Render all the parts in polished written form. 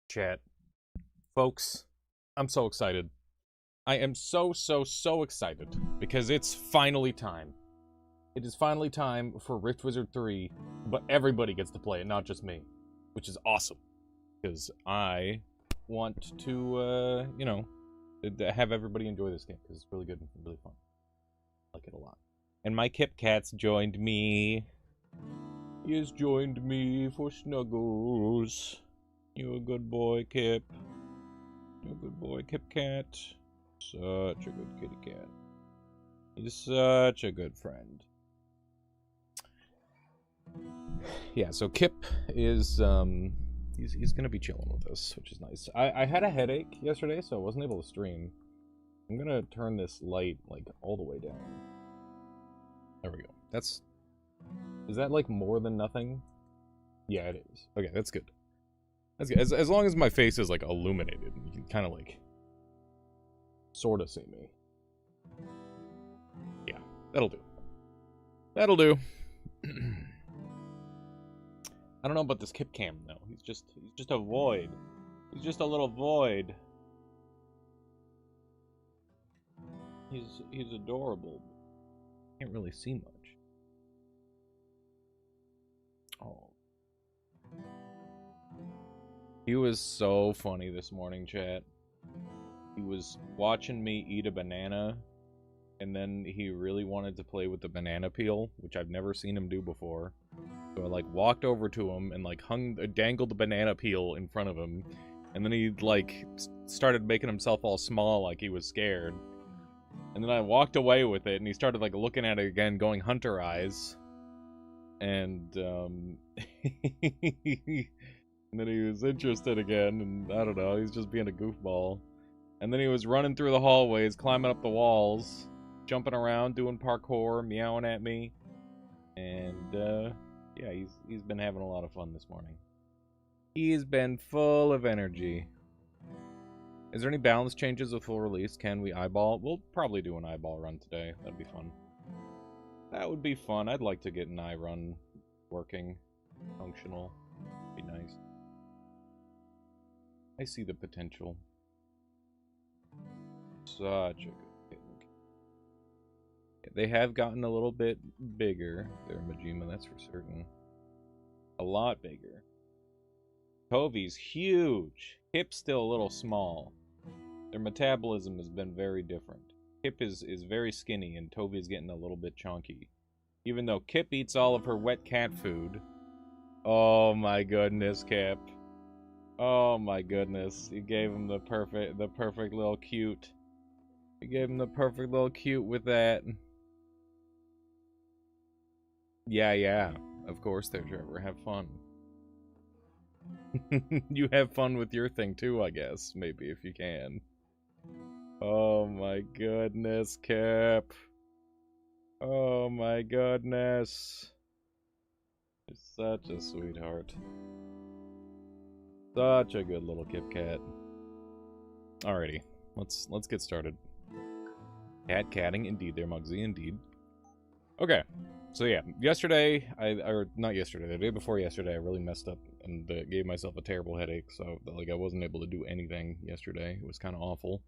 Chat. Folks, I'm so excited. I am so excited because it's finally time. It is finally time for Rift Wizard 3, but everybody gets to play it, not just me, which is awesome because I want to, have everybody enjoy this game because it's really good and really fun. I like it a lot. And my Kip Cat's joined me. He has joined me for snuggles. You a good boy, Kip. You a good boy, Kip Cat. Such a good kitty cat. He's such a good friend. Yeah, so Kip is, he's gonna be chilling with us, which is nice. I had a headache yesterday, so I wasn't able to stream. I'm gonna turn this light, like, all the way down. There we go. Is that, like, more than nothing? Yeah, it is. Okay, that's good. That's good. As long as my face is, like, illuminated, you can kind of, like, sort of see me. Yeah, that'll do. That'll do. I don't know about this Kip Cam, though. He's just a void. He's just a little void. He's adorable. Can't really see much. Oh. He was so funny this morning, chat. He was watching me eat a banana, and then he really wanted to play with the banana peel, which I've never seen him do before. So I, like, walked over to him and, like, dangled the banana peel in front of him, and then he, like, started making himself all small like he was scared. And then I walked away with it, and he started, like, looking at it again, going hunter eyes. And, and then he was interested again, and I don't know, he's just being a goofball. And then he was running through the hallways, climbing up the walls, jumping around, doing parkour, meowing at me. And, yeah, he's been having a lot of fun this morning. He's been full of energy. Is there any balance changes with full release? Can we eyeball? We'll probably do an eyeball run today. That'd be fun. That would be fun. I'd like to get an eye run working, functional. Be nice. I see the potential. Such a good picnic. They have gotten a little bit bigger. They're Majima, that's for certain. A lot bigger. Tovy's huge. Kip's still a little small. Their metabolism has been very different. Kip is very skinny, and Tovy's getting a little bit chunky. Even though Kip eats all of her wet cat food. Oh my goodness, Kip. Oh my goodness. You gave him the perfect little cute. You gave him the perfect little cute with that. Yeah. Of course there, Trevor. Have fun. You have fun with your thing too, I guess. Maybe, if you can. Oh my goodness, Kip. Oh my goodness. You're such a sweetheart. Such a good little Kip Cat. Alrighty, let's get started. Catting, indeed there, Mugsy, indeed. Okay, so yeah, yesterday, not yesterday, the day before yesterday, I really messed up and gave myself a terrible headache, so, like, I wasn't able to do anything yesterday. It was kind of awful.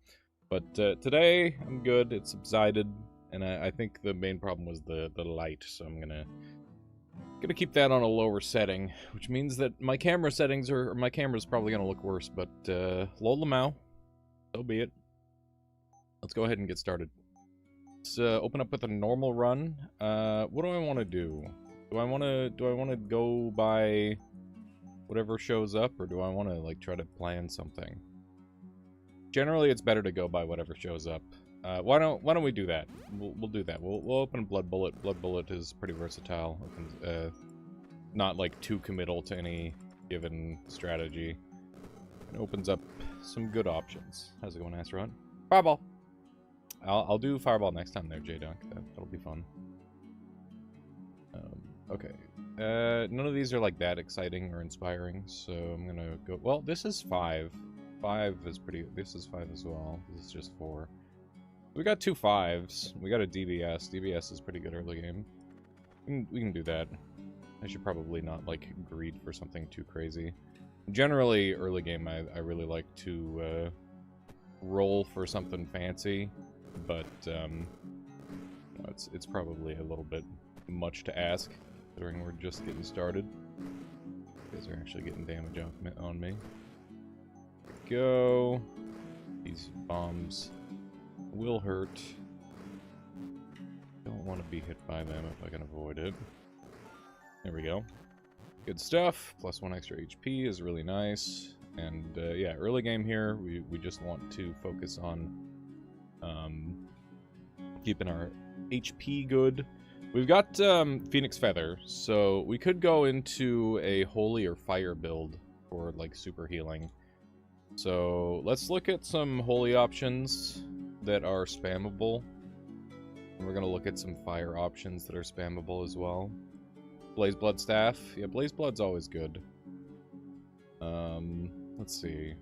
But today, I'm good, it subsided, and I think the main problem was the light, so I'm gonna keep that on a lower setting, which means that my camera settings my camera's probably gonna look worse, but lol Lamau, so be it. Let's go ahead and get started. Let's open up with a normal run. What do I want to do? Do I want to go by whatever shows up, or do I want to, like, try to plan something? Generally, it's better to go by whatever shows up. Why don't we do that? We'll do that. We'll open Blood Bullet. Blood Bullet is pretty versatile. Not, like, too committal to any given strategy. It opens up some good options. How's it going, Asteroid? Fireball. I'll do Fireball next time there, J-Dunk. That'll be fun. Okay. None of these are, like, that exciting or inspiring, so I'm gonna go... Well, this is 5. 5 is pretty... This is 5 as well. This is just 4. We got 2 5s. We got a DBS. DBS is pretty good early game. We can do that. I should probably not, like, greed for something too crazy. Generally, early game, I really like to roll for something fancy, but it's probably a little bit much to ask, considering we're just getting started. You guys are actually getting damage on me. Go. These bombs will hurt. Don't want to be hit by them if I can avoid it. There we go. Good stuff. Plus 1 extra HP is really nice. And yeah, early game here, we just want to focus on keeping our HP good. We've got Phoenix Feather, so we could go into a Holy or Fire build for like super healing. So let's look at some Holy options that are spammable. And we're going to look at some Fire options that are spammable as well. Blaze Blood Staff. Yeah, Blaze Blood's always good. Let's see.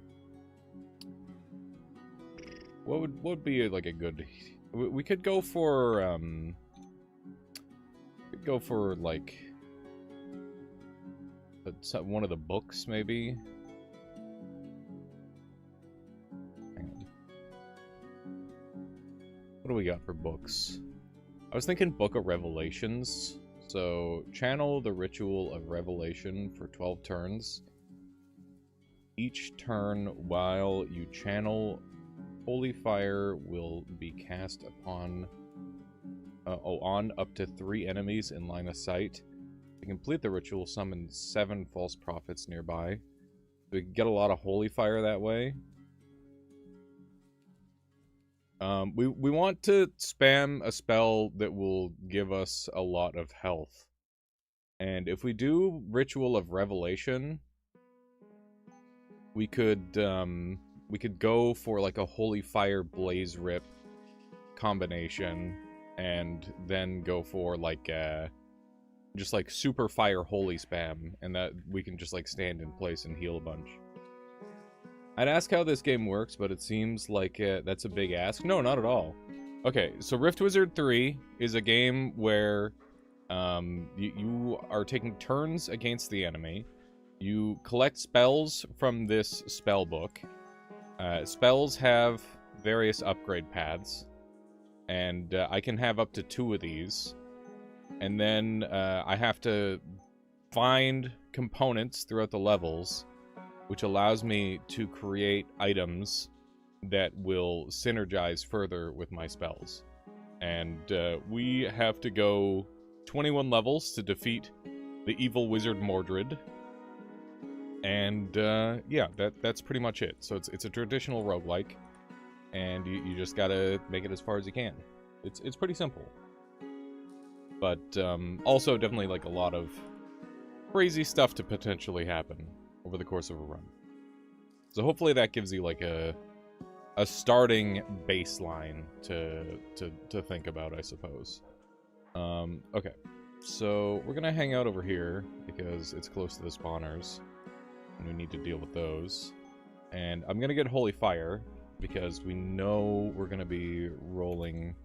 What would be like a good... We could go for like one of the books, maybe. Hang on. What do we got for books? I was thinking Book of Revelations. So, channel the Ritual of Revelation for 12 turns. Each turn while you channel, Holy Fire will be cast upon on up to 3 enemies in line of sight. To complete the ritual, summon 7 false prophets nearby. We can get a lot of Holy Fire that way. We want to spam a spell that will give us a lot of health. And if we do Ritual of Revelation, we could go for like a Holy Fire Blaze Rip combination, and then go for like just like Super Fire Holy spam, and that we can just like stand in place and heal a bunch. I'd ask how this game works, but it seems like that's a big ask. No, not at all. Okay, so Rift Wizard 3 is a game where you are taking turns against the enemy. You collect spells from this spell book. Spells have various upgrade paths, and I can have up to 2 of these. And then I have to find components throughout the levels, which allows me to create items that will synergize further with my spells. And we have to go 21 levels to defeat the evil wizard Mordred. And yeah, that's pretty much it. So it's a traditional roguelike, and you just gotta make it as far as you can. It's pretty simple. But also definitely like a lot of crazy stuff to potentially happen over the course of a run. So hopefully that gives you like a starting baseline to think about, I suppose. Okay, so we're gonna hang out over here because it's close to the spawners, and we need to deal with those. And I'm gonna get Holy Fire because we know we're gonna be rolling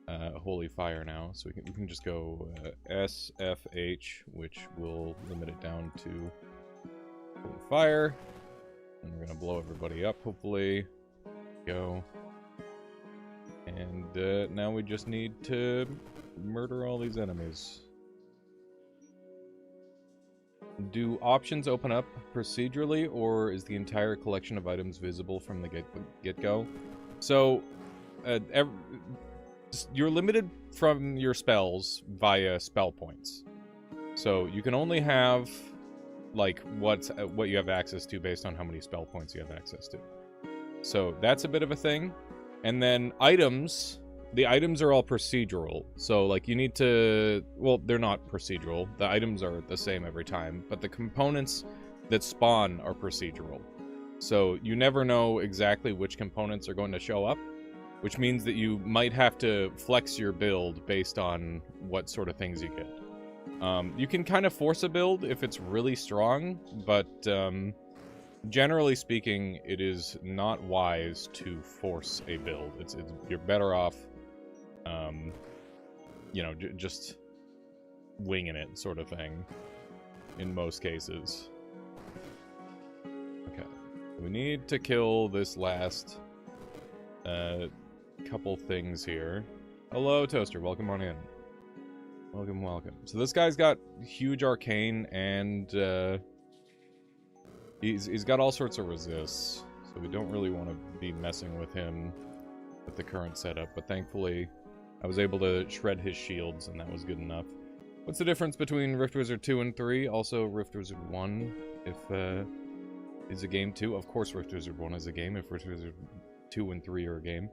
Holy Fire now, so we can just go SFH, which will limit it down to Holy Fire, and we're gonna blow everybody up, hopefully. Go. And now we just need to murder all these enemies. Do options open up procedurally, or is the entire collection of items visible from the get-go? So, you're limited from your spells via spell points. So you can only have like what you have access to based on how many spell points you have access to. So that's a bit of a thing. And then items, the items are all procedural. So like you need to, well, they're not procedural. The items are the same every time, but the components that spawn are procedural. So you never know exactly which components are going to show up, which means that you might have to flex your build based on what sort of things you get. You can kind of force a build if it's really strong, but generally speaking, it is not wise to force a build. You're better off, you know, just winging it, sort of thing, in most cases. We need to kill this last couple things here. Hello, Toaster. Welcome on in. Welcome, welcome. So this guy's got huge arcane, and he's got all sorts of resists. So we don't really want to be messing with him with the current setup. But thankfully, I was able to shred his shields, and that was good enough. What's the difference between Rift Wizard 2 and 3? Also, Rift Wizard 1, if is a game 2. Of course, Rift Wizard 1 is a game, if Rift Wizard 2 and 3 are a game.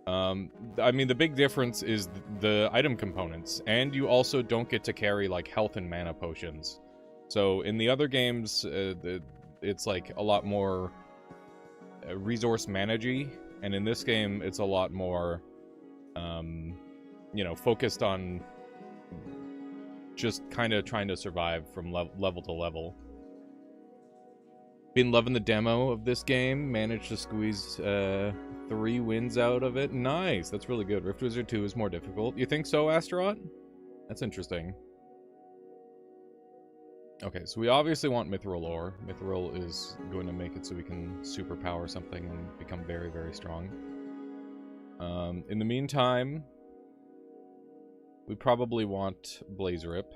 I mean, the big difference is the item components, and you also don't get to carry, like, health and mana potions. So, in the other games, it's, like, a lot more resource managey, and in this game, it's a lot more, you know, focused on just kind of trying to survive from level to level. Been loving the demo of this game. Managed to squeeze 3 wins out of it. Nice, that's really good. Rift Wizard 2 is more difficult. You think so, Astaroth? That's interesting. Okay, so we obviously want Mithril ore. Mithril is going to make it so we can superpower something and become very, very strong. In the meantime, we probably want Blaze Rip,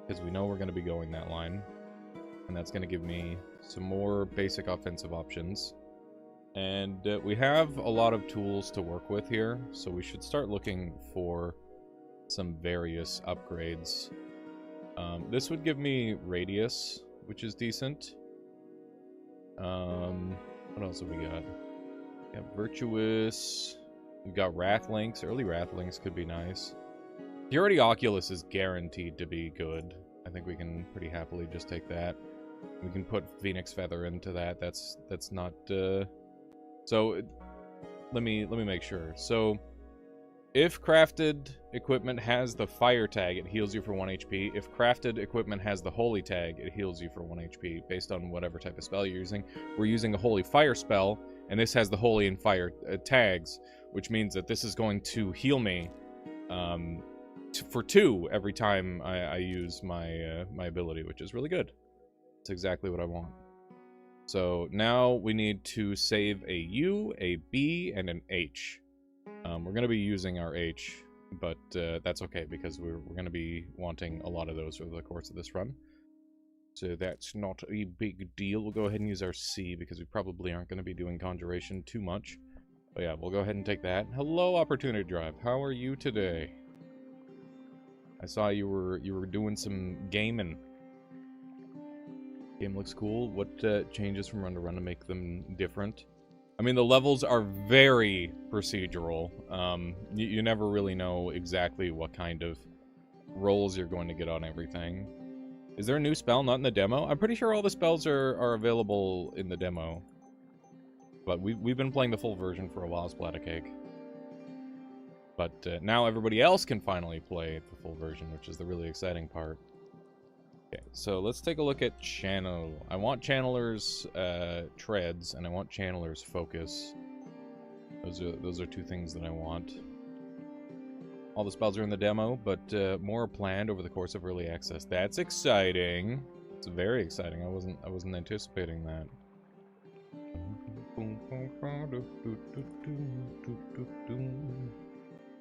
because we know we're going to be going that line. And that's going to give me some more basic offensive options. And we have a lot of tools to work with here, so we should start looking for some various upgrades. This would give me Radius, which is decent. What else have we got? We got Virtuous. We've got Wrathlinks. Early Wrathlinks could be nice. Purity Oculus is guaranteed to be good. I think we can pretty happily just take that. We can put Phoenix Feather into that. That's not so let me make sure. So if crafted equipment has the fire tag, it heals you for 1 HP. If crafted equipment has the holy tag, it heals you for 1 HP based on whatever type of spell you're using. We're using a holy fire spell, and this has the holy and fire tags, which means that this is going to heal me for 2 every time I use my my ability, which is really good. It's exactly what I want. So now we need to save a U, a B, and an H. We're going to be using our H, but that's okay because we're going to be wanting a lot of those over the course of this run. So that's not a big deal. We'll go ahead and use our C because we probably aren't going to be doing Conjuration too much. But yeah, we'll go ahead and take that. Hello, Opportunity Drive. How are you today? I saw you were doing some gaming. Game looks cool. What changes from run to run to make them different? I mean, the levels are very procedural. You never really know exactly what kind of rolls you're going to get on everything. Is there a new spell not in the demo? I'm pretty sure all the spells are available in the demo. But we've been playing the full version for a while, Splatacake. But now everybody else can finally play the full version, which is the really exciting part. Okay, so let's take a look at Channel. I want Channeler's Treads, and I want Channeler's Focus. Those are 2 things that I want. All the spells are in the demo, but more are planned over the course of early access. That's exciting. It's very exciting. I wasn't anticipating that.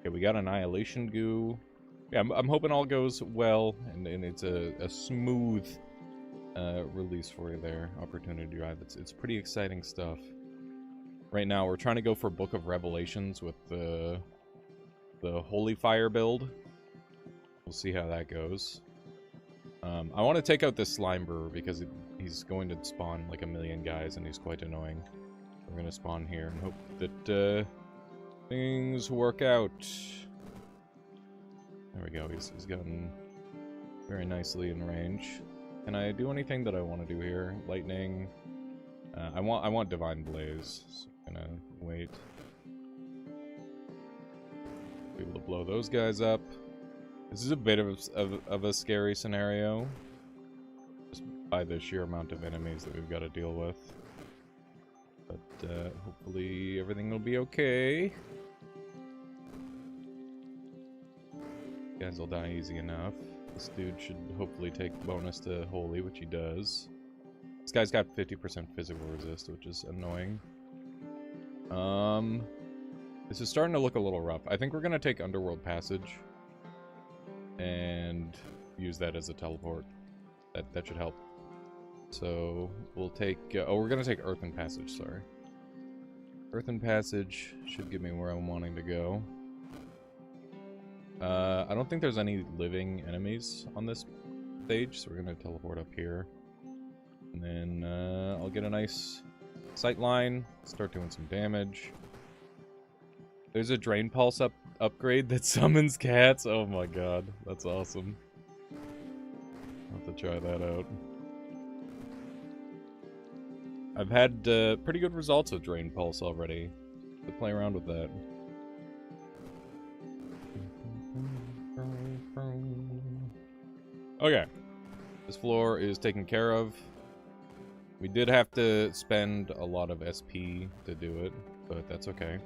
Okay, we got Annihilation Goo. Yeah, I'm hoping all goes well, and it's a smooth release for you there, Opportunity Drive. It's pretty exciting stuff. Right now, we're trying to go for Book of Revelations with the Holy Fire build. We'll see how that goes. I want to take out this Slimer because he's going to spawn like a million guys, and he's quite annoying. We're going to spawn here and hope that things work out. There we go, he's gotten very nicely in range. Can I do anything that I want to do here? Lightning. I want Divine Blaze, so I'm gonna wait. Be able to blow those guys up. This is a bit of a scary scenario, just by the sheer amount of enemies that we've got to deal with. But hopefully everything will be okay. Guys will die easy enough. This dude should hopefully take bonus to Holy, which he does. This guy's got 50% physical resist, which is annoying. This is starting to look a little rough. I think we're gonna take Underworld Passage and use that as a teleport. That should help. So we'll take. Oh, we're gonna take Earthen Passage. Sorry. Earthen Passage should get me where I'm wanting to go. I don't think there's any living enemies on this stage, so we're gonna teleport up here. And then I'll get a nice sight line, start doing some damage. There's a Drain Pulse upgrade that summons cats. Oh my god, that's awesome. I'll have to try that out. I've had pretty good results with Drain Pulse already. To play around with that. Okay. This floor is taken care of. We did have to spend a lot of SP to do it, but that's okay.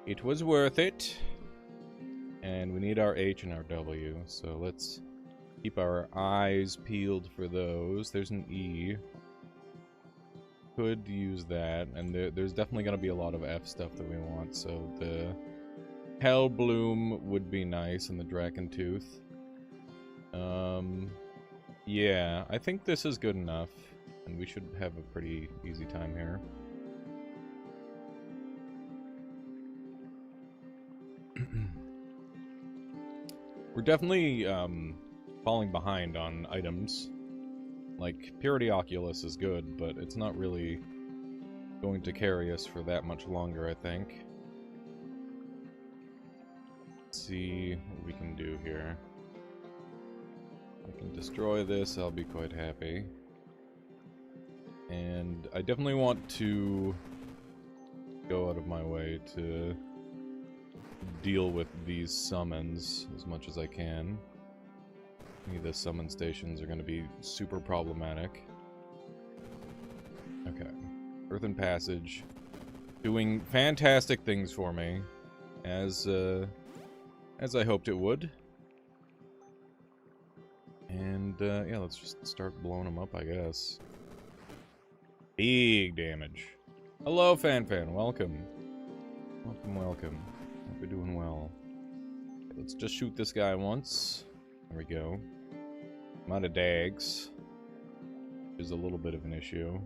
It was worth it. And we need our H and our W, so let's keep our eyes peeled for those. There's an E. Could use that, and there's definitely going to be a lot of F stuff that we want, so the Hellbloom would be nice, and the Dracantooth. Yeah, I think this is good enough, and we should have a pretty easy time here. We're definitely falling behind on items. Like, Purity Oculus is good, but it's not really going to carry us for that much longer, I think. Let's see what we can do here. If I can destroy this, I'll be quite happy. And I definitely want to go out of my way to deal with these summons as much as I can. The summon stations are going to be super problematic. Okay. Earthen Passage. Doing fantastic things for me. As I hoped it would. And, yeah, let's just start blowing them up, I guess. Big damage. Hello, Fanfan. Welcome. Welcome, welcome. Hope you're doing well. Okay, let's just shoot this guy once. There we go. I'm out of dags. Which is a little bit of an issue.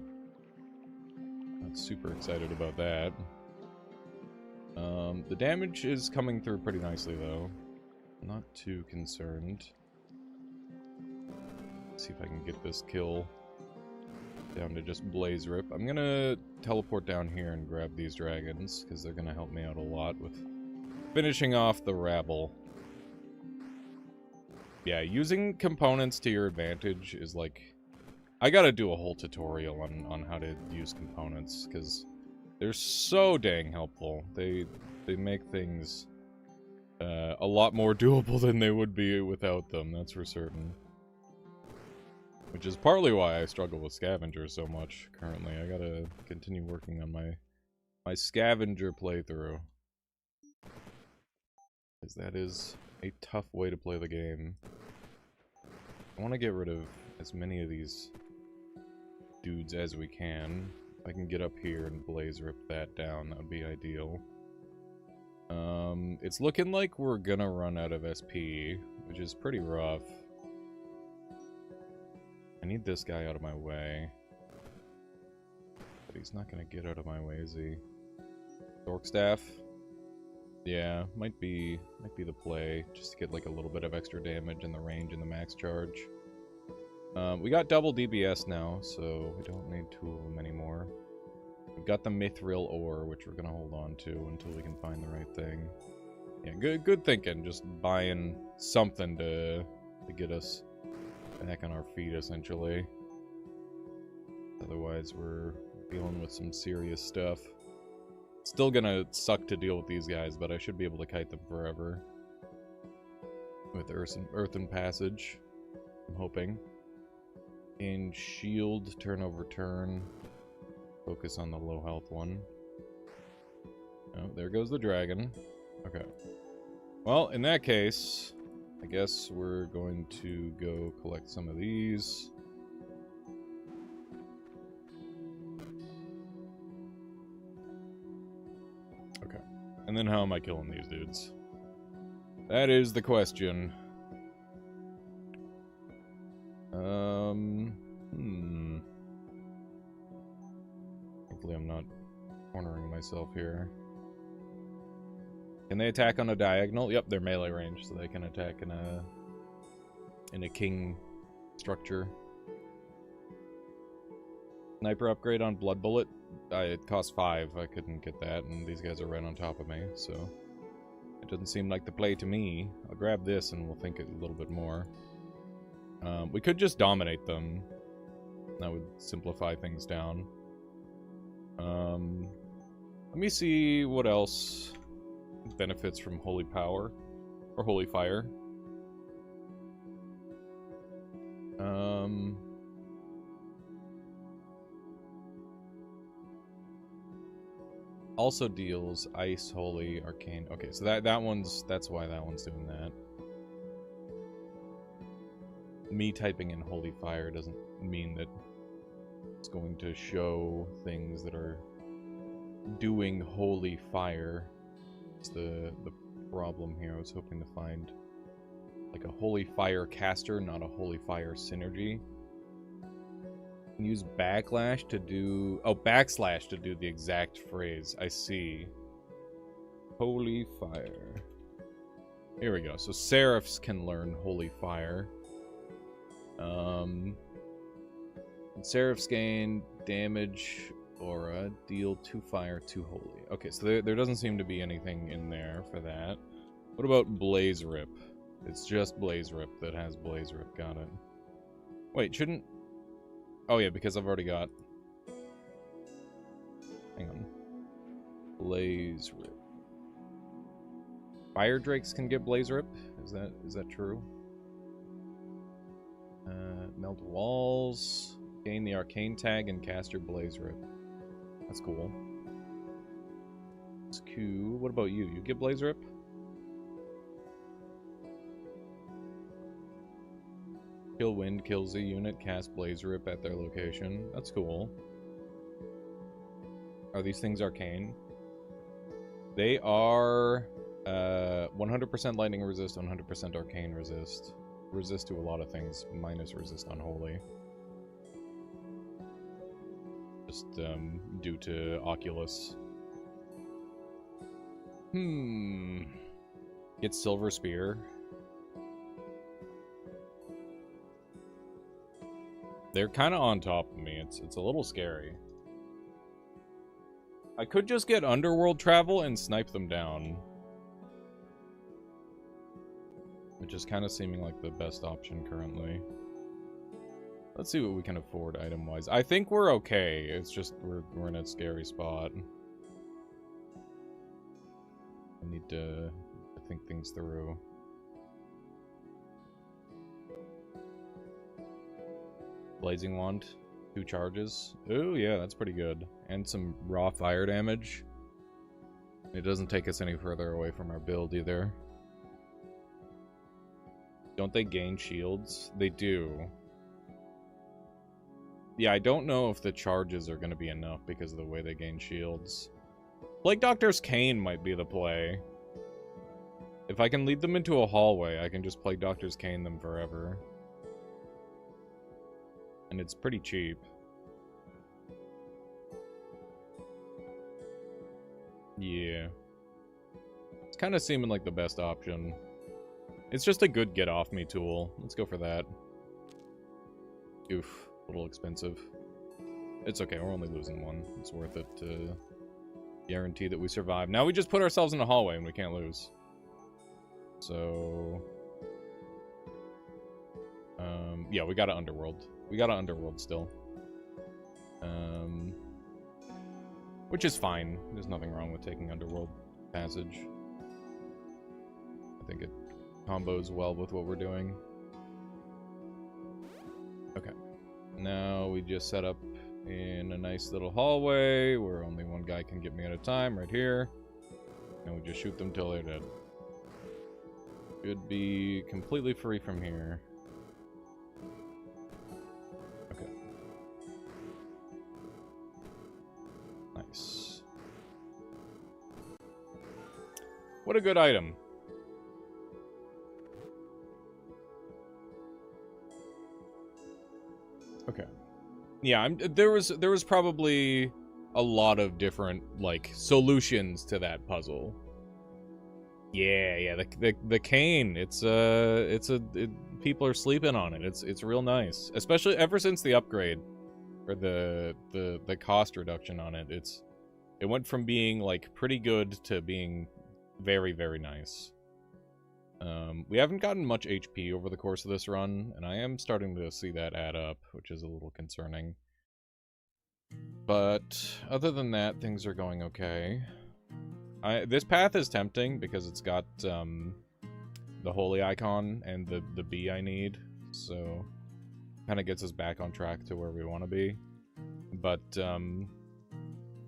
Not super excited about that. The damage is coming through pretty nicely, though. Not too concerned. Let's see if I can get this kill down to just Blaze Rip. I'm gonna teleport down here and grab these dragons, because they're gonna help me out a lot with finishing off the rabble. Yeah, using components to your advantage is like... I gotta do a whole tutorial on how to use components, because they're so dang helpful. They make things a lot more doable than they would be without them, that's for certain. Which is partly why I struggle with Scavenger so much currently. I gotta continue working on my Scavenger playthrough. Because that is a tough way to play the game. I want to get rid of as many of these dudes as we can. If I can get up here and Blaze Rip that down, that would be ideal. It's looking like we're gonna run out of SP, which is pretty rough. I need this guy out of my way. But he's not gonna get out of my way, is he? Dorkstaff? Yeah, might be the play, just to get like a little bit of extra damage in the range and the max charge. We got double DBS now, so we don't need two of them anymore. We've got the Mithril ore, which we're gonna hold on to until we can find the right thing. Yeah, good thinking. Just buying something to get us back on our feet, essentially. Otherwise, we're dealing with some serious stuff. Still gonna suck to deal with these guys, but I should be able to kite them forever. With Earthen Passage, I'm hoping. And shield, turn over turn. Focus on the low health one. Oh, there goes the dragon. Okay. Well, in that case, I guess we're going to go collect some of these. And then how am I killing these dudes? That is the question. Hopefully I'm not cornering myself here. Can they attack on a diagonal? Yep, they're melee range, so they can attack in a king structure. Sniper upgrade on Blood Bullet. It cost 5. I couldn't get that, and these guys are right on top of me, so it doesn't seem like the play to me. I'll grab this and we'll think it a little bit more. We could just dominate them. That would simplify things down. Let me see what else benefits from Holy Power or Holy Fire. Also deals Ice, Holy, Arcane. Okay, so that's why that one's doing that. Me typing in Holy Fire doesn't mean that it's going to show things that are doing Holy Fire. It's the problem here. I was hoping to find like a Holy Fire caster, not a Holy Fire synergy. Use backlash to do... Oh, backslash to do the exact phrase. I see. Holy Fire. Here we go. So Seraphs can learn Holy Fire. Seraphs gain damage aura, deal 2 fire, 2 holy. Okay, so there doesn't seem to be anything in there for that. What about Blaze Rip? It's just Blaze Rip that has Blaze Rip. Got it. Wait, shouldn't... Oh yeah, because I've already got... Hang on. Blaze Rip. Fire Drakes can get Blaze Rip? Is that true? Melt walls. Gain the arcane tag and caster Blaze Rip. That's cool. That's cool. What about you? You get Blaze Rip? Kill wind, kills a unit, cast Blaze Rip at their location. That's cool. Are these things arcane? They are 100% lightning resist, 100% arcane resist. Resist to a lot of things, minus resist unholy. Just due to Oculus. Get Silver Spear. They're kind of on top of me. It's a little scary. I could just get Underworld Travel and snipe them down. Which is kind of seeming like the best option currently. Let's see what we can afford item-wise. I think we're okay. It's just we're in a scary spot. I need to think things through. Blazing Wand, 2 charges. Ooh, yeah, that's pretty good. And some raw fire damage. It doesn't take us any further away from our build either. Don't they gain shields? They do. Yeah, I don't know if the charges are going to be enough because of the way they gain shields. Plague Doctor's Cane might be the play. If I can lead them into a hallway, I can just Plague Doctor's Cane them forever. And it's pretty cheap. Yeah. It's kind of seeming like the best option. It's just a good get-off-me tool. Let's go for that. Oof. A little expensive. It's okay, we're only losing 1. It's worth it to guarantee that we survive. Now we just put ourselves in a hallway and we can't lose. So... yeah, we got an Underworld. We got an Underworld still. Which is fine. There's nothing wrong with taking Underworld Passage. I think it combos well with what we're doing. Okay. Now we just set up in a nice little hallway where only one guy can get me at a time, right here. And we just shoot them till they're dead. Should be completely free from here. Okay. Nice. What a good item. Okay. Yeah, there was probably a lot of different like solutions to that puzzle. Yeah, the cane. People are sleeping on it. It's real nice, especially ever since the upgrade or the cost reduction on it. It went from being like pretty good to being very, very nice. We haven't gotten much HP over the course of this run, and I am starting to see that add up, which is a little concerning. But other than that, things are going okay. This path is tempting because it's got the holy icon and the bee I need, so kind of gets us back on track to where we want to be. But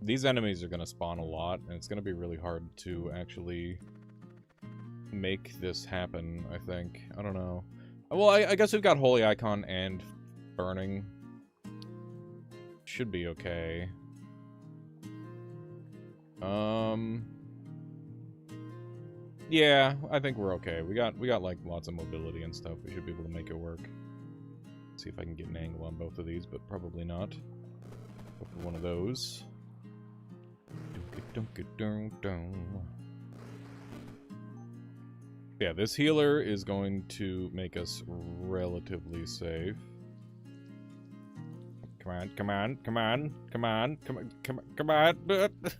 these enemies are going to spawn a lot, and it's going to be really hard to actually make this happen, I think. I don't know. Well, I guess we've got holy icon and burning. Should be okay. Yeah, I think we're okay. We got like lots of mobility and stuff. We should be able to make it work. See if I can get an angle on both of these, but probably not. Go for one of those. Yeah, this healer is going to make us relatively safe. Come on, come on, come on, come on, come on, come on, come on.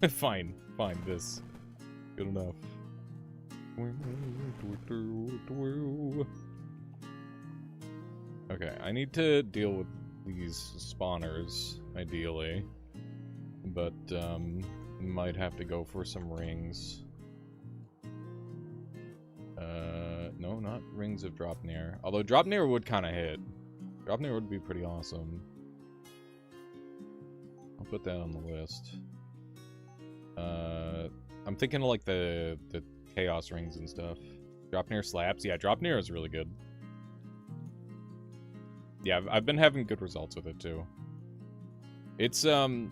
Fine, this. Good enough. Okay, I need to deal with these spawners, ideally. But, might have to go for some rings. No, not rings of Dropnir. Although Dropnir would kind of hit. Dropnir would be pretty awesome. I'll put that on the list. I'm thinking of like the Chaos rings and stuff. Dropnir slabs. Yeah, Dropnir is really good. Yeah, I've been having good results with it too. It's, you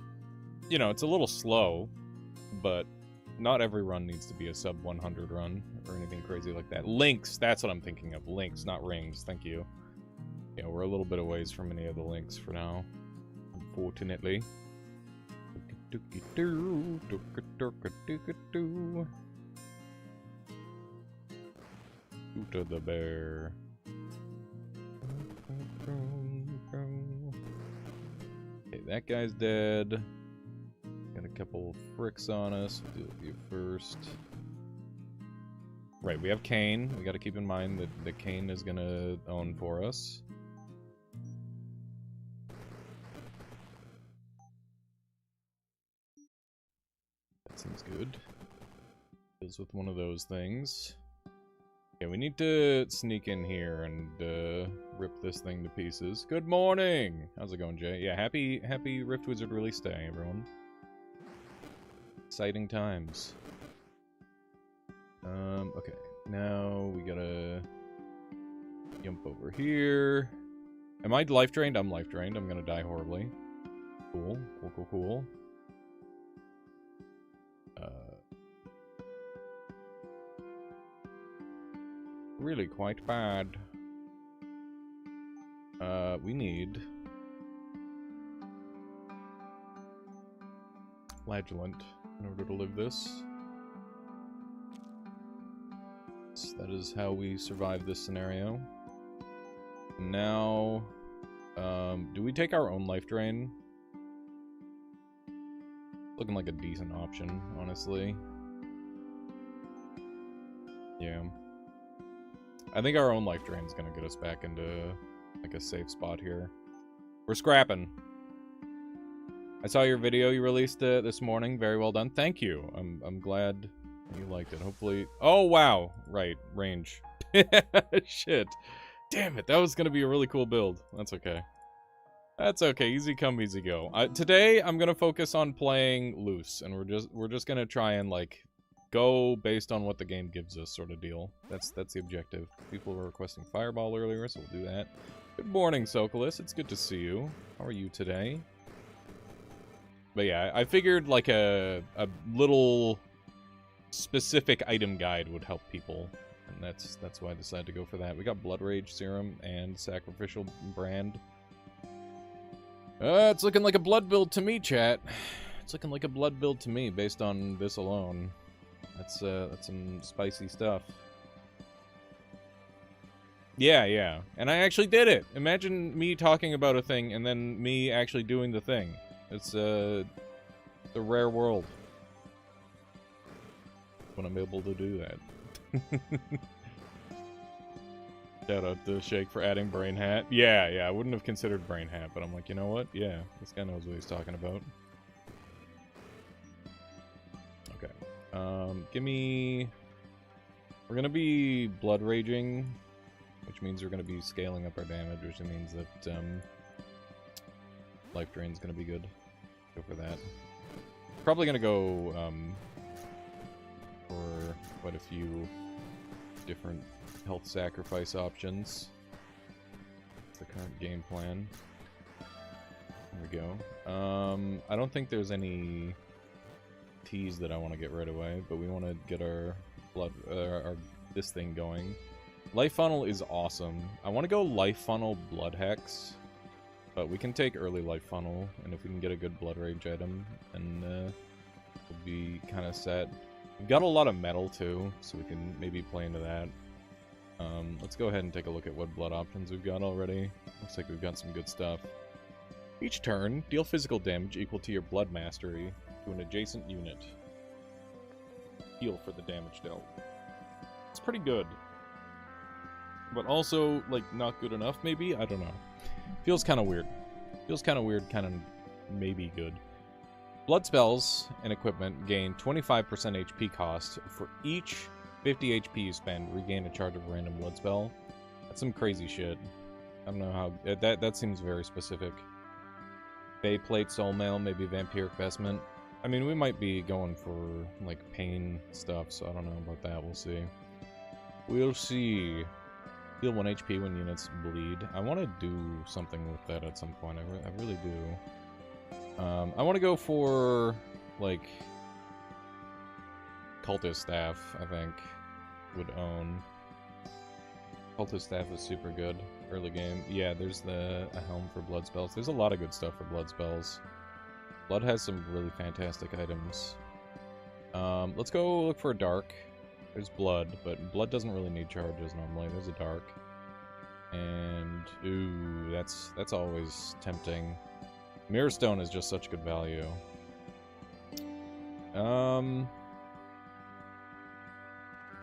know, it's a little slow, but not every run needs to be a sub 100 run or anything crazy like that. Links, that's what I'm thinking of. Links, not rings. Thank you. Yeah, we're a little bit away from any of the links for now, unfortunately. To the bear. Okay, that guy's dead. Got a couple fricks on us. We'll deal with you first. Right, we have Cain. We gotta keep in mind that the Cain is gonna own for us. That seems good. Deals with one of those things. Yeah, we need to sneak in here and rip this thing to pieces. Good morning! How's it going, Jay? Yeah, happy Rift Wizard release day, everyone. Exciting times. Okay. Now we gotta jump over here. Am I life drained? I'm life drained. I'm gonna die horribly. Cool. Cool. Really quite bad. We need Flagellant in order to live this. So that is how we survive this scenario. Now, do we take our own life drain? Looking like a decent option, honestly. Yeah. I think our own life drain is gonna get us back into like a safe spot here. We're scrapping. I saw your video you released this morning. Very well done. Thank you. I'm glad you liked it. Hopefully. Oh wow. Right. Range. Shit. Damn it. That was gonna be a really cool build. That's okay. That's okay. Easy come, easy go. Today I'm gonna focus on playing loose, and we're just gonna try and like go based on what the game gives us, sort of deal. That's the objective. People were requesting Fireball earlier, so we'll do that. Good morning, Sokolis. It's good to see you. How are you today? But yeah, I figured like a little specific item guide would help people. And that's why I decided to go for that. We got Blood Rage Serum and Sacrificial Brand. It's looking like a blood build to me, chat. It's looking like a blood build to me, based on this alone. That's some spicy stuff. Yeah. And I actually did it! Imagine me talking about a thing, and then me actually doing the thing. It's, the rare world. When I'm able to do that. Shout out to Shake for adding Brain Hat. Yeah, I wouldn't have considered Brain Hat, but I'm like, you know what? Yeah, this guy knows what he's talking about. Okay. Give me... We're gonna be Blood Raging, which means we're gonna be scaling up our damage, which means that, Life Drain's gonna be good. Go for that. Probably gonna go, for quite a few different health sacrifice options. That's the current game plan. There we go. I don't think there's any teas that I want to get right away, but we want to get our blood, this thing going. Life Funnel is awesome. I want to go Life Funnel Blood Hex, but we can take early Life Funnel, and if we can get a good Blood Rage item, then we'll be kind of set. We've got a lot of metal too, so we can maybe play into that. Let's go ahead and take a look at what blood options we've got already. Looks like we've got some good stuff. Each turn, deal physical damage equal to your blood mastery to an adjacent unit. Heal for the damage dealt. It's pretty good. But also, like, not good enough, maybe? I don't know. Feels kind of weird. Feels kind of weird, kind of maybe good. Blood spells and equipment gain 25% HP cost. For each 50 HP you spend, regain a charge of a random blood spell. That's some crazy shit. I don't know how... That seems very specific. Bay Plate, Soul Mail, maybe Vampiric Vestment. I mean, we might be going for, like, pain stuff, so I don't know about that. We'll see. We'll see. Heal 1 HP when units bleed. I want to do something with that at some point. I really do. I want to go for, like, Cultist Staff, I think, would own. Cultist Staff is super good. Early game. Yeah, there's a helm for blood spells. There's a lot of good stuff for blood spells. Blood has some really fantastic items. Let's go look for a dark. There's blood, but blood doesn't really need charges normally. There's a dark. And, ooh, that's always tempting. Mirror Stone is just such good value.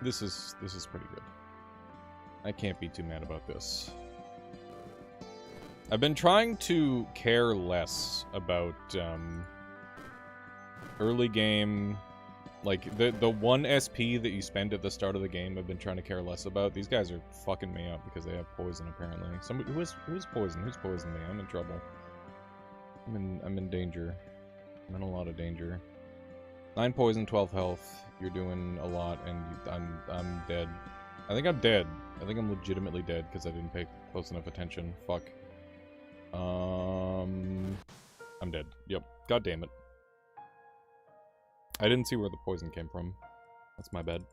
This is pretty good. I can't be too mad about this. I've been trying to care less about early game, like the 1 SP that you spend at the start of the game. I've been trying to care less about. These guys are fucking me up because they have poison apparently. Somebody who's poison? Who's poisoned me? I'm in trouble. I'm in danger. I'm in a lot of danger. 9 poison, 12 health. You're doing a lot, and I'm dead. I think I'm dead. I think I'm legitimately dead because I didn't pay close enough attention. Fuck. I'm dead. Yep. God damn it. I didn't see where the poison came from. That's my bad.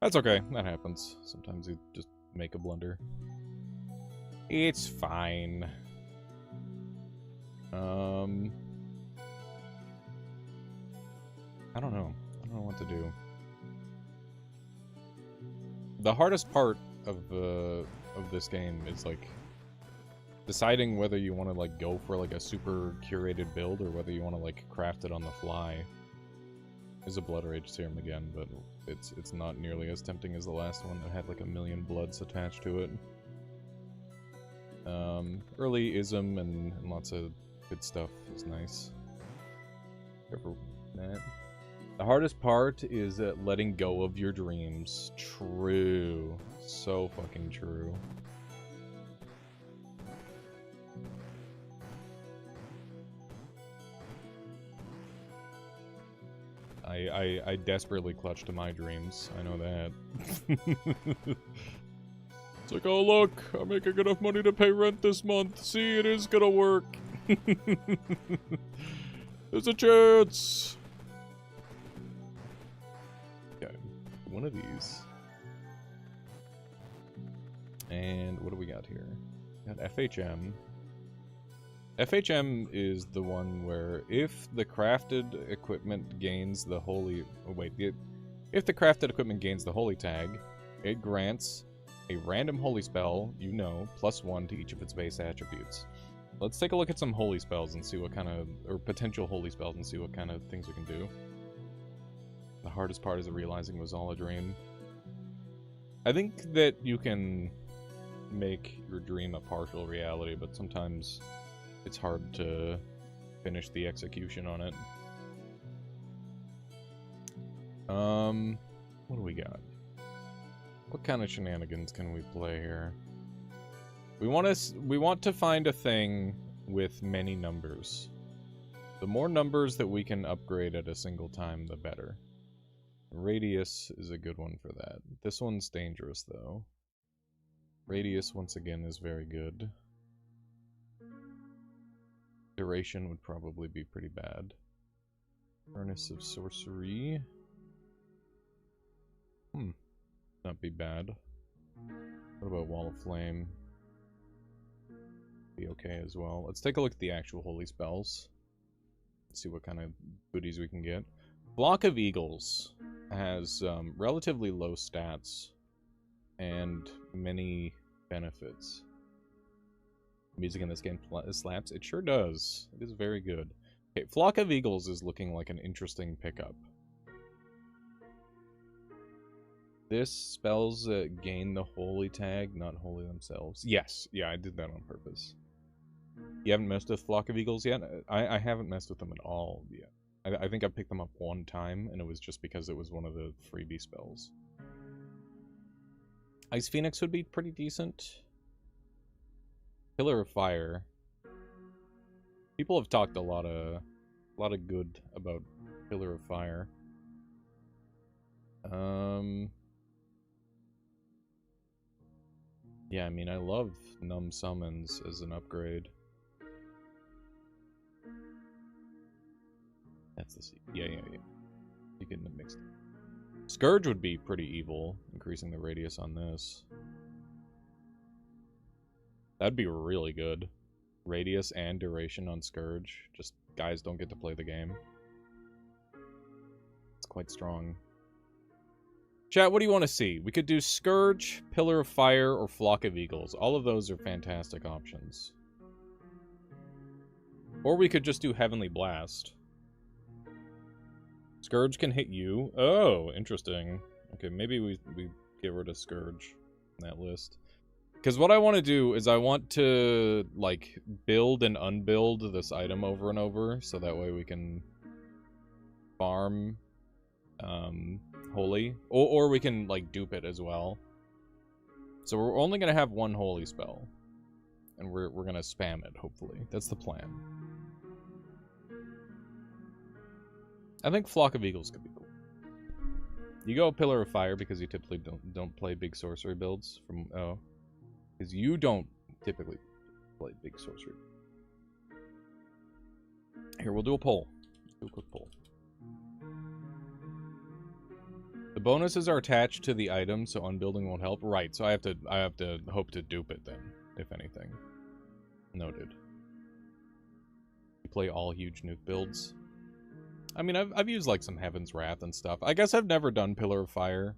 That's okay. That happens. Sometimes you just make a blunder. It's fine. I don't know. I don't know what to do. The hardest part of this game is, like, deciding whether you want to, like, go for, like, a super curated build or whether you want to, like, craft it on the fly. There's a Blood Rage Serum again, but it's not nearly as tempting as the last one that had, like, 1,000,000 bloods attached to it. Early ism and lots of good stuff is nice. Careful that. The hardest part is letting go of your dreams. True. So fucking true. I desperately clutch to my dreams. I know that. It's like, oh look, I'm making enough money to pay rent this month. See, it is gonna work. There's a chance. Okay. one of these. And what do we got here? We got FHM. FHM is the one where if the crafted equipment gains the holy... Oh, wait. If the crafted equipment gains the holy tag, it grants a random holy spell, you know, +1 to each of its base attributes. Let's take a look at some holy spells and see what kind of... Or potential holy spells and see what kind of things we can do. The hardest part is realizing was all a dream. I think that you can make your dream a partial reality, but sometimes it's hard to finish the execution on it. What do we got? What kind of shenanigans can we play here? We want to find a thing with many numbers. The more numbers that we can upgrade at a single time, the better. Radius is a good one for that. This one's dangerous, though. Radius, once again, is very good. Duration would probably be pretty bad. Furnace of Sorcery. Not be bad. What about Wall of Flame? Be okay as well. Let's take a look at the actual holy spells. See what kind of goodies we can get. Flock of Eagles has relatively low stats and many benefits. Music in this game slaps. It sure does. It is very good. Okay, Flock of Eagles is looking like an interesting pickup. This spells gain the holy tag, not holy themselves. Yes, yeah, I did that on purpose. You haven't messed with Flock of Eagles yet? I haven't messed with them at all yet. I think I picked them up one time, and it was just because it was one of the freebie spells. Ice Phoenix would be pretty decent. Pillar of Fire. People have talked a lot of good about Pillar of Fire. Yeah, I mean, I love Numb Summons as an upgrade. That's the... Yeah. You get them mixed. Scourge would be pretty evil, increasing the radius on this. That'd be really good. Radius and duration on Scourge. Just guys don't get to play the game. It's quite strong. Chat, what do you want to see? We could do Scourge, Pillar of Fire, or Flock of Eagles. All of those are fantastic options. Or we could just do Heavenly Blast. Scourge can hit you. Oh, interesting. Okay, maybe we get rid of Scourge on that list. Because what I want to do is I want to, like, build and unbuild this item over and over, so that way we can farm Holy. Or we can, like, dupe it as well. So we're only going to have one Holy spell. And we're going to spam it, hopefully. That's the plan. I think Flock of Eagles could be cool. You go Pillar of Fire because you typically don't play big sorcery builds from... Oh. Because you don't typically play big sorcery. Here, we'll do a poll. Do a quick poll. The bonuses are attached to the item, so unbuilding won't help. Right, so I have to hope to dupe it then, if anything. Noted. You play all huge nuke builds. I mean, I've used like some Heaven's Wrath and stuff. I guess I've never done Pillar of Fire.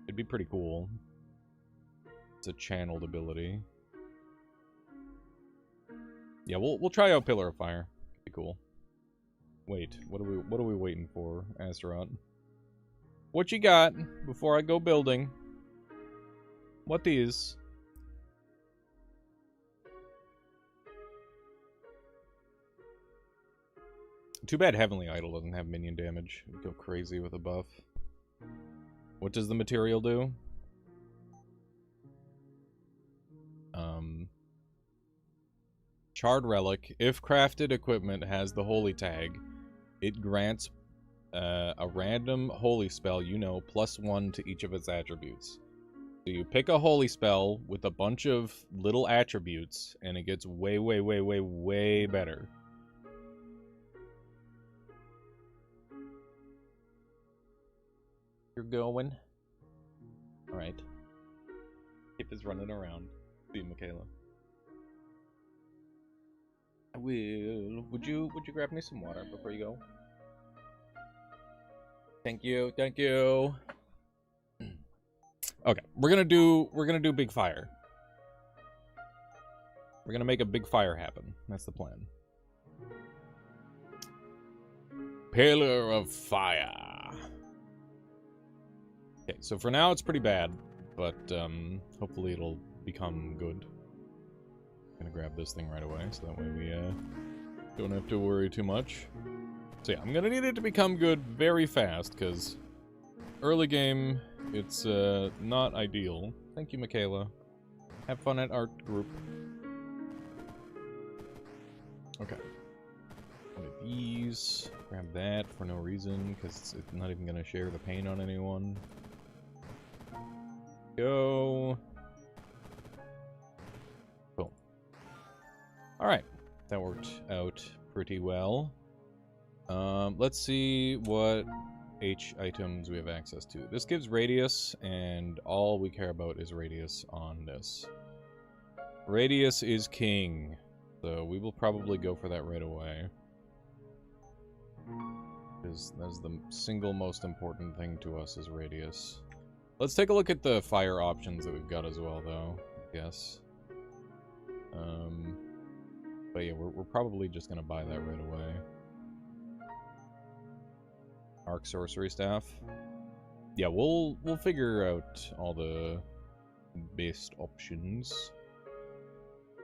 It'd be pretty cool. It's a channeled ability. Yeah, we'll try out Pillar of Fire. It'd be cool. Wait, what are we waiting for, Astaroth? What you got before I go building? What these? Too bad Heavenly Idol doesn't have minion damage. It'd go crazy with a buff. What does the material do? Charred Relic. If crafted equipment has the holy tag, it grants a random holy spell, you know, +1 to each of its attributes. So you pick a holy spell with a bunch of little attributes, and it gets way, way, way, way, way better. You're going. All right. Kip is running around. See you, Michaela. I will. Would you grab me some water before you go? Thank you. Thank you. Okay, we're gonna do big fire. We're gonna make a big fire happen. That's the plan. Pillar of Fire. Okay, so for now it's pretty bad, but hopefully it'll become good. I'm gonna grab this thing right away, so that way we don't have to worry too much. So yeah, I'm gonna need it to become good very fast, because early game, it's not ideal. Thank you, Michaela. Have fun at art group. Okay. One of these. Grab that for no reason, because it's not even gonna share the paint on anyone. Go. Cool. Alright. That worked out pretty well. Let's see what H items we have access to. This gives radius, and all we care about is radius on this. Radius is king, so we will probably go for that right away. Because that's the single most important thing to us is radius. Let's take a look at the fire options that we've got as well, though. Yes. But yeah, we're probably just gonna buy that right away. Arc Sorcery Staff. Yeah, we'll figure out all the best options.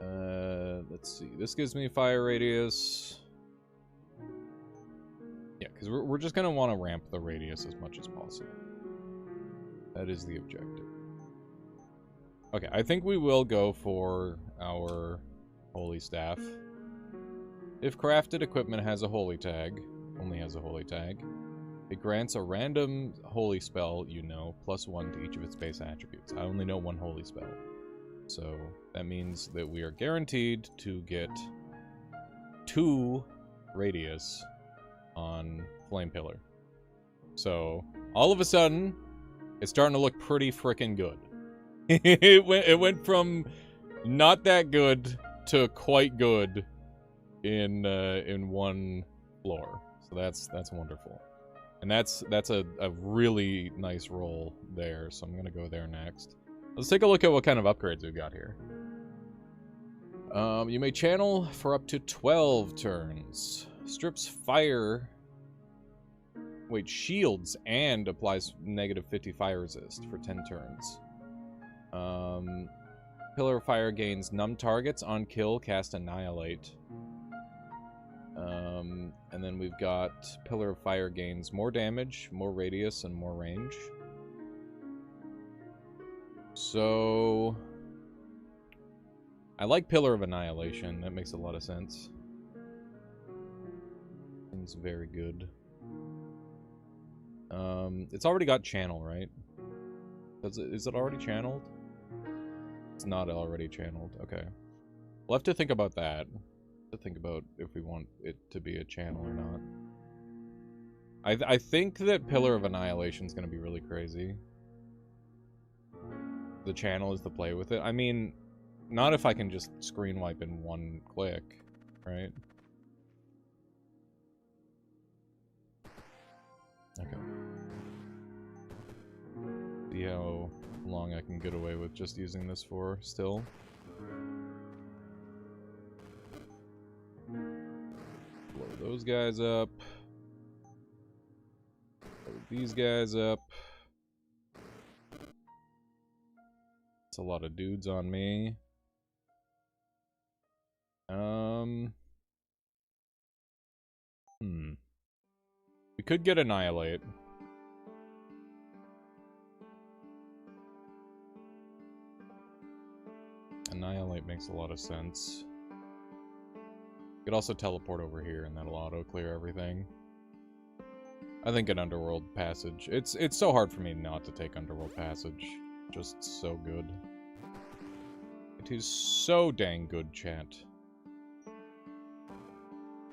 Let's see. This gives me fire radius. Yeah, because we're just gonna want to ramp the radius as much as possible. That is the objective. Okay, I think we will go for our Holy Staff. If crafted equipment has a holy tag, only has a holy tag, it grants a random holy spell you know, +1 to each of its base attributes. I only know one holy spell. So that means that we are guaranteed to get 2 radius on Flame Pillar. So all of a sudden, it's starting to look pretty frickin' good. it went from not that good to quite good in one floor. So that's wonderful. And that's a really nice roll there, so I'm gonna go there next. Let's take a look at what kind of upgrades we've got here. You may channel for up to 12 turns. Strips fire... Wait, shields and applies -50 fire resist for 10 turns. Pillar of Fire gains numb targets on kill, cast Annihilate. And then we've got Pillar of Fire gains more damage, more radius, and more range. So... I like Pillar of Annihilation. That makes a lot of sense. It's very good. It's already got channel, right? Is it already channeled? It's not already channeled. Okay. We'll have to think about that. To think about if we want it to be a channel or not. I think that Pillar of Annihilation is going to be really crazy. The channel is the play with it. I mean, not if I can just screen wipe in one click, right? Okay. See how long I can get away with just using this for still. Blow those guys up. Blow these guys up. It's a lot of dudes on me. We could get Annihilate. Annihilate makes a lot of sense. You could also teleport over here and that'll auto-clear everything. I think an Underworld Passage. It's so hard for me not to take Underworld Passage. Just so good. It is so dang good, chat.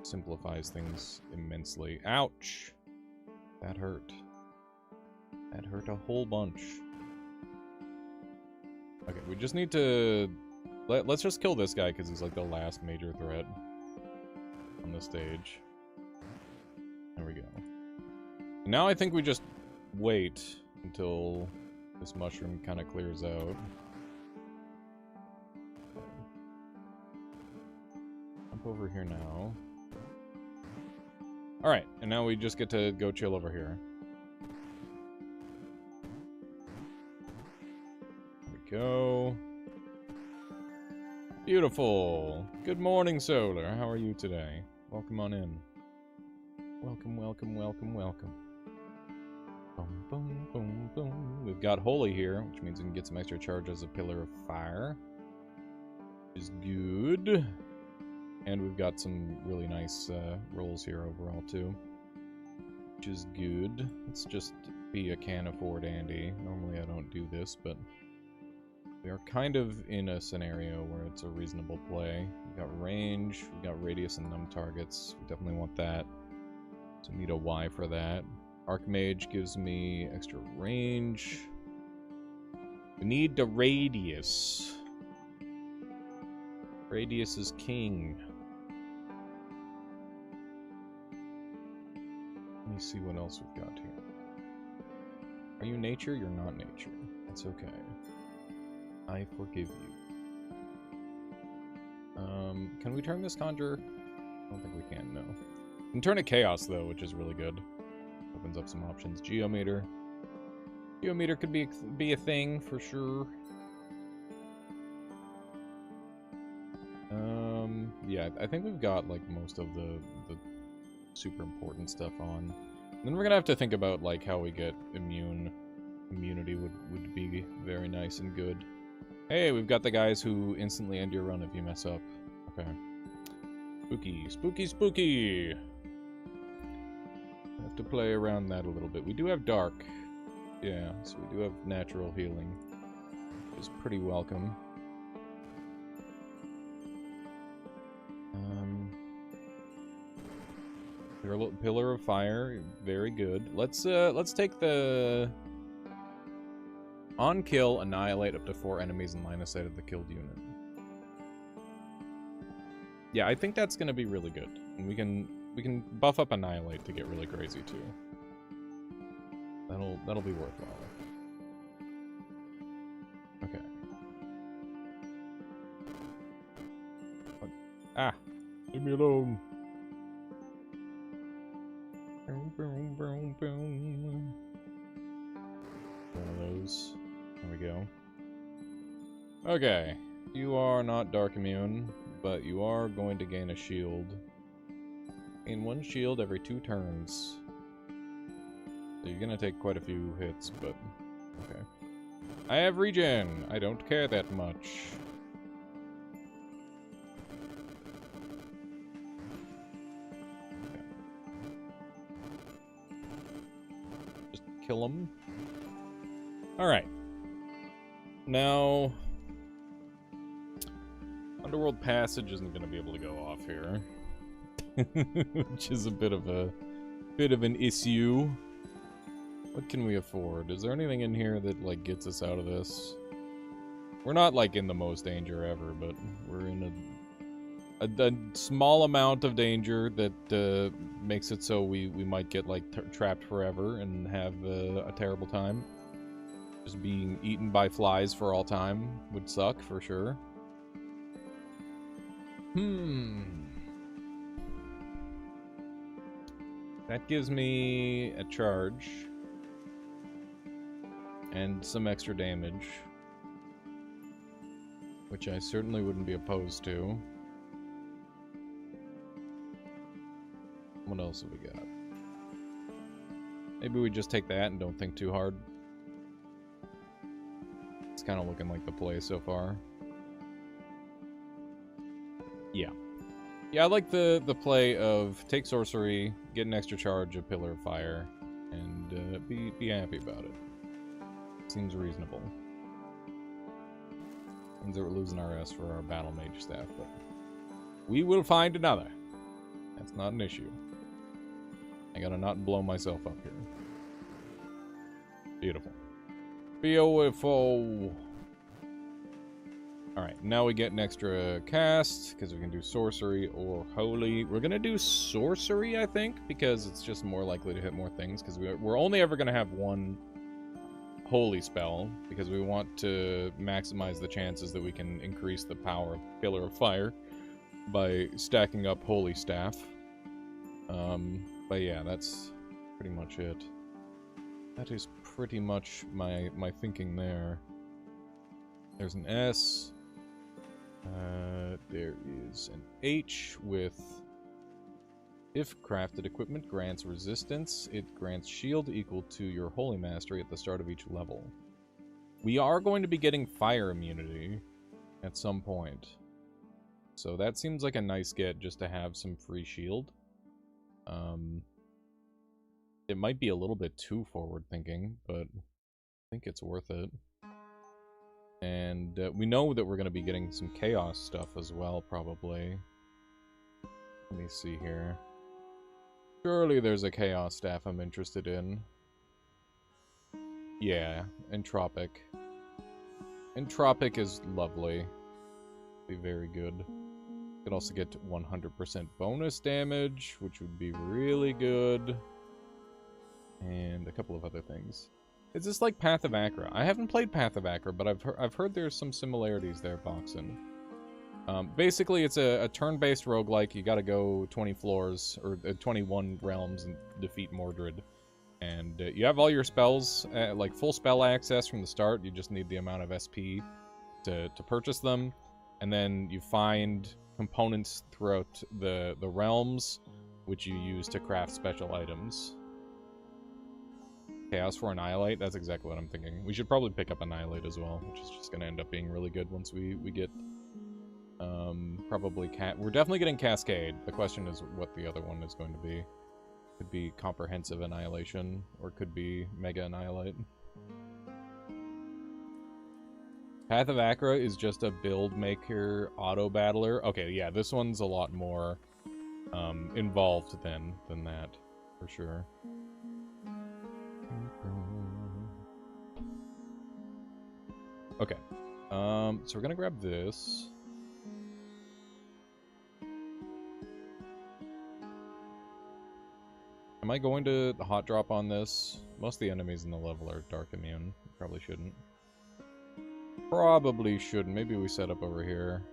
Simplifies things immensely. Ouch! That hurt. That hurt a whole bunch. Okay, we just need to... Let's just kill this guy, because he's like the last major threat on the stage. There we go. Now I think we just wait until this mushroom kind of clears out. Jump over here now. Alright, and now we just get to go chill over here. There we go. Beautiful. Good morning, Solar. How are you today? Welcome on in. Welcome, welcome, welcome, welcome. Boom, boom, boom, boom. We've got Holy here, which means we can get some extra charge as a Pillar of Fire. Which is good. And we've got some really nice rolls here overall, too. Which is good. Let's just be a can afford Andy. Normally I don't do this, but we are kind of in a scenario where it's a reasonable play. We've got range, we've got radius and numb targets. We definitely want that. So need a Y for that. Archmage gives me extra range. We need the radius. Radius is king. Let me see what else we've got here. Are you nature? You're not nature. That's okay. I forgive you. Can we turn this conjure? I don't think we can, no. We can turn it chaos, though, which is really good. Opens up some options. Geometer. Geometer could be a thing, for sure. Yeah, I think we've got, like, most of the super important stuff on. And then we're gonna have to think about, like, how we get immunity would be very nice and good. Hey, we've got the guys who instantly end your run if you mess up. Okay. Spooky, spooky, spooky! Have to play around that a little bit. We do have dark. Yeah, so we do have natural healing. Which is pretty welcome. Pillar of Fire, very good. Let's take the on kill, annihilate up to 4 enemies in line of sight of the killed unit. Yeah, I think that's gonna be really good. And we can buff up annihilate to get really crazy too. That'll be worthwhile. Okay. What? Ah, leave me alone. Boom, boom, boom, boom. One of those. There we go. Okay. You are not dark immune, but you are going to gain a shield. Gain 1 shield every 2 turns. So you're gonna take quite a few hits, but okay. I have regen. I don't care that much. Kill him. Alright. Now, Underworld Passage isn't going to be able to go off here. Which is a bit of an issue. What can we afford? Is there anything in here that, like, gets us out of this? We're not, like, in the most danger ever, but we're in a small amount of danger that makes it so we might get, like, trapped forever and have a terrible time. Just being eaten by flies for all time would suck, for sure. That gives me a charge. And some extra damage. Which I certainly wouldn't be opposed to. What else have we got? Maybe we just take that and don't think too hard. It's kind of looking like the play so far. Yeah. Yeah, I like the play of take sorcery, get an extra charge of Pillar of Fire, and be happy about it. Seems reasonable. Means that we're losing our S for our Battle Mage staff, but we will find another. That's not an issue. I gotta not blow myself up here. Beautiful. Beautiful. Alright, now we get an extra cast, because we can do sorcery or holy. We're going to do sorcery, I think, because it's just more likely to hit more things, because we're only ever going to have one holy spell, because we want to maximize the chances that we can increase the power of Pillar of Fire by stacking up holy staff. But yeah, that's pretty much it. That is pretty much my thinking there. There's an S. There is an H with... If crafted equipment grants resistance, it grants shield equal to your holy mastery at the start of each level. We are going to be getting fire immunity at some point. So that seems like a nice get just to have some free shield. It might be a little bit too forward thinking, but I think it's worth it. And we know that we're going to be getting some chaos stuff as well, probably. Let me see here. Surely there's a chaos staff I'm interested in. Yeah, Entropic. Entropic is lovely. Be very good. Could also get 100% bonus damage, which would be really good. And a couple of other things. Is this like Path of Acra? I haven't played Path of Acra, but I've heard there's some similarities there, Boxen. Basically, it's a turn-based roguelike. You gotta go 20 floors, or 21 realms, and defeat Mordred. And you have all your spells, like full spell access from the start. You just need the amount of SP to purchase them. And then you find components throughout the realms, which you use to craft special items. Chaos for Annihilate? That's exactly what I'm thinking. We should probably pick up Annihilate as well, which is just going to end up being really good once we get... probably We're definitely getting Cascade. The question is what the other one is going to be. Could be Comprehensive Annihilation, or could be Mega Annihilate. Path of Acra is just a build maker auto battler. Okay, yeah, this one's a lot more involved than that, for sure. Okay, so we're gonna grab this. Am I going to hot drop on this? Most of the enemies in the level are dark immune. Probably shouldn't. Probably shouldn't. Maybe we set up over here.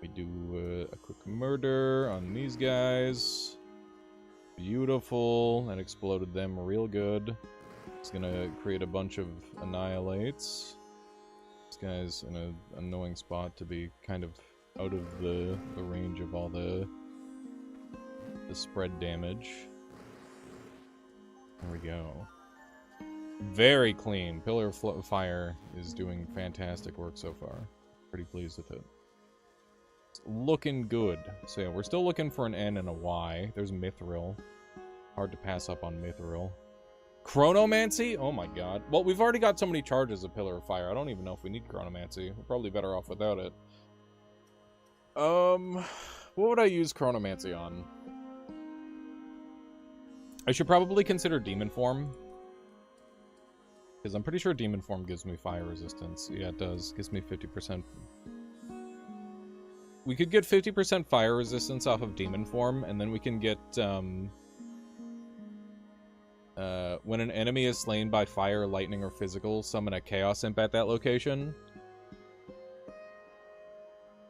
We do a quick murder on these guys. Beautiful. That exploded them real good. It's gonna create a bunch of annihilates. This guy's in an annoying spot to be kind of out of the range of all the spread damage. There we go. Very clean. Pillar of Fire is doing fantastic work so far. Pretty pleased with it. It's looking good. So yeah, we're still looking for an N and a Y. There's Mithril. Hard to pass up on Mithril. Chronomancy? Oh my god. Well, we've already got so many charges of Pillar of Fire. I don't even know if we need Chronomancy. We're probably better off without it. What would I use Chronomancy on? I should probably consider Demon Form. Because I'm pretty sure Demon Form gives me fire resistance. Yeah, it does. Gives me 50%. We could get 50% fire resistance off of Demon Form, and then we can get, when an enemy is slain by fire, lightning, or physical, summon a Chaos Imp at that location.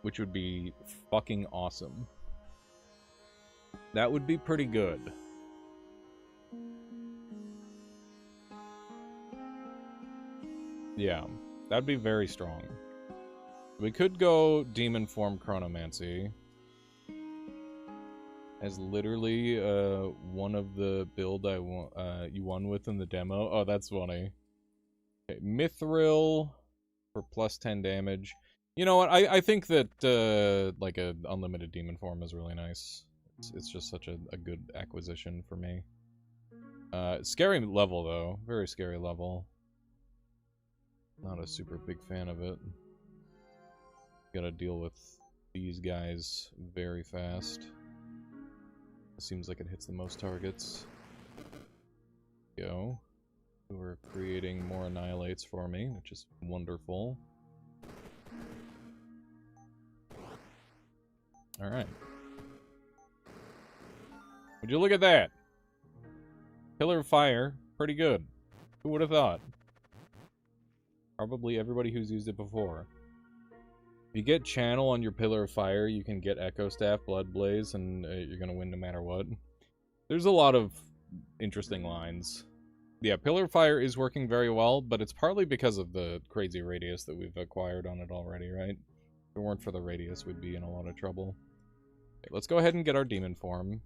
Which would be fucking awesome. That would be pretty good. Yeah, that'd be very strong. We could go Demon Form Chronomancy. As literally one of the build you won with in the demo. Oh, that's funny. Okay, Mithril for plus 10 damage. You know what? I think that like a unlimited Demon Form is really nice. It's just such a good acquisition for me. Scary level though, very scary level. Not a super big fan of it. Gotta deal with these guys very fast. It seems like it hits the most targets. Go. Who are creating more annihilates for me, which is wonderful. Alright. Would you look at that? Pillar of Fire, pretty good. Who would have thought? Probably everybody who's used it before. If you get Channel on your Pillar of Fire, you can get Echo Staff, Blood Blaze, and you're gonna win no matter what. There's a lot of interesting lines. Yeah, Pillar of Fire is working very well, but it's partly because of the crazy radius that we've acquired on it already, right? If it weren't for the radius, we'd be in a lot of trouble. Okay, let's go ahead and get our demon form.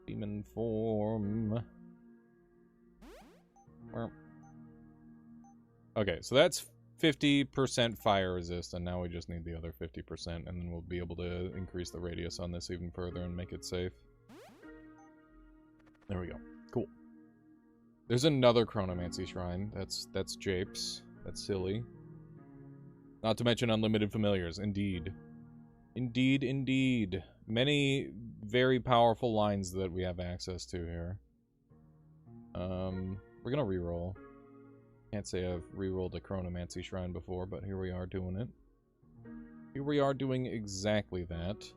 Demon form. Okay, so that's 50% fire resist, and now we just need the other 50%, and then we'll be able to increase the radius on this even further and make it safe. There we go. Cool. There's another Chronomancy Shrine. That's Japes. That's silly. Not to mention unlimited familiars. Indeed. Indeed, indeed. Many very powerful lines that we have access to here. We're gonna reroll. Can't say I've rerolled a Chronomancy Shrine before, but here we are doing it. Here we are doing exactly that.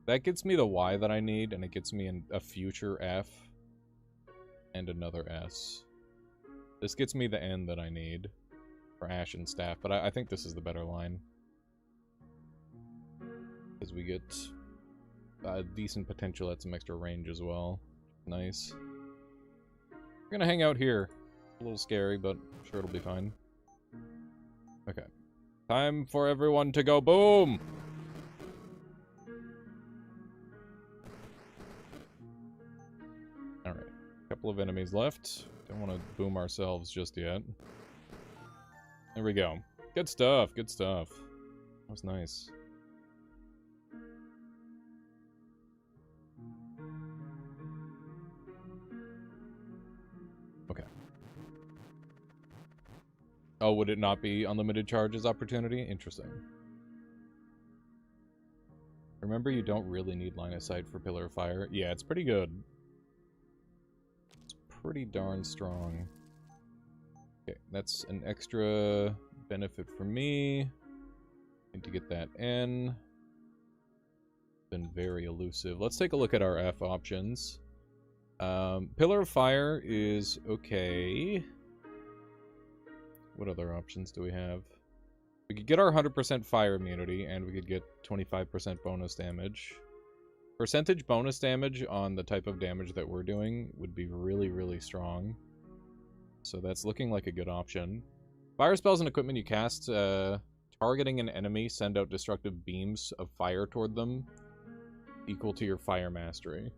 That gets me the Y that I need, and it gets me a future F and another S. This gets me the N that I need for Ashen Staff, but I think this is the better line. Because we get decent potential at some extra range as well. Nice. We're gonna hang out here. A little scary, but I'm sure it'll be fine. Okay. Time for everyone to go boom! Alright. Couple of enemies left. Don't want to boom ourselves just yet. There we go. Good stuff, good stuff. That was nice. Okay. Oh, would it not be unlimited charges opportunity? Interesting. Remember, you don't really need line of sight for Pillar of Fire. Yeah, it's pretty good. It's pretty darn strong. Okay, that's an extra benefit for me. Need to get that in. Been very elusive. Let's take a look at our F options. Pillar of Fire is okay. What other options do we have? We could get our 100% fire immunity, and we could get 25% bonus damage. Percentage bonus damage on the type of damage that we're doing would be really, really strong. So that's looking like a good option. Fire spells and equipment you cast, targeting an enemy, send out destructive beams of fire toward them, equal to your fire mastery.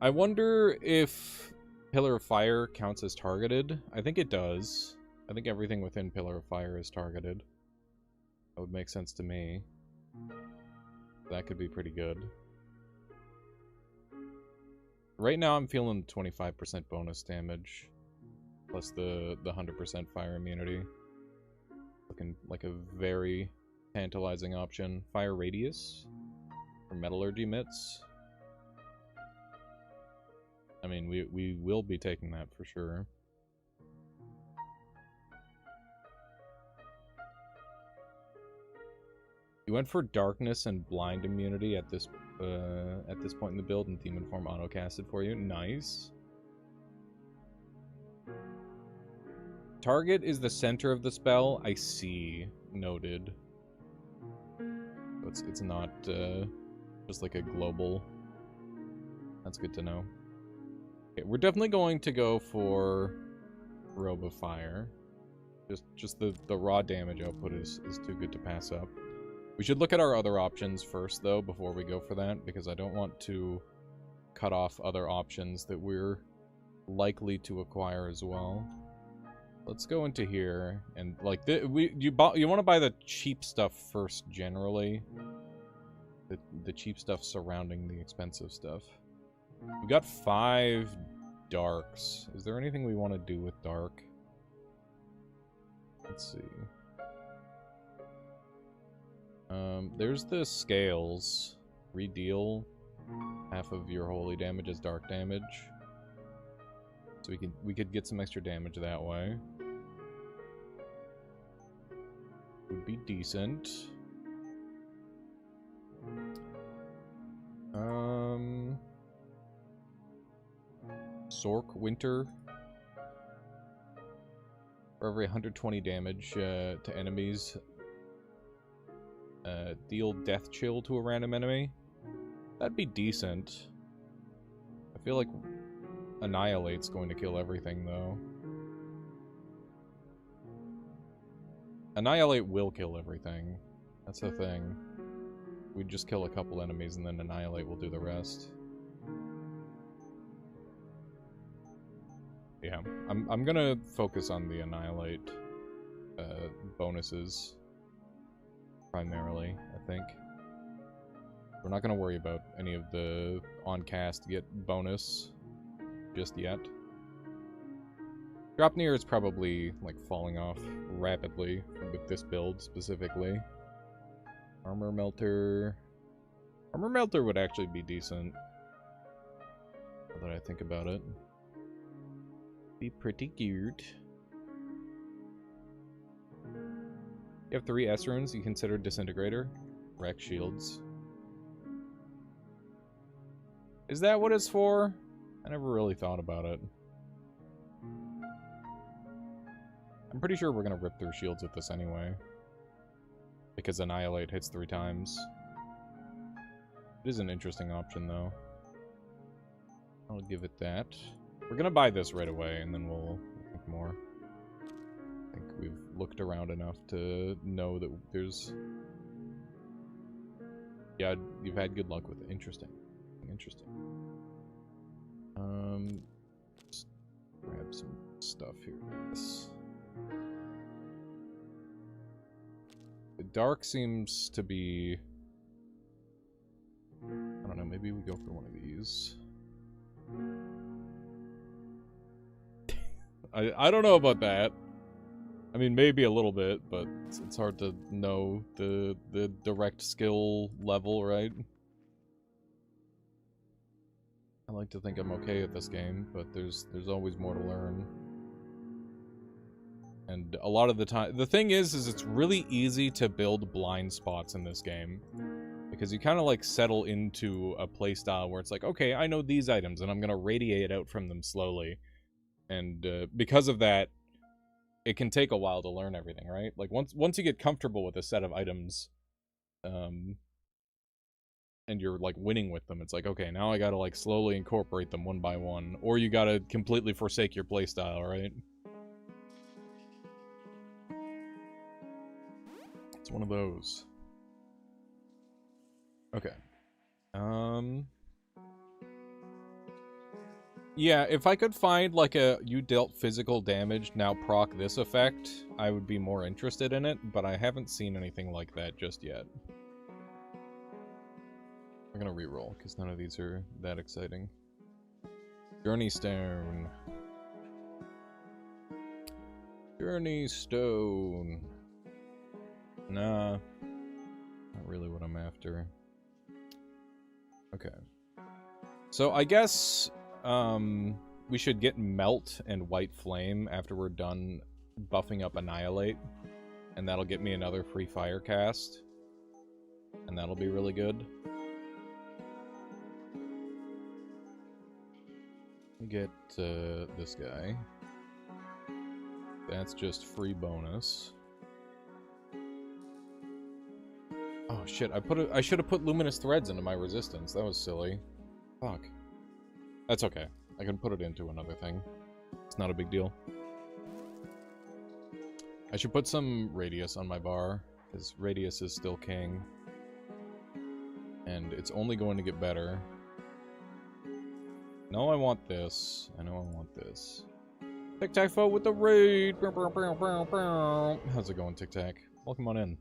I wonder if Pillar of Fire counts as targeted. I think it does. I think everything within Pillar of Fire is targeted. That would make sense to me. That could be pretty good. Right now I'm feeling 25% bonus damage. Plus the 100% fire immunity. Looking like a very tantalizing option. Fire Radius? For Metallurgy Mitts? I mean, we will be taking that for sure. You went for Darkness and Blind immunity at this point in the build, and Demon Form auto-casted for you. Nice. Target is the center of the spell. I see. Noted. It's not just like a global. That's good to know. Okay, we're definitely going to go for Robe of Fire. Just the raw damage output is too good to pass up. We should look at our other options first, though, before we go for that, because I don't want to cut off other options that we're likely to acquire as well. Let's go into here, and like you want to buy the cheap stuff first, generally. The cheap stuff surrounding the expensive stuff. We got 5 darks. Is there anything we want to do with dark? Let's see. There's the scales. Redeal half of your holy damage as dark damage. So we could get some extra damage that way. Would be decent. Sork Winter. For every 120 damage to enemies, deal Death Chill to a random enemy. That'd be decent. I feel like Annihilate's going to kill everything, though. Annihilate will kill everything. That's the thing. We'd just kill a couple enemies and then Annihilate will do the rest. Yeah, I'm gonna focus on the Annihilate bonuses primarily, I think. We're not gonna worry about any of the on-cast get bonus just yet. Dropnir is probably, like, falling off rapidly with this build, specifically. Armor Melter... Armor Melter would actually be decent. Now that I think about it. Be pretty good. You have 3 S runes, you consider Disintegrator. Wreck Shields. Is that what it's for? I never really thought about it. I'm pretty sure we're gonna rip through shields with this anyway. Because Annihilate hits 3 times. It is an interesting option, though. I'll give it that. We're gonna buy this right away, and then we'll think more. I think we've looked around enough to know that there's... Yeah, you've had good luck with it. Interesting. Interesting. Just grab some stuff here. Yes. The dark seems to be... I don't know, maybe we go for one of these. I don't know about that. I mean, maybe a little bit, but it's hard to know the direct skill level, right? I like to think I'm okay at this game, but there's always more to learn. And a lot of the time... The thing is it's really easy to build blind spots in this game. Because you kind of, like, settle into a playstyle where it's like, okay, I know these items, and I'm gonna radiate out from them slowly. And because of that, it can take a while to learn everything, right? Like, once you get comfortable with a set of items, and you're, like, winning with them, it's like, okay, now I gotta, like, slowly incorporate them one by one. Or you gotta completely forsake your playstyle, right? It's one of those. Okay. Yeah, if I could find, like, a you dealt physical damage, now proc this effect, I would be more interested in it, but I haven't seen anything like that just yet. We're gonna reroll, because none of these are that exciting. Journey Stone. Journey Stone. Nah. Not really what I'm after. Okay. So I guess we should get Melt and White Flame after we're done buffing up Annihilate. And that'll get me another free fire cast. And that'll be really good. Get this guy. That's just free bonus. Oh shit, I should have put Luminous Threads into my resistance. That was silly. Fuck. That's okay. I can put it into another thing. It's not a big deal. I should put some Radius on my bar, because Radius is still king. And it's only going to get better. No, I want this. I know I want this. Tic-Tac-Fo with the raid! How's it going, Tic-Tac? Welcome on in.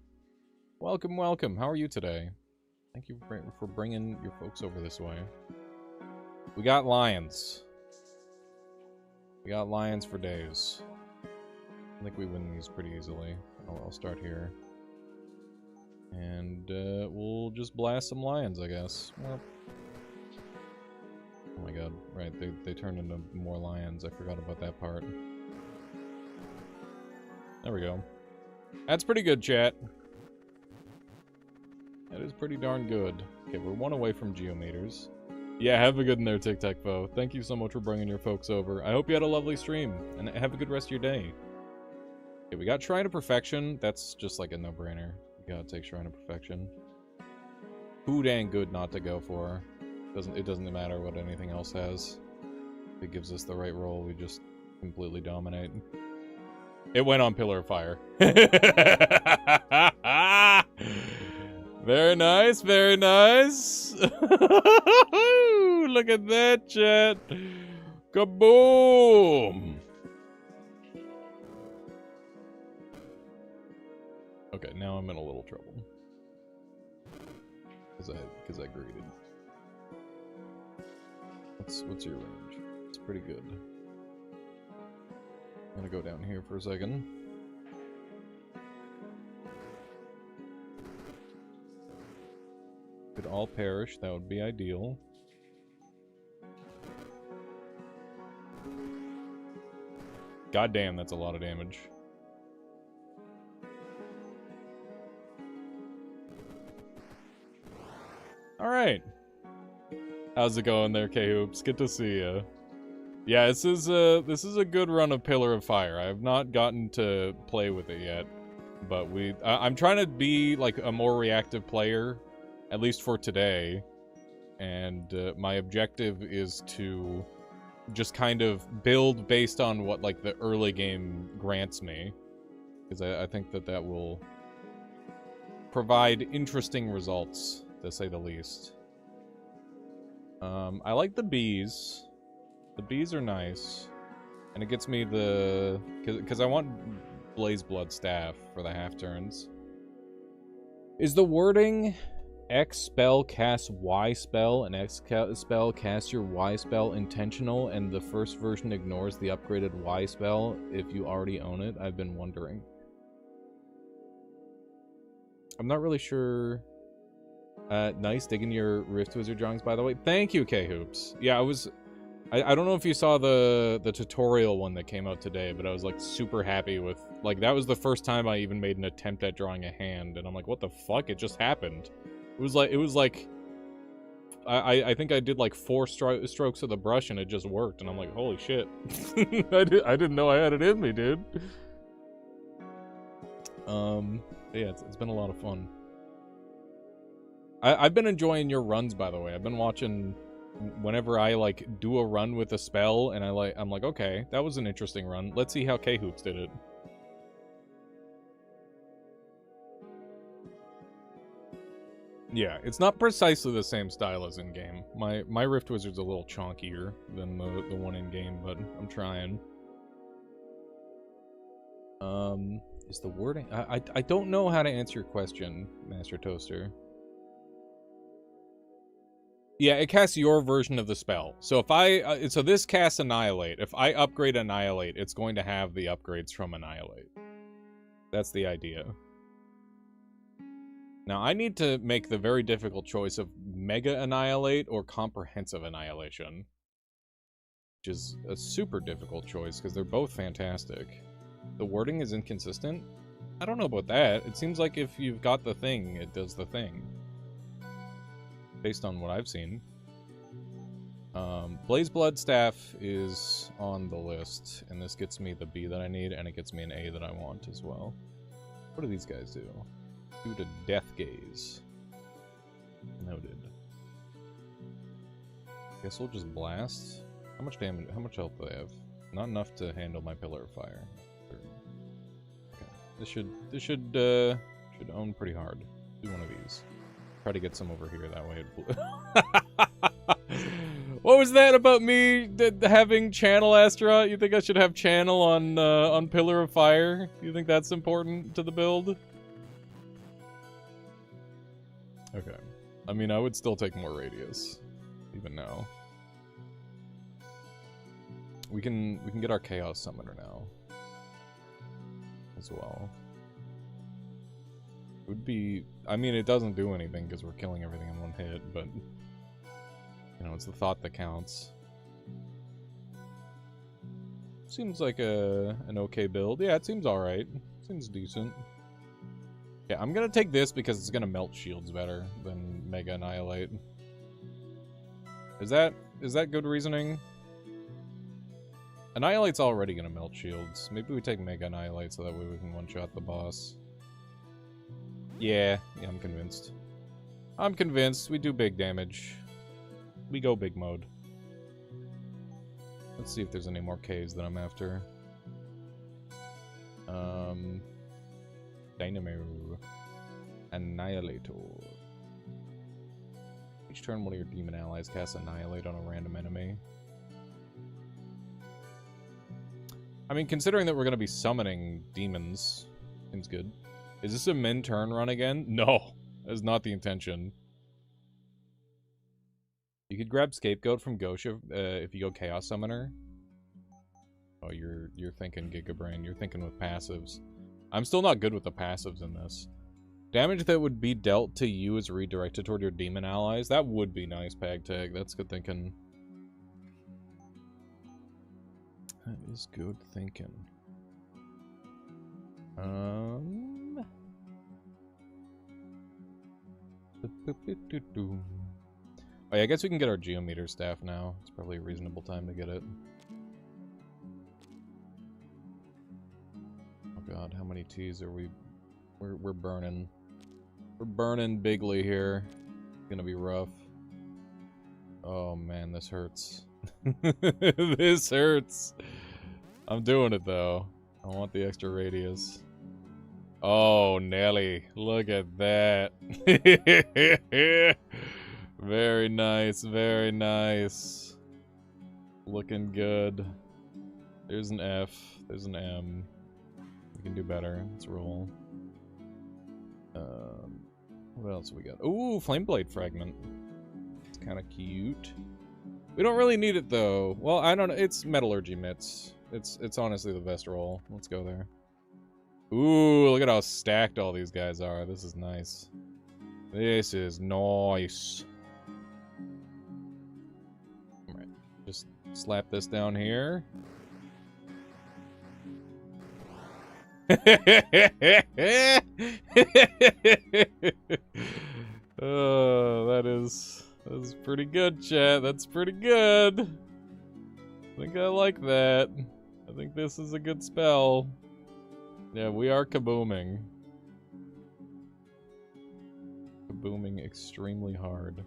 Welcome, welcome. How are you today? Thank you for bringing your folks over this way. We got lions. We got lions for days. I think we win these pretty easily. I'll start here. And we'll just blast some lions, I guess. Well, oh my god, right, they turned into more lions. I forgot about that part. There we go. That's pretty good, chat. That is pretty darn good. Okay, we're one away from Geometers. Yeah, have a good in there, Tic Tac Foe. Thank you so much for bringing your folks over. I hope you had a lovely stream, and have a good rest of your day. Okay, we got Shrine of Perfection. That's just like a no-brainer. We gotta take Shrine of Perfection. Too dang good not to go for. It doesn't matter what anything else has. If it gives us the right roll, we just completely dominate. It went on Pillar of Fire. Very nice, very nice. Look at that, chat. Kaboom! Okay, now I'm in a little trouble. Because I greeted. What's your range? It's pretty good. I'm gonna go down here for a second. Could all perish, that would be ideal. God damn, that's a lot of damage. Alright. How's it going there, K-Hoops? Good to see ya. Yeah, this is a good run of Pillar of Fire. I have not gotten to play with it yet, but I'm trying to be like a more reactive player, at least for today, and my objective is to just kind of build based on what like the early game grants me, because I think that will provide interesting results, to say the least. I like the bees. The bees are nice. And it gets me the... Because I want Blaze Blood Staff for the half turns. Is the wording X spell casts Y spell and X spell casts your Y spell intentional and the first version ignores the upgraded Y spell if you already own it? I've been wondering. I'm not really sure... nice digging your Rift Wizard drawings, by the way. Thank you, K-Hoops. Yeah, I don't know if you saw the tutorial one that came out today, but I was like super happy with, like, that was the first time I even made an attempt at drawing a hand, and I'm like, what the fuck? It just happened. It was like I think I did like 4 strokes of the brush and it just worked, and I'm like, holy shit. I didn't know I had it in me, dude. Yeah, it's been a lot of fun. I've been enjoying your runs, by the way. I've been watching whenever I like do a run with a spell, and I'm like, okay, that was an interesting run. Let's see how K-Hoops did it. Yeah, it's not precisely the same style as in game. My Rift Wizard's a little chonkier than the one in game, but I'm trying. Is the wording? I don't know how to answer your question, Master Toaster. Yeah, it casts your version of the spell. So if so this casts Annihilate. If I upgrade Annihilate, it's going to have the upgrades from Annihilate. That's the idea. Now, I need to make the very difficult choice of Mega Annihilate or Comprehensive Annihilation. Which is a super difficult choice, because they're both fantastic. The wording is inconsistent? I don't know about that. It seems like if you've got the thing, it does the thing. Based on what I've seen. Blaze Blood Staff is on the list, and this gets me the B that I need, and it gets me an A that I want as well. What do these guys do? Do to Death Gaze. Noted. Guess we'll just blast. How much damage? How much health do they have? Not enough to handle my Pillar of Fire. Okay. This should own pretty hard. Do one of these. Try to get some over here, that way it blew. What was that about me having channel Astaroth? You think I should have channel on Pillar of Fire? Do you think that's important to the build? Okay. I mean, I would still take more radius, even now. We can get our Chaos Summoner now, as well. Would be... I mean, it doesn't do anything because we're killing everything in one hit, but... You know, it's the thought that counts. Seems like an okay build. Yeah, it seems alright. Seems decent. Yeah, I'm gonna take this because it's gonna melt shields better than Mega Annihilate. Is that good reasoning? Annihilate's already gonna melt shields. Maybe we take Mega Annihilate so that way we can one-shot the boss. Yeah, I'm convinced. I'm convinced. We do big damage. We go big mode. Let's see if there's any more caves that I'm after. Dynamo. Annihilator. Each turn, one of your demon allies casts Annihilate on a random enemy. I mean, considering that we're going to be summoning demons, seems good. Is this a min turn run again? No, that is not the intention. You could grab Scapegoat from Gosha if you go Chaos Summoner. Oh, you're thinking Gigabrain. You're thinking with passives. I'm still not good with the passives in this. Damage that would be dealt to you is redirected toward your demon allies. That would be nice, Pagtag. That's good thinking. That is good thinking. Oh yeah, I guess we can get our Geometer Staff now. It's probably a reasonable time to get it. Oh god, how many T's are we... We're burning. We're burning bigly here. It's gonna be rough. Oh man, this hurts. This hurts. I'm doing it though. I want the extra radius. Oh, Nelly. Look at that. Very nice, very nice. Looking good. There's an F. There's an M. We can do better. Let's roll. What else we got? Ooh, Flameblade Fragment. It's kind of cute. We don't really need it though. Well, I don't know. It's Metallurgy Mitts. It's honestly the best roll. Let's go there. Ooh, look at how stacked all these guys are. This is nice. This is nice. Alright, just slap this down here. Oh, that is pretty good, chat. That's pretty good. I think I like that. I think this is a good spell. Yeah, we are kabooming. Kabooming extremely hard.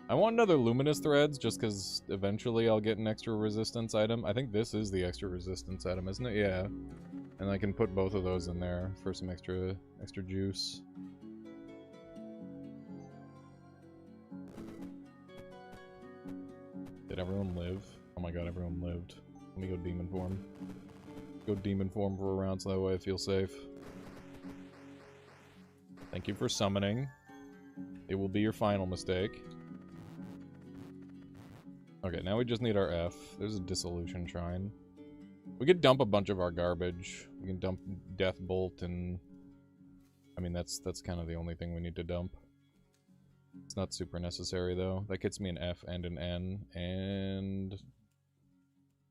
I want another Luminous Threads just because eventually I'll get an extra resistance item. I think this is the extra resistance item, isn't it? Yeah. And I can put both of those in there for some extra juice. Did everyone live? Oh my god, everyone lived. Let me go Demon Form. Go Demon Form for a round so that way I feel safe. Thank you for summoning. It will be your final mistake. Okay, now we just need our F. There's a Dissolution Shrine. We could dump a bunch of our garbage. We can dump Death Bolt and... I mean, that's kind of the only thing we need to dump. It's not super necessary, though. That gets me an F and an N, and...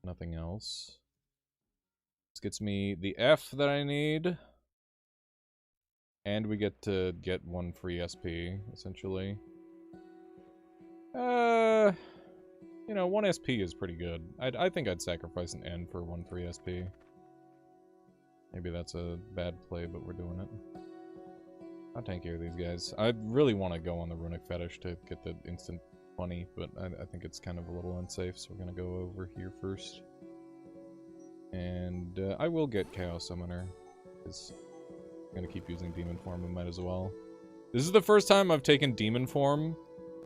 nothing else. This gets me the F that I need. And we get to get one free SP, essentially. You know, 1 SP is pretty good. I think I'd sacrifice an N for 1 free SP. Maybe that's a bad play, but we're doing it. How tanky are these guys? I really want to go on the Runic Fetish to get the instant 20, but I think it's kind of a little unsafe, so we're going to go over here first. And I will get Chaos Summoner, because I'm going to keep using Demon Form, I might as well. This is the first time I've taken Demon Form,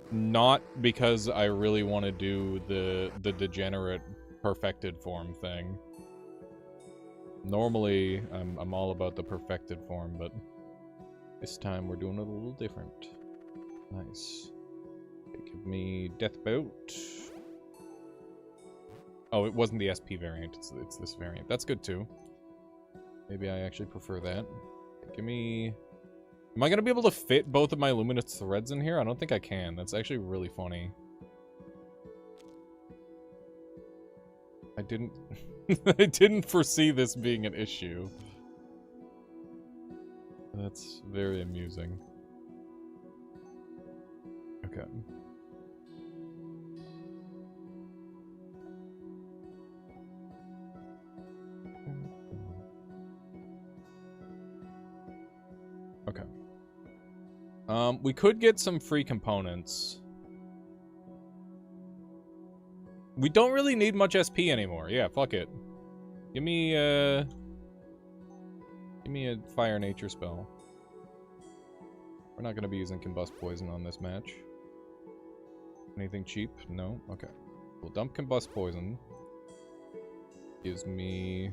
not because I really want to do the degenerate perfected form thing. Normally, I'm all about the perfected form, but this time we're doing it a little different. Nice. Okay, give me Death Bolt. Oh, it wasn't the SP variant, it's this variant. That's good too. Maybe I actually prefer that. Give me Am I gonna be able to fit both of my luminous threads in here? I don't think I can. That's actually really funny. I didn't... I didn't foresee this being an issue. That's very amusing. Okay. Okay. We could get some free components. We don't really need much SP anymore. Yeah, fuck it. Give me a fire nature spell. We're not gonna be using combust poison on this match. Anything cheap? No? Okay. We'll dump combust poison. Gives me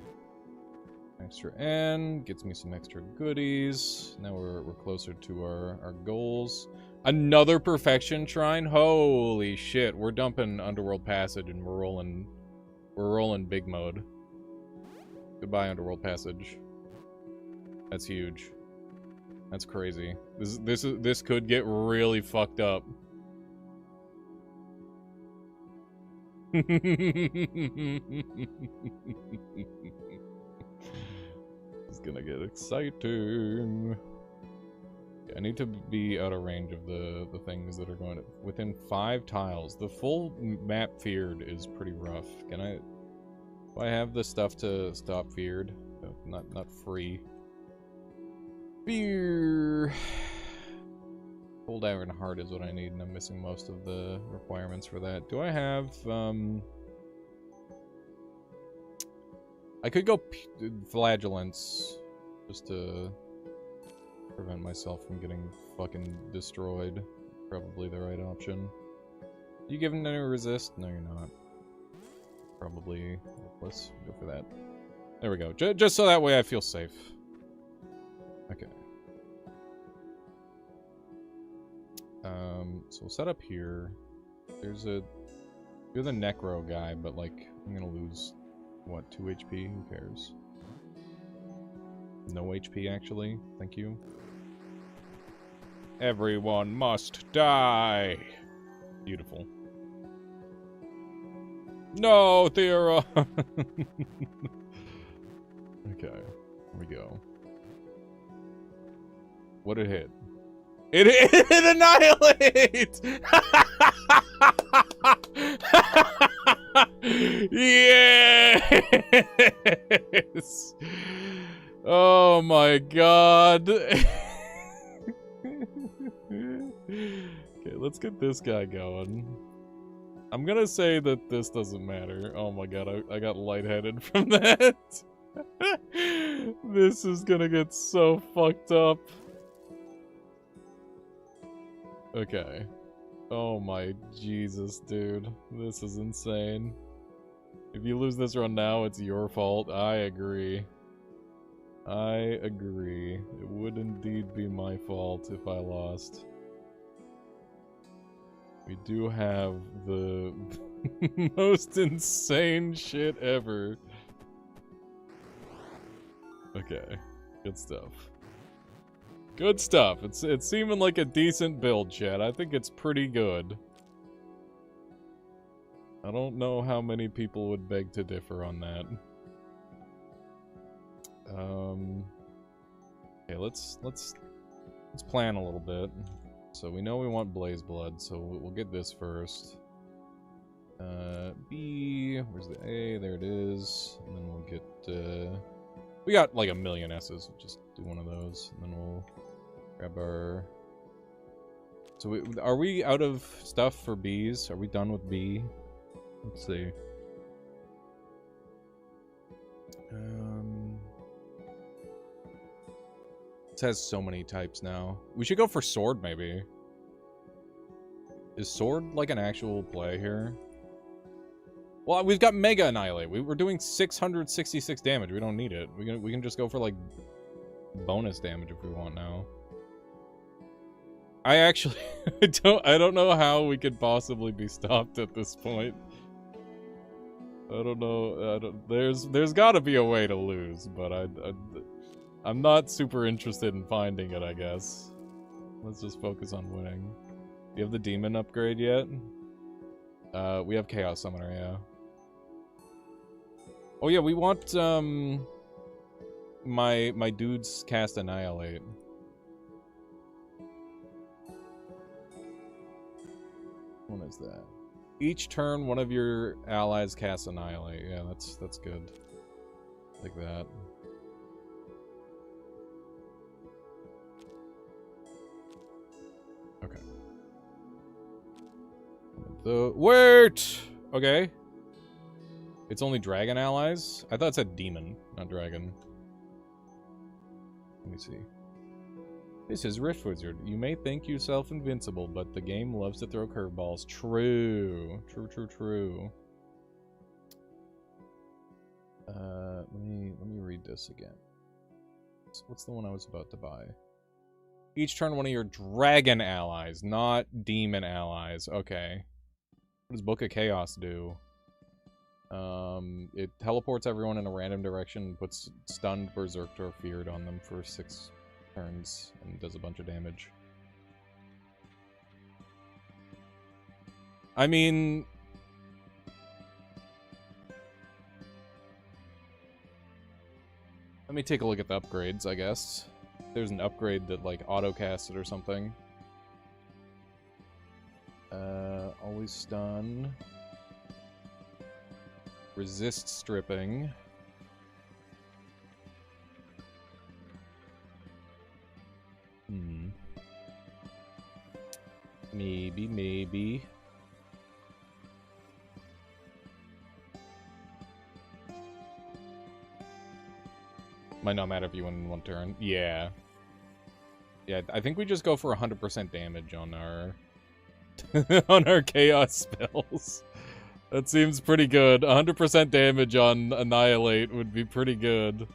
extra N, gets me some extra goodies. Now we're closer to our goals. Another perfection shrine? Holy shit, we're dumping Underworld Passage and we're rolling big mode. Goodbye, Underworld Passage. That's huge. That's crazy. This could get really fucked up. It's gonna get exciting. I need to be out of range of the things that are going to, within 5 tiles. The full map feared is pretty rough. Do I have the stuff to stop feared? No, not free. Fear. Cold Iron Heart is what I need, and I'm missing most of the requirements for that. Do I have, I could go Flagellants, just to prevent myself from getting fucking destroyed. Probably the right option. You giving any resist? No, you're not. Probably. Let's go for that. There we go. Just so that way I feel safe. Okay. So we'll set up here. You're the Necro guy, but like, I'm gonna lose, what, 2 HP? Who cares? No HP, actually. Thank you. Everyone must die! Beautiful. No, Thera! Okay, here we go. What did it hit? It Annihilate! Yes! Oh my god. Okay, let's get this guy going. I'm gonna say that this doesn't matter. Oh my god, I got lightheaded from that. This is gonna get so fucked up. Okay. Oh my Jesus, dude. This is insane. If you lose this run now, it's your fault. I agree. I agree. It would indeed be my fault if I lost. We do have the most insane shit ever. Okay. Good stuff. Good stuff. It's seeming like a decent build, chat. I think it's pretty good. I don't know how many people would beg to differ on that. Okay, let's plan a little bit. So we know we want Blaze Blood, so we'll get this first. B, where's the A? There it is. And then we'll get, we got like a million S's. We'll just do one of those, and then we'll grab our... So are we out of stuff for Bs? Are we done with B? Let's see. This has so many types now. We should go for Sword, maybe. Is Sword like an actual play here? Well, we've got Mega Annihilate. We're doing 666 damage. We don't need it. We can just go for like bonus damage if we want now. I actually I don't know how we could possibly be stopped at this point. I don't know. There's got to be a way to lose, but I'm not super interested in finding it, I guess. Let's just focus on winning. You have the demon upgrade yet? We have Chaos Summoner, yeah. Oh yeah, we want, my dudes cast Annihilate. What is that? Each turn, one of your allies casts Annihilate. Yeah, that's good. Like that. Okay. Wait! Okay. It's only dragon allies? I thought it said demon, not dragon. Let me see. This is Rift Wizard. You may think yourself invincible, but the game loves to throw curveballs. True. True. Let me read this again. What's the one I was about to buy? Each turn, one of your dragon allies, not demon allies. Okay. What does Book of Chaos do? It teleports everyone in a random direction and puts stunned, berserked, or feared on them for 6 turns and does a bunch of damage. I mean... let me take a look at the upgrades, I guess. There's an upgrade that, like, auto-casts it or something. Always stun. Resist stripping. Maybe. Might not matter if you win in 1 turn. Yeah. Yeah, I think we just go for 100% damage on our on our chaos spells. That seems pretty good. 100% damage on Annihilate would be pretty good.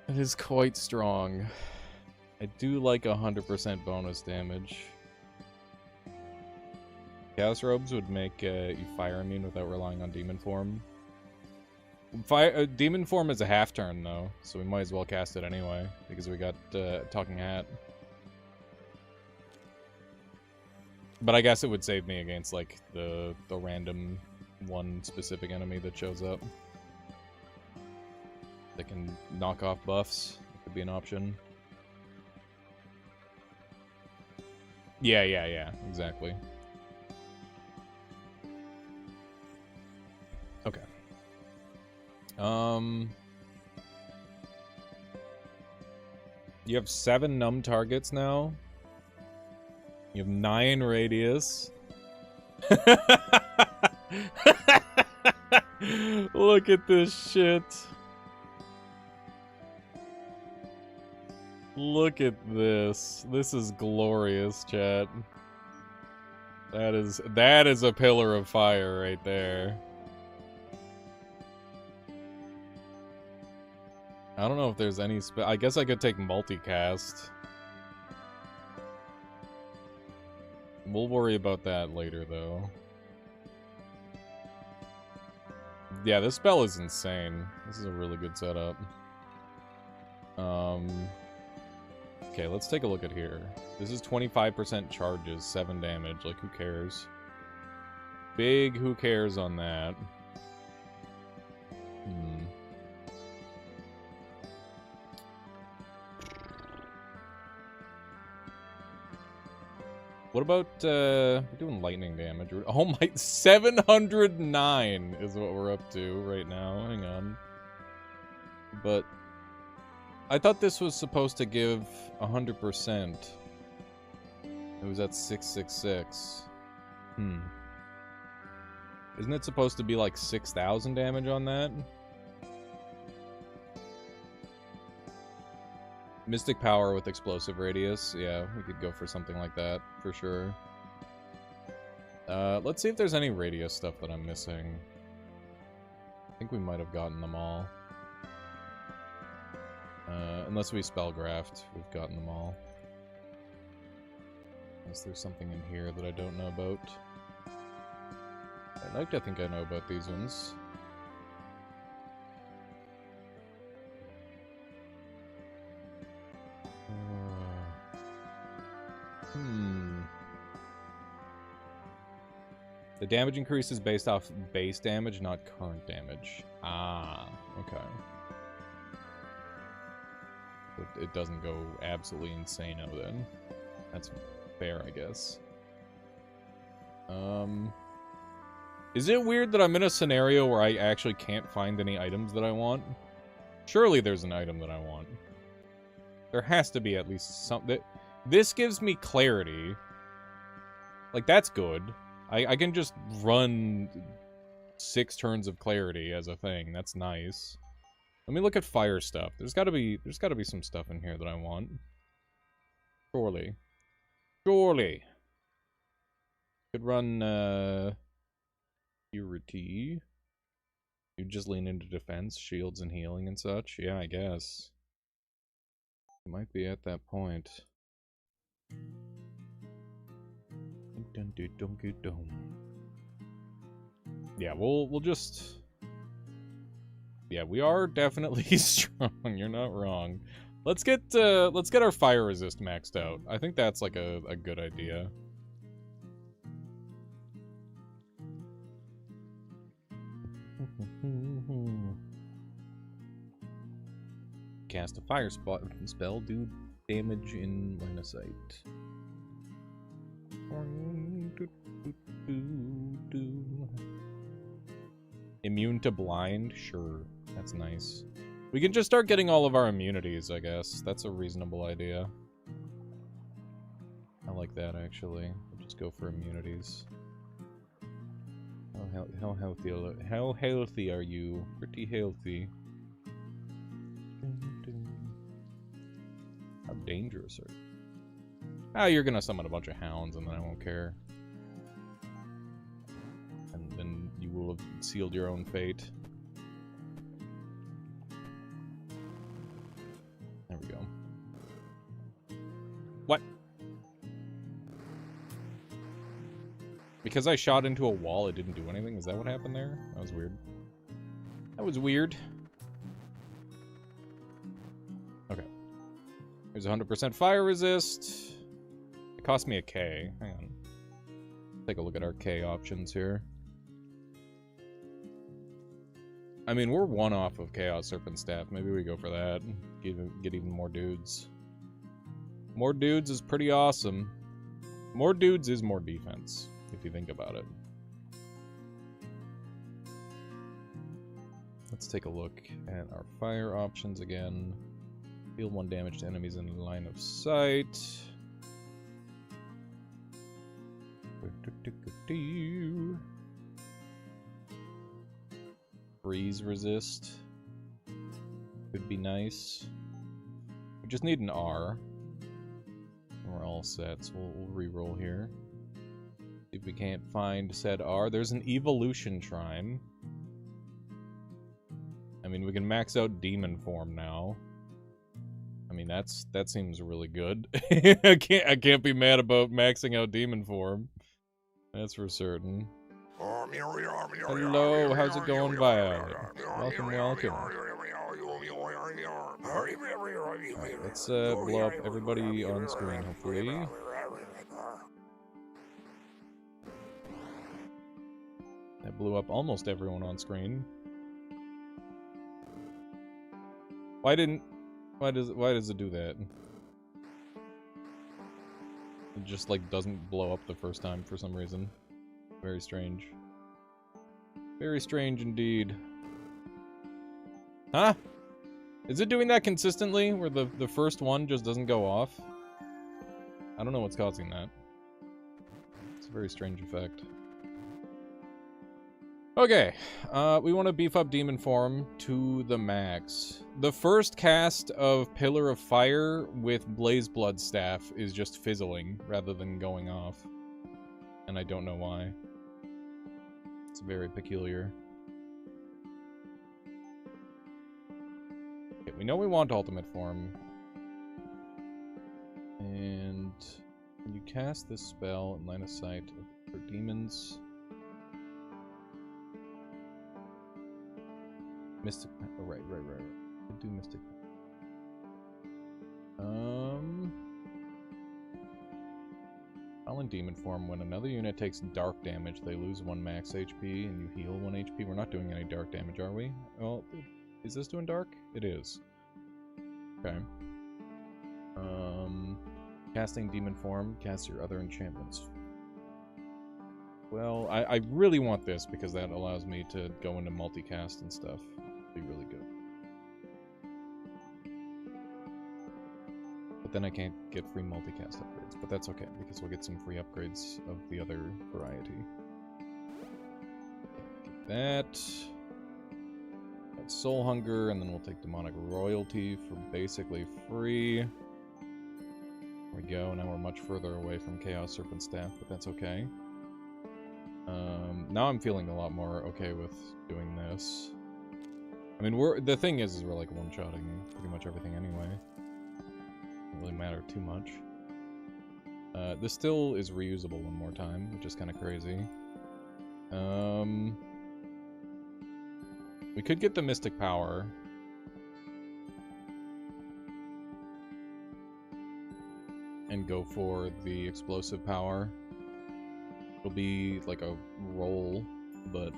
It is quite strong. I do like 100% bonus damage. Chaos Robes would make you fire immune without relying on Demon Form. Demon Form is a half turn, though, so we might as well cast it anyway, because we got Talking Hat. But I guess it would save me against, like, the random one specific enemy that shows up. That can knock off buffs. That could be an option. Yeah, exactly. Okay. You have 7 numb targets now. You have 9 radius. Look at this shit. Look at this. This is glorious, chat. That is a pillar of fire right there. I don't know if there's any I guess I could take multicast. We'll worry about that later, though. Yeah, this spell is insane. This is a really good setup. Okay, let's take a look at here. This is 25% charges, 7 damage. Like, who cares? Big who cares on that. What about, we're doing lightning damage. Oh my, 709 is what we're up to right now. Hang on. But I thought this was supposed to give 100%. It was at 666. Isn't it supposed to be like 6,000 damage on that? Mystic Power with Explosive Radius. Yeah, we could go for something like that, for sure. Let's see if there's any radius stuff that I'm missing. I think we might have gotten them all. Unless we Spellgraft, we've gotten them all. Unless there's something in here that I don't know about. I'd like to think I know about these ones. The damage increase is based off base damage, not current damage. Ah, okay. It doesn't go absolutely insane-o then. That's fair, I guess. Is it weird that I'm in a scenario where I actually can't find any items that I want? Surely there's an item that I want. There has to be at least something. This gives me clarity. Like, that's good. I can just run 6 turns of clarity as a thing. That's nice. Let me look at fire stuff. There's gotta be some stuff in here that I want. Surely. Surely. Could run, Purity. You just lean into defense, shields, and healing and such. Yeah, I guess. Might be at that point. Yeah, we'll just... Yeah, we are definitely strong. You're not wrong. Let's get our fire resist maxed out. I think that's like a good idea. Cast a fire spell, do damage in line of sight. Immune to blind? Sure. That's nice. We can just start getting all of our immunities, I guess. That's a reasonable idea. I like that, actually. We'll just go for immunities. How healthy are you? Pretty healthy. How dangerous are you? Ah, you're gonna summon a bunch of hounds and then I won't care. And then you will have sealed your own fate. There we go. What? Because I shot into a wall, it didn't do anything? Is that what happened there? That was weird. That was weird. Okay. There's 100% fire resist. It cost me a K. Hang on. Take a look at our K options here. I mean, we're one off of Chaos Serpent Staff. Maybe we go for that. Get even more dudes. More dudes is pretty awesome. More dudes is more defense, if you think about it. Let's take a look at our fire options again. Deal 1 damage to enemies in line of sight. Freeze resist. Could be nice. We just need an R. We're all set, so we'll re-roll here. See if we can't find said R. There's an evolution shrine. I mean, we can max out demon form now. I mean, that seems really good. I can't be mad about maxing out demon form. That's for certain. Hello, how's it going, Violet? Welcome, welcome. Alright, let's blow up everybody on screen, hopefully. That blew up almost everyone on screen. Why does it do that? It just, like, doesn't blow up the first time for some reason. Very strange. Very strange indeed. Huh? Is it doing that consistently, where the first one just doesn't go off? I don't know what's causing that. It's a very strange effect. Okay, we want to beef up Demon Form to the max. The first cast of Pillar of Fire with Blaze Blood Staff is just fizzling, rather than going off. And I don't know why. It's very peculiar. Okay, we know we want Ultimate Form. And when you cast this spell in line of sight for demons... Mystic... Oh, right. Could do Mystic... in demon form. When another unit takes dark damage, they lose 1 max HP and you heal 1 HP. We're not doing any dark damage, are we? Well, is this doing dark? It is. Okay. Casting demon form, cast your other enchantments. Well, I really want this because that allows me to go into multicast and stuff. It'd be really good. But then I can't get free multicast upgrades. But that's okay, because we'll get some free upgrades of the other variety. Get that. Got Soul Hunger, and then we'll take Demonic Royalty for basically free. There we go, now we're much further away from Chaos Serpent Staff, but that's okay. Now I'm feeling a lot more okay with doing this. I mean, the thing is we're like one-shotting pretty much everything anyway. Doesn't really matter too much. This still is reusable one more time, which is kind of crazy. We could get the Mystic Power. And go for the Explosive Power. It'll be like a roll, but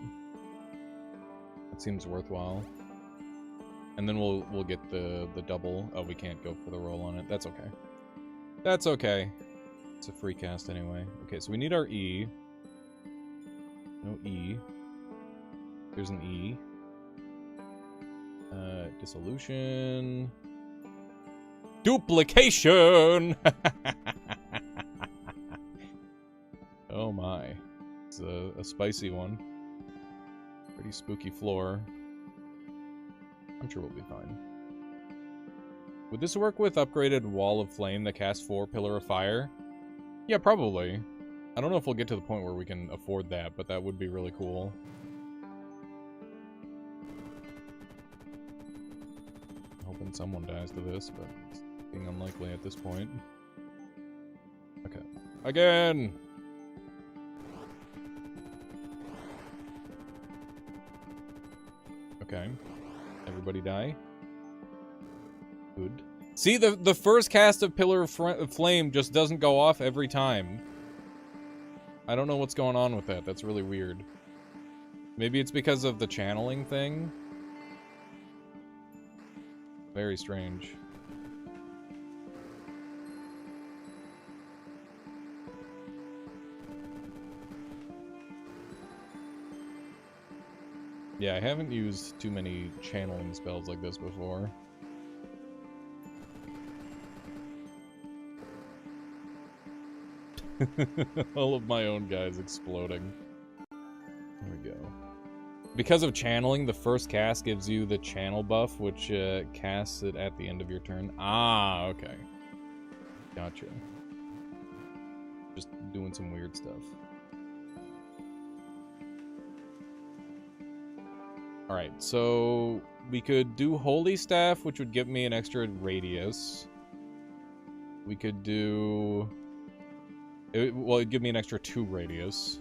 it seems worthwhile. And then we'll get the double. Oh, we can't go for the roll on it. That's okay. That's okay. It's a free cast anyway. Okay, so we need our E. No E. There's an E. Dissolution. Duplication! Oh my. It's a spicy one. Pretty spooky floor. I'm sure we'll be fine. Would this work with upgraded Wall of Flame that casts 4 Pillar of Fire? Yeah, probably. I don't know if we'll get to the point where we can afford that, but that would be really cool. Hoping someone dies to this, but it's being unlikely at this point. Okay. Again! Okay. Everybody die. Good. See, the first cast of Pillar of Flame just doesn't go off every time. I don't know what's going on with that. That's really weird. Maybe it's because of the channeling thing? Very strange. Yeah, I haven't used too many channeling spells like this before. All of my own guys exploding. There we go. Because of channeling, the first cast gives you the channel buff, which casts it at the end of your turn. Ah, okay. Gotcha. Just doing some weird stuff. Alright, so we could do Holy Staff, which would give me an extra radius. We could do... well, it'd give me an extra 2 radius.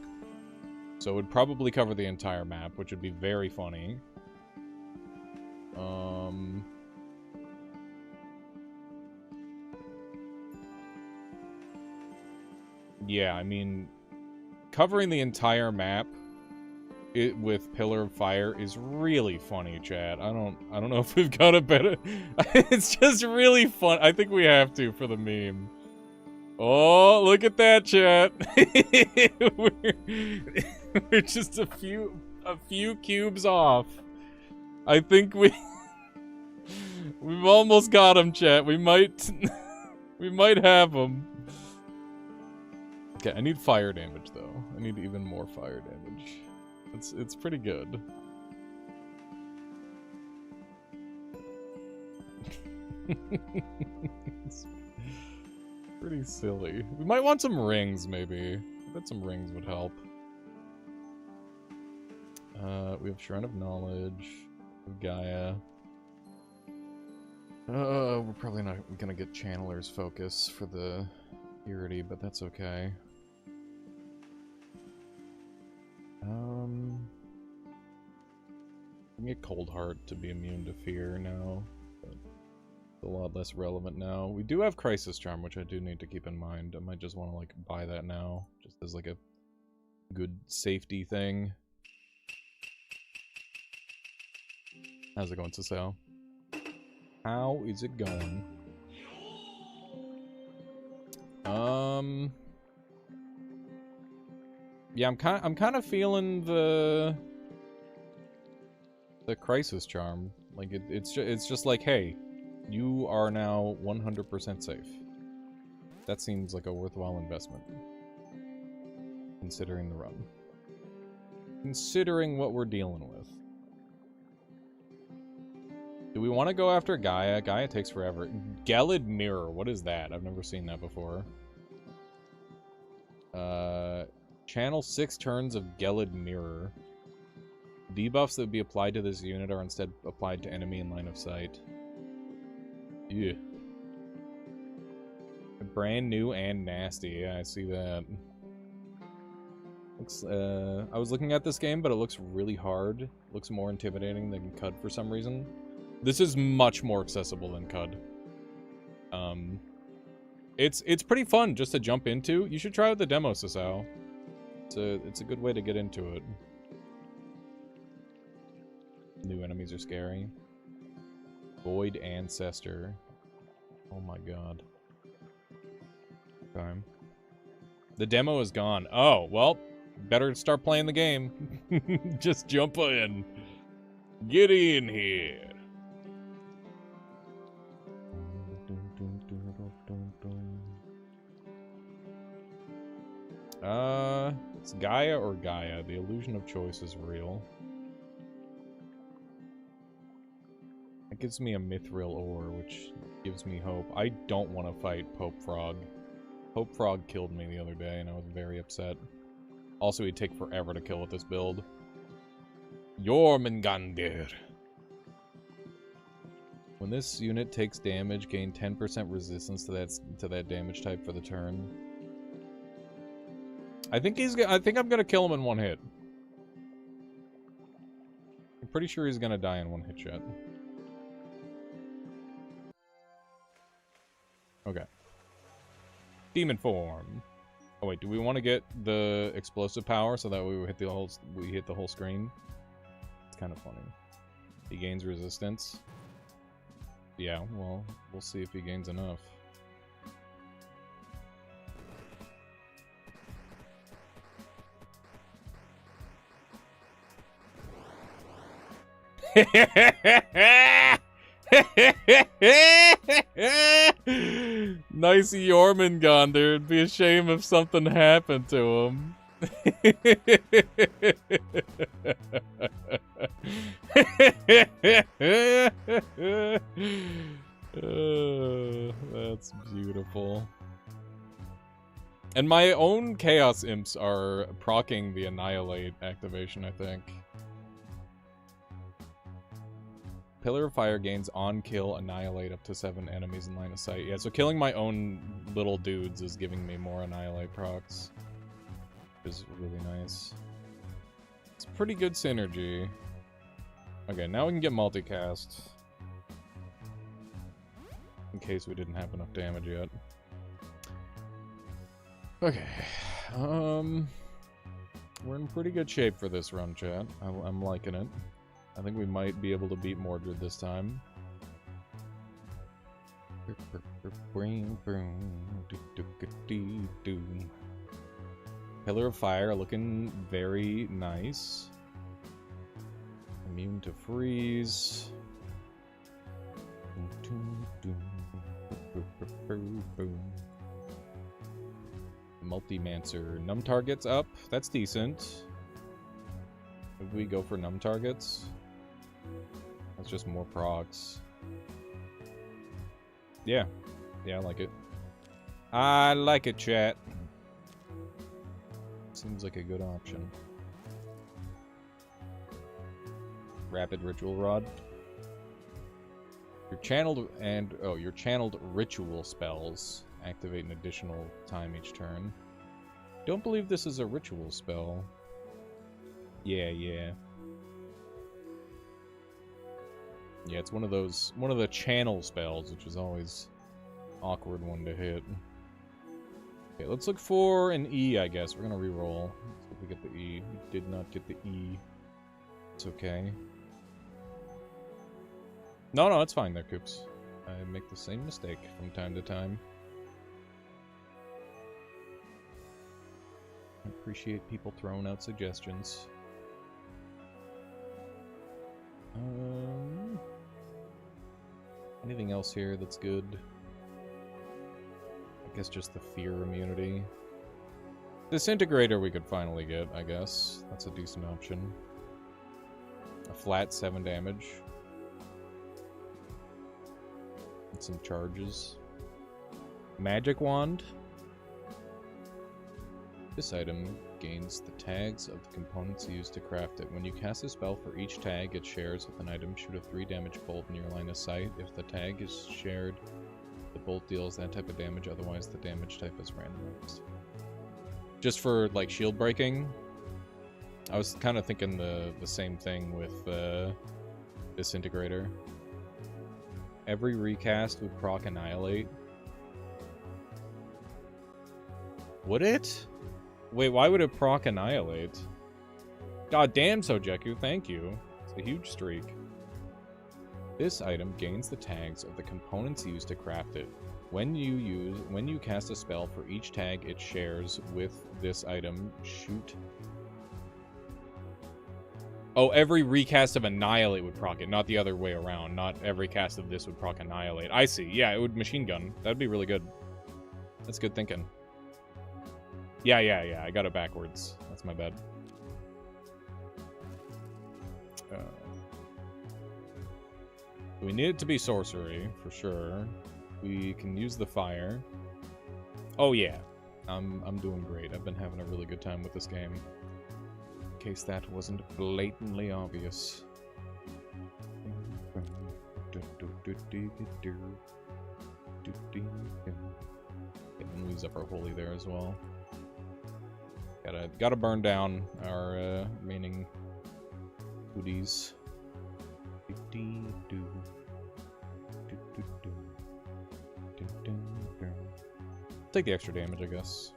So it would probably cover the entire map, which would be very funny. Yeah, I mean, covering the entire map with Pillar of Fire is really funny, chat. I don't know if we've got a better... It's just really fun. I think we have to for the meme. Oh, look at that, chat. we're just a few cubes off. I think we've almost got him, chat. We might have him. Okay, I need fire damage though. I need even more fire damage. It's pretty good. It's pretty silly. We might want some rings, maybe. I bet some rings would help. We have Shrine of Knowledge. We have Gaia. We're probably not gonna get Channeler's Focus for the Purity, but that's okay. We can get Cold Heart to be immune to fear now, but a lot less relevant now. We do have Crisis Charm, which I do need to keep in mind. I might just want to, like, buy that now, just as, like, a good safety thing. How's it going, Cecile? How is it going? Yeah, I'm kind of feeling the Crisis Charm. Like, it's just like, hey, you are now 100% safe. That seems like a worthwhile investment. Considering the run. Considering what we're dealing with. Do we want to go after Gaia? Gaia takes forever. Gelid Mirror, what is that? I've never seen that before. Channel 6 turns of Gelid Mirror. Debuffs that would be applied to this unit are instead applied to enemy in line of sight. Yeah. Brand new and nasty. Yeah, I see that. Looks, I was looking at this game, but it looks really hard. Looks more intimidating than CUD for some reason. This is much more accessible than CUD. It's pretty fun just to jump into. You should try out the demo, Sasao. It's a good way to get into it. New enemies are scary. Void Ancestor. Oh my god. Okay. The demo is gone. Oh, well, better start playing the game. Just jump in. Get in here. It's Gaia or Gaia. The illusion of choice is real. It gives me a Mithril ore, which gives me hope. I don't want to fight Pope Frog. Pope Frog killed me the other day, and I was very upset. Also, he'd take forever to kill with this build. Jormungandr. When this unit takes damage, gain 10% resistance to that damage type for the turn. I think I'm gonna kill him in one hit. I'm pretty sure he's gonna die in one hit shot. Okay. Demon form. Oh wait, do we want to get the explosive power so that we hit the whole screen? It's kind of funny. He gains resistance. Yeah, well, we'll see if he gains enough. Nice Jormungandr. It'd be a shame if something happened to him. That's beautiful. And my own Chaos Imps are proccing the Annihilate activation, I think. Pillar of Fire gains on kill Annihilate up to 7 enemies in line of sight. Yeah, so killing my own little dudes is giving me more Annihilate procs. Which is really nice. It's pretty good synergy. Okay, now we can get multicast. In case we didn't have enough damage yet. Okay. We're in pretty good shape for this run, chat. I'm liking it. I think we might be able to beat Mordred this time. Pillar of Fire looking very nice. Immune to freeze. Multi-Mancer. Numb targets up. That's decent. If we go for numb targets, that's just more procs. Yeah. Yeah, I like it. I like it, chat. Seems like a good option. Rapid Ritual Rod. Your channeled ritual spells activate an additional time each turn. Don't believe this is a ritual spell. Yeah. Yeah, it's one of the channel spells, which is always awkward one to hit. Okay, let's look for an E, I guess. We're gonna reroll. Let's see if we get the E. We did not get the E. It's okay. No, it's fine there, Coops. I make the same mistake from time to time. I appreciate people throwing out suggestions. Anything else here that's good? I guess just the fear immunity. Disintegrator we could finally get, I guess. That's a decent option. A flat 7 damage. And some charges. Magic Wand. This item gains the tags of the components used to craft it. When you cast a spell for each tag it shares with an item, shoot a 3 damage bolt in your line of sight. If the tag is shared, the bolt deals that type of damage, otherwise the damage type is randomized. Just for, like, shield breaking? I was kind of thinking the same thing with Disintegrator. Every recast would proc Annihilate. Would it? Wait, why would it proc Annihilate? God damn, Sojeku, thank you. It's a huge streak. This item gains the tags of the components used to craft it. When you cast a spell for each tag it shares with this item, shoot. Oh, every recast of Annihilate would proc it, not the other way around. Not every cast of this would proc Annihilate. I see. Yeah, it would machine gun. That'd be really good. That's good thinking. Yeah, I got it backwards. That's my bad. We need it to be sorcery, for sure. We can use the fire. Oh yeah. I'm doing great. I've been having a really good time with this game. In case that wasn't blatantly obvious. And lose up our holy there as well. Gotta burn down our remaining goodies. Take the extra damage, I guess.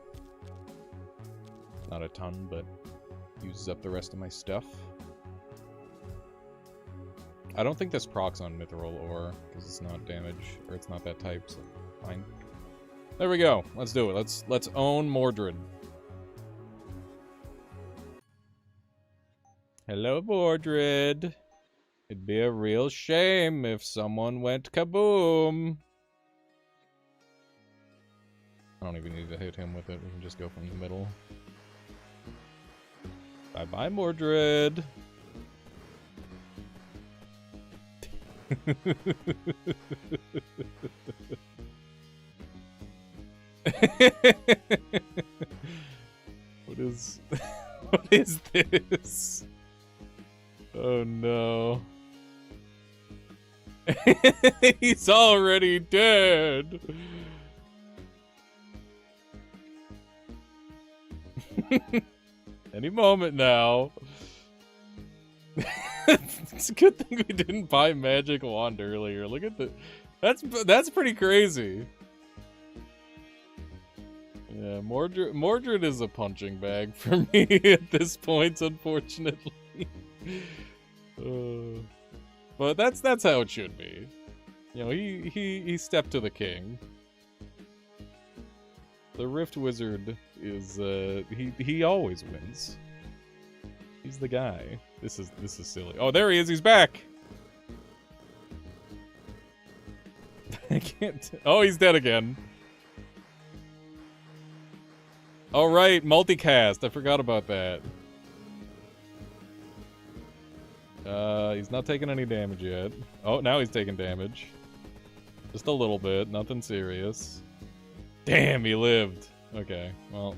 Not a ton, but uses up the rest of my stuff. I don't think this procs on Mithril Ore, because it's not damage, or it's not that type, so fine. There we go. Let's do it. Let's own Mordred. Hello, Mordred. It'd be a real shame if someone went kaboom. I don't even need to hit him with it. We can just go from the middle. Bye-bye, Mordred. What is this? Oh no. He's already dead. Any moment now. It's a good thing we didn't buy Magic Wand earlier. Look at the... That's pretty crazy. Yeah, Mordred is a punching bag for me at this point, unfortunately. But that's how it should be. You know, he stepped to the king. The Rift Wizard is he always wins. He's the guy. This is silly. Oh, there he is. He's back. I can't. Oh, he's dead again. All right, multicast. I forgot about that. He's not taking any damage yet. Oh, now he's taking damage. Just a little bit. Nothing serious. Damn, he lived. Okay, well.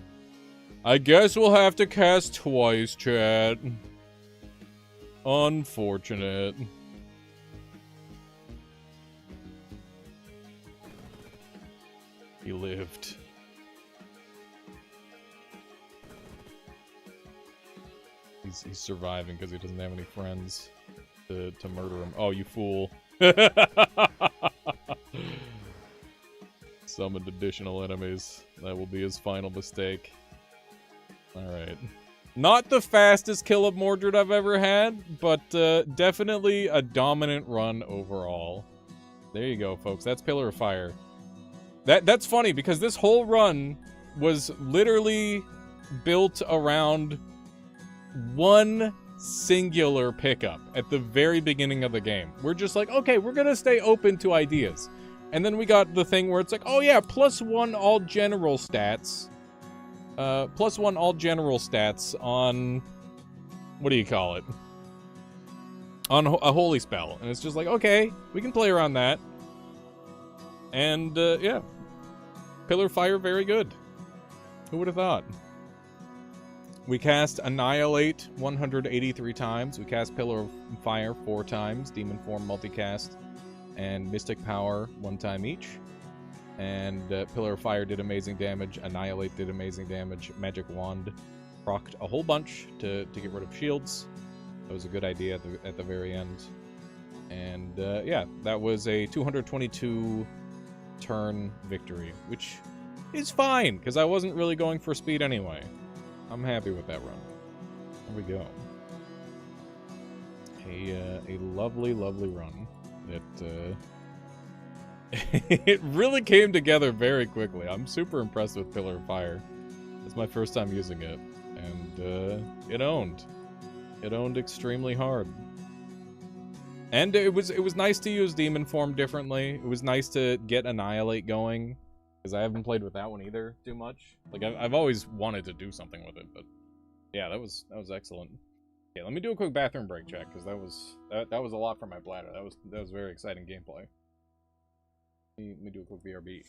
I guess we'll have to cast twice, chat. Unfortunate. He lived. He's surviving because he doesn't have any friends to murder him. Oh, you fool. Summoned additional enemies. That will be his final mistake. Alright. Not the fastest kill of Mordred I've ever had, but definitely a dominant run overall. There you go, folks. That's Pillar of Fire. That's funny, because this whole run was literally built around one singular pickup at the very beginning of the game. We're just like, okay, we're gonna stay open to ideas. And then we got the thing where it's like, oh yeah, +1 all general stats. +1 all general stats on, what do you call it? On a holy spell. And it's just like, okay, we can play around that. And, yeah. Pillar of Fire, very good. Who would have thought? We cast Annihilate 183 times. We cast Pillar of Fire 4 times. Demon Form multicast. And Mystic Power 1 time each. And Pillar of Fire did amazing damage. Annihilate did amazing damage. Magic Wand procced a whole bunch to get rid of shields. That was a good idea at the very end. And yeah, that was a 222 turn victory, which is fine, because I wasn't really going for speed anyway. I'm happy with that run. There we go. A lovely, lovely run. It really came together very quickly. I'm super impressed with Pillar of Fire. It's my first time using it, and it owned. It owned extremely hard. And it was nice to use Demon Form differently. It was nice to get Annihilate going, because I haven't played with that one either too much. Like I've always wanted to do something with it, but yeah, that was excellent. Okay, let me do a quick bathroom break check, because that was a lot for my bladder. That was very exciting gameplay. Let me do a quick BRB.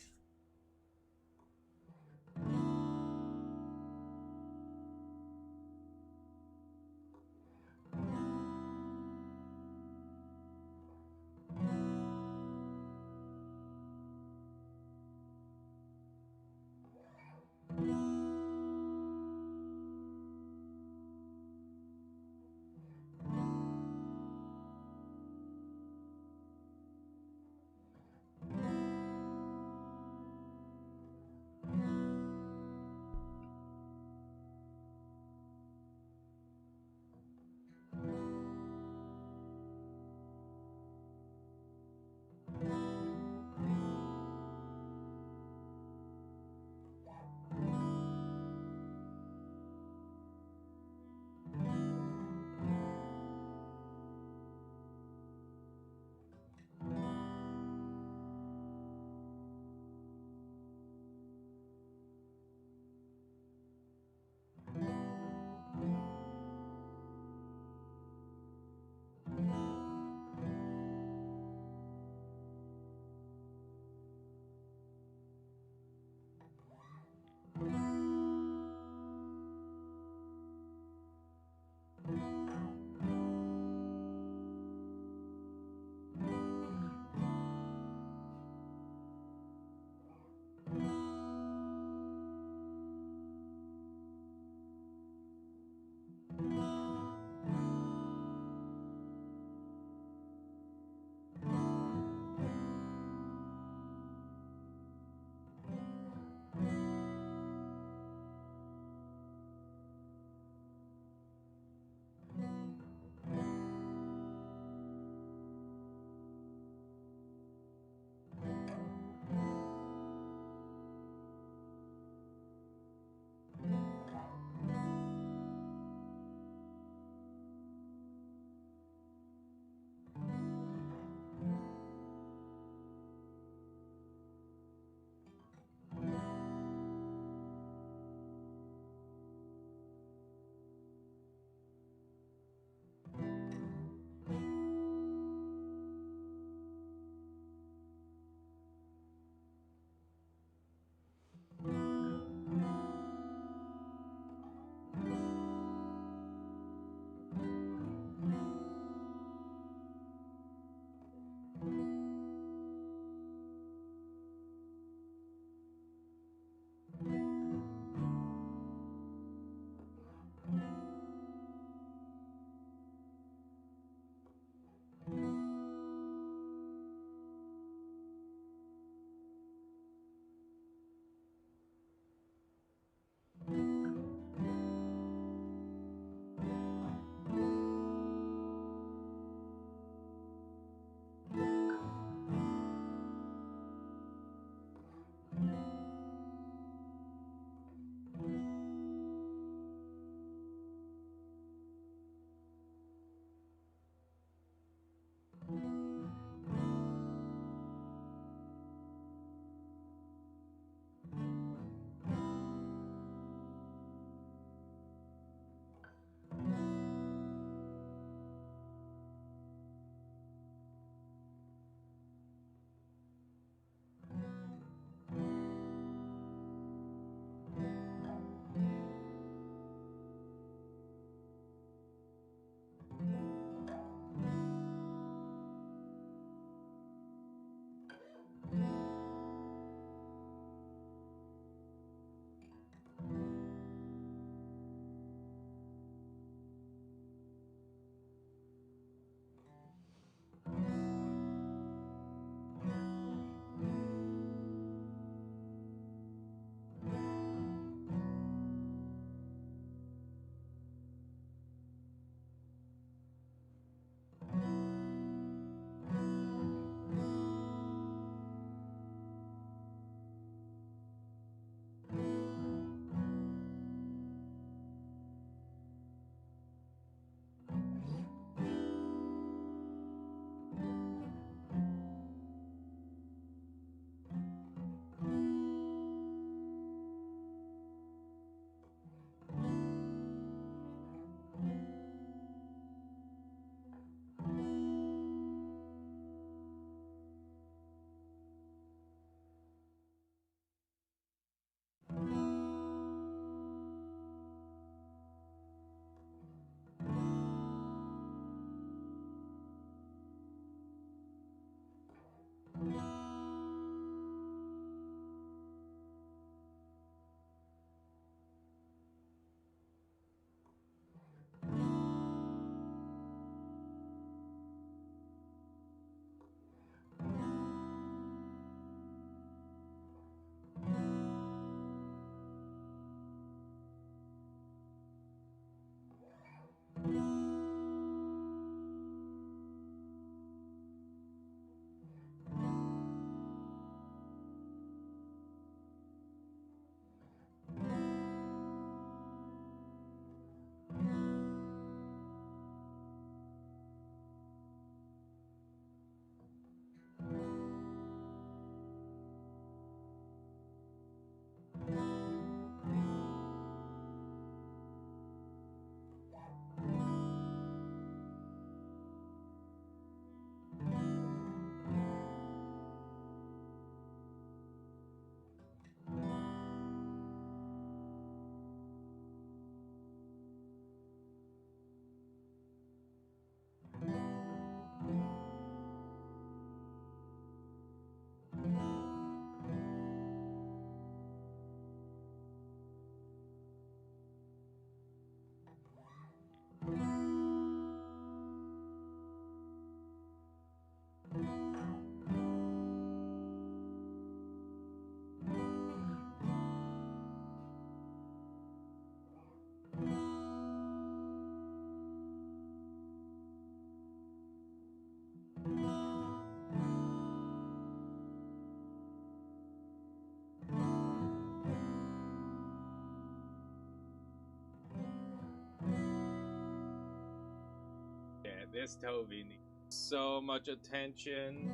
This Toby needs so much attention.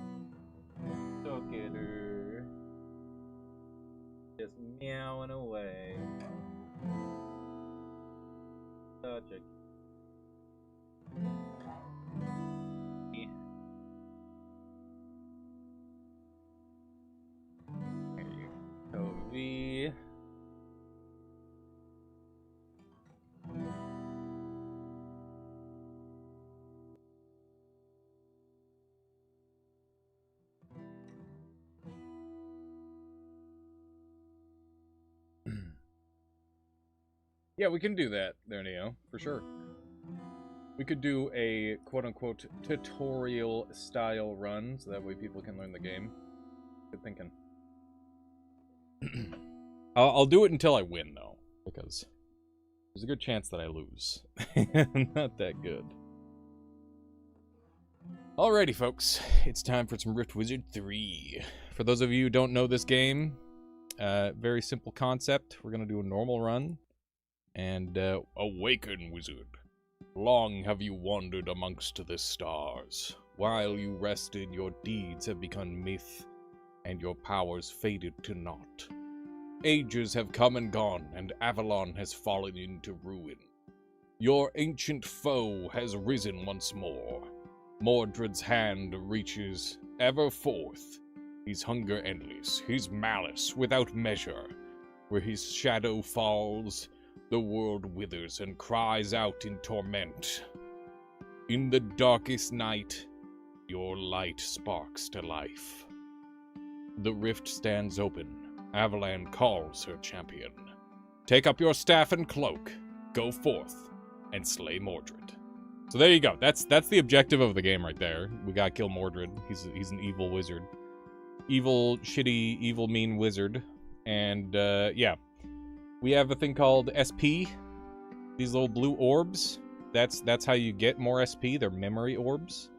Look at her. Just meowing away. Such a... There you go, Toby. Yeah, we can do that there, Neo, for sure. We could do a quote-unquote tutorial-style run, so that way people can learn the game. Good thinking. I'll do it until I win, though, because there's a good chance that I lose. I'm not that good. Alrighty, folks. It's time for some Rift Wizard 3. For those of you who don't know this game, very simple concept. We're going to do a normal run. And, awaken, wizard. Long have you wandered amongst the stars. While you rested, your deeds have become myth, and your powers faded to naught. Ages have come and gone, and Avalon has fallen into ruin. Your ancient foe has risen once more. Mordred's hand reaches ever forth. His hunger endless, his malice without measure. Where his shadow falls, the world withers and cries out in torment. In the darkest night, your light sparks to life. The rift stands open. Avalon calls her champion. Take up your staff and cloak, go forth, and slay Mordred. So there you go. That's the objective of the game right there. We gotta kill Mordred. He's an evil wizard. Evil, shitty, evil, mean wizard. And, yeah. We have a thing called SP. These little blue orbs. That's how you get more SP. They're memory orbs.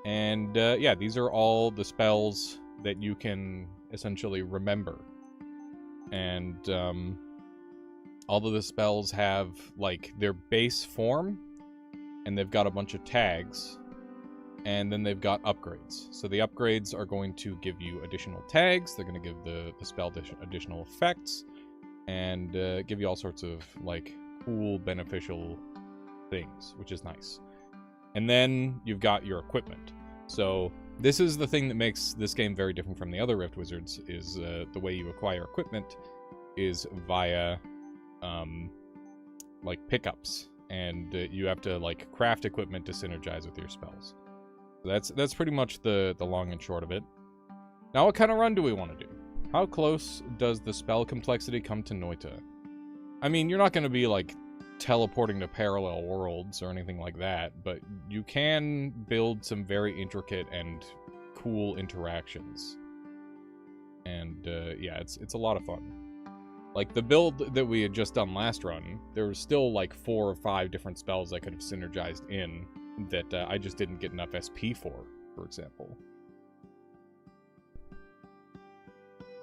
And, yeah, these are all the spells that you can essentially remember. And, all of the spells have, like, their base form. And they've got a bunch of tags. And then they've got upgrades. So the upgrades are going to give you additional tags. They're going to give the spell additional effects. And give you all sorts of, like, cool, beneficial things, which is nice. And then you've got your equipment. So this is the thing that makes this game very different from the other Rift Wizards, is the way you acquire equipment is via, like, pickups. And you have to, like, craft equipment to synergize with your spells. So that's pretty much the long and short of it. Now, what kind of run do we want to do? How close does the spell complexity come to Noita? I mean, you're not going to be, like, teleporting to parallel worlds or anything like that, but you can build some very intricate and cool interactions. And, yeah, it's a lot of fun. Like, the build that we had just done last run, there was still, like, 4 or 5 different spells I could have synergized in that I just didn't get enough SP for example.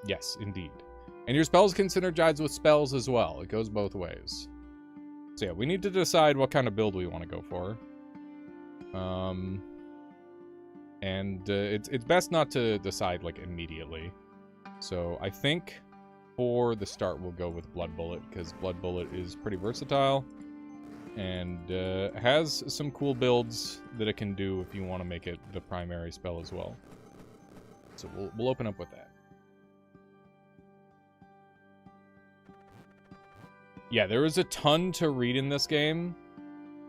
Yes, indeed. And your spells can synergize with spells as well. It goes both ways. So yeah, we need to decide what kind of build we want to go for. It's best not to decide, like, immediately. So I think for the start we'll go with Blood Bullet, because Blood Bullet is pretty versatile. And has some cool builds that it can do if you want to make it the primary spell as well. So we'll open up with that. Yeah, there is a ton to read in this game,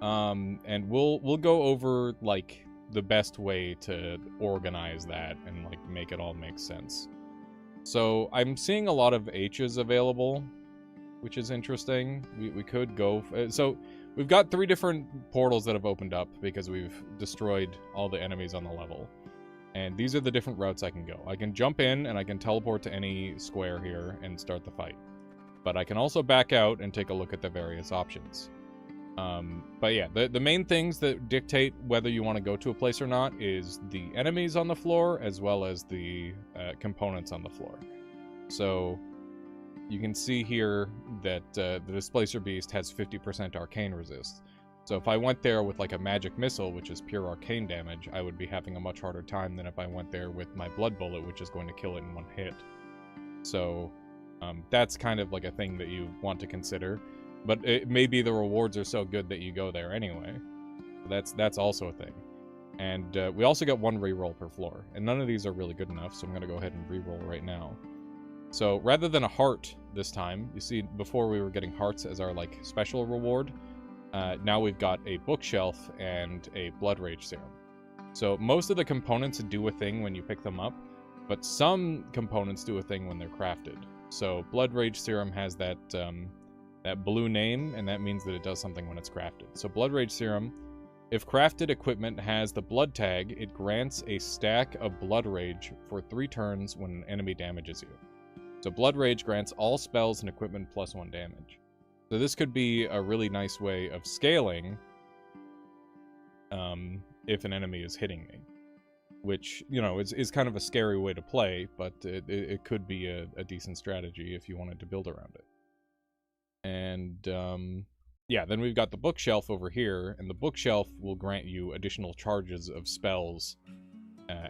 and we'll go over, like, the best way to organize that and, like, make it all make sense. So I'm seeing a lot of H's available, which is interesting. We could go... so we've got 3 different portals that have opened up because we've destroyed all the enemies on the level. And these are the different routes I can go. I can jump in and I can teleport to any square here and start the fight. But I can also back out and take a look at the various options. But yeah, the main things that dictate whether you want to go to a place or not is the enemies on the floor as well as the components on the floor. So you can see here that the Displacer Beast has 50% arcane resist. So if I went there with like a magic missile, which is pure arcane damage, I would be having a much harder time than if I went there with my blood bullet, which is going to kill it in one hit. So that's kind of like a thing that you want to consider. But it maybe the rewards are so good that you go there anyway. That's also a thing. And we also get 1 reroll per floor. And none of these are really good enough, so I'm going to go ahead and reroll right now. So rather than a heart this time, you see before we were getting hearts as our like special reward. Now we've got a bookshelf and a blood rage serum. So most of the components do a thing when you pick them up, but some components do a thing when they're crafted. So blood rage serum has that that blue name, and that means that it does something when it's crafted. So blood rage serum, if crafted equipment has the blood tag, it grants a stack of blood rage for 3 turns when an enemy damages you. So blood rage grants all spells and equipment plus 1 damage. So this could be a really nice way of scaling if an enemy is hitting me. Which, you know, is kind of a scary way to play, but it could be a decent strategy if you wanted to build around it. And, yeah, then we've got the bookshelf over here, and the bookshelf will grant you additional charges of spells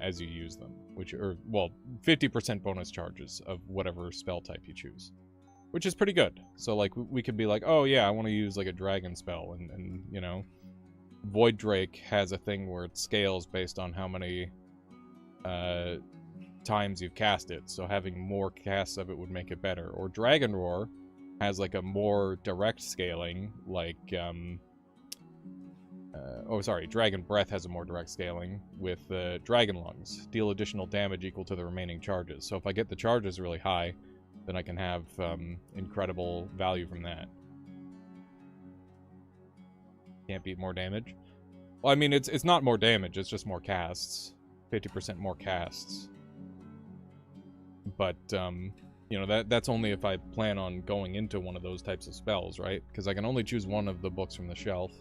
as you use them. Which are, well, 50% bonus charges of whatever spell type you choose. Which is pretty good. So, like, we could be like, oh, yeah, I want to use, like, a dragon spell. And, you know, Void Drake has a thing where it scales based on how many times you've cast it. So having more casts of it would make it better. Or Dragon Roar has, like, a more direct scaling. Like, Dragon Breath has a more direct scaling with Dragon Lungs. Deal additional damage equal to the remaining charges. So if I get the charges really high, then I can have incredible value from that. Can't beat more damage. Well, I mean, it's not more damage, it's just more casts. 50% more casts. But, you know, that's only if I plan on going into one of those types of spells, right? Because I can only choose one of the books from the shelf.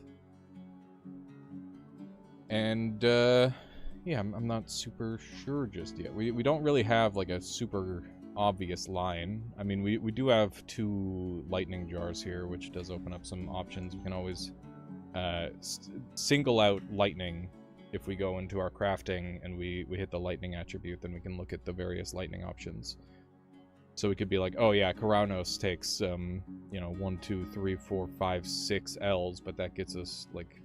And, yeah, I'm not super sure just yet. We don't really have, like, a super obvious line. I mean, we do have 2 lightning jars here, which does open up some options. We can always single out lightning if we go into our crafting and we hit the lightning attribute. Then we can look at the various lightning options. So we could be like, oh yeah, Karanos takes you know, 1, 2, 3, 4, 5, 6 L's, but that gets us like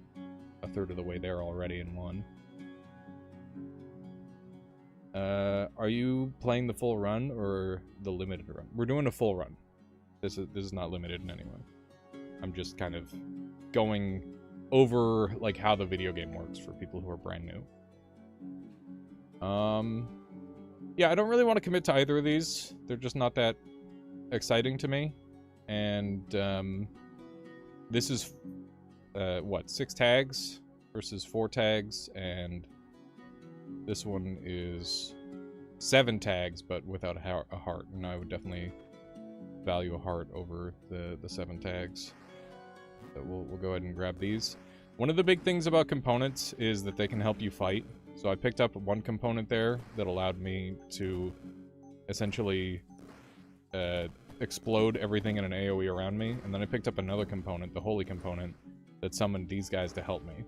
a third of the way there already in one. Are you playing the full run or the limited run? We're doing a full run. This is not limited in any way. I'm just kind of going over like how the video game works for people who are brand new. Yeah, I don't really want to commit to either of these. They're just not that exciting to me. And this is what, 6 tags versus 4 tags, and this one is 7 tags, but without a heart. And I would definitely value a heart over the 7 tags. So we'll go ahead and grab these. One of the big things about components is that they can help you fight. So I picked up one component there that allowed me to essentially explode everything in an AoE around me. And then I picked up another component, the holy component, that summoned these guys to help me.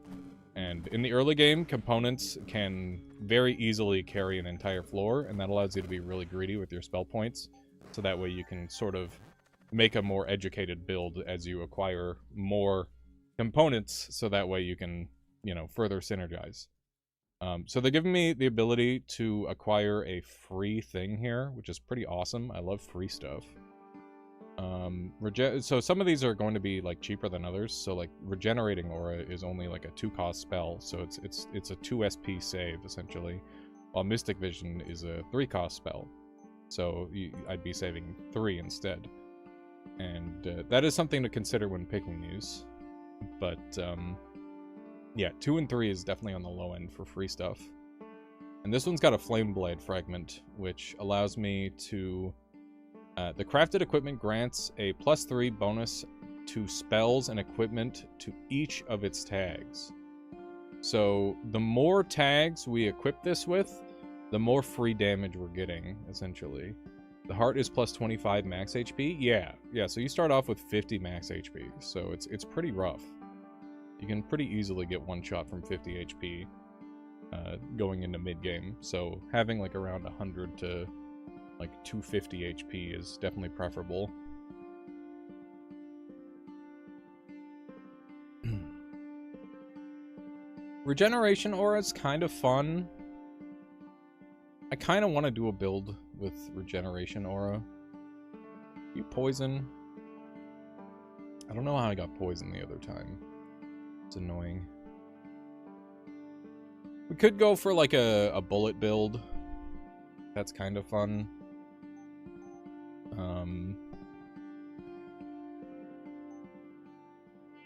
And in the early game, components can very easily carry an entire floor, and that allows you to be really greedy with your spell points. So that way you can sort of make a more educated build as you acquire more components, so that way you can, you know, further synergize. So they're giving me the ability to acquire a free thing here, which is pretty awesome. I love free stuff. So some of these are going to be like cheaper than others. So like regenerating aura is only like a 2-cost spell, so it's a 2 SP save essentially, while Mystic Vision is a 3-cost spell. So I'd be saving 3 instead. And that is something to consider when picking these. But yeah, 2 and 3 is definitely on the low end for free stuff. And this one's got a Flame Blade fragment, which allows me to... the crafted equipment grants a +3 bonus to spells and equipment to each of its tags. So the more tags we equip this with, the more free damage we're getting, essentially. The heart is +25 max HP. Yeah, so you start off with 50 max HP, so it's pretty rough. You can pretty easily get one shot from 50 HP going into mid-game. So having like around 100 to like 250 HP is definitely preferable. Regeneration aura is kind of fun. I kind of want to do a build with regeneration aura. You poison. I don't know how I got poisoned the other time. It's annoying. We could go for like a bullet build. That's kind of fun.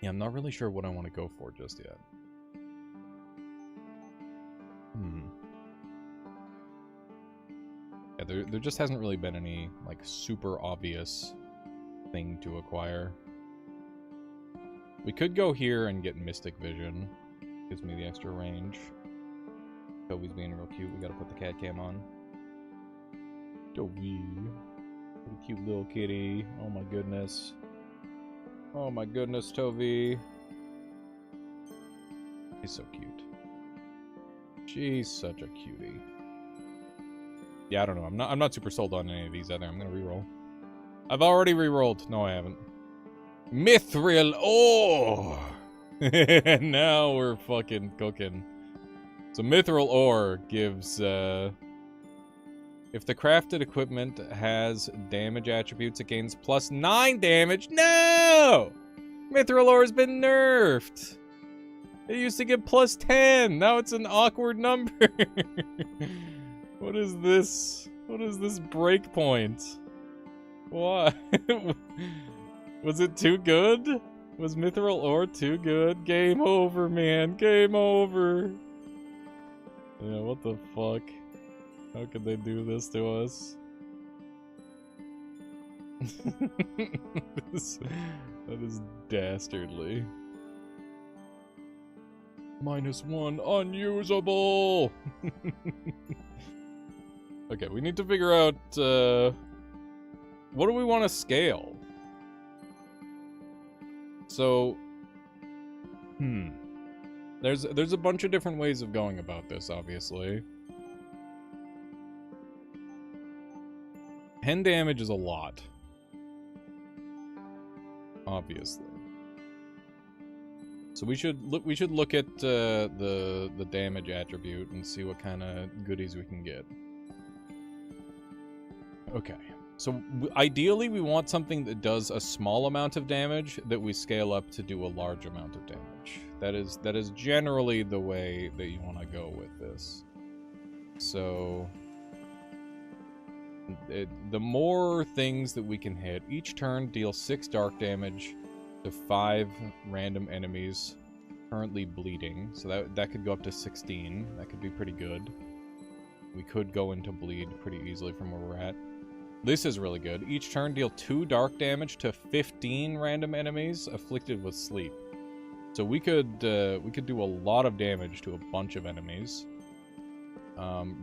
Yeah, I'm not really sure what I want to go for just yet. Yeah, there just hasn't really been any, like, super obvious thing to acquire. We could go here and get Mystic Vision. Gives me the extra range. Toby's being real cute. We gotta put the cat cam on. Toby. What a cute little kitty. Oh my goodness. Oh my goodness, Toby. She's so cute. She's such a cutie. Yeah, I don't know. I'm not super sold on any of these either. I'm gonna reroll. I've already rerolled. No, I haven't. Mithril ore! Now we're fucking cooking. So Mithril ore gives, if the crafted equipment has damage attributes, it gains +9 damage. No! Mithril ore has been nerfed. It used to give +10. Now it's an awkward number. What is this? What is this breakpoint? Why? Was it too good? Was Mithril ore too good? Game over, man. Game over. Yeah, what the fuck? How could they do this to us? That is dastardly. -1 unusable. Okay, we need to figure out what do we want to scale? So there's a bunch of different ways of going about this, obviously. 10 damage is a lot. Obviously. So we should look at the damage attribute and see what kind of goodies we can get. Okay. So ideally we want something that does a small amount of damage that we scale up to do a large amount of damage. That is generally the way that you want to go with this. So the more things that we can hit, each turn deal 6 dark damage to 5 random enemies currently bleeding. So that could go up to 16. That could be pretty good. We could go into bleed pretty easily from where we're at. This is really good. Each turn deal 2 dark damage to 15 random enemies afflicted with sleep. So we could do a lot of damage to a bunch of enemies.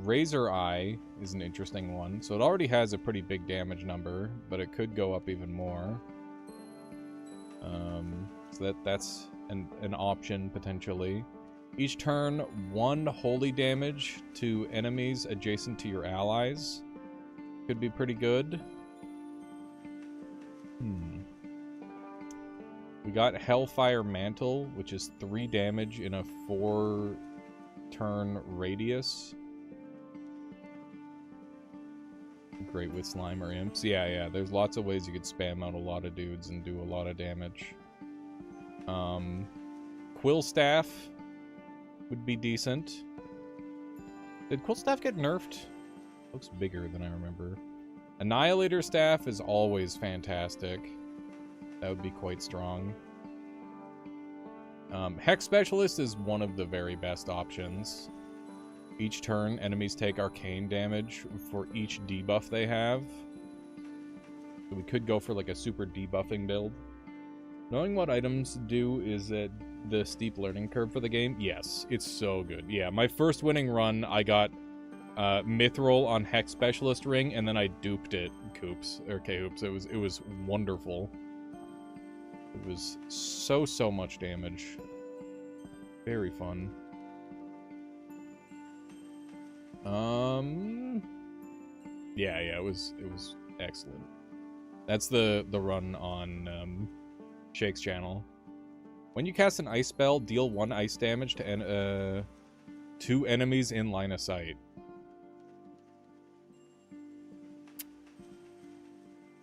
Razor Eye is an interesting one. So it already has a pretty big damage number, but it could go up even more. So that's an option potentially. Each turn, 1 holy damage to enemies adjacent to your allies. Could be pretty good. We got Hellfire Mantle, which is 3 damage in a 4-turn radius. Great with slime or imps. Yeah, there's lots of ways you could spam out a lot of dudes and do a lot of damage. Quill Staff would be decent. Did Quill Staff get nerfed? Looks bigger than I remember. Annihilator Staff is always fantastic. That would be quite strong. Hex Specialist is one of the very best options. Each turn, enemies take arcane damage for each debuff they have. So we could go for like a super debuffing build. Knowing what items do is the steep learning curve for the game. Yes, it's so good. Yeah, my first winning run, I got Mithril on Hex Specialist Ring, and then I duped it, K-Hoops. It was wonderful. It was so much damage. Very fun. Yeah, it was excellent. That's the run on Shake's channel. When you cast an ice spell, deal 1 ice damage to 2 enemies in line of sight.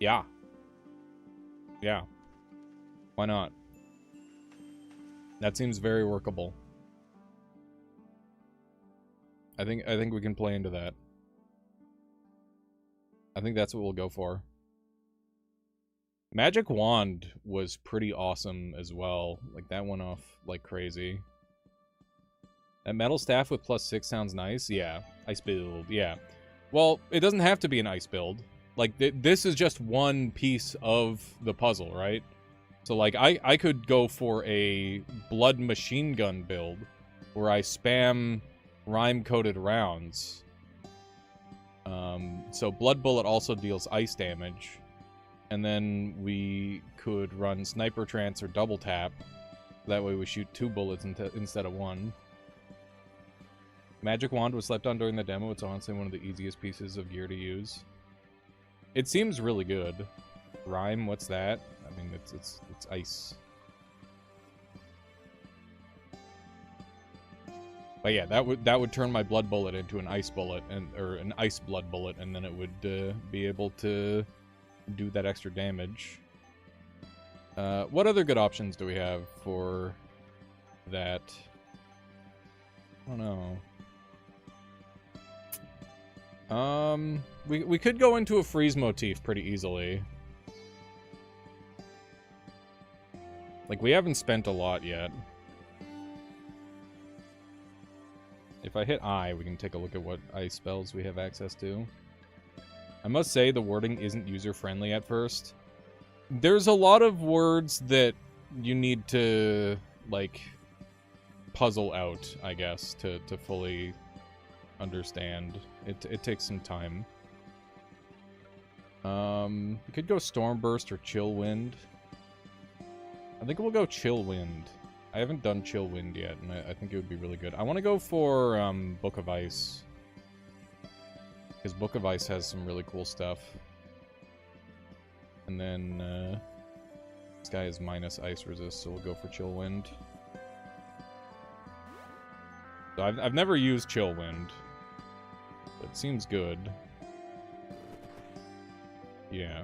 Yeah. Yeah. Why not? That seems very workable. I think we can play into that. I think that's what we'll go for. Magic Wand was pretty awesome as well. Like, that went off like crazy. That metal staff with +6 sounds nice. Yeah. Ice build. Yeah. Well, it doesn't have to be an ice build. Like, this is just one piece of the puzzle, right? So, like, I could go for a blood machine gun build where I spam rime-coated rounds. So Blood Bullet also deals ice damage. And then we could run Sniper Trance or Double Tap. That way we shoot 2 bullets instead of 1. Magic Wand was slept on during the demo. It's honestly one of the easiest pieces of gear to use. It seems really good. Rime, what's that? I mean, it's ice. But yeah, that would turn my blood bullet into an ice bullet, or an ice blood bullet, and then it would be able to do that extra damage. What other good options do we have for that? I don't know. We could go into a freeze motif pretty easily. Like, we haven't spent a lot yet. If I hit I, we can take a look at what ice spells we have access to. I must say, the wording isn't user-friendly at first. There's a lot of words that you need to, like, puzzle out, I guess, to fully understand. It takes some time. We could go Stormburst or Chill Wind. I think we'll go Chill Wind. I haven't done Chill Wind yet, and I think it would be really good. I want to go for Book of Ice. Because Book of Ice has some really cool stuff. And then this guy is minus ice resist, so we'll go for Chill Wind. So I've never used Chill Wind. But it seems good. Yeah.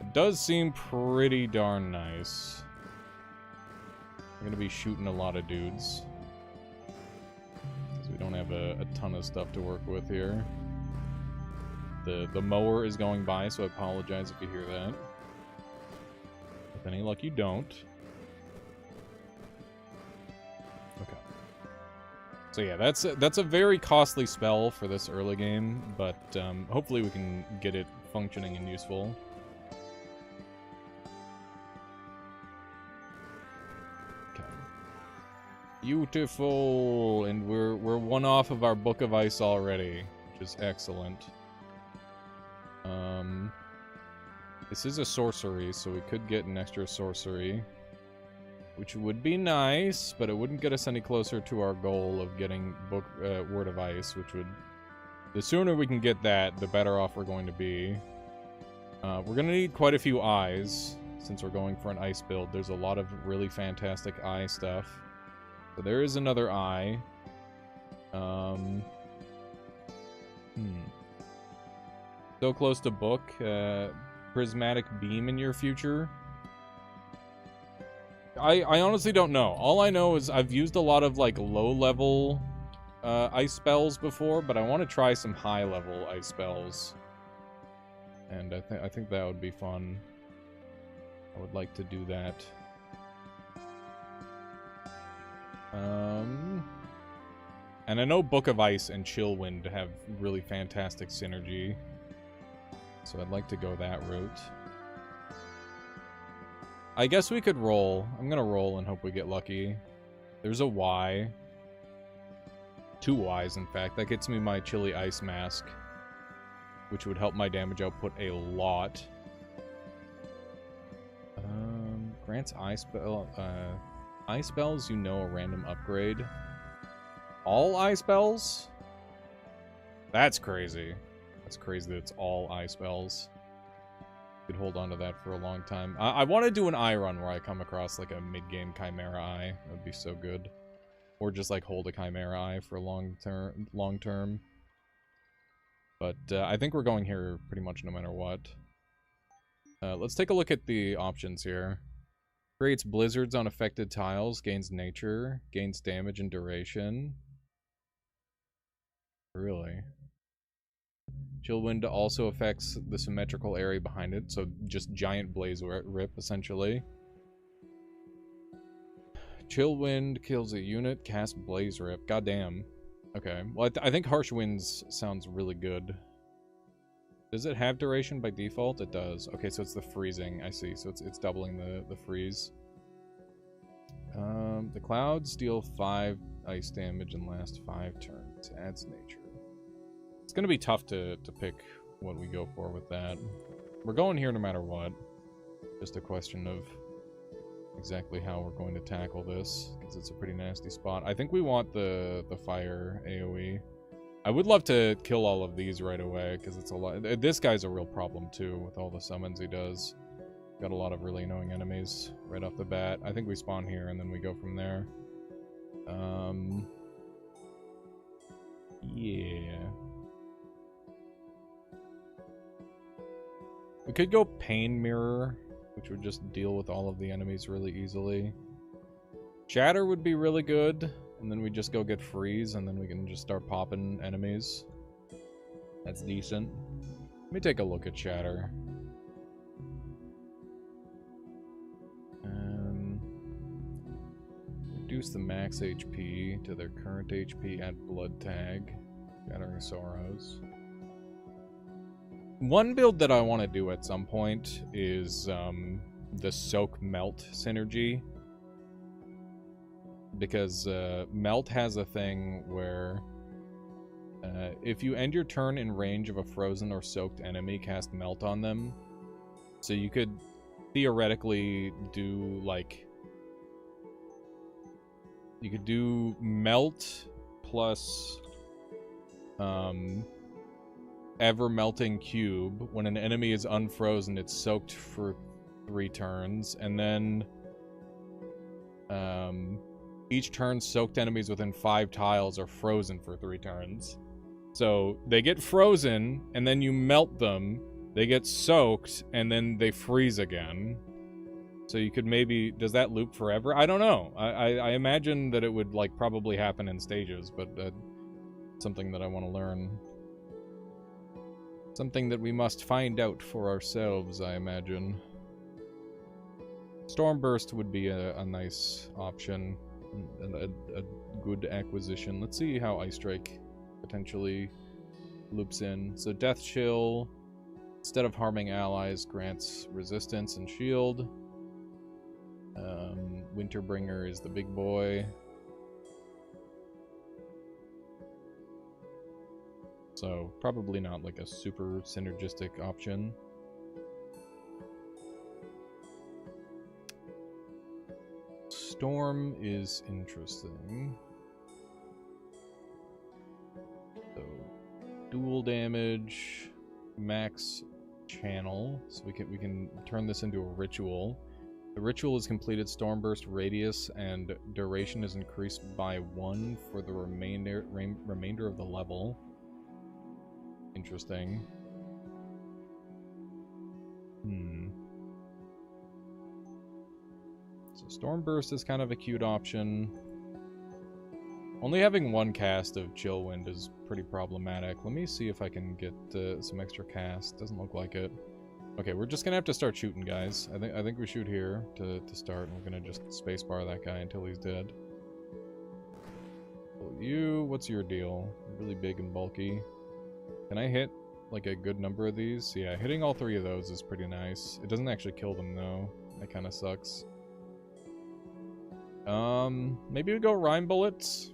It does seem pretty darn nice. We're gonna be shooting a lot of dudes. Because we don't have a ton of stuff to work with here. The mower is going by, so I apologize if you hear that. With any luck, you don't. Okay. So yeah, that's a very costly spell for this early game, but hopefully we can get it functioning and useful. Okay. Beautiful, and we're one off of our Book of Ice already, which is excellent. This is a sorcery, so we could get an extra sorcery, which would be nice, but it wouldn't get us any closer to our goal of getting Word of Ice, which would... The sooner we can get that, the better off we're going to be. We're going to need quite a few eyes, since we're going for an ice build. There's a lot of really fantastic eye stuff. So there is another eye. So close to book. Prismatic beam in your future. I honestly don't know. All I know is I've used a lot of like low-level ice spells before, but I want to try some high-level ice spells. And I think that would be fun. I would like to do that. And I know Book of Ice and Chill Wind have really fantastic synergy. So I'd like to go that route. I guess we could roll. I'm gonna roll and hope we get lucky. There's a Y. 2 Ys, in fact. That gets me my Chilly Ice Mask, which would help my damage output a lot. Grants Eye Spell. Eye spells, you know, a random upgrade. All eye spells? That's crazy. That's crazy that it's all eye spells. Could hold on to that for a long time. I want to do an eye run where I come across like a mid-game Chimera eye. That would be so good. Or just like hold a Chimera eye for long term. But I think we're going here pretty much no matter what. Let's take a look at the options here. Creates blizzards on affected tiles, gains nature, gains damage and duration. Really? Chill Wind also affects the symmetrical area behind it, so just giant blaze rip, essentially. Chill Wind kills a unit, cast Blaze Rip. Goddamn. Okay, well, I think Harsh Winds sounds really good. Does it have duration by default? It does. Okay, so it's the freezing, I see. So it's doubling the freeze. The clouds deal 5 ice damage and last 5 turns. Adds nature. It's gonna be tough to pick what we go for with that. We're going here no matter what. Just a question of exactly how we're going to tackle this, because it's a pretty nasty spot. I think we want the fire AoE. I would love to kill all of these right away, because it's a lot. This guy's a real problem too, with all the summons he does. Got a lot of really annoying enemies right off the bat. I think we spawn here and then we go from there. Yeah. We could go Pain Mirror, which would just deal with all of the enemies really easily. Shatter would be really good, and then we just go get Freeze, and then we can just start popping enemies. That's decent. Let me take a look at Shatter. Reduce the max HP to their current HP at Blood Tag. Shattering Sorrows. One build that I want to do at some point is the Soak Melt synergy. Because Melt has a thing where if you end your turn in range of a frozen or soaked enemy, cast Melt on them. So you could theoretically do like... You could do Melt plus Ever Melting Cube. When an enemy is unfrozen, it's soaked for 3 turns, and then each turn soaked enemies within 5 tiles are frozen for 3 turns. So they get frozen, and then you melt them, they get soaked, and then they freeze again. So you could maybe... Does that loop forever? I don't know. I imagine that it would like probably happen in stages, but something that I want to learn. Something that we must find out for ourselves, I imagine. Stormburst would be a nice option. A good acquisition. Let's see how Ice Strike potentially loops in. So Death Chill, instead of harming allies, grants resistance and shield. Winterbringer is the big boy. So, probably not like a super synergistic option. Storm is interesting. So, dual damage, max channel. So we can turn this into a ritual. The ritual is completed, Stormburst radius and duration is increased by 1 for the remainder of the level. Interesting. So Stormburst is kind of a cute option. Only having 1 cast of Chill Wind is pretty problematic. Let me see if I can get some extra cast. Doesn't look like it. Okay, we're just gonna have to start shooting, guys. I think we shoot here to start, and we're gonna just spacebar that guy until he's dead. Well, you, what's your deal? You're really big and bulky. Can I hit like a good number of these? Yeah, hitting all 3 of those is pretty nice. It doesn't actually kill them though. That kind of sucks. Maybe we go Rhyme Bullets.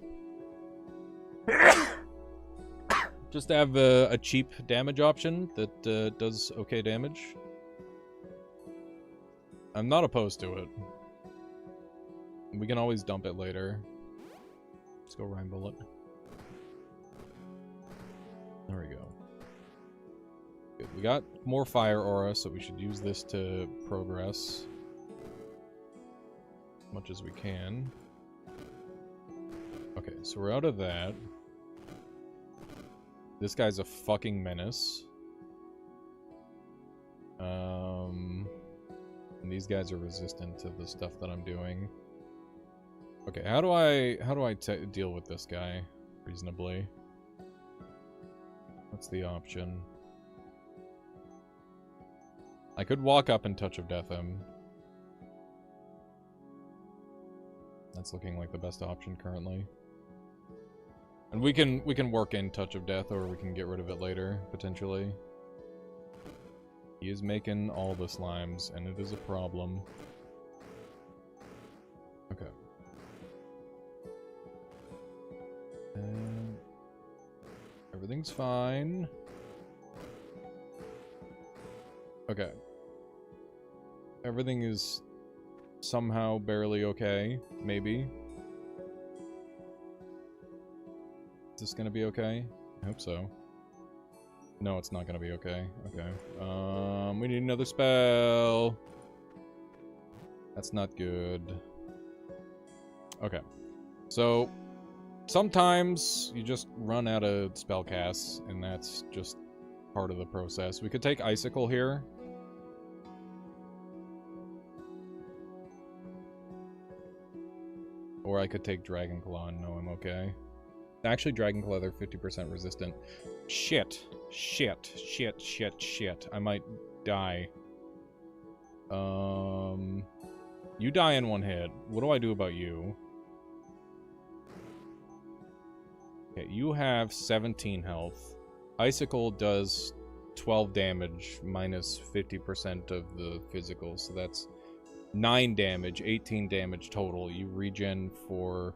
Just to have a cheap damage option that does okay damage. I'm not opposed to it. We can always dump it later. Let's go Rhyme Bullet. There we go. Good. We got more Fire Aura, so we should use this to progress as much as we can. Okay, so we're out of that. This guy's a fucking menace. And these guys are resistant to the stuff that I'm doing. Okay, how do I deal with this guy reasonably? What's the option? I could walk up and Touch of Death him. That's looking like the best option currently. And we can work in Touch of Death, or we can get rid of it later, potentially. He is making all the slimes, and it is a problem. Okay. Everything's fine. Okay. Everything is somehow barely okay, maybe. Is this gonna be okay? I hope so. No, it's not gonna be okay. Okay. We need another spell. That's not good. Okay. So, sometimes you just run out of spell casts, and that's just part of the process. We could take Icicle here. Or I could take Dragonclaw and know I'm okay. Actually, Dragonclaw, they're 50% resistant. Shit. Shit. Shit. Shit. Shit. I might die. You die in one hit. What do I do about you? Okay, you have 17 health. Icicle does 12 damage minus 50% of the physical, so that's 9 damage, 18 damage total. You regen for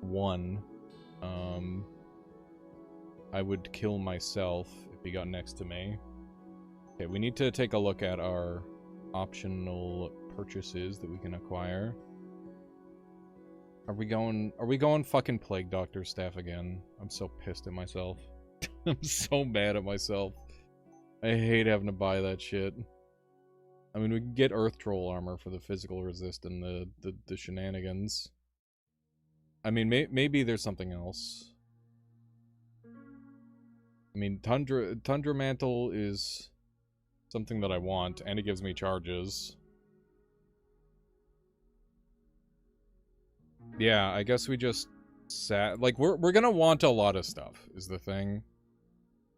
1. I would kill myself if he got next to me. Okay, we need to take a look at our optional purchases that we can acquire. Are we going fucking Plague Doctor staff again? I'm so pissed at myself. I'm so mad at myself. I hate having to buy that shit. I mean, we can get Earth Troll armor for the physical resist and the shenanigans. I mean, maybe there's something else. I mean, Tundra Mantle is something that I want, and it gives me charges. Yeah, I guess we just sat... Like, we're gonna want a lot of stuff, is the thing.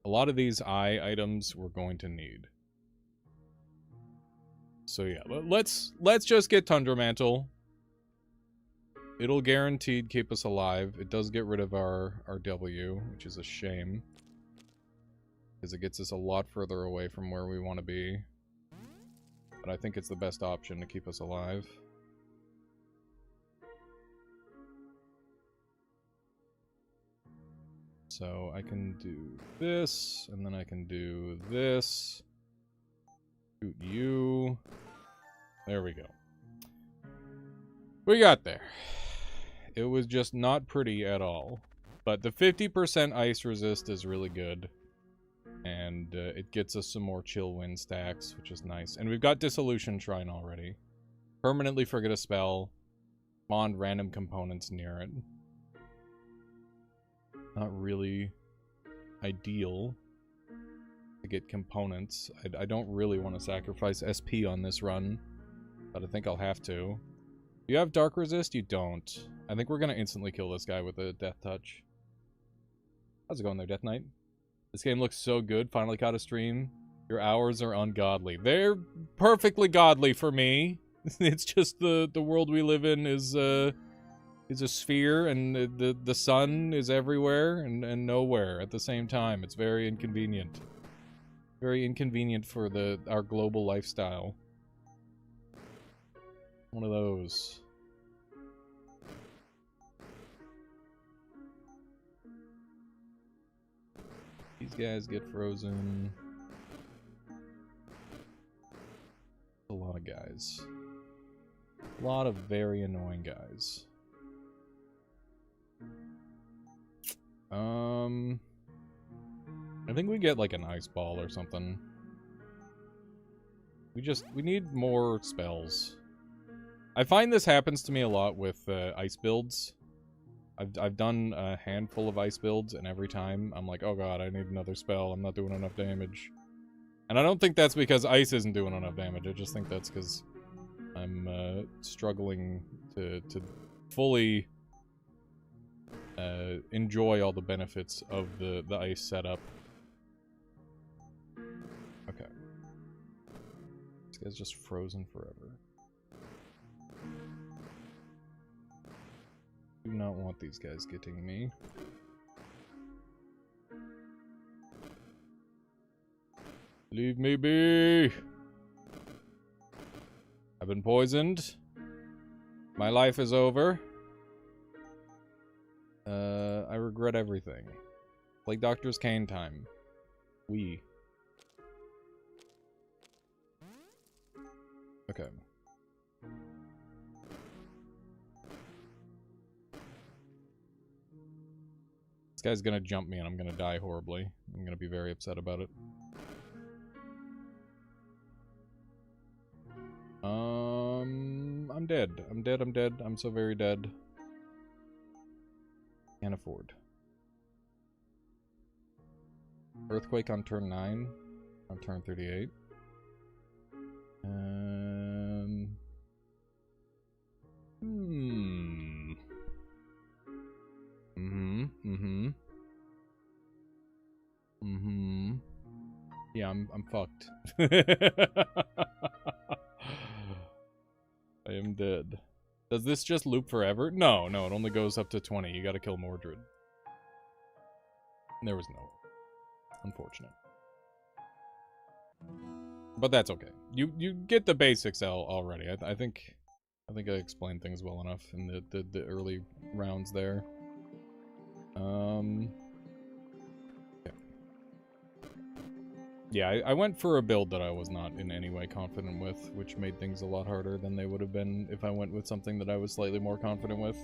A lot of these eye items we're going to need. So yeah, let's just get Tundra Mantle. It'll guaranteed keep us alive. It does get rid of our W, which is a shame. Because it gets us a lot further away from where we want to be. But I think it's the best option to keep us alive. So I can do this, and then I can do this. Shoot you. There we go. We got there. It was just not pretty at all. But the 50% ice resist is really good. And it gets us some more chill wind stacks, which is nice. And we've got Dissolution Shrine already. Permanently forget a spell. Spawn random components near it. Not really ideal to get components. I don't really want to sacrifice SP on this run, but I think I'll have to. Do you have Dark Resist? You don't. I think we're going to instantly kill this guy with a Death Touch. How's it going there, Death Knight? This game looks so good. Finally caught a stream. Your hours are ungodly. They're perfectly godly for me. It's just the world we live in is a sphere, and the sun is everywhere and nowhere at the same time. It's very inconvenient. Very inconvenient for our global lifestyle. One of those. These guys get frozen. A lot of guys. A lot of very annoying guys. I think we get like an ice ball or something. We need more spells. I find this happens to me a lot with ice builds. I've done a handful of ice builds, and every time I'm like, oh god, I need another spell. I'm not doing enough damage. And I don't think that's because ice isn't doing enough damage. I just think that's because I'm struggling to fully enjoy all the benefits of the ice setup. Okay. This guy's just frozen forever. Do not want these guys getting me. Leave me be! I've been poisoned. My life is over. I regret everything. Like Doctor's Cane time. We. Okay. This guy's gonna jump me and I'm gonna die horribly. I'm gonna be very upset about it. I'm dead. I'm dead, I'm dead. I'm so very dead. Can't afford. Earthquake on turn 9. On turn 38. Yeah, I'm fucked. I am dead. Does this just loop forever? No, no, it only goes up to 20. You gotta kill Mordred. There was no. Unfortunate. But that's okay. You get the basics already. I think I explained things well enough in the early rounds there. Yeah, I went for a build that I was not in any way confident with, which made things a lot harder than they would have been if I went with something that I was slightly more confident with.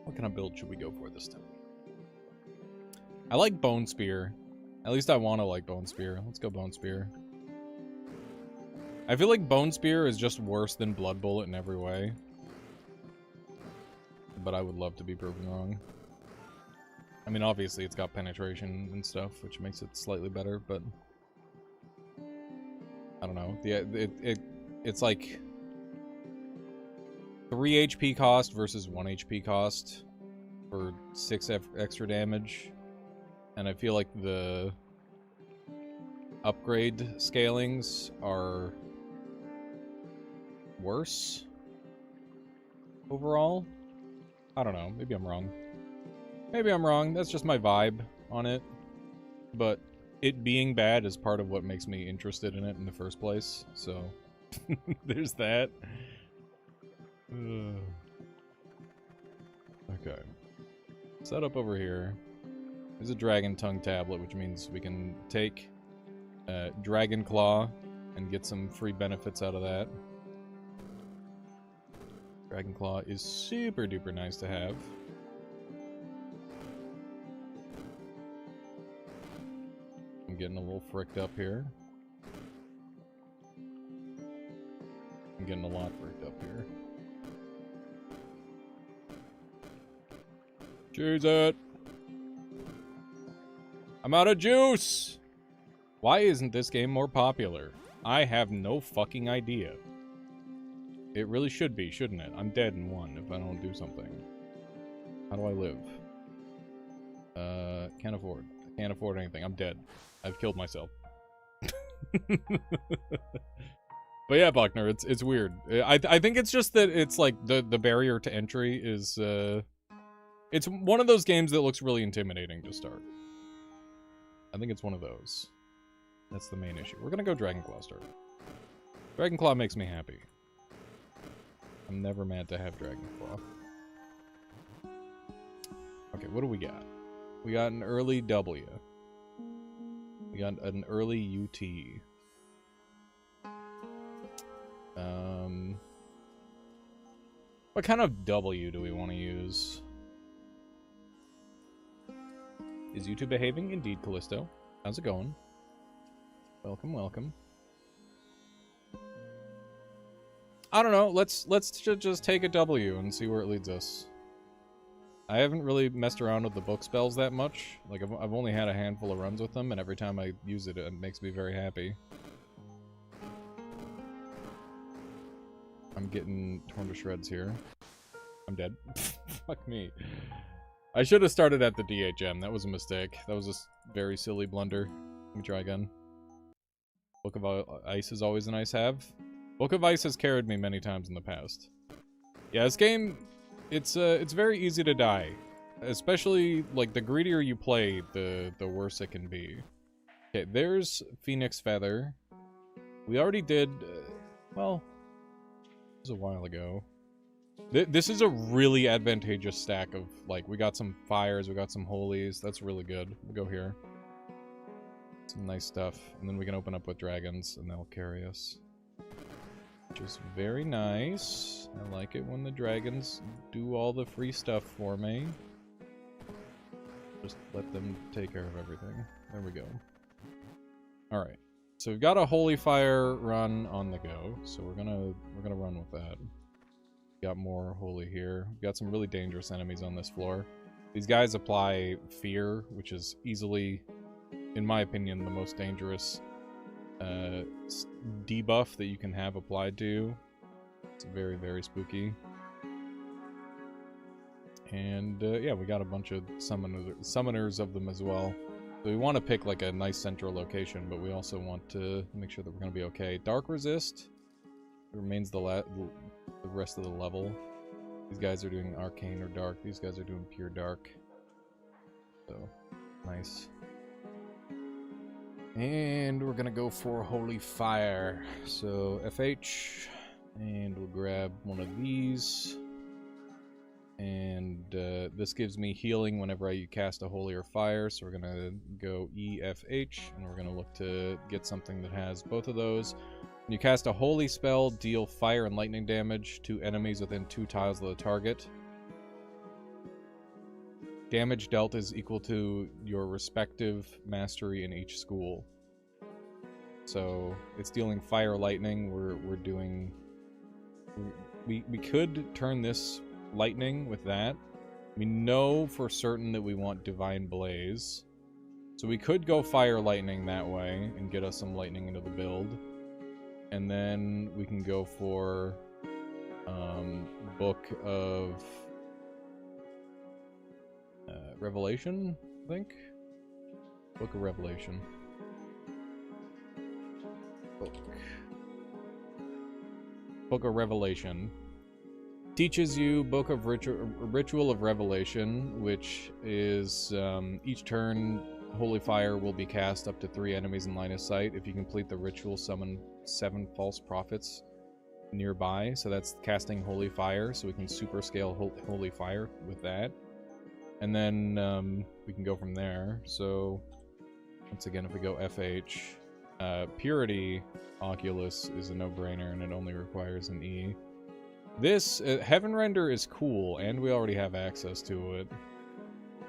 What kind of build should we go for this time? I like Bone Spear. At least I want to like Bone Spear. Let's go Bone Spear. I feel like Bone Spear is just worse than Blood Bullet in every way. But I would love to be proven wrong. I mean, obviously it's got penetration and stuff, which makes it slightly better, but I don't know. It's like 3 HP cost versus 1 HP cost for 6 extra damage. And I feel like the upgrade scalings are worse overall. I don't know. Maybe I'm wrong. Maybe I'm wrong. That's just my vibe on it. But it being bad is part of what makes me interested in it in the first place. So, there's that. Okay. Set up over here. There's a Dragon Tongue tablet, which means we can take Dragon Claw and get some free benefits out of that. Dragon Claw is super duper nice to have. I'm getting a little fricked up here. I'm getting a lot fricked up here. Cheese it! I'm out of juice! Why isn't this game more popular? I have no fucking idea. It really should be, shouldn't it? I'm dead in 1 if I don't do something. How do I live? Can't afford. I can't afford anything. I'm dead. I've killed myself. But yeah, Buckner, it's weird. I think it's just that it's like the barrier to entry is it's one of those games that looks really intimidating to start. I think it's one of those. That's the main issue. We're gonna go Dragonclaw start. Dragonclaw makes me happy. I'm never mad to have Dragonclaw. Okay, what do we got? We got an early W. We We got an early UT. What kind of W do we want to use? Is YouTube behaving? Indeed, Callisto. How's it going? Welcome, welcome. I don't know. Let's just take a W and see where it leads us. I haven't really messed around with the book spells that much. Like, I've only had a handful of runs with them, and every time I use it, it makes me very happy. I'm getting torn to shreds here. I'm dead. Fuck me. I should have started at the DHM. That was a mistake. That was a very silly blunder. Let me try again. Book of Ice is always a nice have. Book of Ice has carried me many times in the past. Yeah, this game, it's very easy to die. Especially, like, the greedier you play, the worse it can be. Okay, there's Phoenix Feather. We already did, well, it was a while ago. This is a really advantageous stack of, like, we got some fires, we got some holies. That's really good. We'll go here. Some nice stuff. And then we can open up with dragons, and they'll carry us. Which is very nice. I like it when the dragons do all the free stuff for me. Just let them take care of everything. There we go. Alright. So we've got a Holy Fire run on the go, so we're gonna run with that. Got more holy here. We've got some really dangerous enemies on this floor. These guys apply fear, which is easily, in my opinion, the most dangerous debuff that you can have applied to. It's very, very spooky. And yeah, we got a bunch of summoners of them as well. So we want to pick like a nice central location, but we also want to make sure that we're going to be okay. Dark Resist remains the rest of the level. These guys are doing arcane or dark. These guys are doing pure dark. So, nice. And we're gonna go for Holy Fire. So, FH. And we'll grab one of these. And this gives me healing whenever I cast a Holy or Fire. So we're gonna go EFH. And we're gonna look to get something that has both of those. When you cast a holy spell, deal fire and lightning damage to enemies within 2 tiles of the target. Damage dealt is equal to your respective mastery in each school. So it's dealing fire, lightning. We're doing. We could turn this lightning with that. We know for certain that we want Divine Blaze, so we could go fire, lightning that way and get us some lightning into the build. And then we can go for Book of Revelation, I think? Book of Revelation. Book of Revelation. Teaches you Book of Ritual of Revelation, which is each turn Holy Fire will be cast up to 3 enemies in line of sight. If you complete the ritual, summon 7 false prophets nearby. So that's casting Holy Fire, so we can super scale Holy Fire with that. And then we can go from there. So once again, if we go FH, Purity Oculus is a no-brainer, and it only requires an E. This Heaven Render is cool, and we already have access to it.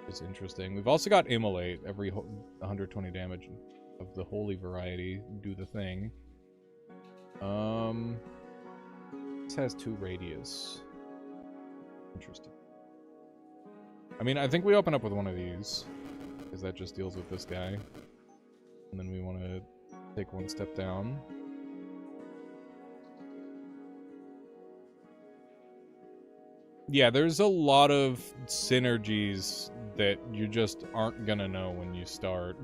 It's interesting. We've also got Immolate, every 120 damage of the holy variety. Do the thing. This has 2 radius. Interesting. I mean, I think we open up with one of these, because that just deals with this guy. And then we want to take one step down. Yeah, there's a lot of synergies that you just aren't gonna know when you start.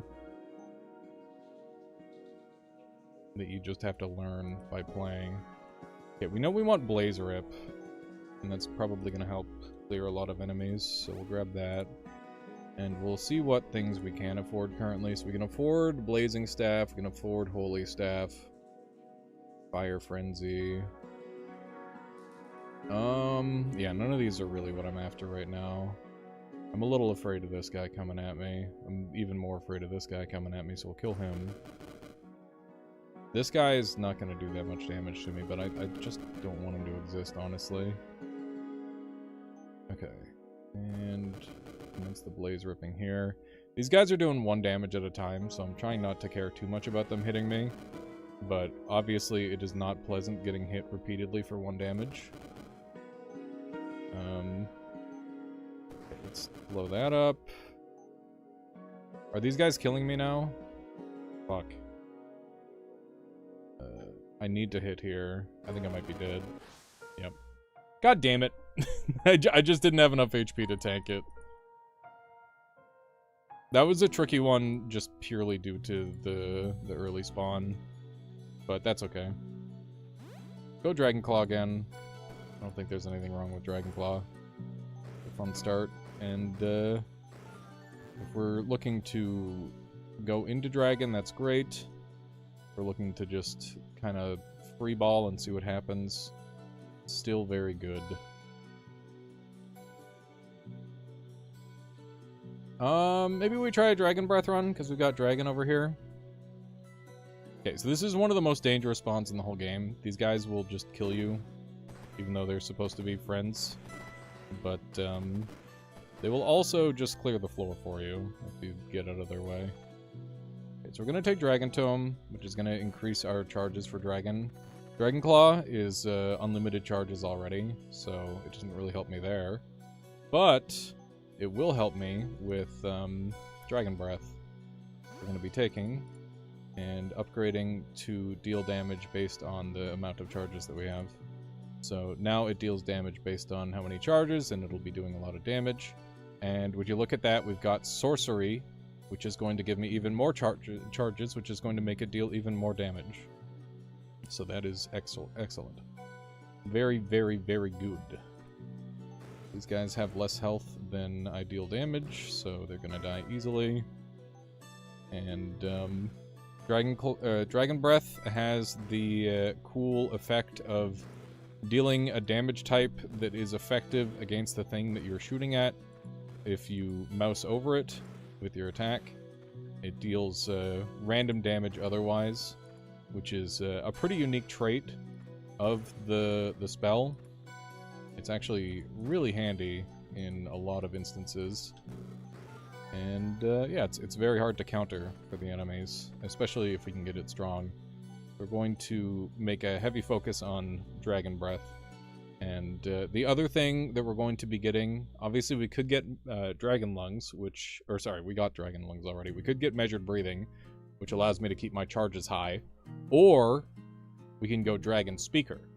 That you just have to learn by playing. Okay, we know we want Blaze Rip, and that's probably gonna help clear a lot of enemies, so we'll grab that. And we'll see what things we can afford currently. So we can afford Blazing Staff, we can afford Holy Staff, Fire Frenzy. Yeah, none of these are really what I'm after right now. I'm a little afraid of this guy coming at me. I'm even more afraid of this guy coming at me, so we'll kill him. This guy is not going to do that much damage to me, but I just don't want him to exist, honestly. Okay. And commence the blaze ripping here. These guys are doing 1 damage at a time, so I'm trying not to care too much about them hitting me. But obviously it is not pleasant getting hit repeatedly for 1 damage. Let's blow that up. Are these guys killing me now? Fuck. I need to hit here. I think I might be dead. Yep. God damn it. I just didn't have enough HP to tank it. That was a tricky one, just purely due to the early spawn. But that's okay. Go Dragonclaw again. I don't think there's anything wrong with Dragonclaw. A fun start. And if we're looking to go into Dragon, that's great. If we're looking to just kind of free ball and see what happens. Still very good. Maybe we try a Dragon Breath run, because we've got Dragon over here. Okay, so this is one of the most dangerous spawns in the whole game. These guys will just kill you, even though they're supposed to be friends. But, they will also just clear the floor for you, if you get out of their way. Okay, so we're going to take Dragon Tome, which is going to increase our charges for Dragon. Dragonclaw is unlimited charges already, so it doesn't really help me there. But it will help me with Dragon Breath. We're going to be taking and upgrading to deal damage based on the amount of charges that we have. So now it deals damage based on how many charges, and it'll be doing a lot of damage. And would you look at that, we've got Sorcery, which is going to give me even more charges, which is going to make it deal even more damage. So that is excellent. Very, very, very good. These guys have less health than I deal damage, so they're gonna die easily. And Dragon Breath has the cool effect of dealing a damage type that is effective against the thing that you're shooting at. If you mouse over it with your attack, it deals random damage otherwise, which is a pretty unique trait of the spell. It's actually really handy in a lot of instances. And yeah, it's very hard to counter for the enemies, especially if we can get it strong. We're going to make a heavy focus on Dragon Breath. And the other thing that we're going to be getting, obviously we could get Dragon Lungs, we got Dragon Lungs already. We could get Measured Breathing, which allows me to keep my charges high. Or we can go Dragon Speaker,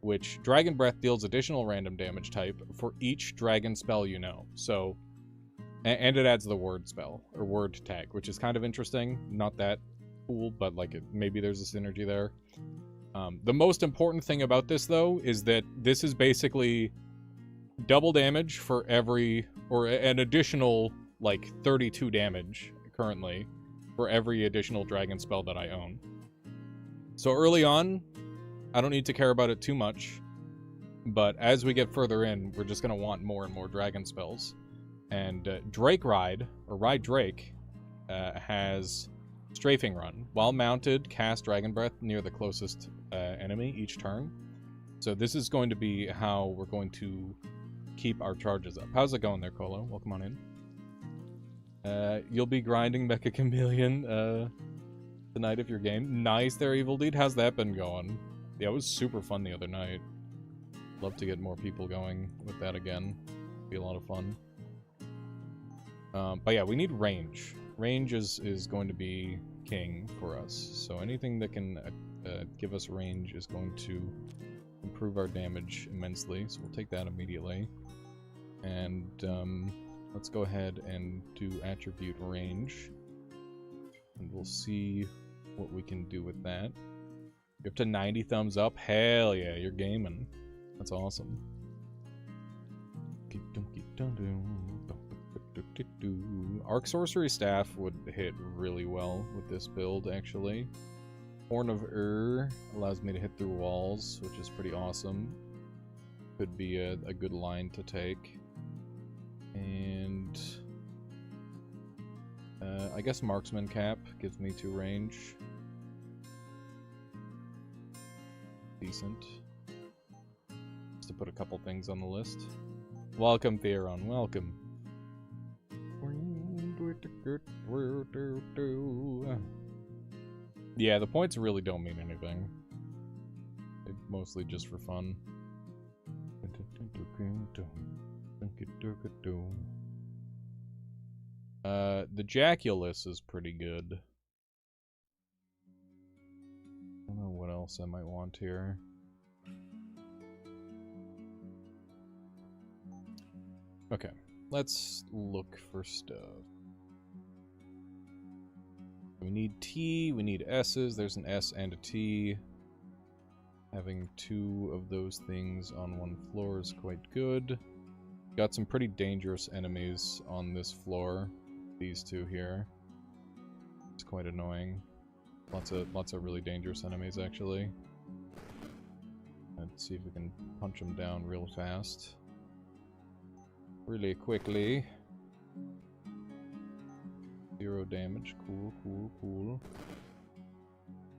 which Dragon Breath deals additional random damage type for each dragon spell you know. So, and it adds the word spell, or word tag, which is kind of interesting. Not that cool, but like maybe there's a synergy there. The most important thing about this, though, is that this is basically double damage for every, or an additional, like, 32 damage, currently, for every additional dragon spell that I own. So early on, I don't need to care about it too much, but as we get further in, we're just going to want more and more dragon spells. And Drake Ride, or Ride Drake, has Strafing Run. While mounted, cast Dragon Breath near the closest enemy each turn. So this is going to be how we're going to keep our charges up. How's it going there, Colo? Welcome on in. You'll be grinding Mecha Chameleon tonight if you're game. Nice there, Evil Deed. How's that been going? Yeah, it was super fun the other night. Love to get more people going with that again. Be a lot of fun. But yeah, we need range. Range is going to be king for us. So anything that can give us range is going to improve our damage immensely. So we'll take that immediately. And let's go ahead and do attribute range. And we'll see what we can do with that. You're up to 90 thumbs up. Hell yeah, you're gaming. That's awesome. Arc Sorcery Staff would hit really well with this build, actually. Horn of allows me to hit through walls, which is pretty awesome. Could be a good line to take. And Alright. I guess Marksman Cap gives me 2 range. Decent. Just to put a couple things on the list. Welcome, Theron. Welcome. Yeah, the points really don't mean anything. They're mostly just for fun. The Jaculus is pretty good. I don't know what else I might want here. Okay, let's look for stuff. We need T, we need S's. There's an S and a T. Having 2 of those things on one floor is quite good. Got some pretty dangerous enemies on this floor. These 2 here. It's quite annoying. Lots of really dangerous enemies, actually. Let's see if we can punch them down real fast. Really quickly. 0 damage. Cool, cool, cool.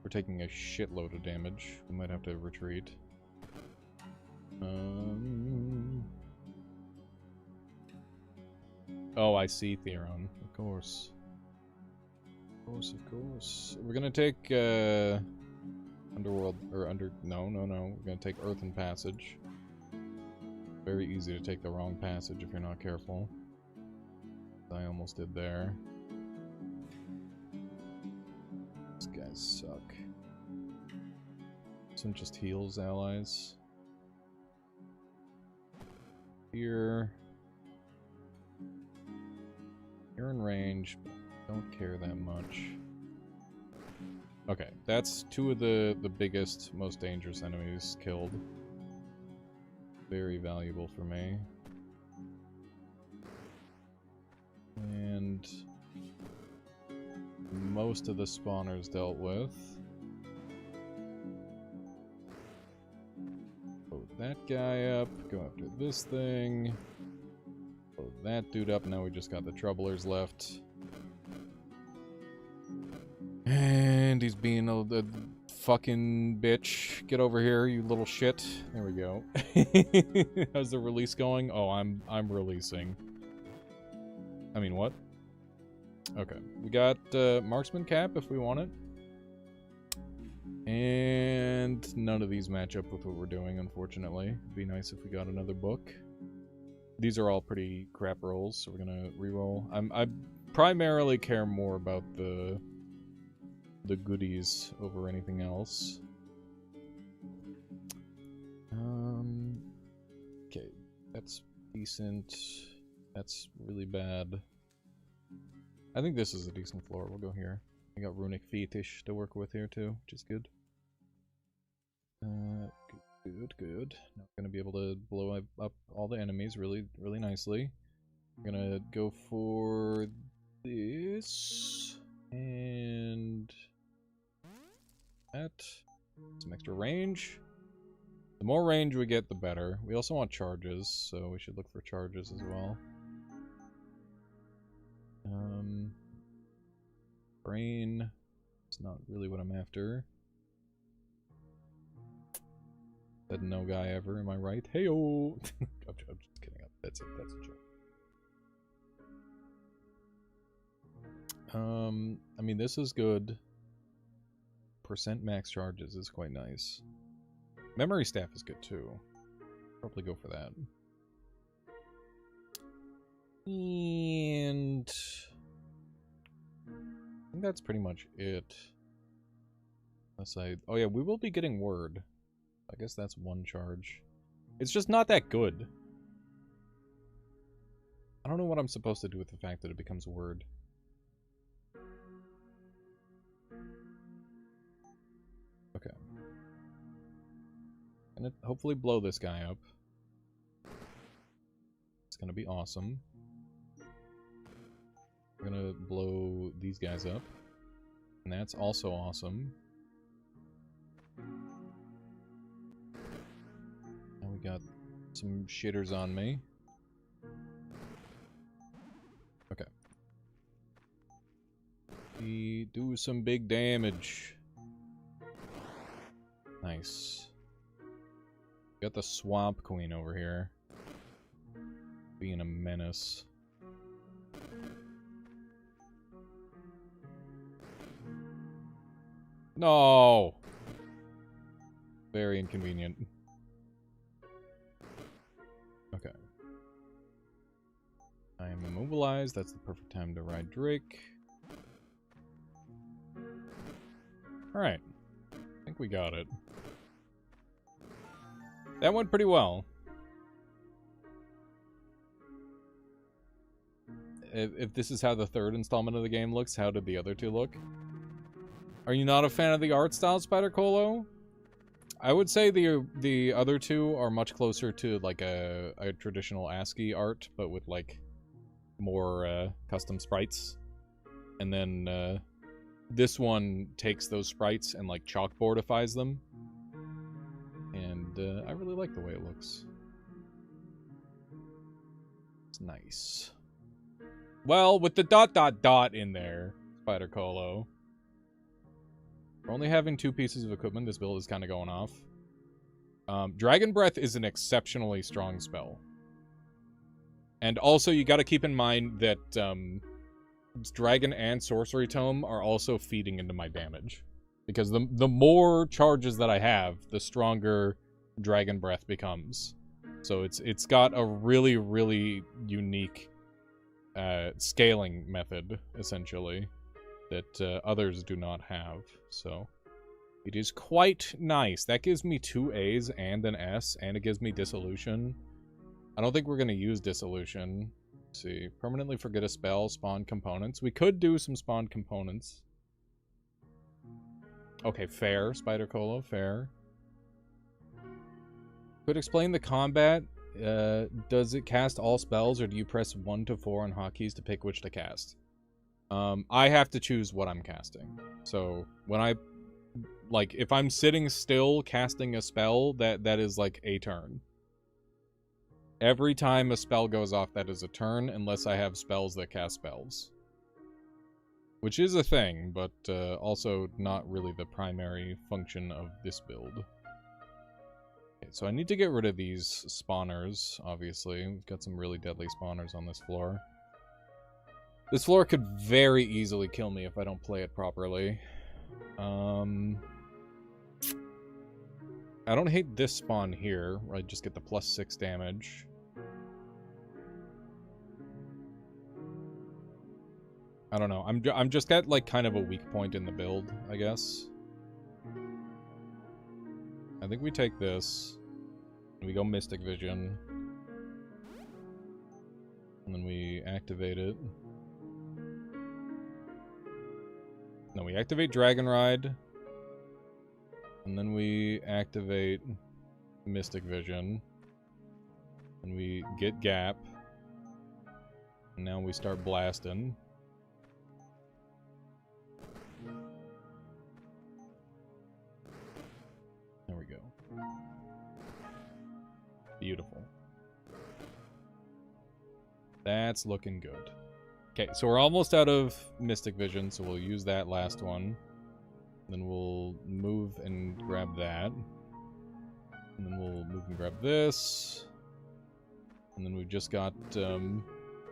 We're taking a shitload of damage. We might have to retreat. Oh, I see Theron. Of course. Of course, of course. We're gonna take, Underworld, or no. We're gonna take Earthen Passage. Very easy to take the wrong passage if you're not careful. I almost did there. These guys suck. This one just heals allies. Here. You're in range, but don't care that much. Okay, that's 2 of the biggest, most dangerous enemies killed. Very valuable for me. And most of the spawners dealt with. Load that guy up, go after this thing. Load that dude up, now we just got the troublers left. And he's being a fucking bitch. Get over here, you little shit. There we go. How's the release going? Oh, I'm releasing. I mean, what? Okay. We got Marksman Cap if we want it. And none of these match up with what we're doing, unfortunately. It'd be nice if we got another book. These are all pretty crap rolls, so we're gonna re-roll. I primarily care more about the goodies over anything else. Okay, that's decent. That's really bad. I think this is a decent floor. We'll go here. We got Runic Fetish to work with here too, which is good. Good. Now we're gonna be able to blow up all the enemies really nicely. We're gonna go for this and that. Some extra range. The more range we get, the better. We also want charges, so we should look for charges as well. Brain. It's not really what I'm after. Said no guy ever, am I right? Hey-oh! I'm just kidding. That's it. That's a joke. I mean, this is good. Percent max charges is quite nice. Memory Staff is good too. Probably go for that. And I think that's pretty much it. Unless oh yeah, we will be getting Word. I guess that's 1 charge. It's just not that good. I don't know what I'm supposed to do with the fact that it becomes Word. Okay. And hopefully blow this guy up. It's gonna be awesome. We're gonna blow these guys up. And that's also awesome. Now we got some shitters on me. We do some big damage. Nice. Got the Swamp Queen over here. Being a menace. No! Very inconvenient. Okay. I am immobilized. That's the perfect time to ride Drake. Alright. I think we got it. That went pretty well. If this is how the third installment of the game looks, how did the other two look? Are you not a fan of the art style, Spider Colo? I would say the other two are much closer to like a traditional ASCII art, but with like more custom sprites. And then this one takes those sprites and like chalkboardifies them. And I really like the way it looks. It's nice. Well, with the ... in there, Spider Colo. We're only having 2 pieces of equipment. This build is kind of going off. Dragon Breath is an exceptionally strong spell. And also, you got to keep in mind that Dragon and Sorcery Tome are also feeding into my damage. Because the more charges that I have, the stronger Dragon Breath becomes. So it's got a really, really unique scaling method, essentially, that others do not have. So it is quite nice. That gives me 2 A's and an S, and it gives me Dissolution. I don't think we're going to use Dissolution. Let's see. Permanently forget a spell, spawn components. We could do some spawn components. Okay, fair, Spider Colo, fair. Could explain the combat. Does it cast all spells, or do you press 1 to 4 on hotkeys to pick which to cast? I have to choose what I'm casting. So, when I... Like, if I'm sitting still casting a spell, that is like a turn. Every time a spell goes off, that is a turn, unless I have spells that cast spells. Which is a thing, but also not really the primary function of this build. Okay, so I need to get rid of these spawners, obviously. We've got some really deadly spawners on this floor. This floor could very easily kill me if I don't play it properly. I don't hate this spawn here, where I just get the +6 damage. I don't know. I'm just at like kind of a weak point in the build, I guess. I think we take this. We go Mystic Vision. And then we activate it. No, we activate Dragon Ride. And then we activate Mystic Vision. And we get Gap. And now we start blasting. There we go. Beautiful. That's looking good. Okay, so we're almost out of Mystic Vision, so we'll use that last one. Then we'll move and grab that. And then we'll move and grab this. And then we've just got a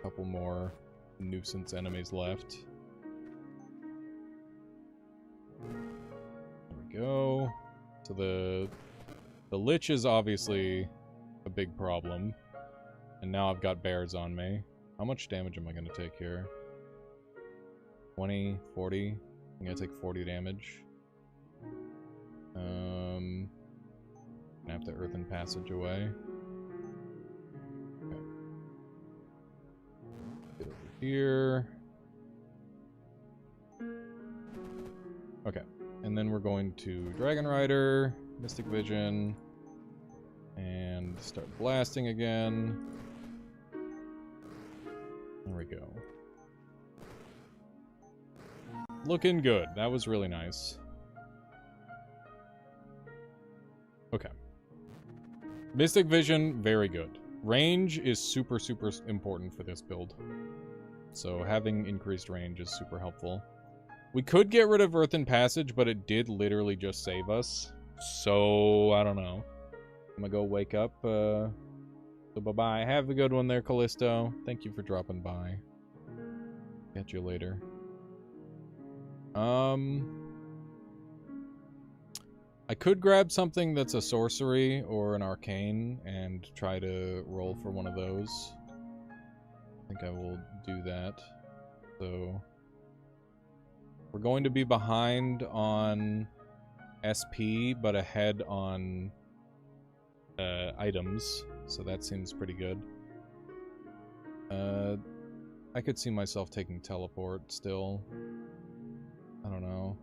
couple more nuisance enemies left. There we go. So the Lich is obviously a big problem. And now I've got bears on me. How much damage am I going to take here? 20, 40? I'm going to take 40 damage. Gonna have to Earthen Passage away. Okay. Get over here. Okay. And then we're going to Dragon Rider, Mystic Vision, and start blasting again. There we go. Looking good. That was really nice. Okay. Mystic Vision, very good. Range is super, super important for this build. So having increased range is super helpful. We could get rid of Earthen Passage, but it did literally just save us. So, I don't know. I'm gonna go wake up. So bye-bye. Have a good one there, Callisto. Thank you for dropping by. Catch you later. I could grab something that's a sorcery or an arcane and try to roll for one of those. I think I will do that. So we're going to be behind on SP, but ahead on items, so that seems pretty good. I could see myself taking teleport still. I don't know.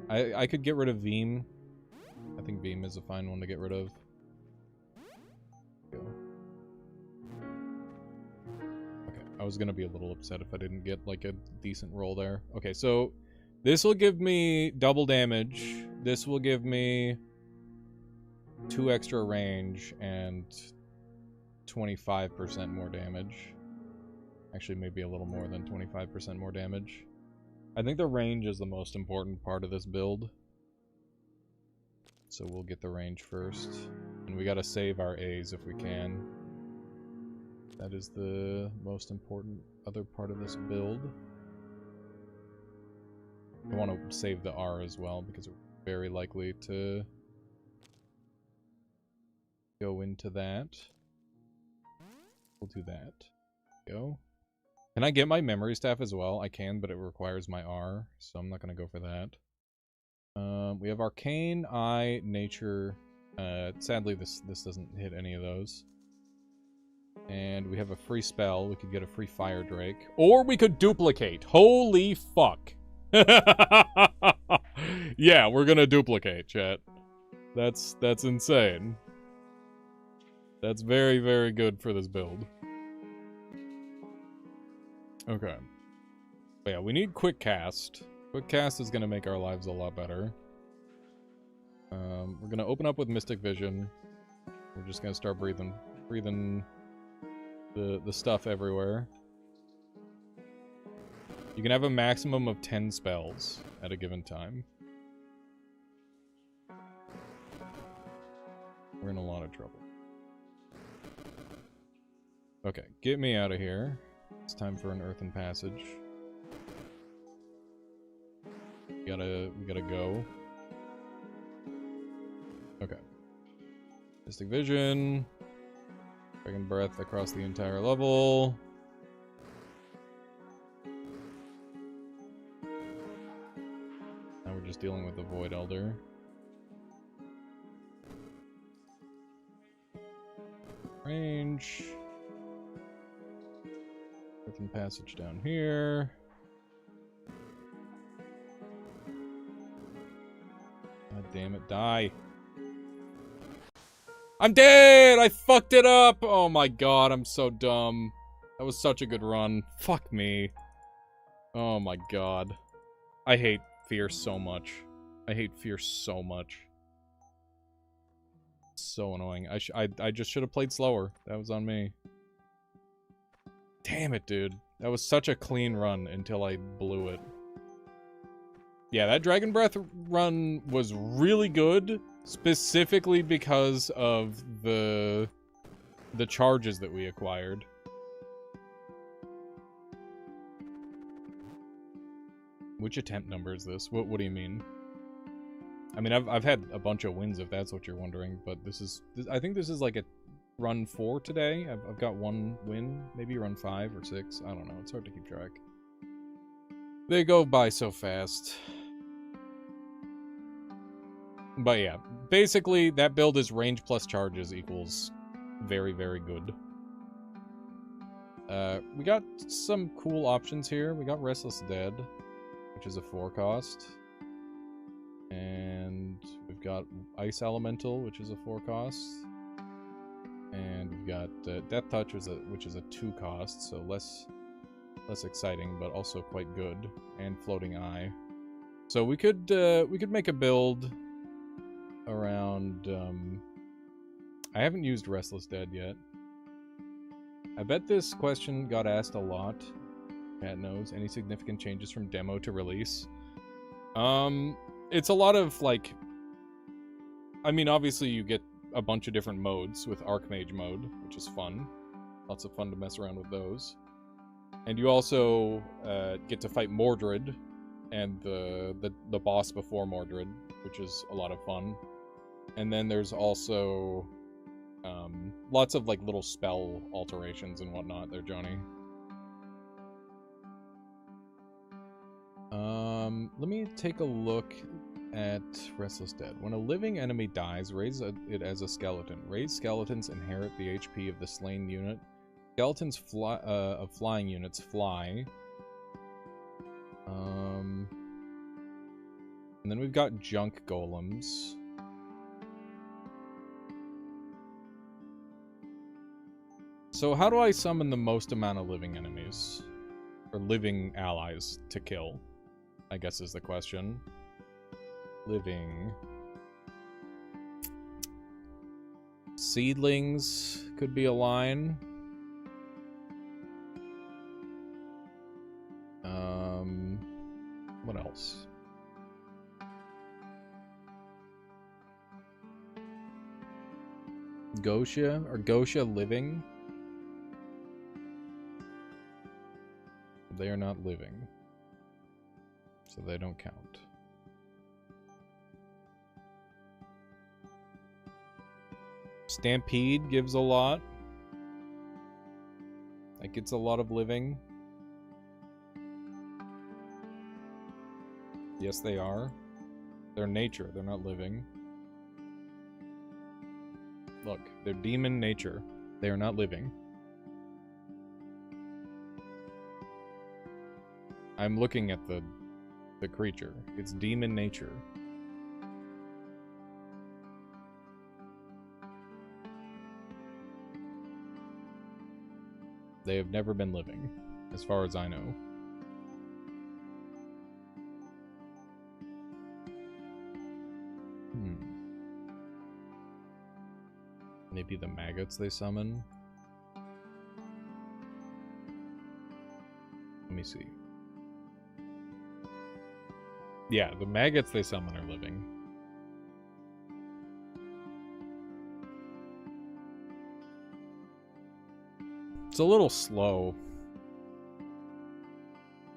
I could get rid of Veem. I think Veem is a fine one to get rid of. Go. Okay, I was gonna be a little upset if I didn't get like a decent roll there. Okay, so this will give me double damage. This will give me 2 extra range and 25% more damage. Actually, maybe a little more than 25% more damage. I think the range is the most important part of this build. So we'll get the range first. And we gotta save our A's if we can. That is the most important other part of this build. I want to save the R as well, because we're very likely to go into that. We'll do that. Go. Can I get my memory staff as well? I can, but it requires my R, so I'm not going to go for that. We have Arcane, Eye, Nature. Sadly, this doesn't hit any of those. And we have a free spell. We could get a free Fire Drake. Or we could duplicate. Holy fuck. Yeah, we're going to duplicate, chat. That's insane. That's very, very good for this build. Okay. But yeah, we need Quick Cast. Quick Cast is going to make our lives a lot better. We're going to open up with Mystic Vision. We're just going to start breathing the stuff everywhere. You can have a maximum of 10 spells at a given time. We're in a lot of trouble. Okay, get me out of here. It's time for an Earthen Passage. We gotta go. Okay. Mystic Vision. Dragon Breath across the entire level. Now we're just dealing with the Void Elder. Range. Earthen Passage down here. God damn it, die. I'm dead! I fucked it up! Oh my god, I'm so dumb. That was such a good run. Fuck me. Oh my god. I hate Fear so much. I hate Fear so much. So annoying. I just should have played slower. That was on me. Damn it, dude. That was such a clean run until I blew it. Yeah, that Dragon Breath run was really good, specifically because of the charges that we acquired. Which attempt number is this? What do you mean? I mean, I've had a bunch of wins if that's what you're wondering, but I think this is like a run 4 today. I've got 1 win, maybe run 5 or 6. I don't know. It's hard to keep track. They go by so fast. But yeah, basically that build is range plus charges equals very, very good. We got some cool options here. We got Restless Dead, which is a 4 cost. And we've got Ice Elemental, which is a 4 cost. And we've got Death Touch, which is a 2 cost, so less exciting, but also quite good. And Floating Eye. So we could make a build around. I haven't used Restless Dead yet. I bet this question got asked a lot. Cat knows. Any significant changes from demo to release? It's a lot of, like... I mean, obviously you get a bunch of different modes with Archmage mode, which is fun. Lots of fun to mess around with those. And you also get to fight Mordred and the boss before Mordred, which is a lot of fun. And then there's also lots of like little spell alterations and whatnot there, Johnny. Let me take a look at Restless Dead. When a living enemy dies, raise it as a skeleton. Raised skeletons inherit the HP of the slain unit. Skeletons of flying units fly. And then we've got junk golems. So how do I summon the most amount of living enemies? Or living allies to kill, I guess is the question. Living. Seedlings could be a line. What else? Gosha? Or Gosha living? They are not living. So they don't count. Stampede gives a lot. That gets a lot of living. Yes, they are. They're nature. They're not living. Look, they're demon nature. They are not living. I'm looking at the creature. It's demon nature. They have never been living, as far as I know. Maybe the maggots they summon? Let me see. Yeah, the maggots they summon are living. It's a little slow.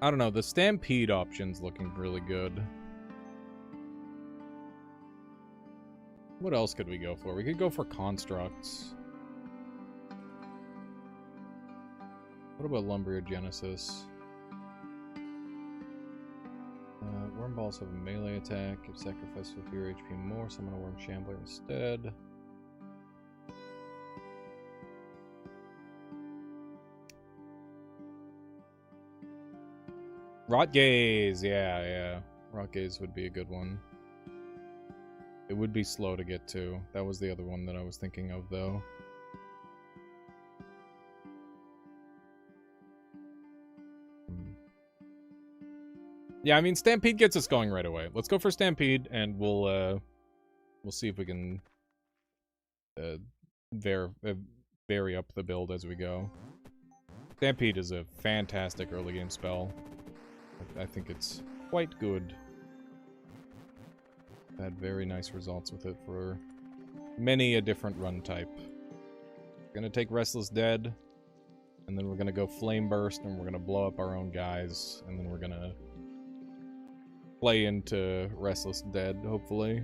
I don't know, the Stampede option's looking really good. What else could we go for? We could go for constructs. What about Lumberjagenesis? Worm balls have a melee attack. If sacrifice with your HP more, summon a Worm Shambler instead. Rotgaze, yeah. Rotgaze would be a good one. It would be slow to get to. That was the other one that I was thinking of, though. Yeah, I mean, Stampede gets us going right away. Let's go for Stampede, and we'll see if we can vary up the build as we go. Stampede is a fantastic early game spell. I think it's quite good. Had very nice results with it for many a different run type. Gonna take Restless Dead, and then we're gonna go Flame Burst, and we're gonna blow up our own guys, and then we're gonna play into Restless Dead, hopefully.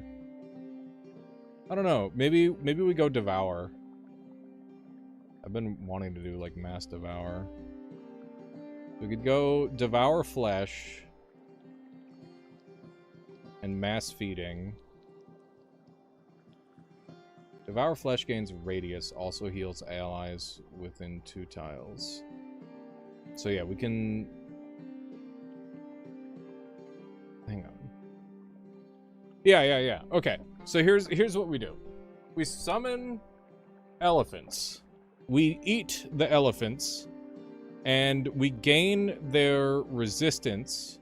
I don't know, maybe we go Devour. I've been wanting to do like Mass Devour. We could go Devour Flesh and Mass Feeding. Devour Flesh gains Radius, also heals allies within 2 tiles. So yeah, we can... Hang on. Yeah. Okay, so here's what we do. We summon elephants. We eat the elephants, and we gain their resistance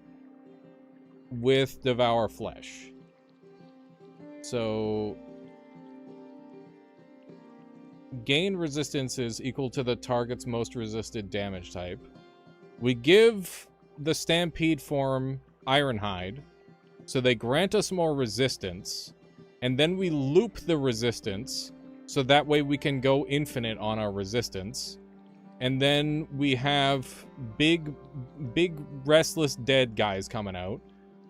with Devour Flesh. So gain resistance is equal to the target's most resisted damage type. We give the Stampede form Ironhide, so they grant us more resistance, and then we loop the resistance, so that way we can go infinite on our resistance. And then we have big Restless Dead guys coming out.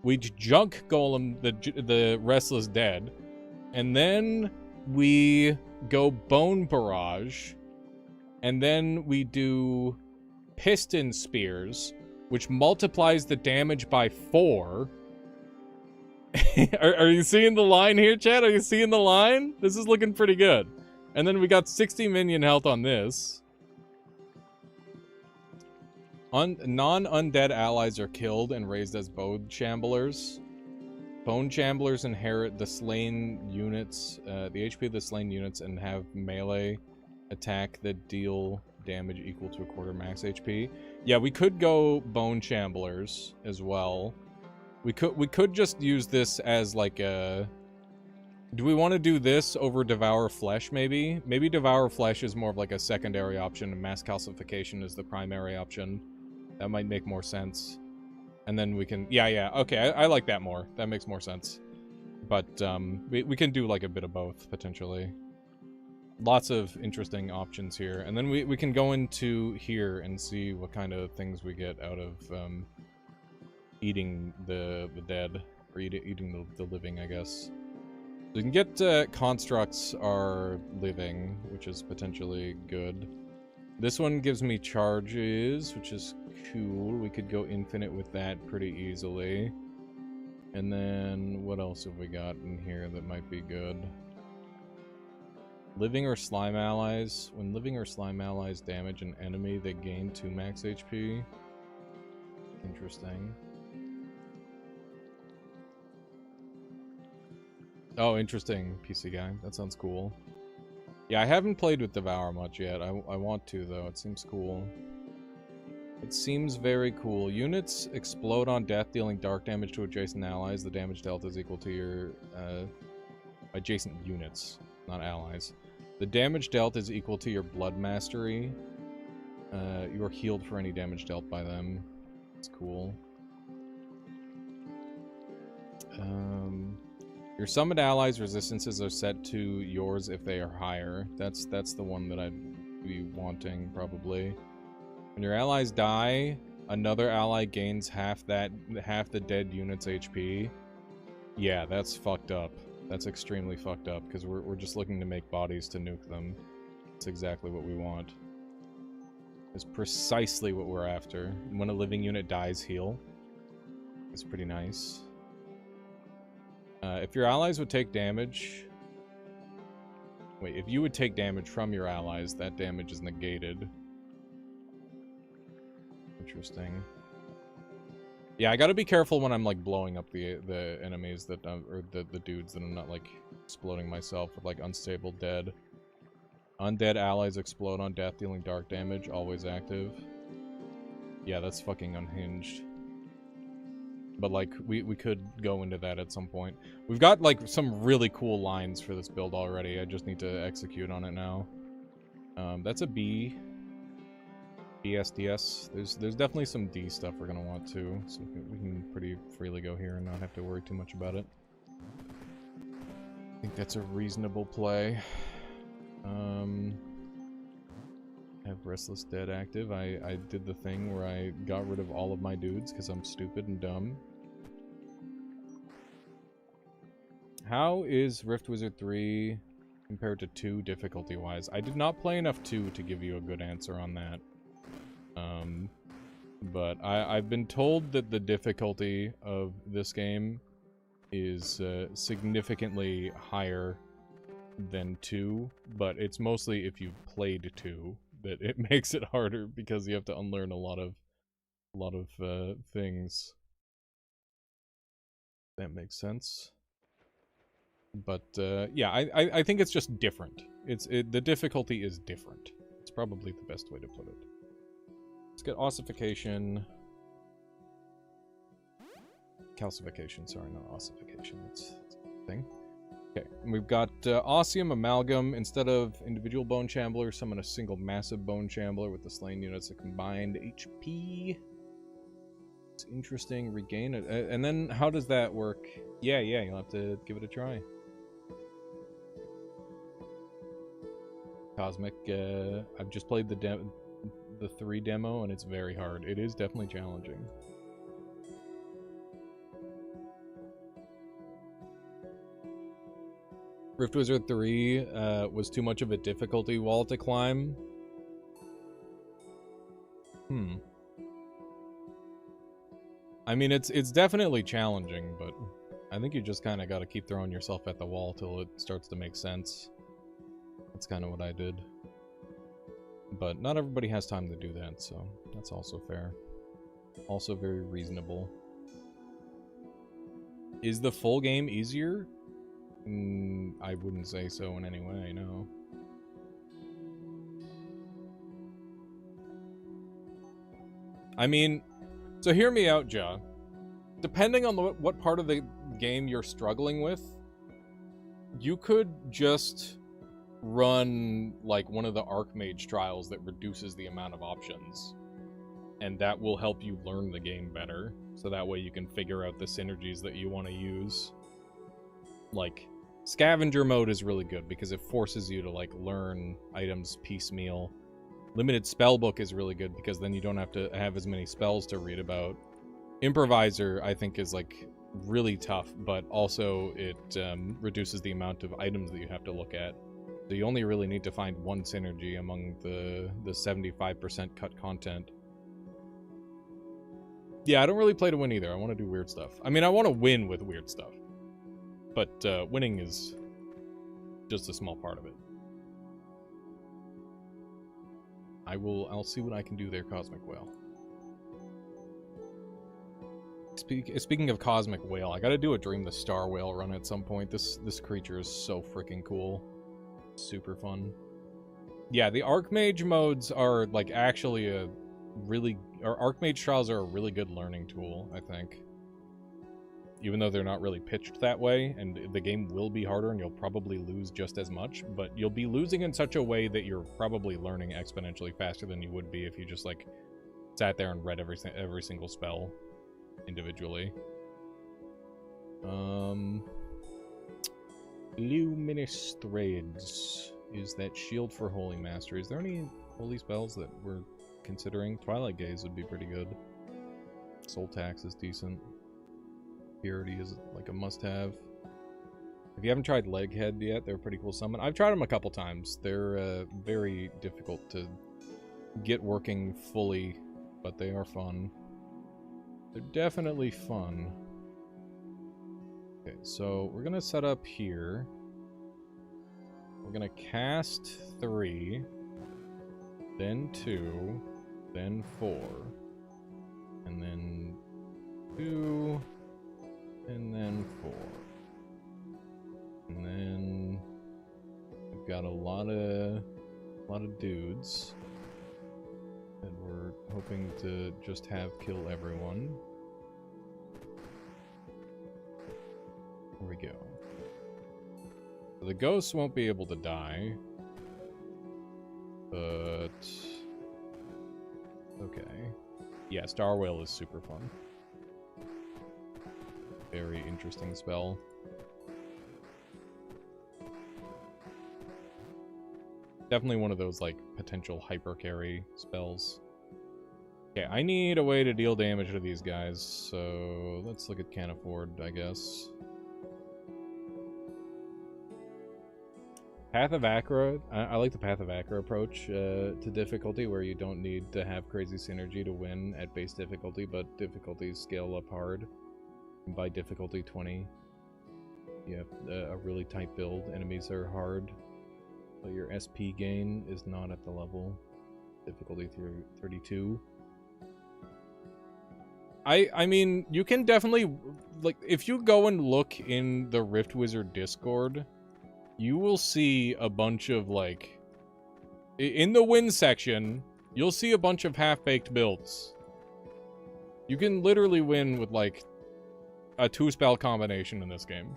We junk Golem the Restless Dead, and then we go Bone Barrage, and then we do Piston Spears, which multiplies the damage by 4. Are you seeing the line here, chat? Are you seeing the line? This is looking pretty good. And then we got 60 minion health on this. Non-undead allies are killed and raised as Bone Chamblers. Bone Chamblers inherit the slain units, the HP of the slain units, and have melee attack that deal damage equal to a quarter max HP. Yeah, we could go Bone Chamblers as well. We could just use this as like a... Do we want to do this over Devour Flesh, maybe? Maybe Devour Flesh is more of like a secondary option, and Mass Calcification is the primary option. That might make more sense. And then we can... Yeah, okay, I like that more. That makes more sense. But, we can do like a bit of both, potentially. Lots of interesting options here. And then we can go into here and see what kind of things we get out of, eating the dead. Or eating the living, I guess. So we can get, constructs are living, which is potentially good. This one gives me charges, which is cool. We could go infinite with that pretty easily. And then, what else have we got in here that might be good? Living or slime allies. When living or slime allies damage an enemy, they gain 2 max HP. Interesting. Oh, interesting, PC guy. That sounds cool. Yeah, I haven't played with Devour much yet. I want to, though. It seems cool. It seems very cool. Units explode on death, dealing dark damage to adjacent allies. The damage dealt is equal to your adjacent units, not allies. The damage dealt is equal to your blood mastery. You are healed for any damage dealt by them. It's cool. Your summoned allies' resistances are set to yours if they are higher. That's the one that I'd be wanting, probably. When your allies die, another ally gains half the dead unit's HP. Yeah, that's fucked up. That's extremely fucked up, because we're just looking to make bodies to nuke them. That's exactly what we want. It's precisely what we're after. When a living unit dies, heal. It's pretty nice. If your allies would take damage... Wait, if you would take damage from your allies, that damage is negated. Interesting. Yeah, I gotta be careful when I'm, like, blowing up the enemies that... or the dudes that I'm not, like, exploding myself with, like, unstable dead. Undead allies explode on death, dealing dark damage, always active. Yeah, that's fucking unhinged. But, like, we could go into that at some point. We've got, like, some really cool lines for this build already. I just need to execute on it now. That's a B. BSDS. There's definitely some D stuff we're gonna want to, so we can pretty freely go here and not have to worry too much about it. I think that's a reasonable play. I have Restless Dead active. I did the thing where I got rid of all of my dudes because I'm stupid and dumb. How is Rift Wizard 3 compared to 2 difficulty-wise? I did not play enough 2 to give you a good answer on that. But I've been told that the difficulty of this game is significantly higher than 2, but it's mostly if you've played 2 that it makes it harder because you have to unlearn a lot of things. That makes sense. But yeah, I think it's just different. The difficulty is different. It's probably the best way to put it. Let's get ossification. Calcification, sorry, not ossification. It's a thing. Okay, we've got Osseum Amalgam. Instead of individual Bone Shambler, summon a single massive Bone Shambler with the slain units of combined HP. It's interesting. Regain it. And then how does that work? Yeah, you'll have to give it a try. Cosmic, I've just played the 3 demo, and it's very hard. It is definitely challenging. Rift Wizard 3 was too much of a difficulty wall to climb. I mean, it's definitely challenging, but I think you just kind of got to keep throwing yourself at the wall till it starts to make sense. That's kind of what I did. But not everybody has time to do that, so that's also fair. Also very reasonable. Is the full game easier? I wouldn't say so in any way, no. I mean, so hear me out, Ja. Depending on what part of the game you're struggling with, you could just run, like, one of the Archmage trials that reduces the amount of options. And that will help you learn the game better, so that way you can figure out the synergies that you want to use. Like, Scavenger mode is really good because it forces you to, like, learn items piecemeal. Limited Spellbook is really good because then you don't have to have as many spells to read about. Improviser, I think, is, like, really tough, but also it reduces the amount of items that you have to look at. So you only really need to find one synergy among the 75% cut content. Yeah, I don't really play to win either. I want to do weird stuff. I mean, I want to win with weird stuff. But winning is just a small part of it. I'll see what I can do there, Cosmic Whale. Speaking of Cosmic Whale, I gotta do a Dream the Star Whale run at some point. This creature is so freaking cool. Super fun. Yeah, the Archmage modes are, like, actually a really... Or Archmage trials are a really good learning tool, I think. Even though they're not really pitched that way, and the game will be harder and you'll probably lose just as much, but you'll be losing in such a way that you're probably learning exponentially faster than you would be if you just, like, sat there and read every single spell individually. Luminous Threads is that shield for Holy Mastery. Is there any holy spells that we're considering? Twilight Gaze would be pretty good. Soul Tax is decent. Purity is like a must-have. If you haven't tried Leghead yet, they're a pretty cool summon. I've tried them a couple times. They're very difficult to get working fully, but they are fun. They're definitely fun. Okay, so we're gonna set up here. We're gonna cast 3, then 2, then 4, and then 2, and then 4. And then we've got a lot of dudes that we're hoping to just have kill everyone. There we go. So the ghosts won't be able to die, but okay. Yeah, Star Whale is super fun. Very interesting spell. Definitely one of those, like, potential hyper carry spells. Okay, I need a way to deal damage to these guys, so let's look at Can't Afford, I guess. Path of Acra. I like the Path of Acra approach to difficulty, where you don't need to have crazy synergy to win at base difficulty, but difficulties scale up hard. And by difficulty 20, you have a really tight build. Enemies are hard, but your SP gain is not at the level. Difficulty through 32. I mean, you can definitely, like, if you go and look in the Rift Wizard Discord, you will see a bunch of, like, in the win section, you'll see a bunch of half-baked builds. You can literally win with, like, a 2-spell combination in this game.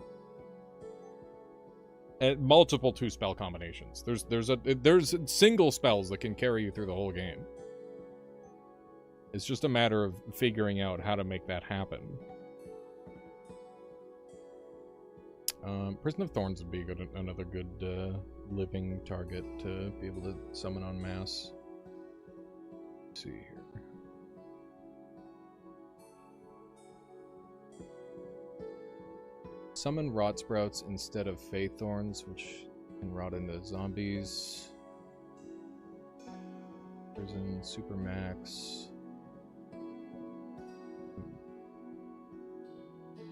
multiple 2-spell combinations. There's single spells that can carry you through the whole game. It's just a matter of figuring out how to make that happen. Prison of Thorns would be another good living target to be able to summon en masse. Let's see here. Summon Rot Sprouts instead of Faith Thorns, which can rot into zombies. Prison, Supermax.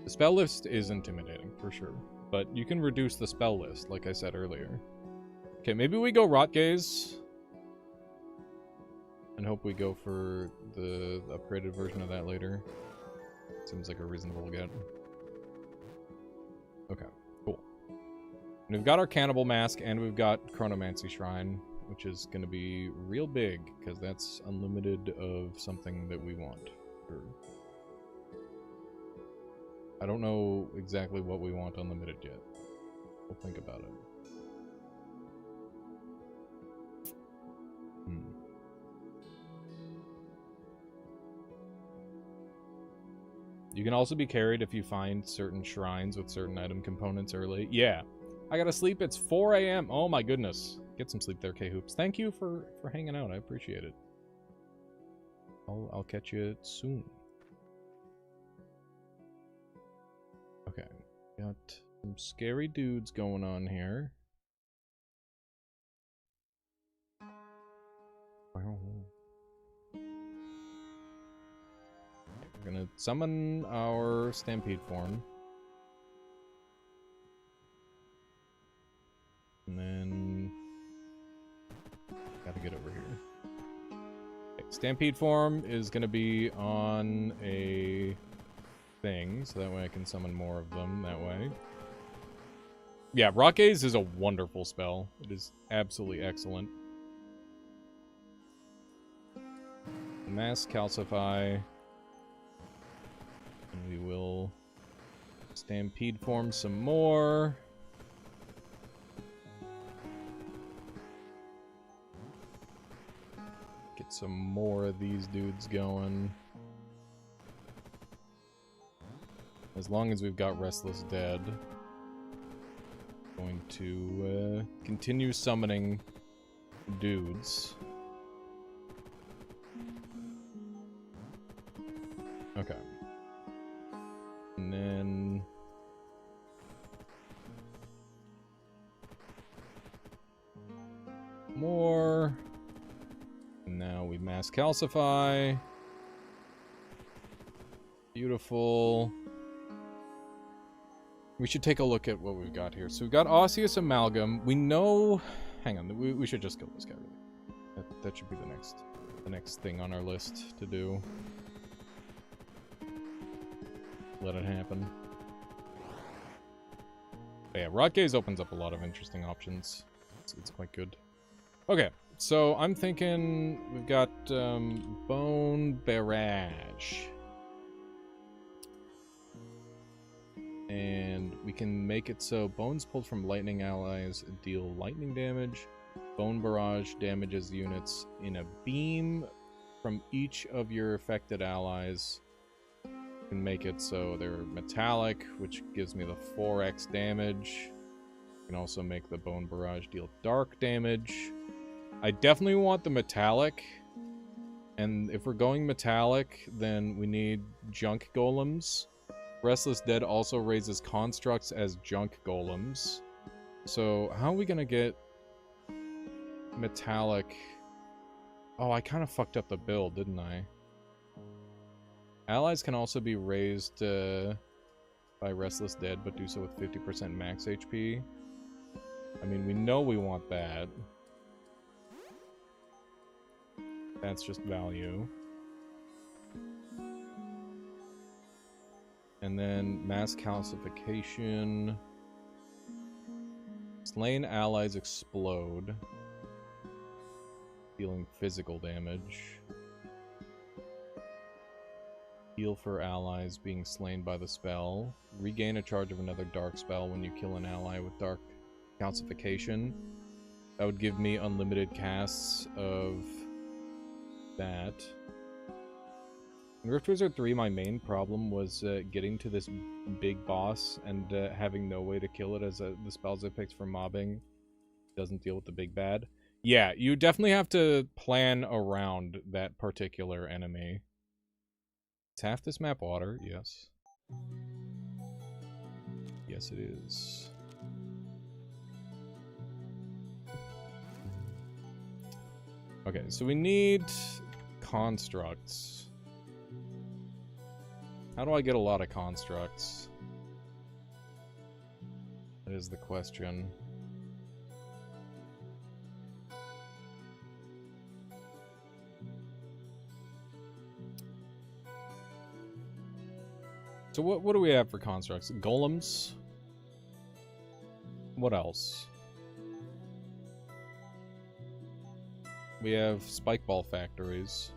The spell list is intimidating, for sure. But you can reduce the spell list, like I said earlier. Okay, maybe we go Rot Gaze. And hope we go for the upgraded version of that later. Seems like a reasonable get. Okay, cool. And we've got our Cannibal Mask, and we've got Chronomancy Shrine, which is going to be real big, because that's unlimited of something that we want. I don't know exactly what we want unlimited yet. We'll think about it. You can also be carried if you find certain shrines with certain item components early. Yeah. I gotta sleep. It's 4 a.m. Oh my goodness. Get some sleep there, K-Hoops. Thank you for hanging out. I appreciate it. I'll catch you soon. Okay. Got some scary dudes going on here. We're gonna summon our Stampede form. And then... gotta get over here. Okay, Stampede form is gonna be on a thing, so that way I can summon more of them that way. Yeah, Rot Gaze is a wonderful spell. It is absolutely excellent. Mass Calcify. And we will Stampede form some more. Get some more of these dudes going. As long as we've got Restless Dead. Going to continue summoning dudes. Okay. And then... more. And now we Mass Calcify. Beautiful. We should take a look at what we've got here. So we've got Osseous Amalgam. We know... hang on, we should just kill this guy, really. That should be the next thing on our list to do. Let it happen. But yeah, Rot Gaze opens up a lot of interesting options. It's quite good. Okay, so I'm thinking we've got Bone Barrage. And we can make it so bones pulled from lightning allies deal lightning damage. Bone Barrage damages units in a beam from each of your affected allies. You can make it so they're metallic, which gives me the 4x damage. You can also make the Bone Barrage deal dark damage. I definitely want the metallic. And if we're going metallic, then we need junk golems. Restless Dead also raises constructs as junk golems. So how are we gonna get metallic? Oh, I kind of fucked up the build, didn't I? Allies can also be raised by Restless Dead, but do so with 50% max HP. I mean, we know we want that. That's just value. And then Mass Calcification. Slain allies explode, dealing physical damage. Heal for allies being slain by the spell. Regain a charge of another dark spell when you kill an ally with dark calcification. That would give me unlimited casts of that. In Rift Wizard 3, my main problem was getting to this big boss and having no way to kill it, as the spells it picks for mobbing doesn't deal with the big bad. Yeah, you definitely have to plan around that particular enemy. Is half this map water? Yes. Yes, it is. Okay, so we need constructs. How do I get a lot of constructs? That is the question. So what do we have for constructs? Golems? What else? We have spike ball factories.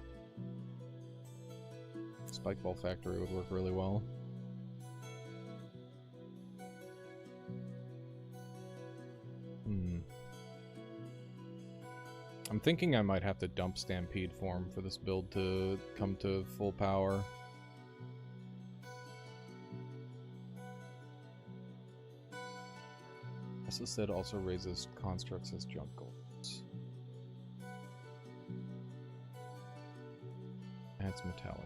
Spike ball factory would work really well. I'm thinking I might have to dump Stampede form for this build to come to full power. Said also raises constructs as junk goals. Adds metallic.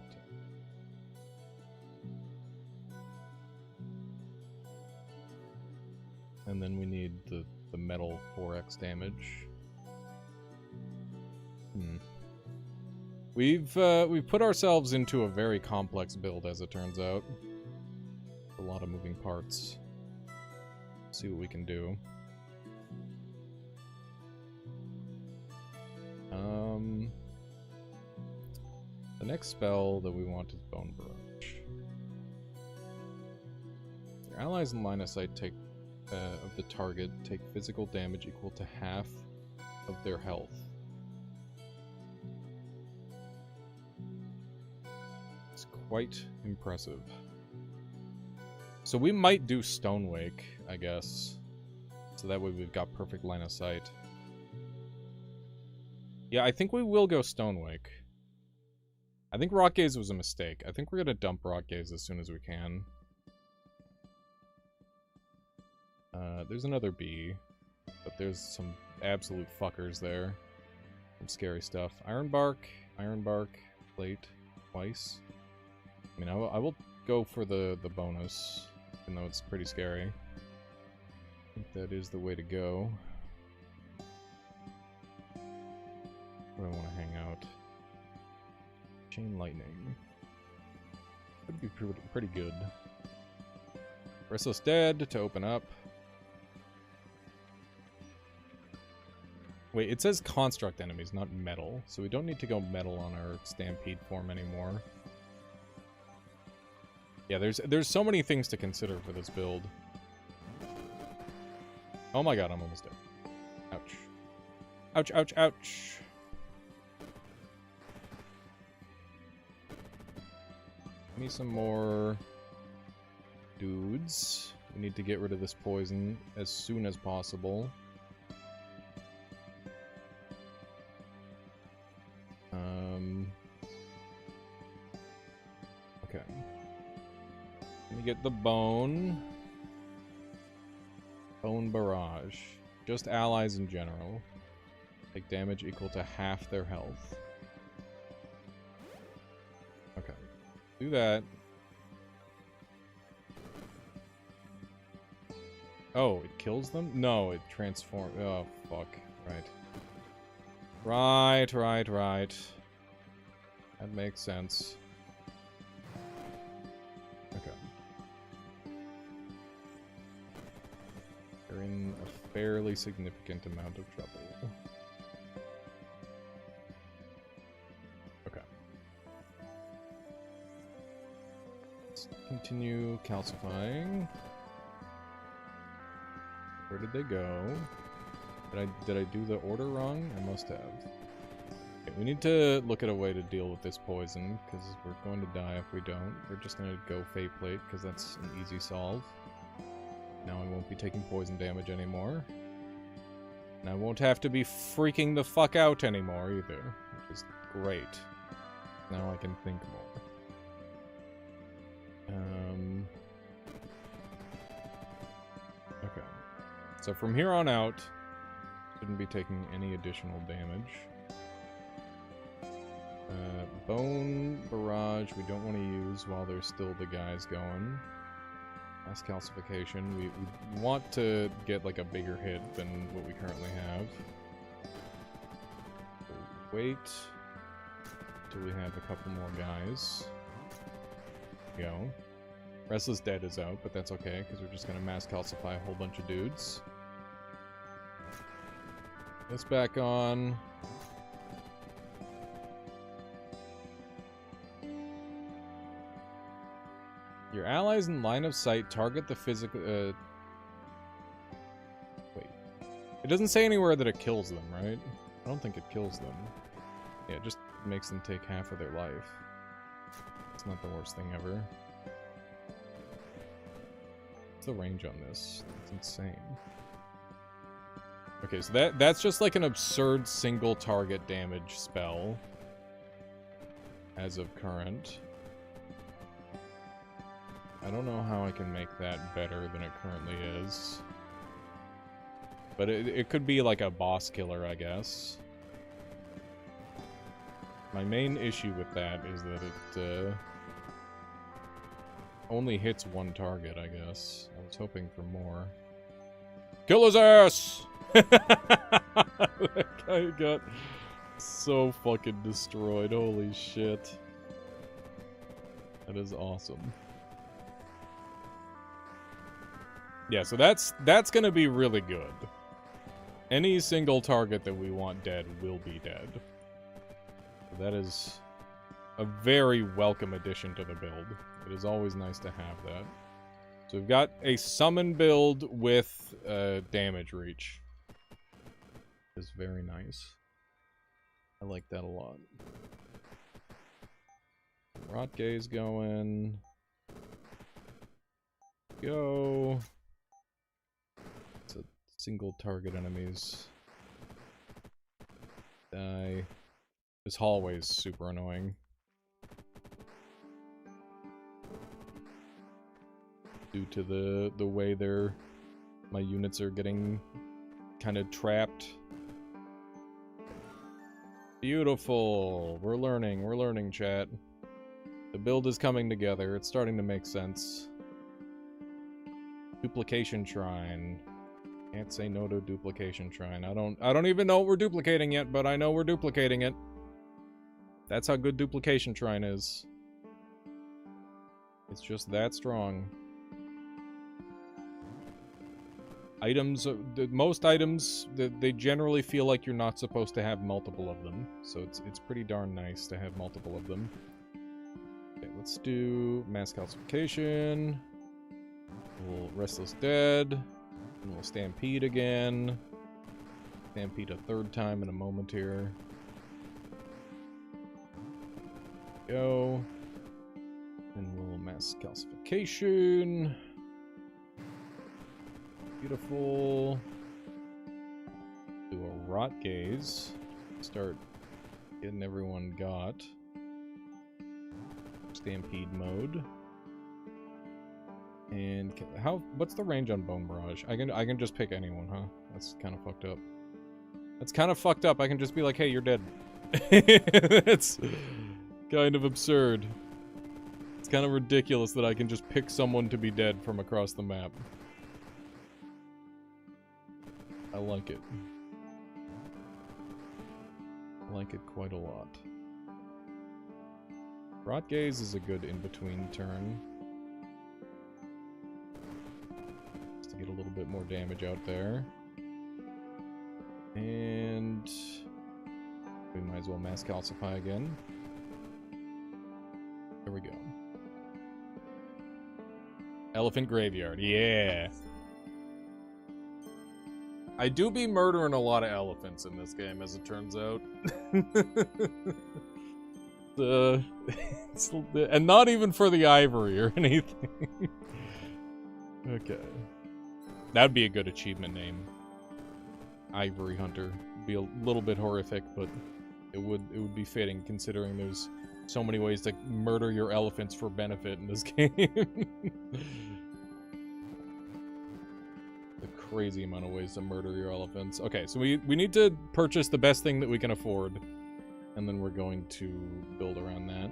And then we need the metal 4x damage. We've put ourselves into a very complex build, as it turns out. A lot of moving parts. See what we can do. The next spell that we want is Bone Barrage. Your allies in line of sight take of the target take physical damage equal to half of their health. It's quite impressive. So we might do Stonewake, I guess. So that way we've got perfect line of sight. Yeah, I think we will go Stonewake. I think Rock Gaze was a mistake. I think we're gonna dump Rock Gaze as soon as we can. There's another bee, but there's some absolute fuckers there. Some scary stuff. Iron Bark, Plate, twice. I mean, I will go for the bonus, even though it's pretty scary. I think that is the way to go. Where do I want to hang out? Chain Lightning. That'd be pretty good. Restless Dead to open up. Wait, it says construct enemies, not metal. So we don't need to go metal on our Stampede form anymore. Yeah, there's so many things to consider for this build. Oh my god, I'm almost dead. Ouch. Ouch, ouch, ouch. Give me some more dudes. We need to get rid of this poison as soon as possible. Okay. Let me get the bone. Bone Barrage. Just allies in general. Take damage equal to half their health. Okay. Do that. Oh, it kills them? No, it transforms. Oh, fuck. Right. Right. That makes sense. Okay. They're in a fairly significant amount of trouble. Okay. Let's continue calcifying. Where did they go? Did I do the order wrong? I must have. Okay, we need to look at a way to deal with this poison, because we're going to die if we don't. We're just going to go Fate Plate, because that's an easy solve. Now I won't be taking poison damage anymore. And I won't have to be freaking the fuck out anymore either, which is great. Now I can think more. Okay. So from here on out, shouldn't be taking any additional damage. Bone Barrage we don't want to use while there's still the guys going. Mass Calcification. We want to get like a bigger hit than what we currently have. Wait till we have a couple more guys. There we go. Restless Dead is out, but that's okay, because we're just going to mass calcify a whole bunch of dudes. This back on. Your allies in line of sight target the physical... Wait. It doesn't say anywhere that it kills them, right? I don't think it kills them. Yeah, it just makes them take half of their life. It's not the worst thing ever. What's the range on this? It's insane. Okay, so that's just like an absurd single target damage spell. As of current. I don't know how I can make that better than it currently is. But it could be like a boss killer, I guess. My main issue with that is that it only hits one target, I guess. I was hoping for more. Kill his ass! That guy got so fucking destroyed. Holy shit. That is awesome. Yeah, so that's gonna be really good. Any single target that we want dead will be dead. So that is a very welcome addition to the build. It is always nice to have that. So we've got a summon build with damage reach. It's very nice. I like that a lot. Rot Gaze going. Go. It's a single target enemies. Die. This hallway is super annoying. Due to the way my units are getting kind of trapped. Beautiful. We're learning, chat. The build is coming together. It's starting to make sense. Duplication Shrine. Can't say no to Duplication Shrine. I don't even know what we're duplicating yet, but I know we're duplicating it. That's how good Duplication Shrine is. It's just that strong. Items, most items, they generally feel like you're not supposed to have multiple of them. So it's pretty darn nice to have multiple of them. Okay, let's do Mass Calcification. We'll Restless Dead. And we'll Stampede again. Stampede a third time in a moment here. Go. And we'll Mass Calcification. Beautiful. Do a Rot Gaze. Start getting everyone got. Stampede mode. And what's the range on Bone Barrage? I can just pick anyone, huh? That's kind of fucked up. That's kind of fucked up. I can just be like, hey, you're dead. It's kind of absurd. It's kind of ridiculous that I can just pick someone to be dead from across the map. I like it. I like it quite a lot. Rot Gaze is a good in-between turn. Just to get a little bit more damage out there. And we might as well Mass Calcify again. There we go. Elephant Graveyard, yeah! I do be murdering a lot of elephants in this game, as it turns out. And not even for the ivory or anything. Okay. That'd be a good achievement name. Ivory Hunter. Be a little bit horrific, but it would be fitting considering there's so many ways to murder your elephants for benefit in this game. A crazy amount of ways to murder your elephants. Okay, so we need to purchase the best thing that we can afford, and then we're going to build around that.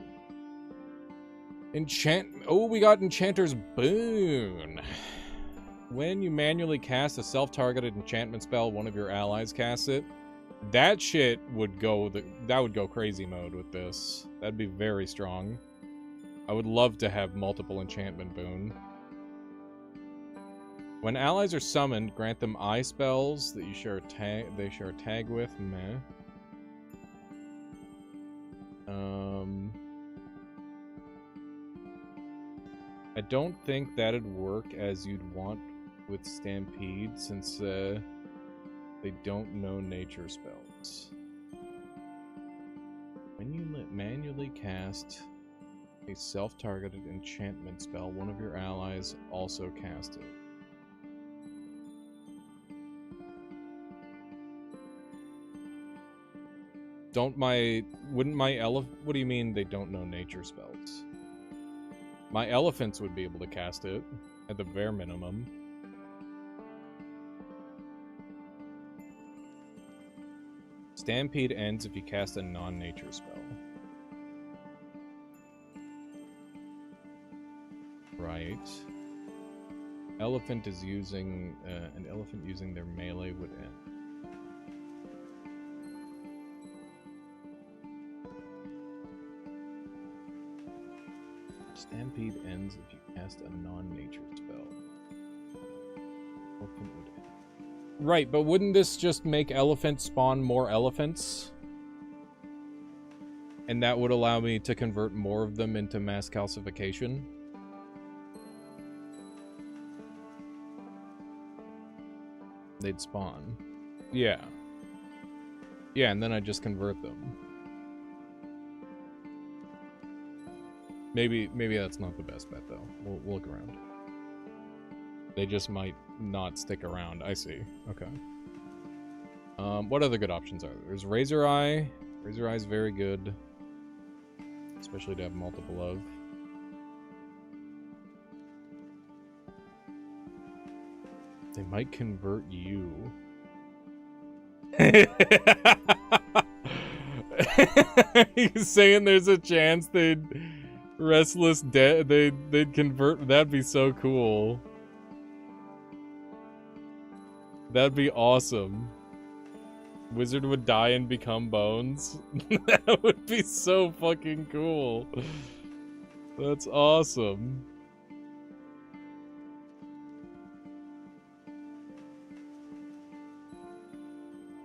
Oh, we got Enchanter's Boon. When you manually cast a self-targeted enchantment spell, one of your allies casts it. That shit would go that would go crazy mode with this. That'd be very strong. I would love to have multiple enchantment boon. When allies are summoned, grant them eye spells that you share they share a tag with. Meh. I don't think that'd work as you'd want with Stampede, since they don't know nature spells. When you manually cast a self-targeted enchantment spell, one of your allies also cast it. Wouldn't my what do you mean they don't know nature spells? My elephants would be able to cast it, at the bare minimum. Stampede ends if you cast a non-nature spell. Right. Elephant is using... an elephant using their melee would end. Stampede ends if you cast a non-nature spell. Elephant would end. Right, but wouldn't this just make elephants spawn more elephants? And that would allow me to convert more of them into mass calcification? They'd spawn. Yeah. Yeah, and then I just convert them. Maybe that's not the best bet, though. We'll look around. They just might not stick around. I see. Okay. What other good options are there? There's Razor Eye. Razor Eye is very good. Especially to have multiple of. They might convert you. He's saying there's a chance they'd... Restless Dead, they'd convert. That'd be so cool. That'd be awesome. Wizard would die and become bones. That would be so fucking cool. That's awesome.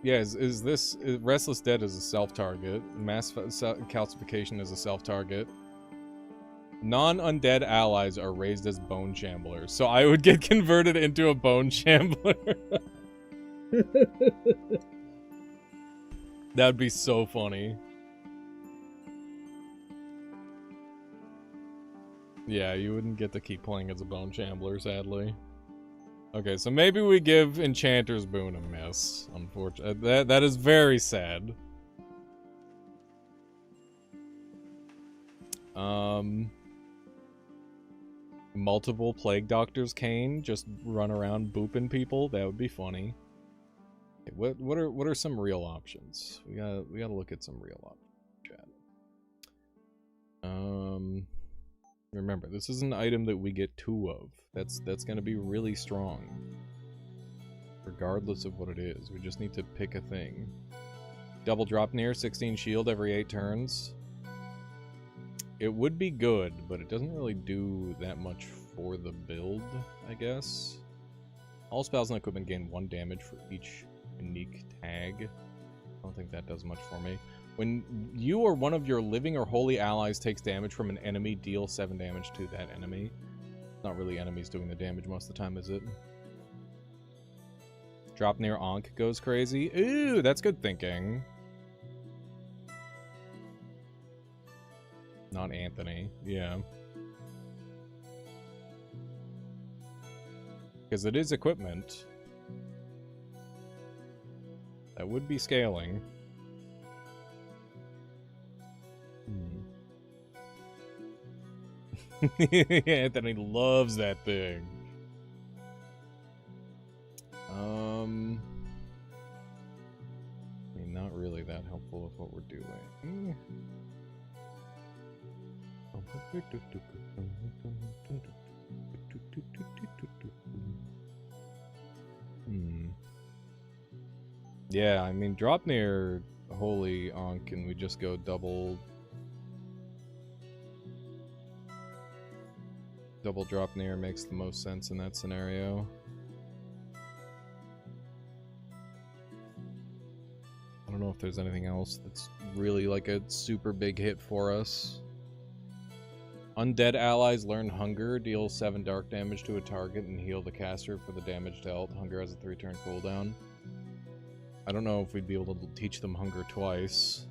Yeah, is this... Restless Dead is a self-target. Mass calcification is a self-target. Non-undead allies are raised as bone shamblers, so I would get converted into a bone shambler. That'd be so funny. Yeah, you wouldn't get to keep playing as a bone shambler, sadly. Okay, so maybe we give Enchanter's Boon a miss. Unfortunately, that is very sad. Multiple Plague Doctor's Cane, just run around booping people. That would be funny. Okay, what are some real options? We gotta look at some real options, chat. Remember, this is an item that we get 2 of. That's gonna be really strong. Regardless of what it is, we just need to pick a thing. Double Dropnir, 16 shield every 8 turns. It would be good, but it doesn't really do that much for the build, I guess. All spells and equipment gain 1 damage for each unique tag. I don't think that does much for me. When you or one of your living or holy allies takes damage from an enemy, deal 7 damage to that enemy. Not really enemies doing the damage most of the time, is it? Dropnir Ankh goes crazy. Ooh, that's good thinking. Not Anthony. Yeah. Because it is equipment. That would be scaling. Anthony loves that thing. I mean, not really that helpful with what we're doing. Yeah, I mean, drop near Holy Ankh and we just go double drop near makes the most sense in that scenario. I don't know if there's anything else that's really like a super big hit for us. Undead allies learn Hunger, deal 7 dark damage to a target, and heal the caster for the damage dealt. Hunger has a 3-turn cooldown. I don't know if we'd be able to teach them Hunger twice.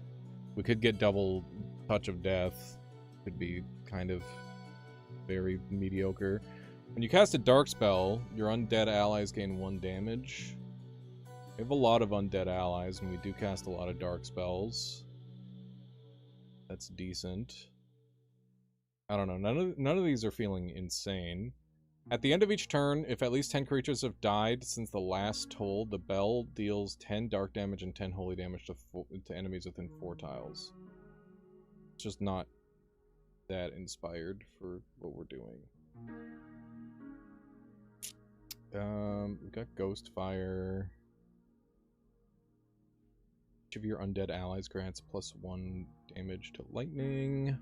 We could get double Touch of Death. Could be kind of very mediocre. When you cast a dark spell, your undead allies gain 1 damage. We have a lot of undead allies, and we do cast a lot of dark spells. That's decent. I don't know. None of these are feeling insane. At the end of each turn, if at least 10 creatures have died since the last toll, the bell deals 10 dark damage and 10 holy damage to enemies within 4 tiles. It's just not that inspired for what we're doing. We've got Ghostfire. Each of your undead allies grants +1 damage to lightning.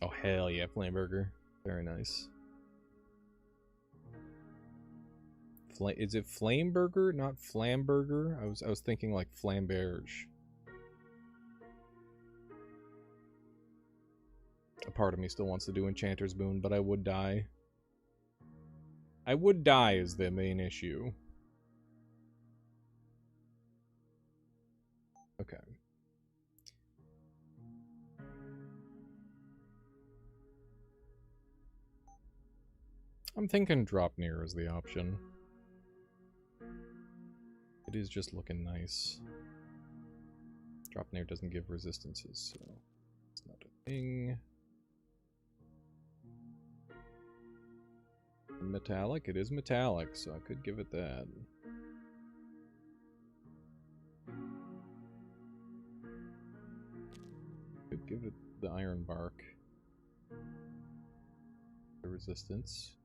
Oh, hell yeah, Flameburger. Very nice. Is it Flameburger, not Flamburger? I was thinking like Flamberge. A part of me still wants to do Enchanter's Boon, but I would die. I would die is the main issue. Okay. I'm thinking drop near is the option. It is just looking nice. Drop near doesn't give resistances, so it's not a thing. Metallic? It is metallic, so I could give it that. Could give it the iron bark. The resistance.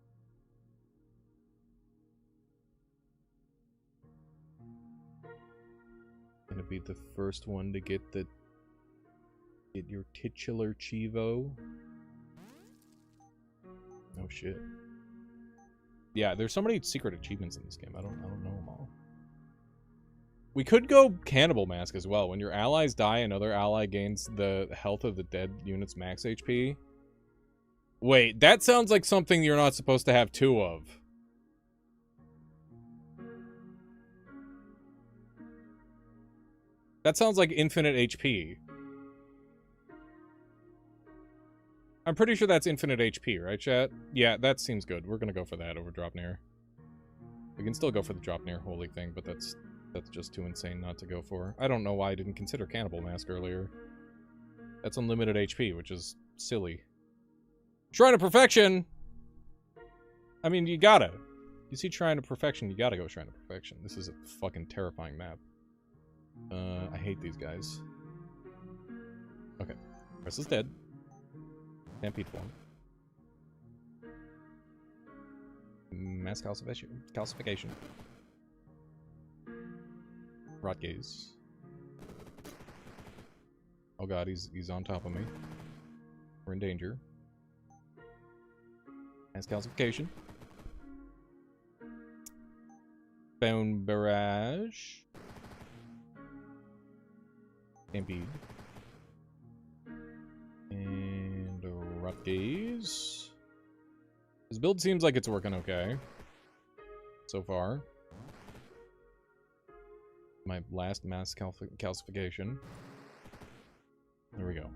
Gonna be the first one to get your titular Chivo. Oh shit. Yeah, there's so many secret achievements in this game. I don't know them all. We could go Cannibal Mask as well. When your allies die, another ally gains the health of the dead unit's max HP. Wait, that sounds like something you're not supposed to have 2 of. That sounds like infinite HP. I'm pretty sure that's infinite HP, right, chat? Yeah, that seems good. We're gonna go for that over drop near. We can still go for the drop near holy thing, but that's just too insane not to go for. I don't know why I didn't consider Cannibal Mask earlier. That's unlimited HP, which is silly. Shrine of Perfection! I mean, you gotta. You see Shrine of Perfection, you gotta go Shrine of Perfection. This is a fucking terrifying map. I hate these guys. Okay. Chris is dead. Stampede form. Mass calcification. Rot gaze. Oh god, he's on top of me. We're in danger. Mass calcification. Bone barrage. Stampede. And Rot gaze. This build seems like it's working okay. So far. My last mass calcification. There we go.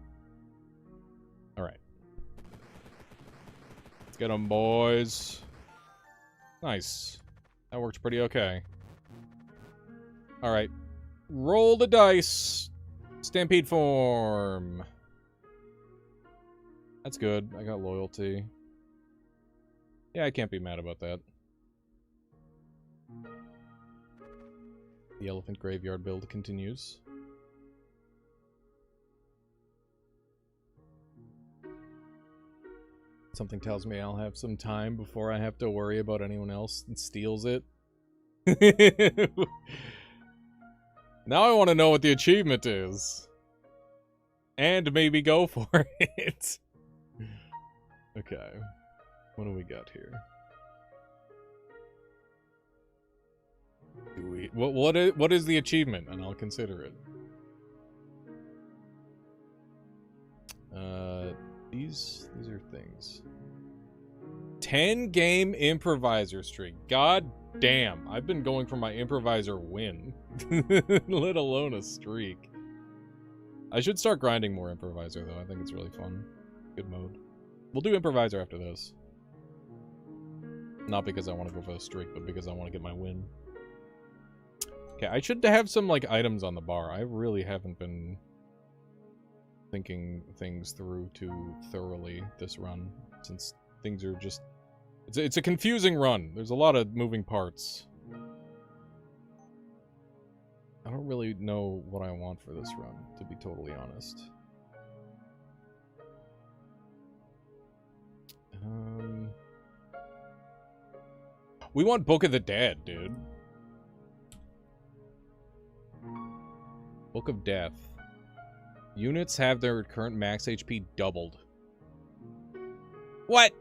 Alright. Get 'em, boys. Nice. That worked pretty okay. Alright. Roll the dice. Stampede form. That's good. I got loyalty. Yeah, I can't be mad about that. The elephant graveyard build continues. Something tells me I'll have some time before I have to worry about anyone else that steals it. Now I want to know what the achievement is. And maybe go for it. Okay. What do we got here? What is the achievement? And I'll consider it. These are things. 10-game improviser streak. God damn. I've been going for my improviser win. Let alone a streak. I should start grinding more improviser, though. I think it's really fun. Good mode. We'll do improviser after this. Not because I want to go for the streak, but because I want to get my win. Okay, I should have some, like, items on the bar. I really haven't been thinking things through too thoroughly this run, since things are just... It's a confusing run. There's a lot of moving parts. I don't really know what I want for this run, to be totally honest. We want Book of the Dead, dude. Book of Death. Units have their current max HP doubled. What?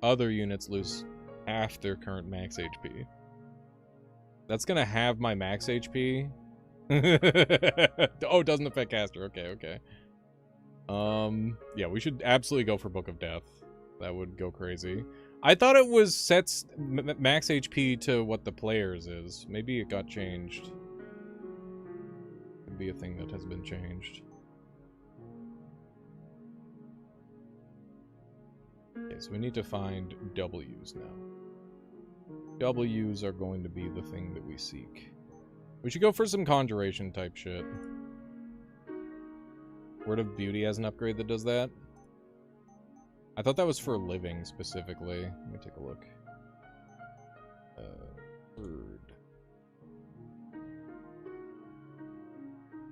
Other units lose half their current max HP. That's gonna have my max HP? Oh, it doesn't affect caster. Okay, okay. Yeah, we should absolutely go for Book of Death. That would go crazy. I thought it was sets max HP to what the player's is. Maybe it got changed. Could be a thing that has been changed. Okay, so we need to find W's now. W's are going to be the thing that we seek. We should go for some conjuration type shit. Word of Beauty has an upgrade that does that. I thought that was for living specifically. Let me take a look.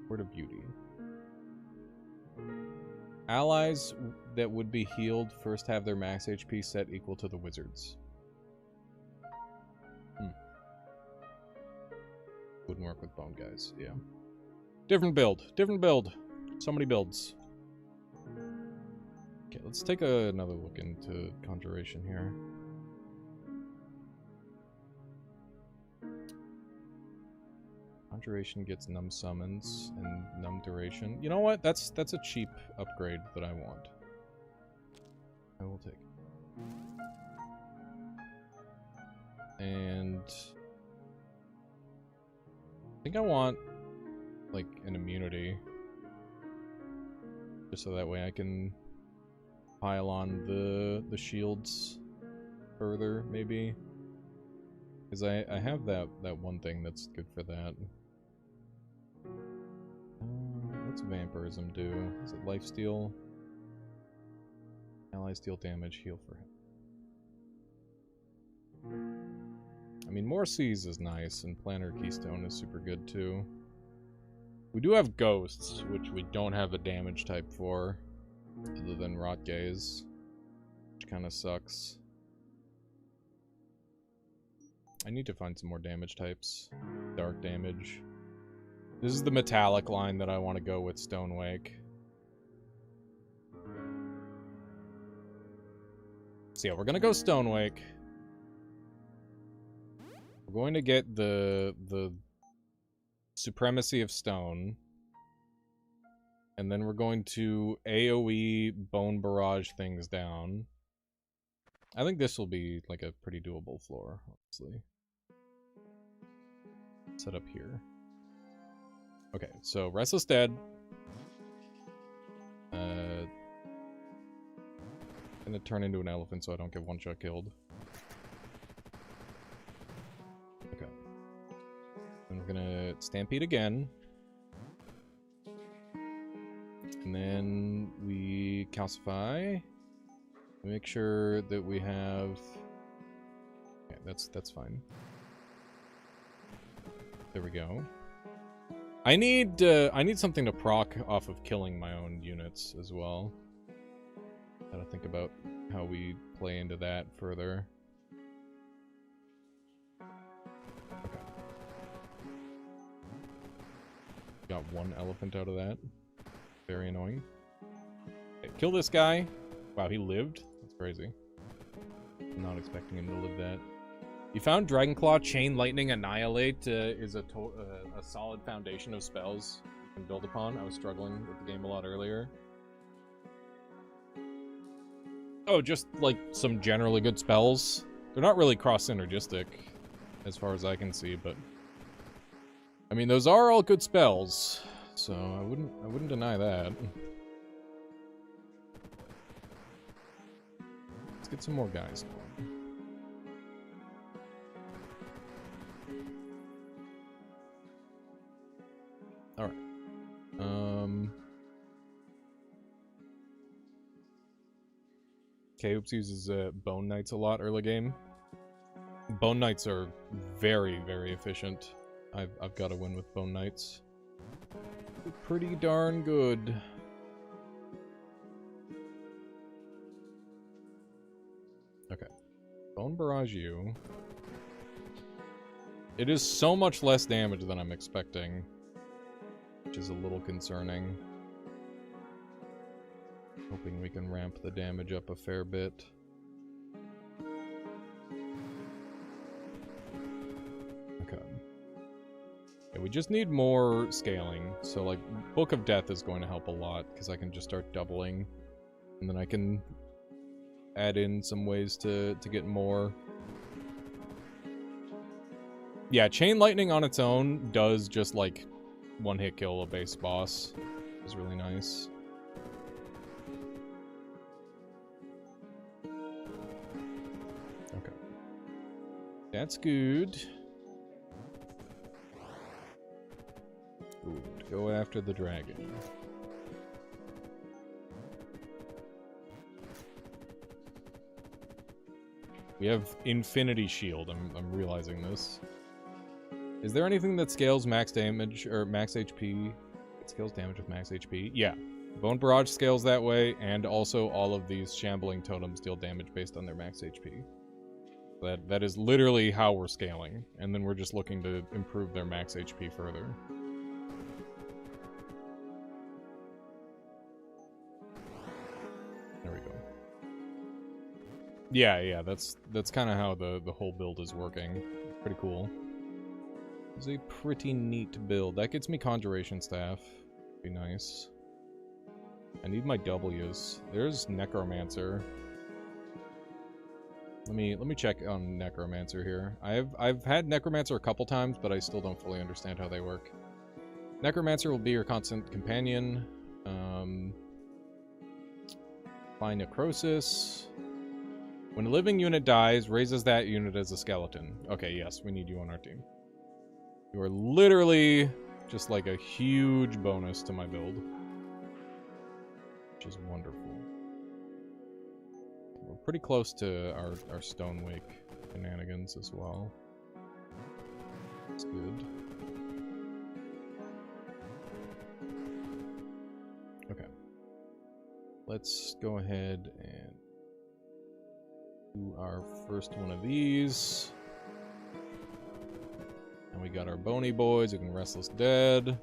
Word of Beauty. Allies that would be healed first have their max HP set equal to the wizard's. Wouldn't work with bone guys, yeah. Different build. Different build. So many builds. Okay, let's take another look into Conjuration here. Conjuration gets numb summons and numb duration. You know what? That's a cheap upgrade that I want. I will take it. And I think I want like an immunity. Just so that way I can pile on the shields further, maybe. Because I have that one thing that's good for that. What's Vampirism do? Is it lifesteal? Allies deal damage, heal for him. I mean, more Seas is nice, and Planner Keystone is super good too. We do have Ghosts, which we don't have a damage type for, other than Rot Gaze, which kind of sucks. I need to find some more damage types. Dark damage. This is the metallic line that I want to go with Stonewake. So yeah, we're gonna go Stonewake. We're going to get the Supremacy of Stone. And then we're going to AoE Bone Barrage things down. I think this will be like a pretty doable floor, honestly. Set up here. Okay, so Restless Dead. Gonna turn into an elephant so I don't get one-shot killed. Okay. And we're gonna stampede again. And then we calcify. Make sure that we have... Okay, that's fine. There we go. I need something to proc off of killing my own units as well. Gotta think about how we play into that further. Okay. Got one elephant out of that. Very annoying. Okay, kill this guy. Wow, he lived? That's crazy. I'm not expecting him to live that. You found Dragonclaw, Chain Lightning, Annihilate is a solid foundation of spells you can build upon. I was struggling with the game a lot earlier. Oh, just like some generally good spells. They're not really cross-synergistic, as far as I can see, but I mean, those are all good spells, so I wouldn't deny that. Let's get some more guys going. All right. Oops uses Bone Knights a lot early game. Bone Knights are very, very efficient. I've got to win with Bone Knights. They're pretty darn good. Okay. Bone Barrage you. It is so much less damage than I'm expecting, which is a little concerning. Hoping we can ramp the damage up a fair bit. Okay. Yeah, we just need more scaling. So, like, Book of Death is going to help a lot, because I can just start doubling. And then I can add in some ways to get more. Yeah, Chain Lightning on its own does just, like, one-hit kill a base boss. It's really nice. That's good. Good. Go after the dragon. We have Infinity Shield. I'm realizing this. Is there anything that scales max damage or max HP? It scales damage with max HP? Yeah. Bone Barrage scales that way, and also all of these Shambling Totems deal damage based on their max HP. That is literally how we're scaling, and then we're just looking to improve their max HP further. There we go. Yeah, that's kind of how the whole build is working. Pretty cool. It's a pretty neat build. That gets me Conjuration Staff. Be nice. I need my W's. There's Necromancer. Let me check on Necromancer here. I've had Necromancer a couple times, but I still don't fully understand how they work. Necromancer will be your constant companion. Find Necrosis. When a living unit dies, raises that unit as a skeleton. Okay, yes, we need you on our team. You are literally just like a huge bonus to my build. Which is wonderful. We're pretty close to our Stonewake shenanigans as well. That's good. Okay. Let's go ahead and do our first one of these. And we got our bony boys who can Restless Dead.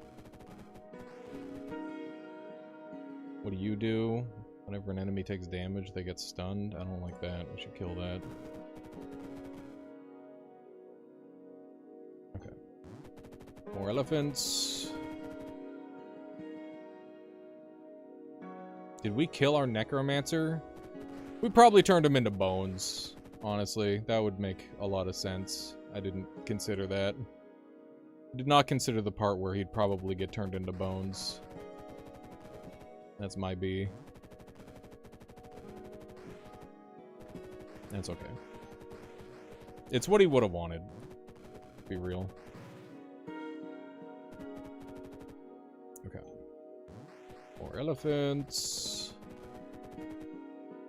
What do you do? Whenever an enemy takes damage, they get stunned. I don't like that. We should kill that. Okay. More elephants. Did we kill our Necromancer? We probably turned him into bones, honestly. That would make a lot of sense. I didn't consider that. I did not consider the part where he'd probably get turned into bones. That's my B. That's okay. It's what he would have wanted. To be real. Okay. More elephants.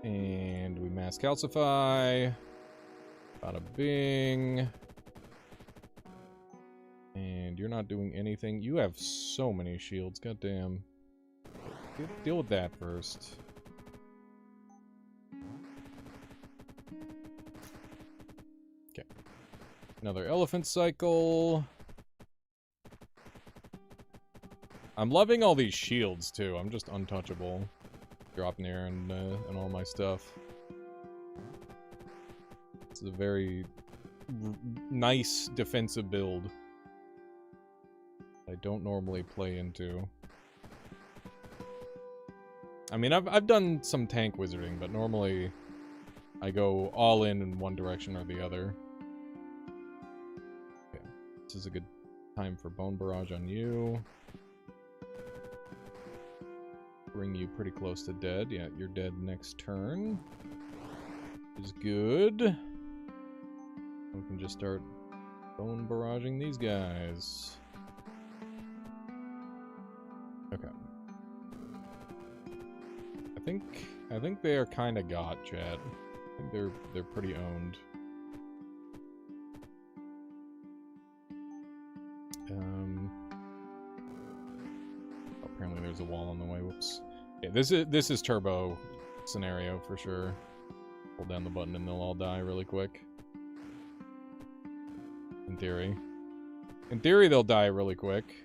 And we mass calcify. Bada bing. And you're not doing anything. You have so many shields. Goddamn. Deal with that first. Okay. Another elephant cycle. I'm loving all these shields too. I'm just untouchable. Drop near and all my stuff. It's a very nice defensive build. I don't normally play into. I mean, I've done some tank wizarding, but normally I go all in one direction or the other. Okay, this is a good time for Bone Barrage on you. Bring you pretty close to dead. Yeah, you're dead next turn. Is good. We can just start Bone Barraging these guys. Okay. I think they are kind of got, chat. I think they're pretty owned. Apparently there's a wall on the way. Whoops. Yeah, this is turbo scenario for sure. Hold down the button and they'll all die really quick. In theory. In theory, they'll die really quick.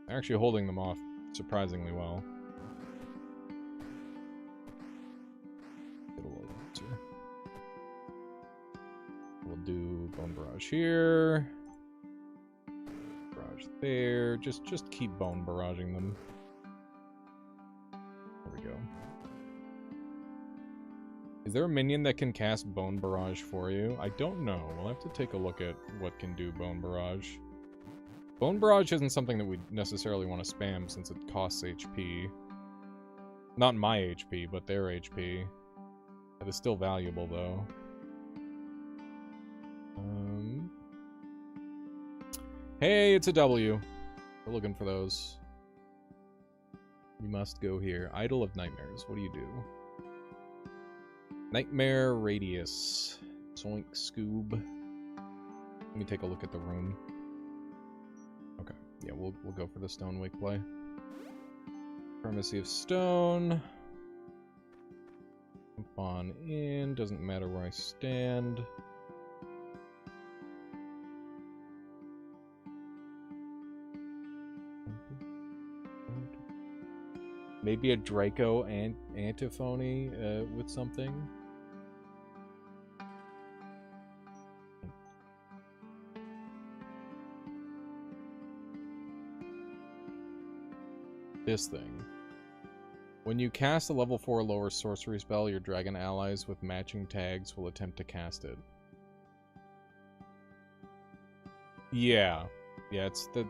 They're actually holding them off surprisingly well. We'll do Bone Barrage here. Barrage there. Just keep Bone Barraging them. There we go. Is there a minion that can cast Bone Barrage for you? I don't know. We'll have to take a look at what can do Bone Barrage. Bone Barrage isn't something that we necessarily want to spam since it costs HP. Not my HP, but their HP. That is still valuable, though. Hey, it's a W. We're looking for those. We must go here. Idol of Nightmares. What do you do? Nightmare Radius. Zoink Scoob. Let me take a look at the room. Okay. Yeah, we'll go for the Stone Wake play. Primacy of Stone. Jump on in. Doesn't matter where I stand. Maybe a Draco and Antiphony with something. This thing. When you cast a level 4 lower sorcery spell, your dragon allies with matching tags will attempt to cast it. Yeah. Yeah, it's the...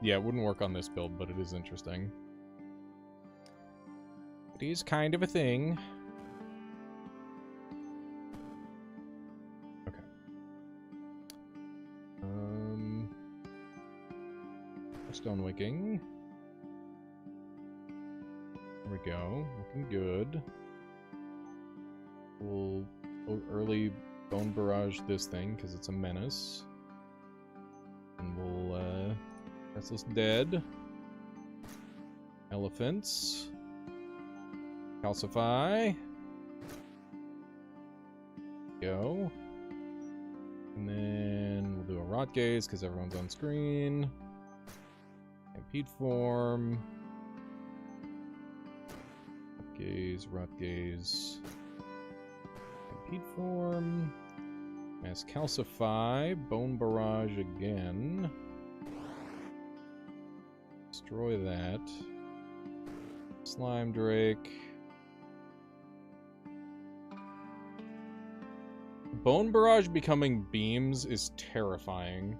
Yeah, it wouldn't work on this build, but it is interesting. It is kind of a thing. Okay. Stone Waking. There we go. Looking good. We'll early Bone Barrage this thing, because it's a menace. And we'll, Restless Dead. Elephants. Calcify. Go. And then we'll do a Rot Gaze, because everyone's on screen. Stampede form. Rot Gaze. Stampede form. Mass Calcify. Bone Barrage again. Destroy that. Slime Drake. Bone Barrage becoming beams is terrifying.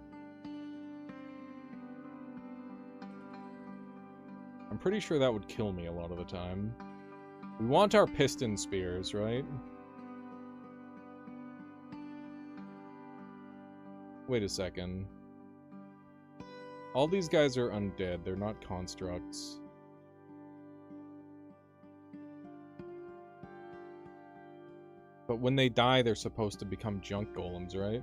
I'm pretty sure that would kill me a lot of the time. We want our piston spears, right? Wait a second. All these guys are undead. They're not constructs. But when they die, they're supposed to become junk golems, right?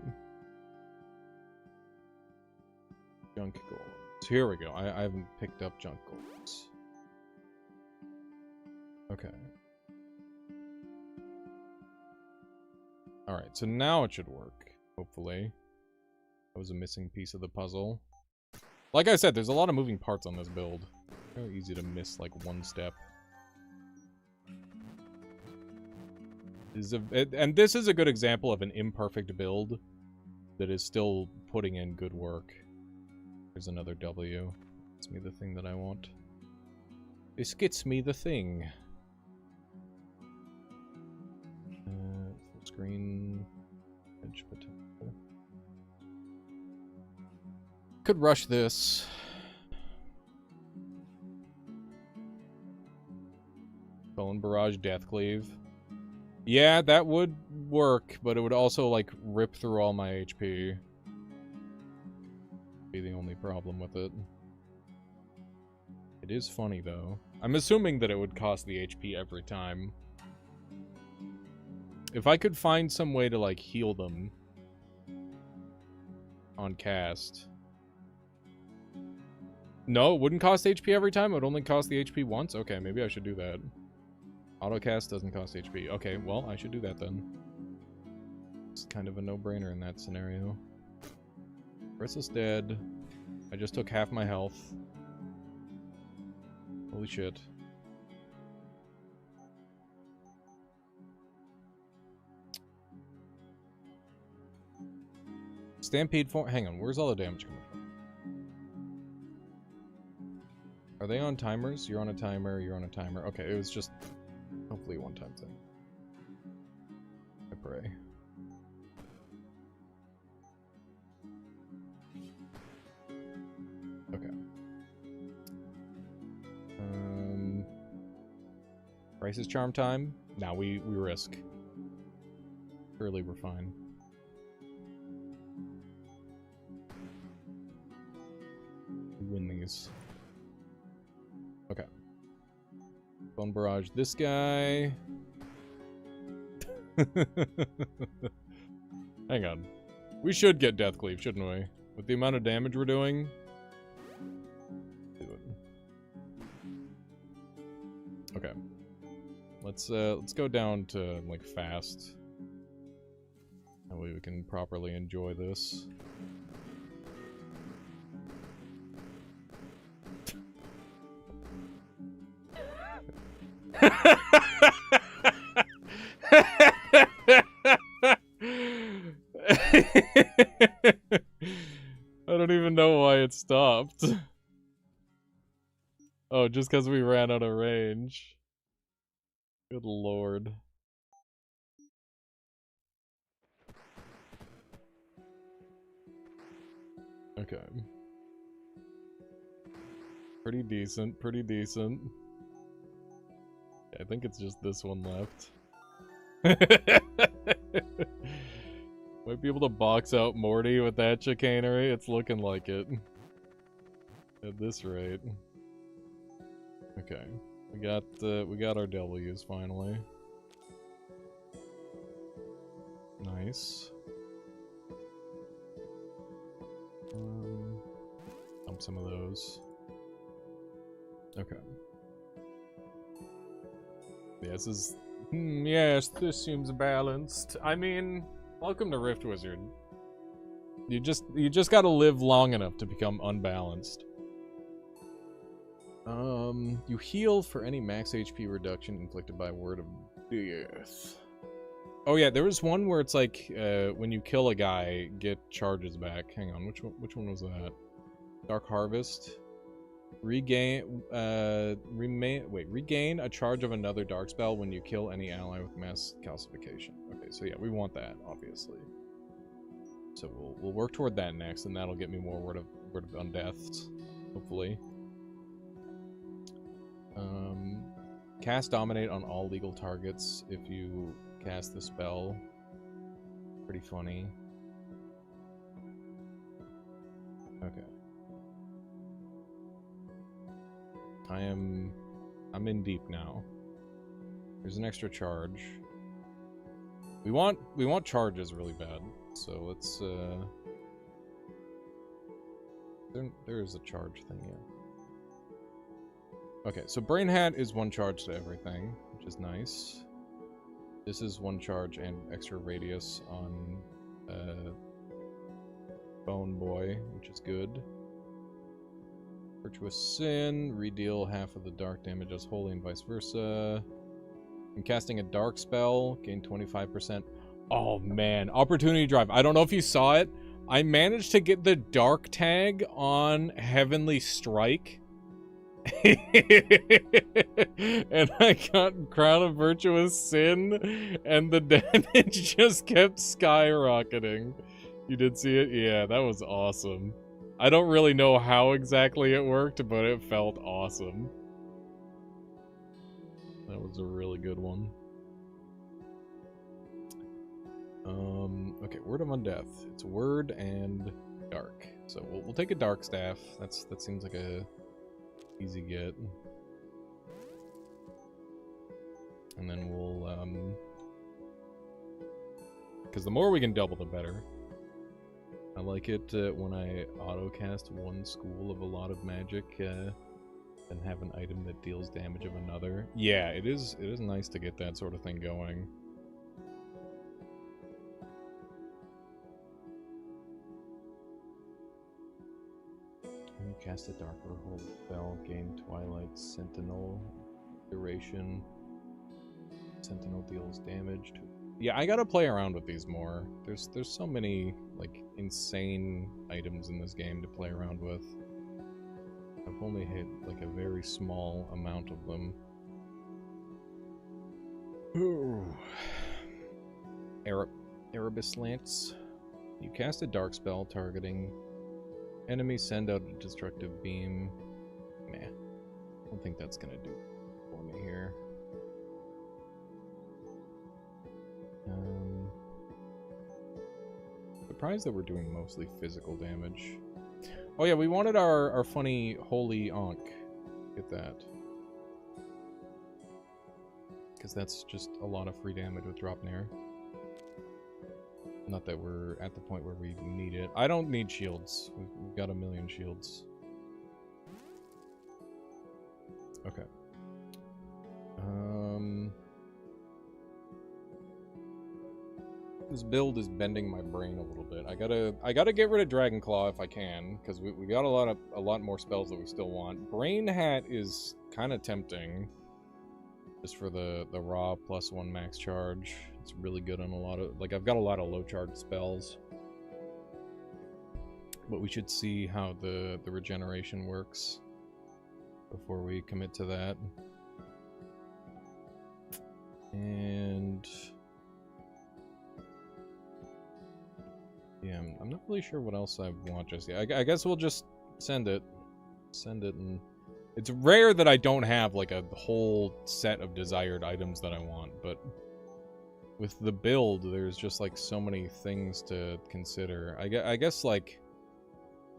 Junk golems. Here we go. I haven't picked up junk golems. Okay. Alright, so now it should work. Hopefully. That was a missing piece of the puzzle. Like I said, there's a lot of moving parts on this build. Very easy to miss, like, one step. And this is a good example of an imperfect build that is still putting in good work. There's another W. It's me the thing that I want. This gets me the thing. Full screen. Edge potential. Could rush this. Bone Barrage Deathcleave. Yeah, that would work, but it would also, like, rip through all my HP. Be the only problem with it. It is funny, though. I'm assuming that it would cost the HP every time. If I could find some way to, like, heal them on cast. No, it wouldn't cost HP every time? It would only cost the HP once? Okay, maybe I should do that. Autocast doesn't cost HP. Okay, well, I should do that then. It's kind of a no-brainer in that scenario. Bristless dead. I just took half my health. Holy shit. Stampede form. Hang on, where's all the damage coming from? Are they on timers? You're on a timer, you're on a timer. Okay, it was just hopefully a one-time thing. I pray. Okay. Crisis charm time? Now we risk. Surely we're fine. We win these. Okay. Bone Barrage this guy. Hang on. We should get Deathcleave, shouldn't we? With the amount of damage we're doing. Do it. Okay. Let's go down to, like, fast. That way we can properly enjoy this. I don't even know why it stopped. Oh, just because we ran out of range. Good lord. Okay. Pretty decent, pretty decent. I think it's just this one left. Might be able to box out Morty with that chicanery. It's looking like it. At this rate. Okay. We got our W's finally. Nice. Dump some of those. Okay. This is... yes, this seems balanced. I mean, welcome to Rift Wizard. You just gotta live long enough to become unbalanced. You heal for any max HP reduction inflicted by Word of Death. Oh yeah, there was one where it's like, when you kill a guy, get charges back. Hang on, which one was that? Dark Harvest. Regain a charge of another dark spell when you kill any ally with mass calcification. Okay, so yeah, we want that, obviously. So we'll work toward that next, and that'll get me more Word of Undeaths, hopefully. Cast Dominate on all legal targets if you cast the spell. Pretty funny. Okay. I'm in deep now. There's an extra charge. We want charges really bad. So let's there is a charge thing here. Okay, so Brain Hat is one charge to everything, which is nice. This is one charge and extra radius on Bone Boy, which is good. Virtuous Sin, redeal half of the dark damage as holy and vice versa. I'm casting a dark spell, gain 25%. Oh man, Opportunity Drive. I don't know if you saw it. I managed to get the dark tag on Heavenly Strike. And I got Crown of Virtuous Sin, and the damage just kept skyrocketing. You did see it? Yeah, that was awesome. I don't really know how exactly it worked, but it felt awesome. That was a really good one. Okay, Word of Undeath. It's Word and Dark. So we'll take a Dark Staff. That seems like a easy get. And then we'll, because the more we can double, the better. I like it when I auto-cast one school of a lot of magic, and have an item that deals damage of another. Yeah, it is nice to get that sort of thing going. When you cast a Dark Orb spell, gain Twilight Sentinel duration. Sentinel deals damage to... Yeah, I gotta play around with these more. There's so many, like, insane items in this game to play around with. I've only hit, like, a very small amount of them. Ooh. Erebus Lance. You cast a dark spell targeting enemy, send out a destructive beam. Meh. I don't think that's gonna do it for me here. Surprised that we're doing mostly physical damage. Oh yeah, we wanted our funny Holy Ankh. Get that. Because that's just a lot of free damage with Dropnair. Not that we're at the point where we need it. I don't need shields. We've got a million shields. Okay. This build is bending my brain a little bit. I gotta get rid of Dragonclaw if I can, because we got a lot more spells that we still want. Brain Hat is kind of tempting, just for the raw +1 max charge. It's really good on a lot of, like, I've got a lot of low charge spells, but we should see how the regeneration works before we commit to that. And yeah, I'm not really sure what else I want just yet. I guess we'll just send it, and it's rare that I don't have like a whole set of desired items that I want, but with the build, there's just like so many things to consider. I guess like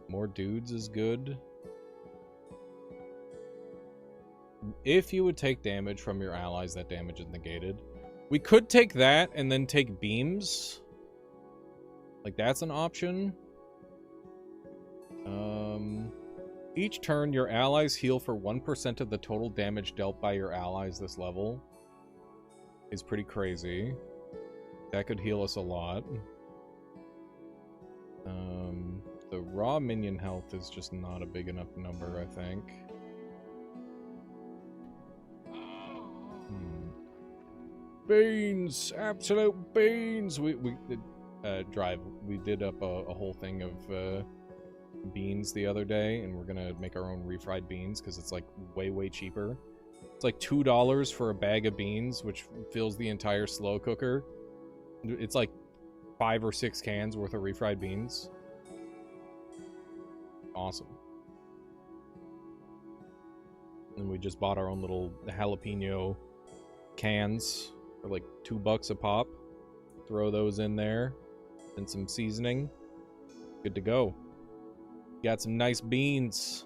more dudes is good. If you would take damage from your allies, that damage is negated. We could take that and then take beams. Like, that's an option. Each turn, your allies heal for 1% of the total damage dealt by your allies this level. Is pretty crazy. That could heal us a lot. The raw minion health is just not a big enough number, I think. Beans! Absolute beans! We did, Drive, we did up a whole thing of, beans the other day, and we're gonna make our own refried beans, because it's, like, way cheaper. It's like $2 for a bag of beans, which fills the entire slow cooker. It's like 5 or 6 cans worth of refried beans. Awesome. And we just bought our own little jalapeno cans for like $2 a pop. Throw those in there. And some seasoning. Good to go. Got some nice beans.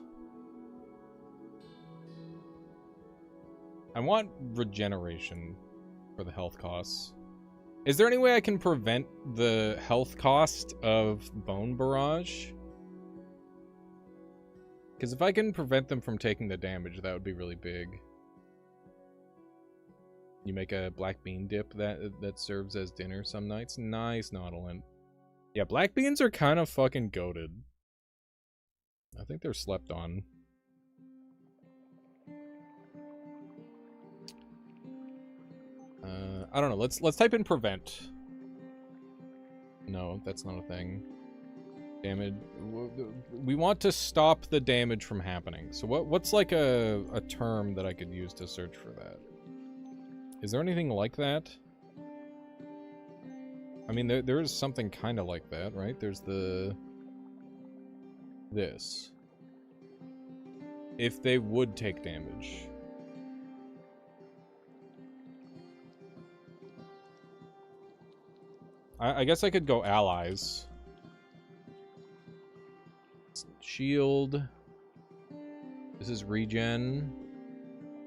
I want regeneration for the health costs. Is there any way I can prevent the health cost of Bone Barrage? Because if I can prevent them from taking the damage, that would be really big. You make a black bean dip that serves as dinner some nights. Nice, Nautilin. Yeah, black beans are kind of fucking goated. I think they're slept on. I don't know. Let's type in prevent. No, that's not a thing. Damage. We want to stop the damage from happening. So what's like a term that I could use to search for that? Is there anything like that? I mean, there is something kind of like that, right? There's this. If they would take damage. I guess I could go allies. Shield. This is regen.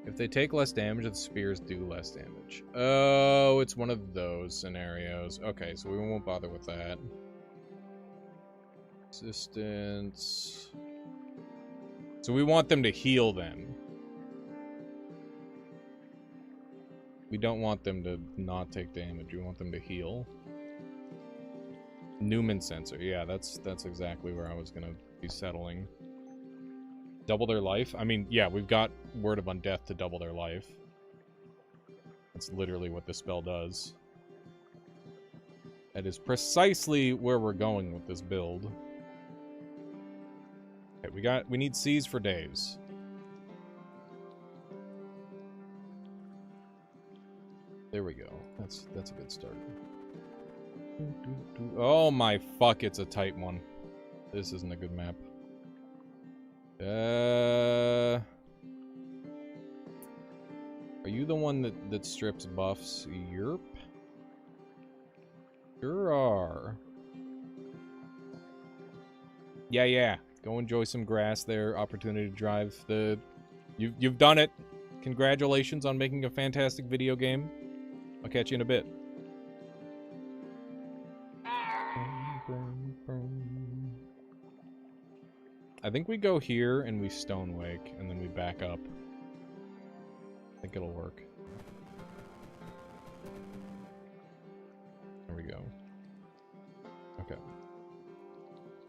If they take less damage, the spears do less damage. Oh, it's one of those scenarios. Okay, so we won't bother with that. Resistance. So we want them to heal then. We don't want them to not take damage. We want them to heal. Newman sensor. Yeah, that's exactly where I was gonna be settling. Double their life? I mean, yeah, we've got Word of Undeath to double their life. That's literally what the spell does. That is precisely where we're going with this build. Okay, we need C's for days. There we go. That's a good start. Oh my fuck, it's a tight one. This isn't a good map. Are you the one that strips buffs? Yerp. Sure are. Yeah. Go enjoy some grass there. Opportunity to drive the... You've done it. Congratulations on making a fantastic video game. I'll catch you in a bit. I think we go here and we Stone Wake, and then we back up. I think it'll work. There we go. Okay.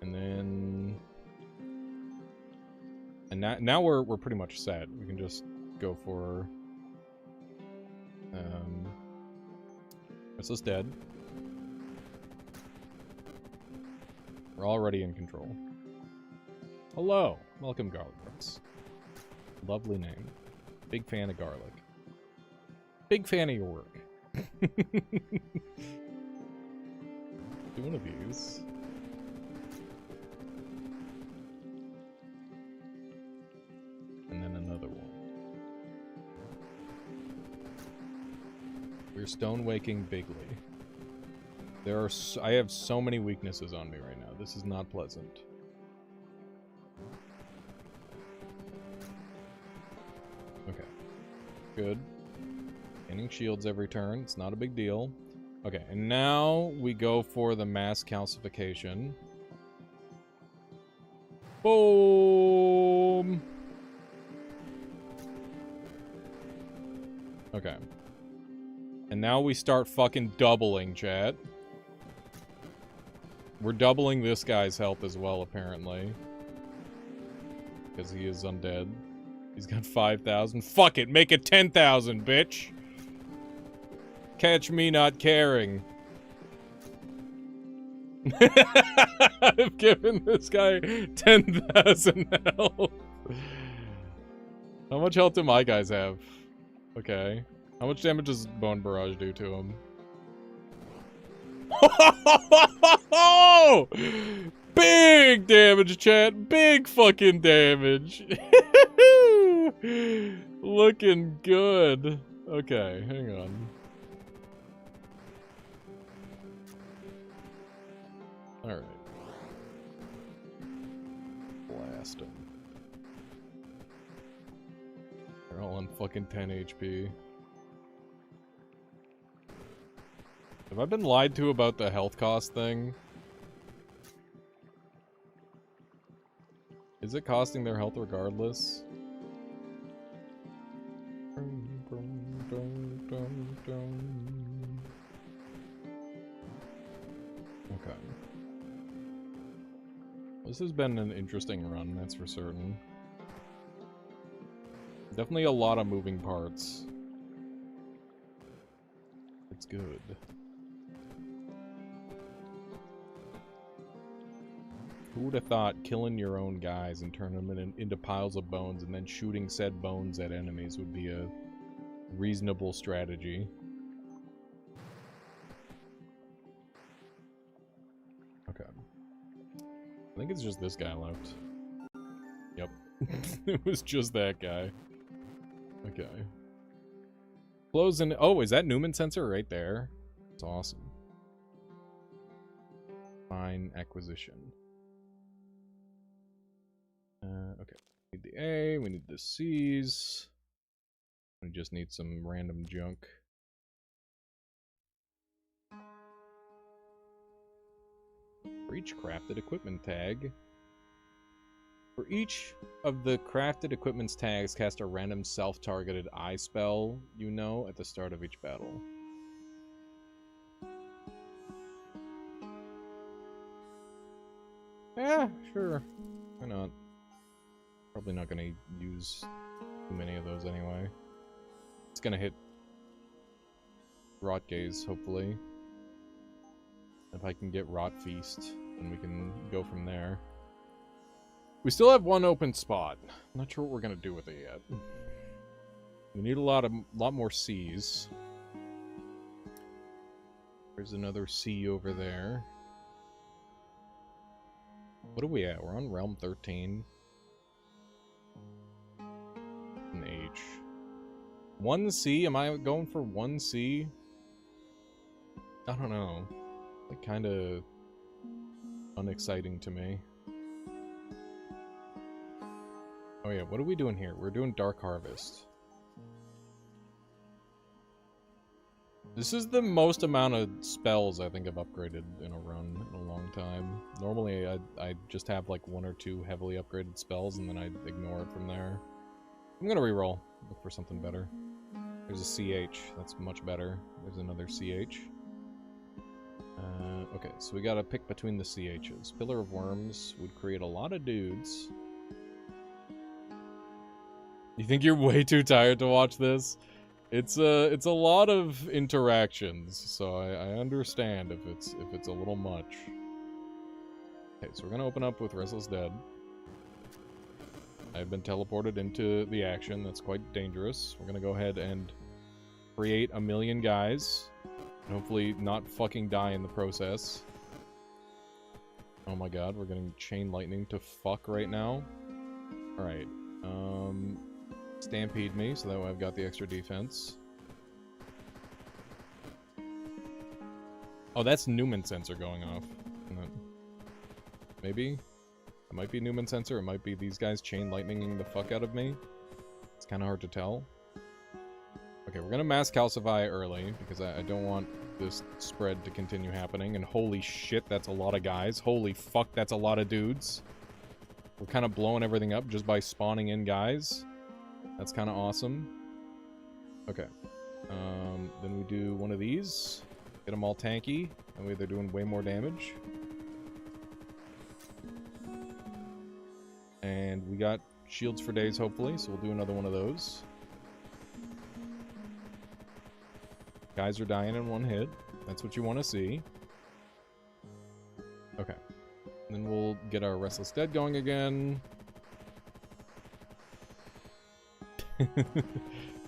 And then... And now we're pretty much set. We can just go for... Restless Dead. We're already in control. Hello! Welcome, Garlic Prince. Lovely name. Big fan of garlic. Big fan of your work. Do one of these. And then another one. We're stone waking bigly. I have so many weaknesses on me right now. This is not pleasant. Okay. Good. Gaining shields every turn. It's not a big deal. Okay, and now we go for the mass calcification. Boom! Okay. And now we start fucking doubling, chat. We're doubling this guy's health as well, apparently. Because he is undead. He's got 5,000. Fuck it, make it 10,000, bitch! Catch me not caring. I've given this guy 10,000 health. How much health do my guys have? Okay. How much damage does Bone Barrage do to him? Big damage, chat. Big fucking damage. Looking good. Okay, hang on. Alright. Blast them. They're all on fucking 10 HP. Have I been lied to about the health cost thing? Is it costing their health regardless? Okay. This has been an interesting run, that's for certain. Definitely a lot of moving parts. It's good. Who would have thought killing your own guys and turning them into piles of bones and then shooting said bones at enemies would be a reasonable strategy? Okay. I think it's just this guy left. Yep. It was just that guy. Okay. Close and... Oh, is that Newman sensor right there? It's awesome. Fine acquisition. Okay. We need the A, we need the C's. We just need some random junk. For each crafted equipment tag. For each of the crafted equipment's tags, cast a random self-targeted eye spell, you know, at the start of each battle. Yeah, sure. Why not? Probably not gonna use too many of those anyway. It's gonna hit Rot Gaze, hopefully. If I can get Rot Feast, then we can go from there. We still have one open spot. Not sure what we're gonna do with it yet. We need a lot more C's. There's another C over there. What are we at? We're on Realm 13. An H. 1C? Am I going for 1C? I don't know. Like, kinda unexciting to me. Oh yeah, what are we doing here? We're doing Dark Harvest. This is the most amount of spells I think I've upgraded in a run in a long time. Normally I just have like 1 or 2 heavily upgraded spells and then I ignore it from there. I'm gonna reroll. Look for something better. There's a CH. That's much better. There's another CH. Okay, so we gotta pick between the CHs. Pillar of Worms would create a lot of dudes. You think you're way too tired to watch this? It's a lot of interactions, so I understand if it's a little much. Okay, so we're gonna open up with Restless Dead. I've been teleported into the action. That's quite dangerous. We're gonna go ahead and create 1,000,000 guys. And hopefully not fucking die in the process. Oh my god, we're getting Chain Lightning to fuck right now. Alright. Stampede me, so that way I've got the extra defense. Oh, that's Newman sensor going off. Maybe? It might be Newman sensor, it might be these guys Chain Lightninging the fuck out of me. It's kind of hard to tell. Okay, we're gonna mass calcify early, because I don't want this spread to continue happening, and holy shit, that's a lot of guys. Holy fuck, that's a lot of dudes. We're kind of blowing everything up just by spawning in guys. That's kind of awesome. Okay. Then we do one of these. Get them all tanky. That way they're doing way more damage. And we got shields for days, hopefully, so we'll do another one of those. Guys are dying in one hit. That's what you want to see. Okay. And then we'll get our Restless Dead going again.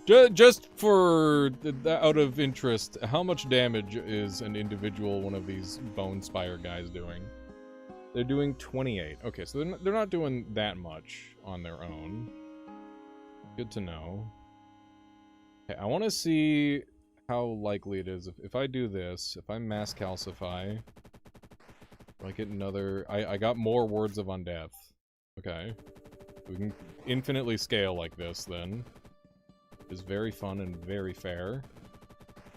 Just for out of interest, how much damage is an individual one of these Bone Spire guys doing? They're doing 28. Okay, so they're not doing that much on their own. Good to know. Okay, I want to see how likely it is. If I do this, if I mass calcify, I get another... I got more Words of Undeath. Okay. We can infinitely scale like this, then. It's very fun and very fair.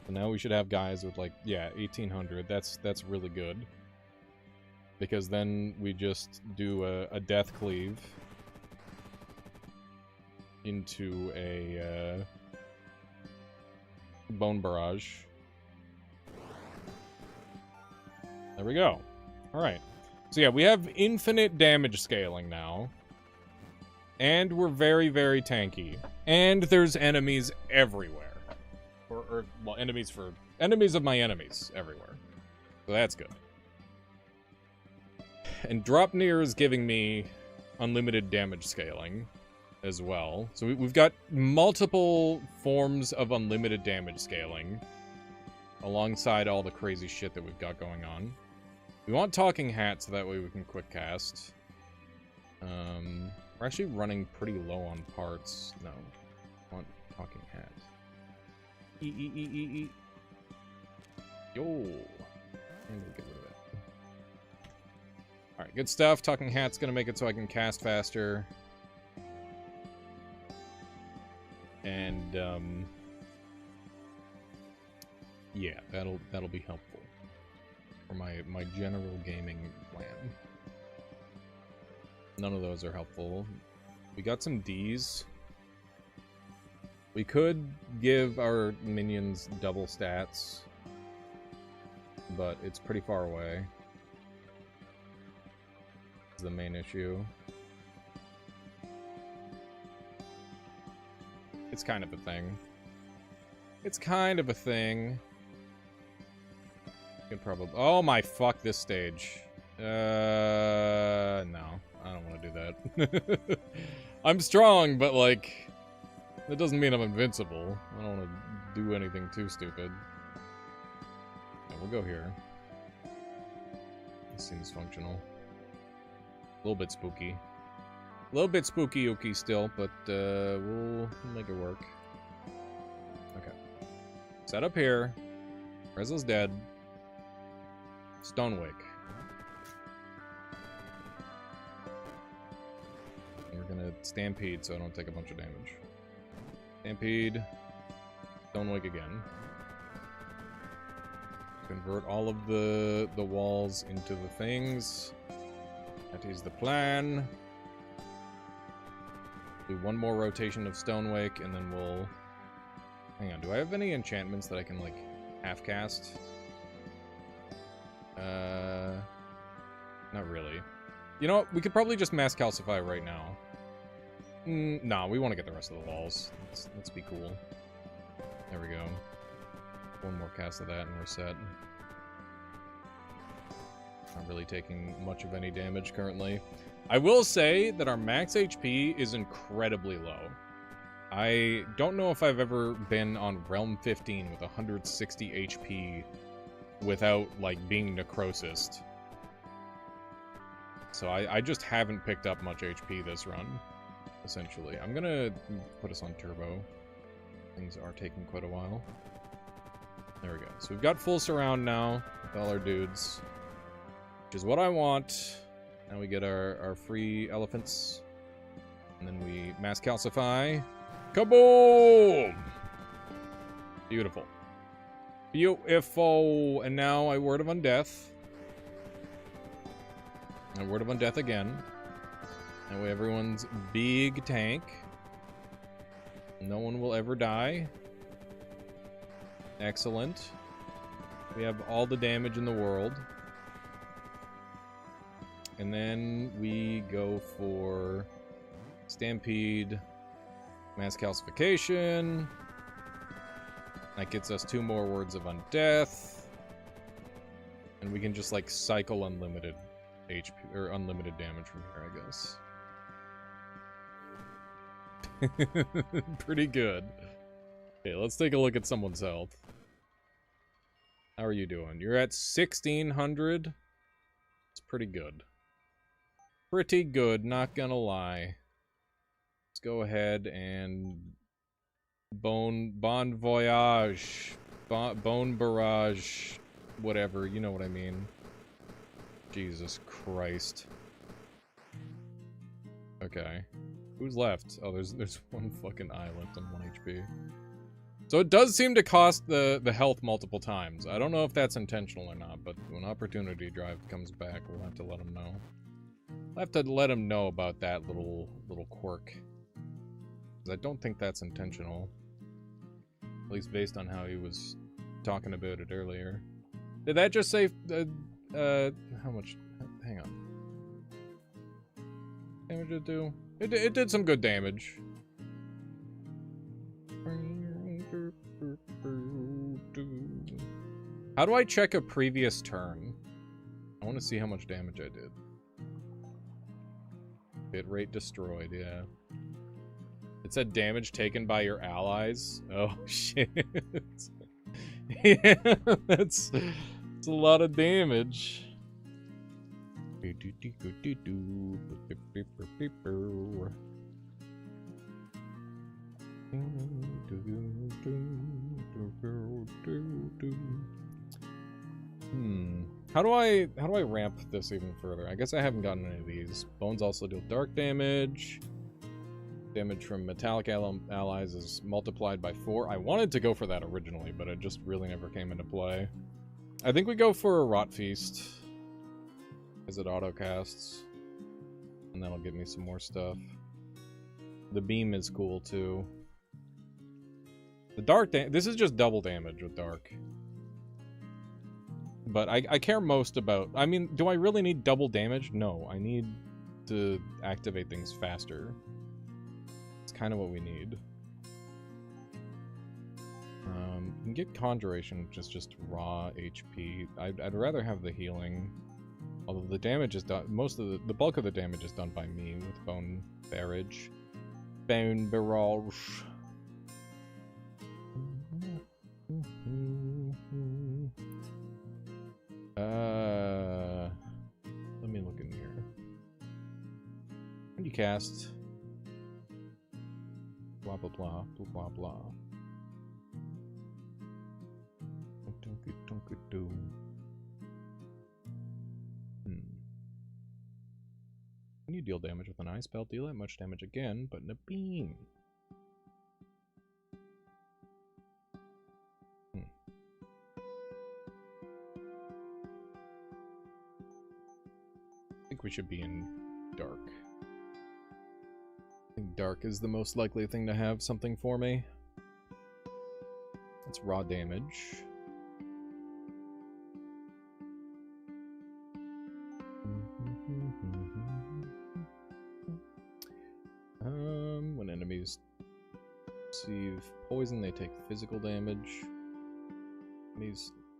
So now we should have guys with, like, yeah, 1800. That's really good. Because then we just do a death cleave into a bone barrage. There we go. Alright. So yeah, we have infinite damage scaling now. And we're very, very tanky. And there's enemies everywhere. Well, enemies of my enemies everywhere. So that's good. And Dropnir is giving me unlimited damage scaling as well. So we've got multiple forms of unlimited damage scaling alongside all the crazy shit that we've got going on. We want Talking Hat so that way we can quick cast. We're actually running pretty low on parts. No. I want Talking Hat. Yo. And we'll get rid of that. Alright, good stuff. Talking Hat's gonna make it so I can cast faster. And, yeah, that'll be helpful for my general gaming plan. None of those are helpful. We got some Ds. We could give our minions double stats, but it's pretty far away. That's the main issue. It's kind of a thing. It's kind of a thing. You can probably... Oh my fuck, this stage. No. I don't want to do that. I'm strong, but like... That doesn't mean I'm invincible. I don't want to do anything too stupid. Yeah, we'll go here. This seems functional. A little bit spooky. A little bit spooky-ooky still, but we'll make it work. Okay. Set up here. Rezo's dead. Stonewake. And we're gonna Stampede so I don't take a bunch of damage. Stampede. Stonewake again. Convert all of the walls into the things. That is the plan. Do one more rotation of Stonewake, and then we'll... Hang on, do I have any enchantments that I can, like, half-cast? Not really. You know what? We could probably just mass calcify right now. Nah, we want to get the rest of the walls. Let's be cool. There we go. One more cast of that, and we're set. Not really taking much of any damage currently. I will say that our max HP is incredibly low. I don't know if I've ever been on Realm 15 with 160 HP without, like, being necrosis. So I just haven't picked up much HP this run, essentially. I'm gonna put us on turbo. Things are taking quite a while. There we go. So we've got full surround now with all our dudes, which is what I want. Now we get our free elephants. And then we mass calcify. Kaboom! Beautiful. Beautiful. And now I Word of Undeath. A Word of Undeath again. That way everyone's big tank. No one will ever die. Excellent. We have all the damage in the world. And then we go for Stampede, Mass Calcification. That gets us 2 more Words of Undeath. And we can just, like, cycle unlimited HP, or unlimited damage from here, I guess. Pretty good. Okay, let's take a look at someone's health. How are you doing? You're at 1600. It's pretty good. Pretty good, not gonna lie. Let's go ahead and Bon Voyage, Bone Barrage, whatever, you know what I mean. Jesus Christ. Okay. Who's left? Oh, there's one fucking eye left on 1 HP. So it does seem to cost the health multiple times. I don't know if that's intentional or not, but when Opportunity Drive comes back, we'll have to let him know. We'll have to let him know about that little quirk. Because I don't think that's intentional. At least based on how he was talking about it earlier. Did that just say, how much? Hang on. Damage did it do? It did some good damage. How do I check a previous turn? I want to see how much damage I did. Hit rate destroyed, yeah. It said damage taken by your allies. Oh, shit. Yeah, that's a lot of damage. How do I ramp this even further? I guess I haven't gotten any of these. Bones also deal dark damage. Damage from metallic allies is multiplied by 4. I wanted to go for that originally, but it just really never came into play. I think we go for a Rot Feast, because it auto-casts. And that'll get me some more stuff. The beam is cool, too. The dark this is just double damage with dark. But I care most about... I mean, do I really need double damage? No, I need to activate things faster. It's kind of what we need. You can get Conjuration, which is just raw HP. I'd rather have the healing. Although the damage is done... the bulk of the damage is done by me with Bone Barrage. Bone Barrage. Let me look in here. When you cast... Blah, blah, blah, blah, blah, blah. When you deal damage with an ice spell, deal that much damage again, but in a beam. I think we should be in dark. I think dark is the most likely thing to have something for me. It's raw damage. When enemies receive poison, they take physical damage.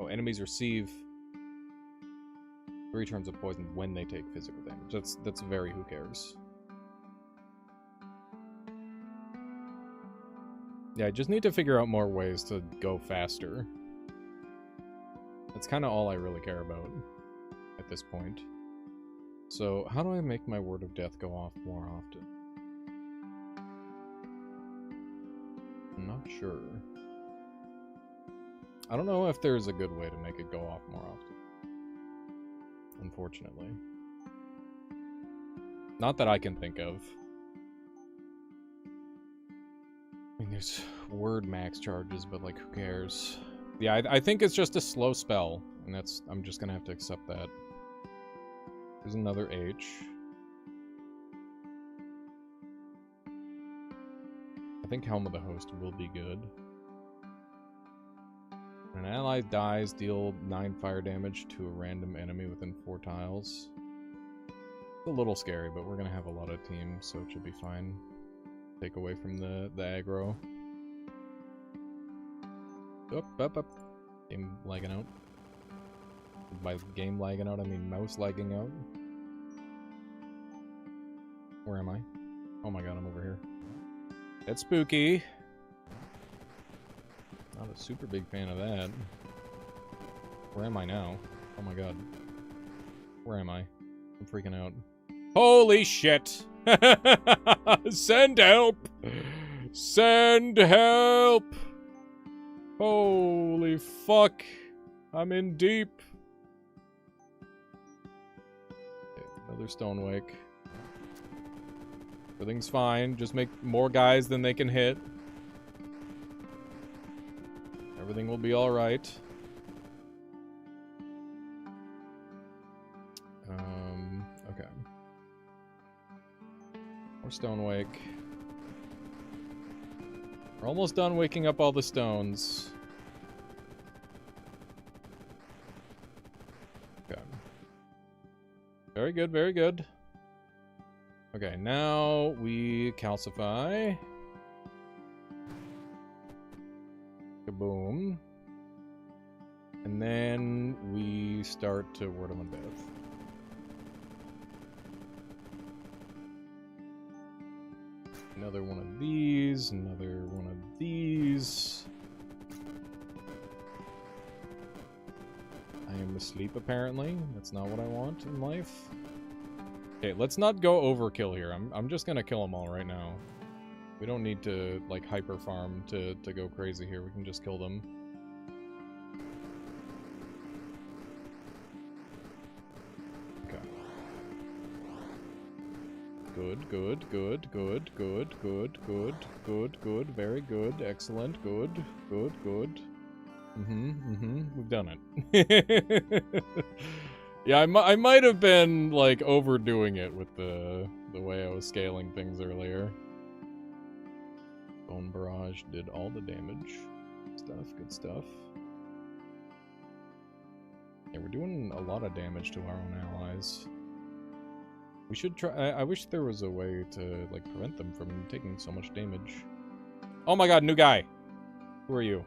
Enemies receive 3 turns of poison when they take physical damage. That's very who cares. Yeah, I just need to figure out more ways to go faster. That's kind of all I really care about at this point. So, how do I make my Word of Death go off more often? I'm not sure. I don't know if there's a good way to make it go off more often. Unfortunately. Not that I can think of. I mean, there's word max charges, but like, who cares? Yeah, I think it's just a slow spell, and I'm just gonna have to accept that. There's another H. I think Helm of the Host will be good. When an ally dies, deal 9 fire damage to a random enemy within 4 tiles. It's a little scary, but we're gonna have a lot of teams, so it should be fine. Take away from the aggro. Up. Game lagging out. By game lagging out, I mean mouse lagging out. Where am I? Oh my god, I'm over here. That's spooky. Not a super big fan of that. Where am I now? Oh my god. Where am I? I'm freaking out. Holy shit. Send help. Send help. Holy fuck. I'm in deep. Okay, another stone wake. Everything's fine. Just make more guys than they can hit. Everything will be alright. Okay. More stone wake. We're almost done waking up all the stones. Okay. Very good, very good. Okay, now we calcify. Kaboom. And then we start to Word of Undeath. Another one of these, another one of these. I am asleep, apparently. That's not what I want in life. Okay, let's not go overkill here. I'm just gonna kill them all right now. We don't need to, like, hyper farm to go crazy here. We can just kill them. Okay. Good, good, good, good, good, good, good, good, good, very good, excellent, good, good, good. We've done it. Yeah, I might have been, like, overdoing it with the way I was scaling things earlier. Bone Barrage did all the damage. Good stuff. Yeah, we're doing a lot of damage to our own allies. We should try... I wish there was a way to, like, prevent them from taking so much damage. Oh my god, new guy! Who are you?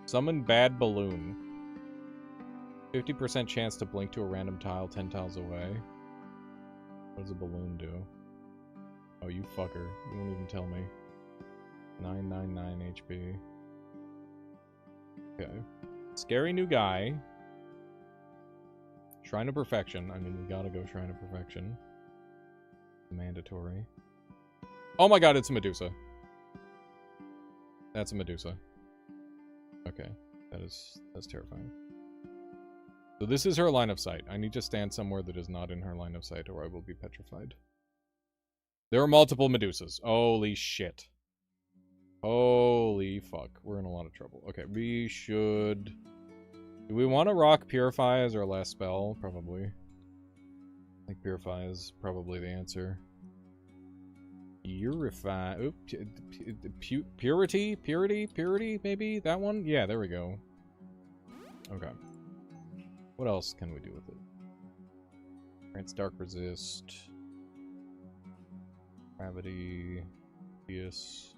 Summon Bad Balloon. 50% chance to blink to a random tile 10 tiles away. What does a balloon do? Oh, you fucker. You won't even tell me. 999 HP. Okay. Scary new guy. Shrine of Perfection. I mean, we gotta go Shrine of Perfection. Mandatory. Oh my god, it's a Medusa. That's a Medusa. Okay. That's terrifying. So this is her line of sight. I need to stand somewhere that is not in her line of sight or I will be petrified. There are multiple Medusas. Holy shit. Holy fuck. We're in a lot of trouble. Okay, we should... Do we want to rock Purify as our last spell? Probably. I think Purify is probably the answer. Purify... Oop. Purity? Purity, maybe? That one? Yeah, there we go. Okay. What else can we do with it? Grants Dark Resist. Gravity. Yes.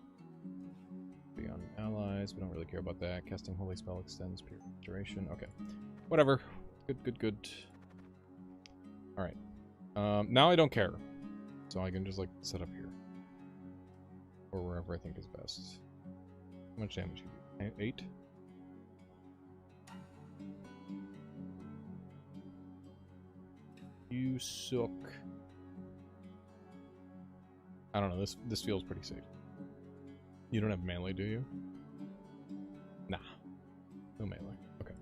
Beyond allies. We don't really care about that. Casting Holy Spell extends period duration. Okay. Whatever. Good. Alright. Now I don't care. So I can just, like, set up here. Or wherever I think is best. How much damage? 8? You suck. I don't know, this feels pretty safe. You don't have melee, do you? Nah. No melee. Okay.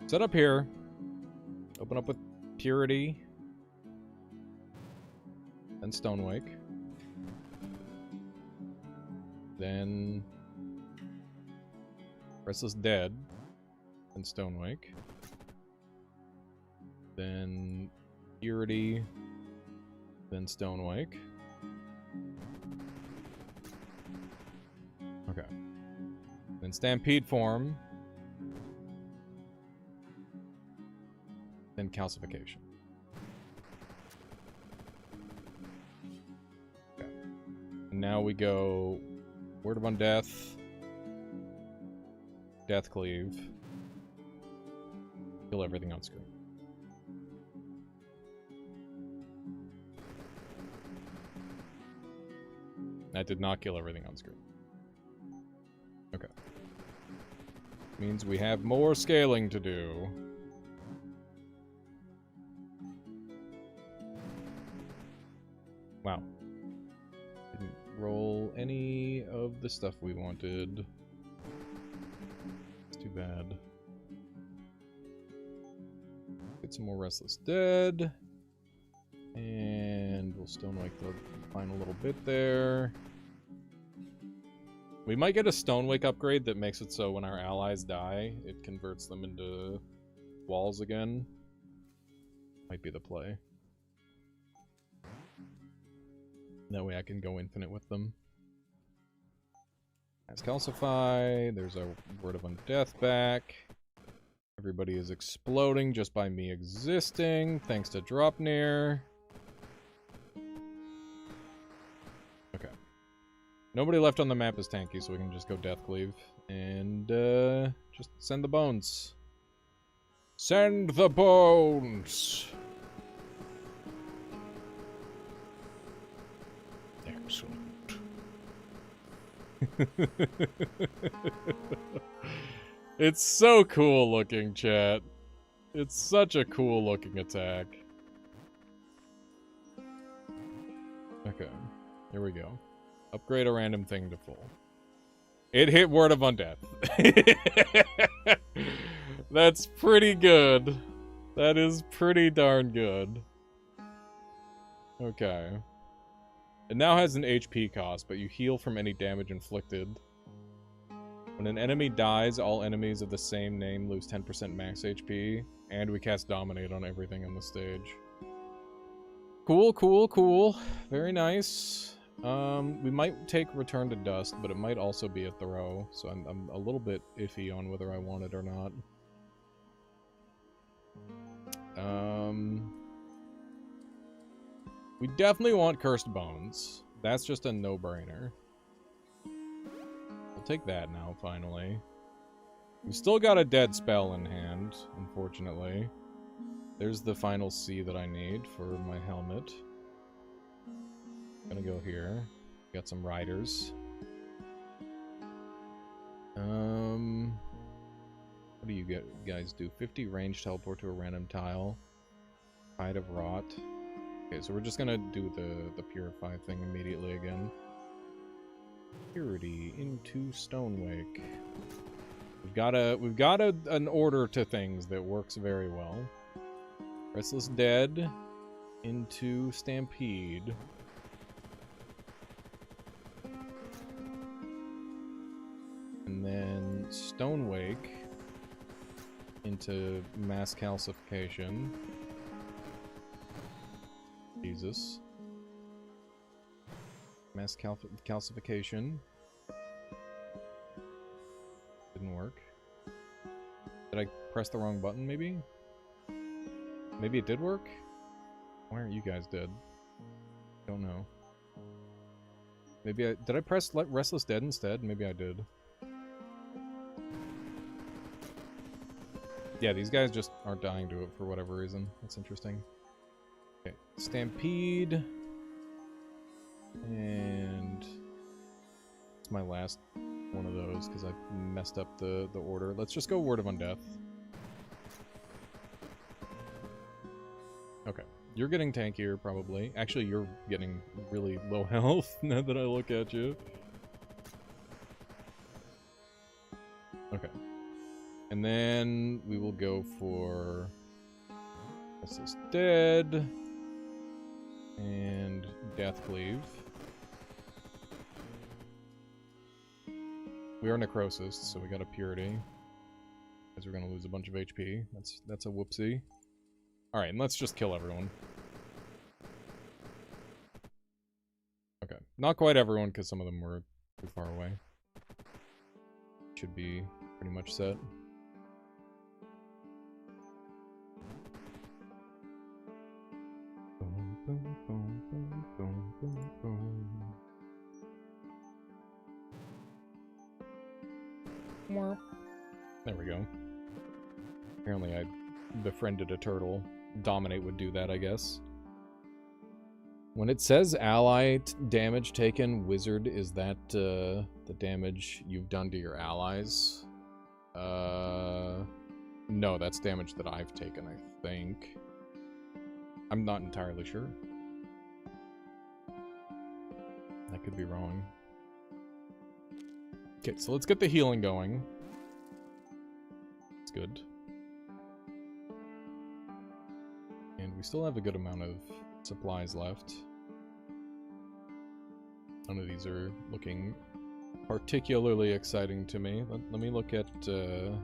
Set up here. Open up with Purity. Then Stonewake. Then Restless Dead. Then Stonewake. Then Purity. Then Stonewake. Okay. Then Stampede form. Then Calcification. Okay. And now we go Word of Undeath. Death Cleave. Kill everything on screen. That did not kill everything on screen. Okay. Means we have more scaling to do. Wow. Didn't roll any of the stuff we wanted. It's too bad. Get some more Restless Dead. And we'll Stonewake the final little bit there. We might get a Stonewake upgrade that makes it so when our allies die, it converts them into walls again. Might be the play. That way I can go infinite with them. As Calcify, there's our Word of Undeath back. Everybody is exploding just by me existing, thanks to Dropnir. Okay. Nobody left on the map is tanky, so we can just go Deathcleave. And, just send the bones. Send the bones! Excellent. It's so cool looking, chat. It's such a cool looking attack. Okay, here we go. Upgrade a random thing to full. It hit Word of Undeath. That's pretty good. That is pretty darn good. Okay. It now has an HP cost, but you heal from any damage inflicted. When an enemy dies, all enemies of the same name lose 10% max HP, and we cast Dominate on everything on the stage. Cool, cool, cool. Very nice. We might take Return to Dust, but it might also be a throw, so I'm a little bit iffy on whether I want it or not. We definitely want Cursed Bones. That's just a no-brainer. We'll take that now, finally. We've still got a dead spell in hand, unfortunately. There's the final C that I need for my helmet. Gonna go here. Got some riders. What do you guys do? 50 range teleport to a random tile. Tide of Rot. Okay, so we're just gonna do the Purify thing immediately again. Purity into Stonewake. We've got an order to things that works very well. Restless Dead into Stampede. And then Stonewake into Mass Calcification. Jesus. Mass calcification. Didn't work. Did I press the wrong button, maybe? Maybe it did work? Why aren't you guys dead? Don't know. Maybe did I press Restless Dead instead? Maybe I did. Yeah, these guys just aren't dying to it for whatever reason. That's interesting. Okay, Stampede. And it's my last one of those because I messed up the order. Let's just go Word of Undeath. Okay, you're getting tankier probably. Actually, you're getting really low health now that I look at you. Okay. And then we will go for Restless Dead and Deathcleave. We are Necrosis, so we got a Purity. Because we're gonna lose a bunch of HP. That's a whoopsie. Alright, and let's just kill everyone. Okay. Not quite everyone, because some of them were too far away. Should be pretty much set. There we go. Apparently I befriended a turtle. Dominate would do that, I guess. When it says ally damage taken, wizard, is that the damage you've done to your allies? No, that's damage that I've taken, I think. I'm not entirely sure. I could be wrong. Okay, so let's get the healing going. It's good. And we still have a good amount of supplies left. None of these are looking particularly exciting to me. Let me look at the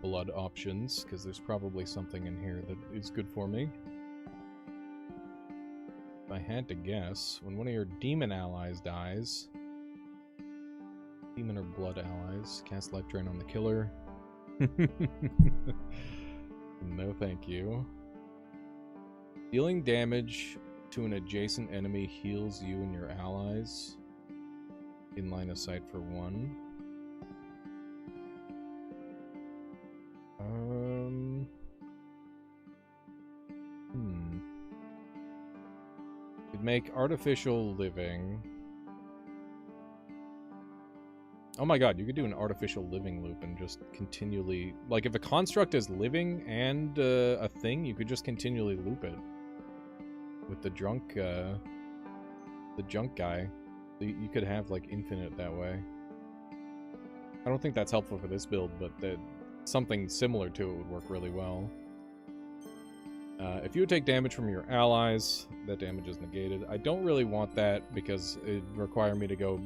blood options, because there's probably something in here that is good for me. If I had to guess, when one of your demon allies dies, demon or blood allies, cast Life Drain on the killer. No thank you. Dealing damage to an adjacent enemy heals you and your allies in line of sight for 1. Could make artificial living. Oh my god, you could do an artificial living loop and just continually... Like, if a construct is living and a thing, you could just continually loop it. With the junk guy. You could have, like, infinite that way. I don't think that's helpful for this build, but something similar to it would work really well. If you would take damage from your allies, that damage is negated. I don't really want that because it would require me to go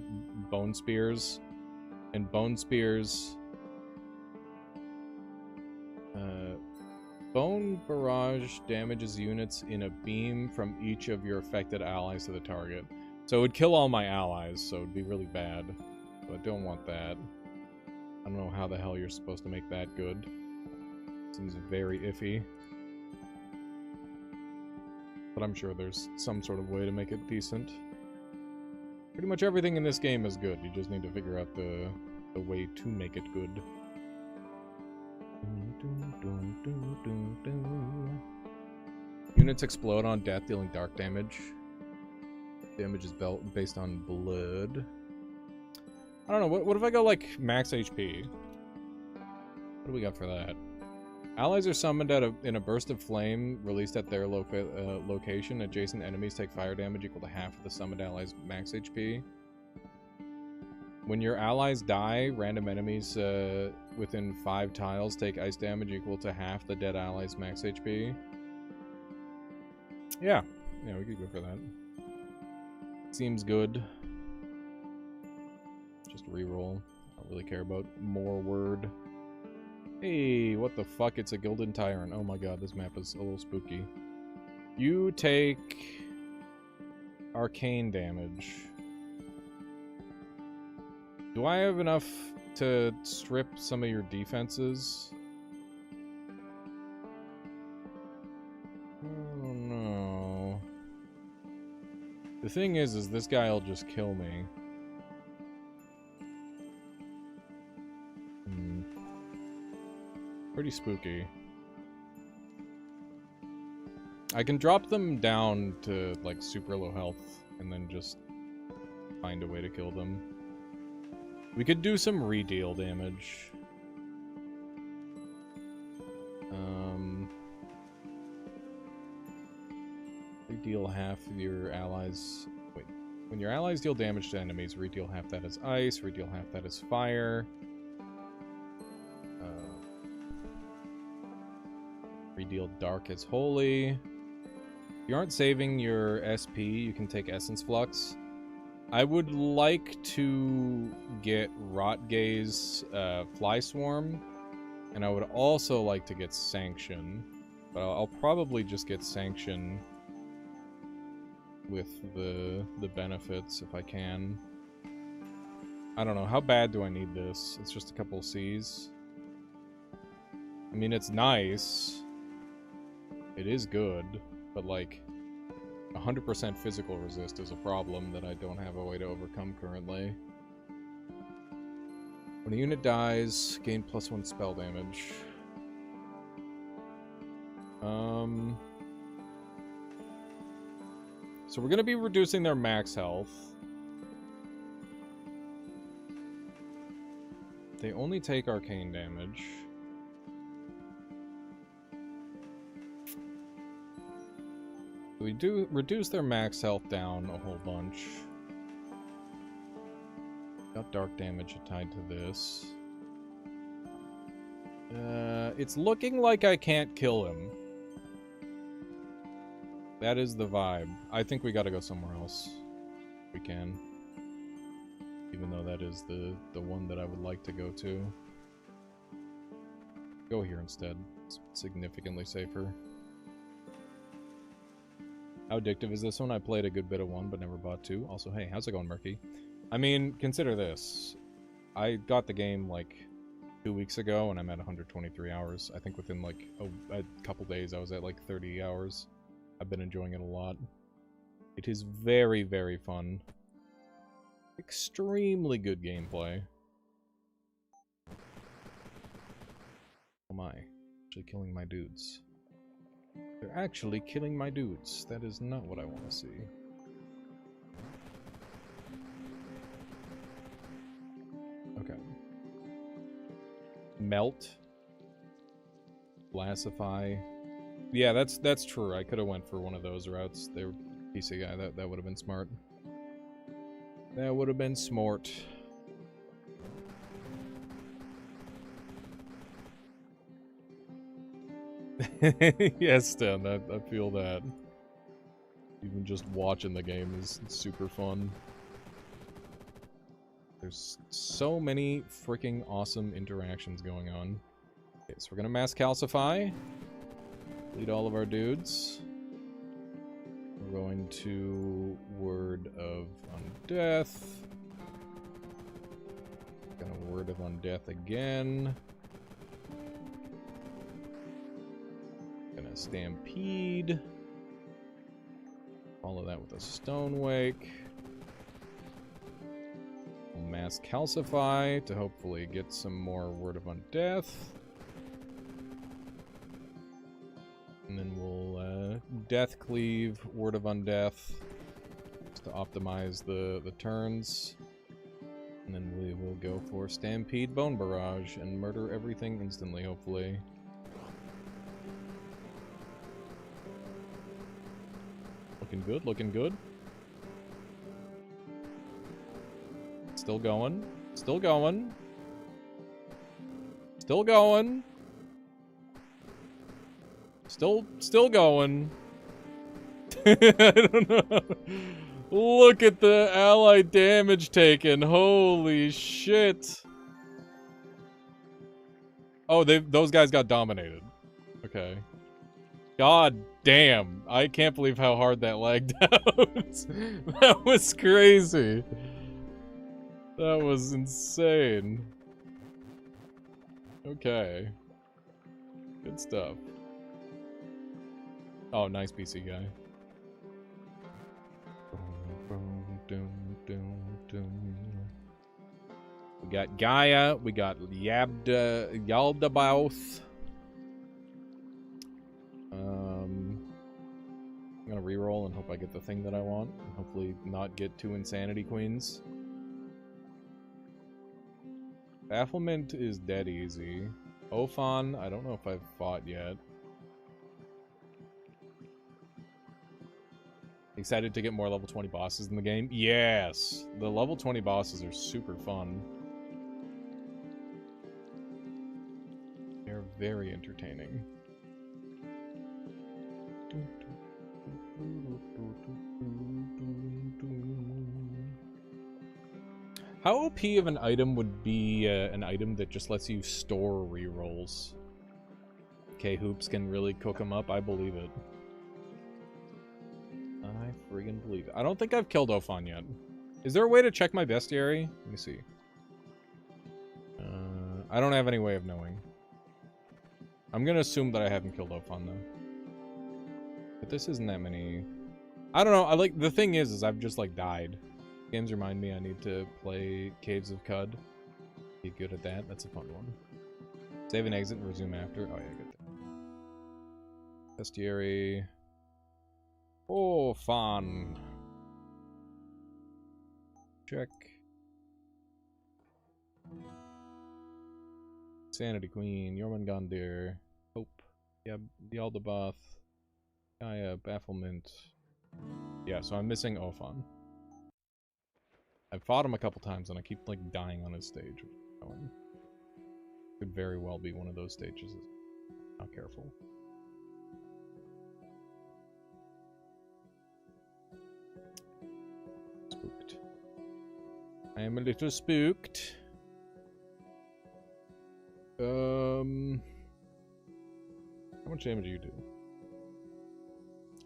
Bone Spears. And Bone Spears... Bone Barrage damages units in a beam from each of your affected allies to the target. So it would kill all my allies, so it would be really bad. So I don't want that. I don't know how the hell you're supposed to make that good. Seems very iffy. But I'm sure there's some sort of way to make it decent. Pretty much everything in this game is good. You just need to figure out the way to make it good. Units explode on death, dealing dark damage. Damage is based on blood. I don't know, what if I go like max HP? What do we got for that? Allies are summoned in a burst of flame released at their location. Adjacent enemies take fire damage equal to half of the summoned allies' max HP. When your allies die, random enemies within 5 tiles take ice damage equal to half the dead allies' max HP. Yeah, we could go for that. Seems good. Just reroll. I don't really care about more word. Hey, what the fuck? It's a Gilded Tyrant. Oh my god, this map is a little spooky. You take arcane damage. Do I have enough to strip some of your defenses? I don't know. The thing is this guy'll just kill me. Pretty spooky. I can drop them down to, like, super low health, and then just find a way to kill them. We could do some re-deal damage. Re-deal half of your allies... Wait. When your allies deal damage to enemies, re-deal half that as ice, re-deal half that as fire. Re-deal dark as holy. If you aren't saving your SP, you can take Essence Flux. I would like to get Rotgaze Fly Swarm, and I would also like to get Sanction, but I'll probably just get Sanction with the benefits if I can. I don't know, how bad do I need this? It's just a couple of Cs. I mean, it's nice. It is good, but like 100% physical resist is a problem that I don't have a way to overcome currently. When a unit dies, gain +1 spell damage. So we're gonna be reducing their max health. They only take arcane damage. We do reduce their max health down a whole bunch. Got dark damage tied to this. It's looking like I can't kill him. That is the vibe. I think we gotta go somewhere else. We can. Even though that is the one that I would like to go to. Go here instead. It's significantly safer. How addictive is this one? I played a good bit of one, but never bought two. Also, hey, how's it going, Murky? I mean, consider this. I got the game, like, 2 weeks ago, and I'm at 123 hours. I think within, like, a couple days, I was at, like, 30 hours. I've been enjoying it a lot. It is very, very fun. Extremely good gameplay. Oh my. Actually killing my dudes. They're actually killing my dudes. That is not what I want to see. Okay. Melt. Blastify. Yeah, that's true. I could have went for one of those routes. They were PC guy. That would have been smart. That would have been smart. Yes, Stan, I feel that. Even just watching the game is super fun. There's so many freaking awesome interactions going on. Okay, so we're gonna mass calcify. Lead all of our dudes. We're going to Word of Undeath. Gonna Word of Undeath again. Gonna Stampede. Follow that with a Stone Wake. We'll mass calcify to hopefully get some more Word of Undeath. And then we'll Death Cleave, Word of Undeath, just to optimize the turns. And then we will go for Stampede, Bone Barrage, and murder everything instantly, hopefully. Looking good, looking good. Still going. Still going. Still going. Still going. I don't know. Look at the allied damage taken. Holy shit. Oh, those guys got dominated. Okay. God damn. I can't believe how hard that lagged out. That was crazy. That was insane. Okay. Good stuff. Oh, nice PC guy. We got Gaia, we got Yaldabaoth. I'm gonna reroll and hope I get the thing that I want. And hopefully not get 2 Insanity Queens. Bafflement is dead easy. Ophon, I don't know if I've fought yet. Excited to get more level 20 bosses in the game? Yes! The level 20 bosses are super fun. They're very entertaining. How OP of an item would be an item that just lets you store rerolls? K-Hoops can really cook them up, I believe it. I friggin' believe it. I don't think I've killed Ophon yet. Is there a way to check my bestiary? Let me see. I don't have any way of knowing. I'm gonna assume that I haven't killed Ophon though. But this isn't that many. I don't know. I like the thing is I've just like died. Games remind me I need to play Caves of Cud. Be good at that. That's a fun one. Save and exit and resume after. Oh yeah, good. Bestiary. Oh, fun. Check. Sanity Queen, Jormungandr, Hope, Yaldabaoth, Gaia, Bafflement, Yeah, so I'm missing Ophan. I've fought him a couple times and I keep like dying on his stage. Could very well be one of those stages. Not careful. Spooked. I am a little spooked. How much damage do you do?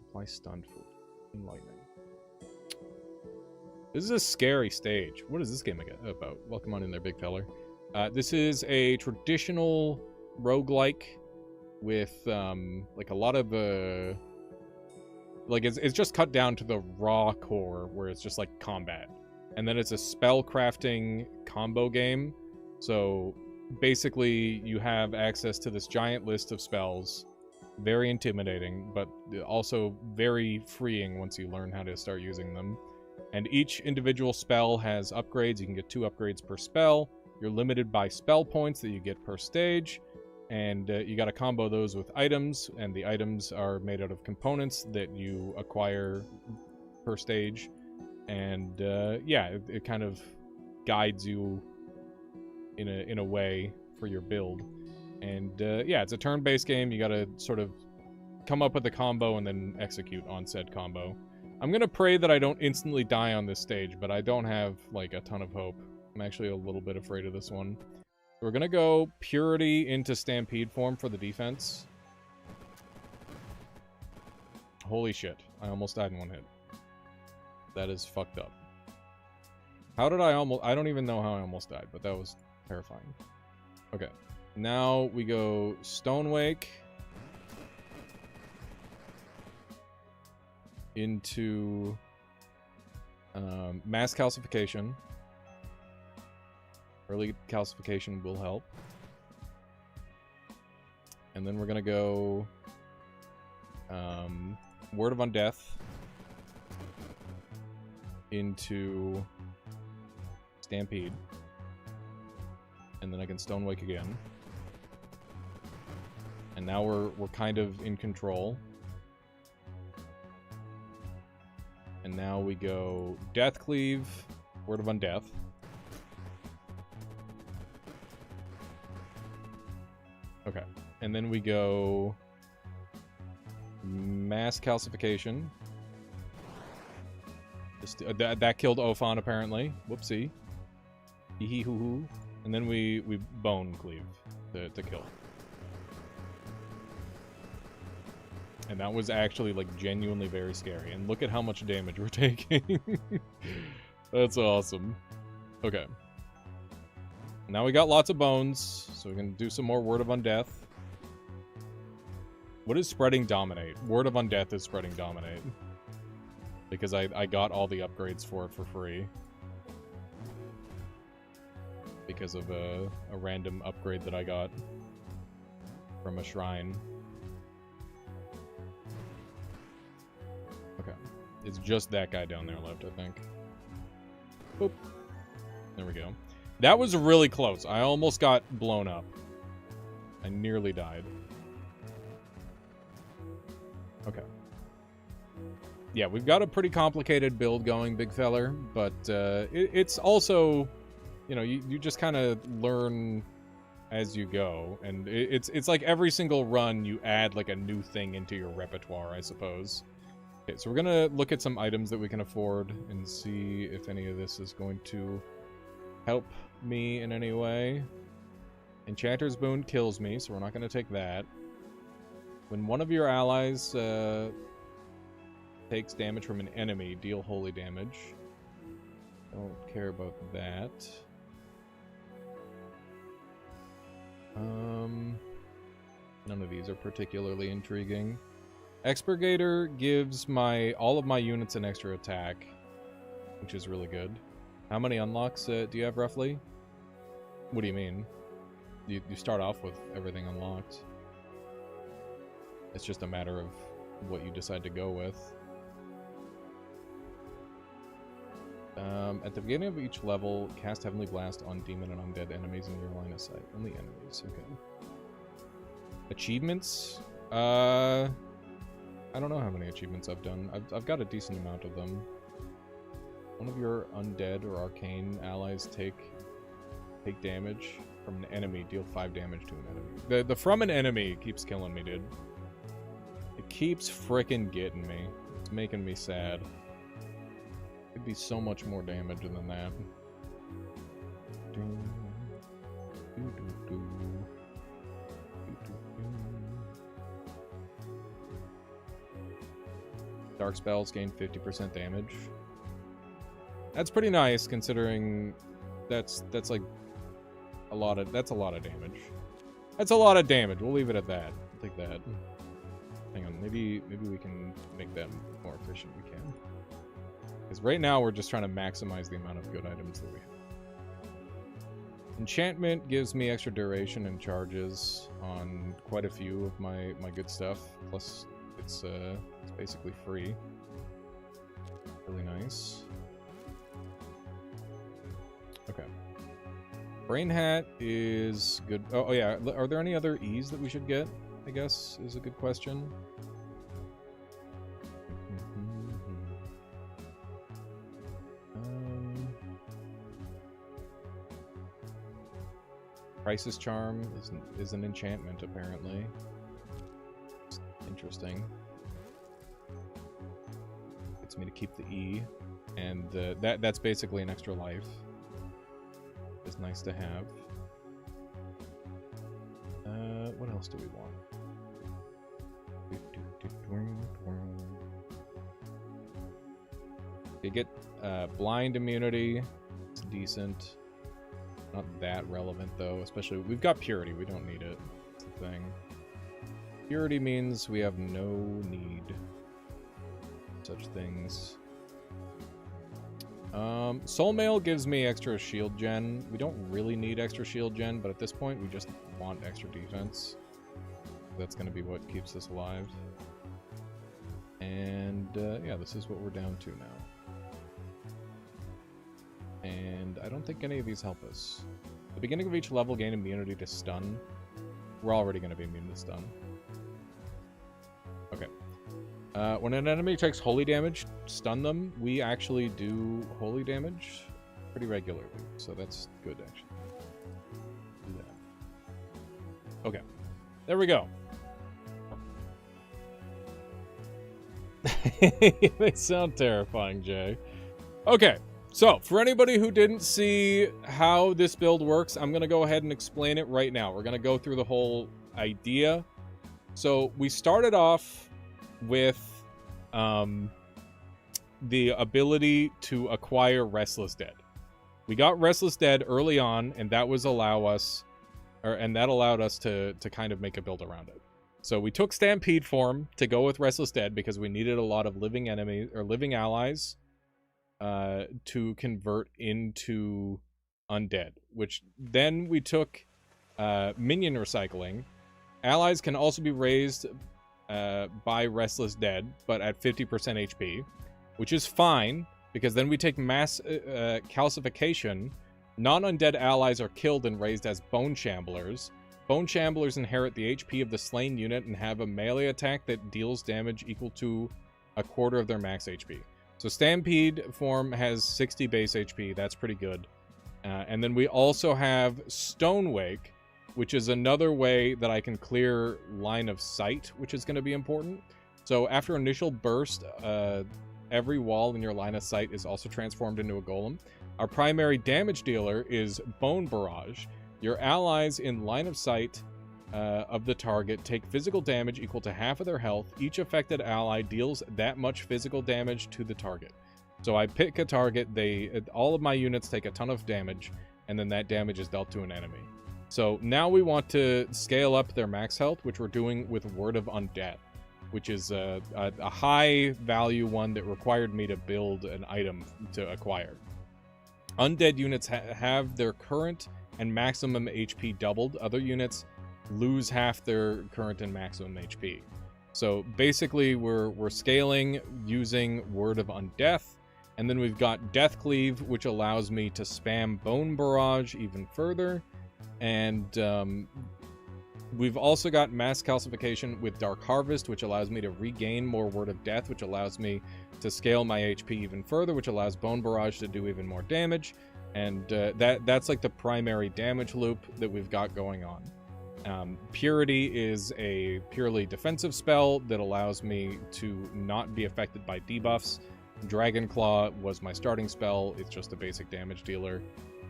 Apply stunned for lightning. This is a scary stage. What is this game about? Welcome on in there, big feller. This is a traditional roguelike with like a lot of like it's just cut down to the raw core where it's just like combat. And then it's a spell crafting combo game. So basically you have access to this giant list of spells. Very intimidating, but also very freeing once you learn how to start using them. And each individual spell has upgrades. You can get 2 upgrades per spell. You're limited by spell points that you get per stage. And you got to combo those with items. And the items are made out of components that you acquire per stage. And yeah, it kind of guides you in a way for your build. And yeah, it's a turn-based game. You got to sort of come up with a combo and then execute on said combo. I'm going to pray that I don't instantly die on this stage, but I don't have, like, a ton of hope. I'm actually a little bit afraid of this one. We're going to go Purity into Stampede form for the defense. Holy shit. I almost died in one hit. That is fucked up. How did I almost... I don't even know how I almost died, but that was terrifying. Okay. Now we go Stonewake into mass calcification. Early calcification will help. And then we're gonna go Word of Undeath into Stampede. And then I can Stonewake again. And now we're kind of in control. And now we go Death Cleave, Word of Undeath. Okay. And then we go Mass Calcification. Just, that killed Ophan, apparently. Whoopsie. Hee-hee-hoo-hoo. And then we Bone Cleave to kill. And that was actually, like, genuinely very scary. And look at how much damage we're taking. That's awesome. Okay. Now we got lots of bones, so we can do some more Word of Undeath. What is Spreading Dominate? Word of Undeath is Spreading Dominate. Because I got all the upgrades for it for free. Because of a random upgrade that I got from a shrine. Okay. It's just that guy down there left, I think. Boop. There we go. That was really close. I almost got blown up. I nearly died. Okay. Yeah, we've got a pretty complicated build going, big feller, but it's also, you know, you just kind of learn as you go, and it's like every single run you add like a new thing into your repertoire, I suppose. Okay, so we're gonna look at some items that we can afford and see if any of this is going to help me in any way. Enchanter's Boon kills me, so we're not gonna take that. When one of your allies takes damage from an enemy, deal holy damage. Don't care about that. None of these are particularly intriguing. Expurgator gives all of my units an extra attack, which is really good. How many unlocks do you have roughly? What do you mean? You start off with everything unlocked. It's just a matter of what you decide to go with. At the beginning of each level, cast Heavenly Blast on demon and undead enemies in your line of sight. Only enemies, okay. Achievements? I I don't know how many achievements I've done. I've got a decent amount of them. One of your undead or arcane allies take damage from an enemy. Deal 5 damage to an enemy. The from an enemy keeps killing me, dude. It keeps frickin' getting me. It's making me sad. It'd be so much more damage than that. Dark spells gain 50% damage. That's pretty nice considering that's like a lot of damage. That's a lot of damage. We'll leave it at that. I'll take that. Hang on, maybe we can make that more efficient. We can. Because right now we're just trying to maximize the amount of good items that we have. Enchantment gives me extra duration and charges on quite a few of my good stuff. Plus, it's basically free. Really nice. Okay. Brain Hat is good. Oh yeah. Are there any other E's that we should get? I guess is a good question. Crisis Charm is an enchantment, apparently. It's interesting. Gets me to keep the E, and that's basically an extra life. It's nice to have. What else do we want? You get blind immunity. It's decent. Not that relevant though, especially we've got purity. We don't need it. That's the thing. Purity means we have no need for such things. Soul Mail gives me extra shield gen. We don't really need extra shield gen, but at this point we just want extra defense. That's going to be what keeps us alive. And yeah, this is what we're down to now. And I don't think any of these help us. At the beginning of each level, gain immunity to stun. We're already going to be immune to stun. Okay. When an enemy takes holy damage, stun them. We actually do holy damage pretty regularly, so that's good, actually. Do that. Okay. There we go. They sound terrifying, Jay. Okay. So, for anybody who didn't see how this build works, I'm going to go ahead and explain it right now. We're going to go through the whole idea. So, we started off with the ability to acquire Restless Dead. We got Restless Dead early on, and that was allowed us to kind of make a build around it. So, we took Stampede form to go with Restless Dead because we needed a lot of living enemies or living allies to convert into undead, which then we took minion recycling. Allies can also be raised by Restless Dead, but at 50% HP, which is fine, because then we take mass calcification. Non-undead allies are killed and raised as Bone Shamblers. Bone Shamblers inherit the HP of the slain unit and have a melee attack that deals damage equal to a quarter of their max HP. So Stampede form has 60 base HP. That's pretty good. And then we also have Stonewake, which is another way that I can clear line of sight, which is going to be important. So after initial burst, every wall in your line of sight is also transformed into a golem. Our primary damage dealer is Bone Barrage. Your allies in line of sight of the target take physical damage equal to half of their health. Each affected ally deals that much physical damage to the target. So I pick a target, all of my units take a ton of damage, and then that damage is dealt to an enemy. So now we want to scale up their max health, which we're doing with Word of Undeath, which is a high value one that required me to build an item to acquire. Undead units have their current and maximum HP doubled. Other units lose half their current and maximum HP. So basically we're scaling using Word of Undeath, and then we've got Death Cleave, which allows me to spam Bone Barrage even further, and We've also got Mass Calcification with Dark Harvest, which allows me to regain more Word of Death, which allows me to scale my HP even further, which allows Bone Barrage to do even more damage. And that's like the primary damage loop that we've got going on. Purity is a purely defensive spell that allows me to not be affected by debuffs. Dragon Claw was my starting spell. It's just a basic damage dealer.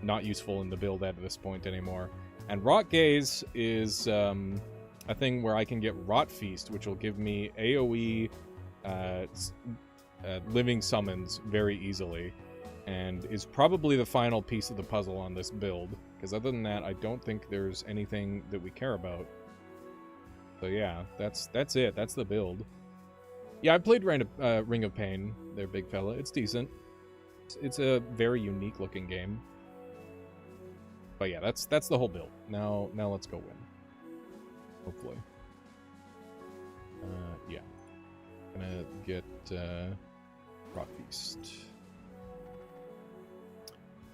Not useful in the build at this point anymore. And Rot Gaze is a thing where I can get Rot Feast, which will give me AoE living summons very easily, and is probably the final piece of the puzzle on this build, because other than that, I don't think there's anything that we care about. So yeah, that's it. That's the build. Yeah, I played Ring of Pain there, big fella. It's decent. It's a very unique looking game. But yeah, that's the whole build. Now let's go win. Hopefully. Yeah. Gonna get Rot Feast.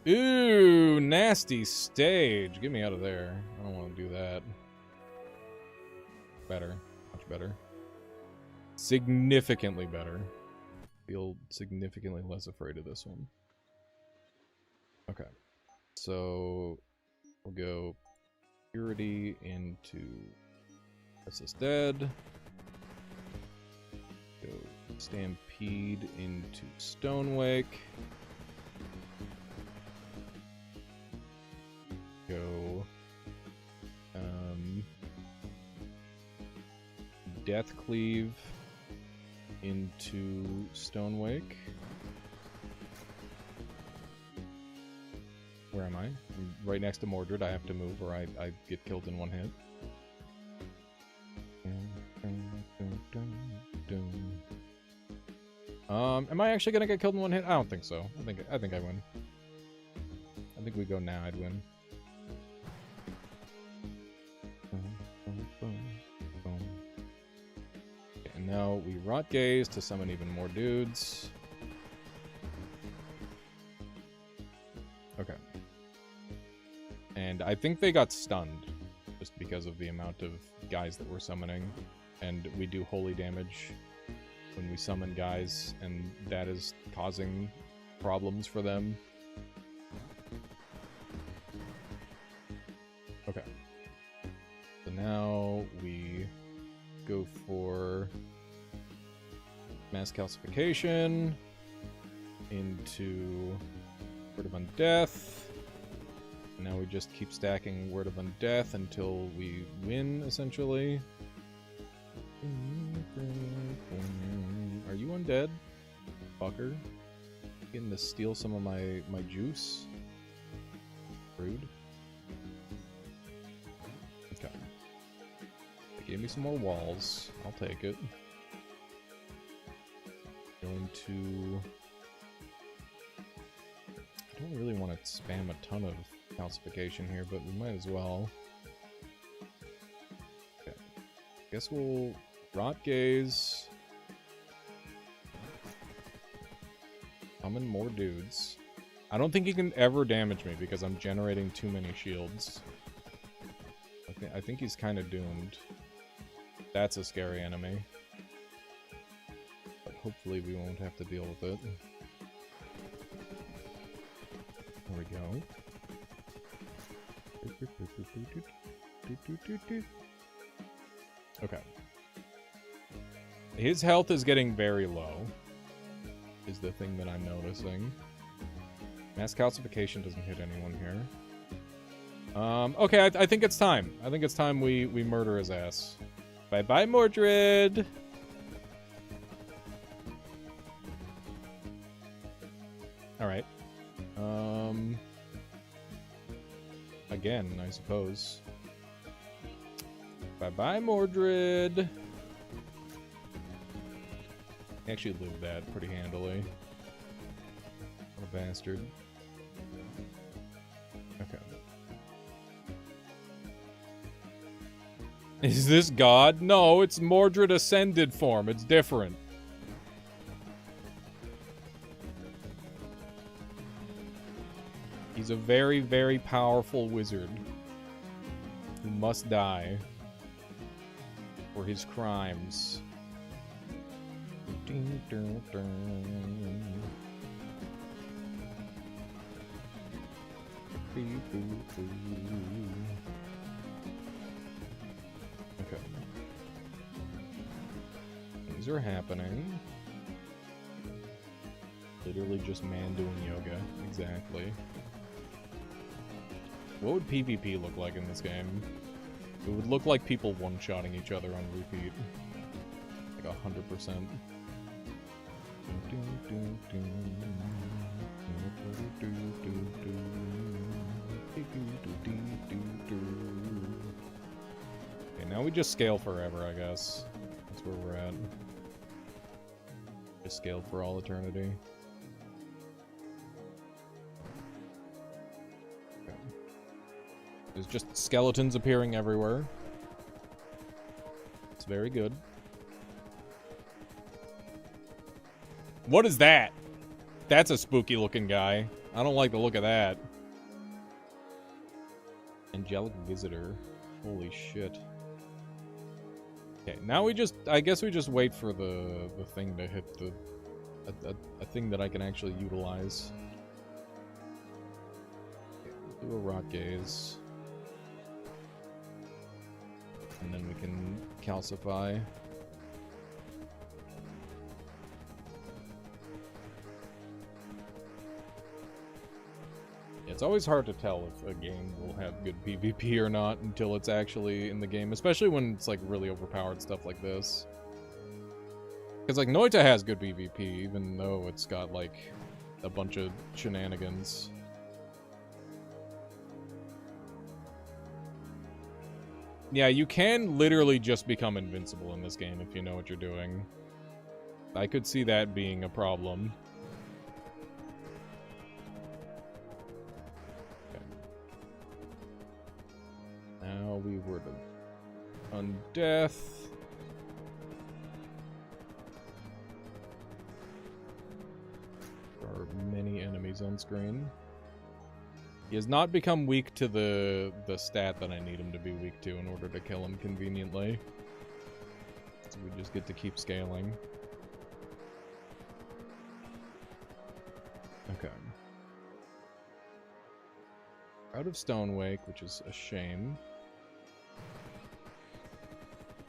Ooh, nasty stage. Get me out of there. I don't want to do that. Better. Much better. Significantly better. Feel significantly less afraid of this one. Okay. So we'll go Purity into Restless Dead. Go Stampede into Stonewake. Go Death Cleave into Stonewake. Where am I? I'm right next to Mordred. I have to move or I get killed in one hit. Am I actually gonna get killed in one hit? I don't think so. I think I win. I think we go now, I'd win. Okay, and now we Rot Gaze to summon even more dudes. Okay. And I think they got stunned just because of the amount of guys that we're summoning. And we do holy damage when we summon guys, and that is causing problems for them. Okay. So now we go for Mass Calcification into Word of Undeath. And now we just keep stacking Word of Undeath until we win, essentially. Are you undead? Fucker. Getting to steal some of my juice? Rude. Okay. They gave me some more walls. I'll take it. Going to... I don't really want to spam a ton of calcification here, but we might as well. Okay. Guess we'll Rot Gaze. Summon more dudes. I don't think he can ever damage me because I'm generating too many shields. I think he's kind of doomed. That's a scary enemy. But hopefully we won't have to deal with it. There we go. Okay. His health is getting very low, is the thing that I'm noticing. Mass Calcification doesn't hit anyone here. Okay, I think it's time. I think it's time we murder his ass. Bye-bye, Mordred! Alright. Again, I suppose. Bye-bye, Mordred! Actually lived that pretty handily. What a bastard. Okay. Is this God? No, it's Mordred Ascended form. It's different. He's a very, very powerful wizard who must die. for his crimes. Okay. Things are happening. Literally just man doing yoga. Exactly. What would PvP look like in this game? It would look like people one-shotting each other on repeat. Like 100%. Okay, now we just scale forever, I guess. That's where we're at. Just scale for all eternity. Okay. There's just skeletons appearing everywhere. It's very good. What is that? That's a spooky looking guy. I don't like the look of that. Angelic visitor. Holy shit. Okay, now we just, I guess we just wait for the thing to hit the, a thing that I can actually utilize. Okay, we'll do a rock gaze. And then we can calcify. It's always hard to tell if a game will have good PvP or not until it's actually in the game, especially when it's like really overpowered stuff like this. Because like Noita has good PvP, even though it's got like a bunch of shenanigans. Yeah, you can literally just become invincible in this game if you know what you're doing. I could see that being a problem. Now we were to undeath. There are many enemies on screen. He has not become weak to the stat that I need him to be weak to in order to kill him conveniently. So we just get to keep scaling. Okay. Out of Stonewake, which is a shame.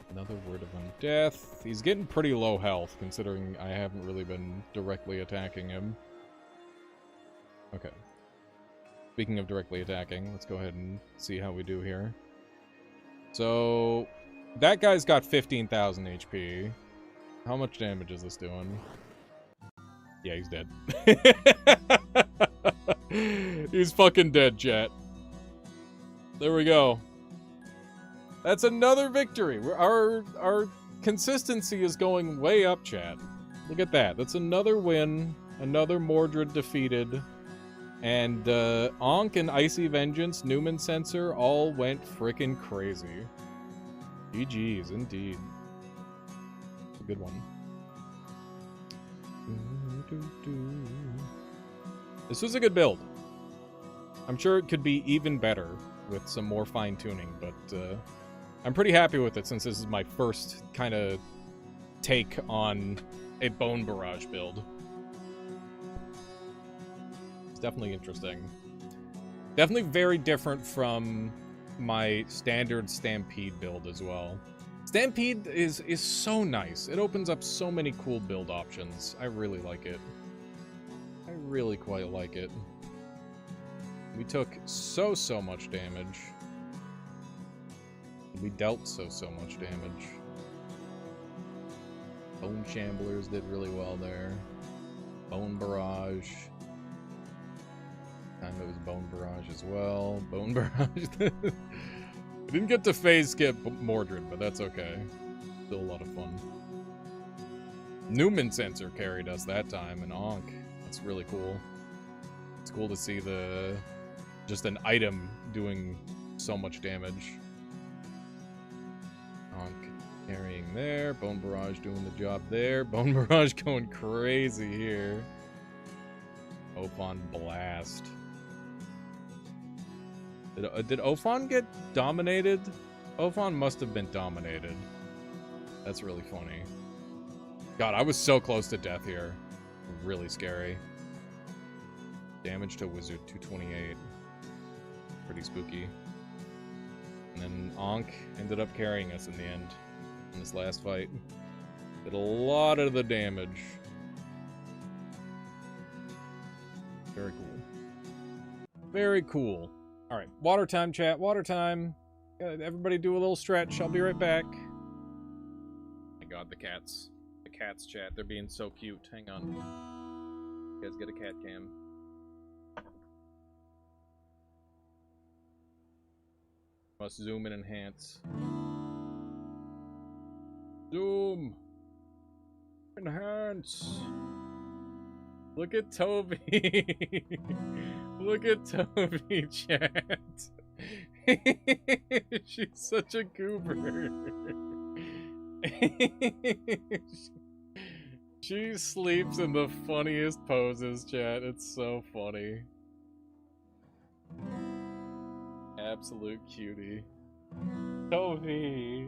Another Word of Undeath. He's getting pretty low health, considering I haven't really been directly attacking him. Okay. Speaking of directly attacking, let's go ahead and see how we do here. So, that guy's got 15,000 HP. How much damage is this doing? Yeah, he's dead. He's fucking dead, chat. There we go. That's another victory. Our consistency is going way up, chat. Look at that. That's another win. Another Mordred defeated. And Ankh and Icy Vengeance, Newman Sensor, all went frickin' crazy. GG's, indeed. It's a good one. This was a good build. I'm sure it could be even better with some more fine-tuning, but I'm pretty happy with it since this is my first kind of take on a Bone Barrage build. It's definitely interesting. Definitely very different from my standard Stampede build as well. Stampede is so nice. It opens up so many cool build options. I really like it. I really quite like it. We took so much damage. We dealt so much damage. Bone Shamblers did really well there. Bone Barrage. Time it was Bone Barrage as well. Bone Barrage. I didn't get to phase skip Mordred, but that's okay. Still a lot of fun. Newman Sensor carried us that time, and Ankh. That's really cool. It's cool to see just an item doing so much damage. Ankh carrying there. Bone Barrage doing the job there. Bone Barrage going crazy here. Ophon Blast. Did Ophon get dominated? Ophon must have been dominated. That's really funny. God, I was so close to death here. Really scary. Damage to wizard, 228. Pretty spooky. And then Ankh ended up carrying us in the end. In this last fight. Did a lot of the damage. Very cool. Very cool. Alright, water time, chat. Water time. Everybody do a little stretch. I'll be right back. Oh my god, the cats. The cats, chat. They're being so cute. Hang on. You guys get a cat cam. Must zoom and enhance. Zoom! Enhance! Look at Toby! Look at Toby, chat! She's such a goober. She sleeps in the funniest poses, chat. It's so funny. Absolute cutie. Toby!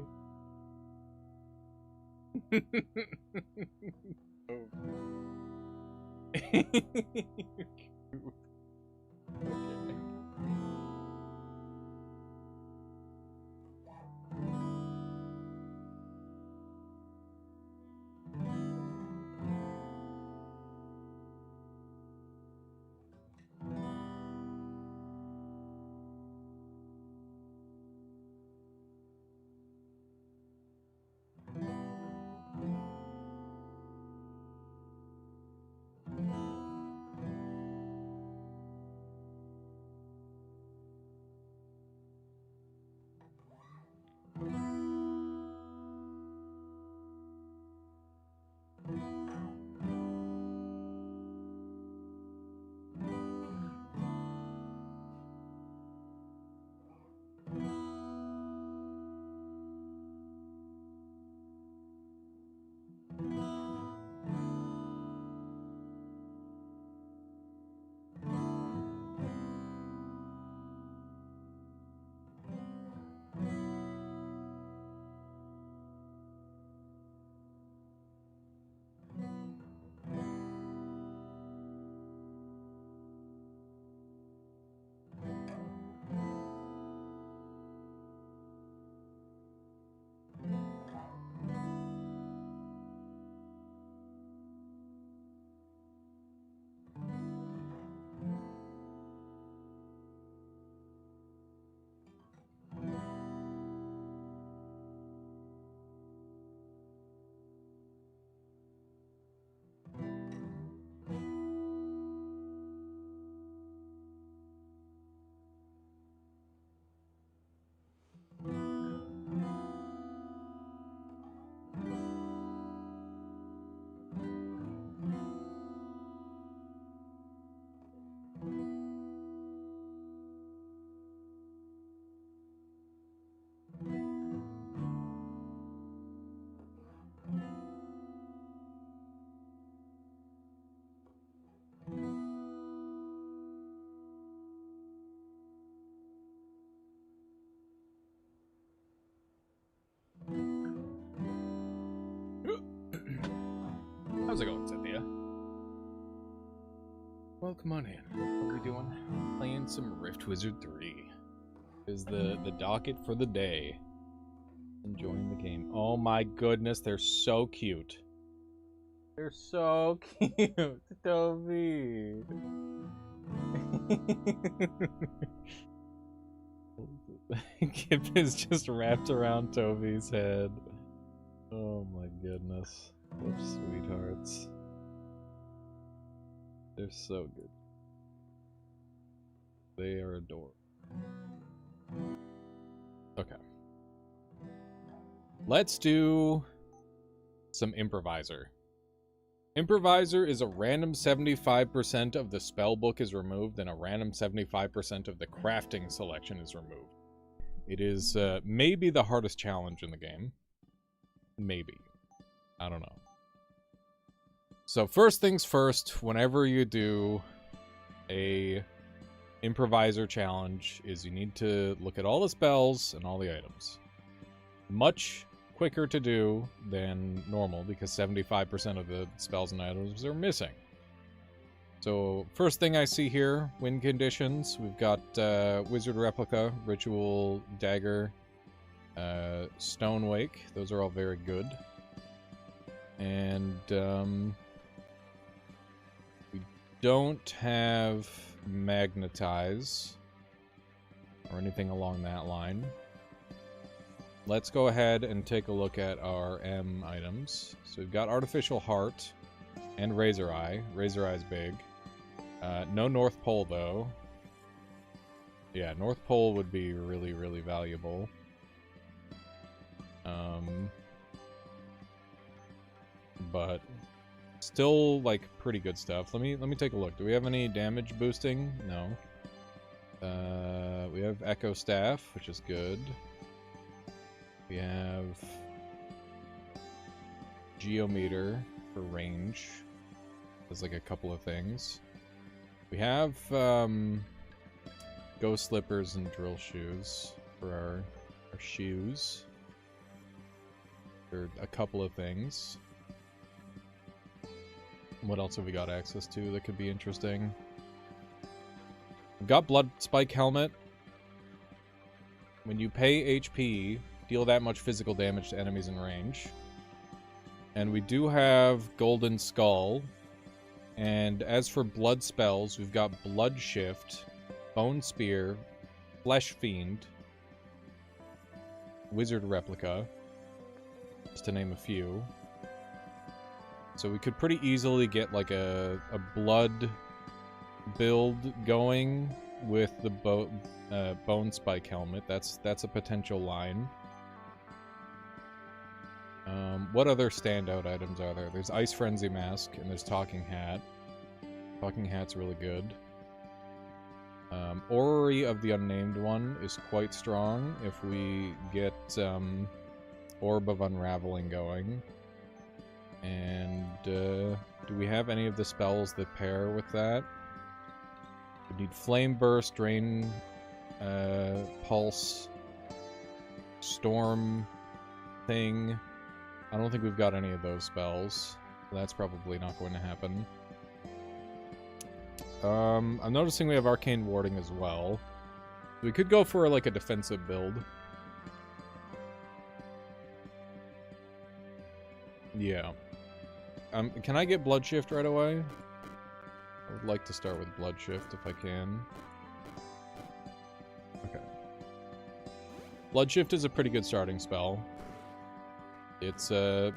How's it going, Cynthia? Well, come on in. What are we doing? Playing some Rift Wizard 3. Is the docket for the day. Enjoying the game. Oh my goodness, they're so cute. They're so cute, Toby. Kip is just wrapped around Toby's head. Oh my goodness. Such sweethearts. They're so good. They are adorable. Okay. Let's do some Improviser. Improviser is a random 75% of the spell book is removed and a random 75% of the crafting selection is removed. It is maybe the hardest challenge in the game. Maybe. I don't know. So first things first, whenever you do a Improviser challenge, is you need to look at all the spells and all the items. Much quicker to do than normal because 75% of the spells and items are missing. So, first thing I see here, win conditions. We've got Wizard Replica, Ritual Dagger, Stone Wake. Those are all very good. And we don't have Magnetize or anything along that line. Let's go ahead and take a look at our M items. So we've got Artificial Heart and Razor Eye. Razor Eye's big. No North Pole, though. Yeah, North Pole would be really, really valuable. But still, like, pretty good stuff. Let me take a look. Do we have any damage boosting? No. We have Echo Staff, which is good. We have Geometer for range. There's like a couple of things. We have Ghost Slippers and Drill Shoes for our shoes. There are a couple of things. What else have we got access to that could be interesting? We've got Blood Spike Helmet. When you pay HP, deal that much physical damage to enemies in range. And we do have Golden Skull. And as for blood spells, we've got Blood Shift, Bone Spear, Flesh Fiend, Wizard Replica, just to name a few. So we could pretty easily get like a blood build going with the Bone Spike Helmet. That's a potential line. What other standout items are there? There's Ice Frenzy Mask, and there's Talking Hat. Talking Hat's really good. Orrery of the Unnamed One is quite strong if we get Orb of Unraveling going. And do we have any of the spells that pair with that? We need Flame Burst, Drain, Pulse, Storm Thing. I don't think we've got any of those spells. So that's probably not going to happen. I'm noticing we have Arcane Warding as well. We could go for like a defensive build. Yeah. Can I get Blood Shift right away? I would like to start with Blood Shift if I can. Okay. Blood Shift is a pretty good starting spell. It's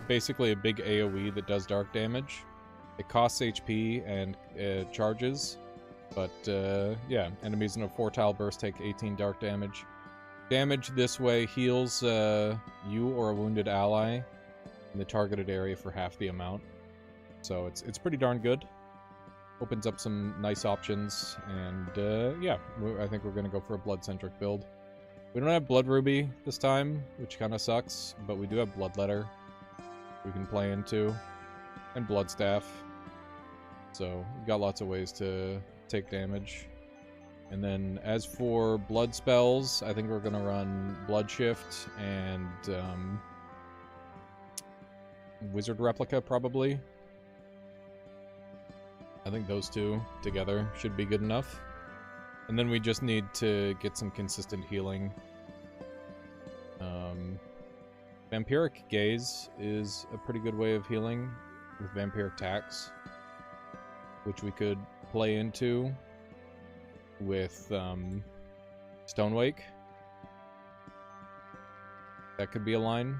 basically a big AoE that does dark damage. It costs HP and charges, but yeah, enemies in a 4-tile burst take 18 dark damage. Damage this way heals you or a wounded ally in the targeted area for half the amount. So it's pretty darn good. Opens up some nice options, and yeah, I think we're going to go for a blood-centric build. We don't have Blood Ruby this time, which kind of sucks, but we do have Blood Letter we can play into, and Blood Staff. So we've got lots of ways to take damage. And then as for blood spells, I think we're going to run Blood Shift and Wizard Replica, probably. I think those two together should be good enough. And then we just need to get some consistent healing. Vampiric Gaze is a pretty good way of healing with Vampiric Tax, which we could play into with Stone Wake. That could be a line.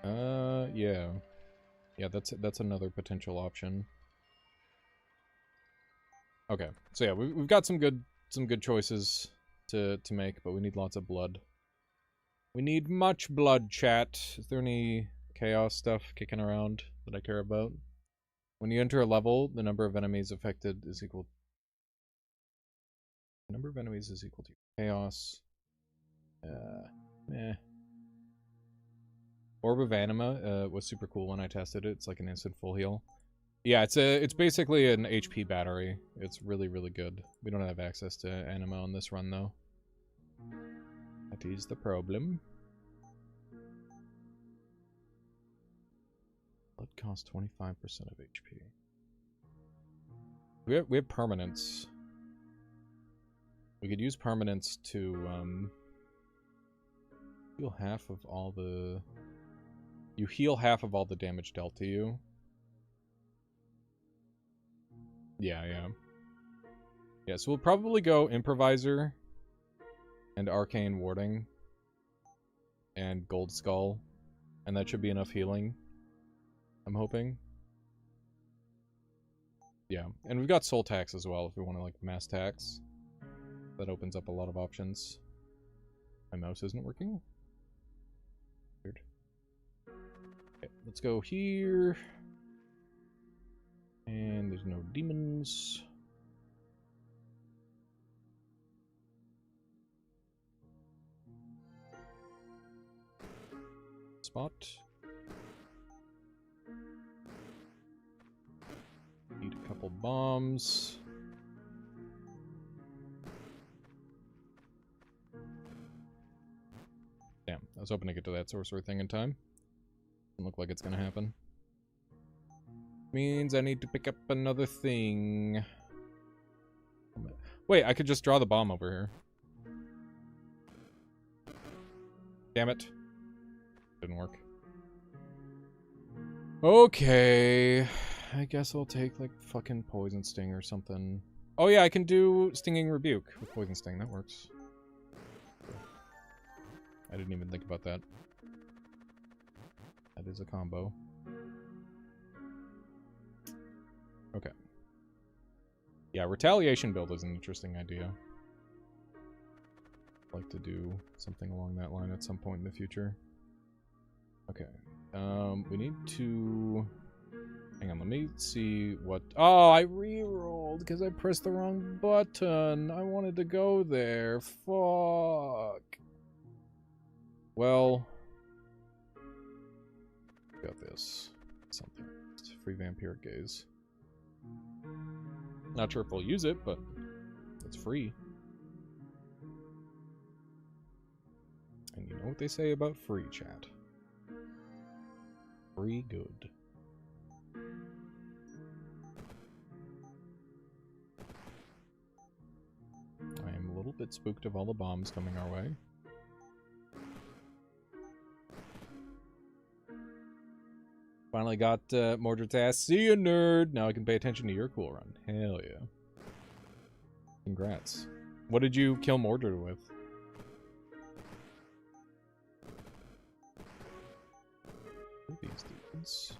Yeah. Yeah, that's another potential option. Okay, so yeah, we've got some good choices to make, but we need lots of blood. We need much blood, chat. Is there any chaos stuff kicking around that I care about? When you enter a level, the number of enemies affected is equal. The number of enemies is equal to chaos. Orb of Anima was super cool when I tested it. It's like an instant full heal. Yeah, it's basically an HP battery. It's really, really good. We don't have access to Anima on this run, though. That is the problem. cost 25% of HP. We have permanence. We could use permanence to heal half of all the... You heal half of all the damage dealt to you. Yeah. Yeah, so we'll probably go Improviser and Arcane Warding and Gold Skull, and that should be enough healing, I'm hoping. Yeah, and we've got Soul Tax as well if we want to, like, Mass Tax. That opens up a lot of options. My mouse isn't working. Weird. Okay, let's go here. And there's no demons. Spot. Need a couple bombs. Damn, I was hoping to get to that sorcerer thing in time. Doesn't look like it's gonna happen. Means I need to pick up another thing. Wait, I could just draw the bomb over here. Damn it. Didn't work. Okay. I guess I'll take, like, fucking Poison Sting or something. Oh yeah, I can do Stinging Rebuke with Poison Sting. That works. I didn't even think about that. That is a combo. Okay. Yeah, Retaliation build is an interesting idea. I'd like to do something along that line at some point in the future. Okay. We need to... Hang on, let me see what... Oh, I re-rolled because I pressed the wrong button. I wanted to go there. Fuck. Well... Got this. Something. It's free Vampiric Gaze. Not sure if we'll use it, but it's free. And you know what they say about free, chat. Free good. I am a little bit spooked of all the bombs coming our way. Finally got Mordred's ass. See ya, nerd! Now I can pay attention to your cool run. Hell yeah. Congrats. What did you kill Mordred with? These dudes.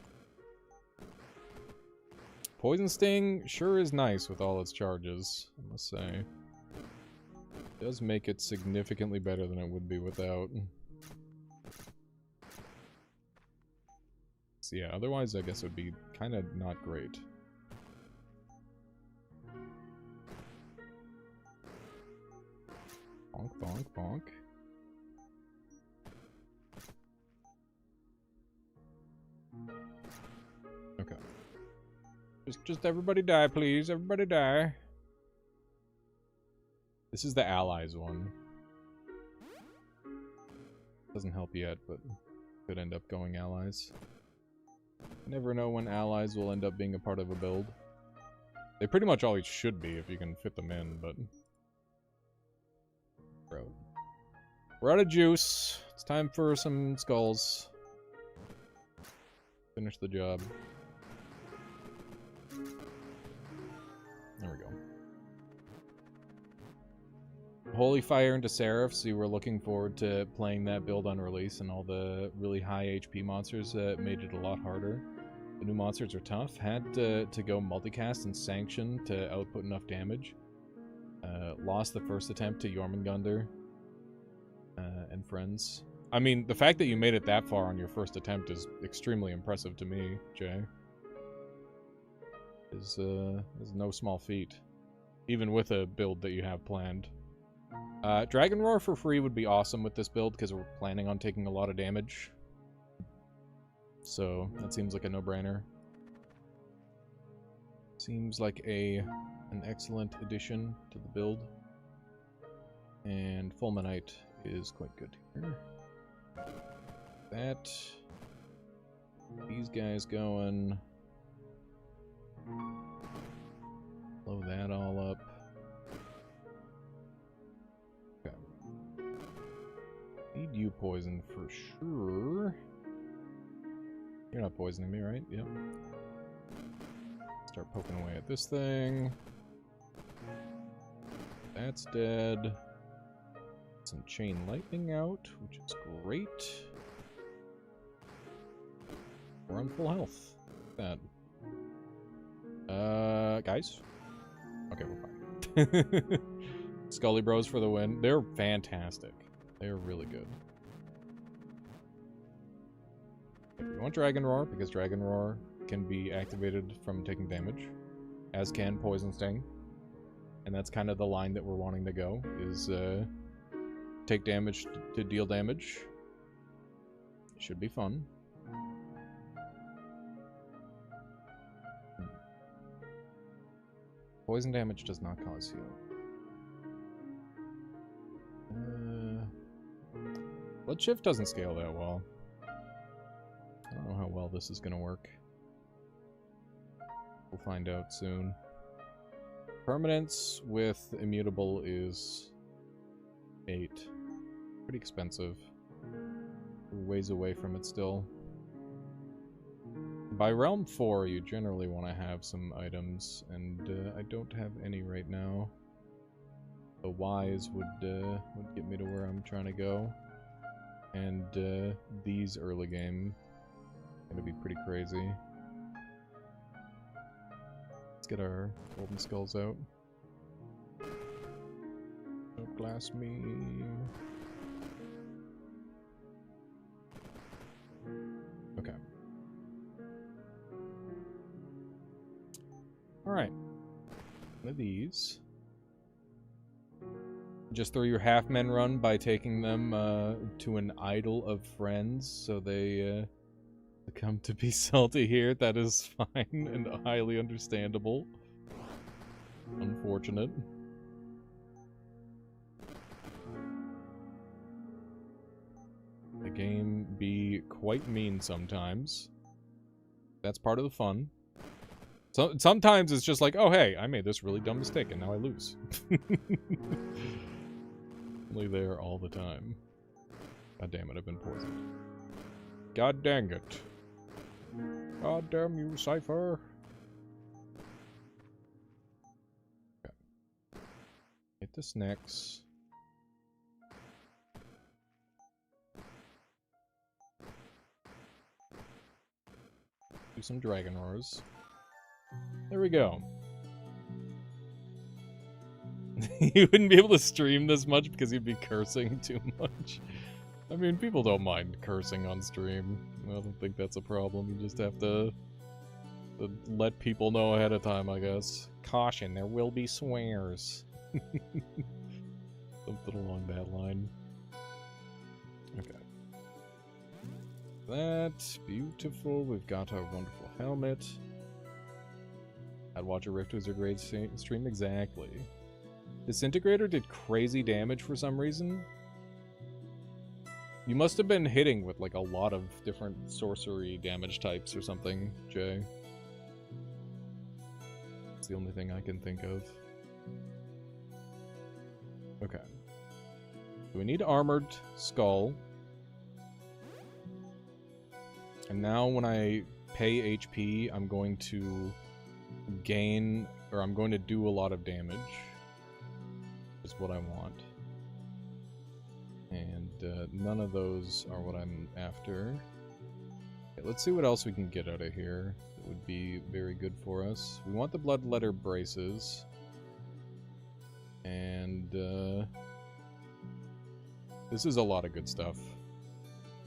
Poison Sting sure is nice with all its charges, I must say. It does make it significantly better than it would be without. So yeah, otherwise I guess it would be kind of not great. Bonk, bonk, bonk. Okay. Just everybody die, please. Everybody die. This is the allies one. Doesn't help yet, but could end up going allies. You never know when allies will end up being a part of a build. They pretty much always should be if you can fit them in, but... Bro. We're out of juice. It's time for some skulls. Finish the job. There we go. Holy Fire into Seraph, so we're looking forward to playing that build on release, and all the really high HP monsters made it a lot harder. The new monsters are tough. Had to go multicast and sanction to output enough damage. Lost the first attempt to Jormungandr and friends. I mean, the fact that you made it that far on your first attempt is extremely impressive to me, Jay. Is no small feat, even with a build that you have planned. Dragon Roar for free would be awesome with this build because we're planning on taking a lot of damage. So that seems like a no-brainer. Seems like an excellent addition to the build. And Fulminate is quite good here. That. These guys going. Blow that all up. Okay. Need you poisoned for sure. You're not poisoning me, right? Yep. Start poking away at this thing. That's dead. Some chain lightning out, which is great. We're on full health. Look at that. Guys? Okay, we're fine. Scully Bros for the win. They're fantastic. They're really good. We want Dragon Roar, because Dragon Roar can be activated from taking damage, as can Poison Sting. And that's kind of the line that we're wanting to go, is take damage to deal damage. It should be fun. Poison damage does not cause heal. Blood Shift doesn't scale that well. I don't know how well this is going to work. We'll find out soon. Permanence with Immutable is 8. Pretty expensive. We're ways away from it still. By Realm 4, you generally want to have some items, and I don't have any right now. The Wise would get me to where I'm trying to go. And these early game gonna be pretty crazy. Let's get our golden skulls out. Outclass me. Okay. Alright. One of these. Just throw your half-men run by taking them to an idol of friends, so they come to be salty here. That is fine and highly understandable. Unfortunate. The game be quite mean sometimes. That's part of the fun. So, sometimes it's just like, oh hey, I made this really dumb mistake and now I lose. Only there all the time. God damn it, I've been poisoned. God dang it. God damn you, Cypher. Okay. Hit the snacks. Do some Dragon Roars. There we go. You wouldn't be able to stream this much because you'd be cursing too much. I mean, people don't mind cursing on stream. I don't think that's a problem. You just have to let people know ahead of time, I guess. Caution, there will be swears. Something along that line. Okay. That's beautiful. We've got our wonderful helmet. I'd watch a Rift Wizard raid stream, exactly. Disintegrator did crazy damage for some reason. You must have been hitting with like a lot of different sorcery damage types or something, Jay. It's the only thing I can think of. Okay. So we need Armored Skull. And now when I pay HP, I'm going to gain, or I'm going to do a lot of damage. Is what I want. And none of those are what I'm after. Okay, let's see what else we can get out of here that would be very good for us. We want the Bloodletter Braces. And this is a lot of good stuff.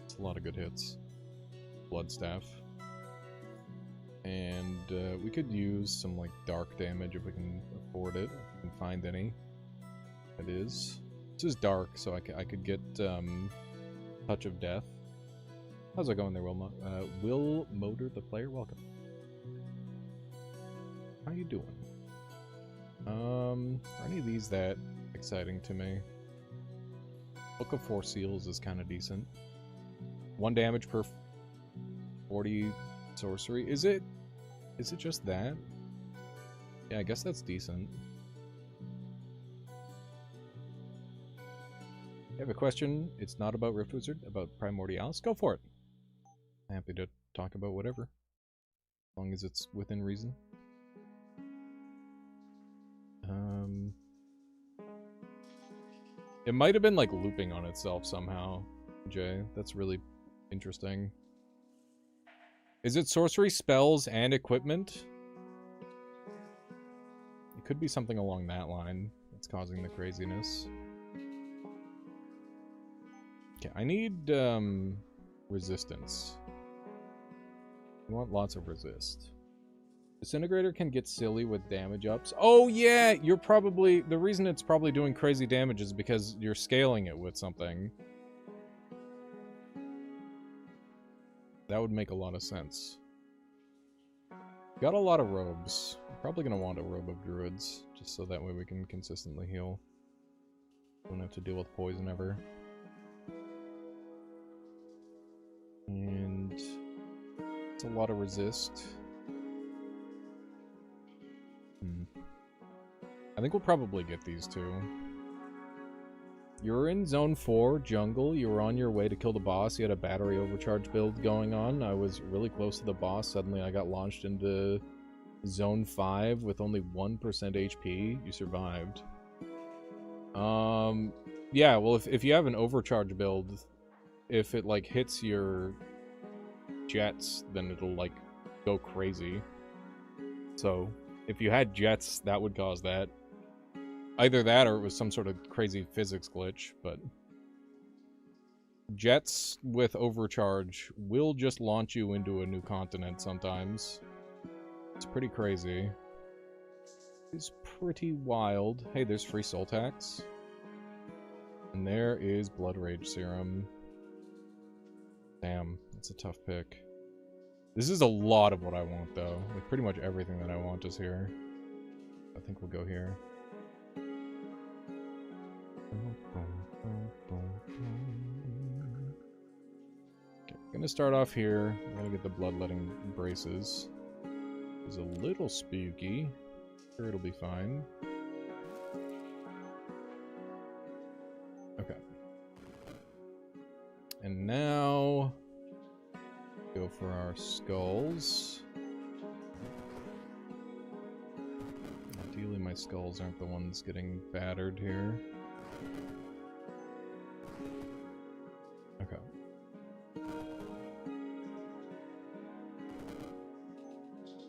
It's a lot of good hits. Bloodstaff. And we could use some like dark damage if we can afford it, if we can find any. It is. This is dark, so I could get Touch of Death. How's it going there, Will Motor the player? Welcome. How you doing? Are any of these that exciting to me? Book of Four Seals is kind of decent. 1 damage per 40 sorcery. Is it just that? Yeah, I guess that's decent. You have a question? It's not about Rift Wizard, about Primordialis? Go for it. I'm happy to talk about whatever. As long as it's within reason. It might have been like looping on itself somehow, Jay. That's really interesting. Is it sorcery, spells, and equipment? It could be something along that line that's causing the craziness. Okay, I need resistance. I want lots of resist. Disintegrator can get silly with damage ups. Oh yeah, you're probably... The reason it's probably doing crazy damage is because you're scaling it with something. That would make a lot of sense. Got a lot of robes. I'm probably going to want a robe of druids, just so that way we can consistently heal. Don't have to deal with poison ever. And... it's a lot of resist. I think we'll probably get these two. You were in Zone 4, Jungle. You were on your way to kill the boss. You had a battery overcharge build going on. I was really close to the boss. Suddenly I got launched into Zone 5 with only 1% HP. You survived. Yeah, well, if you have an overcharge build, if it, like, hits your jets, then it'll, like, go crazy. So, if you had jets, that would cause that. Either that or it was some sort of crazy physics glitch, but... jets with overcharge will just launch you into a new continent sometimes. It's pretty crazy. It's pretty wild. Hey, there's free soul tax. And there is Blood Rage Serum. Damn, that's a tough pick. This is a lot of what I want, though. Like, pretty much everything that I want is here. I think we'll go here. Okay, gonna start off here. I'm gonna get the bloodletting braces. It's a little spooky. Sure, it'll be fine. Okay. And now... go for our skulls. Ideally, my skulls aren't the ones getting battered here. Okay.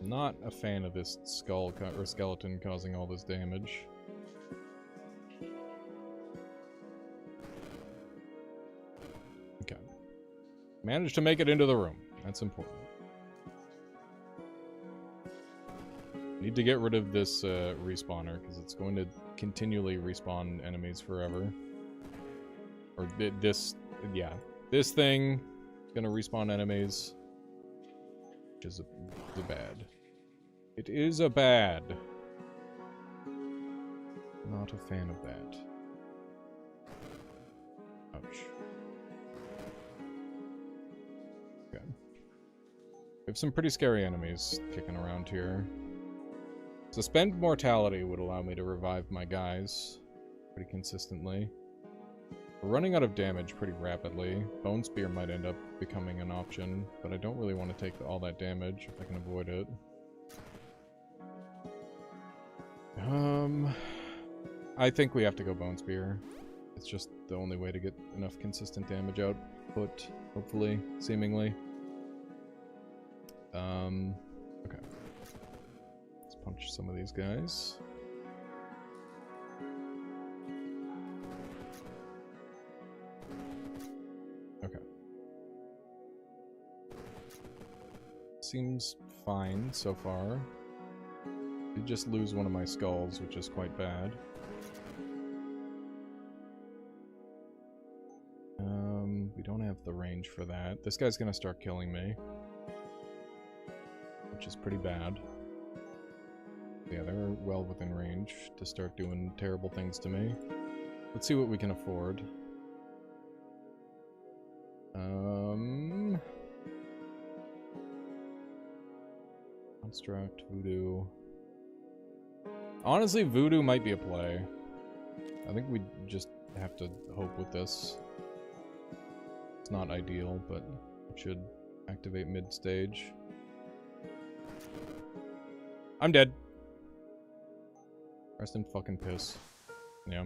Not a fan of this skull or skeleton causing all this damage. Okay. Managed to make it into the room. That's important. Need to get rid of this respawner, because it's going to continually respawn enemies forever. Or this, yeah. This thing is going to respawn enemies. Which is a bad. It is a bad. Not a fan of that. Ouch. Okay. We have some pretty scary enemies kicking around here. Suspend Mortality would allow me to revive my guys pretty consistently. We're running out of damage pretty rapidly. Bone Spear might end up becoming an option, but I don't really want to take all that damage if I can avoid it. I think we have to go Bone Spear. It's just the only way to get enough consistent damage output, hopefully, seemingly. Okay. Let's punch some of these guys. Okay. Seems fine so far. Did just lose one of my skulls, which is quite bad. We don't have the range for that. This guy's gonna start killing me. Which is pretty bad. Yeah, they're well within range to start doing terrible things to me. Let's see what we can afford. Construct, Voodoo. Honestly, Voodoo might be a play. I think we just have to hope with this. It's not ideal, but it should activate mid-stage. I'm dead. Rest in fucking piss. Yeah.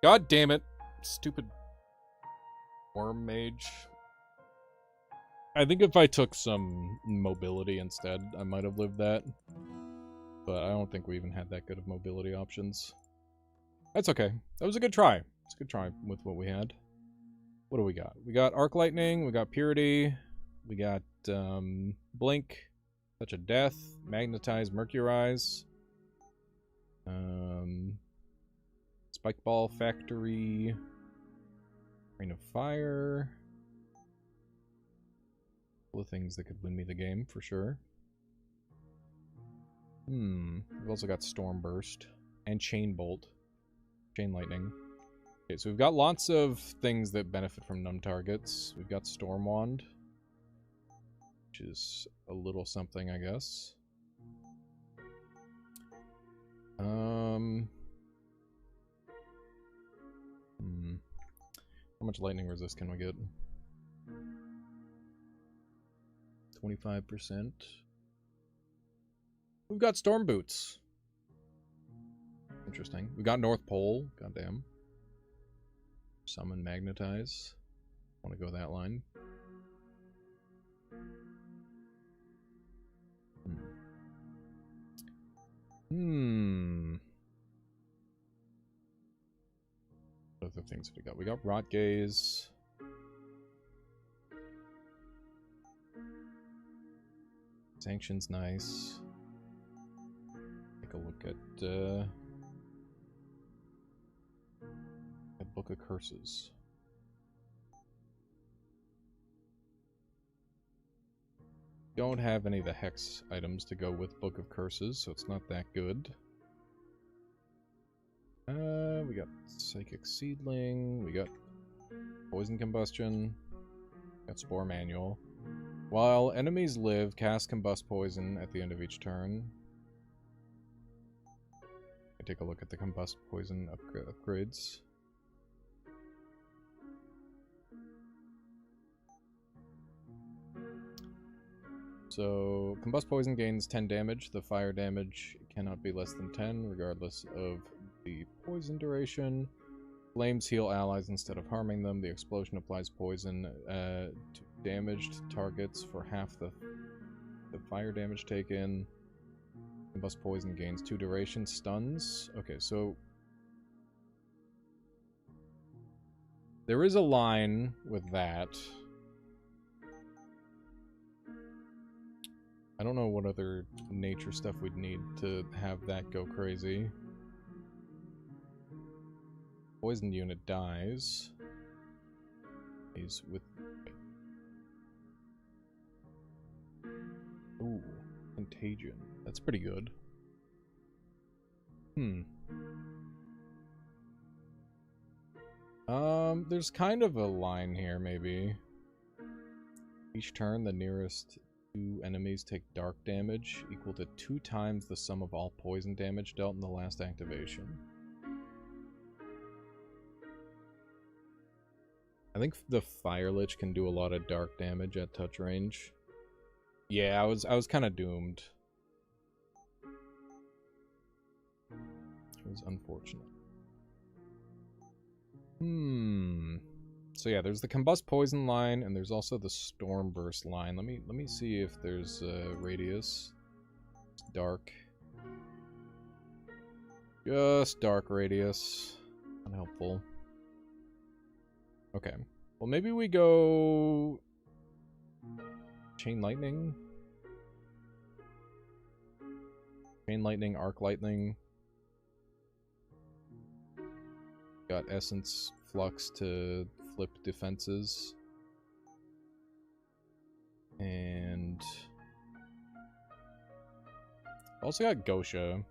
God damn it. Stupid worm mage. I think if I took some mobility instead, I might have lived that. But I don't think we even had that good of mobility options. That's okay. That was a good try. It's a good try with what we had. What do we got? We got Arc Lightning, we got Purity, we got Blink, Touch of Death, Magnetize, Mercurize, Spike Ball Factory, Rain of Fire. Couple of things that could win me the game for sure. We've also got Storm Burst and Chain Bolt, Chain Lightning. Okay, so we've got lots of things that benefit from numb targets. We've got Storm Wand, which is a little something, I guess. How much lightning resist can we get? 25%. We've got Storm Boots. Interesting. We got North Pole. Goddamn. Summon, Magnetize. Want to go that line. What other things have we got? We got Rot Gaze. Sanction's nice. Take a look at Book of Curses. Don't have any of the Hex items to go with Book of Curses, so it's not that good. We got Psychic Seedling, we got Poison Combustion, we got Spore Manual. While enemies live, cast Combust Poison at the end of each turn. I take a look at the Combust Poison upgrades. So, Combust Poison gains 10 damage. The fire damage cannot be less than 10, regardless of the poison duration. Flames heal allies instead of harming them. The explosion applies poison to damaged targets for half the fire damage taken. Combust Poison gains 2 duration. Stuns. Okay, so there is a line with that. I don't know what other nature stuff we'd need to have that go crazy. Poison unit dies. He's with... Ooh, Contagion. That's pretty good. There's kind of a line here, maybe. Each turn, the nearest 2 enemies take dark damage, equal to 2 times the sum of all poison damage dealt in the last activation. I think the Fire Lich can do a lot of dark damage at touch range. Yeah, I was kind of doomed. It was unfortunate. So yeah, there's the Combust Poison line, and there's also the Storm Burst line. Let me see if there's radius. It's dark. Just dark radius. Unhelpful. Okay. Well, maybe we go... Chain Lightning? Chain Lightning, Arc Lightning. Got Essence Flux to flip defenses. And... also got Gosha.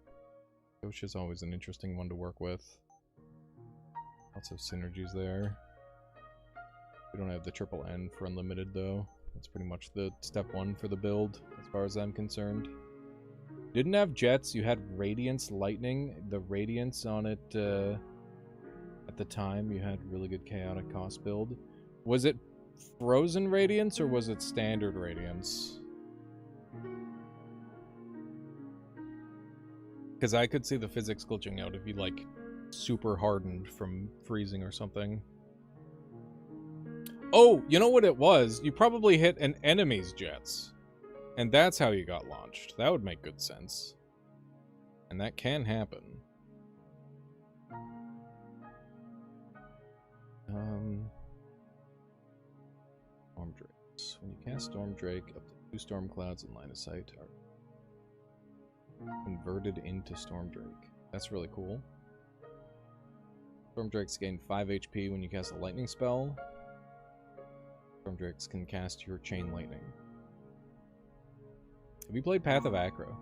Gosha's always an interesting one to work with. Lots of synergies there. We don't have the triple N for unlimited though. That's pretty much the step 1 for the build, as far as I'm concerned. Didn't have jets, you had Radiance Lightning. The Radiance on it, at the time, you had really good Chaotic Cost build. Was it Frozen Radiance, or was it Standard Radiance? Because I could see the physics glitching out if you, like, super hardened from freezing or something. Oh, you know what it was? You probably hit an enemy's jets. And that's how you got launched. That would make good sense. And that can happen. Storm Drakes. When you cast Storm Drake, up to 2 Storm Clouds in line of sight are converted into Storm Drake. That's really cool. Storm Drakes gain 5 HP when you cast a lightning spell. Storm Drakes can cast your Chain Lightning. Have you played Path of Acro?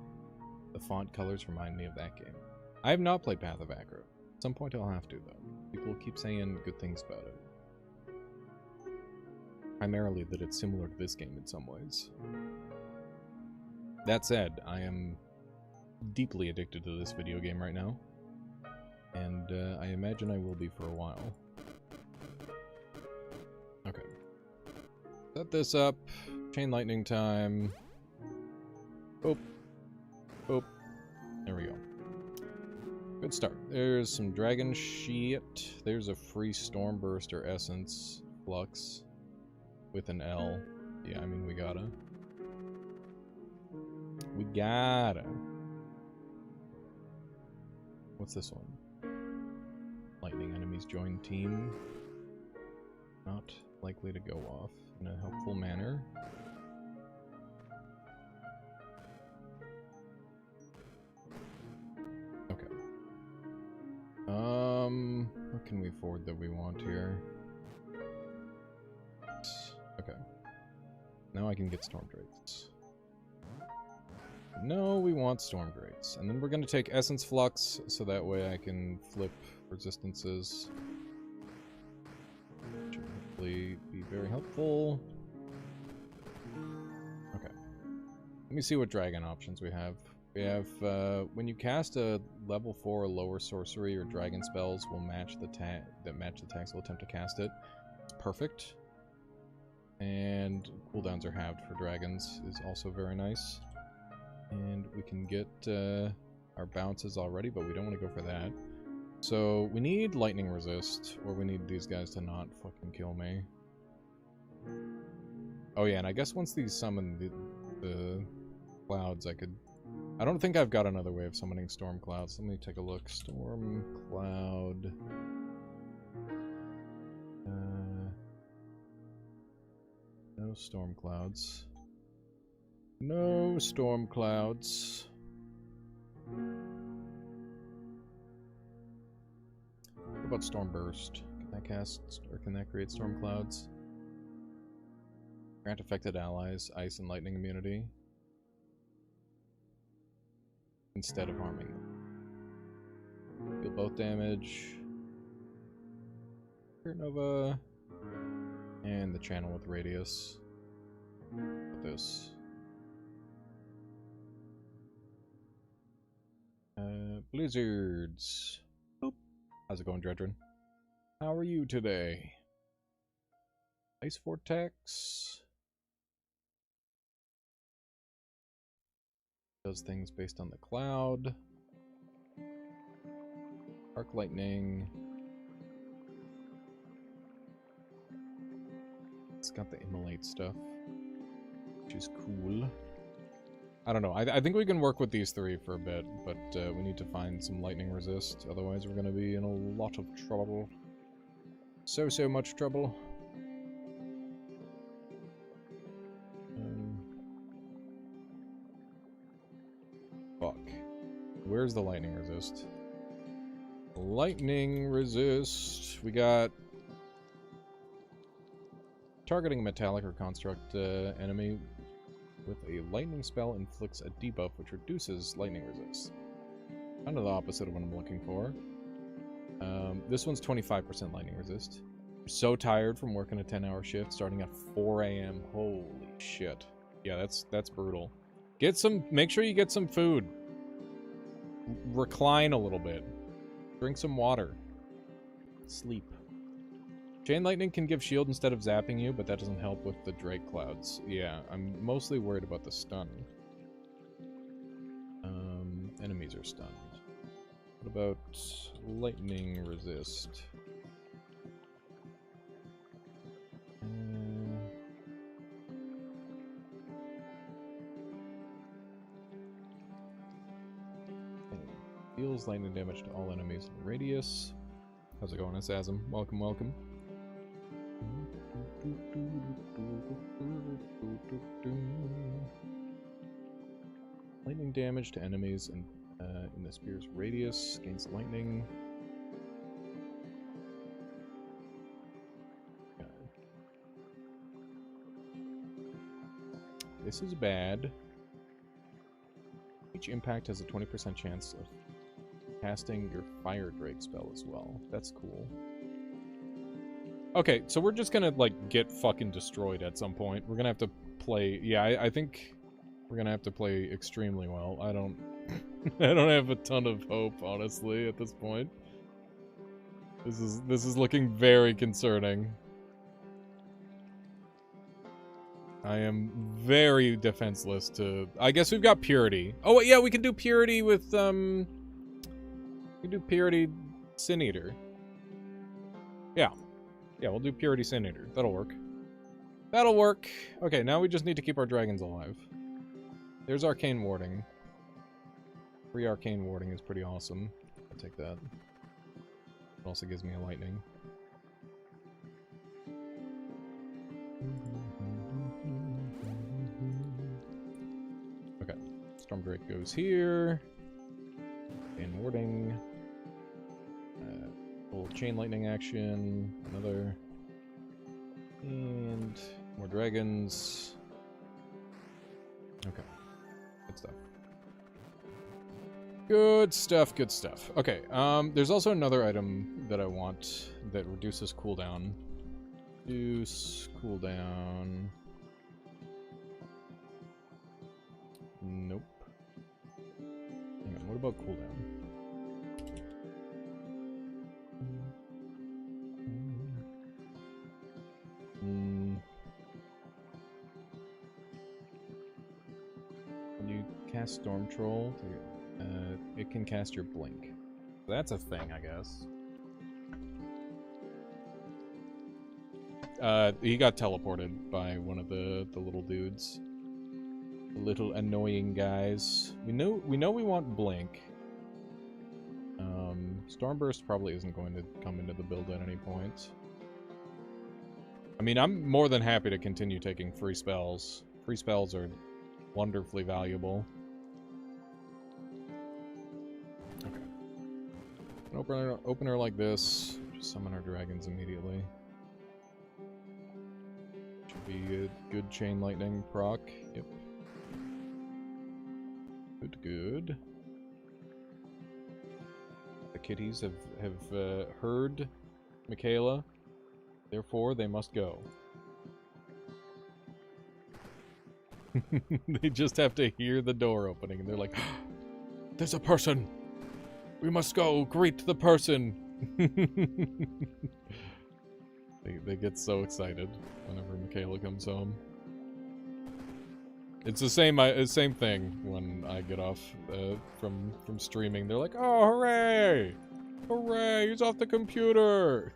The font colors remind me of that game. I have not played Path of Acro. At some point I'll have to, though. People keep saying good things about it. Primarily that it's similar to this game in some ways. That said, I am deeply addicted to this video game right now. And I imagine I will be for a while. Okay. Set this up. Chain Lightning time. Oh. Oh. There we go. Good start. There's some dragon shit. There's a free Stormburster Essence Flux with an L. Yeah, I mean, we gotta. We gotta. What's this one? Lightning enemies join team. Not likely to go off in a helpful manner. Okay. What can we afford that we want here? Okay. Now I can get Storm Drakes. No, we want Storm Drakes. And then we're gonna take Essence Flux, so that way I can flip resistances. Which will hopefully be very helpful. Okay. Let me see what dragon options we have. We have, when you cast a level 4 or lower sorcery or dragon spells will match the tags will attempt to cast it. It's perfect. And cooldowns are halved for dragons is also very nice. And we can get our bounces already, but we don't want to go for that. So we need lightning resist, or we need these guys to not fucking kill me. Oh yeah, and I guess once these summon the clouds, I could... I don't think I've got another way of summoning storm clouds. Let me take a look. Storm cloud... no storm clouds. No storm clouds. What about Storm Burst? Can that cast, or can that create storm clouds? Grant affected allies ice and lightning immunity instead of harming them. Deal both damage. Nova. And the channel with radius. With this. Blizzards. Boop. How's it going, Dredrin? How are you today? Ice Vortex. Does things based on the cloud. Arc Lightning. It's got the immolate stuff, which is cool. I don't know. I think we can work with these three for a bit, but we need to find some lightning resist. Otherwise, we're going to be in a lot of trouble. So much trouble. Fuck. Where's the lightning resist? Lightning resist. We got... targeting a metallic or construct enemy with a lightning spell inflicts a debuff which reduces lightning resist. Kind of the opposite of what I'm looking for. This one's 25% lightning resist. I'm so tired from working a 10-hour shift starting at 4 a.m. Holy shit. Yeah, that's brutal. Get some, make sure you get some food. recline a little bit. Drink some water. Sleep. Chain lightning can give shield instead of zapping you, but that doesn't help with the Drake clouds. Yeah, I'm mostly worried about the stun. Enemies are stunned. What about lightning resist? Deals lightning damage to all enemies in radius. How's it going, Assasm? Welcome, welcome. Lightning damage to enemies in the spear's radius against lightning. This is bad. Each impact has a 20% chance of casting your Fire Drake spell as well. That's cool. Okay, so we're just gonna, like, get fucking destroyed at some point. We're gonna have to play... Yeah, I think we're gonna have to play extremely well. I don't... I don't have a ton of hope, honestly, at this point. This is looking very concerning. I am very defenseless to... I guess we've got Purity. Oh, yeah, we can do Purity with, We can do Purity Sin Eater. Yeah. Yeah, we'll do Purity Sin Eater. That'll work. That'll work. Okay, now we just need to keep our dragons alive. There's Arcane Warding. Free Arcane Warding is pretty awesome. I'll take that. It also gives me a lightning. Okay. Storm Drake goes here. Arcane Warding. Little Chain Lightning action. Another. And more dragons. Okay. Good stuff. Good stuff, good stuff. Okay, there's also another item that I want that reduces cooldown. Reduce cooldown. Nope. Hang on, what about cooldown? When you cast Storm Troll, it can cast your Blink. That's a thing, I guess. He got teleported by one of the little dudes. The little annoying guys. We know we want Blink. Stormburst probably isn't going to come into the build at any point. I mean, I'm more than happy to continue taking free spells. Free spells are wonderfully valuable. Okay. Opener like this. Just summon our dragons immediately. Should be a good Chain Lightning proc. Yep. Good, good. The kitties have heard Michaela. Therefore, they must go. They just have to hear the door opening, and they're like, "There's a person! We must go greet the person!" They get so excited whenever Michaela comes home. It's the same thing when I get off from streaming. They're like, "Oh, hooray! Hooray! He's off the computer!"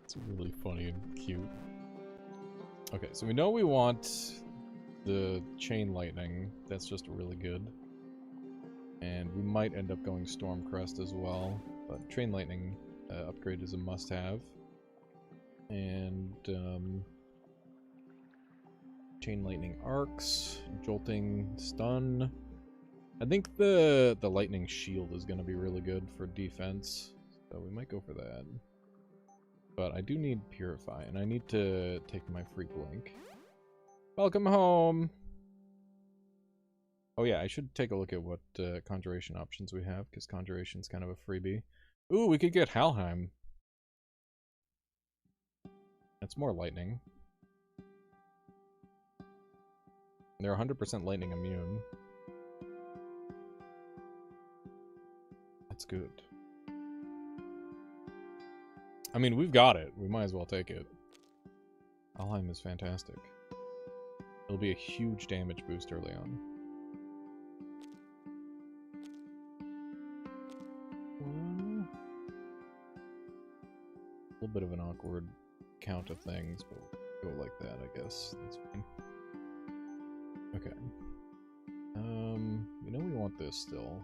It's really funny and cute. Okay, so we know we want the Chain Lightning. That's just really good. And we might end up going Stormcrest as well. But Chain Lightning upgrade is a must-have. And Chain Lightning arcs, Jolting Stun. I think the Lightning Shield is going to be really good for defense. So we might go for that. But I do need Purify, and I need to take my free Blink. Welcome home! Oh yeah, I should take a look at what Conjuration options we have, because Conjuration's kind of a freebie. Ooh, we could get Halheim. That's more lightning. They're 100% lightning immune. That's good. I mean, we've got it. We might as well take it. Alheim is fantastic. It'll be a huge damage boost early on. A little bit of an awkward count of things, but we'll go like that, I guess. That's fine. Okay. You know we want this still.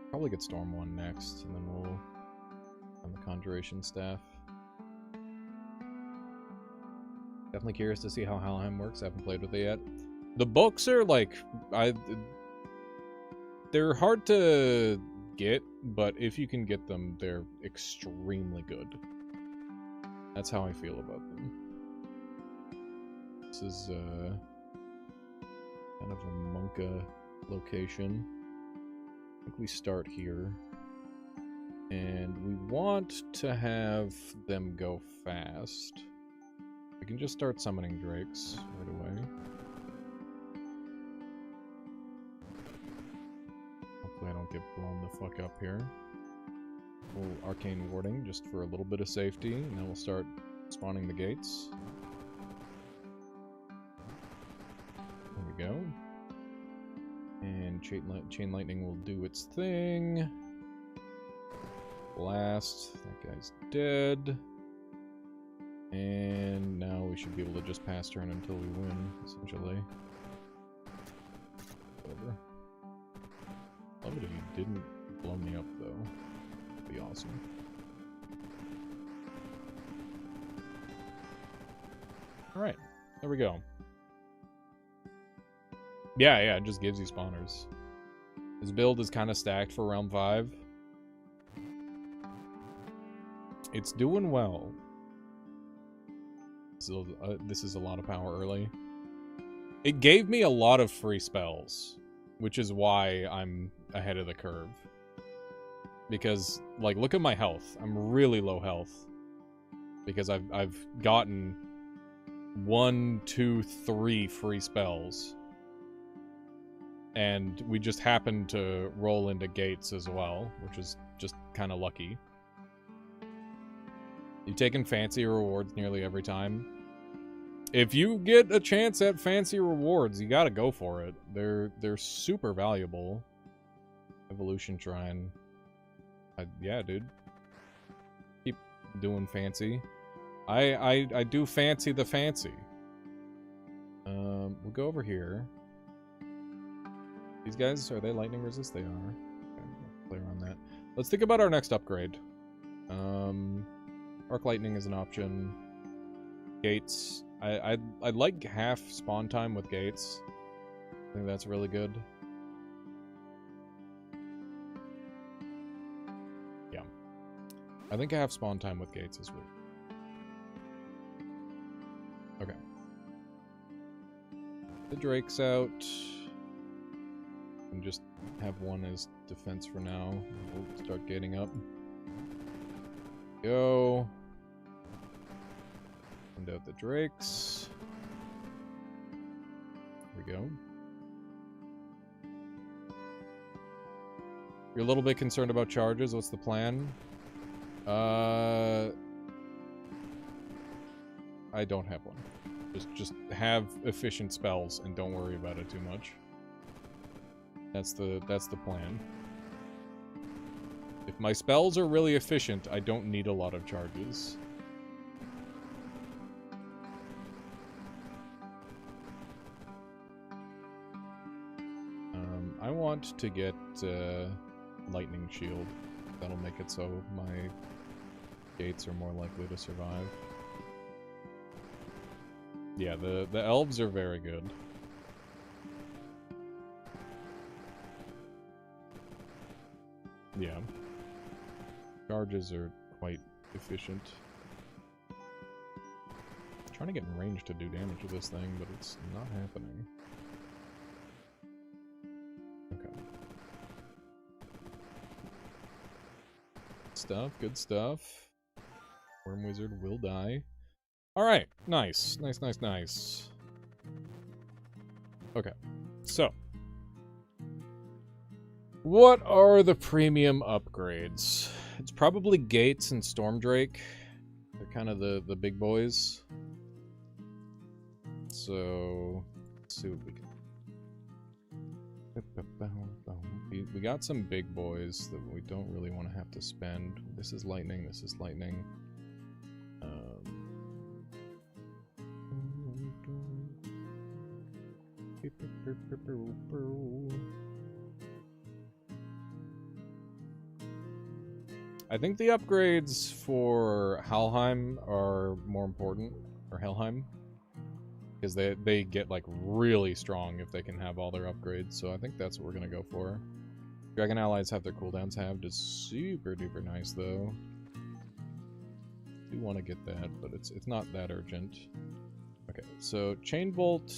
Probably get Storm 1 next, and then we'll on the Conjuration Staff. Definitely curious to see how Helheim works. I haven't played with it yet. The books are like they're hard to get, but if you can get them, they're extremely good. That's how I feel about them. This is kind of a Monka location. I think we start here. And we want to have them go fast. We can just start summoning drakes right away. Hopefully I don't get blown the fuck up here. We'll arcane warding just for a little bit of safety, and then we'll start spawning the gates. There we go. And chain lightning will do its thing. Blast. That guy's dead. And now we should be able to just pass turn until we win, essentially. Whatever. Love it if you didn't blow me up, though. That'd be awesome. Alright, there we go. Yeah, it just gives you spawners. His build is kind of stacked for Realm 5. It's doing well. So, this is a lot of power early. It gave me a lot of free spells, which is why I'm ahead of the curve. Because, like, look at my health. I'm really low health. Because I've gotten 1, 2, 3 free spells. And we just happened to roll into gates as well, which is just kind of lucky. You've taken fancy rewards nearly every time. If you get a chance at fancy rewards, you gotta go for it. They're super valuable. Evolution Shrine. Yeah, dude. Keep doing fancy. I do fancy the fancy. We'll go over here. These guys, are they lightning resist? They are. Okay, we'll play around that. Let's think about our next upgrade. Arc Lightning is an option. Gates. I'd like half spawn time with gates. I think that's really good. Yeah. I think half spawn time with gates is really good. Okay. The Drake's out. And just have one as defense for now. We'll start gating up. Go. Send out the drakes. There we go. You're a little bit concerned about charges. What's the plan? I don't have one. Just have efficient spells and don't worry about it too much. That's the plan. If my spells are really efficient, I don't need a lot of charges. I want to get Lightning Shield. That'll make it so my gates are more likely to survive. Yeah, the elves are very good. Yeah. Charges are quite efficient. I'm trying to get in range to do damage with this thing, but it's not happening. Okay. Good stuff. Worm Wizard will die. Alright, nice. Nice. Okay, so. What are the premium upgrades? It's probably Gates and Stormdrake. They're kind of the big boys. So, let's see what we can... We got some big boys that we don't really want to have to spend. This is lightning, this is lightning. I think the upgrades for Halheim are more important, or Helheim, because they get like really strong if they can have all their upgrades. So I think that's what we're gonna go for. Dragon allies have their cooldowns halved is super duper nice though. Do want to get that, but it's not that urgent. Okay, so Chain Bolt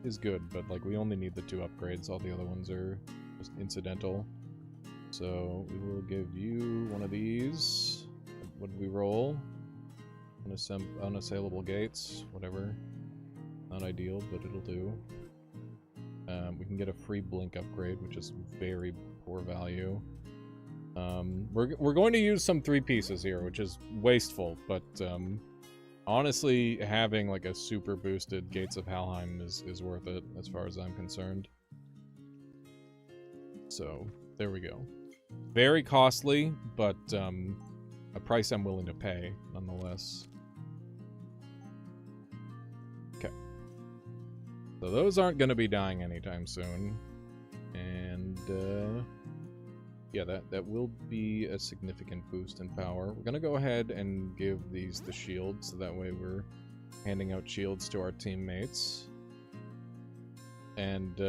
is good, but like we only need the 2 upgrades. All the other ones are just incidental. So we will give you one of these. What did we roll? Unassailable gates, whatever. Not ideal, but it'll do. We can get a free blink upgrade, which is very poor value. We're going to use some 3 pieces here, which is wasteful, but honestly, having like a super boosted Gates of Halheim is worth it, as far as I'm concerned. So, there we go. Very costly, but a price I'm willing to pay, nonetheless. Okay. So those aren't going to be dying anytime soon. And, yeah, that will be a significant boost in power. We're going to go ahead and give these the shields, so that way we're handing out shields to our teammates. And,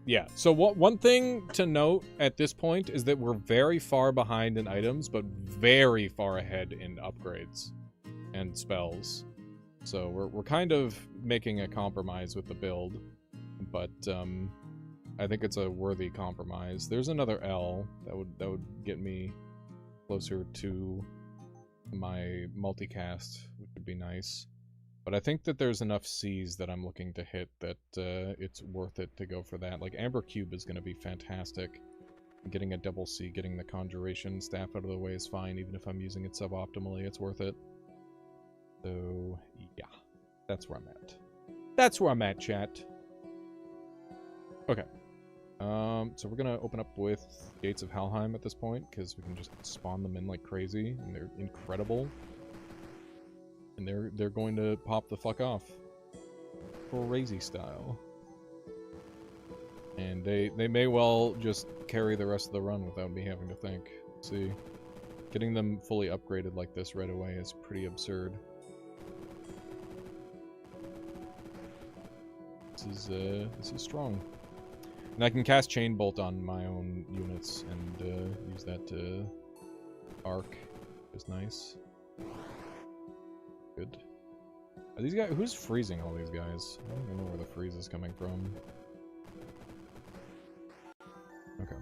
yeah, so one thing to note at this point is that we're very far behind in items, but very far ahead in upgrades and spells. So we're kind of making a compromise with the build, but I think it's a worthy compromise. There's another L that would get me closer to my multicast, which would be nice. But I think that there's enough C's that I'm looking to hit that it's worth it to go for that. Like, Amber Cube is going to be fantastic. Getting a double C, getting the Conjuration Staff out of the way is fine, even if I'm using it suboptimally, it's worth it. So, yeah. That's where I'm at. That's where I'm at, chat. Okay. So we're going to open up with Gates of Halheim at this point, because we can just spawn them in like crazy, and they're incredible. And they're going to pop the fuck off. Crazy style. And they may well just carry the rest of the run without me having to think. Let's see. Getting them fully upgraded like this right away is pretty absurd. This is strong. And I can cast Chain Bolt on my own units and use that to arc. Is nice. Good. Are these guys? Who's freezing all these guys? I don't even know where the freeze is coming from. Okay.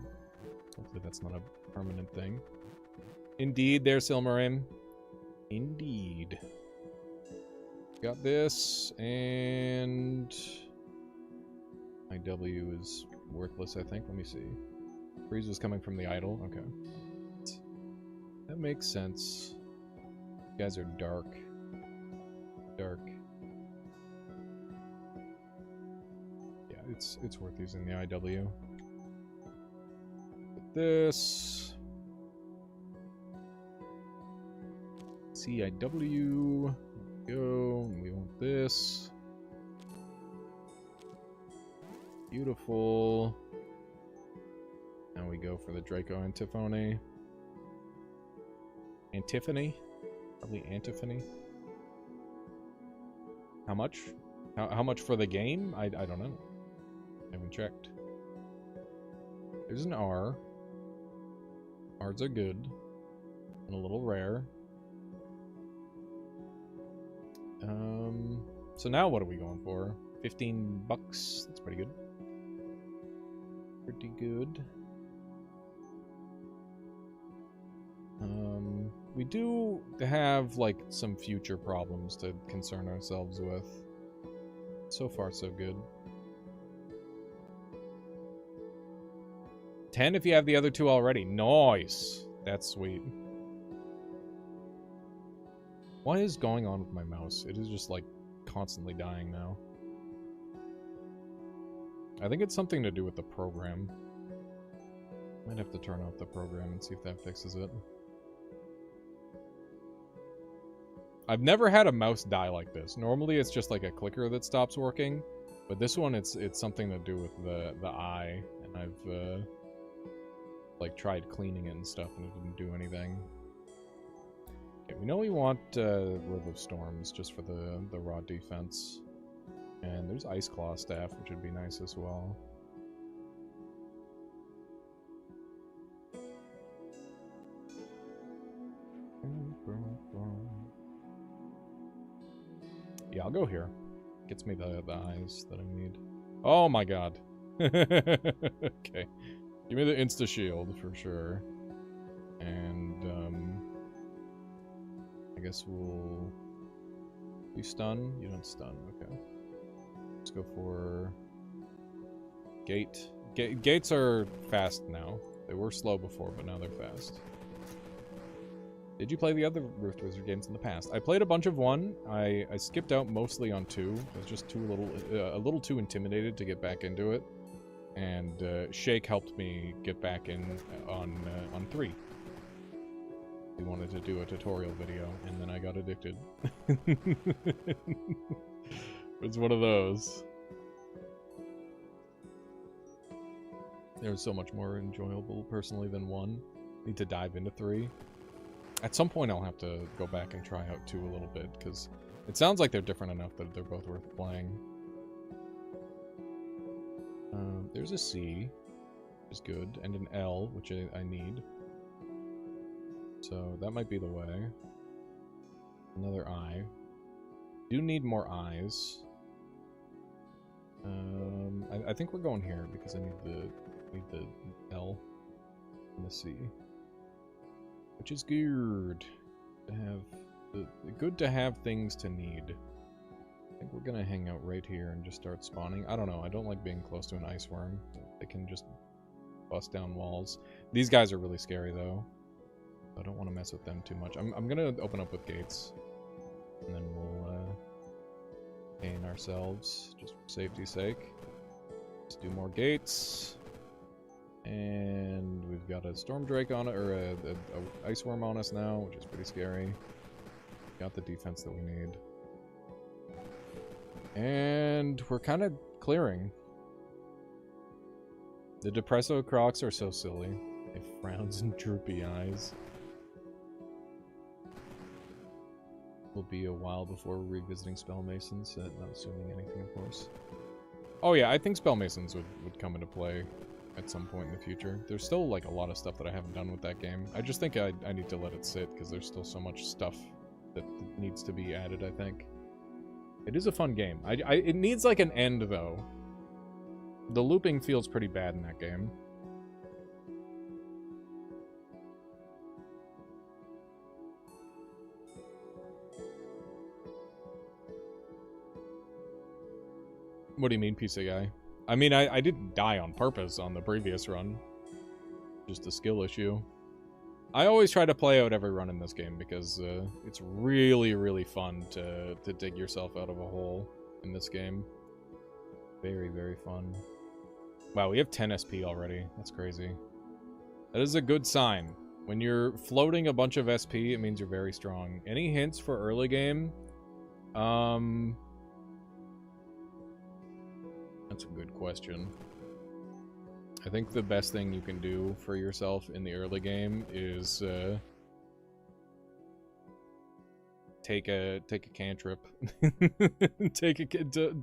Hopefully that's not a permanent thing. Indeed, there's Silmarine. Indeed. Got this, and IW is worthless, I think. Let me see. Freeze was coming from the idol. Okay. That makes sense. You guys are dark. Dark. Yeah, it's worth using the IW. This CIW. Go. We want this. Beautiful. Now we go for the Draco Antiphony. Antiphony? Probably Antiphony. How much? How much for the game? I don't know. I haven't checked. There's an R. R's are good. And a little rare. So now what are we going for? 15 bucks. That's pretty good. Pretty good. We do have, like, some future problems to concern ourselves with. So far, so good. 10 if you have the other 2 already. Nice. That's sweet. What is going on with my mouse? It is just, like, constantly dying now. I think it's something to do with the program. Might have to turn off the program and see if that fixes it. I've never had a mouse die like this. Normally it's just like a clicker that stops working, but this one it's something to do with the eye, and I've like tried cleaning it and stuff and it didn't do anything. Okay, we know we want River of Storms just for the raw defense. And there's Ice Claw Staff, which would be nice as well. Yeah, I'll go here. Gets me the eyes that I need. Oh my god. Okay. Give me the insta-shield for sure. And, I guess we'll... You stun? You don't stun, okay. Let's go for... Gate. Gates are fast now. They were slow before, but now they're fast. Did you play the other Rift Wizard games in the past? I played a bunch of 1. I skipped out mostly on 2. I was just a little too intimidated to get back into it. And Shake helped me get back in on 3. He wanted to do a tutorial video, and then I got addicted. It's one of those. It was so much more enjoyable, personally, than 1. Need to dive into 3. At some point, I'll have to go back and try out 2 a little bit, because it sounds like they're different enough that they're both worth playing. There's a C, which is good, and an L, which I need. So that might be the way. Another I. Do need more eyes. I think we're going here because I need the L and the C, which is good to have. Good to have things to need. I think we're gonna hang out right here and just start spawning. I don't know. I don't like being close to an ice worm. They can just bust down walls. These guys are really scary though. I don't want to mess with them too much. I'm gonna open up with gates, and then we'll gain ourselves just for safety's sake. Let's do more gates, and we've got a storm drake on it, or a ice worm on us now, which is pretty scary. Got the defense that we need, and we're kind of clearing. The Depresso Crocs are so silly. They have frowns and droopy eyes. Will be a while before revisiting Spellmasons, not assuming anything, of course. Oh yeah, I think Spellmasons would come into play at some point in the future. There's still, like, a lot of stuff that I haven't done with that game. I just think I need to let it sit, because there's still so much stuff that needs to be added, I think. It is a fun game. It needs, like, an end, though. The looping feels pretty bad in that game. What do you mean, PC guy? I mean, I didn't die on purpose on the previous run. Just a skill issue. I always try to play out every run in this game because it's really, really fun to dig yourself out of a hole in this game. Very, very fun. Wow, we have 10 SP already. That's crazy. That is a good sign. When you're floating a bunch of SP, it means you're very strong. Any hints for early game? That's a good question. I think the best thing you can do for yourself in the early game is take a cantrip.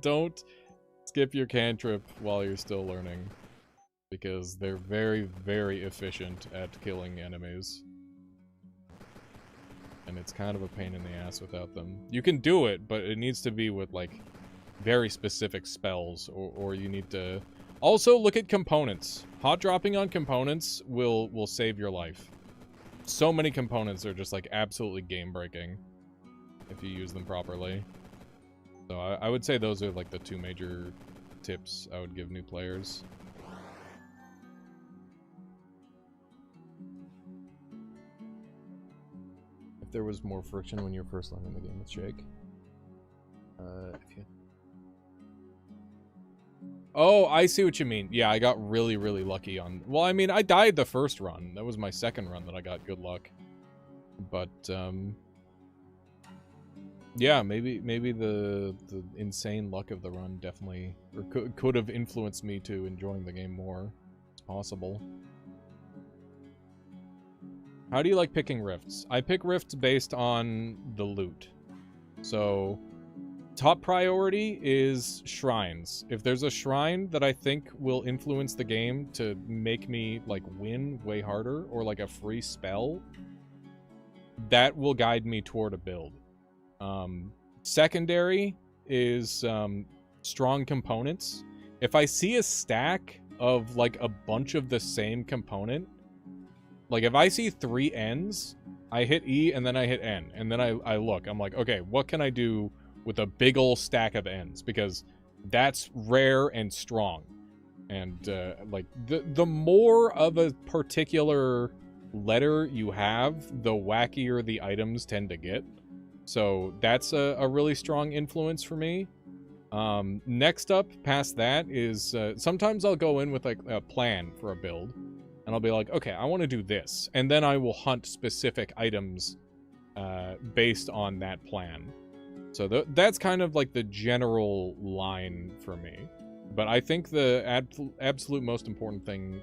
Don't skip your cantrip while you're still learning, because they're very, very efficient at killing enemies. And it's kind of a pain in the ass without them. You can do it, but it needs to be with, like, very specific spells, or you need to... Also, look at components. Hot dropping on components will save your life. So many components are just, like, absolutely game-breaking if you use them properly. So I would say those are, like, the 2 major tips I would give new players. there was more friction when you're first learning the game with Shake. If you... Oh, I see what you mean. Yeah, I got really, really lucky on... Well, I mean, I died the first run. That was my second run that I got good luck. But, yeah, maybe the insane luck of the run definitely... Or could have influenced me to enjoying the game more. It's possible. How do you like picking rifts? I pick rifts based on the loot. So... top priority is shrines. If there's a shrine that I think will influence the game to make me, like, win way harder, or, like, a free spell, that will guide me toward a build. Secondary is strong components. If I see a stack of, like, a bunch of the same component, like, if I see 3 N's, I hit E and then I hit N, and then I look. I'm like, okay, what can I do with a big ol' stack of N's, because that's rare and strong. And, like, the more of a particular letter you have, the wackier the items tend to get. So that's a really strong influence for me. Next up, past that, is sometimes I'll go in with, like, a plan for a build, and I'll be like, okay, I want to do this. And then I will hunt specific items based on that plan. So that's kind of like the general line for me. But I think the absolute most important thing,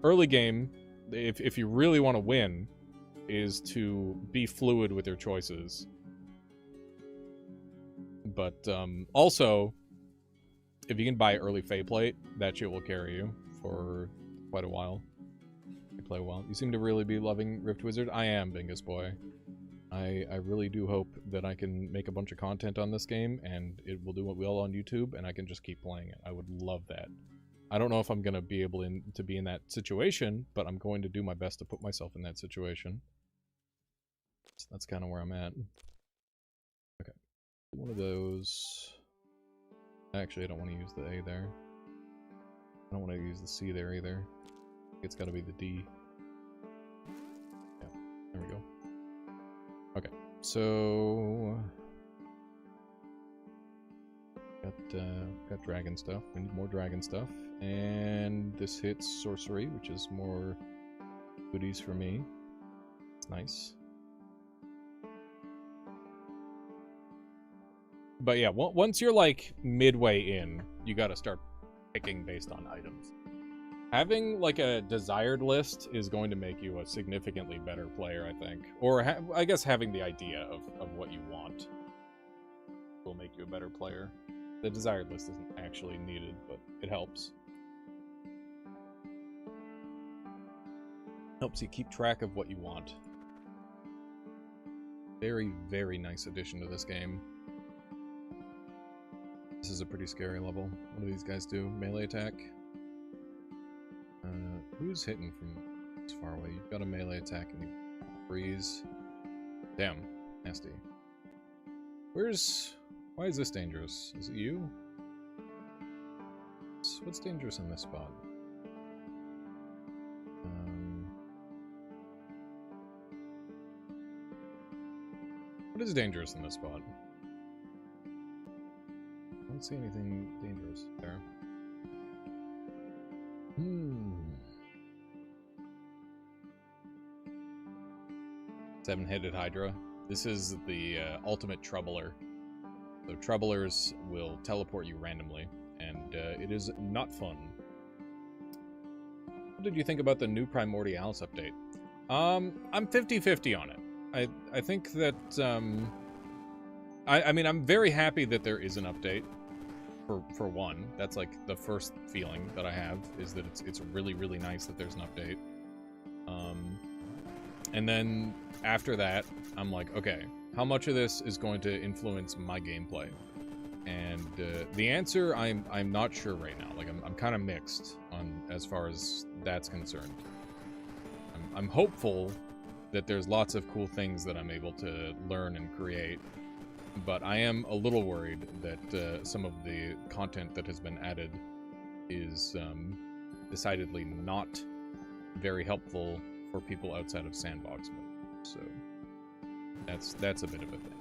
early game, if you really want to win, is to be fluid with your choices. But also, if you can buy early Fey Plate, that shit will carry you for quite a while. You play well. You seem to really be loving Rift Wizard. I am, Bingus Boy. I really do hope that I can make a bunch of content on this game, and it will do well on YouTube, and I can just keep playing it. I would love that. I don't know if I'm going to be able to be in that situation, but I'm going to do my best to put myself in that situation. So that's kind of where I'm at. Okay. One of those... Actually, I don't want to use the A there. I don't want to use the C there either. It's got to be the D. Yeah, there we go. Okay, so got dragon stuff. We need more dragon stuff, and this hits sorcery, which is more goodies for me. It's nice. But yeah, once you're like midway in, you got to start picking based on items. Having, like, a desired list is going to make you a significantly better player, I think. Or, I guess having the idea of what you want will make you a better player. The desired list isn't actually needed, but it helps. Helps you keep track of what you want. Very, very nice addition to this game. This is a pretty scary level. What do these guys do? Melee attack? Who's hitting from this far away? You've got a melee attack and you freeze. Damn, nasty. Why is this dangerous? Is it you? What's dangerous in this spot? What is dangerous in this spot? I don't see anything dangerous there. Seven-headed Hydra. This is the ultimate troubler. So troublers will teleport you randomly, and it is not fun. What did you think about the new Primordialis update? I'm 50-50 on it. I think that I mean, I'm very happy that there is an update. For one, that's like the first feeling that I have, is that it's really, really nice that there's an update. And then after that, I'm like, okay, how much of this is going to influence my gameplay? And the answer, I'm not sure right now. Like, I'm kind of mixed on as far as that's concerned. I'm hopeful that there's lots of cool things that I'm able to learn and create, but I am a little worried that some of the content that has been added is decidedly not very helpful for people outside of sandbox mode. So That's a bit of a thing.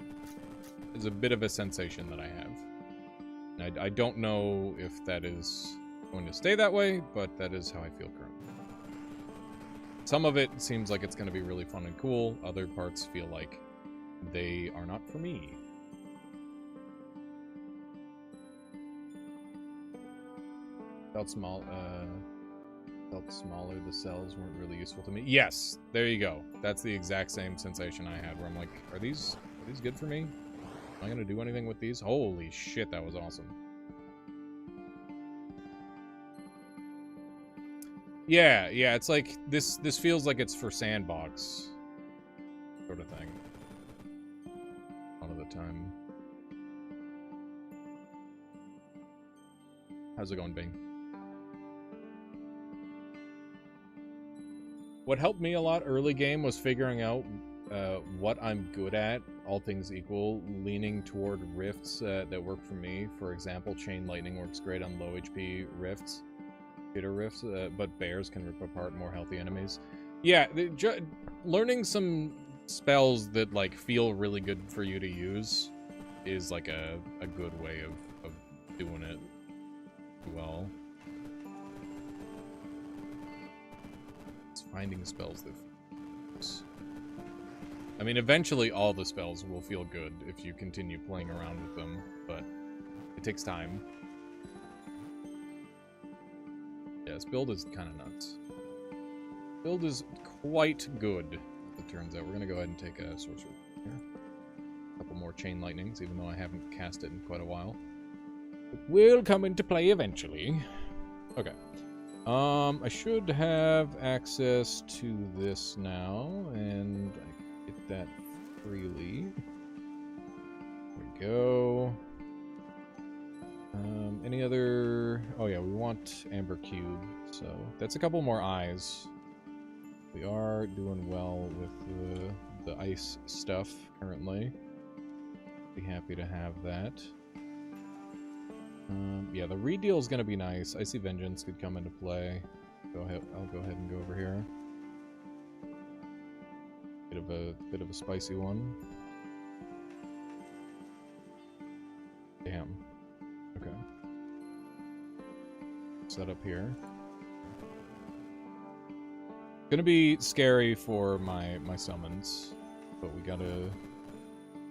It's a bit of a sensation that I have. And I don't know if that is going to stay that way, but that is how I feel currently. Some of it seems like it's going to be really fun and cool. Other parts feel like they are not for me. Felt smaller, the cells weren't really useful to me. Yes, there you go. That's the exact same sensation I had, where I'm like, are these good for me? Am I gonna do anything with these? Holy shit, that was awesome. Yeah, it's like, this feels like it's for sandbox sort of thing. A lot of the time. How's it going, Bing? What helped me a lot early game was figuring out what I'm good at, all things equal, leaning toward rifts that work for me. For example, Chain Lightning works great on low HP rifts, hitter rifts, but bears can rip apart more healthy enemies. Yeah, learning some spells that like feel really good for you to use is like a good way of doing it well. It's finding spells that I mean, eventually all the spells will feel good if you continue playing around with them, but it takes time. Yeah, this build is kind of nuts. Build is quite good, as it turns out. We're going to go ahead and take a sorcerer here. A couple more Chain Lightnings, even though I haven't cast it in quite a while. It will come into play eventually. Okay. I should have access to this now, and I can get that freely. There we go. Any other... Oh yeah, we want Amber Cube, so that's a couple more eyes. We are doing well with the ice stuff currently. Be happy to have that. Yeah, the redeal is gonna be nice. Icy Vengeance could come into play. I'll go ahead and go over here. Bit of a spicy one. Damn. Okay. Set up here. Gonna be scary for my summons, but we gotta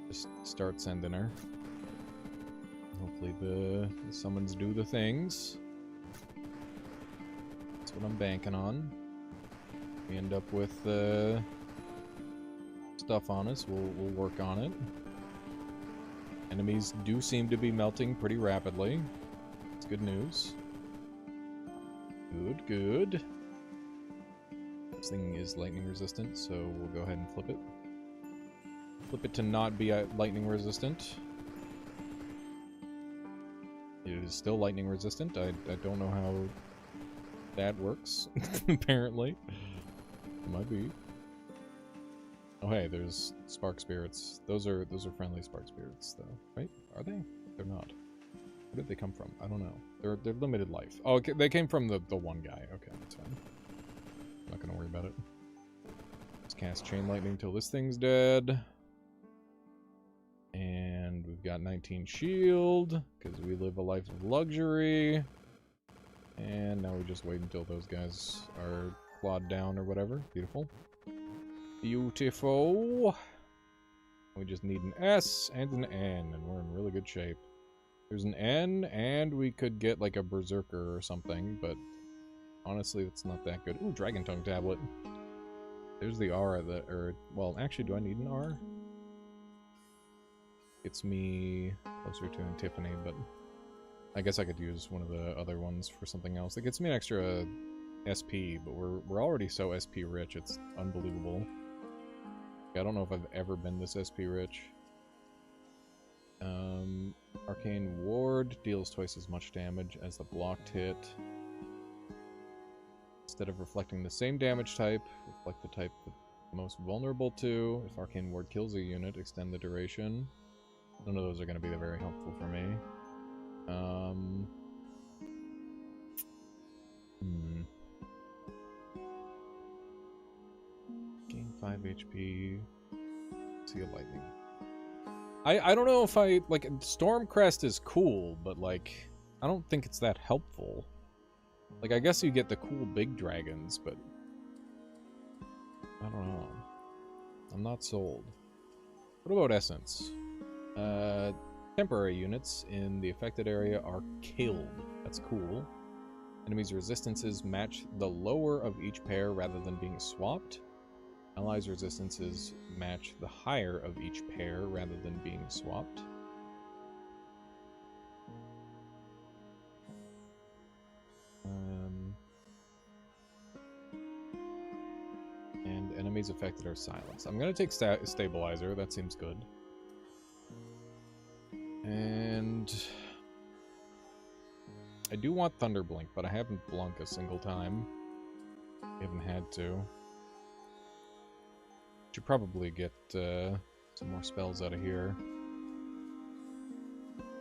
just start sending her. Hopefully the summons do the things. That's what I'm banking on. We end up with stuff on us, we'll work on it. Enemies do seem to be melting pretty rapidly. It's good news. Good. This thing is lightning resistant, so we'll go ahead and flip it. Flip it to not be lightning resistant. It is still lightning resistant. I don't know how that works. Apparently. It might be. Oh hey, there's spark spirits. Those are friendly spark spirits though, right? Are they? They're not. Where did they come from? I don't know. They're limited life. Oh, okay, they came from the one guy. Okay, that's fine. Not gonna worry about it. Let's cast Chain Lightning till this thing's dead. And we've got 19 shield, because we live a life of luxury. And now we just wait until those guys are clawed down or whatever. Beautiful. Beautiful. We just need an S and an N, and we're in really good shape. There's an N, and we could get like a Berserker or something, but honestly, it's not that good. Ooh, Dragon Tongue Tablet. There's the R that, or, well, actually, do I need an R? It's me closer to Tiffany, but I guess I could use one of the other ones for something else. It gets me an extra SP, but we're already so SP rich, it's unbelievable. I don't know if I've ever been this SP rich. Arcane Ward deals twice as much damage as the blocked hit. Instead of reflecting the same damage type, reflect the type the most vulnerable to. If Arcane Ward kills a unit, extend the duration. None of those are going to be very helpful for me. Gain 5 HP. Sea of Lightning. I don't know if I... Like, Stormcrest is cool, but, like, I don't think it's that helpful. Like, I guess you get the cool big dragons, but... I don't know. I'm not sold. What about Essence? Temporary units in the affected area are killed. That's cool. Enemies' resistances match the lower of each pair rather than being swapped. Allies' resistances match the higher of each pair rather than being swapped. And enemies affected are silenced. I'm going to take Stabilizer. That seems good. And I do want Thunderblink, but I haven't Blunk a single time. I haven't had to. Should probably get some more spells out of here.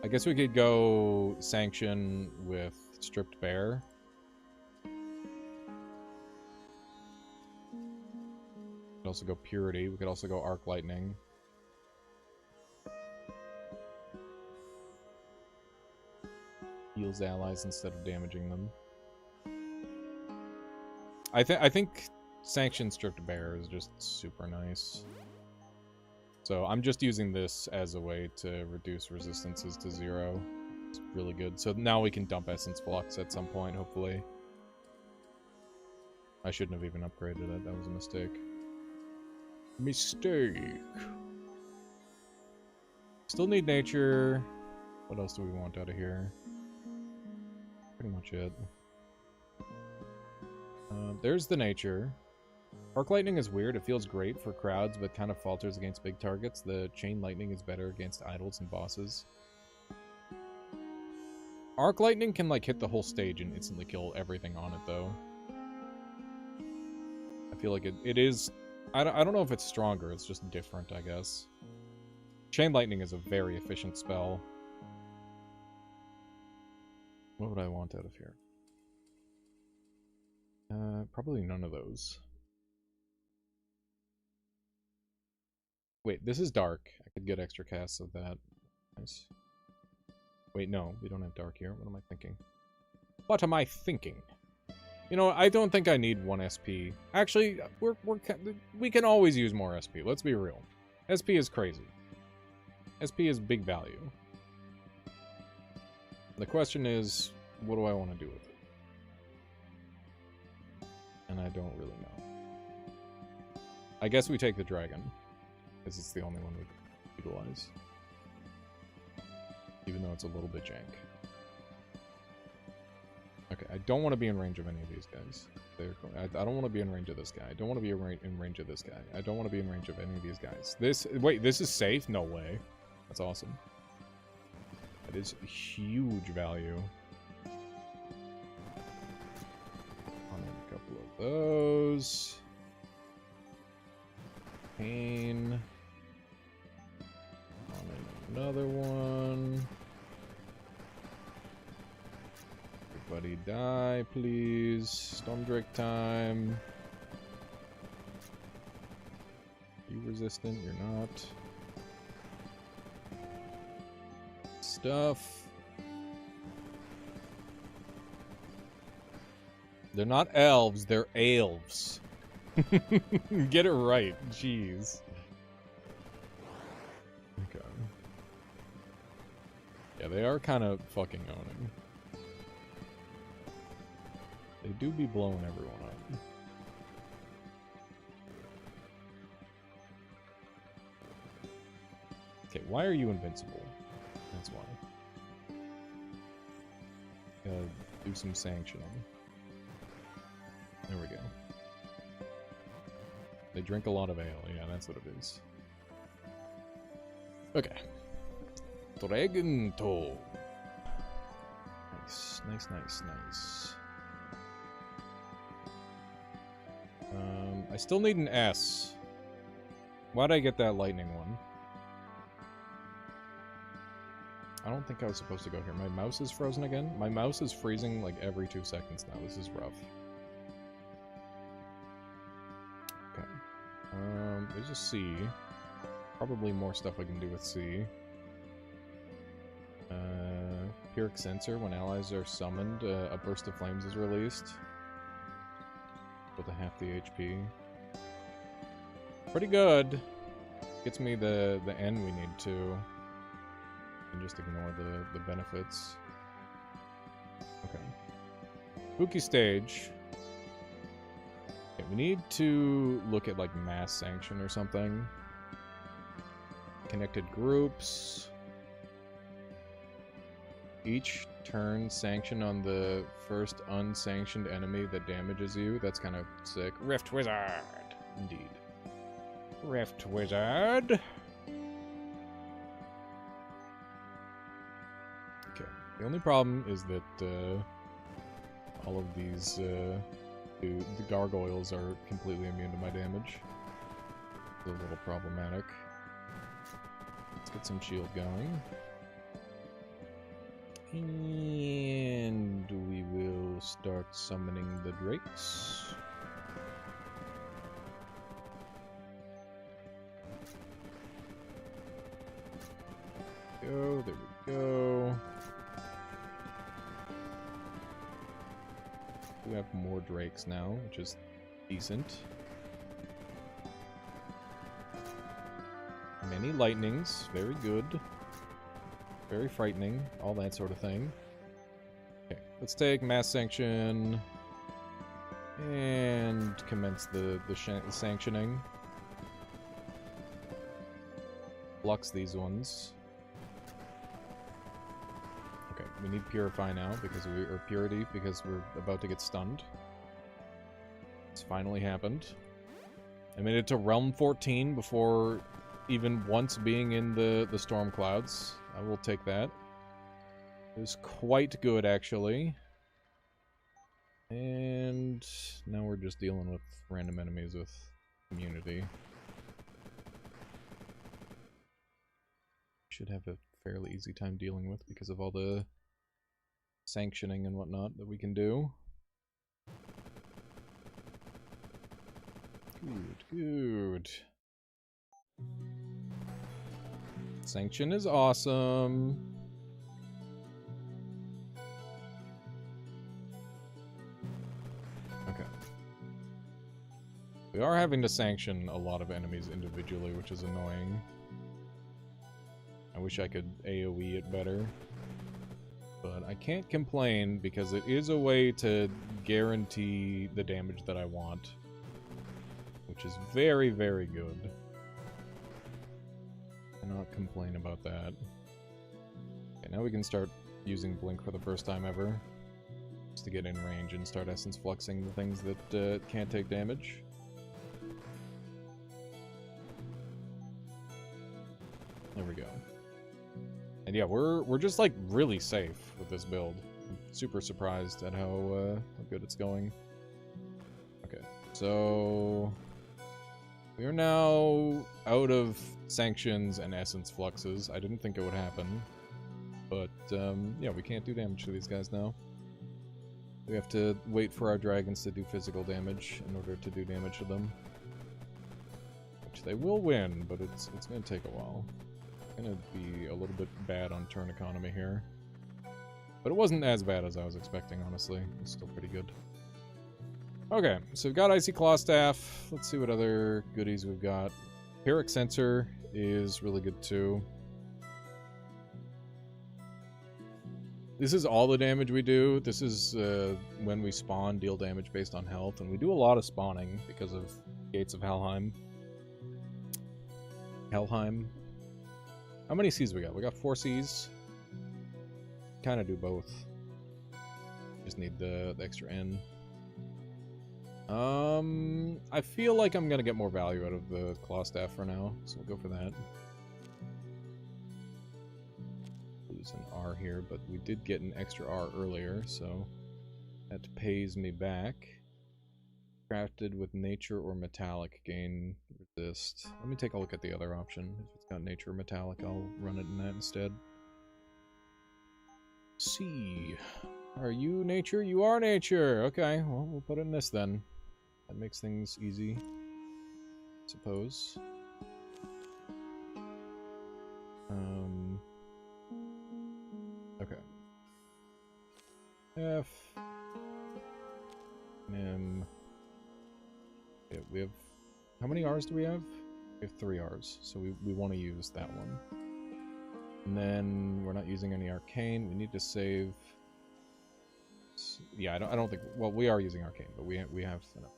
I guess we could go Sanction with Stripped Bear. We could also go Purity. We could also go Arc Lightning. Heals allies instead of damaging them. I think Sanction Stripped Bear is just super nice. So I'm just using this as a way to reduce resistances to 0. It's really good. So now we can dump Essence Flux at some point, hopefully. I shouldn't have even upgraded it. That was a mistake. Still need Nature. What else do we want out of here? Pretty much it. There's the Nature. Arc Lightning is weird. It feels great for crowds, but kind of falters against big targets. The Chain Lightning is better against idols and bosses. Arc Lightning can, like, hit the whole stage and instantly kill everything on it, though. I feel like it is... I don't know if it's stronger. It's just different, I guess. Chain Lightning is a very efficient spell. What would I want out of here? Probably none of those. Wait, this is dark. I could get extra casts of that. Nice. Wait, no, we don't have dark here. What am I thinking? What am I thinking? You know, I don't think I need 1 SP. Actually, we can always use more SP. Let's be real. SP is crazy. SP is big value. The question is, what do I want to do with it? And I don't really know. I guess we take the dragon, because it's the only one we utilize. Even though it's a little bit jank. Okay, I don't want to be in range of any of these guys. I don't want to be in range of this guy. I don't want to be in range of this guy. I don't want to be in range of any of these guys. Wait, this is safe? No way. That's awesome. That is huge value. I'll need a couple of those. Pain. I'll need another one. Everybody die, please. Stormdrake time. You resistant? You're not. Stuff. They're not elves, they're elves. Get it right, jeez. Okay. Yeah, they are kind of fucking owning. They do be blowing everyone up. Okay, why are you invincible? That's why. Do some sanctioning. There we go. They drink a lot of ale. Yeah, that's what it is. Okay. Dragon Toe. Nice, nice, nice, nice. I still need an S. Why'd I get that lightning one? I don't think I was supposed to go here. My mouse is frozen again. My mouse is freezing like every 2 seconds now. This is rough. Okay. There's a C. Probably more stuff I can do with C. Pyrrhic Censer, when allies are summoned, a burst of flames is released. With a half the HP. Pretty good. Gets me the N we need to. And just ignore the benefits. Okay. Spooky stage. Okay, we need to look at like mass sanction or something. Connected groups. Each turn sanction on the first unsanctioned enemy that damages you. That's kind of sick. Rift Wizard! Indeed. Rift Wizard! Okay. The only problem is that all of these the gargoyles are completely immune to my damage. It's a little problematic. Let's get some shield going. And we will start summoning the drakes. There we go. We have more drakes now, which is decent. Many lightnings, very good. Very frightening, all that sort of thing. Okay, let's take Mass Sanction and commence the sanctioning. Flux these ones. Okay, we need Purify now because or Purity because we're about to get stunned. It's finally happened. I made it to Realm 14 before even once being in the storm clouds. I will take that. It was quite good, actually. And now we're just dealing with random enemies with immunity. Should have a fairly easy time dealing with because of all the sanctioning and whatnot that we can do. Good. Sanction is awesome. Okay. We are having to sanction a lot of enemies individually, which is annoying. I wish I could AoE it better. But I can't complain because it is a way to guarantee the damage that I want. Which is very, very good. Cannot complain about that. Okay, now we can start using Blink for the first time ever. Just to get in range and start Essence Fluxing the things that can't take damage. There we go. And yeah, we're just like really safe with this build. I'm super surprised at how good it's going. Okay, so we are now out of sanctions and essence fluxes. I didn't think it would happen. But, yeah, we can't do damage to these guys now. We have to wait for our dragons to do physical damage in order to do damage to them. Which they will win, but it's going to take a while. It's going to be a little bit bad on turn economy here. But it wasn't as bad as I was expecting, honestly. It's still pretty good. Okay, so we've got Icy Claw Staff. Let's see what other goodies we've got. Pyrrhic Censer is really good too. This is all the damage we do. This is when we spawn, deal damage based on health. And we do a lot of spawning because of Gates of Helheim. How many Cs we got? We got 4 Cs. Kind of do both. Just need the extra N. I feel like I'm gonna get more value out of the Claw Staff for now, so we'll go for that. Lose an R here, but we did get an extra R earlier, so that pays me back. Crafted with nature or metallic, gain resist. Let me take a look at the other option. If it's got nature or metallic, I'll run it in that instead. C. Are you nature? You are nature! Okay, well, we'll put it in this then. That makes things easy, I suppose. F. M. Yeah, we have... How many R's do we have? We have 3 R's, so we want to use that one. And then we're not using any arcane. We need to save... Yeah, I don't think... Well, we are using arcane, but we have enough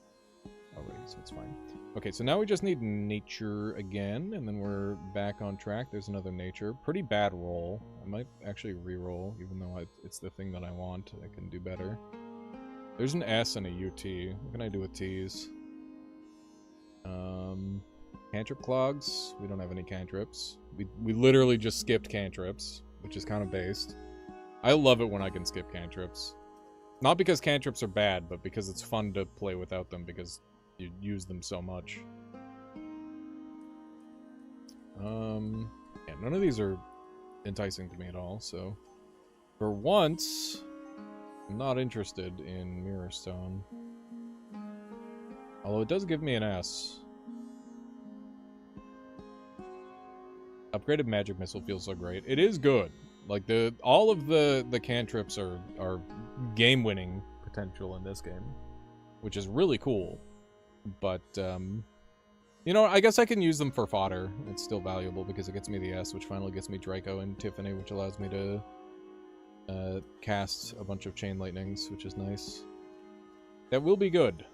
already, so it's fine. Okay, so now we just need nature again, and then we're back on track. There's another nature. Pretty bad roll. I might actually re-roll, even though it's the thing that I want. I can do better. There's an S and a UT. What can I do with T's? Cantrip clogs. We don't have any cantrips. We literally just skipped cantrips, which is kind of based. I love it when I can skip cantrips. Not because cantrips are bad, but because it's fun to play without them because you use them so much. Yeah, none of these are enticing to me at all, so... For once, I'm not interested in Mirror Stone. Although it does give me an S. Upgraded Magic Missile feels so great. It is good. Like, all of the cantrips are game-winning potential in this game. Which is really cool. But, you know, I guess I can use them for fodder. It's still valuable because it gets me the S, which finally gets me Draco and Tiffany, which allows me to cast a bunch of Chain Lightnings, which is nice. That will be good.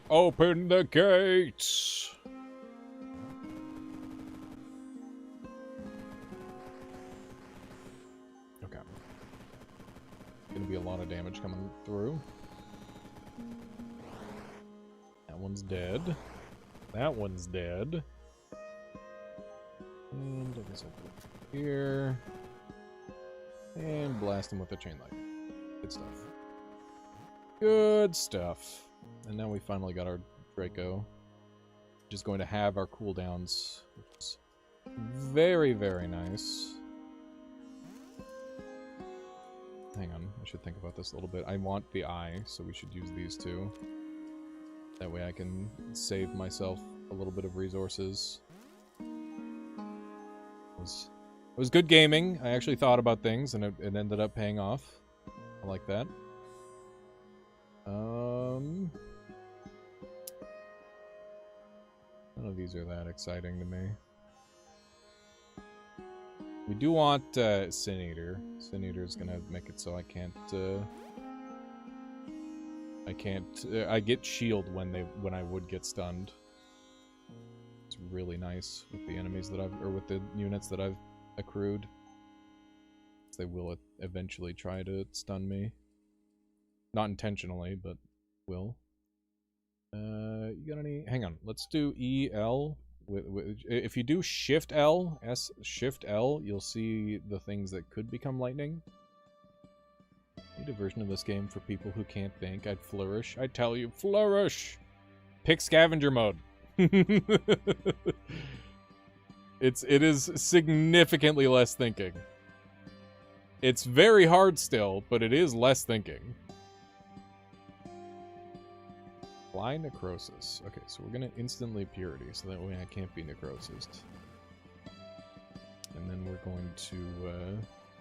Open the gates! Okay. Gonna be a lot of damage coming through. That one's dead. That one's dead. And I guess I'll put it here. And blast him with a chain light. Good stuff. Good stuff. And now we finally got our Draco. Which is going to have our cooldowns. Which is very, very nice. Hang on, I should think about this a little bit. I want the eye, so we should use these two. That way I can save myself a little bit of resources. It was good gaming. I actually thought about things, and it ended up paying off. I like that. None of these are that exciting to me. We do want Sin Eater. Sin Eater's gonna make it so I get shield when I would get stunned. It's really nice with the enemies that with the units that I've accrued. They will eventually try to stun me. Not intentionally, but will. You got any? Hang on. Let's do EL. If you do Shift L, Shift L, you'll see the things that could become lightning. Need a version of this game for people who can't think. I'd flourish. I tell you, flourish! Pick scavenger mode. It is significantly less thinking. It's very hard still, but it is less thinking. Fly Necrosis. Okay, so we're gonna instantly Purity, so that way I can't be Necrosis. And then we're going to,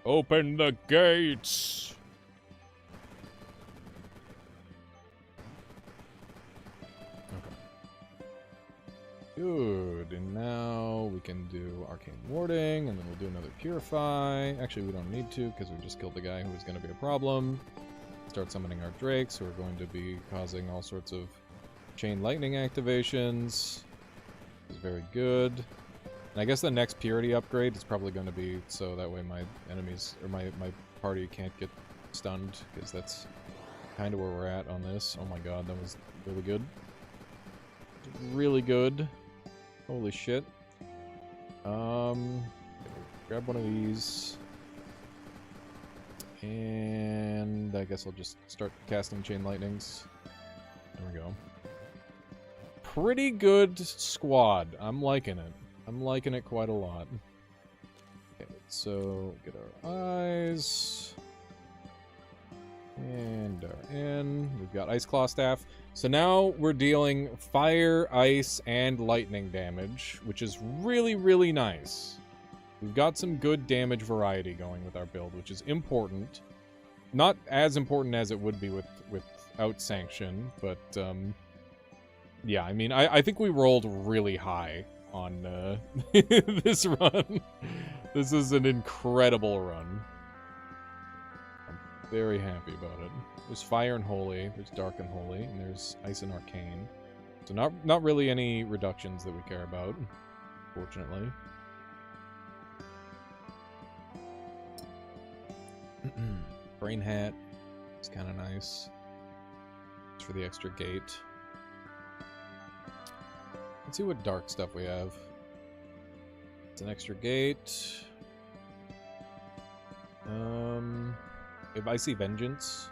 open the gates! Okay. Good, and now we can do Arcane Warding, and then we'll do another Purify. Actually, we don't need to, because we just killed the guy who was going to be a problem. Start summoning our Drakes, who are going to be causing all sorts of Chain Lightning activations. Is very good. And I guess the next Purity upgrade is probably going to be so that way my enemies, or my party can't get stunned, because that's kind of where we're at on this. Oh my god, that was really good. Really good. Holy shit. Grab one of these. And I guess I'll just start casting Chain Lightnings. There we go. Pretty good squad. I'm liking it. I'm liking it quite a lot. Okay, so get our eyes. And our in. We've got Ice Claw Staff. So now we're dealing fire, ice, and lightning damage, which is really, really nice. We've got some good damage variety going with our build, which is important. Not as important as it would be without Sanction, but, yeah, I mean, I think we rolled really high on this run. This is an incredible run. I'm very happy about it. There's Fire and Holy, there's Dark and Holy, and there's Ice and Arcane. So not really any reductions that we care about, fortunately. Brain Hat is kind of nice. It's for the extra gate. Let's see what dark stuff we have. It's an extra gate. If I see Vengeance,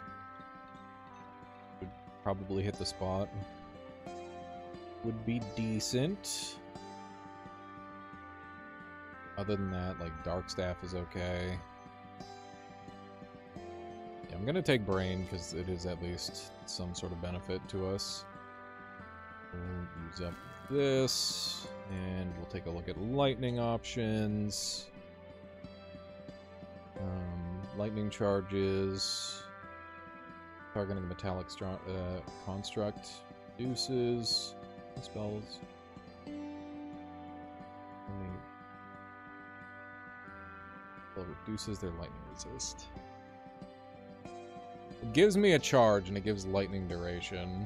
would probably hit the spot. Would be decent. Other than that, like Dark Staff is okay. Yeah, I'm gonna take Brain because it is at least some sort of benefit to us. We'll use up this, and we'll take a look at lightning options. Lightning charges, targeting a metallic construct, reduces spells. Spell reduces their lightning resist. It gives me a charge and it gives lightning duration.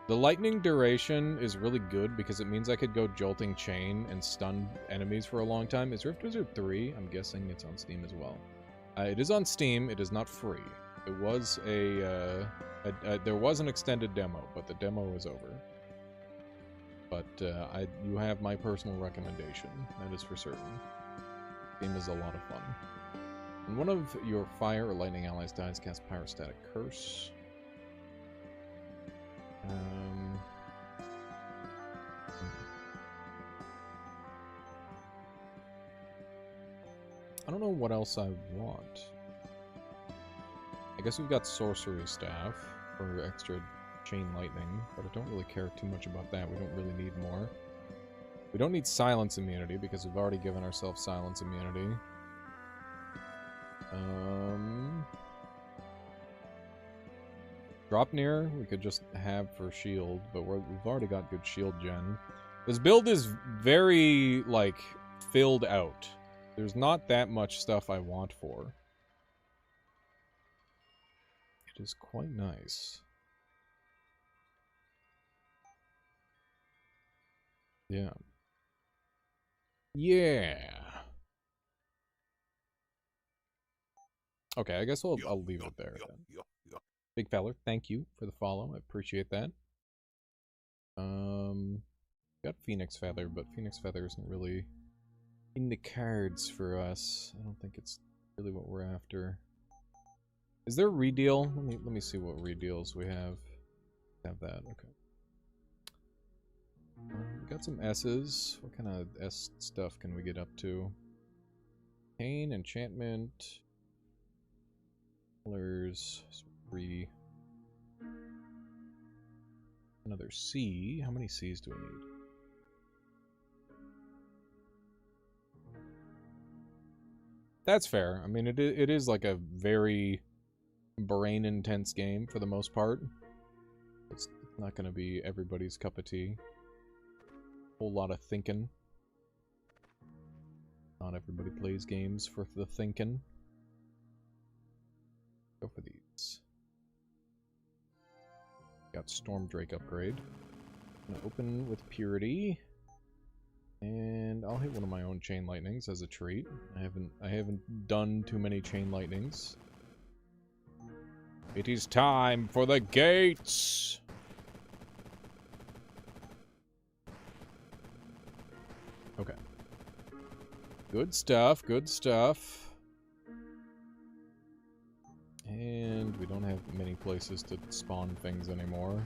The lightning duration is really good because it means I could go Jolting Chain and stun enemies for a long time. Is Rift Wizard 3? I'm guessing it's on Steam as well. It is on Steam. It is not free. It was there was an extended demo, but the demo is over. But you have my personal recommendation. That is for certain. The game is a lot of fun. When one of your fire or lightning allies dies, cast Pyrostatic Curse. I don't know what else I want. I guess we've got Sorcery Staff for extra Chain Lightning, but I don't really care too much about that. We don't really need more. We don't need Silence Immunity because we've already given ourselves Silence Immunity. Dropnir we could just have for shield, but we've already got good shield gen. This build is very, like, filled out. There's not that much stuff I want for. It is quite nice. Yeah. Yeah. Okay, I guess I'll leave it there then. Big Feller, thank you for the follow. I appreciate that. Got Phoenix Feather, but Phoenix Feather isn't really in the cards for us. I don't think it's really what we're after. Is there a redeal? Let me see what redeals we have. Have that, okay. We got some S's. What kind of S stuff can we get up to? Pain, enchantment, colors, 3. Another C. How many C's do we need? That's fair. I mean, it is like a very brain-intense game for the most part. It's not going to be everybody's cup of tea. Whole lot of thinking. Not everybody plays games for the thinking. Go for these. Got Storm Drake upgrade. Gonna open with Purity. And I'll hit one of my own Chain Lightnings as a treat. I haven't done too many Chain Lightnings. It is time for the gates! Okay. Good stuff, good stuff. And we don't have many places to spawn things anymore.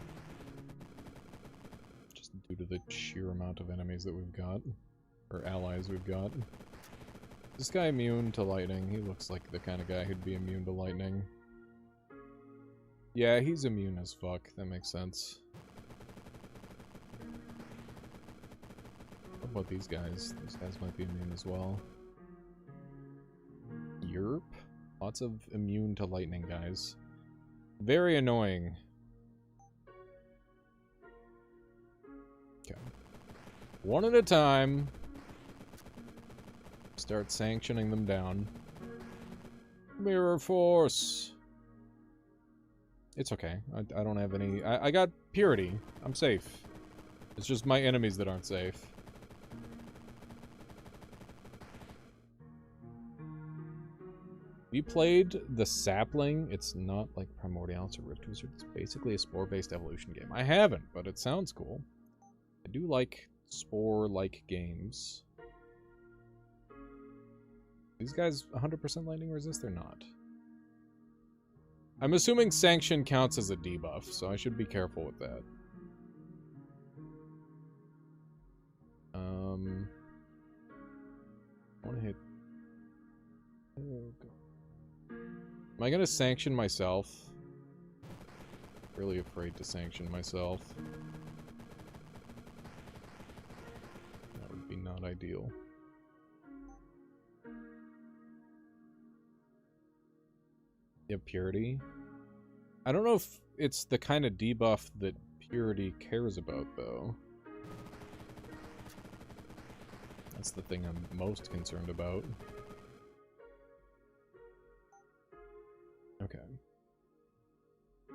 Just due to the sheer amount of enemies that we've got. Or allies we've got. Is this guy immune to lightning? He looks like the kind of guy who'd be immune to lightning. Yeah, he's immune as fuck. That makes sense. What about these guys? These guys might be immune as well. Yerp. Lots of immune to lightning guys. Very annoying. Okay. One at a time. Start sanctioning them down. Mirror Force. It's okay. I don't have any... I got Purity. I'm safe. It's just my enemies that aren't safe. We played the Sapling. It's not like Primordialis or Rift Wizard. It's basically a spore-based evolution game. I haven't, but it sounds cool. I do like spore-like games. These guys 100% lightning resist? They're not. I'm assuming Sanction counts as a debuff, so I should be careful with that. I want to hit... Oh, God. Am I gonna sanction myself? Really afraid to sanction myself. That would be not ideal. Yeah, Purity. I don't know if it's the kind of debuff that Purity cares about, though. That's the thing I'm most concerned about. Okay.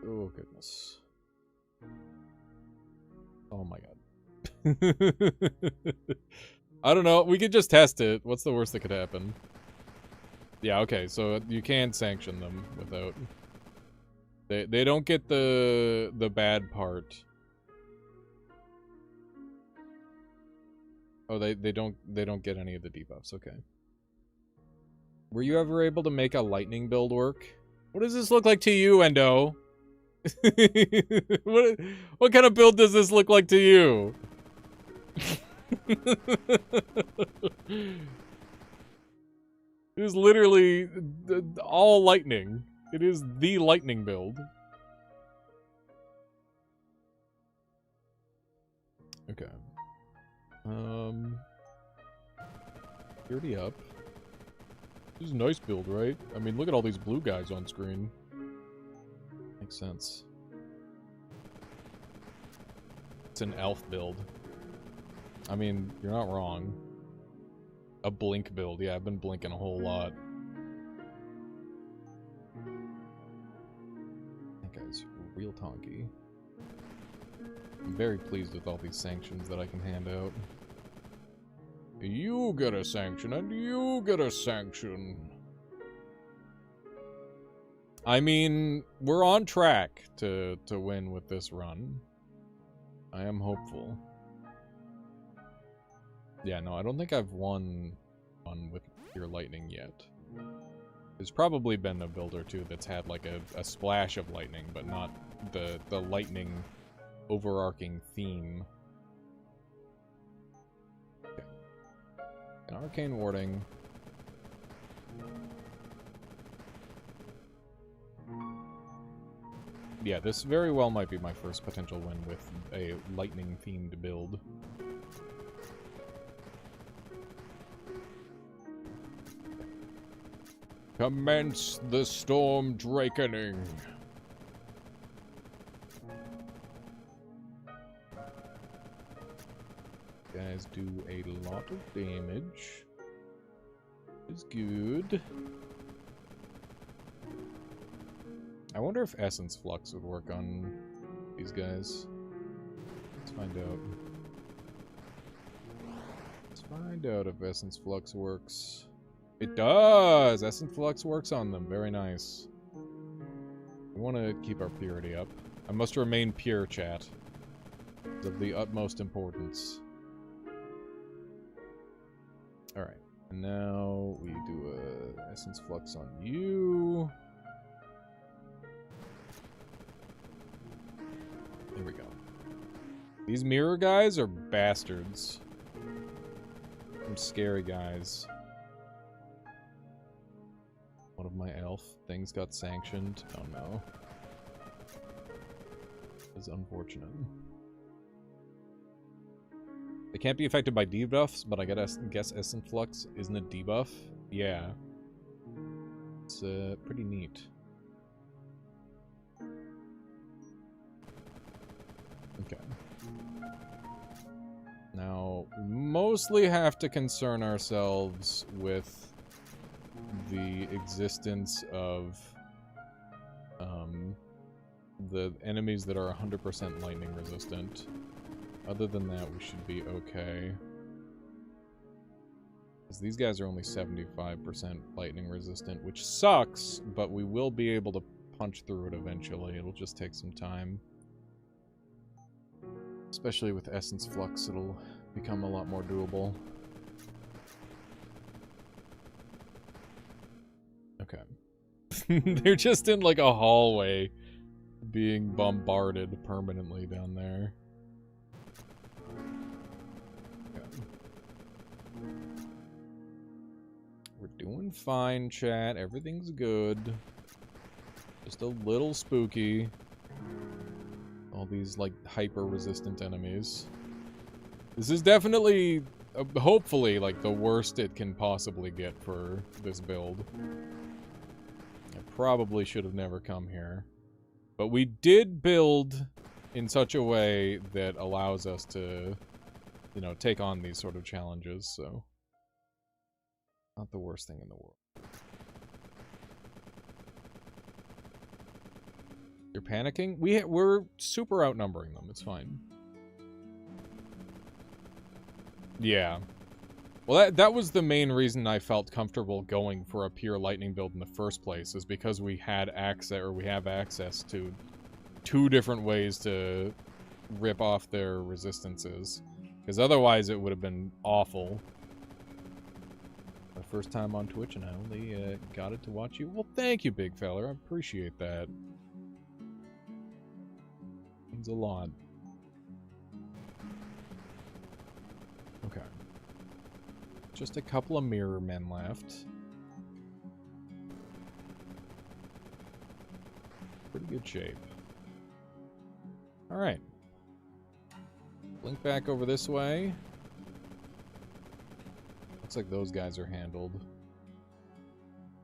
Oh, goodness. Oh my god. I don't know. We could just test it. What's the worst that could happen? Yeah, okay. So you can sanction them without... They don't get the bad part. Oh, they don't get any of the debuffs. Okay. Were you ever able to make a lightning build work? What does this look like to you, Endo? What kind of build does this look like to you? It is literally all lightning. It is the lightning build. Okay. Purity up. This is a nice build, right? I mean, look at all these blue guys on screen. Makes sense. It's an elf build. I mean, you're not wrong. A blink build. Yeah, I've been blinking a whole lot. That guy's real tonky. I'm very pleased with all these sanctions that I can hand out. You get a sanction, and you get a sanction. I mean, we're on track to win with this run. I am hopeful. Yeah, no, I don't think I've won one with pure lightning yet. There's probably been a build or two that's had like a splash of lightning, but not the lightning overarching theme. Okay. An arcane warding. Yeah, this very well might be my first potential win with a lightning-themed build. Commence the Storm Drakening. Guys do a lot of damage. Is good. I wonder if Essence Flux would work on these guys. Let's find out. Let's find out if Essence Flux works. It does! Essence Flux works on them. Very nice. We want to keep our purity up. I must remain pure, chat. It's of the utmost importance. Alright. And now we do a Essence Flux on you. There we go. These mirror guys are bastards. Some scary guys. One of my elf things got sanctioned. Oh no. It's unfortunate. They can't be affected by debuffs, but I guess Essence Flux isn't a debuff. Yeah. It's pretty neat. Okay. Now, we mostly have to concern ourselves with the existence of the enemies that are 100% lightning resistant. Other than that, we should be okay. Because these guys are only 75% lightning resistant, which sucks, but we will be able to punch through it eventually. It'll just take some time. Especially with Essence Flux, it'll become a lot more doable. Okay. They're just in like a hallway being bombarded permanently down there. Okay. We're doing fine, chat. Everything's good. Just a little spooky. All these, like, hyper-resistant enemies. This is definitely, hopefully, like, the worst it can possibly get for this build. I probably should have never come here. But we did build in such a way that allows us to, you know, take on these sort of challenges, so... Not the worst thing in the world. You're panicking? We're super outnumbering them. It's fine. Yeah. Well, that was the main reason I felt comfortable going for a pure lightning build in the first place, is because we had access, or we have access to 2 different ways to rip off their resistances. Because otherwise it would have been awful. My first time on Twitch and I only got it to watch you. Well, thank you, big fella. I appreciate that. Means a lot. Okay. Just a couple of mirror men left. Pretty good shape. Alright. Blink back over this way. Looks like those guys are handled.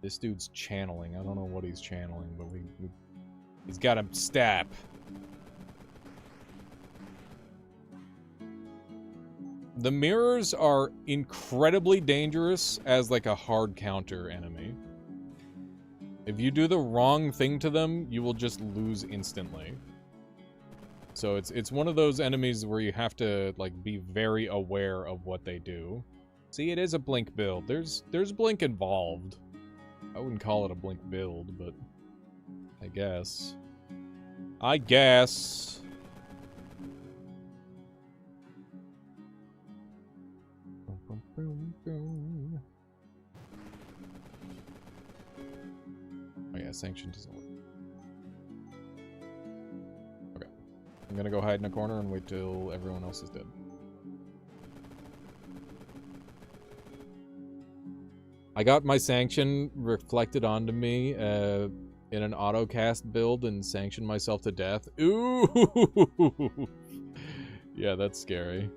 This dude's channeling. I don't know what he's channeling, but he's got a stab. The mirrors are incredibly dangerous as like a hard counter enemy. If you do the wrong thing to them, you will just lose instantly. So it's one of those enemies where you have to like be very aware of what they do. See, it is a blink build. There's blink involved. I wouldn't call it a blink build, but I guess. I guess. Oh yeah, Sanction doesn't work. Okay. I'm gonna go hide in a corner and wait till everyone else is dead. I got my Sanction reflected onto me in an autocast build and sanctioned myself to death. Ooh! Yeah, that's scary.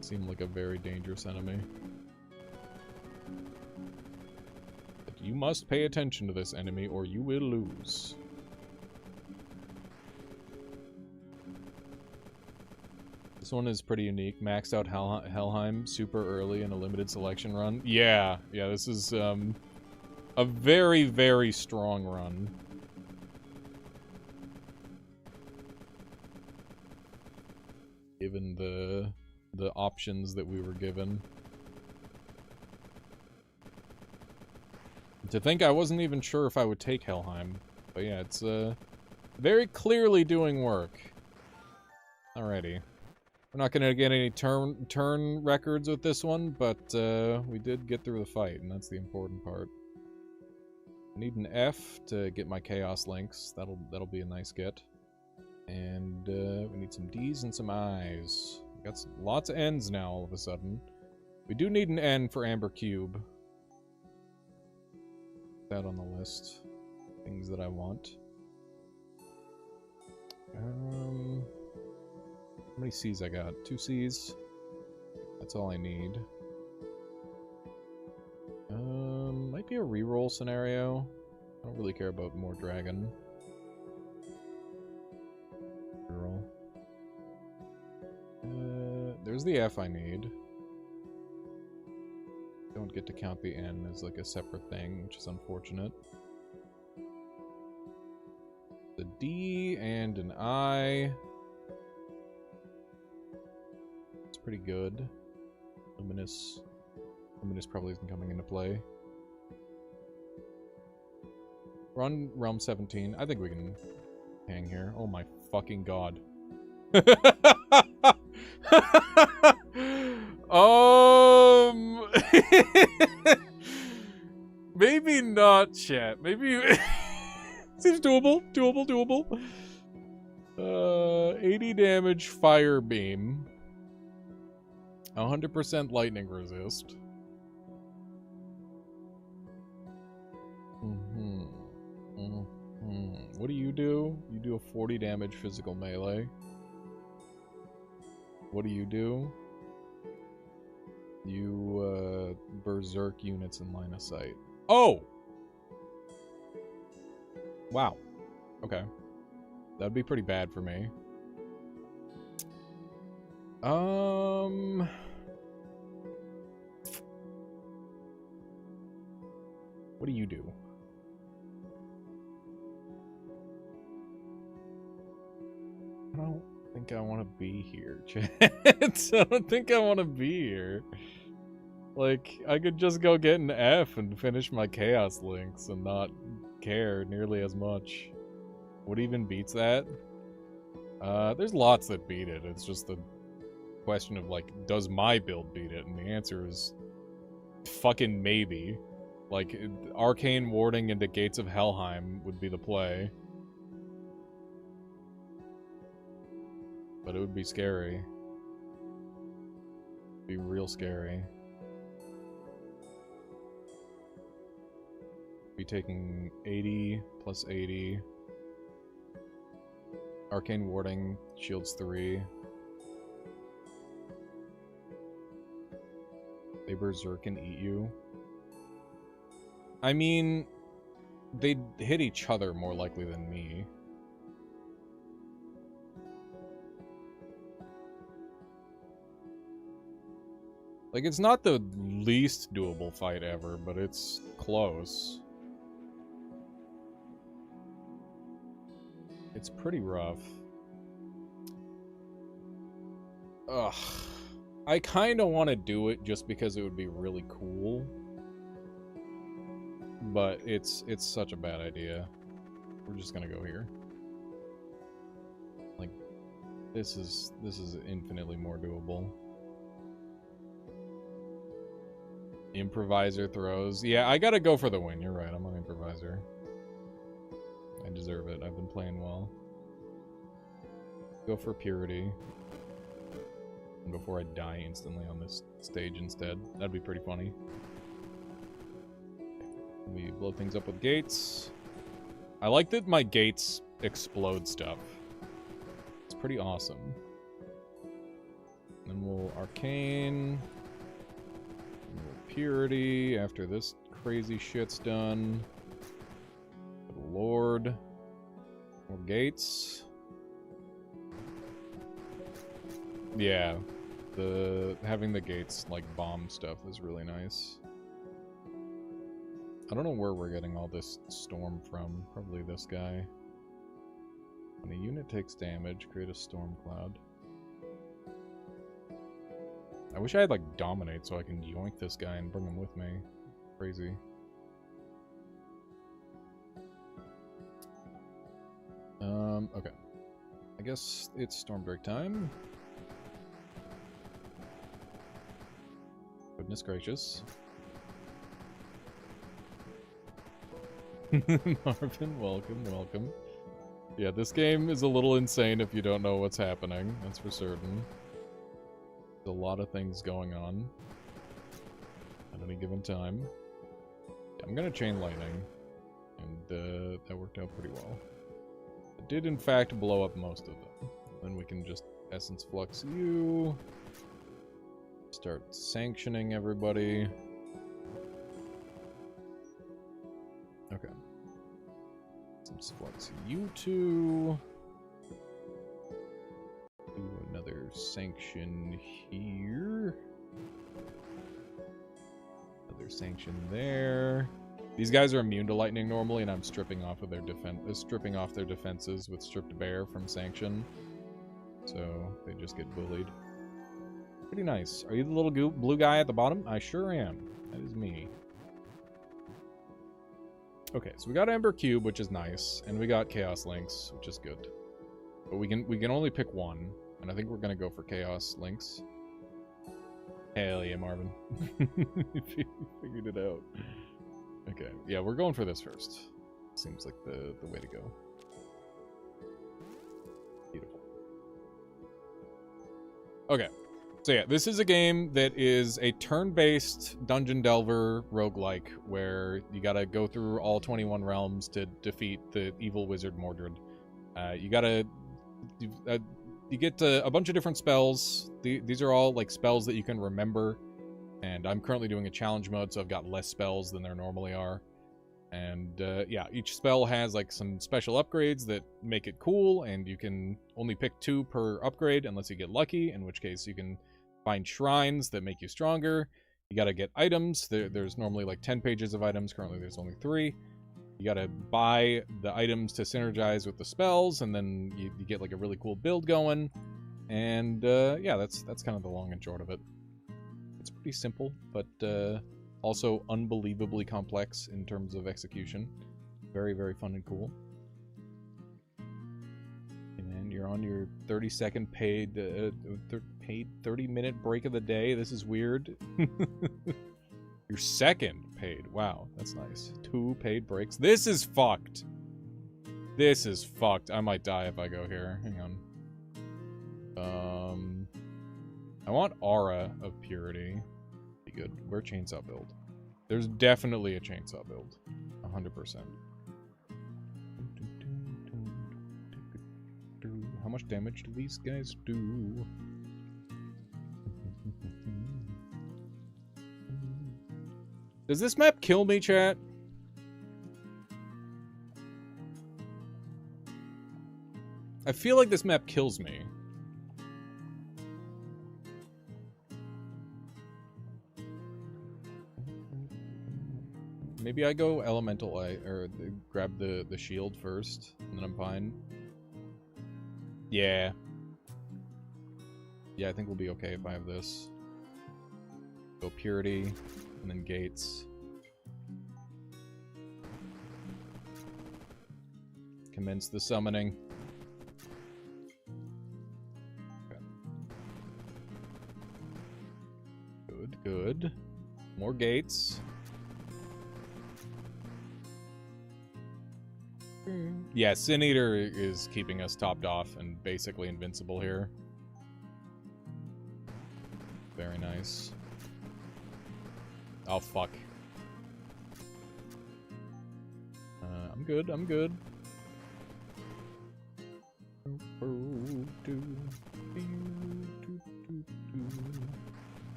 Seemed like a very dangerous enemy. But you must pay attention to this enemy or you will lose. This one is pretty unique. Maxed out Helheim super early in a limited selection run. Yeah, this is a very, very strong run. Given the options that we were given. To think I wasn't even sure if I would take Helheim. But yeah, it's very clearly doing work. Alrighty. We're not going to get any turn records with this one, but we did get through the fight, and that's the important part. I need an F to get my Chaos Links. That'll be a nice get. And we need some D's and some I's. We got lots of N's now all of a sudden. We do need an N for Amber Cube. That on the list. things that I want. How many C's I got? 2 C's. That's all I need. Might be a reroll scenario. I don't really care about more dragon. Reroll. There's the F I need. Don't get to count the N as like a separate thing, which is unfortunate. The D and an I. It's pretty good. Luminous. Luminous probably isn't coming into play. We're on Realm 17. I think we can hang here. Oh my fucking god. Maybe not, chat. Maybe seems doable. Doable. 80 damage fire beam. 100% lightning resist. What do? You do a 40 damage physical melee. What do? You berserk units in line of sight. Oh! Wow. Okay. That'd be pretty bad for me. What do you do? I don't think I want to be here, chat. I don't think I want to be here. Like, I could just go get an F and finish my Chaos Links and not care nearly as much. What even beats that? There's lots that beat it. It's just the question of, like, does my build beat it? And the answer is fucking maybe. Like, Arcane Warding into Gates of Helheim would be the play. But it would be scary. It'd be real scary. Be taking 80 plus 80. Arcane Warding, shields 3. They berserk and eat you. I mean, they'd hit each other more likely than me. Like, it's not the least doable fight ever, but it's close. It's pretty rough. Ugh. I kind of want to do it just because it would be really cool. But it's such a bad idea. We're just gonna go here. Like, this is infinitely more doable. Improviser throws. Yeah, I gotta go for the win. You're right, I'm on Improviser. I deserve it. I've been playing well. Go for Purity. Before I die instantly on this stage instead. That'd be pretty funny. We blow things up with gates. I like that my gates explode stuff. It's pretty awesome. Then we'll Arcane. We'll Purity after this crazy shit's done. Good Lord. More gates. Yeah. Having the gates, like, bomb stuff is really nice. I don't know where we're getting all this storm from. Probably this guy. When a unit takes damage, create a storm cloud. I wish I had, like, Dominate so I can yoink this guy and bring him with me. Crazy. Okay. I guess it's storm break time. Goodness gracious. Marvin, welcome. Yeah, this game is a little insane if you don't know what's happening, that's for certain. There's a lot of things going on at any given time. Yeah, I'm gonna Chain Lightning, And that worked out pretty well. It did, in fact, blow up most of them. Then we can just Essence Flux you. Start sanctioning everybody. Okay. Essence Flux you two. Do another sanction here. Another sanction there. These guys are immune to lightning normally, and I'm stripping off of their stripping off their defenses with Stripped Bear from sanction. So they just get bullied. Pretty nice. Are you the little blue guy at the bottom? I sure am. That is me. Okay, so we got Ember Cube, which is nice, and we got Chaos Lynx, which is good. But we can only pick one, and I think we're gonna go for Chaos Lynx. Hell yeah, Marvin. You figured it out. Okay, yeah, we're going for this first. Seems like the way to go. Beautiful. Okay, so yeah, this is a game that is a turn-based Dungeon Delver roguelike, where you gotta go through all 21 realms to defeat the evil wizard Mordred. You get a bunch of different spells. These are all like spells that you can remember. And I'm currently doing a challenge mode, so I've got less spells than there normally are. And yeah, each spell has like some special upgrades that make it cool, and you can only pick 2 per upgrade unless you get lucky, in which case you can find shrines that make you stronger. You gotta get items. There's normally like 10 pages of items. Currently there's only 3. You gotta buy the items to synergize with the spells, and then you get like a really cool build going. And yeah, that's kind of the long and short of it. It's pretty simple, but also unbelievably complex in terms of execution. Very, very fun and cool. And you're on your 30-second paid 30-minute break of the day. This is weird. Your second paid. Wow, that's nice. 2 paid breaks. This is fucked. This is fucked. I might die if I go here. Hang on. I want Aura of Purity. Be good. Where chainsaw build? There's definitely a chainsaw build. 100%. How much damage do these guys do? Does this map kill me, chat? I feel like this map kills me. Maybe I go Elemental or grab the shield first, and then I'm fine. Yeah. Yeah, I think we'll be okay if I have this. Go Purity, and then Gates. Commence the summoning. Okay. Good, good. More Gates. Yeah, Sin Eater is keeping us topped off and basically invincible here. Very nice. Oh, fuck. I'm good, I'm good.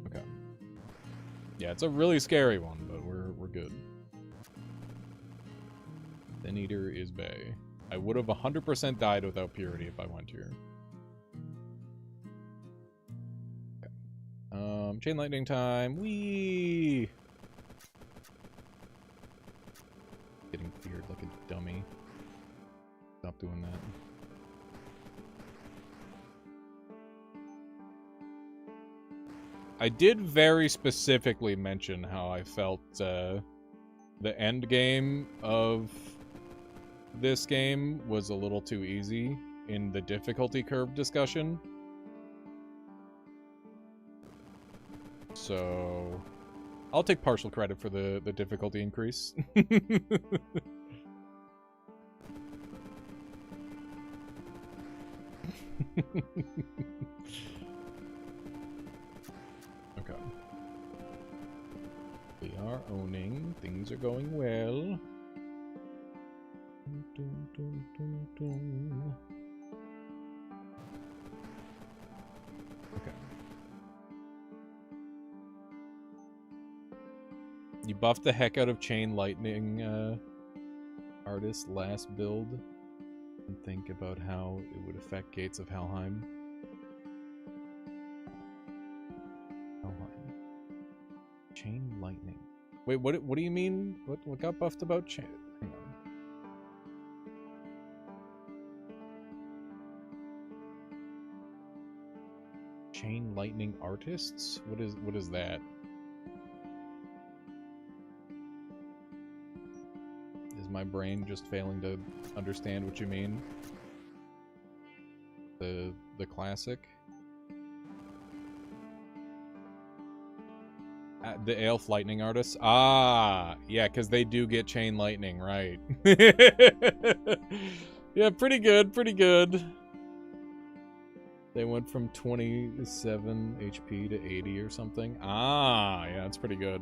Okay. Yeah, it's a really scary one, but we're good. Sin Eater is bae. I would have 100% died without Purity if I went here. Okay. Chain Lightning time. Whee! Getting feared like a dummy. Stop doing that. I did very specifically mention how I felt the end game of this game was a little too easy in the difficulty curve discussion. So I'll take partial credit for the difficulty increase. Okay. We are owning. Things are going well. Okay. You buffed the heck out of Chain Lightning Artist last build. And think about how it would affect Gates of Helheim. Chain Lightning. Wait, what do you mean? What got buffed about Chain? Hang on. Chain Lightning Artists? What is that? Is my brain just failing to understand what you mean? The classic? The Elf Lightning Artists? Ah, yeah, because they do get Chain Lightning, right. Yeah, pretty good, pretty good. They went from 27 HP to 80 or something. Ah, yeah, that's pretty good.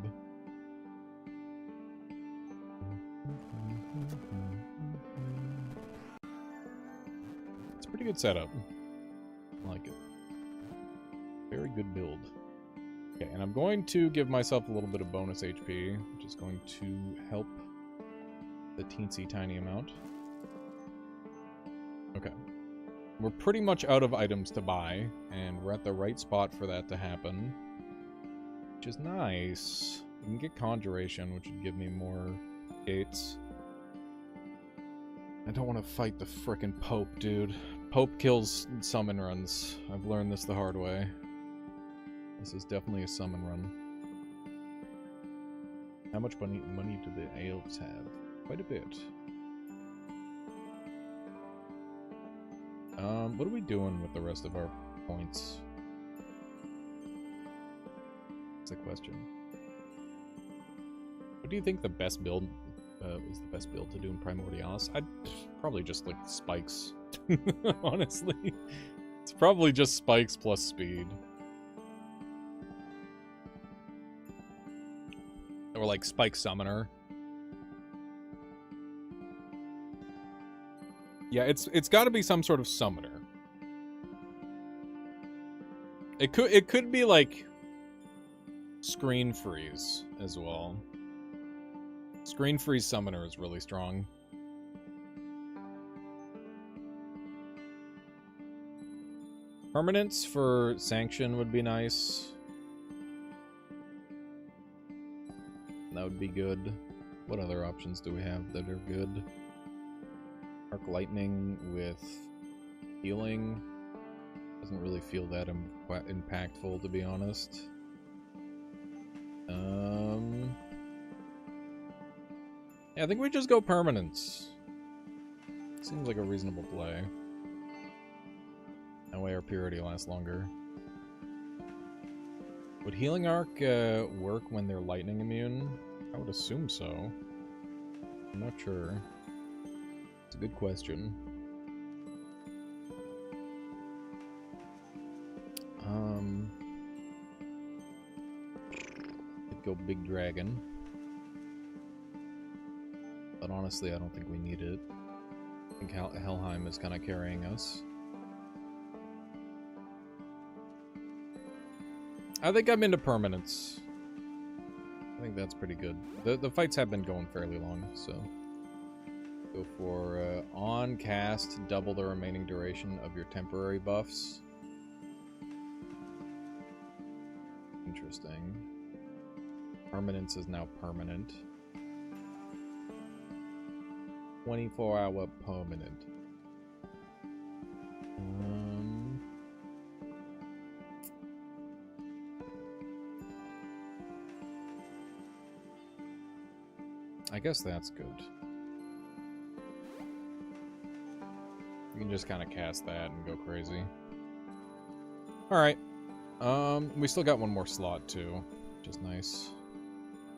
It's a pretty good setup. I like it. Very good build. Okay, and I'm going to give myself a little bit of bonus HP, which is going to help the teensy tiny amount. Okay. We're pretty much out of items to buy, and we're at the right spot for that to happen. Which is nice. We can get Conjuration, which would give me more gates. I don't want to fight the frickin' Pope, dude. Pope kills summon runs. I've learned this the hard way. This is definitely a summon run. How much money do the elves have? Quite a bit. What are we doing with the rest of our points? That's the question. What do you think the best build is the best build to do in Primordialis? I'd probably just like spikes. Honestly. It's probably just spikes plus speed. Or like Spike Summoner. Yeah, it's got to be some sort of summoner. It could be like Screen Freeze as well. Screen Freeze Summoner is really strong. Permanence for Sanction would be nice. That would be good. What other options do we have that are good? Arc Lightning with healing. Doesn't really feel that impactful, to be honest. Yeah, I think we just go Permanence. Seems like a reasonable play. That way our purity lasts longer. Would Healing Arc work when they're lightning immune? I would assume so. I'm not sure. It's a good question. Could go Big Dragon. But honestly, I don't think we need it. I think Helheim is kind of carrying us. I think I'm into Permanence. I think that's pretty good. The fights have been going fairly long, so... Go for on cast, double the remaining duration of your temporary buffs. Interesting. Permanence is now permanent. 24-hour permanent. I guess that's good. You can just kind of cast that and go crazy. Alright. We still got one more slot, too. Which is nice.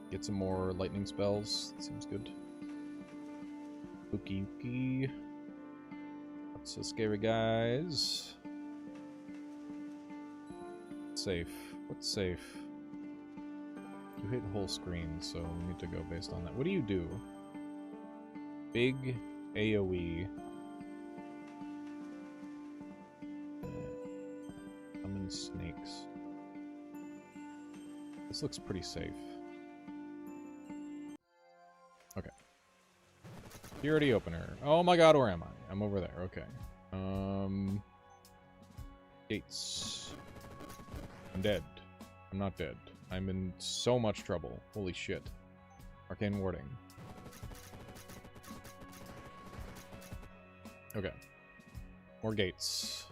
Get some more lightning spells. Seems good. Ookie ookie. What's so scary, guys? Safe. What's safe? You hit whole screen, so we need to go based on that. What do you do? Big AoE. Summon snakes. This looks pretty safe. Okay. Security opener. Oh my god, where am I? I'm over there. Okay. Gates. I'm dead. I'm not dead. I'm in so much trouble. Holy shit. Arcane warding. Okay. More gates.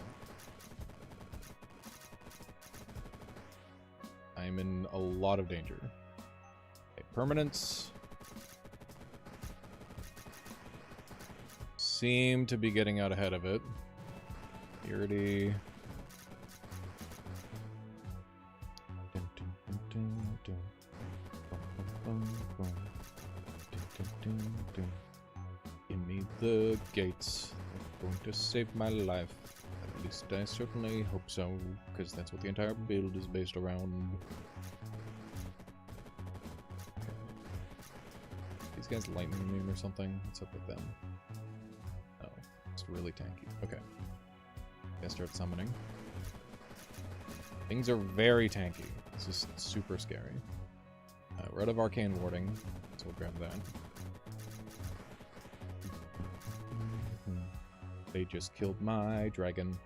I'm in a lot of danger. Okay, permanence. Seem to be getting out ahead of it. Security. Give me the gates. They're going to save my life. At least I certainly hope so, because that's what the entire build is based around. Okay. These guys lightning immune or something? What's up with them? Oh, it's really tanky. Okay. Gotta start summoning. Things are very tanky. This is super scary. We're out of arcane warding, so we'll grab that. They just killed my dragon.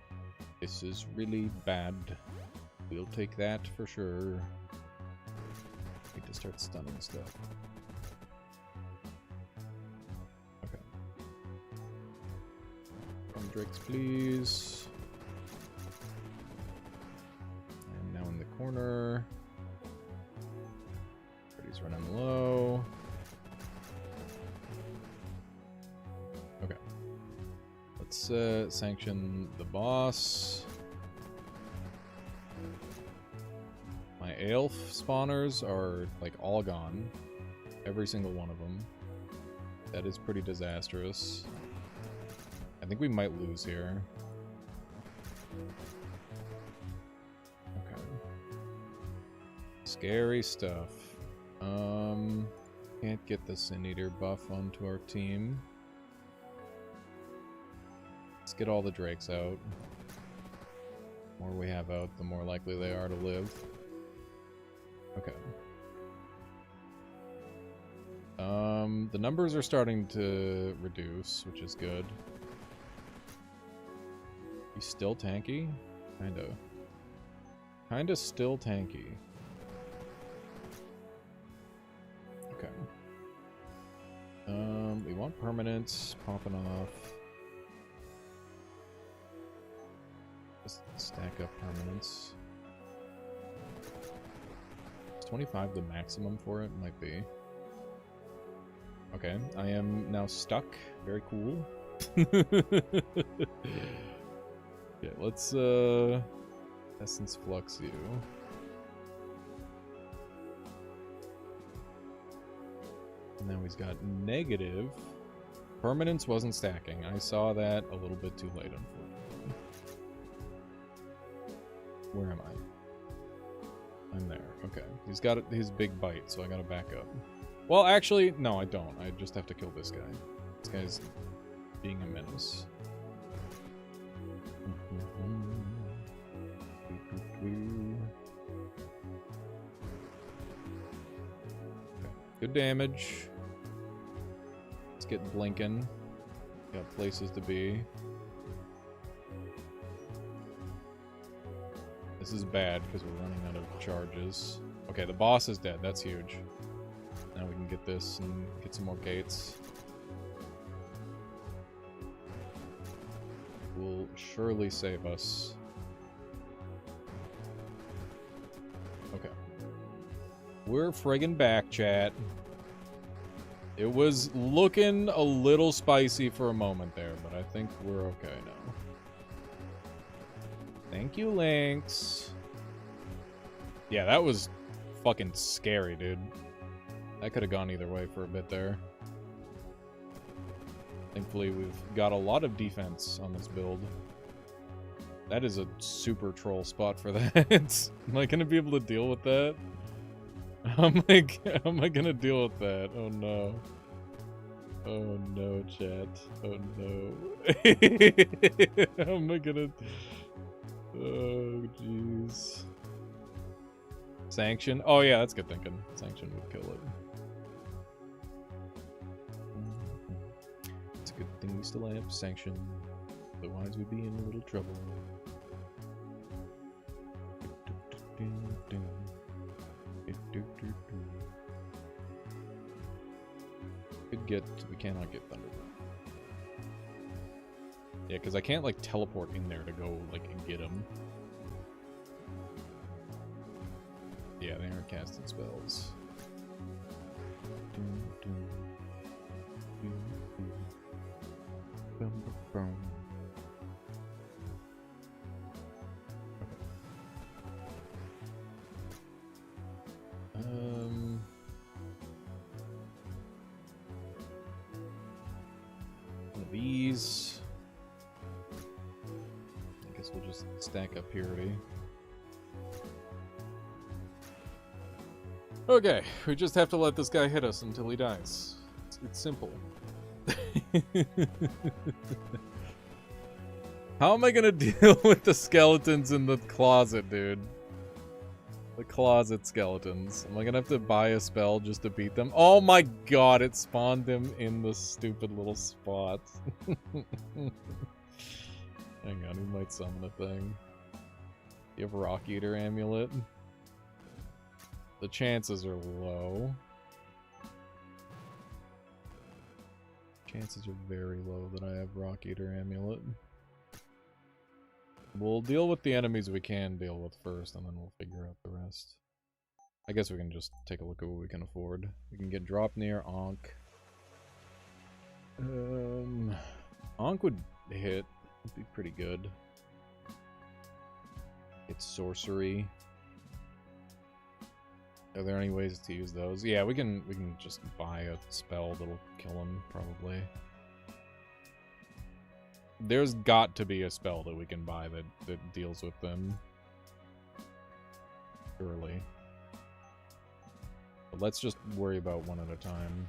This is really bad. We'll take that for sure. Need to start stunning stuff. Okay. Drakes, please. And now in the corner. He's running low. Okay. Let's sanction the boss. My elf spawners are like all gone. Every single one of them. That is pretty disastrous. I think we might lose here. Okay. Scary stuff. Can't get the Sin Eater buff onto our team. Let's get all the drakes out. The more we have out, the more likely they are to live. Okay. The numbers are starting to reduce, which is good. He's still tanky? Kinda still tanky. Okay. We want permanence popping off. Just stack up permanence. Is 25 the maximum for it? Might be. Okay, I am now stuck. Very cool. Yeah, let's Essence Flux you. Now he's got negative. Permanence wasn't stacking. I saw that a little bit too late, unfortunately. Where am I? I'm there. Okay. He's got his big bite, so I gotta back up. Well, actually, no, I don't. I just have to kill this guy. This guy's being a menace. Okay. Good damage. Let's get blinking. Got places to be. This is bad because we're running out of charges. Okay, the boss is dead. That's huge. Now we can get this and get some more gates. Will surely save us. Okay. We're friggin' back, chat. It was looking a little spicy for a moment there, but I think we're okay now. Thank you, Lynx. Yeah, that was fucking scary, dude. That could have gone either way for a bit there. Thankfully, we've got a lot of defense on this build. That is a super troll spot for that. Am I gonna be able to deal with that? How am I gonna deal with that? Oh no. Oh no, chat. Oh no. How am I gonna... Oh, jeez. Sanction? Oh yeah, that's good thinking. Sanction would kill it. It's a good thing we still have Sanction. Otherwise we'd be in a little trouble. We cannot get Thunder. Yeah, because I can't, like, teleport in there to go, like, and get him. Yeah, they aren't casting spells. One of these. I guess we'll just stack up purity. Okay, we just have to let this guy hit us until he dies. It's simple. How am I gonna deal with the skeletons in the closet, dude? The closet skeletons. Am I gonna have to buy a spell just to beat them? Oh my god, it spawned him in the stupid little spot. Hang on, we might summon a thing. You have Rock Eater Amulet. The chances are low. Chances are very low that I have Rock Eater Amulet. We'll deal with the enemies we can deal with first, and then we'll figure out the rest. I guess we can just take a look at what we can afford. We can get Dropnir, Ankh. Ankh would hit. Would be pretty good. It's sorcery. Are there any ways to use those? Yeah, we can just buy a spell that'll kill him, probably. There's got to be a spell that we can buy that deals with them. Surely. But let's just worry about one at a time.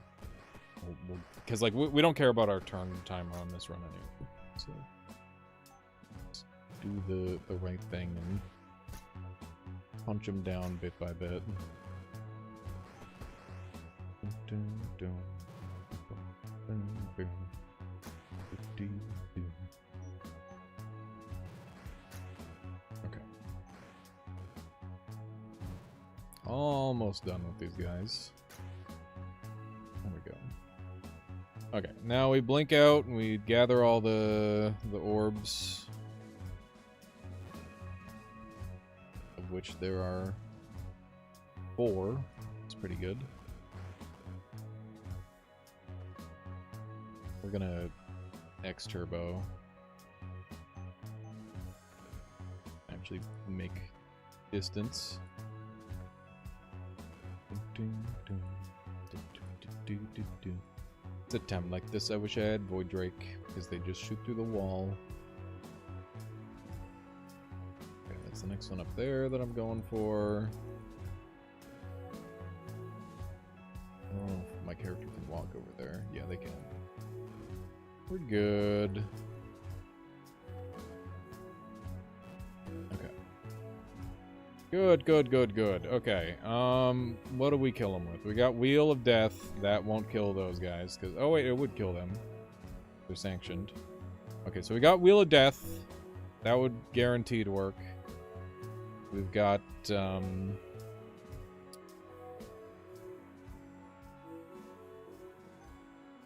Because, like, we don't care about our turn timer on this run anyway. So, let's do the right thing and punch him down bit by bit. Okay. Almost done with these guys. There we go. Okay, now we blink out and we gather all the orbs. Of which there are 4. It's pretty good. We're gonna X-Turbo. Actually make distance. It's a attempt like this I wish I had Void Drake, because they just shoot through the wall. Okay, that's the next one up there that I'm going for. I don't know if my character can walk over there. Yeah, they can. We're good. Okay. Good, good, good, good. Okay, what do we kill them with? We got Wheel of Death. That won't kill those guys, because... Oh, wait, it would kill them. They're sanctioned. Okay, so we got Wheel of Death. That would guarantee to work. We've got,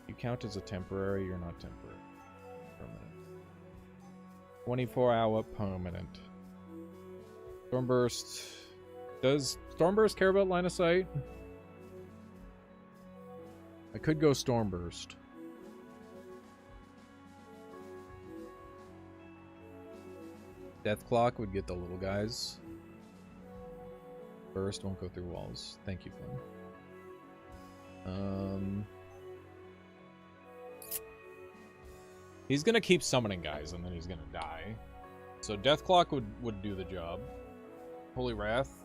You count as a temporary, you're not temporary. Permanent. 24-hour permanent. Stormburst. Does Stormburst care about line of sight? I could go Stormburst. Deathclock would get the little guys. Burst won't go through walls. Thank you, Flynn. He's gonna keep summoning guys, and then he's gonna die. So Deathclock would do the job. Holy Wrath.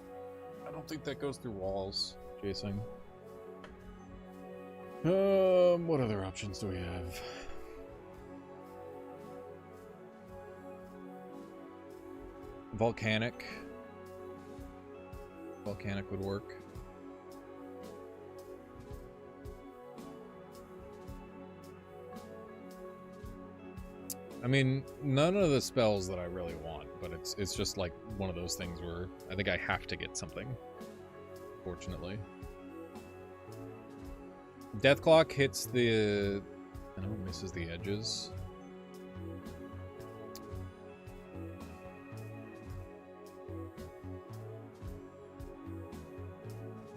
I don't think that goes through walls. Chasing. What other options do we have? Volcanic. Volcanic would work. I mean, none of the spells that I really want, but it's just like one of those things where I think I have to get something. Fortunately. Deathclock hits the... I know it misses the edges.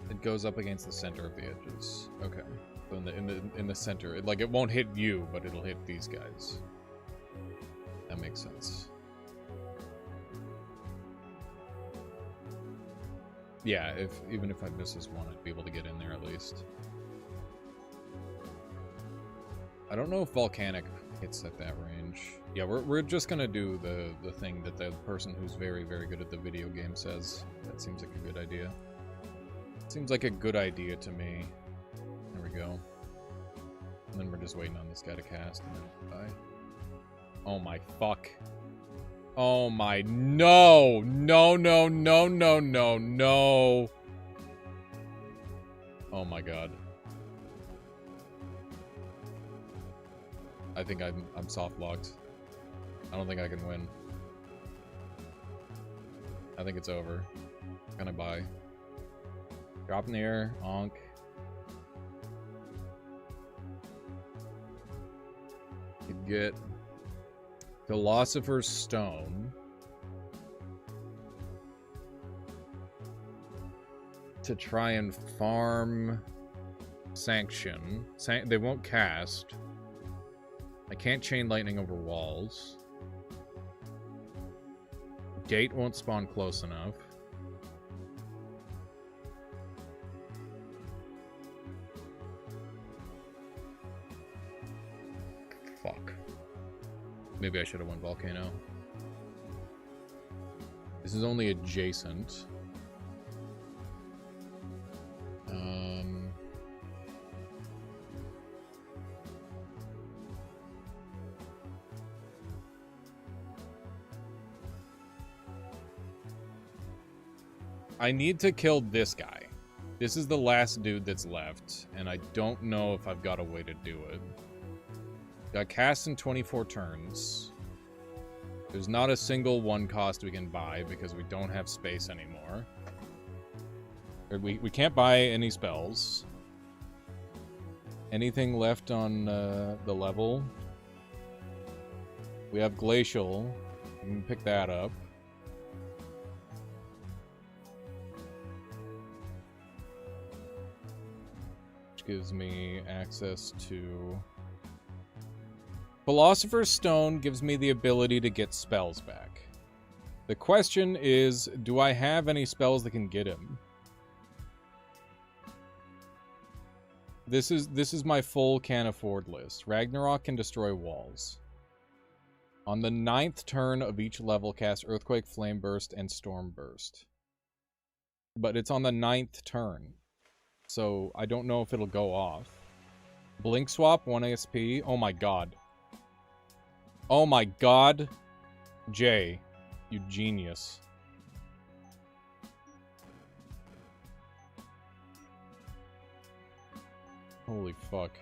It goes up against the center of the edges. Okay. So in the center. It won't hit you, but it'll hit these guys. That makes sense. Yeah, even if I misses one, I'd be able to get in there at least. I don't know if Volcanic hits at that range. Yeah, we're just gonna do the thing that the person who's very, very good at the video game says. That seems like a good idea. Seems like a good idea to me. There we go. And then we're just waiting on this guy to cast and then bye. Oh my fuck. Oh my no! No, no, no, no, no, no. Oh my god. I think I'm soft locked. I don't think I can win. I think it's over. Gonna buy. Drop in the air, onk. Could get Philosopher's Stone. To try and farm Sanction. They won't cast. I can't chain lightning over walls. Gate won't spawn close enough. Fuck. Maybe I should have won Volcano. This is only adjacent. I need to kill this guy. This is the last dude that's left, and I don't know if I've got a way to do it. Got cast in 24 turns. There's not a single one cost we can buy because we don't have space anymore. We can't buy any spells. Anything left on the level? We have Glacial. We can pick that up. Gives me access to... Philosopher's Stone gives me the ability to get spells back. The question is, do I have any spells that can get him? This is my full can't afford list. Ragnarok can destroy walls. On the 9th turn of each level, cast Earthquake, Flame Burst, and Storm Burst. But it's on the 9th turn. So, I don't know if it'll go off. Blink Swap, 1 ASP. Oh my god. Oh my god. Jay, you genius. Holy fuck.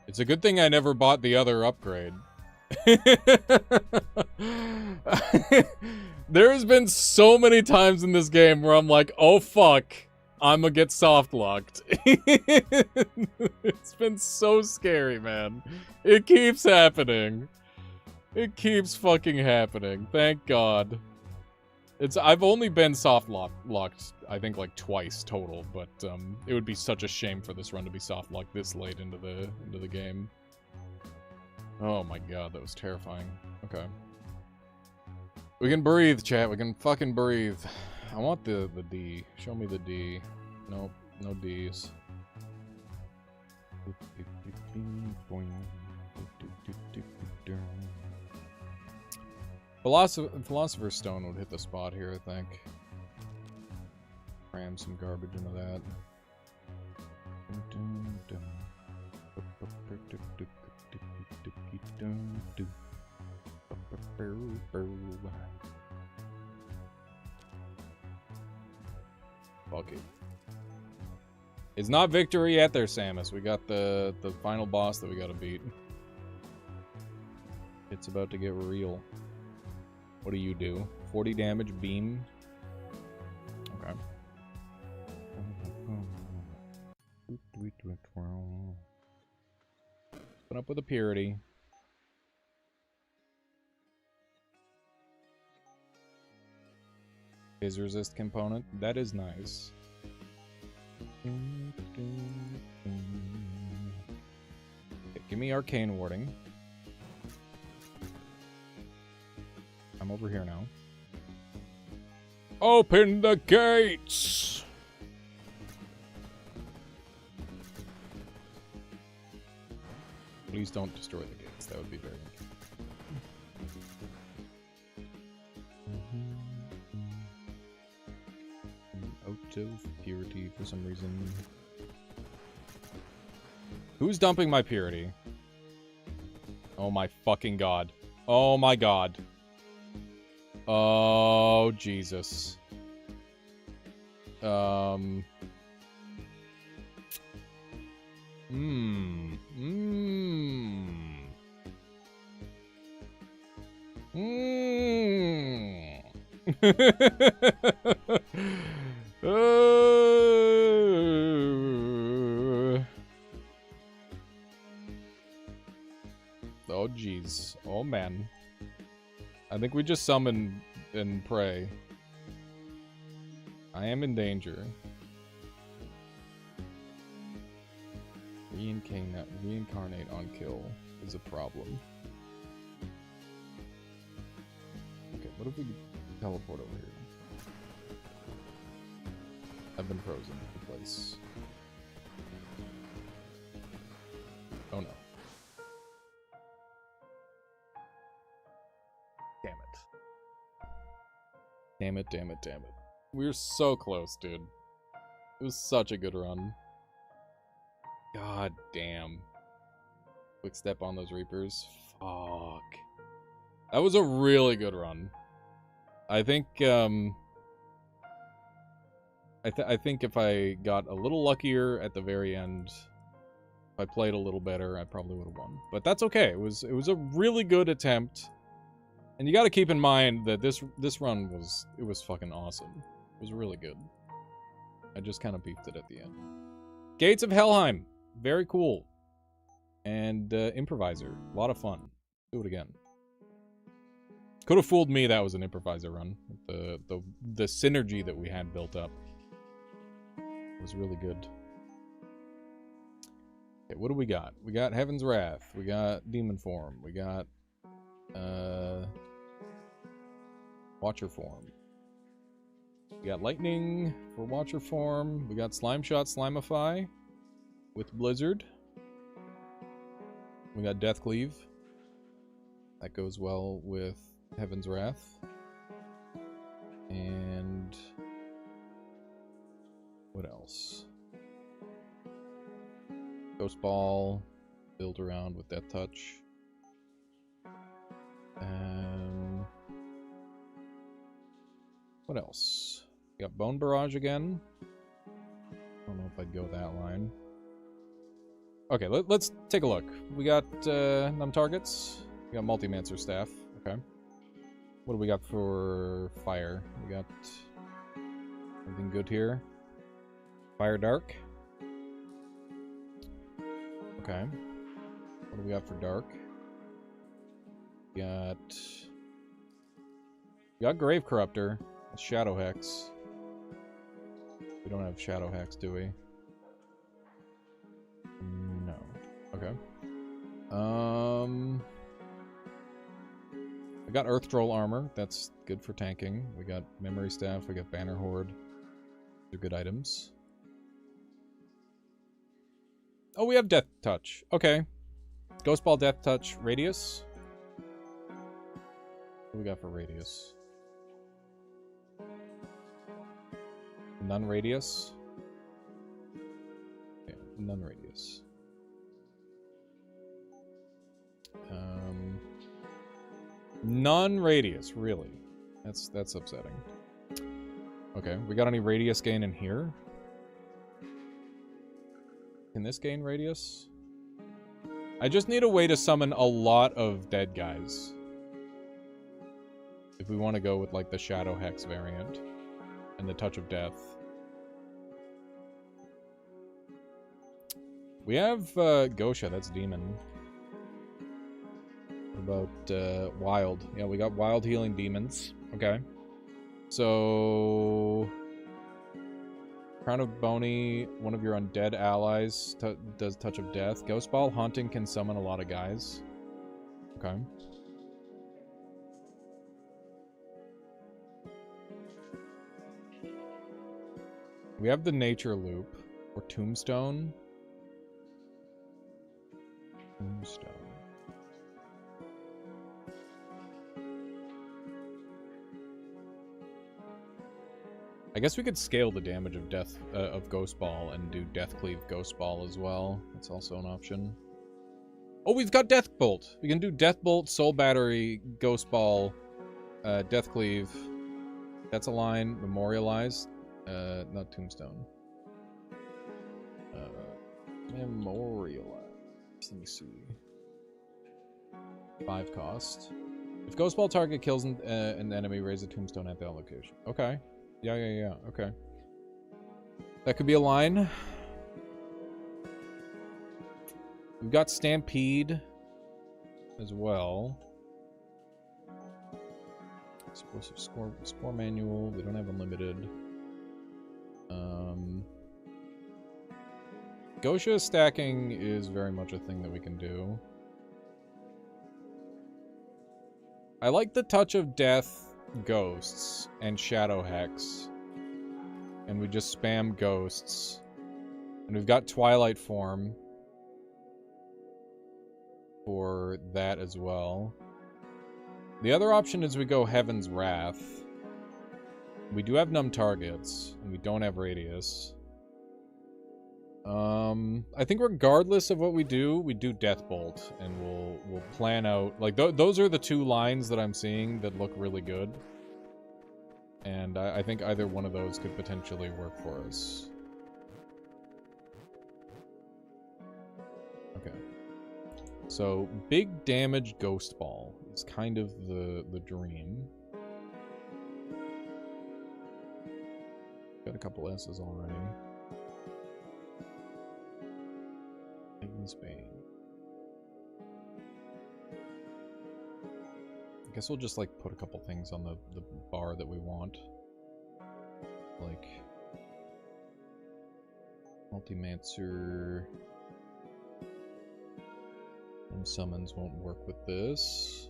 It's a good thing I never bought the other upgrade. There's been so many times in this game where I'm like, oh fuck. I'm gonna get soft locked. It's been so scary, man. It keeps happening. It keeps fucking happening. Thank God. I've only been soft locked, I think, like twice total, but it would be such a shame for this run to be soft locked this late into the game. Oh my god, that was terrifying. Okay. We can breathe, chat. We can fucking breathe. I want the D. Show me the D. Nope, no Ds. Philosopher's Stone would hit the spot here, I think. Cram some garbage into that. Fuck it. It's not victory yet there, Samus. We got the final boss that we gotta beat. It's about to get real. What do you do? 40 damage, beam. Okay. Put up with a purity. Phase resist component. That is nice. Okay, give me arcane warding. I'm over here now. Open the gates! Please don't destroy the gates. That would be very out of purity for some reason. Who's dumping my purity? Oh my fucking god. Oh my god. Oh, Jesus. Oh, jeez. Oh, man. I think we just summon and pray. I am in danger. Reincarnate on kill is a problem. Okay, what if we teleport over here? I've been frozen in place. Oh no. Damn it. Damn it, damn it, damn it. We were so close, dude. It was such a good run. God damn. Quick step on those Reapers. Fuck. That was a really good run. I think, I think if I got a little luckier at the very end, if I played a little better, I probably would have won. But that's okay. It was a really good attempt. And you got to keep in mind that this run was fucking awesome. It was really good. I just kind of beefed it at the end. Gates of Helheim. Very cool. And Improviser. A lot of fun. Do it again. Could have fooled me that was an Improviser run. The synergy that we had built up was really good. Okay, what do we got? We got Heaven's Wrath. We got Demon Form. We got Watcher Form. We got Lightning for Watcher Form. We got Slime Shot Slimify with Blizzard. We got Death Cleave. That goes well with Heaven's Wrath. And what else? Ghost Ball. Build around with Death Touch. What else? We got Bone Barrage again. I don't know if I'd go that line. Okay, let's take a look. We got num targets. We got Multi-Mancer Staff. Okay. What do we got for fire? We got anything good here? Fire Dark. Okay. What do we got for Dark? We got Grave Corruptor. Shadow Hex. We don't have Shadow Hex, do we? No. Okay. We got Earth Troll Armor. That's good for tanking. We got Memory Staff. We got Banner Horde. They're good items. Oh, we have Death Touch. Okay. Ghost Ball, Death Touch, Radius. What do we got for Radius? None Radius. Okay. Non-radius. Non-radius, really. That's upsetting. Okay, we got any radius gain in here? Can this gain radius? I just need a way to summon a lot of dead guys. If we want to go with, like, the Shadow Hex variant. And the Touch of Death. We have, Gosha, that's Demon. What about, Wild? Yeah, we got Wild Healing Demons. Okay. So... Crown of Bony, one of your undead allies does Touch of Death. Ghost Ball Haunting can summon a lot of guys. Okay. We have the Nature Loop, or Tombstone. Tombstone. I guess we could scale the damage of of Ghost Ball and do Death Cleave Ghost Ball as well. That's also an option. Oh, we've got Death Bolt. We can do Death Bolt, Soul Battery, Ghost Ball, Death Cleave. That's a line. Memorialize. Not Tombstone. Memorialize. Let me see. 5 cost. If Ghost Ball target kills an enemy, raise a Tombstone at that location. Okay. Yeah. Okay. That could be a line. We've got Stampede as well. Explosive Spore Manual. We don't have Unlimited. Gosha stacking is very much a thing that we can do. I like the Touch of Death Ghosts and Shadow Hex. And we just spam Ghosts. And we've got Twilight Form for that as well. The other option is we go Heaven's Wrath. We do have Numb Targets, and we don't have Radius. I think regardless of what we do Death Bolt, and we'll plan out, like, those are the 2 lines that I'm seeing that look really good. And I think either one of those could potentially work for us. Okay. So, big damage Ghost Ball is kind of the dream. Got a couple S's already. Spain. I guess we'll just, like, put a couple things on the bar that we want. Like... Multi-Mancer... And summons won't work with this.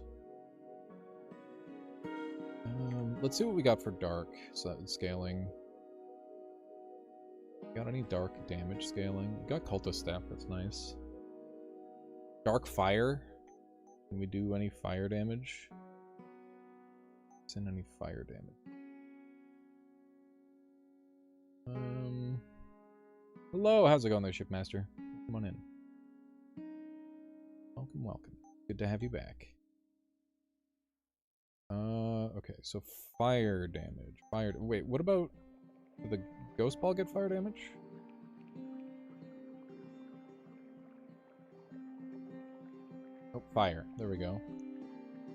Let's see what we got for dark scaling. Got any dark damage scaling? We got Cultist Staff, that's nice. Dark Fire? Can we do any fire damage? Send any fire damage. Hello, how's it going there, Shipmaster? Come on in. Welcome. Good to have you back. Okay, so fire damage. Wait, what about... Did the Ghost Ball get fire damage? Oh, fire. There we go.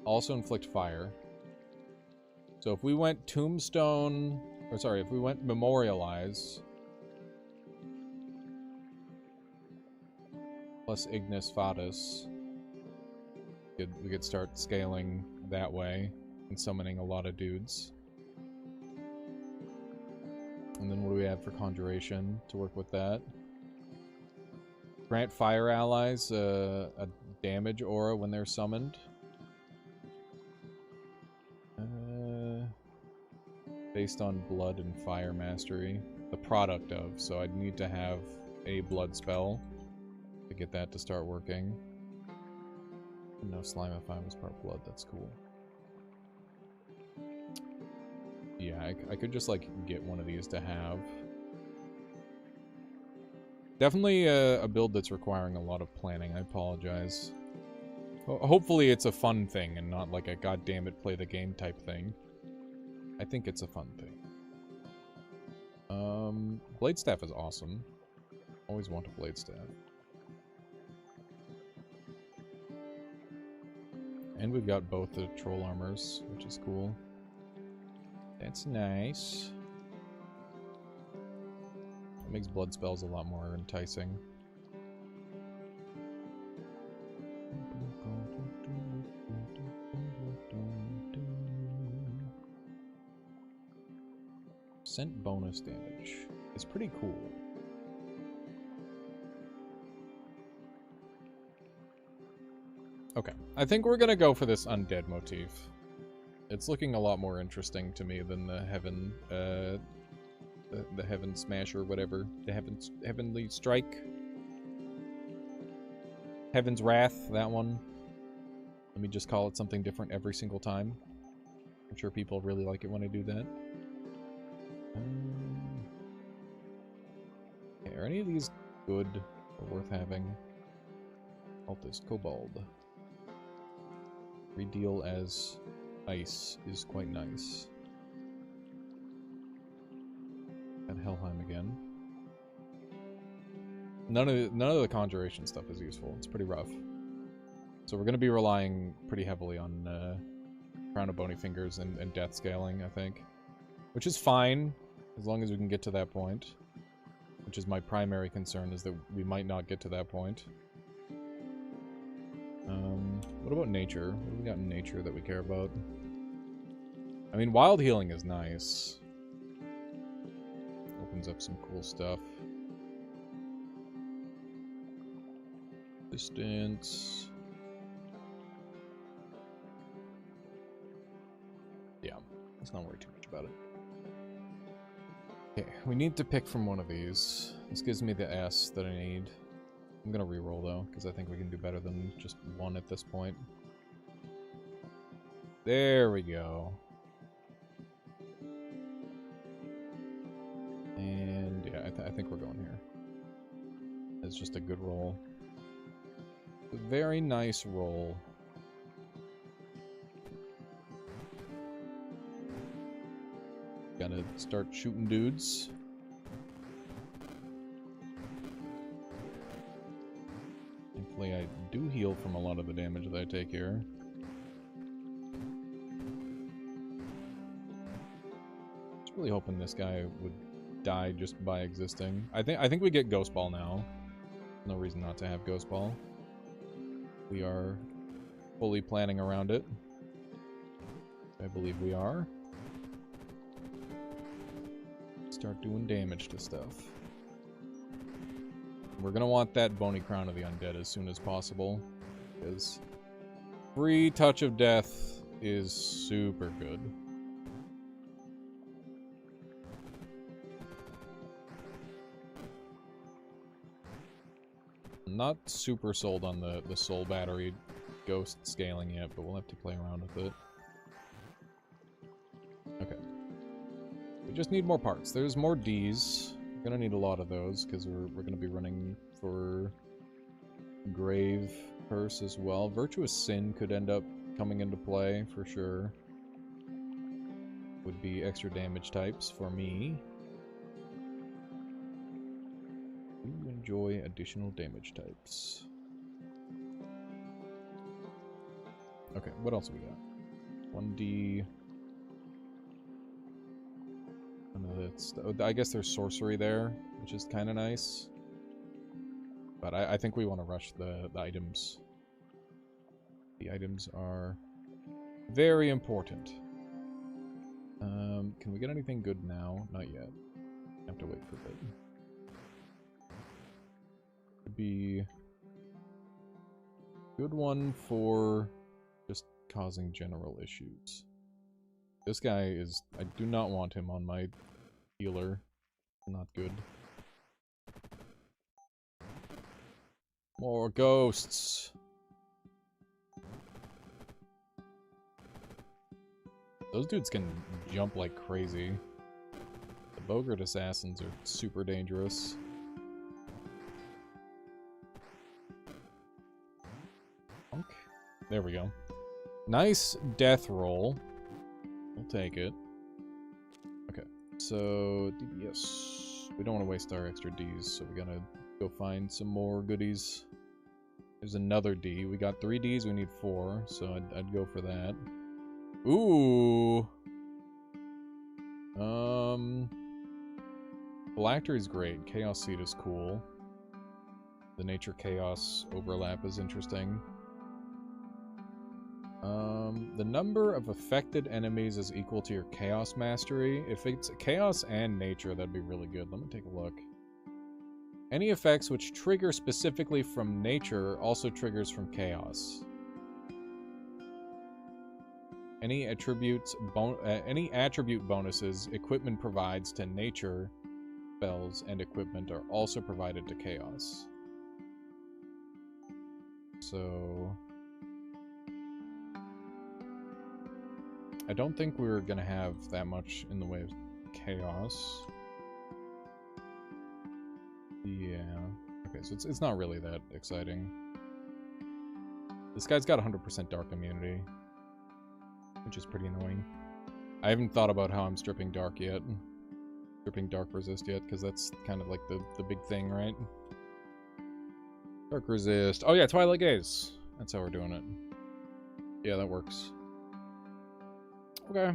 Also inflict fire. So if we went Tombstone... Or sorry, if we went Memorialize... Plus Ignis Fatuus... We could start scaling that way. And summoning a lot of dudes. And then what do we have for Conjuration to work with that? Grant fire allies a damage aura when they're summoned. Based on blood and fire mastery. The product of, so I'd need to have a blood spell to get that to start working. No Slimify was part blood, that's cool. Yeah, I could just, like, get one of these to have. Definitely a build that's requiring a lot of planning. I apologize. Hopefully it's a fun thing and not like a goddammit play the game type thing. I think it's a fun thing. Blade Staff is awesome. Always want a Blade Staff. And we've got both the Troll Armors, which is cool. That's nice. It makes blood spells a lot more enticing. Percent bonus damage. It's pretty cool. Okay, I think we're gonna go for this undead motif. It's looking a lot more interesting to me than the heaven, the heaven smash or whatever. The heavenly strike. Heaven's wrath, that one. Let me just call it something different every single time. I'm sure people really like it when I do that. Okay, are any of these good or worth having? Altus Kobold. Redeal as ice is quite nice. And Helheim again. None of the conjuration stuff is useful. It's pretty rough. So we're going to be relying pretty heavily on Crown of Bony Fingers and Death Scaling, I think. Which is fine, as long as we can get to that point. Which is my primary concern, is that we might not get to that point. What about nature? What do we got in nature that we care about? I mean, wild healing is nice. Opens up some cool stuff. Distance. Yeah, let's not worry too much about it. Okay, we need to pick from one of these. This gives me the S that I need. I'm gonna reroll though, because I think we can do better than just one at this point. There we go. And yeah, I think we're going here. It's just a good roll. A very nice roll. Gotta start shooting dudes. Thankfully, I do heal from a lot of the damage that I take here. Just really hoping this guy would die just by existing. I think we get Ghost Ball now. No reason not to have Ghost Ball. We are fully planning around it. I believe we are. Start doing damage to stuff. We're gonna want that Bony Crown of the Undead as soon as possible, because free Touch of Death is super good. Not super sold on the Soul Battery Ghost scaling yet, but we'll have to play around with it. Okay. We just need more parts. There's more Ds. We're gonna need a lot of those, because we're gonna be running for Grave Curse as well. Virtuous Sin could end up coming into play, for sure. Would be extra damage types for me. Do enjoy additional damage types. Okay, what else we got? 1D... I guess there's sorcery there, which is kind of nice. But I think we want to rush the items. The items are very important. Can we get anything good now? Not yet. I have to wait for a bit. Could be a good one for just causing general issues. This guy is... I do not want him on my healer. Not good. More ghosts! Those dudes can jump like crazy. The Bogart Assassins are super dangerous. There we go. Nice death roll. We'll take it. Okay, so DBS. We don't want to waste our extra Ds, so we gotta go find some more goodies. There's another D. We got 3 Ds, we need 4, so I'd go for that. Ooh! Phylactery is great. Chaos Seed is cool. The Nature-Chaos overlap is interesting. The number of affected enemies is equal to your Chaos Mastery. If it's Chaos and Nature, that'd be really good. Let me take a look. Any effects which trigger specifically from Nature also triggers from Chaos. Any attribute bonuses equipment provides to Nature spells and equipment are also provided to Chaos. So I don't think we're gonna have that much in the way of Chaos. Yeah. Okay, so it's not really that exciting. This guy's got 100% Dark immunity, which is pretty annoying. I haven't thought about how I'm stripping Dark yet. Stripping Dark Resist yet, because that's kind of like the big thing, right? Dark Resist. Oh yeah, Twilight Gaze. That's how we're doing it. Yeah, that works. Okay.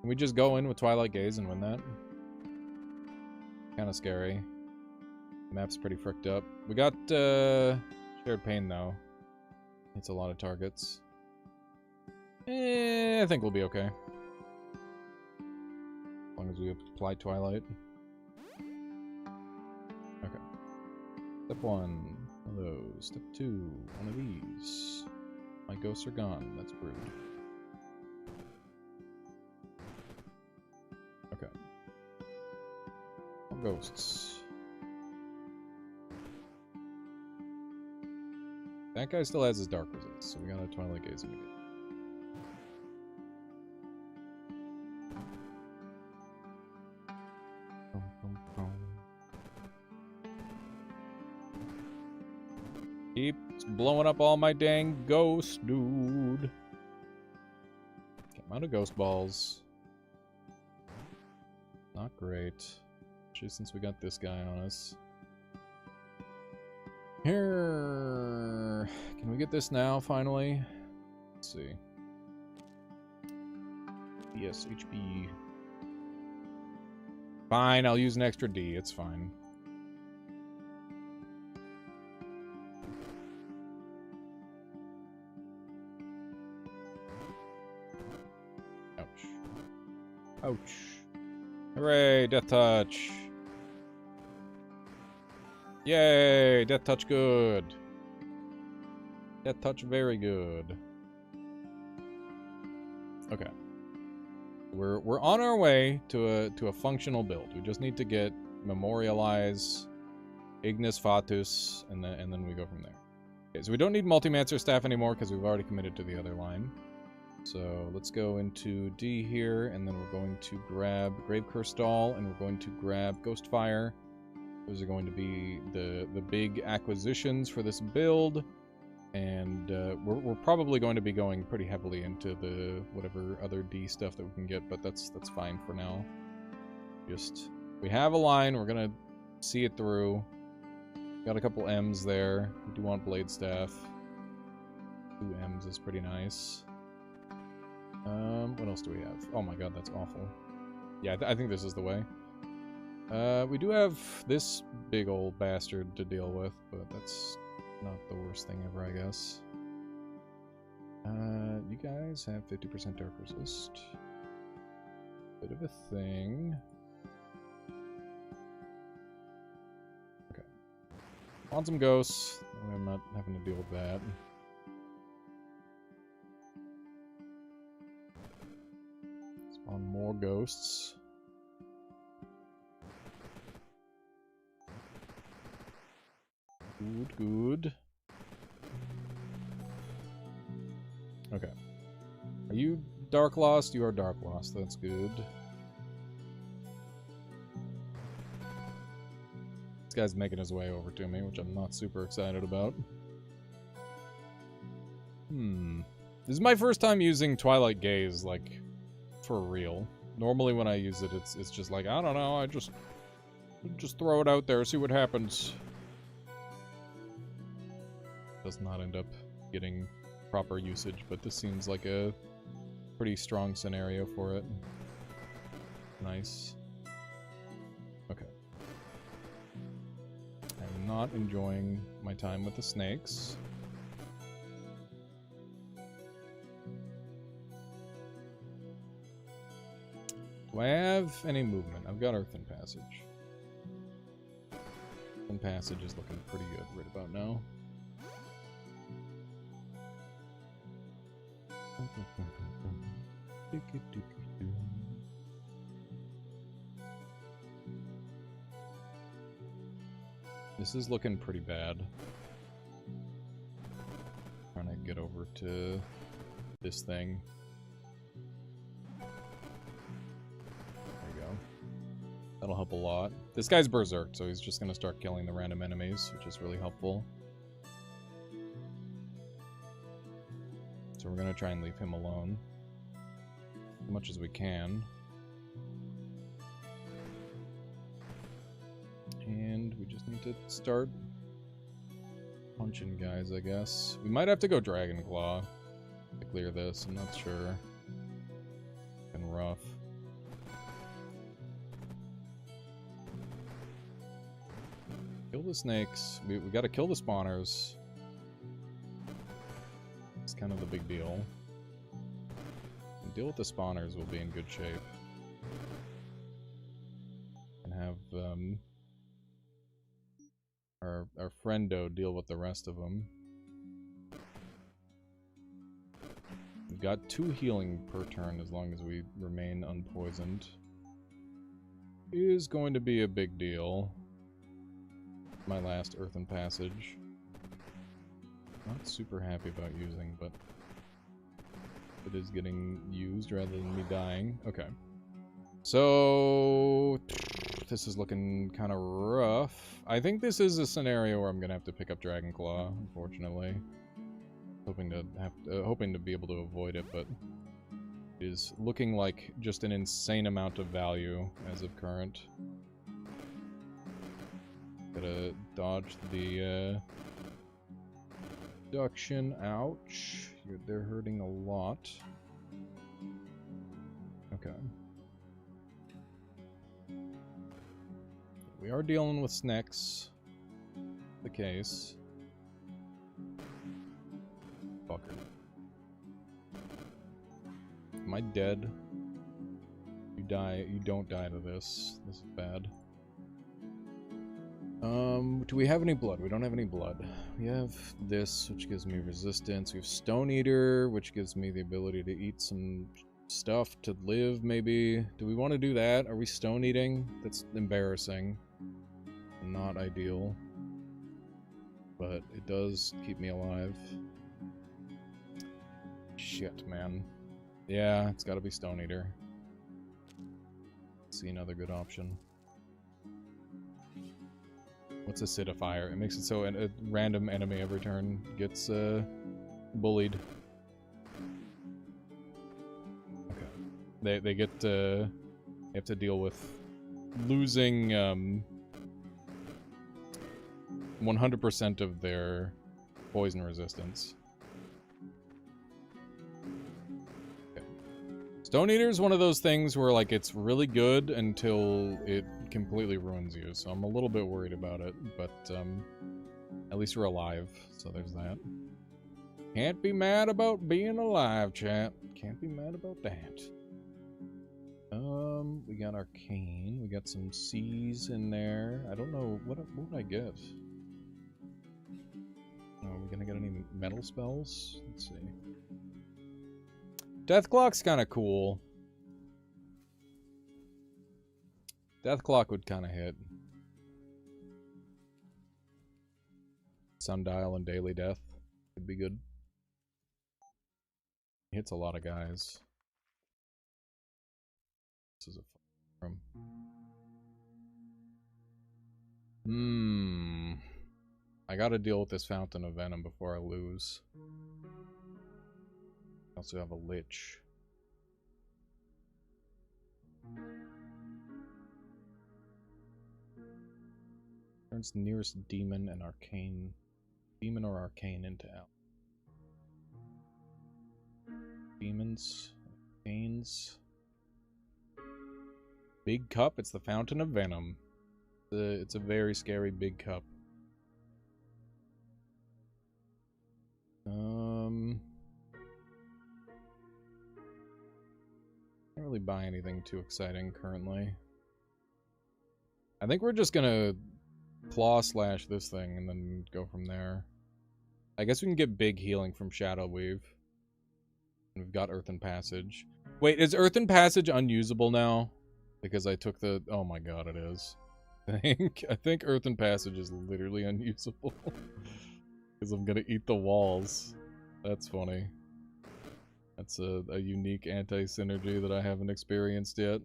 Can we just go in with Twilight Gaze and win that? Kind of scary. The map's pretty fricked up. We got Shared Pain though. It's a lot of targets. I think we'll be okay. As long as we apply Twilight. Okay. Step 1, one of those. Step 2, one of these. My ghosts are gone. That's rude. Okay. More ghosts. That guy still has his Dark Resist, so we got a Twilight Gaze immediately. Keeps blowing up all my dang ghosts, dude. I'm out of ghost balls. Not great. Especially since we got this guy on us. Here. Can we get this now, finally? Let's see. Yes, HP. Fine, I'll use an extra D. It's fine. Ouch. Ouch. Hooray, Death Touch. Yay, Death Touch good. Death Touch very good. Okay. We're on our way to a functional build. We just need to get Memorialize, Ignis Fatuus, and then we go from there. Okay, so we don't need Multimancer Staff anymore because we've already committed to the other line. So let's go into D here, and then we're going to grab Grave Curse Doll, and we're going to grab Ghostfire. Those are going to be the big acquisitions for this build. And we're probably going to be going pretty heavily into the whatever other D stuff that we can get, but that's fine for now. Just, we have a line, we're gonna see it through. Got a couple M's there. We do want Blade Staff. 2 M's is pretty nice. What else do we have? Oh my god, that's awful. Yeah, I think this is the way. We do have this big old bastard to deal with, but that's not the worst thing ever, I guess. You guys have 50% Dark Resist. Bit of a thing. Okay. Want some ghosts. I'm not having to deal with that. Spawn more ghosts. Good, good. Okay. Are you Dark Lost? You are Dark Lost. That's good. This guy's making his way over to me, which I'm not super excited about. This is my first time using Twilight Gaze, like, for real. Normally when I use it, it's just like, I don't know, I just throw it out there, see what happens. Does not end up getting proper usage, but this seems like a pretty strong scenario for it. Nice. Okay. I'm not enjoying my time with the snakes. Do I have any movement? I've got Earthen Passage. Earthen Passage is looking pretty good right about now. This is looking pretty bad. Trying to get over to this thing. There you go. That'll help a lot. This guy's berserk, so he's just gonna start killing the random enemies, which is really helpful. So we're gonna try and leave him alone as much as we can. And we just need to start punching guys, I guess. We might have to go Dragon Claw to clear this, I'm not sure. Been rough. Kill the snakes. We gotta kill the spawners. It's kind of the big deal. And deal with the spawners, we'll be in good shape. And have our friendo deal with the rest of them. We've got 2 healing per turn as long as we remain unpoisoned. Is going to be a big deal. My last Earthen Passage. Not super happy about using, but it is getting used rather than me dying. Okay. So this is looking kind of rough. I think this is a scenario where I'm gonna have to pick up Dragon Claw, unfortunately. Hoping to be able to avoid it, but it is looking like just an insane amount of value as of current. Gotta dodge the reduction. Ouch. They're hurting a lot. Okay. We are dealing with snakes. The case. Fucker. Am I dead? You die. You don't die to this. This is bad. Do we have any blood? We don't have any blood. We have this, which gives me resistance. We have Stone Eater, which gives me the ability to eat some stuff to live, maybe. Do we want to do that? Are we stone eating? That's embarrassing. Not ideal. But it does keep me alive. Shit, man. Yeah, it's gotta be Stone Eater. Let's see another good option. What's Acidifier? It makes it so a random enemy every turn gets bullied. Okay. They get they have to deal with losing 100% of their poison resistance. Okay. Stone Eater is one of those things where like it's really good until it completely ruins you, so I'm a little bit worried about it, but at least we're alive, so there's that. Can't be mad about being alive, chat. Can't be mad about that. We got Arcane, we got some C's in there. I don't know, what would I get? Oh, are we gonna get any metal spells? Let's see. Deathclock's kinda cool. Deathclock would kind of hit. Sundial and Daily Death would be good. Hits a lot of guys. This is a fun room. I gotta deal with this Fountain of Venom before I lose. Also have a Lich. Turns nearest demon and arcane. Demon or arcane into out. Demons. Arcanes. Big cup. It's the Fountain of Venom. It's a very scary big cup. Can't really buy anything too exciting currently. I think we're just gonna claw slash this thing and then go from there. I guess we can get big healing from Shadow Weave. And we've got Earthen Passage. Wait, is Earthen Passage unusable now? Because I took the... Oh my god, it is. I think Earthen Passage is literally unusable. Because I'm gonna eat the walls. That's funny. That's a unique anti-synergy that I haven't experienced yet.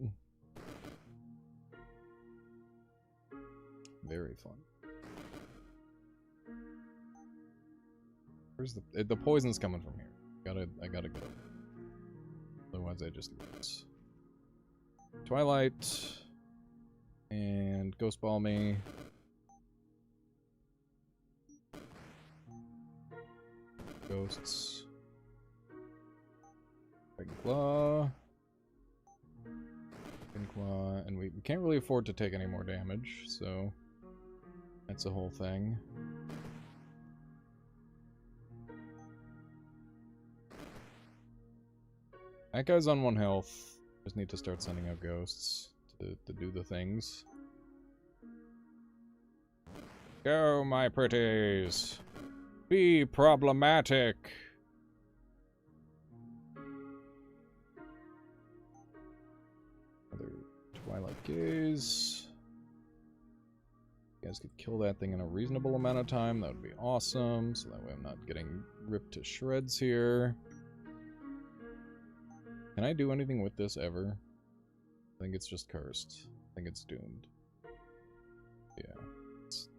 Very fun. Where's the poison's coming from here? I gotta go. Otherwise I just lose. Twilight and Ghost Ball me. Ghosts. Dragon Claw. Dragon Claw, and we can't really afford to take any more damage, so that's a whole thing. That guy's on 1 health. Just need to start sending out ghosts to do the things. Go, my pretties! Be problematic! Another Twilight Gaze. You guys could kill that thing in a reasonable amount of time. That would be awesome. So that way I'm not getting ripped to shreds here. Can I do anything with this ever? I think it's just cursed. I think it's doomed. Yeah,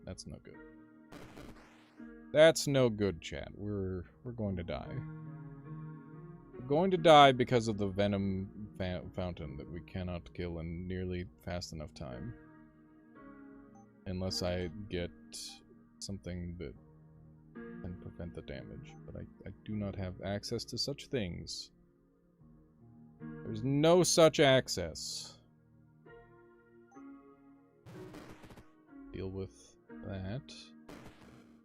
that's no good. That's no good, chat. We're going to die. We're going to die because of the Venom fountain that we cannot kill in nearly fast enough time. Unless I get something that can prevent the damage. But I do not have access to such things. There's no such access. Deal with that.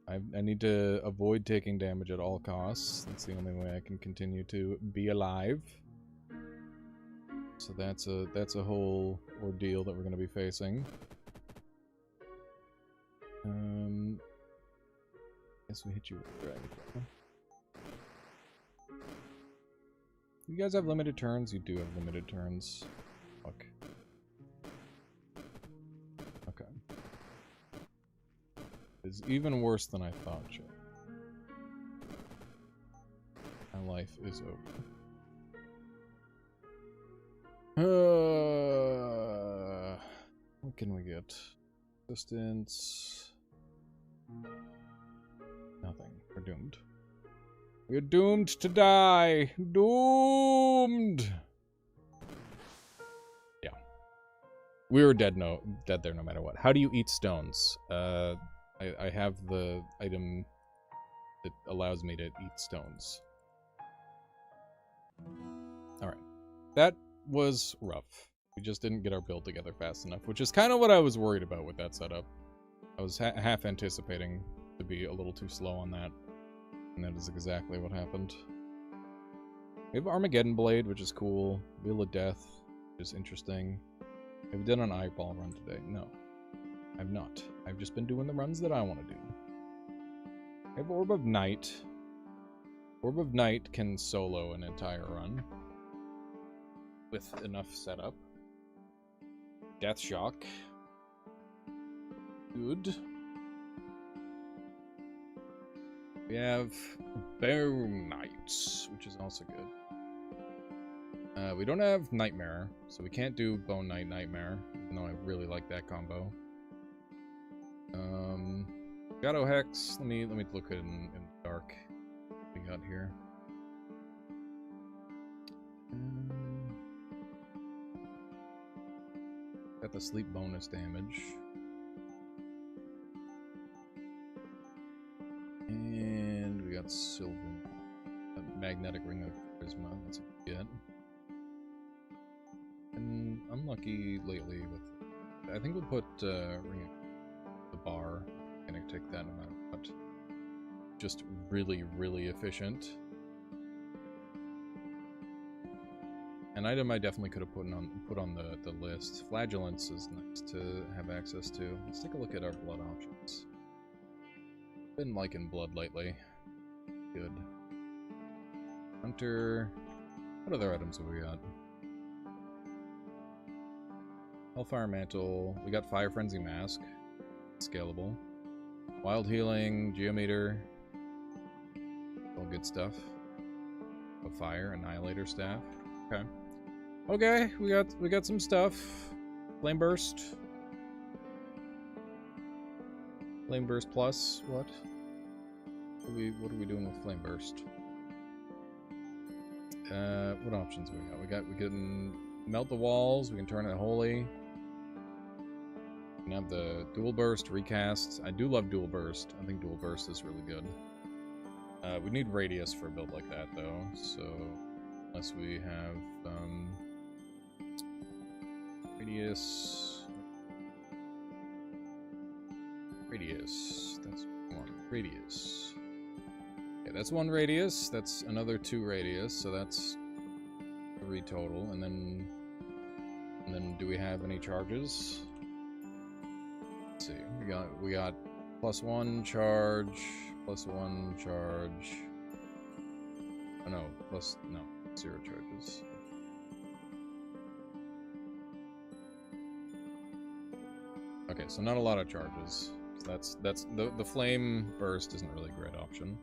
I need to avoid taking damage at all costs. That's the only way I can continue to be alive. So that's a whole ordeal that we're going to be facing. Guess we hit you with Dragon Claw. You guys have limited turns? You do have limited turns. Fuck. Okay. It's even worse than I thought, Chip. My life is over. What can we get? Distance. Nothing. We're doomed. We're doomed to die! Doomed! Yeah. We were dead there no matter what. How do you eat stones? I have the item that allows me to eat stones. Alright. That was rough. We just didn't get our build together fast enough, which is kind of what I was worried about with that setup. I was half anticipating to be a little too slow on that. And that is exactly what happened. We have Armageddon Blade, which is cool. Wheel of Death, which is interesting. Have you done an eyeball run today? No. I've not. I've just been doing the runs that I want to do. I have Orb of Night. Orb of Night can solo an entire run. With enough setup. Death Shock. Good. We have Bone Knight, which is also good. We don't have Nightmare, so we can't do Bone Knight Nightmare, even though I really like that combo. Shadow Hex. Let me look in the dark. What we got here. Got the sleep bonus damage. And we got silver. A magnetic ring of charisma. That's a get. And unlucky lately with. I think we'll put ring of the bar. Gonna take that no matter what. Just really, really efficient. An item I definitely could have put on the list. Flagellance is nice to have access to. Let's take a look at our blood options. Been liking blood lately. Good. Hunter. What other items have we got? Hellfire Mantle. We got Fire Frenzy Mask. Scalable. Wild Healing. Geometer. All good stuff. A Fire. Annihilator Staff. Okay. Okay, we got some stuff. Flame Burst. Flame Burst Plus. What? What are we doing with Flame Burst? What options we got? We can melt the walls. We can turn it holy. We can have the Dual Burst, Recast. I do love Dual Burst. I think Dual Burst is really good. We need Radius for a build like that, though. So, unless we have Radius. That's one. Radius. Okay, that's one Radius. That's another 2 Radius. So that's 3 total. And then do we have any charges? Let's see. We got +1 charge, +1 charge. Oh no, no, 0 charges. Okay, so not a lot of charges. So that's the Flame Burst isn't really a great option.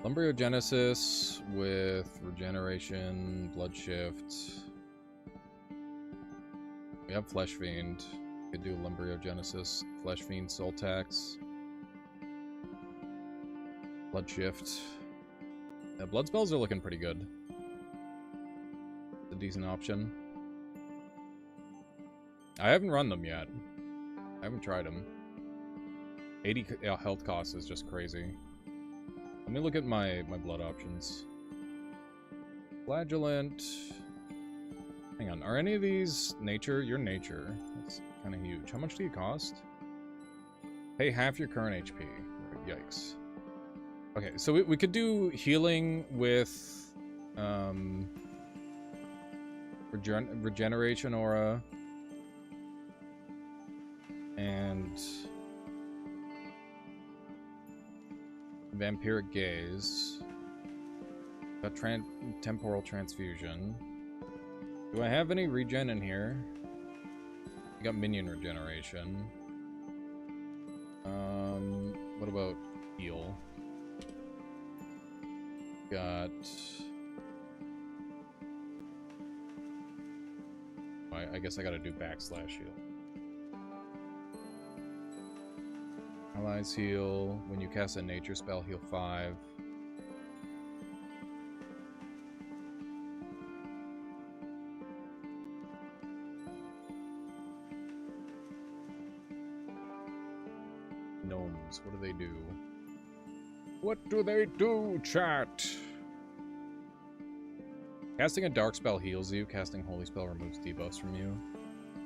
Lumbriogenesis with Regeneration, Blood Shift. We have Flesh Fiend. We could do Lumbriogenesis, Flesh Fiend, Soul Tax, Blood Shift. Yeah, blood spells are looking pretty good. It's a decent option. I haven't run them yet. I haven't tried them. 80 health cost is just crazy. Let me look at my blood options. Flagellant. Hang on, are any of these nature? You're nature. That's kind of huge. How much do you cost? Pay half your current HP. Yikes. Okay, so we could do healing with regeneration aura and vampiric gaze. Got temporal transfusion. Do I have any regen in here? I got minion regeneration. What about heal? Got... I guess I gotta do / heal. Allies heal. When you cast a nature spell, heal 5. Gnomes, what do they do? What do they do, chat? Casting a dark spell heals you. Casting holy spell removes debuffs from you.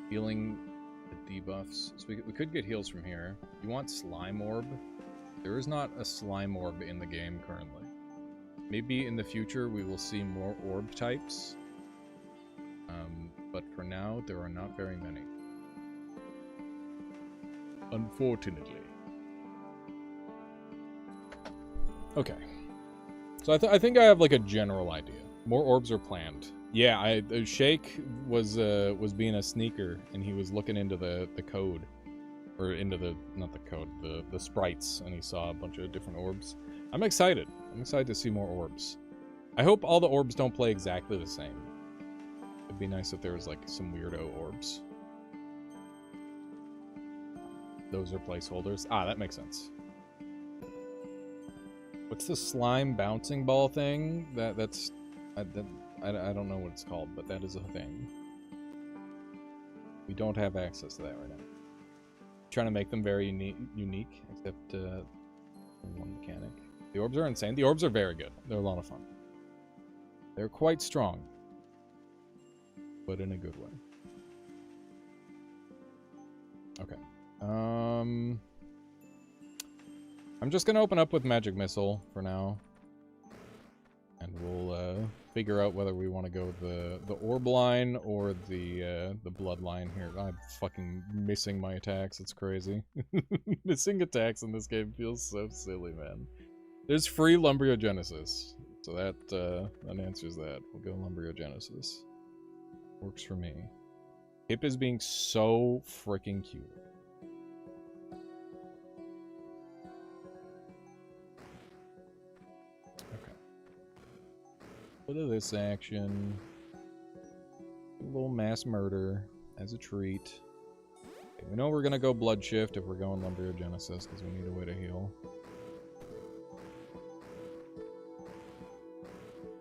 Healing the debuffs. So we could get heals from here. You want Slime Orb? There is not a Slime Orb in the game currently. Maybe in the future we will see more orb types. But for now, there are not very many. Unfortunately. Okay. So I think I have like a general idea. More orbs are planned. Yeah, Shake was being a sneaker and he was looking into the code. Or into not the code, the sprites, and he saw a bunch of different orbs. I'm excited. I'm excited to see more orbs. I hope all the orbs don't play exactly the same. It'd be nice if there was like some weirdo orbs. Those are placeholders. Ah, that makes sense. What's the slime bouncing ball thing? I don't know what it's called, but that is a thing. We don't have access to that right now. Trying to make them very unique, except one mechanic. The orbs are insane. The orbs are very good. They're a lot of fun. They're quite strong, but in a good way. Okay. I'm just gonna open up with Magic Missile for now. And we'll figure out whether we want to go the orb line or the blood line here. I'm fucking missing my attacks. It's crazy. Missing attacks in this game feels so silly, man. There's free Lumbriogenesis, so that answers that. We'll go Lumbriogenesis. Works for me. Hip is being so freaking cute. Bit of this action. A little mass murder as a treat. Okay, we know we're gonna go blood shift if we're going Lumbriogenesis because we need a way to heal.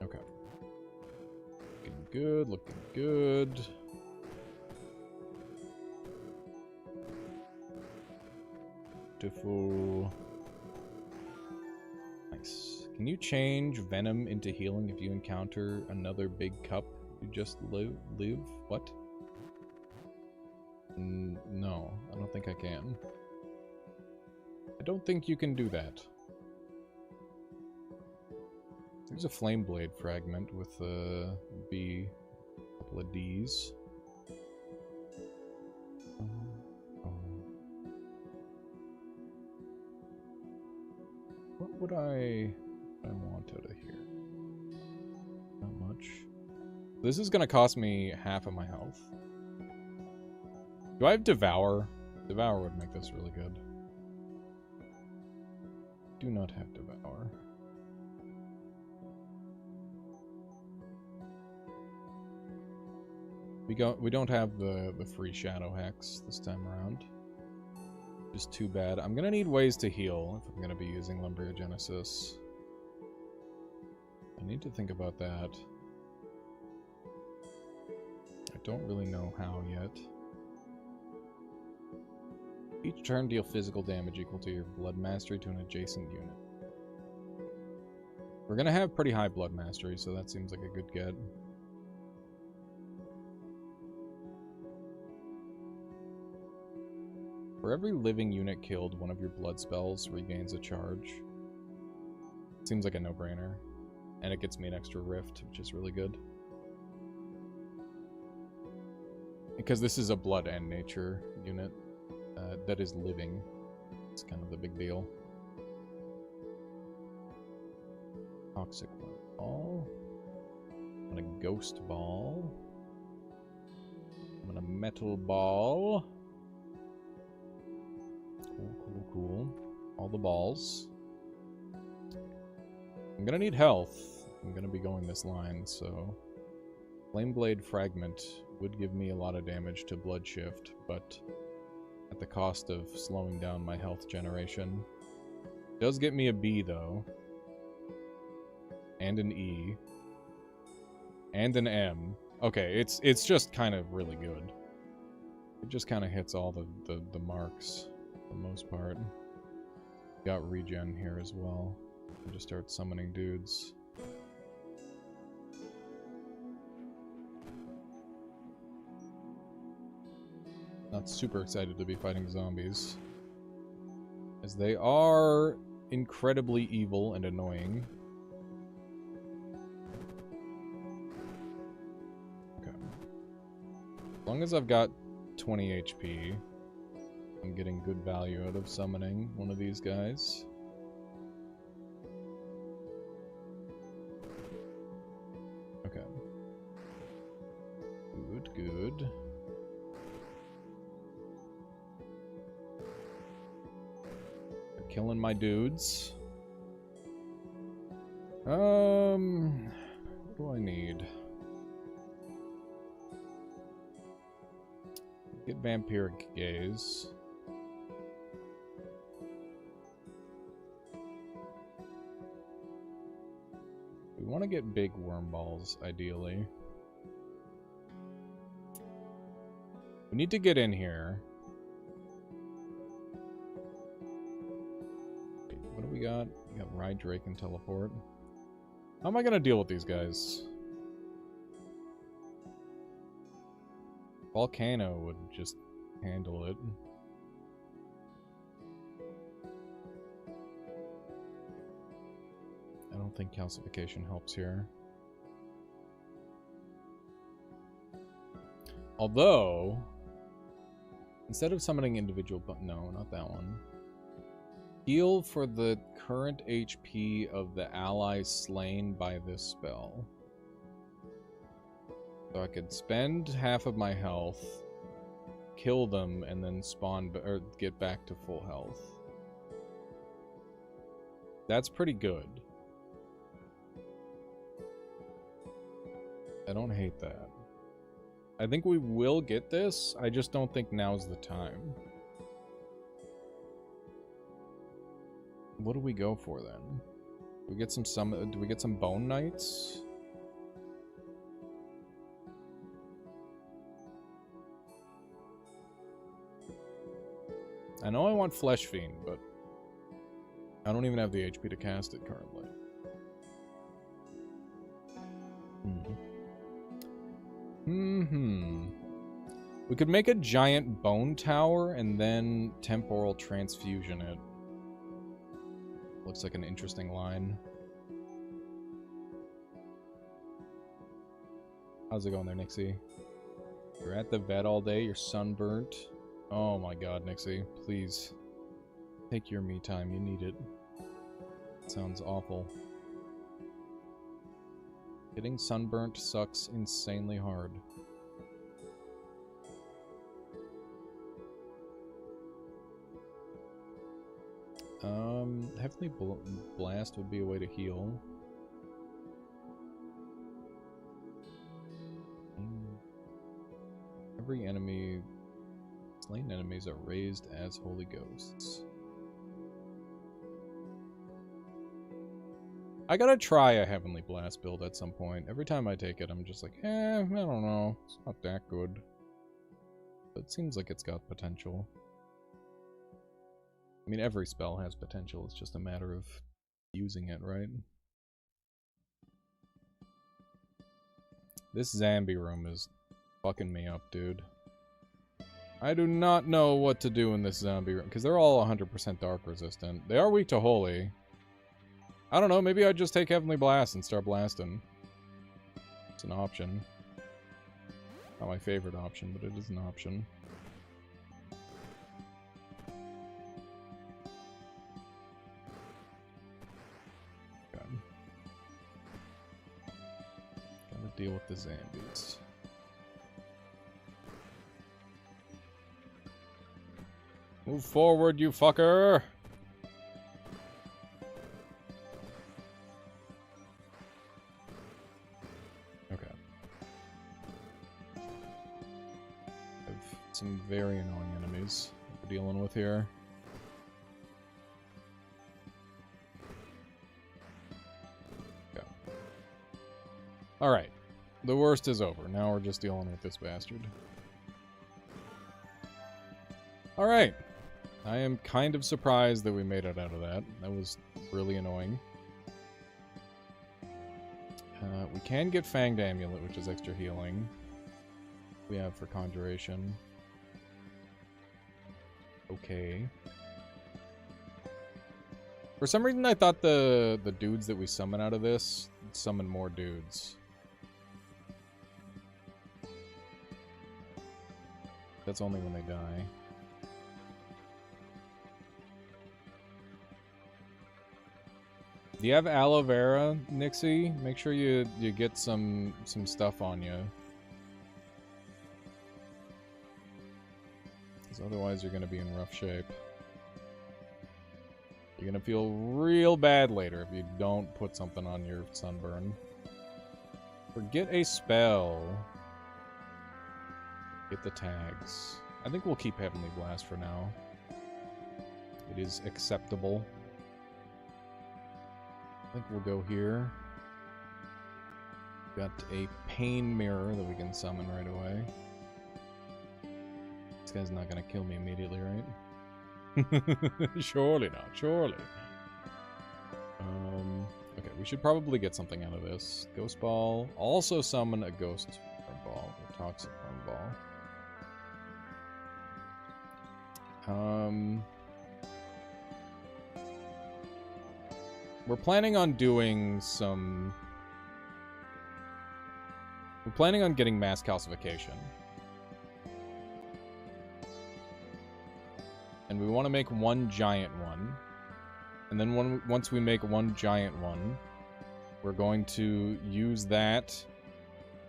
Okay. Looking good, looking good. Beautiful. Nice. Can you change Venom into healing if you encounter another big cup you just live? What? No, I don't think I can. I don't think you can do that. There's a Flame Blade fragment with a B, a couple of Ds. What would I want out of here? Not much. This is gonna cost me half of my health. Do I have Devour? Devour would make this really good. Do not have Devour. We don't have the free Shadow Hex this time around. Just too bad. I'm gonna need ways to heal if I'm gonna be using Lumbriogenesis. I need to think about that. I don't really know how yet. Each turn deal physical damage equal to your blood mastery to an adjacent unit. We're gonna have pretty high blood mastery, so that seems like a good get. For every living unit killed, one of your blood spells regains a charge. Seems like a no-brainer. And it gets me an extra rift, which is really good. Because this is a blood and nature unit that is living. It's kind of the big deal. Toxic Ball. I'm gonna Ghost Ball. I'm gonna Metal Ball. Cool, cool, cool. All the balls. I'm gonna need health. I'm gonna be going this line, so... Flame Blade Fragment would give me a lot of damage to Blood Shift, but at the cost of slowing down my health generation. Does get me a B, though. And an E. And an M. Okay, it's just kind of really good. It just kind of hits all the marks, for the most part. Got regen here as well. I'll just start summoning dudes. Not super excited to be fighting zombies, as they are incredibly evil and annoying. Okay. As long as I've got 20 HP, I'm getting good value out of summoning one of these guys. Okay. Good, good. They're killing my dudes. What do I need? Get Vampiric Gaze. We want to get big worm balls, ideally. We need to get in here. Wait, what do we got? We got Ride Drake and Teleport. How am I going to deal with these guys? Volcano would just handle it. I don't think calcification helps here. Although, instead of summoning individual, but no, not that one. Heal for the current HP of the allies slain by this spell. So I could spend half of my health, kill them, and then spawn or get back to full health. That's pretty good. I don't hate that. I think we will get this. I just don't think now's the time. What do we go for then? Do we get do we get some Bone Knights? I know I want Flesh Fiend, but I don't even have the HP to cast it currently. We could make a giant bone tower and then temporal transfusion it. Looks like an interesting line. How's it going there, Nixie? You're at the vet all day, you're sunburnt. Oh my god, Nixie, please. Take your me time, you need it. Sounds awful. Getting sunburnt sucks insanely hard. Heavenly Blast would be a way to heal. Every enemy... Slain enemies are raised as holy ghosts. I gotta try a Heavenly Blast build at some point. Every time I take it, I'm just like, I don't know. It's not that good. But it seems like it's got potential. I mean, every spell has potential. It's just a matter of using it, right? This zombie room is fucking me up, dude. I do not know what to do in this zombie room, because they're all 100% dark resistant. They are weak to holy. I don't know, maybe I'd just take Heavenly Blast and start blasting. It's an option. Not my favorite option, but it is an option. Okay. Gotta deal with the zombies. Move forward, you fucker! Okay. Have some very annoying enemies we're dealing with here. Okay. Alright. The worst is over. Now we're just dealing with this bastard. Alright. I am kind of surprised that we made it out of that. That was really annoying. We can get Fanged Amulet, which is extra healing. We have for Conjuration. Okay. For some reason, I thought the dudes that we summon out of this summon more dudes. That's only when they die. Do you have aloe vera, Nixie? Make sure you get some stuff on you. Because otherwise you're going to be in rough shape. You're going to feel real bad later if you don't put something on your sunburn. Forget a spell. Get the tags. I think we'll keep Heavenly Blast for now. It is acceptable. I think we'll go here. Got a pain mirror that we can summon right away. This guy's not gonna kill me immediately, right? Surely not, surely. Okay, we should probably get something out of this. Ghost Ball. Also summon a Ghost Worm Ball, or Toxic Worm Ball. We're planning on doing some... We're planning on getting mass calcification. And we want to make one giant one. And then once we make one giant one, we're going to use that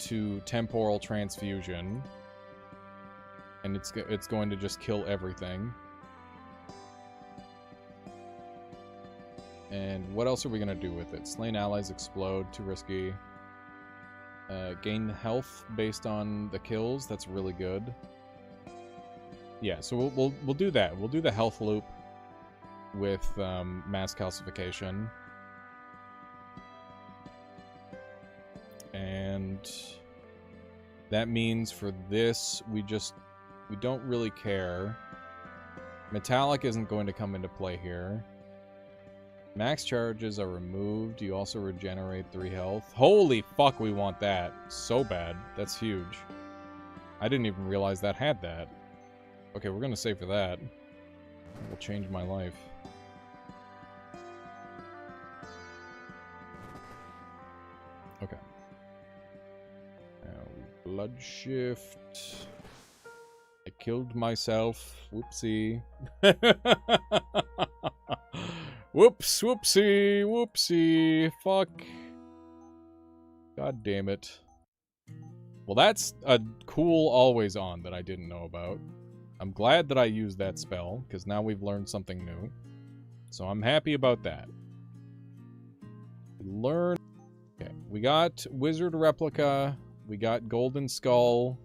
to temporal transfusion. And it's going to just kill everything. And what else are we going to do with it? Slain allies explode, too risky. Gain health based on the kills, that's really good. Yeah, so we'll do that. We'll do the health loop with mass calcification. And that means for this, we don't really care. Metallic isn't going to come into play here. Max charges are removed. You also regenerate 3 health. Holy fuck, we want that. So bad. That's huge. I didn't even realize that had that. Okay, we're gonna save for that. It will change my life. Okay. Now, blood shift. I killed myself. Whoopsie. Whoops, whoopsie, whoopsie. Fuck. God damn it. Well, that's a cool always on that I didn't know about. I'm glad that I used that spell, because now we've learned something new. So I'm happy about that. Learn. Okay, we got Wizard Replica. We got Golden Skull.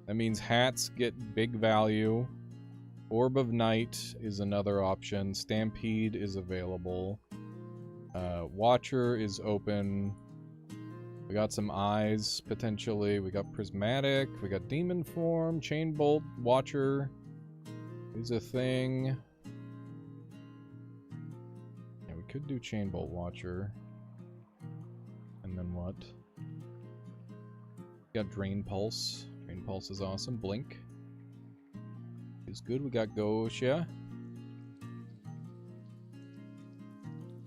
That means hats get big value. Orb of Night is another option. Stampede is available. Watcher is open. We got some eyes, potentially. We got Prismatic. We got Demon Form. Chain Bolt. Watcher is a thing. Yeah, we could do Chain Bolt Watcher. And then what? We got Drain Pulse. Drain Pulse is awesome. Blink is good. We got Gosha.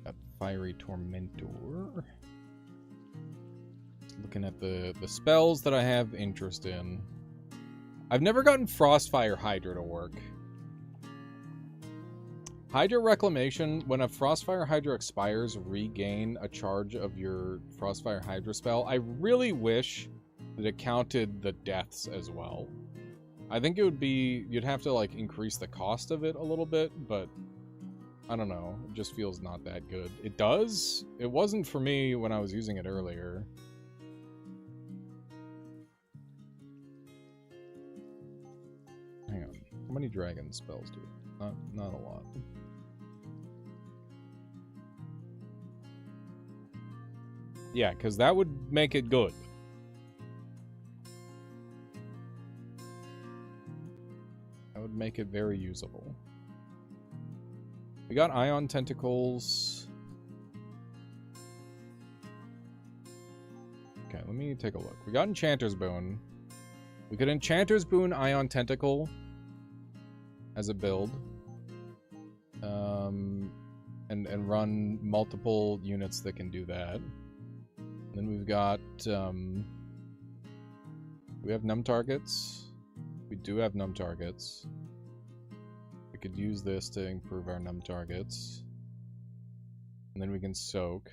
Got Fiery Tormentor. Looking at the spells that I have interest in. I've never gotten Frostfire Hydra to work. Hydra Reclamation, when a Frostfire Hydra expires, regain a charge of your Frostfire Hydra spell. I really wish that it counted the deaths as well. I think it would be... You'd have to, like, increase the cost of it a little bit, but... I don't know. It just feels not that good. It does? It wasn't for me when I was using it earlier. Hang on. How many dragon spells do we have? Not a lot. Yeah, because that would make it good. That would make it very usable. We got Ion Tentacles. Okay, let me take a look. We got Enchanter's Boon. We could Enchanter's Boon Ion Tentacle as a build. And run multiple units that can do that. Then we've got, we have numb targets. We do have numb targets. We could use this to improve our numb targets. And then we can soak.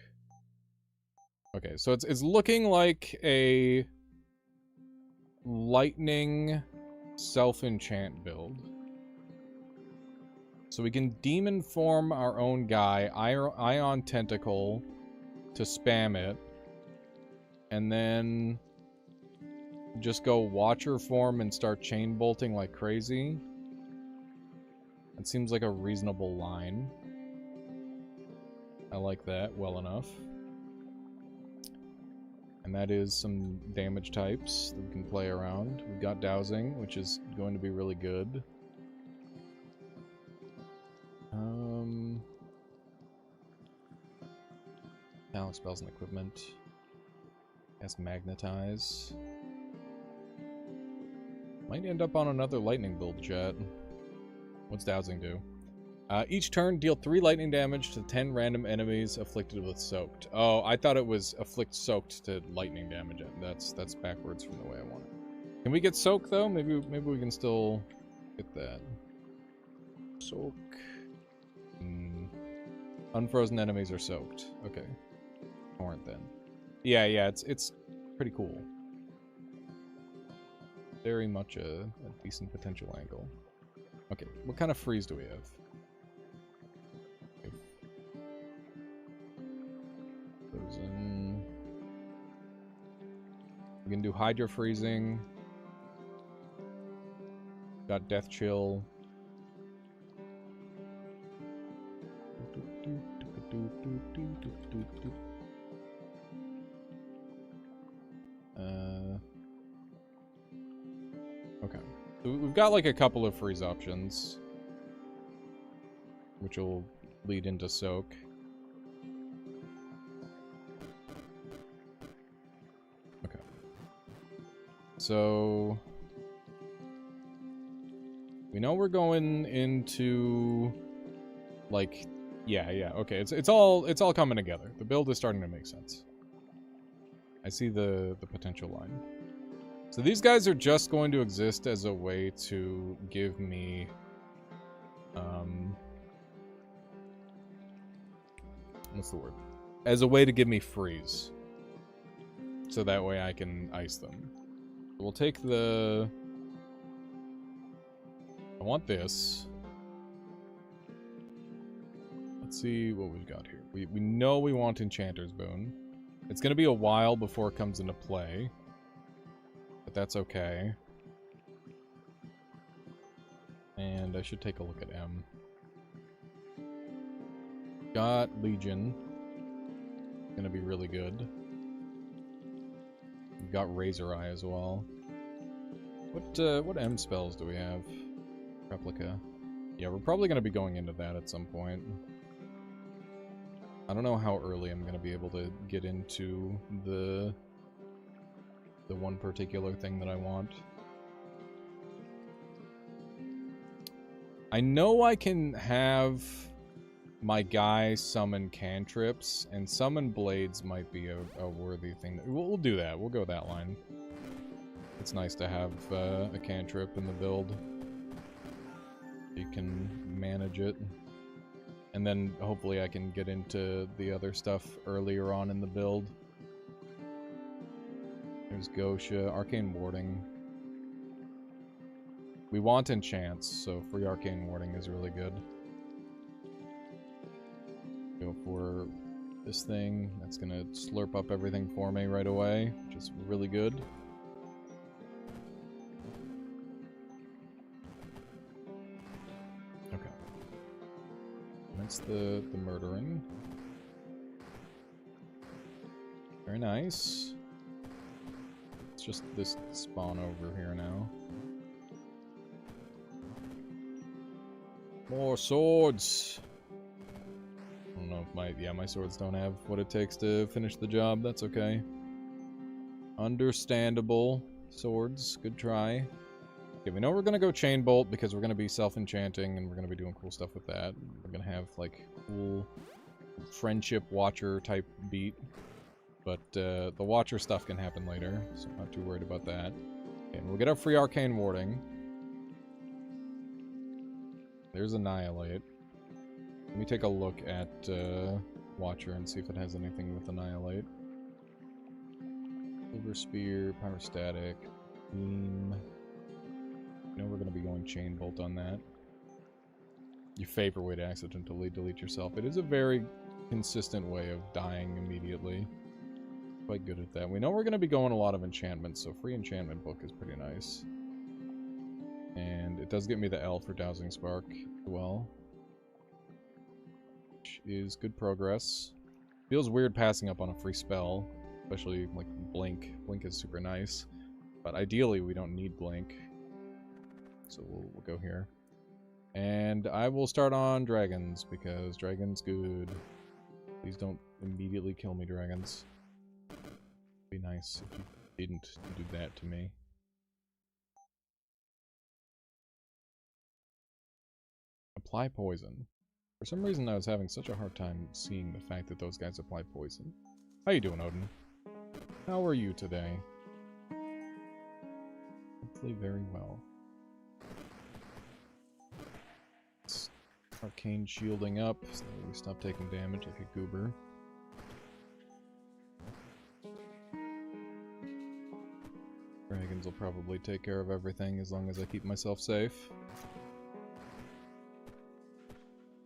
Okay, so it's looking like a lightning self-enchant build. So we can demon form our own guy, Ion Tentacle, to spam it. And then just go Watcher form and start chain bolting like crazy. It seems like a reasonable line. I like that well enough. And that is some damage types that we can play around. We've got Dowsing, which is going to be really good. Now spells and equipment. Yes, Magnetize. Might end up on another lightning build, chat. What's Dowsing do? Each turn, deal 3 lightning damage to 10 random enemies afflicted with Soaked. Oh, I thought it was afflict Soaked to lightning damage. That's backwards from the way I want it. Can we get Soak, though? Maybe we can still get that. Soak. Unfrozen enemies are soaked. Okay. Torrent, then. Yeah, it's pretty cool. Very much a decent potential angle. Okay, what kind of freeze do we have? Frozen. We can do Hydro Freezing. Got Death Chill. Okay. So we've got like a couple of freeze options, which will lead into Soak. Okay. So we know we're going into like yeah, okay. It's all coming together. The build is starting to make sense. I see the potential line. So these guys are just going to exist as a way to give me what's the word? As a way to give me freeze. So that way I can ice them. We'll take the I want this. Let's see what we've got here. We know we want Enchanter's Boon. It's going to be a while before it comes into play. But that's okay. And I should take a look at M. Got Legion. Going to be really good. We've got Razor Eye as well. What M spells do we have? Replica. Yeah, we're probably going to be going into that at some point. I don't know how early I'm going to be able to get into the one particular thing that I want. I know I can have my guy summon cantrips, and summon blades might be a worthy thing. We'll do that. We'll go that line. It's nice to have a cantrip in the build. You can manage it. And then hopefully I can get into the other stuff earlier on in the build. There's Gosha, Arcane Warding. We want enchants, so free Arcane Warding is really good. Go for this thing. That's gonna slurp up everything for me right away, which is really good. Okay. That's the murdering. Very nice. It's just this spawn over here now. More swords! I don't know if my swords don't have what it takes to finish the job. That's okay. Understandable. Swords. Good try. Okay, we know we're gonna go Chain Bolt because we're gonna be self-enchanting and we're gonna be doing cool stuff with that. We're gonna have, like, cool friendship Watcher type beat. But the Watcher stuff can happen later, so I'm not too worried about that. Okay, and we'll get our free Arcane Warding. There's Annihilate. Let me take a look at Watcher and see if it has anything with Annihilate. Silver Spear, Power Static, Beam. I know we're going to be going Chain Bolt on that. Your favorite way to accidentally delete yourself. It is a very consistent way of dying immediately. Quite good at that. We know we're going to be going a lot of enchantments, so free enchantment book is pretty nice. And it does get me the L for Dowsing Spark as well. Which is good progress. Feels weird passing up on a free spell. especially like Blink. Blink is super nice, but ideally we don't need Blink, so we'll go here. And I will start on dragons, because dragons good. Please don't immediately kill me, dragons. It'd be nice if you didn't do that to me. Apply poison. For some reason I was having such a hard time seeing the fact that those guys apply poison. How you doing, Odin? How are you today? Hopefully very well. Arcane shielding up, so that we stop taking damage like a goober. Dragons will probably take care of everything as long as I keep myself safe.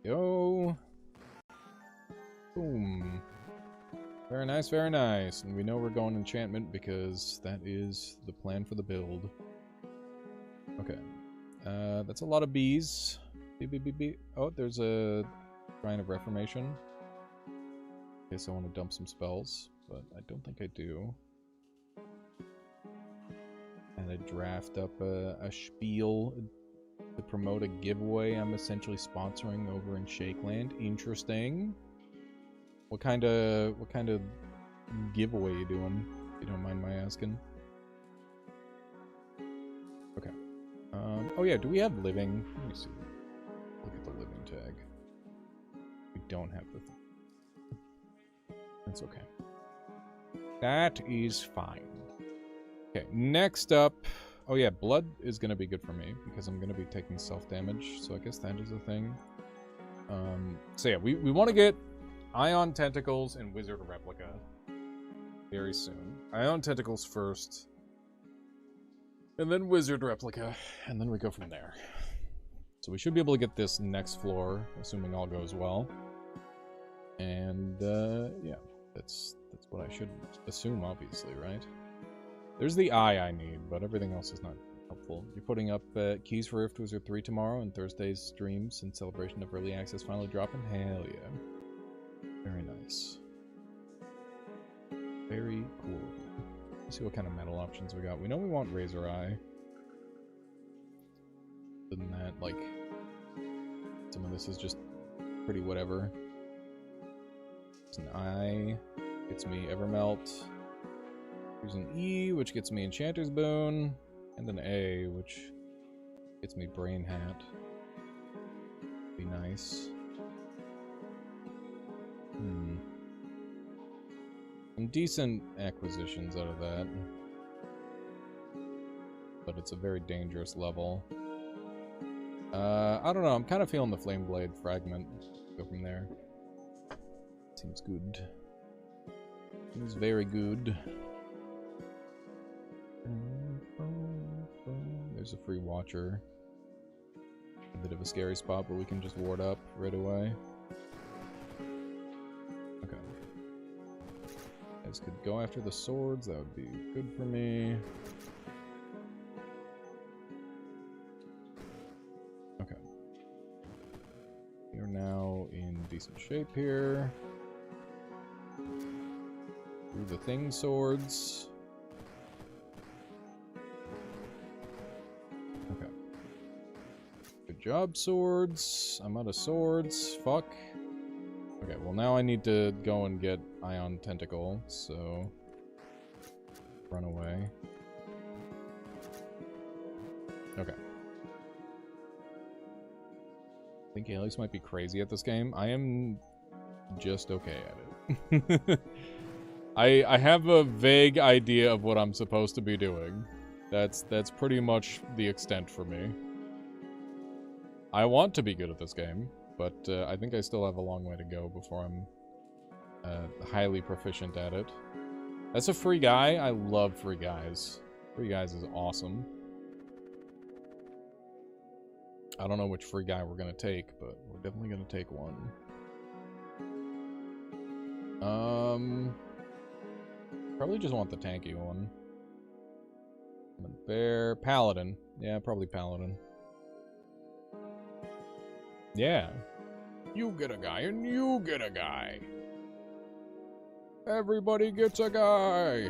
Yo! Boom. Very nice, very nice. And we know we're going enchantment because that is the plan for the build. Okay. That's a lot of bees. Oh, there's a Shrine of Reformation. In case I want to dump some spells, but I don't think I do. And I draft up a spiel to promote a giveaway I'm essentially sponsoring over in Shakeland. Interesting. What kind of giveaway you doing? If you don't mind my asking. Okay. Oh yeah, do we have living? Let me see. Look at the living tag. We don't have the thing. That's okay. That is fine. Okay, next up. Oh yeah, blood is going to be good for me because I'm going to be taking self-damage, so I guess that is a thing. So yeah, we want to get Ion Tentacles and Wizard Replica very soon. Ion Tentacles first, and then Wizard Replica, and then we go from there. So we should be able to get this next floor, assuming all goes well. And yeah, that's what I should assume, obviously, right? There's the eye I need, but everything else is not helpful. You're putting up keys for Rift Wizard 3 tomorrow, and Thursday's streams in celebration of early access finally dropping. Hell yeah. Very nice. Very cool. Let's see what kind of metal options we got. We know we want Razor Eye. Other than that, like, some of this is just pretty whatever. It's an eye. Gets me Evermelt. Here's an E, which gets me Enchanter's Boon. And an A, which gets me Brain Hat. Be nice. Some decent acquisitions out of that. But it's a very dangerous level. I don't know, I'm kind of feeling the Flame Blade Fragment. Go from there. Seems good. Seems very good. There's a free Watcher. A bit of a scary spot, but we can just ward up right away. Okay. Guys could go after the swords, that would be good for me. Okay. We're now in decent shape here. Through the Thing swords. Okay. Good job, swords. I'm out of swords. Fuck. Okay, well now I need to go and get Ion Tentacle, so run away. Okay. I think Alex might be crazy at this game. I am just okay at it. I have a vague idea of what I'm supposed to be doing. That's pretty much the extent for me. I want to be good at this game, but I think I still have a long way to go before I'm highly proficient at it. That's a free guy. I love free guys. Free guys is awesome. I don't know which free guy we're gonna take, but we're definitely gonna take one. Probably just want the tanky one. Bear, Paladin. Yeah, probably Paladin. Yeah. You get a guy and you get a guy. Everybody gets a guy!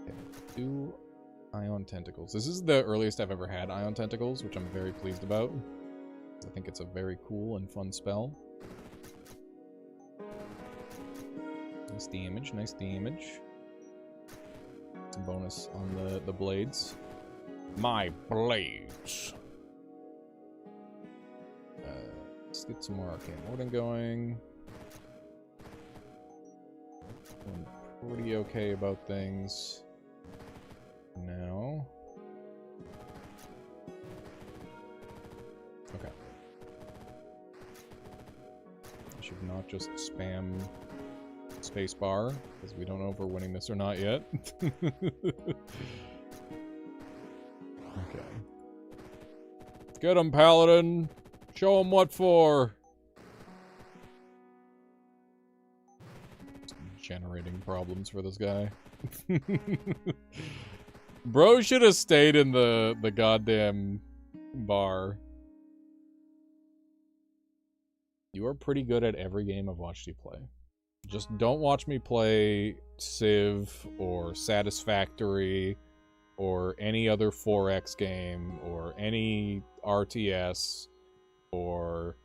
Okay, 2 Ion Tentacles. This is the earliest I've ever had Ion Tentacles, which I'm very pleased about. I think it's a very cool and fun spell. Nice damage, nice damage. Some bonus on the blades. My blades! Let's get some more Arcane Warden going. I'm pretty okay about things now. Okay. I should not just spam spacebar, because we don't know if we're winning this or not yet. Okay. Get him, Paladin! Show him what for! Generating problems for this guy. Bro should have stayed in the goddamn bar. You are pretty good at every game I've watched you play. Just don't watch me play Civ or Satisfactory or any other 4X game or any RTS or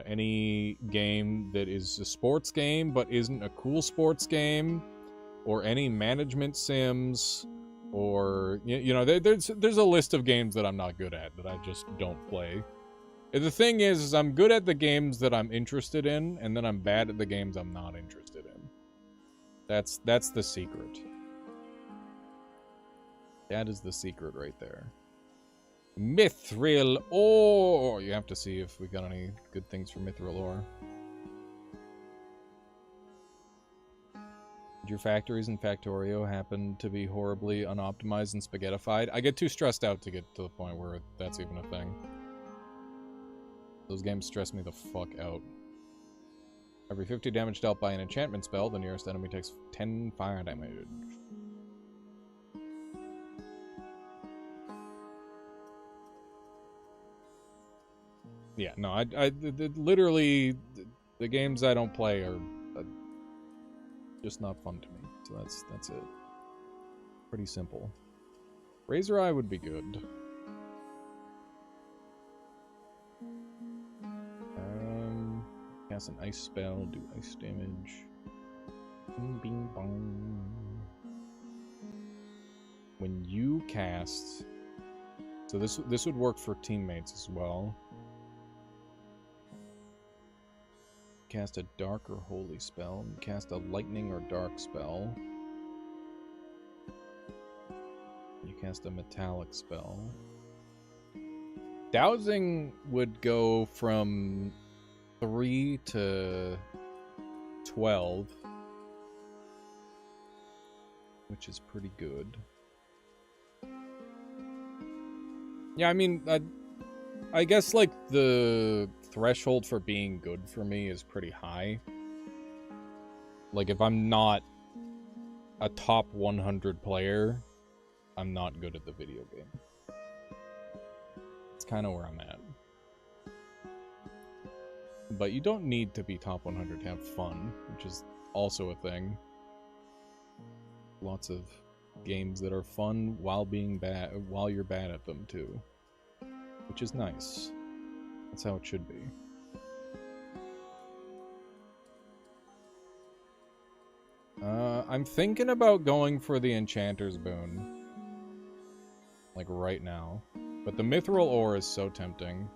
any game that is a sports game but isn't a cool sports game, or any management sims, or you know, there's a list of games that I'm not good at that I just don't play. And the thing is I'm good at the games that I'm interested in, and then I'm bad at the games I'm not interested in. That's the secret. That is the secret right there. Mithril ore! You have to see if we got any good things for Mithril ore. Did your factories in Factorio happen to be horribly unoptimized and spaghettified? I get too stressed out to get to the point where that's even a thing. Those games stress me the fuck out. Every 50 damage dealt by an enchantment spell, the nearest enemy takes 10 fire damage. Yeah, no, literally, the games I don't play are just not fun to me. So that's it. Pretty simple. Razor Eye would be good. Cast an ice spell, do ice damage. Bing, bing, bong. When you cast, so this would work for teammates as well. Cast a dark or holy spell. Cast a lightning or dark spell. You cast a metallic spell. Dowsing would go from 3 to 12, which is pretty good. Yeah, I mean, I guess, like, the threshold for being good for me is pretty high. Like, if I'm not a top 100 player, I'm not good at the video game. It's kind of where I'm at. But you don't need to be top 100 to have fun, which is also a thing. Lots of games that are fun while being bad, while you're bad at them too, which is nice. That's how it should be. I'm thinking about going for the Enchanter's Boon, like right now, but the Mithril ore is so tempting.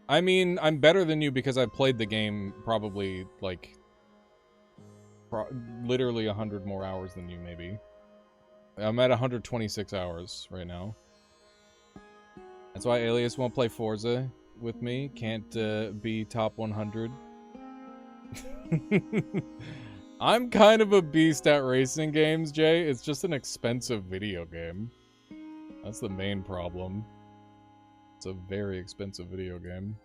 I mean, I'm better than you because I've played the game probably, like, literally 100 more hours than you, maybe. I'm at 126 hours right now. That's why Alias won't play Forza with me. Can't be top 100. I'm kind of a beast at racing games, Jay. It's just an expensive video game. That's the main problem. It's a very expensive video game.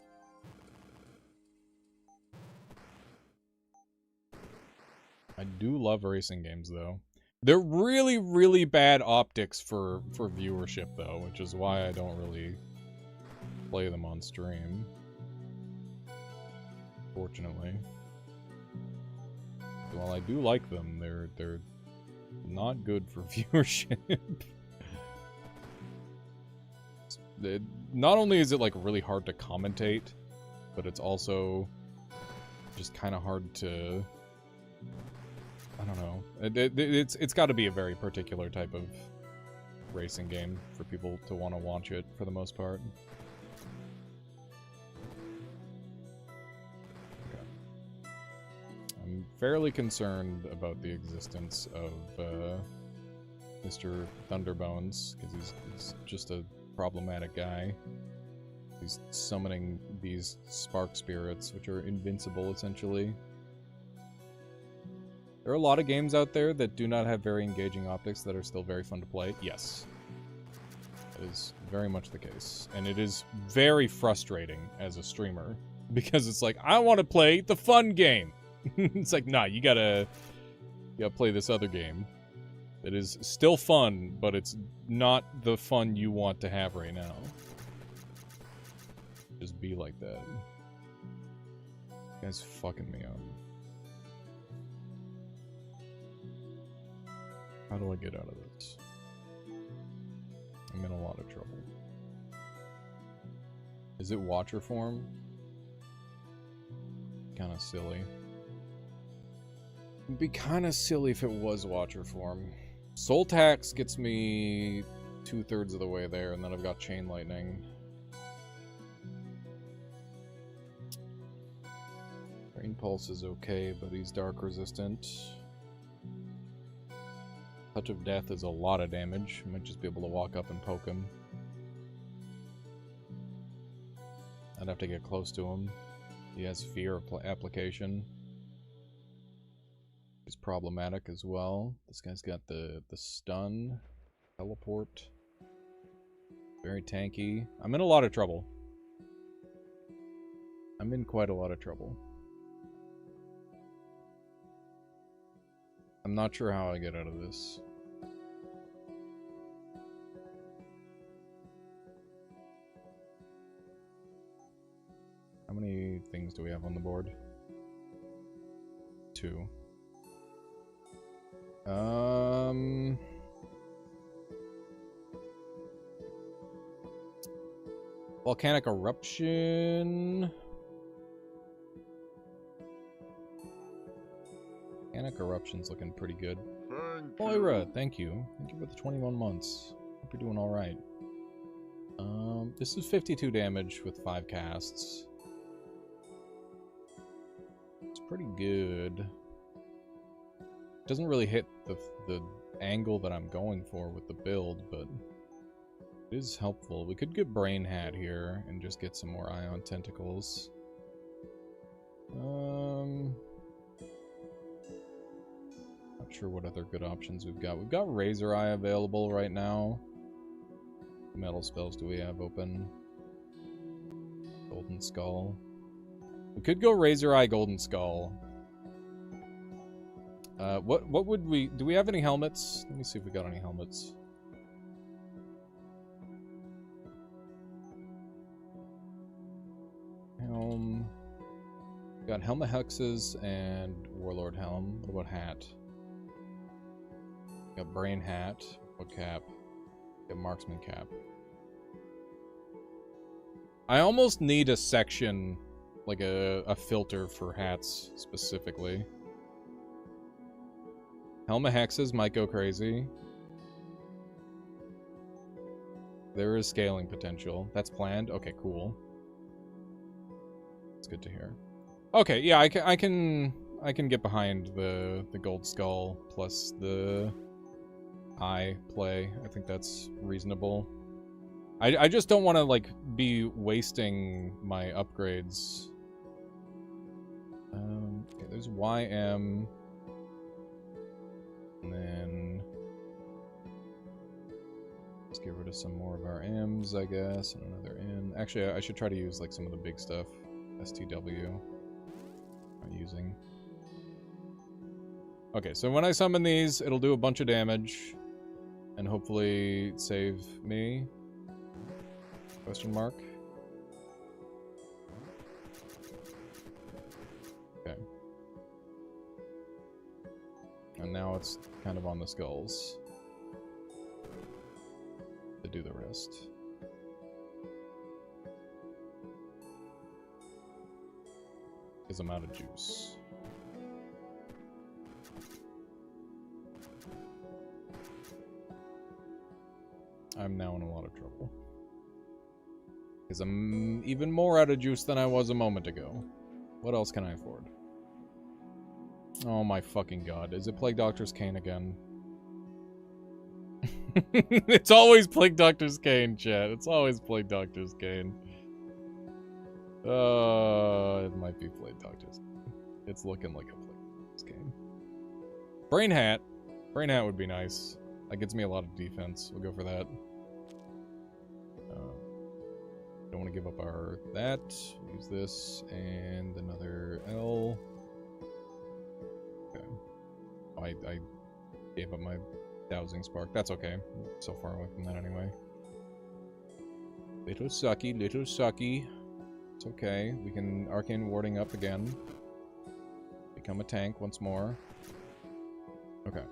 I do love racing games, though. They're really, really bad optics for viewership, though, which is why I don't really play them on stream. Fortunately. while I do like them, they're not good for viewership. Not only is it like really hard to commentate, but it's also just kind of hard to, I don't know. It's got to be a very particular type of racing game for people to want to watch it for the most part. Okay. I'm fairly concerned about the existence of Mr. Thunderbones, because he's just a problematic guy. He's summoning these spark spirits, which are invincible, essentially. There are a lot of games out there that do not have very engaging optics that are still very fun to play. Yes. That is very much the case. And it is very frustrating as a streamer, because it's like, I want to play the fun game! It's like, nah, you gotta play this other game. It is still fun, but it's not the fun you want to have right now. Just be like that. You guys fucking me up. How do I get out of this? I'm in a lot of trouble. Is it watcher form? Kinda silly. It'd be kinda silly if it was watcher form. Soul Tax gets me 2/3 of the way there, and then I've got Chain Lightning. Rain Pulse is okay, but he's dark resistant. Touch of Death is a lot of damage. I might just be able to walk up and poke him. I'd have to get close to him. He has Fear application. Is problematic as well. This guy's got the stun, teleport. Very tanky. I'm in a lot of trouble. I'm in quite a lot of trouble. I'm not sure how I get out of this. How many things do we have on the board? 2. Volcanic Eruption. Volcanic Eruption's looking pretty good. Moira, thank you. Thank you for the 21 months. Hope you're doing alright. This is 52 damage with 5 casts. It's pretty good. Doesn't really hit the angle that I'm going for with the build, but it is helpful. We could get Brain Hat here and just get some more Ion Tentacles. Not sure what other good options we've got. We've got Razor Eye available right now. What metal spells do we have open? Golden Skull. We could go Razor Eye, Golden Skull. What would we... Do we have any helmets? Let me see if we got any helmets. Helm... We got Helm of Hexes and Warlord Helm. What about hat? We got Brain Hat. What cap? We got Marksman Cap. I almost need a section, like a filter for hats specifically. Helm of Hexes might go crazy. There is scaling potential. That's planned? Okay, cool. It's good to hear. Okay, yeah, I can get behind the Gold Skull plus the eye play. I think that's reasonable. I just don't want to, like, be wasting my upgrades. Okay, there's YM. And then let's get rid of some more of our M's, I guess, and another N. Actually, I should try to use like some of the big stuff. STW. Not using. Okay, so when I summon these, it'll do a bunch of damage and hopefully save me. Question mark. Okay. And now it's kind of on the skulls to do the rest. Because I'm out of juice. I'm now in a lot of trouble. Because I'm even more out of juice than I was a moment ago. What else can I afford? Oh my fucking god. Is it Plague Doctor's Cane again? It's always Plague Doctor's Cane, chat. It's always Plague Doctor's Cane. It might be Plague Doctor's Cane. It's looking like a Plague Doctor's Cane. Brain Hat. Brain Hat would be nice. That gets me a lot of defense. We'll go for that. Don't want to give up our that. Use this and another L. Okay. I gave up my dowsing spark. That's okay. I'm so far away from that anyway. Little sucky, little sucky. It's okay. We can arcane warding up again. Become a tank once more. Okay.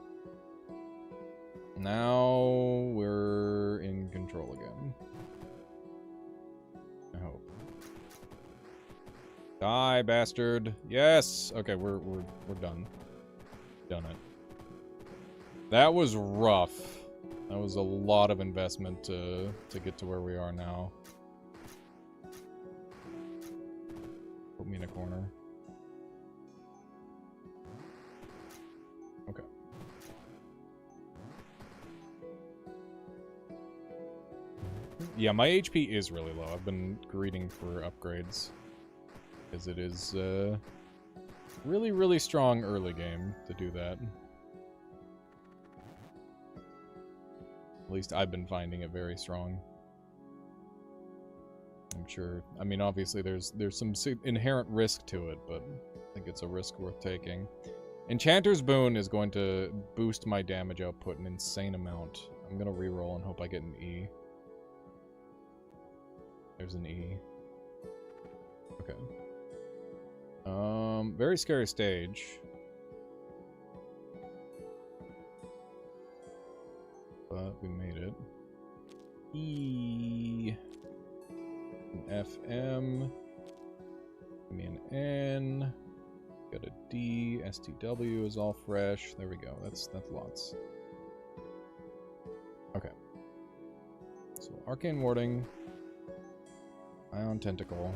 Now we're in control again. I hope. Die, bastard. Yes. Okay, we're done. Done it. That was rough. That was a lot of investment to get to where we are now. Put me in a corner. Okay. Yeah, my HP is really low. I've been greeting for upgrades. Because it is really, really strong early game to do that. At least I've been finding it very strong. I'm sure. I mean, obviously there's some inherent risk to it, but I think it's a risk worth taking. Enchanter's Boon is going to boost my damage output an insane amount. I'm gonna reroll and hope I get an E. There's an E. Okay. Very scary stage. But we made it. E. An FM. Give me an N. Got a D. STW is all fresh. There we go. That's lots. Okay. So arcane warding. Ion Tentacle.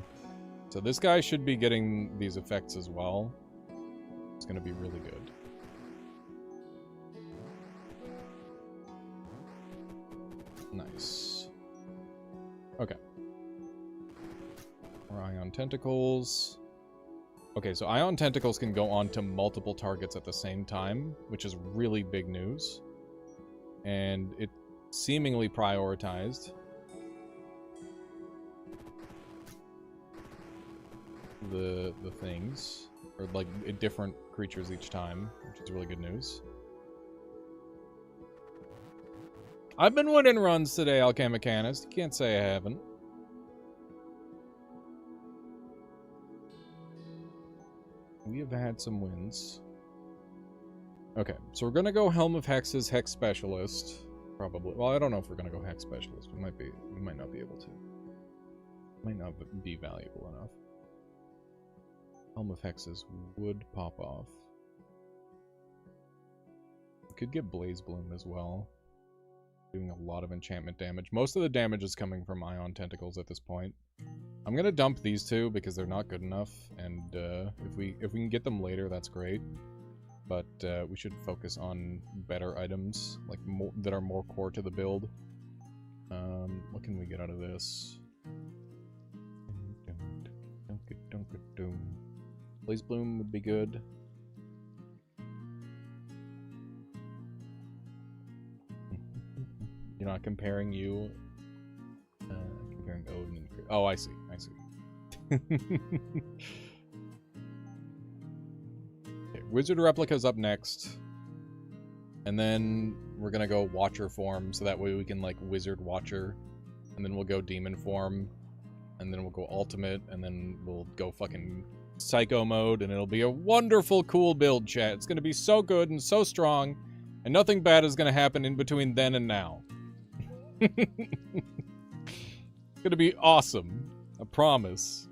So this guy should be getting these effects as well. It's gonna be really good. Nice. Okay. More Ion Tentacles. Okay, so Ion Tentacles can go on to multiple targets at the same time, which is really big news. And it seemingly prioritized the things, or like different creatures each time, which is really good news. I've been winning runs today, Alchemichanist. You can't say I haven't. We have had some wins. Okay, so we're gonna go Helm of Hex's Hex Specialist. Probably. Well, I don't know if we're gonna go Hex Specialist. We might not be able to. Might not be valuable enough. Helm of Hexes would pop off. We could get Blaze Bloom as well. Doing a lot of enchantment damage. Most of the damage is coming from Ion Tentacles at this point. I'm gonna dump these two because they're not good enough, and if we can get them later, that's great. But we should focus on better items, like that are more core to the build. What can we get out of this? Blaze Bloom would be good. You're not comparing you. Comparing Odin and... Oh, I see. I see. Okay, Wizard Replica's up next. And then we're gonna go Watcher form, so that way we can, like, Wizard Watcher. And then we'll go Demon form. And then we'll go Ultimate, and then we'll go fucking psycho mode, and it'll be a wonderful, cool build, chat. It's gonna be so good and so strong, and nothing bad is gonna happen in between then and now. It's gonna be awesome. I promise.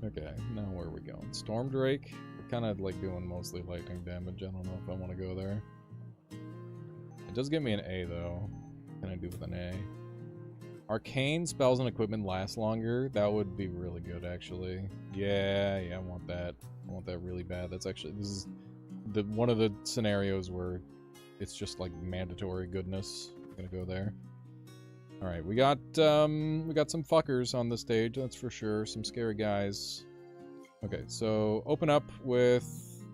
Okay, now where are we going? Storm Drake? We're kind of like doing mostly lightning damage. I don't know if I want to go there. It does give me an A though. What can I do with an A? Arcane spells and equipment last longer. That would be really good, actually. Yeah, I want that. I want that really bad. That's actually, this is the one of the scenarios where it's just like mandatory goodness. I'm gonna go there. All right, we got some fuckers on the stage, that's for sure. Some scary guys. Okay, so open up with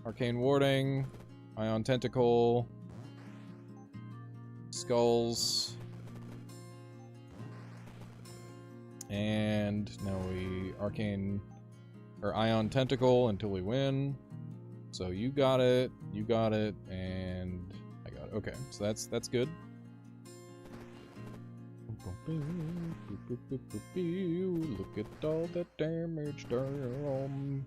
Arcane Warding, Ion Tentacle, Skulls, and now we Arcane or Ion Tentacle until we win. So you got it, and I got it. Okay, so that's good. Look at all that damage, damn.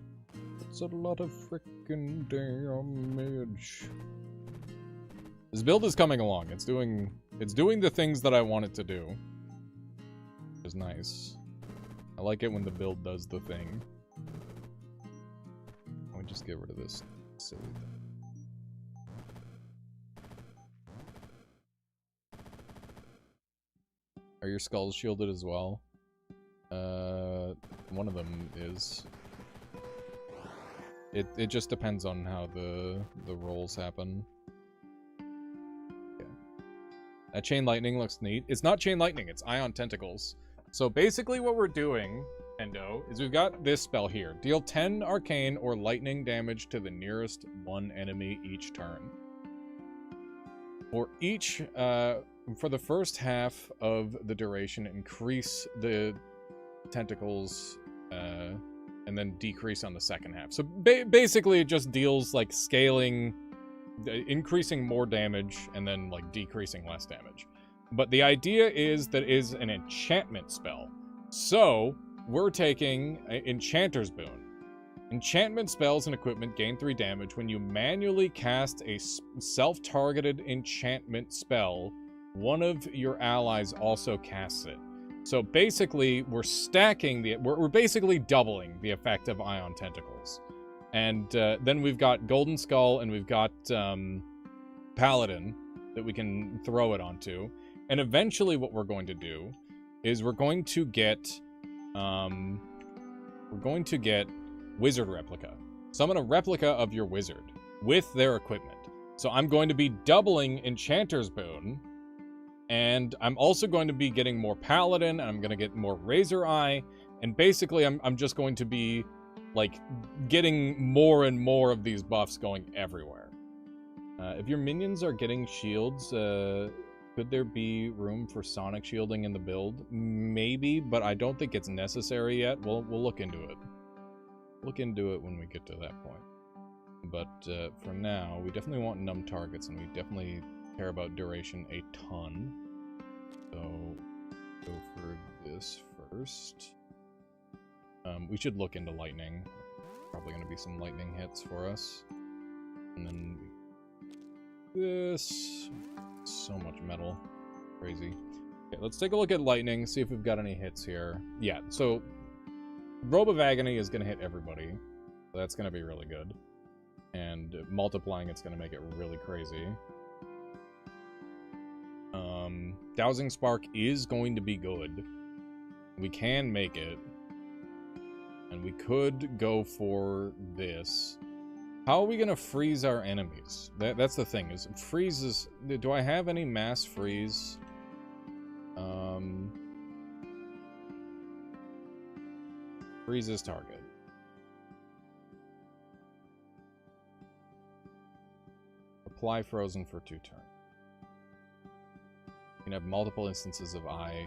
It's a lot of freaking damage. This build is coming along. It's doing the things that I want it to do. Which is nice. I like it when the build does the thing. Let me just get rid of this silly thing. Are your skulls shielded as well? One of them is. It just depends on how the rolls happen. Okay. That Chain Lightning looks neat. It's not Chain Lightning, it's Ion Tentacles. So basically what we're doing, Endo, is we've got this spell here. Deal 10 arcane or lightning damage to the nearest one enemy each turn. For each, for the first half of the duration, increase the tentacles, and then decrease on the second half. So basically it just deals like scaling, increasing more damage, and then like decreasing less damage. But the idea is that it is an enchantment spell. So we're taking Enchanter's Boon. Enchantment spells and equipment gain 3 damage when you manually cast a self-targeted enchantment spell. One of your allies also casts it. So basically, we're stacking we're basically doubling the effect of Ion Tentacles. And then we've got Golden Skull and we've got Paladin that we can throw it onto. And eventually what we're going to do is we're going to get Wizard Replica. Summon a replica of your wizard with their equipment. So I'm going to be doubling Enchanter's Boon, and I'm also going to be getting more Paladin, and I'm going to get more Razor Eye, and basically I'm just going to be like getting more and more of these buffs going everywhere. If your minions are getting shields, could there be room for Sonic shielding in the build? Maybe, but I don't think it's necessary yet. We'll look into it. Look into it when we get to that point. But for now, we definitely want numb targets, and we definitely care about duration a ton. So, go for this first. We should look into lightning. Probably going to be some lightning hits for us. And then this. So much metal. Crazy. Okay, let's take a look at lightning, see if we've got any hits here. Yeah, so Robe of Agony is going to hit everybody. So that's going to be really good. And multiplying it's going to make it really crazy. Dowsing Spark is going to be good. We can make it. And we could go for this. How are we going to freeze our enemies? That's the thing, is freezes... Do I have any mass freeze? Freezes target. Apply frozen for 2 turns. You can have multiple instances of Eye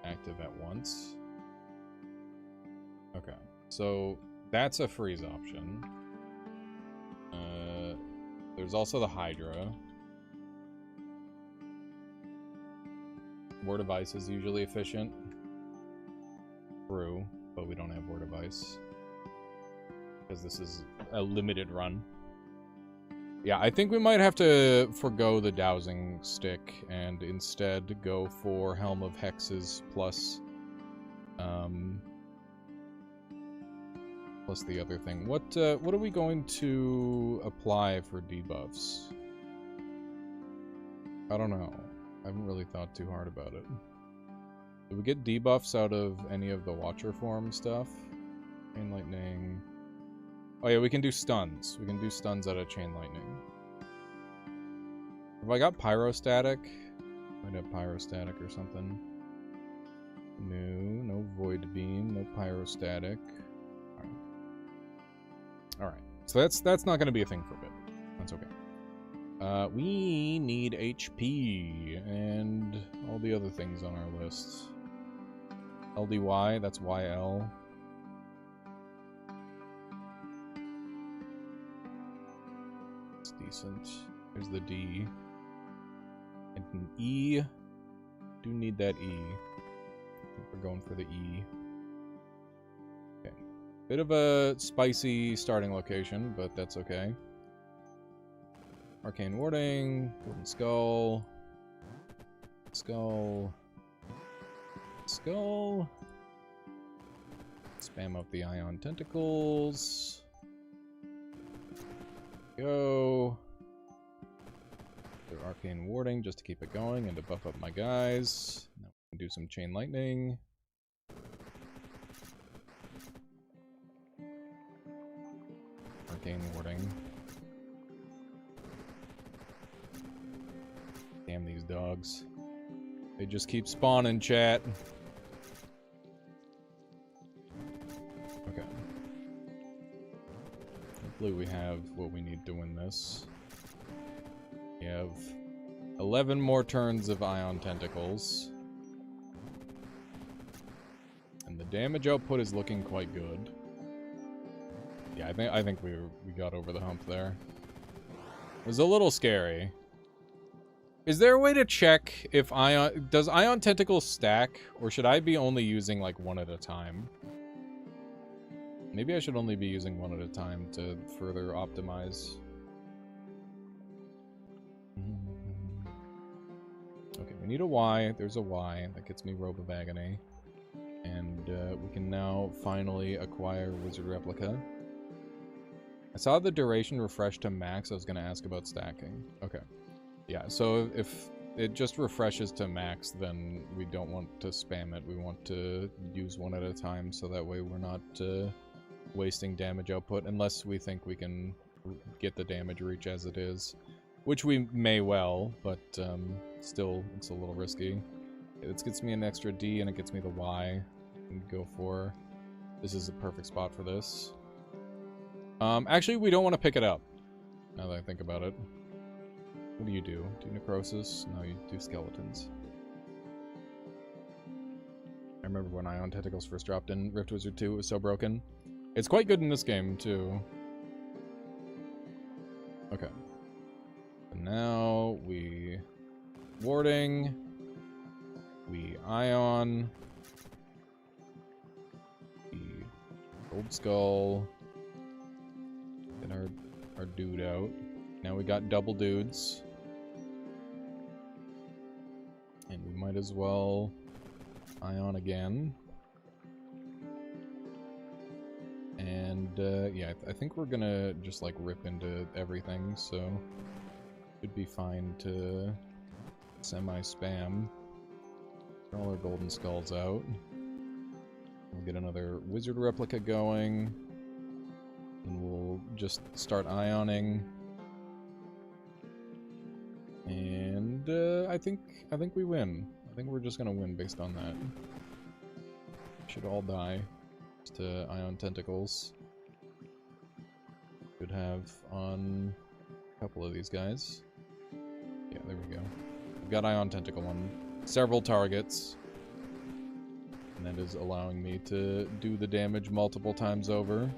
active at once. Okay, so that's a freeze option. There's also the Hydra. Word of Ice is usually efficient. True, but we don't have Word of Ice. Because this is a limited run. Yeah, I think we might have to forgo the dowsing stick and instead go for Helm of Hexes plus plus the other thing. What are we going to apply for debuffs? I don't know. I haven't really thought too hard about it. Do we get debuffs out of any of the Watcher form stuff? Chain Lightning. Oh yeah, we can do stuns. We can do stuns out of Chain Lightning. Have I got Pyrostatic? Might have Pyrostatic or something. No Void Beam, no Pyrostatic. Alright. So that's not going to be a thing for a bit. That's okay. We need HP and all the other things on our list. LDY, that's YL. It's decent. There's the D. And an E. Do need that E. I think we're going for the E. Okay. Bit of a spicy starting location, but that's okay. Arcane Warding, Golden Skull. Skull. Skull. Spam up the Ion Tentacles. Go. Do Arcane Warding just to keep it going and to buff up my guys. Now we can do some Chain Lightning. Arcane Warding. Damn these dogs. They just keep spawning, chat. Okay. Hopefully we have what we need to win this. We have 11 more turns of Ion Tentacles. And the damage output is looking quite good. Yeah, I think we got over the hump there. It was a little scary. Is there a way to check if does Ion Tentacle stack, or should I be only using like one at a time? Maybe I should only be using one at a time to further optimize. Okay, we need a Y. There's a Y. That gets me Robe of Agony. And we can now finally acquire Wizard Replica. I saw the duration refresh to max. I was going to ask about stacking. Okay. Yeah, so if it just refreshes to max, then we don't want to spam it. We want to use one at a time, so that way we're not wasting damage output, unless we think we can get the damage reach as it is. Which we may well, but still, it's a little risky. It gets me an extra D, and it gets me the Y. And go for... This is a perfect spot for this. Actually, we don't want to pick it up, now that I think about it. What do? Do necrosis? No, you do skeletons. I remember when Ion Tentacles first dropped in Rift Wizard 2, it was so broken. It's quite good in this game, too. Okay. And now we... Warding. We Ion. We Gold Skull. Get our dude out. Now we got double dudes. And we might as well Ion again. And, yeah, I think we're gonna just, like, rip into everything, so... Should be fine to semi-spam. Get all our Golden Skulls out. We'll get another Wizard Replica going. And we'll just start Ioning. And I think we win. I think we're just gonna win based on that. Should all die. Just to Ion Tentacles. Could have on a couple of these guys. Yeah, there we go. We've got Ion Tentacle on several targets. And that is allowing me to do the damage multiple times over.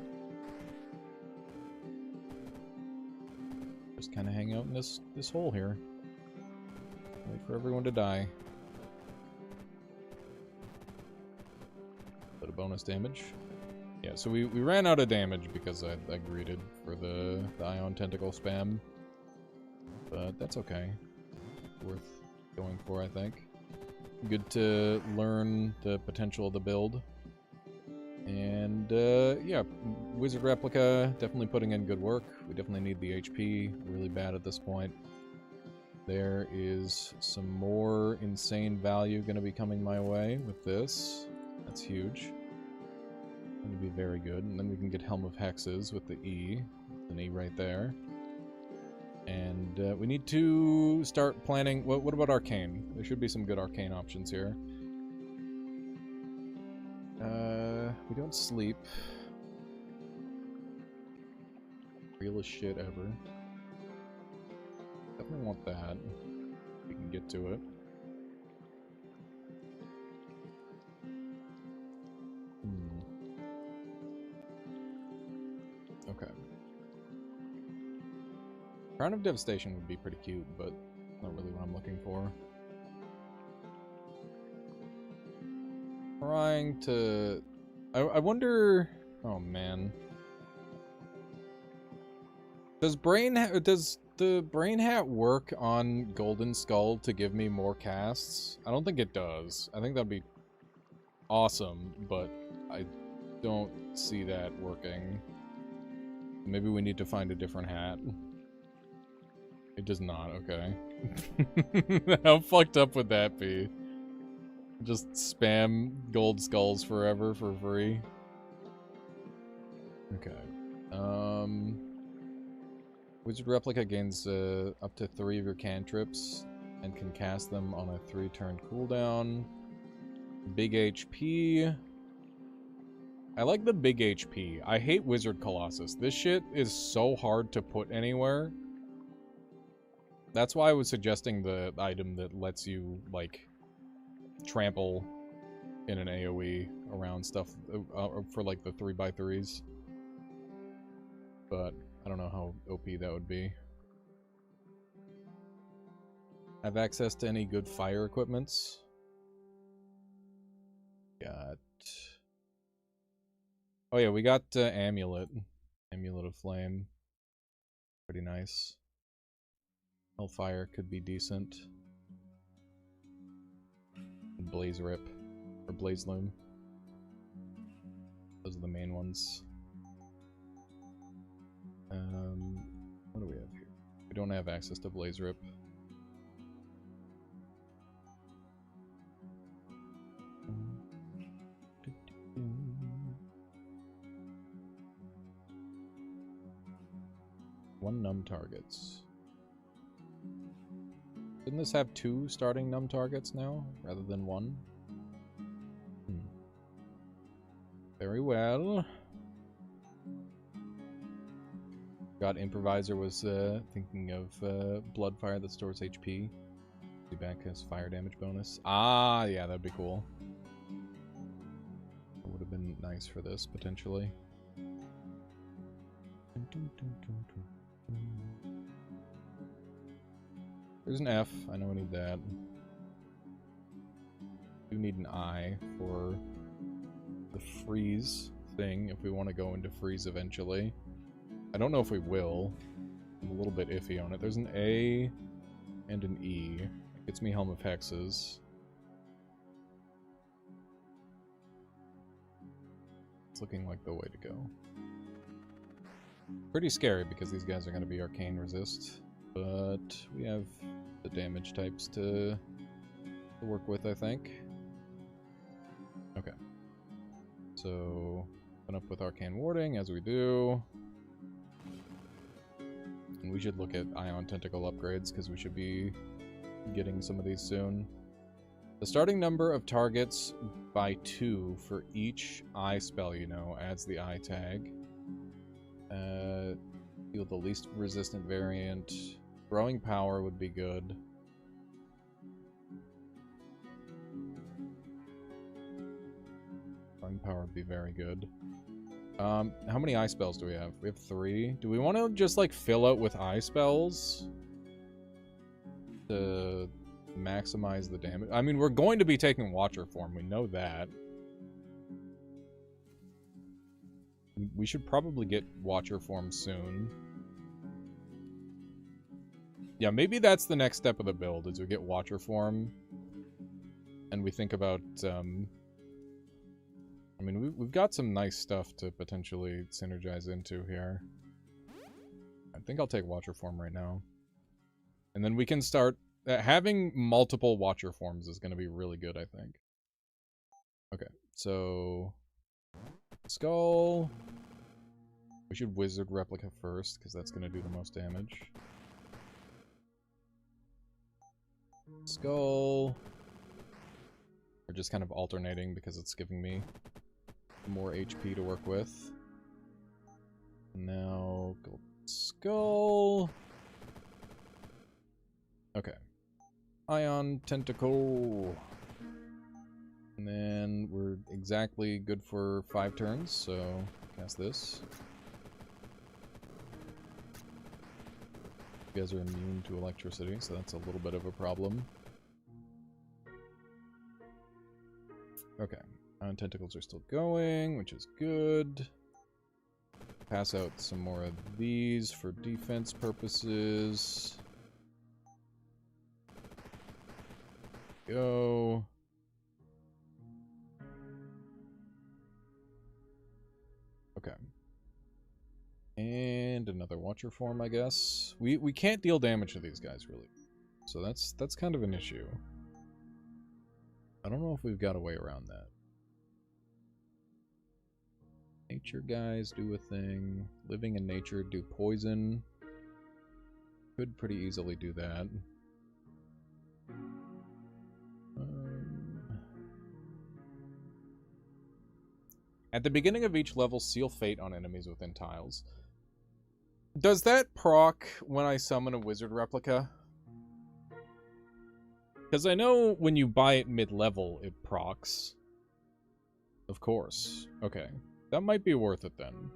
Just kind of hang out in this hole here. Wait for everyone to die. bonus damage. Yeah, so we ran out of damage because I greeted for the Ion Tentacle spam. But that's okay. Worth going for, I think. Good to learn the potential of the build. And, yeah, Wizard Replica, definitely putting in good work. We definitely need the HP, really bad at this point. There is some more insane value going to be coming my way with this. That's huge. Going to be very good. And then we can get Helm of Hexes with the E. An E right there. And we need to start planning... What about Arcane? There should be some good Arcane options here. We don't sleep. Realest shit ever. Definitely want that. We can get to it. Okay. Crown of Devastation would be pretty cute, but not really what I'm looking for. Trying to... I wonder... Oh, man. Does the Brain Hat work on Golden Skull to give me more casts? I don't think it does. I think that'd be awesome, but I don't see that working. Maybe we need to find a different hat. It does not, okay. How fucked up would that be? Just spam gold skulls forever for free. Okay. Wizard Replica gains up to 3 of your cantrips and can cast them on a 3-turn cooldown. Big HP. I like the big HP. I hate Wizard Colossus. This shit is so hard to put anywhere. That's why I was suggesting the item that lets you, like, trample in an AoE around stuff for, like, the 3x3s. But I don't know how OP that would be. Have access to any good fire equipments? Got... Oh yeah, we got Amulet. Amulet of Flame. Pretty nice. Hellfire could be decent. Blaze Rip. Or Blaze Loom. Those are the main ones. What do we have here? We don't have access to Blaze Rip. One numb targets. Didn't this have 2 starting numb targets now, rather than 1? Very well. God Improviser was thinking of Bloodfire that stores HP. The back has fire damage bonus. Ah, yeah, that'd be cool. That would have been nice for this, potentially. There's an F. I know I need that. Do need an I for the freeze thing if we want to go into freeze eventually. I don't know if we will. I'm a little bit iffy on it. There's an A and an E. It gets me Helm of Hexes. It's looking like the way to go. Pretty scary because these guys are going to be arcane resist. But we have the damage types to work with, I think. Okay. So, open up with Arcane Warding, as we do. And we should look at Ion Tentacle upgrades, because we should be getting some of these soon. The starting number of targets by 2 for each I spell, you know, adds the I tag. Deal the least resistant variant. Growing Power would be good. Growing Power would be very good. How many eye spells do we have? We have 3. Do we want to just, like, fill out with eye spells? To maximize the damage? I mean, we're going to be taking Watcher form. We know that. We should probably get Watcher form soon. Yeah, maybe that's the next step of the build, is we get Watcher form. And we think about, I mean, we've got some nice stuff to potentially synergize into here. I think I'll take Watcher form right now. And then we can start... having multiple Watcher forms is going to be really good, I think. Okay, so... Skull... We should Wizard Replica first, because that's going to do the most damage. Skull... We're just kind of alternating because it's giving me more HP to work with. Now, Gold Skull... Okay. Ion Tentacle. And then we're exactly good for 5 turns, so cast this. You guys are immune to electricity, so that's a little bit of a problem. Okay. Ion Tentacles are still going, which is good. Pass out some more of these for defense purposes. Go. Okay. And another Watcher form, I guess. We can't deal damage to these guys, really. So that's kind of an issue. I don't know if we've got a way around that. Nature guys do a thing. Living in nature do poison. Could pretty easily do that. At the beginning of each level, seal fate on enemies within tiles. Does that proc when I summon a wizard replica? Because I know when you buy it mid-level, it procs. Of course. Okay. That might be worth it then.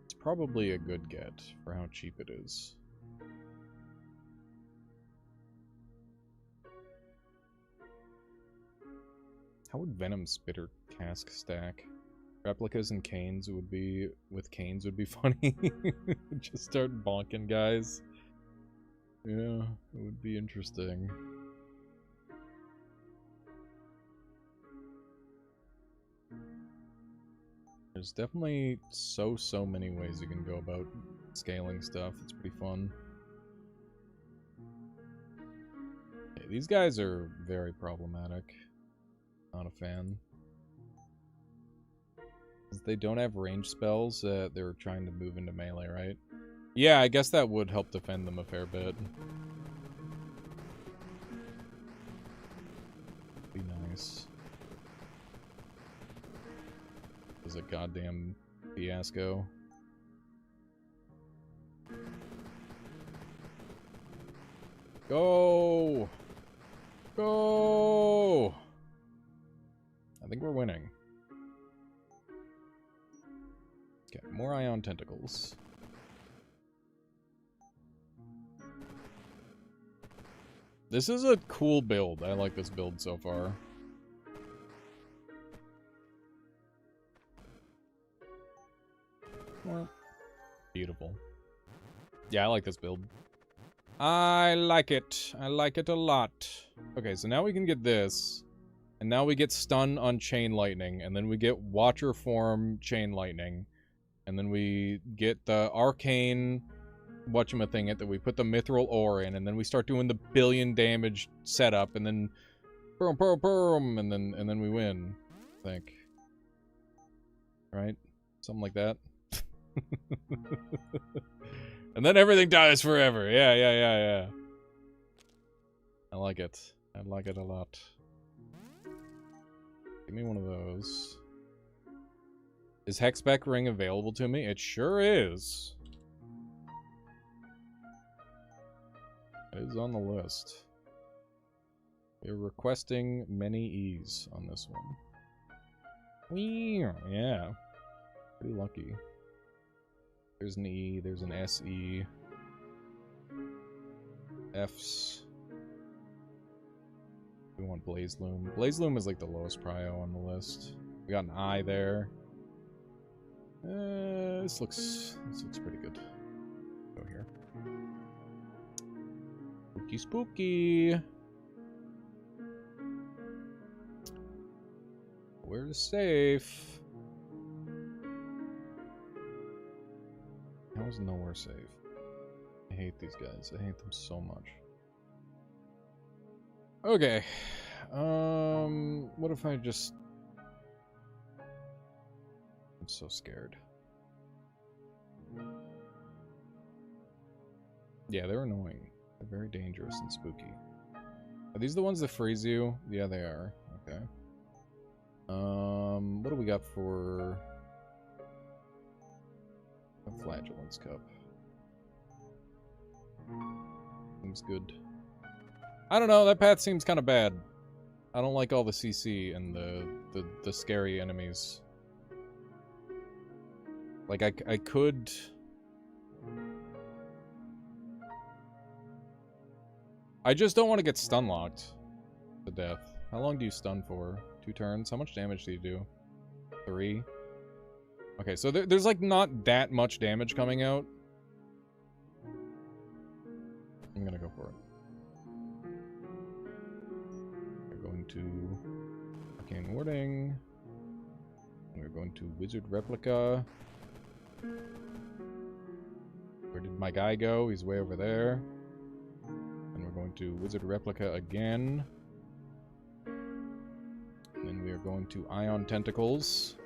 It's probably a good get for how cheap it is. How would Venom Spitter cask stack? Replicas and canes would be... with canes would be funny. Just start bonking guys. Yeah, it would be interesting. There's definitely so many ways you can go about scaling stuff. It's pretty fun. Okay, these guys are very problematic. Not a fan. They don't have range spells. They're trying to move into melee, right? Yeah, I guess that would help defend them a fair bit. Be nice. It was a goddamn fiasco. Go! Go! I think we're winning. Okay, more Ion Tentacles. This is a cool build. I like this build so far. Well, beautiful. Yeah, I like this build. I like it. I like it a lot. Okay, so now we can get this. And now we get Stun on Chain Lightning. And then we get Watcher Form Chain Lightning. And then we get the Arcane whatchamacallit that we put the Mithril Ore in. And then we start doing the billion damage setup. And then... boom, boom, boom. And then we win. I think. Right? Something like that. And then everything dies forever. Yeah. I like it. I like it a lot. Give me one of those. Is Hexbeck Ring available to me? It sure is. It is on the list. We're requesting many E's on this one. Yeah. Pretty lucky. There's an E, there's an SE. F's. We want Blaze Loom. Blaze Loom is like the lowest prio on the list. We got an eye there. This looks pretty good. Go here. Spooky, spooky. Where's safe? How is nowhere safe? I hate these guys. I hate them so much. Okay. What if I just... I'm so scared. Yeah, they're annoying. They're very dangerous and spooky. Are these the ones that freeze you? Yeah, they are. Okay. What do we got for a Flagellance Cup? Seems good. I don't know, that path seems kind of bad. I don't like all the CC and the scary enemies. Like, I could... I just don't want to get stun locked to death. How long do you stun for? 2 turns? How much damage do you do? 3? Okay, so there's like not that much damage coming out. I'm gonna go for it. We're going to Arcane Warding. We're going to Wizard Replica. Where did my guy go? He's way over there. And we're going to Wizard Replica again. And then we are going to Ion Tentacles.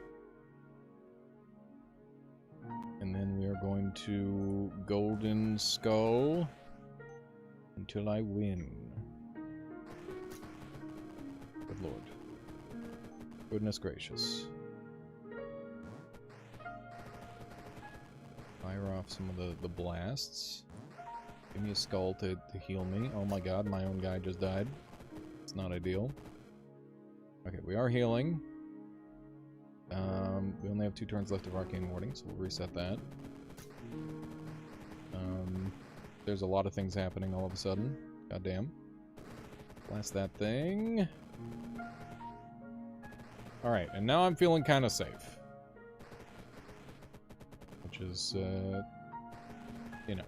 And then we are going to Golden Skull until I win. Good lord. Goodness gracious. Fire off some of the blasts. Give me a skull to heal me. Oh my god, my own guy just died. It's not ideal. Okay, we are healing. We only have 2 turns left of Arcane Warding, so we'll reset that. There's a lot of things happening all of a sudden. Goddamn. Blast that thing. Alright, and now I'm feeling kind of safe. Which is, you know,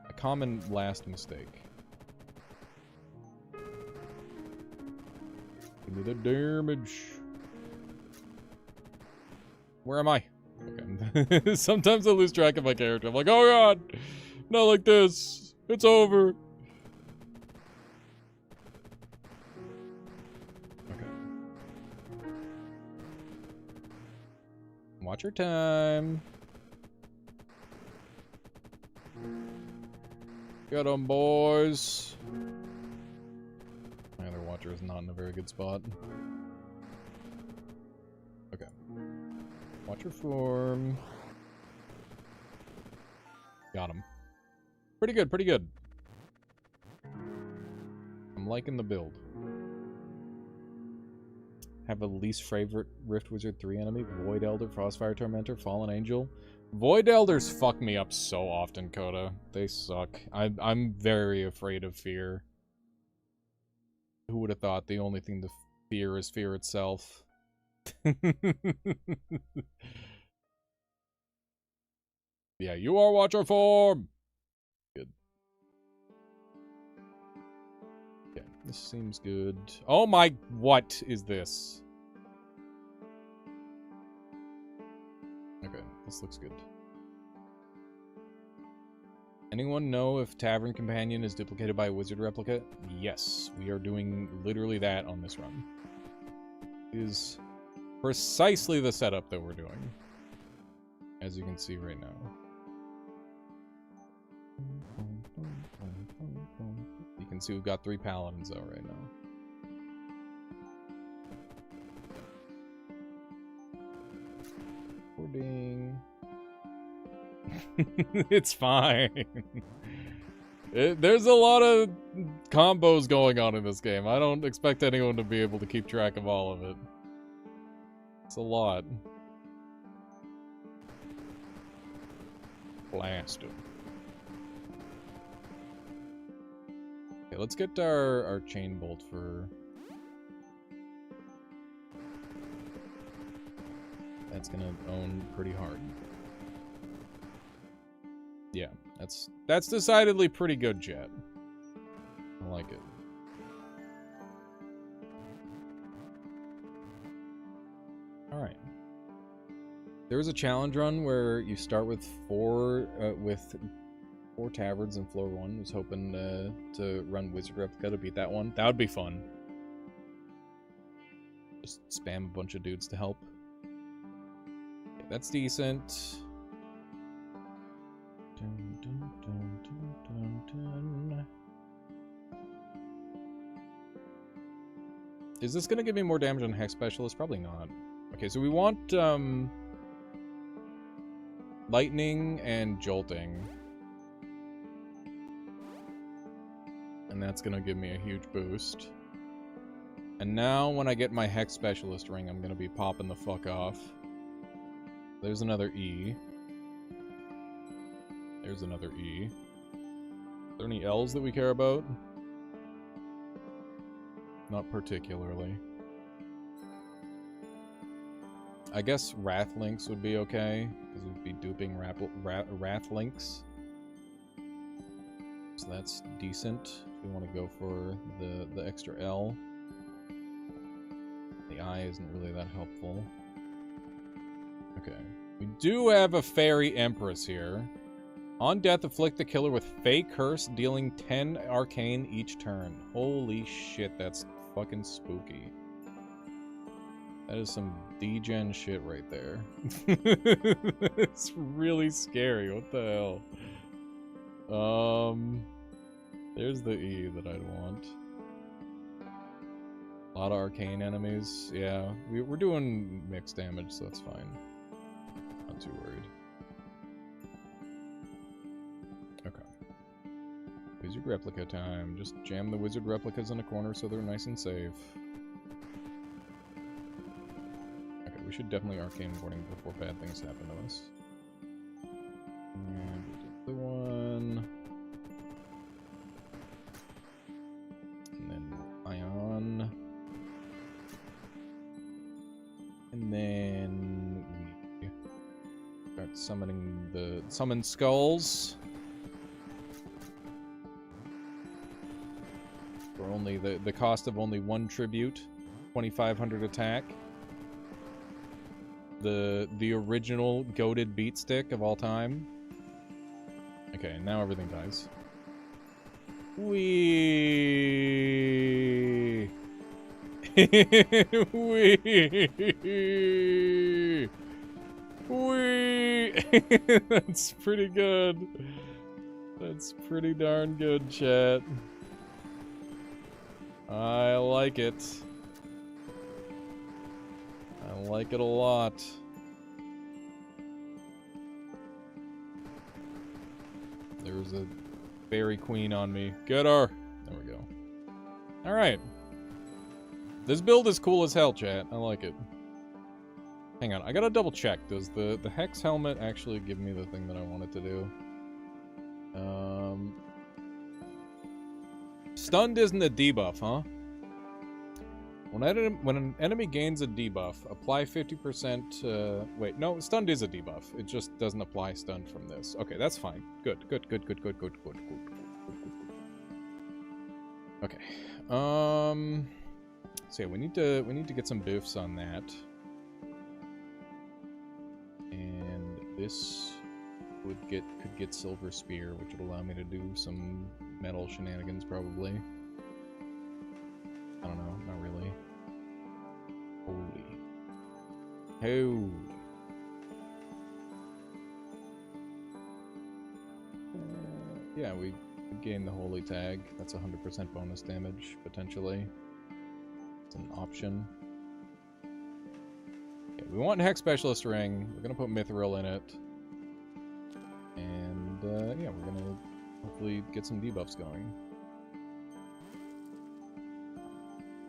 a common last mistake. Give me the damage. Where am I? Okay. Sometimes I lose track of my character. I'm like, oh god! Not like this! It's over! Okay. Watch your time. Get 'em, boys! My other watcher is not in a very good spot. Okay. Watcher form. Got him. Pretty good, pretty good. I'm liking the build. Have a least favorite Rift Wizard 3 enemy. Void Elder, Frostfire Tormentor, Fallen Angel. Void Elders fuck me up so often, Coda. They suck. I'm very afraid of fear. Who would have thought the only thing to fear is fear itself? Yeah, you are Watcher form! Good. Okay, this seems good. Oh my, what is this? Okay, this looks good. Anyone know if Tavern Companion is duplicated by a Wizard Replica? Yes, we are doing literally that on this run. It is precisely the setup that we're doing, as you can see right now. You can see we've got 3 Paladins out right now. Recording. It's fine. There's a lot of combos going on in this game. I don't expect anyone to be able to keep track of all of it. It's a lot. Blast him. Okay, let's get our chain bolt for That's gonna own pretty hard. Yeah, that's decidedly pretty good, chat. I like it. Alright. There's a challenge run where you start with four taverns in floor 1. I was hoping to run Wizard Replica to beat that one. That would be fun. Just spam a bunch of dudes to help. Okay, that's decent. Dun, dun, dun, dun, dun, dun. Is this gonna give me more damage on Hex Specialist? Probably not. Okay, so we want Lightning and Jolting. And that's gonna give me a huge boost. And now when I get my Hex Specialist ring, I'm gonna be popping the fuck off. There's another E. There's another E. Are there any L's that we care about? Not particularly. I guess Wrath Links would be okay, because we'd be duping Wrath Links. So that's decent. If we want to go for the extra L. The I isn't really that helpful. Okay. We do have a Fairy Empress here. On death, afflict the killer with Fey Curse, dealing 10 arcane each turn. Holy shit, that's fucking spooky. That is some degen shit right there. It's really scary. What the hell? There's the E that I'd want. A lot of arcane enemies. Yeah, we're doing mixed damage, so that's fine. Not too worried. Okay. Wizard Replica time. Just jam the Wizard Replicas in a corner so they're nice and safe. Okay, we should definitely Arcane Warning before bad things happen to us. And the one. And then Ion. And then we start summoning the Summon Skulls. For only the cost of only 1 tribute, 2,500 attack. The original goated beat stick of all time. Okay, now everything dies. Wee. Wee. Wee. That's pretty good. That's pretty darn good, chat. I like it. I like it a lot. There's a fairy queen on me. Get her! There we go. Alright. This build is cool as hell, chat. I like it. Hang on, I gotta double check. Does the Hex Helmet actually give me the thing that I want it to do? Stunned isn't a debuff, huh? When an enemy gains a debuff, apply 50%... wait, no, stunned is a debuff. It just doesn't apply stunned from this. Okay, that's fine. Good. Okay. So yeah, we need to get some buffs on that. And this could get Silver Spear, which would allow me to do some metal shenanigans, probably. I don't know, not really. Holy. Yeah, we gain the Holy Tag. That's 100% bonus damage, potentially. It's an option. Okay, we want Hex Specialist Ring. We're gonna put Mithril in it. And, yeah, we're gonna hopefully get some debuffs going.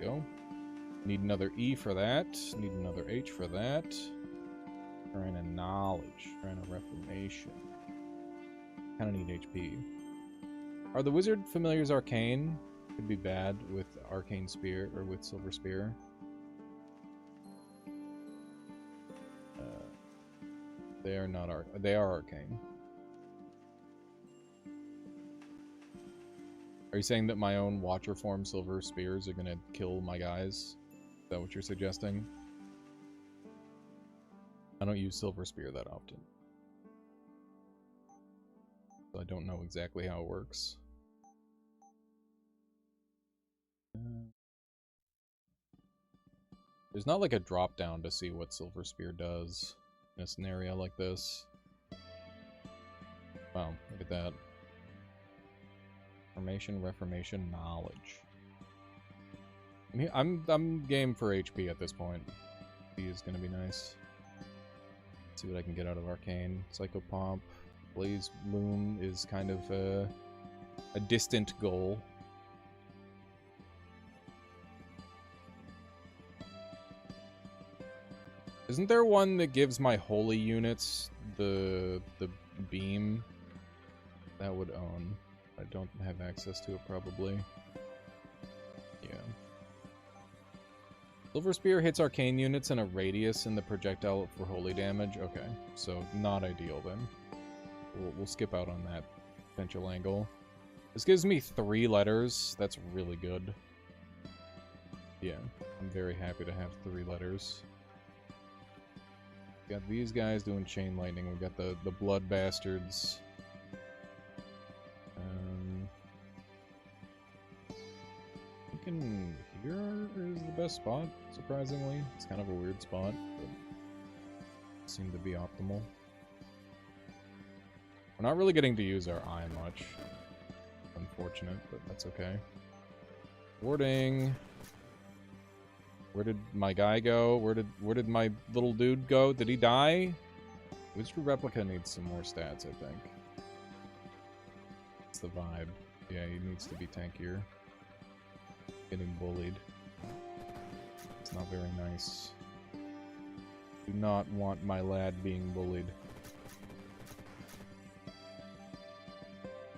Go. Need another E for that. Need another H for that. Shrine of Knowledge. Shrine of Reformation. Kinda need HP. Are the Wizard Familiars arcane? Could be bad with Arcane Spear, or with Silver Spear. They are not they are arcane. Are you saying that my own Watcher form Silver Spears are gonna kill my guys? Is that what you're suggesting? I don't use Silver Spear that often. So I don't know exactly how it works. There's not like a drop down to see what Silver Spear does in a scenario like this. Wow, look at that. Reformation, knowledge. I'm game for HP at this point. HP is gonna be nice. Let's see what I can get out of Arcane. Psychopomp. Blaze Bloom is kind of a distant goal. Isn't there one that gives my holy units the beam? That would own. I don't have access to it probably. Yeah. Silver Spear hits arcane units in a radius in the projectile for holy damage. Okay, so not ideal then. We'll skip out on that potential angle. This gives me 3 letters. That's really good. Yeah, I'm very happy to have 3 letters. Got these guys doing chain lightning. We've got the blood bastards. Thinking here is the best spot, surprisingly. It's kind of a weird spot, but seemed to be optimal. We're not really getting to use our eye much. Unfortunate, but that's okay. Warding. Where did my guy go? Where did my little dude go? Did he die? Wizard Replica needs some more stats, I think. That's the vibe. Yeah, he needs to be tankier. Getting bullied. It's not very nice. Do not want my lad being bullied.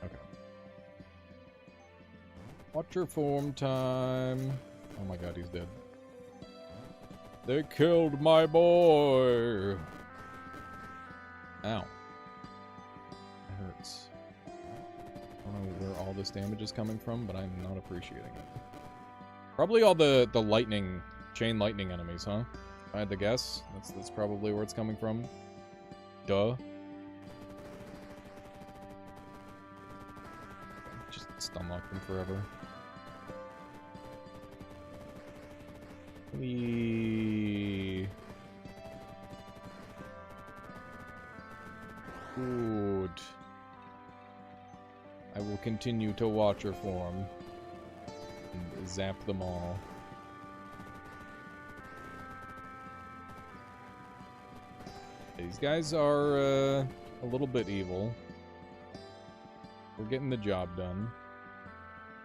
Okay. Watcher form time. Oh my god, he's dead. They killed my boy! Ow. It hurts. I don't know where all this damage is coming from, but I'm not appreciating it. Probably all the lightning, chain lightning enemies, huh? If I had to guess, that's probably where it's coming from. Duh. Just stun lock them forever. Good. I will continue to watch her form and zap them all. These guys are a little bit evil. We're getting the job done.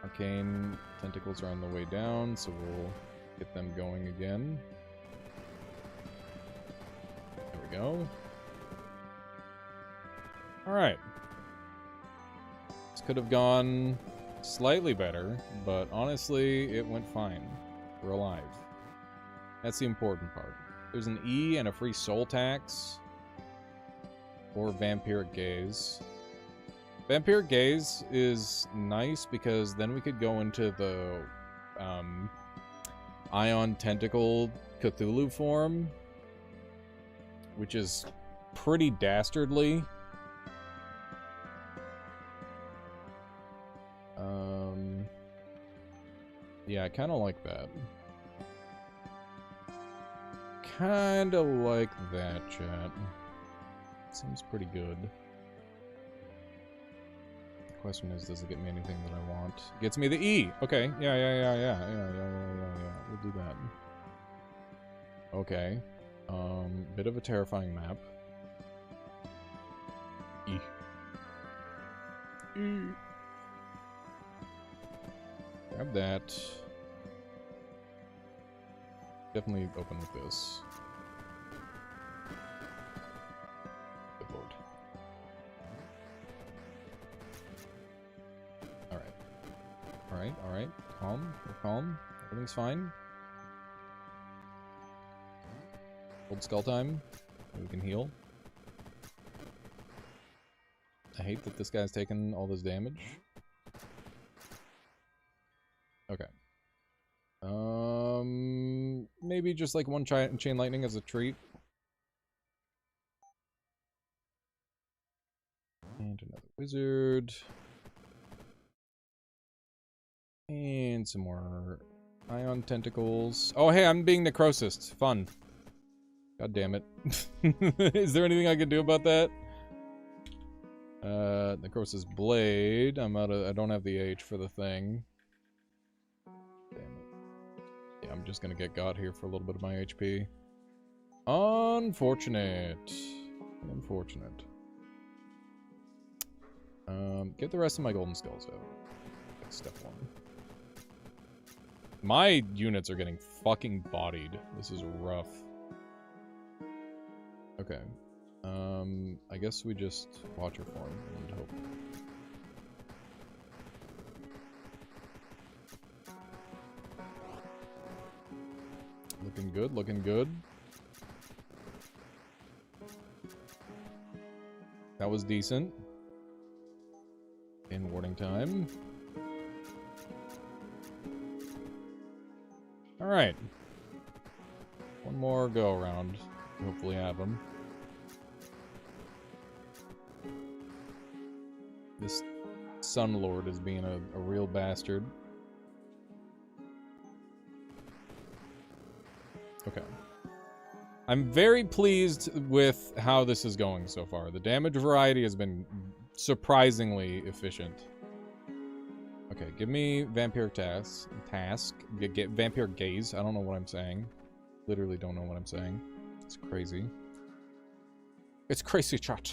Arcane tentacles are on the way down, so we'll get them going again. There we go. Alright. This could have gone slightly better, but honestly, it went fine. We're alive. That's the important part. There's an E and a free soul tax. Or Vampiric Gaze. Vampiric Gaze is nice because then we could go into the Ion Tentacle Cthulhu form, which is pretty dastardly. Yeah, I kind of like that. Kind of like that, chat. Seems pretty good. The question is, does it get me anything that I want? It gets me the E! Okay, yeah. We'll do that. Okay. Bit of a terrifying map. E. Grab that. Definitely open with this. Good lord. Alright. Calm. We're calm. Everything's fine. Old skull time. We can heal. I hate that this guy's taking all this damage. Okay. Maybe just like one chain lightning as a treat. And another wizard. And some more ion tentacles. Oh, hey, I'm being necrosis. Fun. God damn it. Is there anything I can do about that? Necrosis blade. I don't have the H for the thing. Damn it. Yeah, I'm just gonna get got here for a little bit of my HP. Unfortunate. Unfortunate. Get the rest of my golden skulls out. That's step one. My units are getting fucking bodied. This is rough. Okay. I guess we just watch her form and hope. Looking good, looking good. That was decent. In warning time. Alright. One more go around. Hopefully have him. This Sun Lord is being a real bastard. Okay. I'm very pleased with how this is going so far. The damage variety has been surprisingly efficient. Okay, give me Vampiric Task. Get Vampiric Gaze. I don't know what I'm saying. Literally don't know what I'm saying. It's crazy. It's crazy, chat.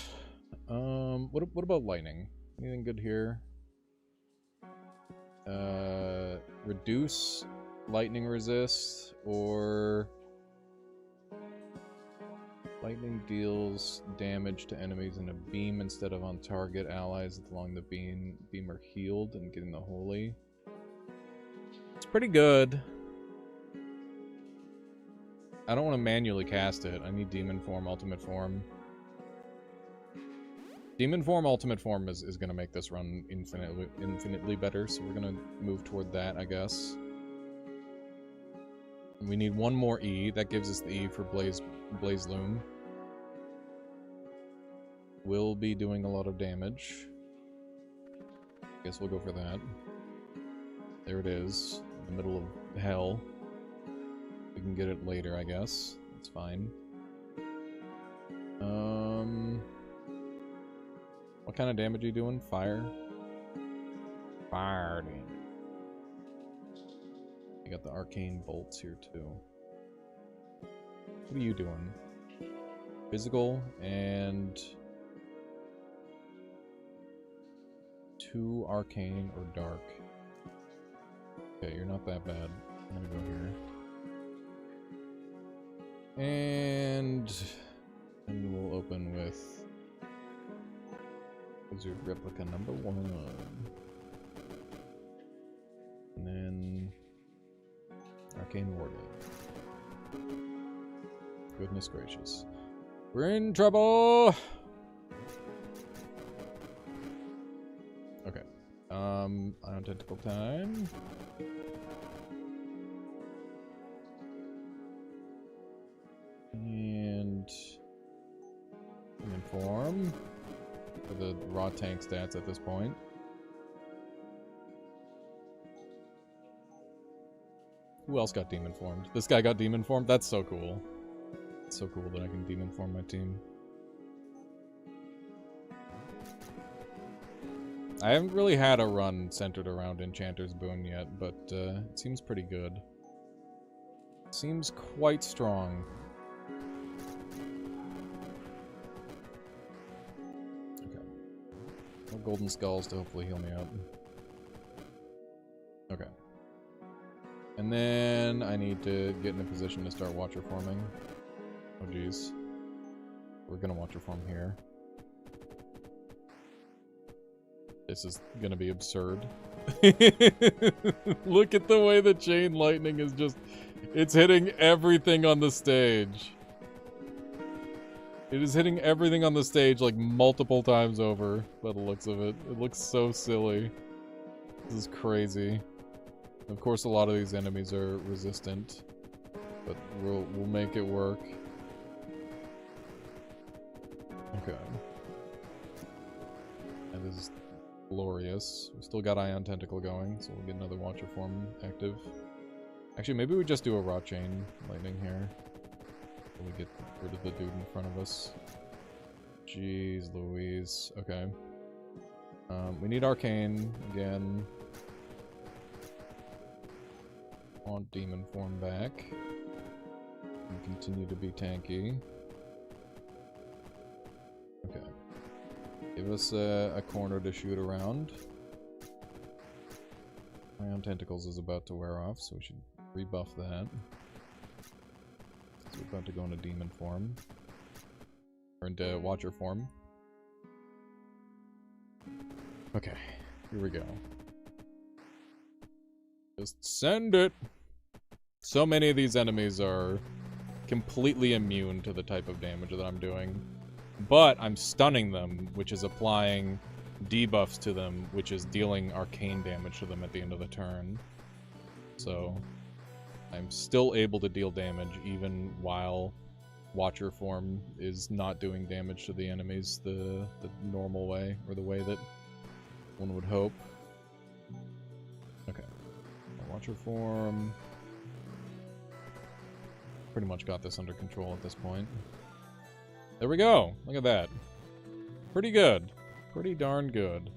What about lightning? Anything good here? Reduce lightning resist, or lightning deals damage to enemies in a beam instead of on target. Allies along the beam are healed and getting the holy. It's pretty good. I don't want to manually cast it. I need Demon Form, Ultimate Form. Demon Form, Ultimate Form is going to make this run infinitely better, so we're going to move toward that, I guess. We need one more E. That gives us the E for Blaze Loom. Will be doing a lot of damage. Guess we'll go for that. There it is. In the middle of hell. We can get it later, I guess. That's fine. What kind of damage are you doing? Fire? Fire damage. You got the arcane bolts here too. What are you doing? Physical and 2 arcane or dark. Okay, you're not that bad. I'm gonna go here. And we'll open with Wizard Replica number 1. And then Arcane Warden. Goodness gracious. We're in trouble! Okay. Ion Tentacle time. And Inform for the raw tank stats at this point. Who else got Demon Formed? This guy got Demon Formed? That's so cool. It's so cool that I can Demon Form my team. I haven't really had a run centered around Enchanter's Boon yet, but it seems pretty good. Seems quite strong. Okay. More golden skulls to hopefully heal me up. Okay. And then I need to get in a position to start Watcher Forming. Oh geez. We're gonna Watcher Form here. This is gonna be absurd. Look at the way the chain lightning is just... It's hitting everything on the stage. It is hitting everything on the stage like multiple times over by the looks of it. It looks so silly. This is crazy. Of course, a lot of these enemies are resistant, but we'll make it work. Okay. And this is glorious. We still got Ion Tentacle going, so we'll get another Watcher form active. Actually, maybe we just do a Raw Chain Lightning here. So we get rid of the dude in front of us. Jeez Louise. Okay. We need Arcane again. Want Demon form back. And continue to be tanky. Okay. Give us a corner to shoot around. Ion Tentacles is about to wear off, so we should rebuff that. So we're about to go into Demon form. Or into Watcher form. Okay, here we go. Just send it! So many of these enemies are completely immune to the type of damage that I'm doing. But I'm stunning them, which is applying debuffs to them, which is dealing arcane damage to them at the end of the turn. So I'm still able to deal damage even while Watcher form is not doing damage to the enemies the normal way, or the way that one would hope. Okay. Watcher form. Pretty much got this under control at this point. There we go. Look at that. Pretty good. Pretty darn good.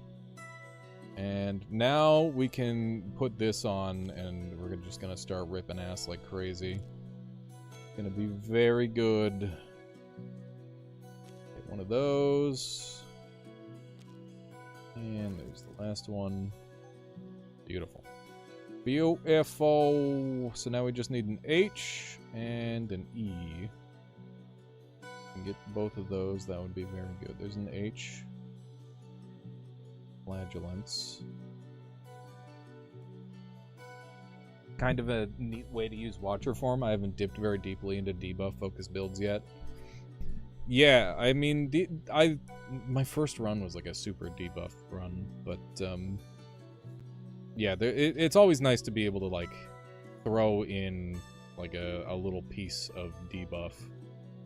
And now we can put this on, and we're just gonna start ripping ass like crazy. Gonna be very good. Get one of those. And there's the last one. Beautiful. Beautiful. So now we just need an H and an E. Get both of those, that would be very good. There's an H. Flagellance. Kind of a neat way to use Watcher form. I haven't dipped very deeply into debuff focus builds yet. Yeah, I mean, my first run was like a super debuff run, but yeah, it's always nice to be able to like throw in like a little piece of debuff.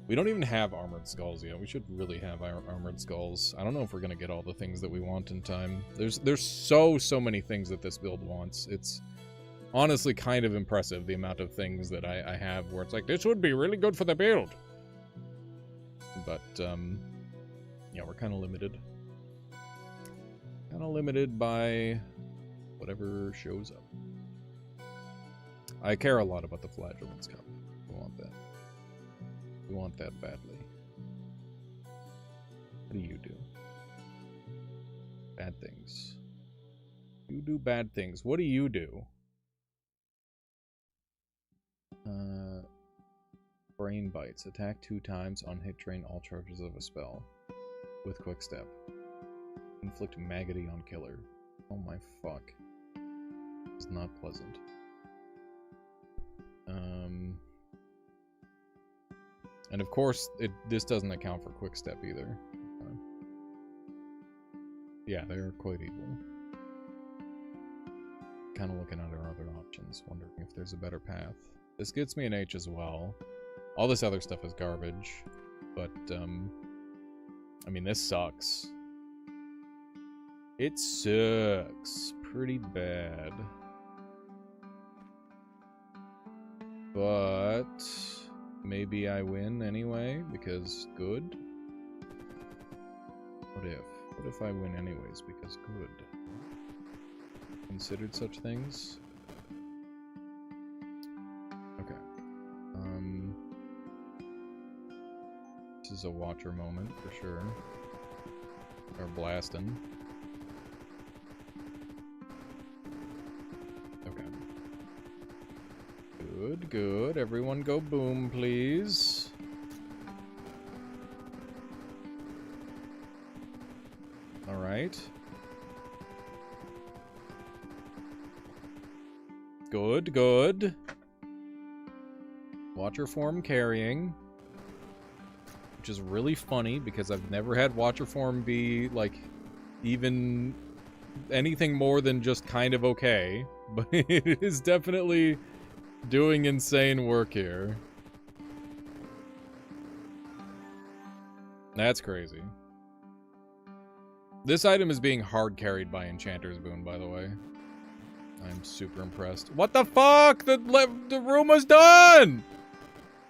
We don't even have Armored Skulls yet. We should really have our Armored Skulls. I don't know if we're gonna get all the things that we want in time. There's so many things that this build wants. It's honestly kind of impressive, the amount of things that I have where it's like, this would be really good for the build. But, yeah, we're kind of limited. Kind of limited by whatever shows up. I care a lot about the Flagellance Cup. I want that. We want that badly. What do you do? Bad things. You do bad things. What do you do? Brain Bites. Attack 2 times on hit, drain all charges of a spell. With Quick Step. Inflict Maggoty on killer. Oh my fuck. It's not pleasant. And of course, this doesn't account for Quick Step either. Yeah, they're quite evil. Kind of looking at our other options, wondering if there's a better path. This gets me an H as well. All this other stuff is garbage, but, I mean, this sucks. It sucks pretty bad. But maybe I win anyway, because good. What if I win anyways, because good? Considered such things? Okay. This is a Watcher moment, for sure. Or blasting. Okay. Good, good. Everyone go boom, please. Alright. Good, good. Watcher form carrying. which is really funny because I've never had Watcher Form be, like, even anything more than just kind of okay. But it is definitely doing insane work here. That's crazy. This item is being hard carried by Enchanter's Boon, by the way. I'm super impressed. What the fuck? The room was done!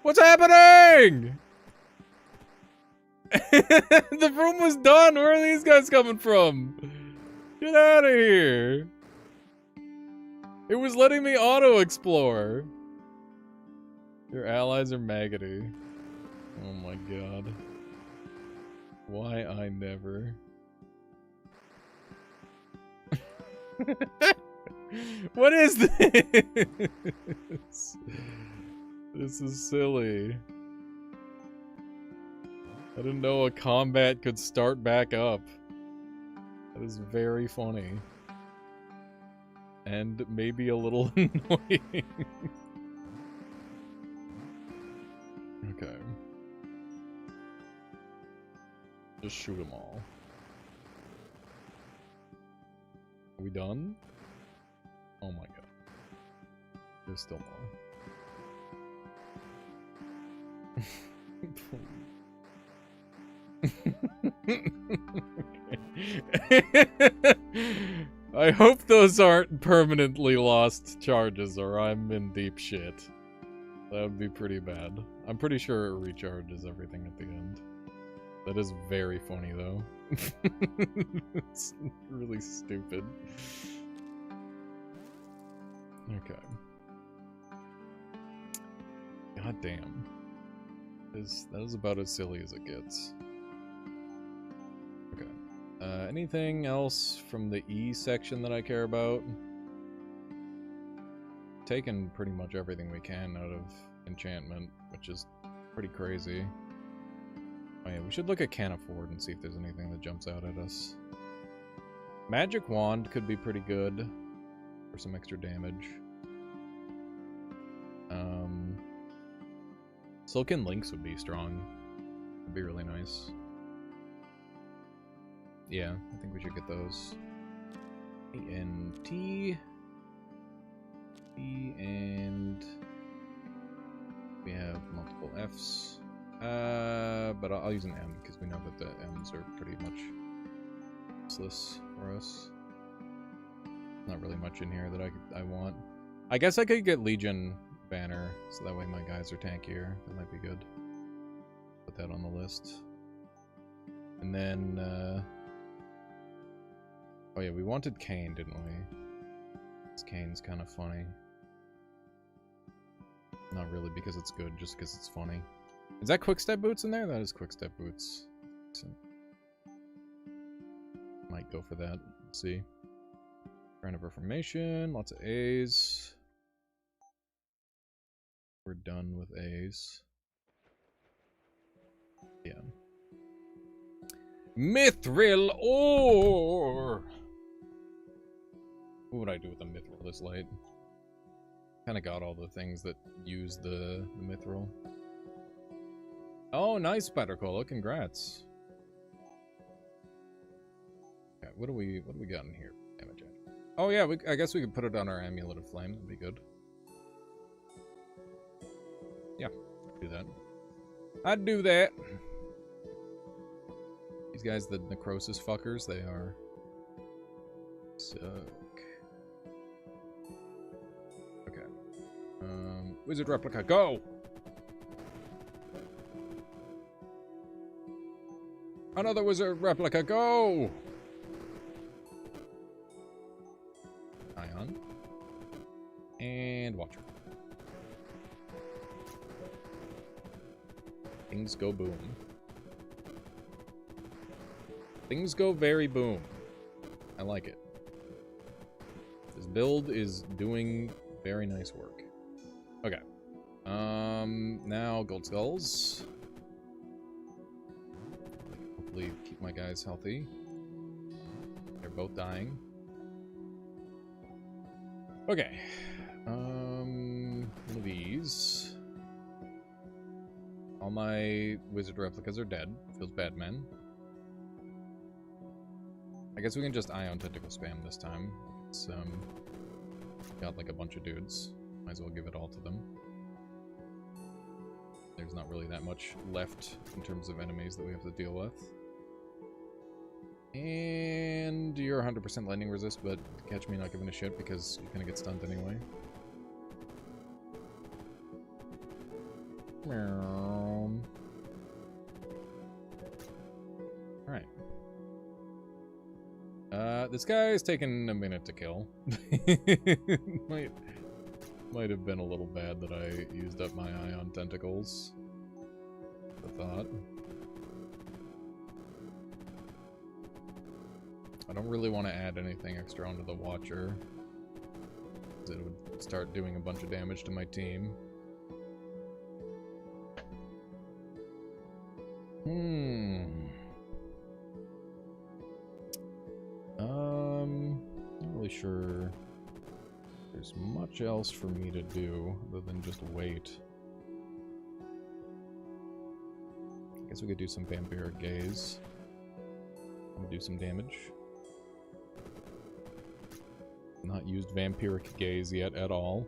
What's happening? The room was done! Where are these guys coming from? Get out of here! It was letting me auto-explore. Your allies are maggoty. Oh my god. Why I never... What is this? This is silly. I didn't know a combat could start back up. That is very funny. And maybe a little annoying. Okay. Just shoot them all. Are we done? Oh my god. There's still more. I hope those aren't permanently lost charges or I'm in deep shit. That would be pretty bad. I'm pretty sure it recharges everything at the end. That is very funny though. It's really stupid. Okay. God damn. That is about as silly as it gets. Okay. Anything else from the E section that I care about? Taken pretty much everything we can out of enchantment, which is pretty crazy. Oh yeah, we should look at Canna Ford and see if there's anything that jumps out at us. Magic Wand could be pretty good for some extra damage. Silken Links would be strong. Would be really nice. Yeah, I think we should get those. E-N-T. E and we have multiple Fs. But I'll use an M because we know that the M's are pretty much useless for us. Not really much in here that I want. I guess I could get Legion banner so that way my guys are tankier. That might be good. Put that on the list. And then oh yeah, we wanted Kane, didn't we? This Kane's kind of funny. Not really because it's good, just because it's funny. Is that Quickstep Boots in there? That is Quickstep Boots. Might go for that. Let's see. Grand of Reformation, lots of A's. We're done with A's. Yeah. Mithril ore! What would I do with the Mithril this late? Kinda got all the things that use the Mithril. Oh, nice, Spider-Cola. Congrats. Okay, what do we got in here? Damage. Oh yeah, I guess we could put it on our Amulet of Flame. That'd be good. Yeah, do that. I'd do that. These guys, the Necrosis fuckers, they are suck. Okay. Wizard Replica, go! Another Wizard Replica, go! Ion. And Watcher. Things go boom. Things go very boom. I like it. This build is doing very nice work. Okay. Now Gold Skulls. Hopefully keep my guys healthy. They're both dying. Okay. One of these. All my wizard replicas are dead. Feels bad, man. I guess we can just Ion Tentacle spam this time. It's, got like a bunch of dudes. Might as well give it all to them. There's not really that much left in terms of enemies that we have to deal with. And you're 100% lightning resist, but catch me not giving a shit because you're gonna get stunned anyway. Alright. This guy's taking a minute to kill. Might have been a little bad that I used up my Ion Tentacles. I thought. I don't really want to add anything extra onto the Watcher. It would start doing a bunch of damage to my team. Not really sure there's much else for me to do other than just wait. I guess we could do some Vampiric Gaze. I'm gonna do some damage. Not used Vampiric Gaze yet at all.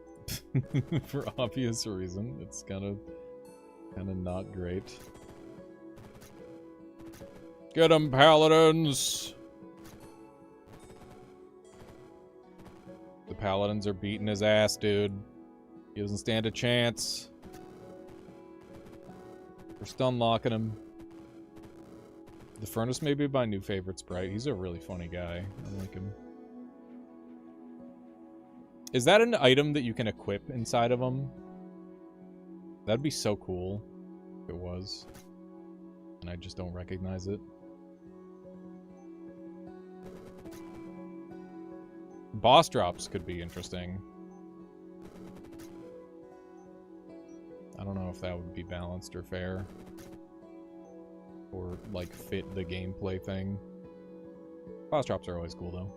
For obvious reason. It's kind of not great. Get 'em, Paladins! The Paladins are beating his ass, dude. He doesn't stand a chance. We're stun locking him. The Furnace may be my new favorite sprite. He's a really funny guy. I like him. Is that an item that you can equip inside of him? That'd be so cool if it was. And I just don't recognize it. Boss drops could be interesting. I don't know if that would be balanced or fair. Or, like, fit the gameplay thing. Boss drops are always cool, though.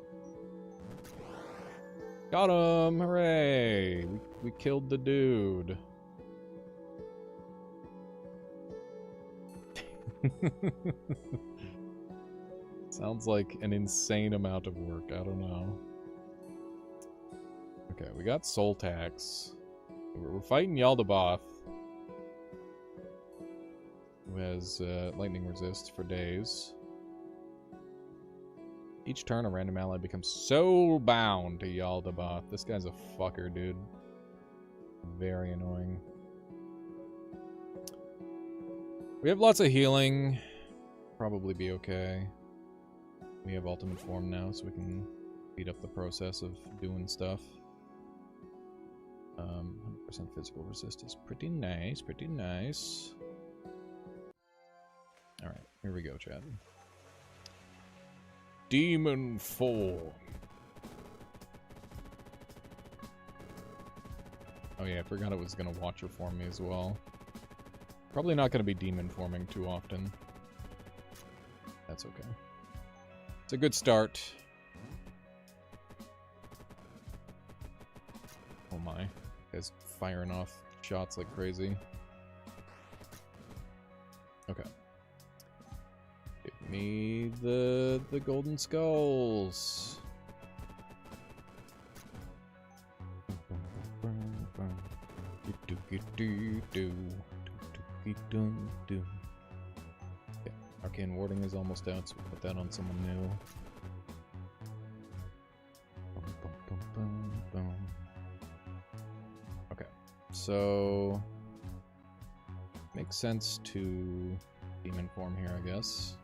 Got him! Hooray! We killed the dude. Sounds like an insane amount of work. I don't know. Okay, we got Soul Tax. We're fighting Yaldabaoth, who has lightning resist for days. Each turn, a random ally becomes so bound to Yaldabaoth. This guy's a fucker, dude. Very annoying. We have lots of healing. Probably be okay. We have ultimate form now, so we can speed up the process of doing stuff. 100% physical resist is pretty nice, pretty nice. Alright, here we go, Chad. Demon form. Oh yeah, I forgot it was gonna Watcher form me as well. Probably not gonna be demon forming too often. That's okay. It's a good start. Oh my. Guy's firing off shots like crazy. Okay. Give me the golden skulls. Okay. Arcane warding is almost out, so we'll put that on someone new. Okay, so makes sense to demon form here, I guess.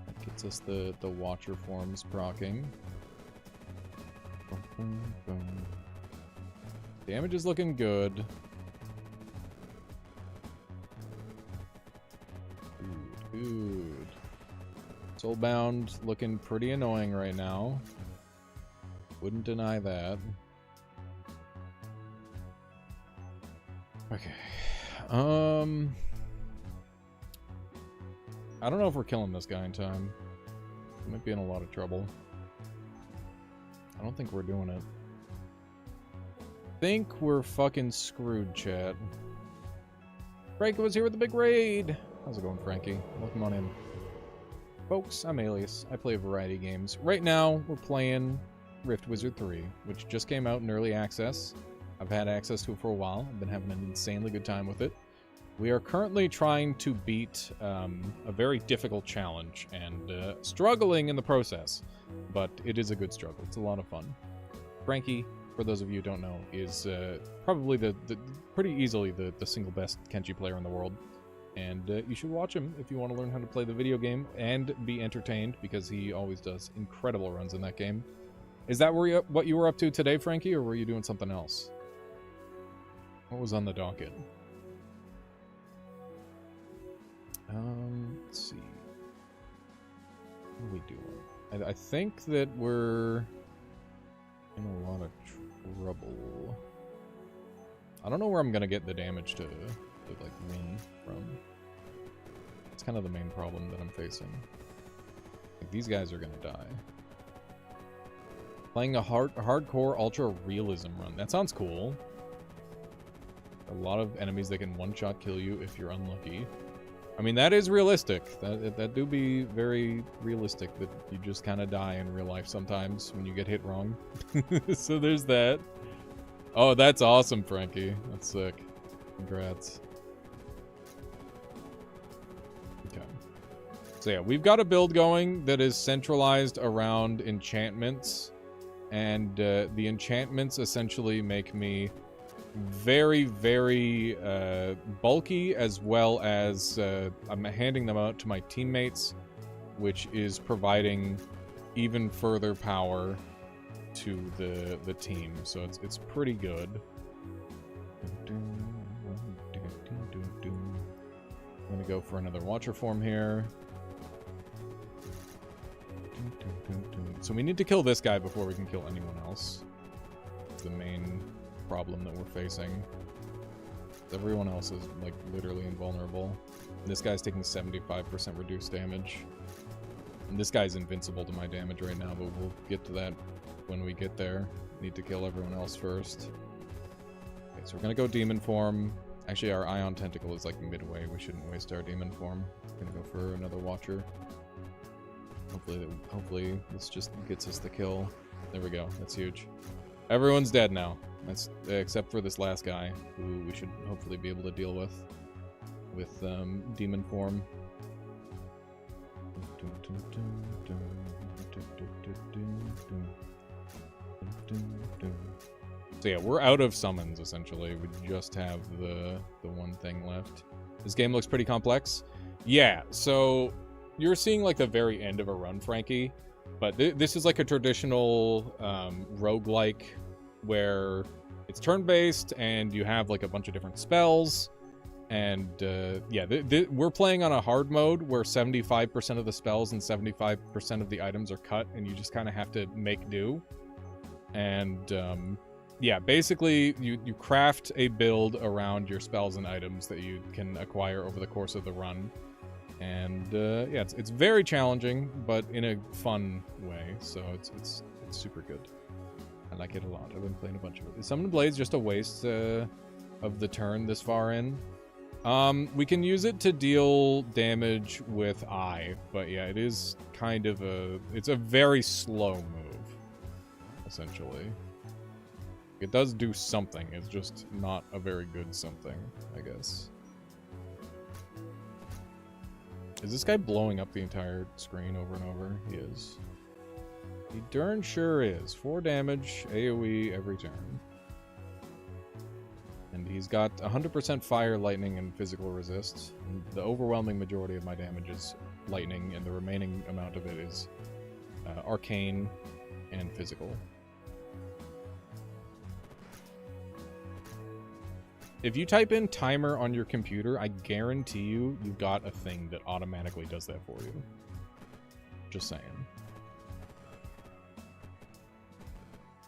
That gets us the Watcher forms proccing. Damage is looking good. Good. Soulbound looking pretty annoying right now. Wouldn't deny that. Okay. I don't know if we're killing this guy in time. We might be in a lot of trouble. I don't think we're doing it. think we're fucking screwed, chat. Frankie was here with the big raid. How's it going, Frankie? Welcome on in. Folks, I'm Alias. I play a variety of games. Right now, we're playing Rift Wizard 3, which just came out in early access. I've had access to it for a while. I've been having an insanely good time with it. We are currently trying to beat a very difficult challenge and struggling in the process, but it is a good struggle. It's a lot of fun. Frankie, for those of you who don't know, is probably pretty easily the single best Kenshi player in the world, and you should watch him if you want to learn how to play the video game and be entertained, because he always does incredible runs in that game. Is that what you were up to today, Frankie, or were you doing something else? What was on the docket? Let's see. What are we doing? I think that we're in a lot of trouble. I don't know where I'm gonna get the damage to like win from. It's kind of the main problem that I'm facing. Like, these guys are gonna die. Playing a hardcore ultra realism run. That sounds cool. A lot of enemies that can one-shot kill you if you're unlucky. I mean, that is realistic. That do be very realistic, that you just kind of die in real life sometimes when you get hit wrong. So there's that. Oh, that's awesome, Frankie. That's sick. Congrats. Okay. So yeah, we've got a build going that is centralized around enchantments. And the enchantments essentially make me very, very bulky, as well as I'm handing them out to my teammates, which is providing even further power to the team. So it's pretty good. I'm gonna go for another Watcher form here. So we need to kill this guy before we can kill anyone else. It's the main problem that we're facing. Everyone else is like literally invulnerable. And this guy's taking 75% reduced damage. And this guy's invincible to my damage right now, but we'll get to that when we get there. Need to kill everyone else first. Okay, so we're gonna go demon form. Actually, our Ion Tentacle is like midway. We shouldn't waste our demon form. We're gonna go for another Watcher. Hopefully this just gets us the kill. There we go. That's huge. Everyone's dead now. That's except for this last guy, who we should hopefully be able to deal with demon form. So yeah, we're out of summons essentially. We just have the one thing left. This game looks pretty complex. Yeah, so you're seeing like the very end of a run, Frankie, but this is like a traditional roguelike where it's turn-based and you have like a bunch of different spells. And yeah, we're playing on a hard mode where 75% of the spells and 75% of the items are cut, and you just kind of have to make do. And yeah, basically you craft a build around your spells and items that you can acquire over the course of the run. And yeah, it's very challenging, but in a fun way. So it's super good. I like it a lot. I've been playing a bunch of it. Is Summoning Blade's just a waste of the turn this far in? We can use it to deal damage with Eye, but yeah, it is kind of it's a very slow move, essentially. It does do something, it's just not a very good something, I guess. Is this guy blowing up the entire screen over and over? He is. He darn sure is. 4 damage, AoE every turn. And he's got 100% fire, lightning, and physical resist. And the overwhelming majority of my damage is lightning, and the remaining amount of it is arcane and physical. If you type in timer on your computer, I guarantee you've got a thing that automatically does that for you. Just saying.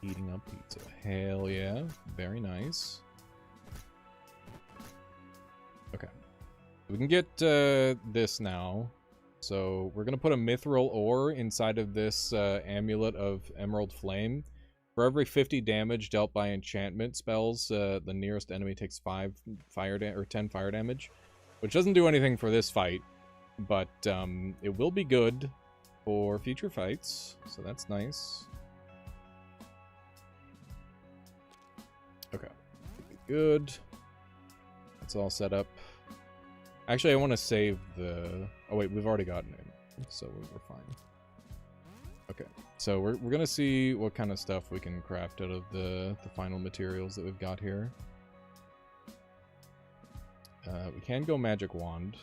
Eating up pizza. Hell yeah. Very nice. Okay. We can get this now. So we're going to put a mithril ore inside of this amulet of Emerald Flame, For every 50 damage dealt by enchantment spells, the nearest enemy takes 10 fire damage, which doesn't do anything for this fight, but it will be good for future fights, so that's nice. Okay, good. That's all set up. Actually, I want to save the... Oh wait, we've already gotten it, so we're fine. Okay, so we're gonna see what kind of stuff we can craft out of the final materials that we've got here. We can go magic wand.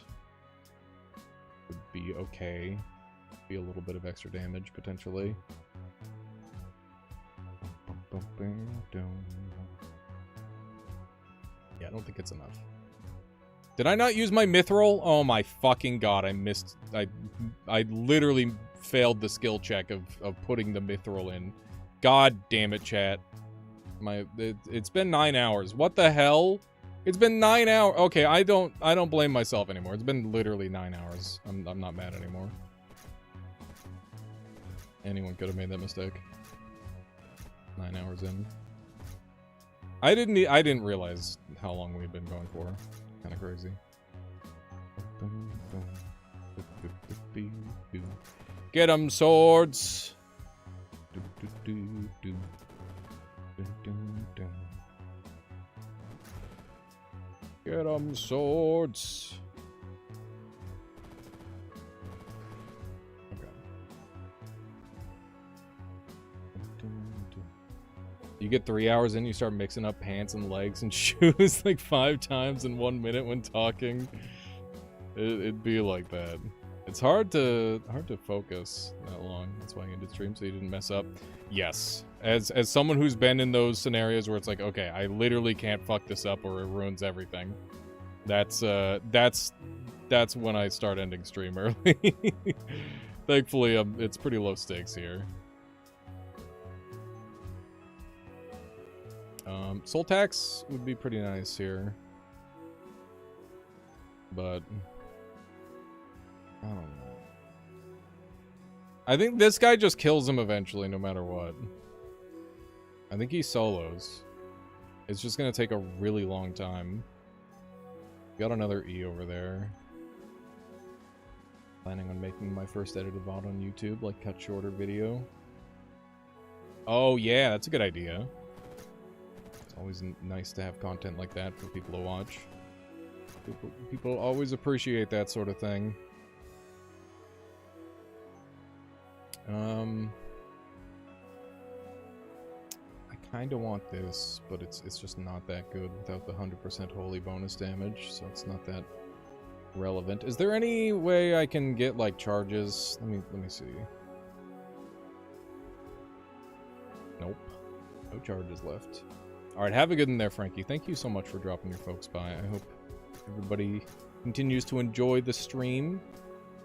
Would be okay. Be a little bit of extra damage potentially. Yeah, I don't think it's enough. Did I not use my mithril? Oh my fucking god, I missed. I literally failed the skill check of putting the mithril in. God damn it, chat. It's been 9 hours. What the hell? It's been 9 hours. Okay, I don't blame myself anymore. It's been literally 9 hours. I'm not mad anymore. Anyone could have made that mistake. 9 hours in. I didn't realize how long we've been going for. Kind of crazy. Get 'em, swords! Get 'em, swords! Okay. You get 3 hours in, you start mixing up pants and legs and shoes like 5 times in 1 minute when talking. It'd be like that. It's hard to focus that long. That's why I ended stream, so you didn't mess up. Yes. As someone who's been in those scenarios where it's like, okay, I literally can't fuck this up or it ruins everything. That's when I start ending stream early. Thankfully, it's pretty low stakes here. Soul tax would be pretty nice here. But I don't know. I think this guy just kills him eventually, no matter what. I think he solos. It's just gonna take a really long time. Got another E over there. Planning on making my first edited VOD on YouTube, like cut shorter video. Oh yeah, that's a good idea. It's always nice to have content like that for people to watch. People always appreciate that sort of thing. I kind of want this, but it's just not that good without the 100% holy bonus damage, so it's not that relevant. Is there any way I can get like charges? Let me see. Nope. No charges left. Alright, have a good one there, Frankie. Thank you so much for dropping your folks by. I hope everybody continues to enjoy the stream,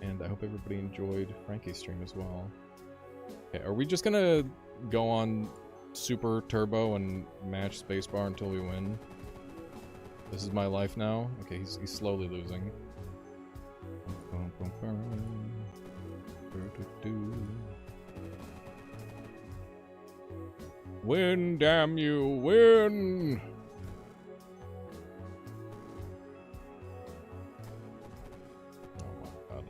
and I hope everybody enjoyed Frankie's stream as well. Okay, are we just gonna go on super turbo and mash spacebar until we win? This is my life now? Okay, he's slowly losing. Win, damn you, win! Oh my god.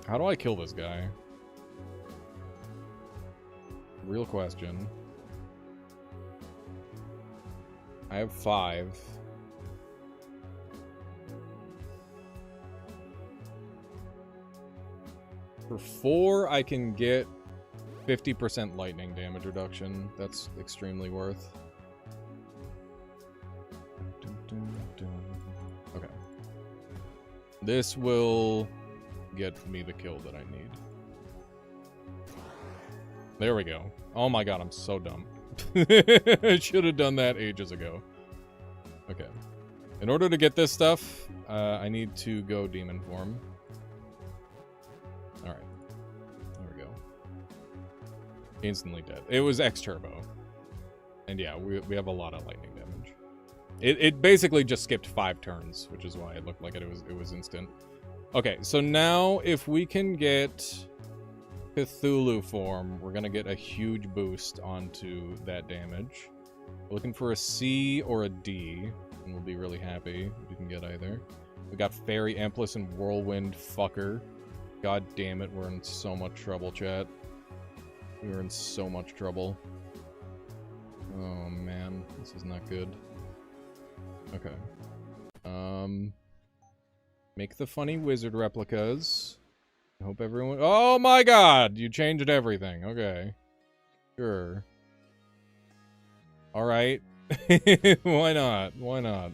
How do I kill this guy? Real question. I have 5. For 4, I can get 50% lightning damage reduction. That's extremely worth. Okay. This will get me the kill that I need. There we go. Oh my god, I'm so dumb. I should have done that ages ago. Okay. In order to get this stuff, I need to go demon form. Alright. There we go. Instantly dead. It was X turbo. And yeah, we have a lot of lightning damage. It basically just skipped 5 turns, which is why it looked like it was instant. Okay, so now if we can get Cthulhu form, we're gonna get a huge boost onto that damage. We're looking for a C or a D, and we'll be really happy if we can get either. We got Fairy Empress and Whirlwind Fucker. God damn it, we're in so much trouble, chat. We are in so much trouble. Oh man, this is not good. Okay. Make the funny wizard replicas. I hope everyone... Oh my god! You changed everything. Okay. Sure. Alright. Why not? Why not?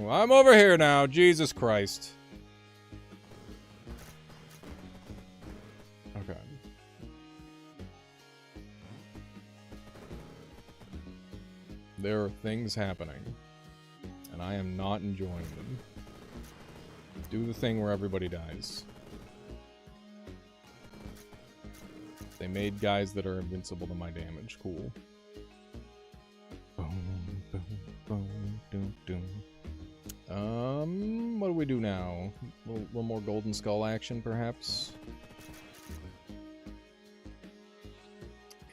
I'm over here now. Jesus Christ. Okay. There are things happening, and I am not enjoying them. Do the thing where everybody dies. They made guys that are invincible to my damage. Cool. Boom, boom, boom, doom, doom. What do we do now? A little more Golden Skull action, perhaps?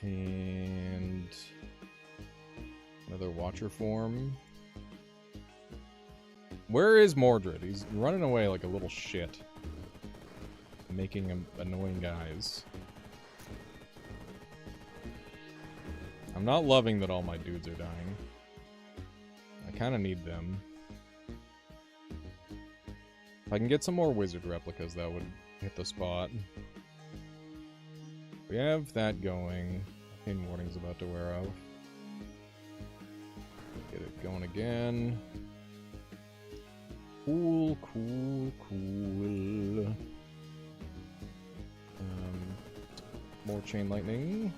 And... another Watcher form. Where is Mordred? He's running away like a little shit. Making him annoying guys. I'm not loving that all my dudes are dying. I kind of need them. If I can get some more wizard replicas, that would hit the spot. We have that going. Pain Warning's about to wear off. Get it going again. Cool, cool, cool. More Chain Lightning.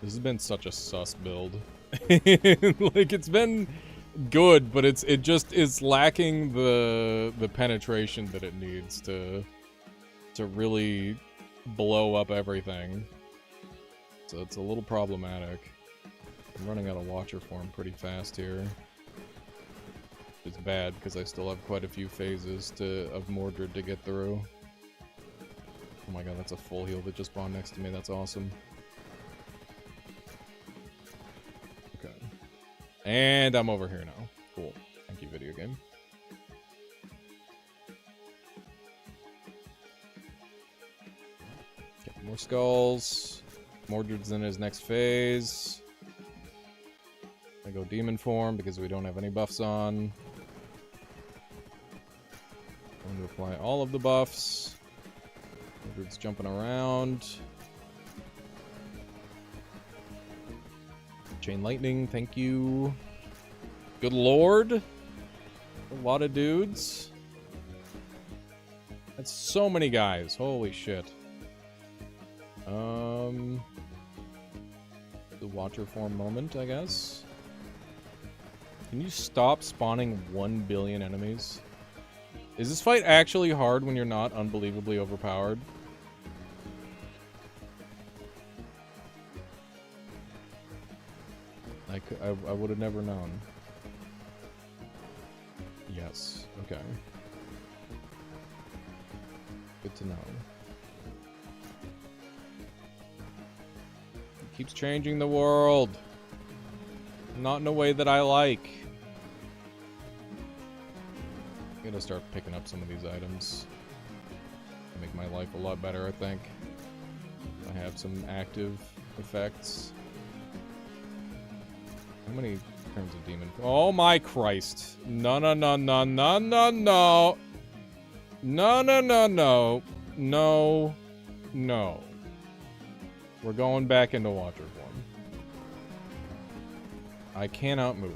This has been such a sus build. Like, it's been good, but it just is lacking the penetration that it needs to really blow up everything. So it's a little problematic. I'm running out of Watcher form pretty fast here. It's bad because I still have quite a few phases of Mordred to get through. Oh my god, that's a full heal that just spawned next to me. That's awesome. Okay. And I'm over here now. Cool. Thank you, video game. Get more skulls. Mordred's in his next phase. I go demon form because we don't have any buffs on. I'm going to apply all of the buffs. Mordred's jumping around. Chain Lightning, thank you. Good lord. A lot of dudes. That's so many guys. Holy shit. The Watcher form moment, I guess. Can you stop spawning 1 billion enemies? Is this fight actually hard when you're not unbelievably overpowered? I would have never known. Yes. Okay. Good to know. It keeps changing the world. Not in a way that I like. I'm gonna start picking up some of these items. Make my life a lot better, I think. I have some active effects. How many turns of demon? Oh my Christ. No, no, no, no, no, no, no. No, no, no, no. No. No. We're going back into Watcher form. I cannot move.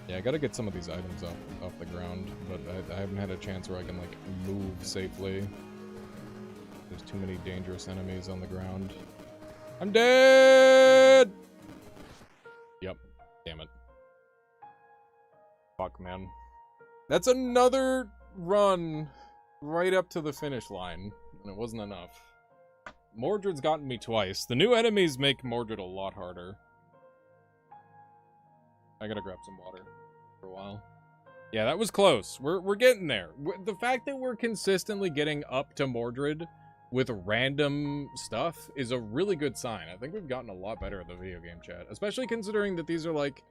Yeah, I gotta get some of these items off the ground, but I haven't had a chance where I can, like, move safely. There's too many dangerous enemies on the ground. I'm dead! fuck, man. That's another run right up to the finish line, and it wasn't enough. Mordred's gotten me twice. The new enemies make Mordred a lot harder. I gotta grab some water for a while. Yeah, that was close. We're getting there. The fact that we're consistently getting up to Mordred with random stuff is a really good sign. I think we've gotten a lot better at the video game chat, especially considering that these are like,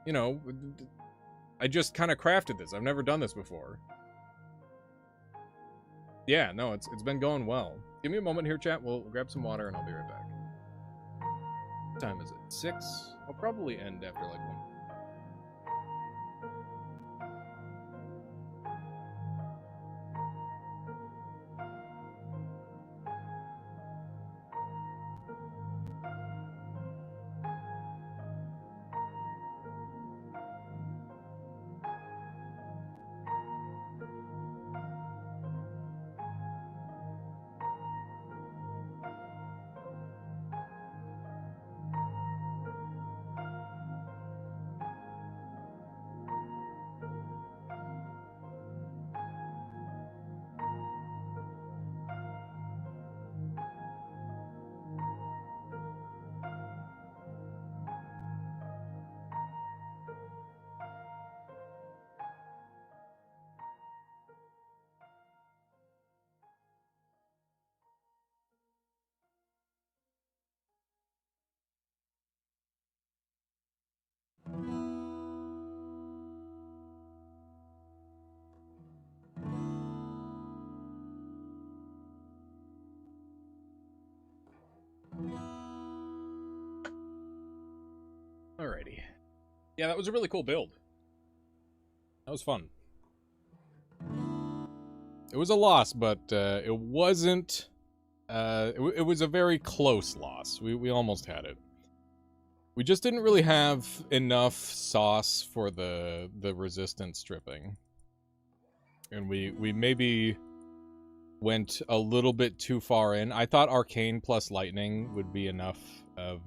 you know, I just kind of crafted this. I've never done this before. Yeah, no, it's been going well. Give me a moment here, chat. We'll grab some water and I'll be right back. What time is it? 6? I'll probably end after like 1. Alrighty. Yeah, that was a really cool build. That was fun. It was a loss, but it wasn't... it was a very close loss. We almost had it. We just didn't really have enough sauce for the resistance stripping. And we maybe went a little bit too far in. I thought Arcane plus Lightning would be enough of...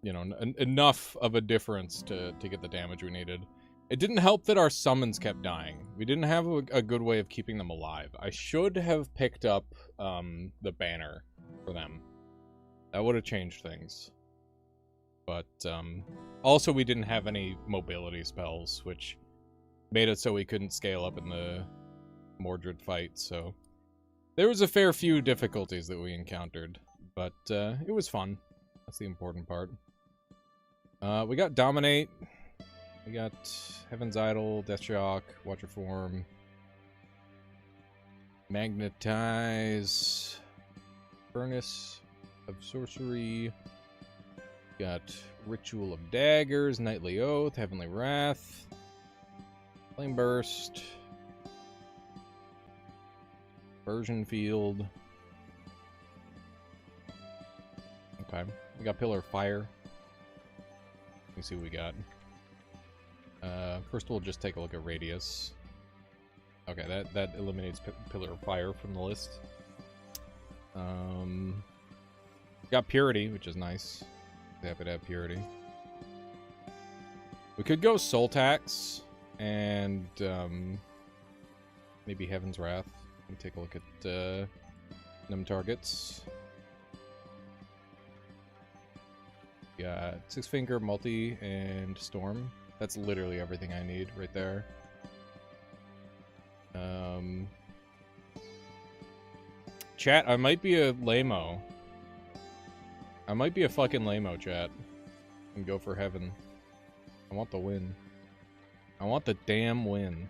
you know, enough of a difference to get the damage we needed. It didn't help that our summons kept dying. We didn't have a good way of keeping them alive. I should have picked up the banner for them. That would have changed things. But also we didn't have any mobility spells, which made it so we couldn't scale up in the Mordred fight. So there was a fair few difficulties that we encountered, but it was fun. That's the important part. We got Dominate. We got Heaven's Idol, Death Shock, Watcher Form, Magnetize, Furnace of Sorcery. Got Ritual of Daggers, Nightly Oath, Heavenly Wrath, Flame Burst, Version Field. Okay, we got Pillar of Fire. Let me see what we got. First we'll just take a look at Radius. Okay, that eliminates Pillar of Fire from the list. Got Purity, which is nice. Happy to have Purity. We could go Soul Tax and maybe Heaven's Wrath. Let me take a look at them targets. Got Six Finger, Multi, and Storm. That's literally everything I need right there. Chat, I might be a lame-o. I might be a fucking lame-o, chat. And go for Heaven. I want the win. I want the damn win.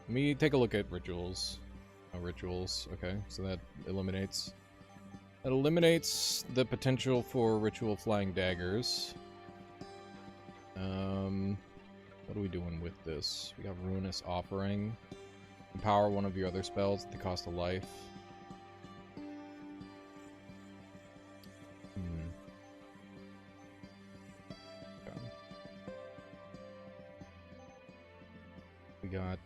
Let me take a look at Rituals. Oh, Rituals. Okay, so that eliminates... That eliminates the potential for Ritual Flying Daggers. What are we doing with this? We got Ruinous Offering. Empower one of your other spells at the cost of life. Okay. We got,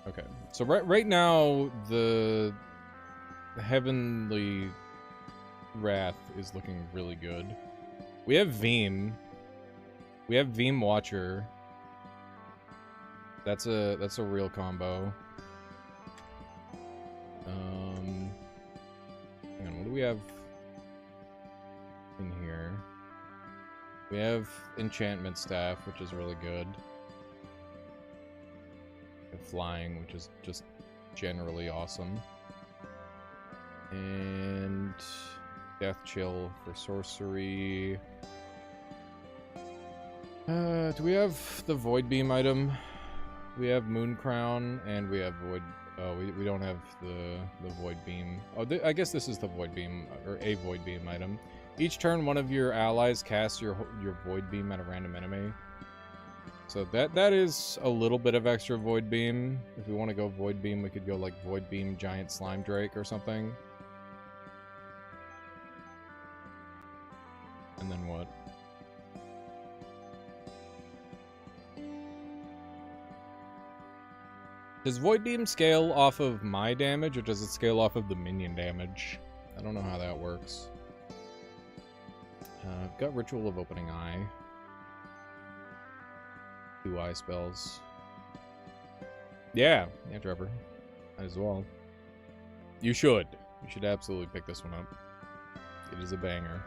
okay, so right now, the Heavenly Wrath is looking really good. We have Veem. We have Veem Watcher. That's a real combo. Hang on, what do we have in here? We have Enchantment Staff, which is really good. And Flying, which is just generally awesome. And Death Chill for sorcery. Do we have the Void Beam item? We have Moon Crown, and we have Void... Oh, we don't have the Void Beam. Oh, I guess this is the Void Beam, or a Void Beam item. Each turn, one of your allies casts your Void Beam at a random enemy. So that is a little bit of extra Void Beam. If we want to go Void Beam, we could go like Void Beam Giant Slime Drake or something. And then what? Does Void Beam scale off of my damage, or does it scale off of the minion damage? I don't know how that works. I've got Ritual of Opening Eye. 2 eye spells. Yeah, Trevor. Might as well. You should. You should absolutely pick this one up. It is a banger.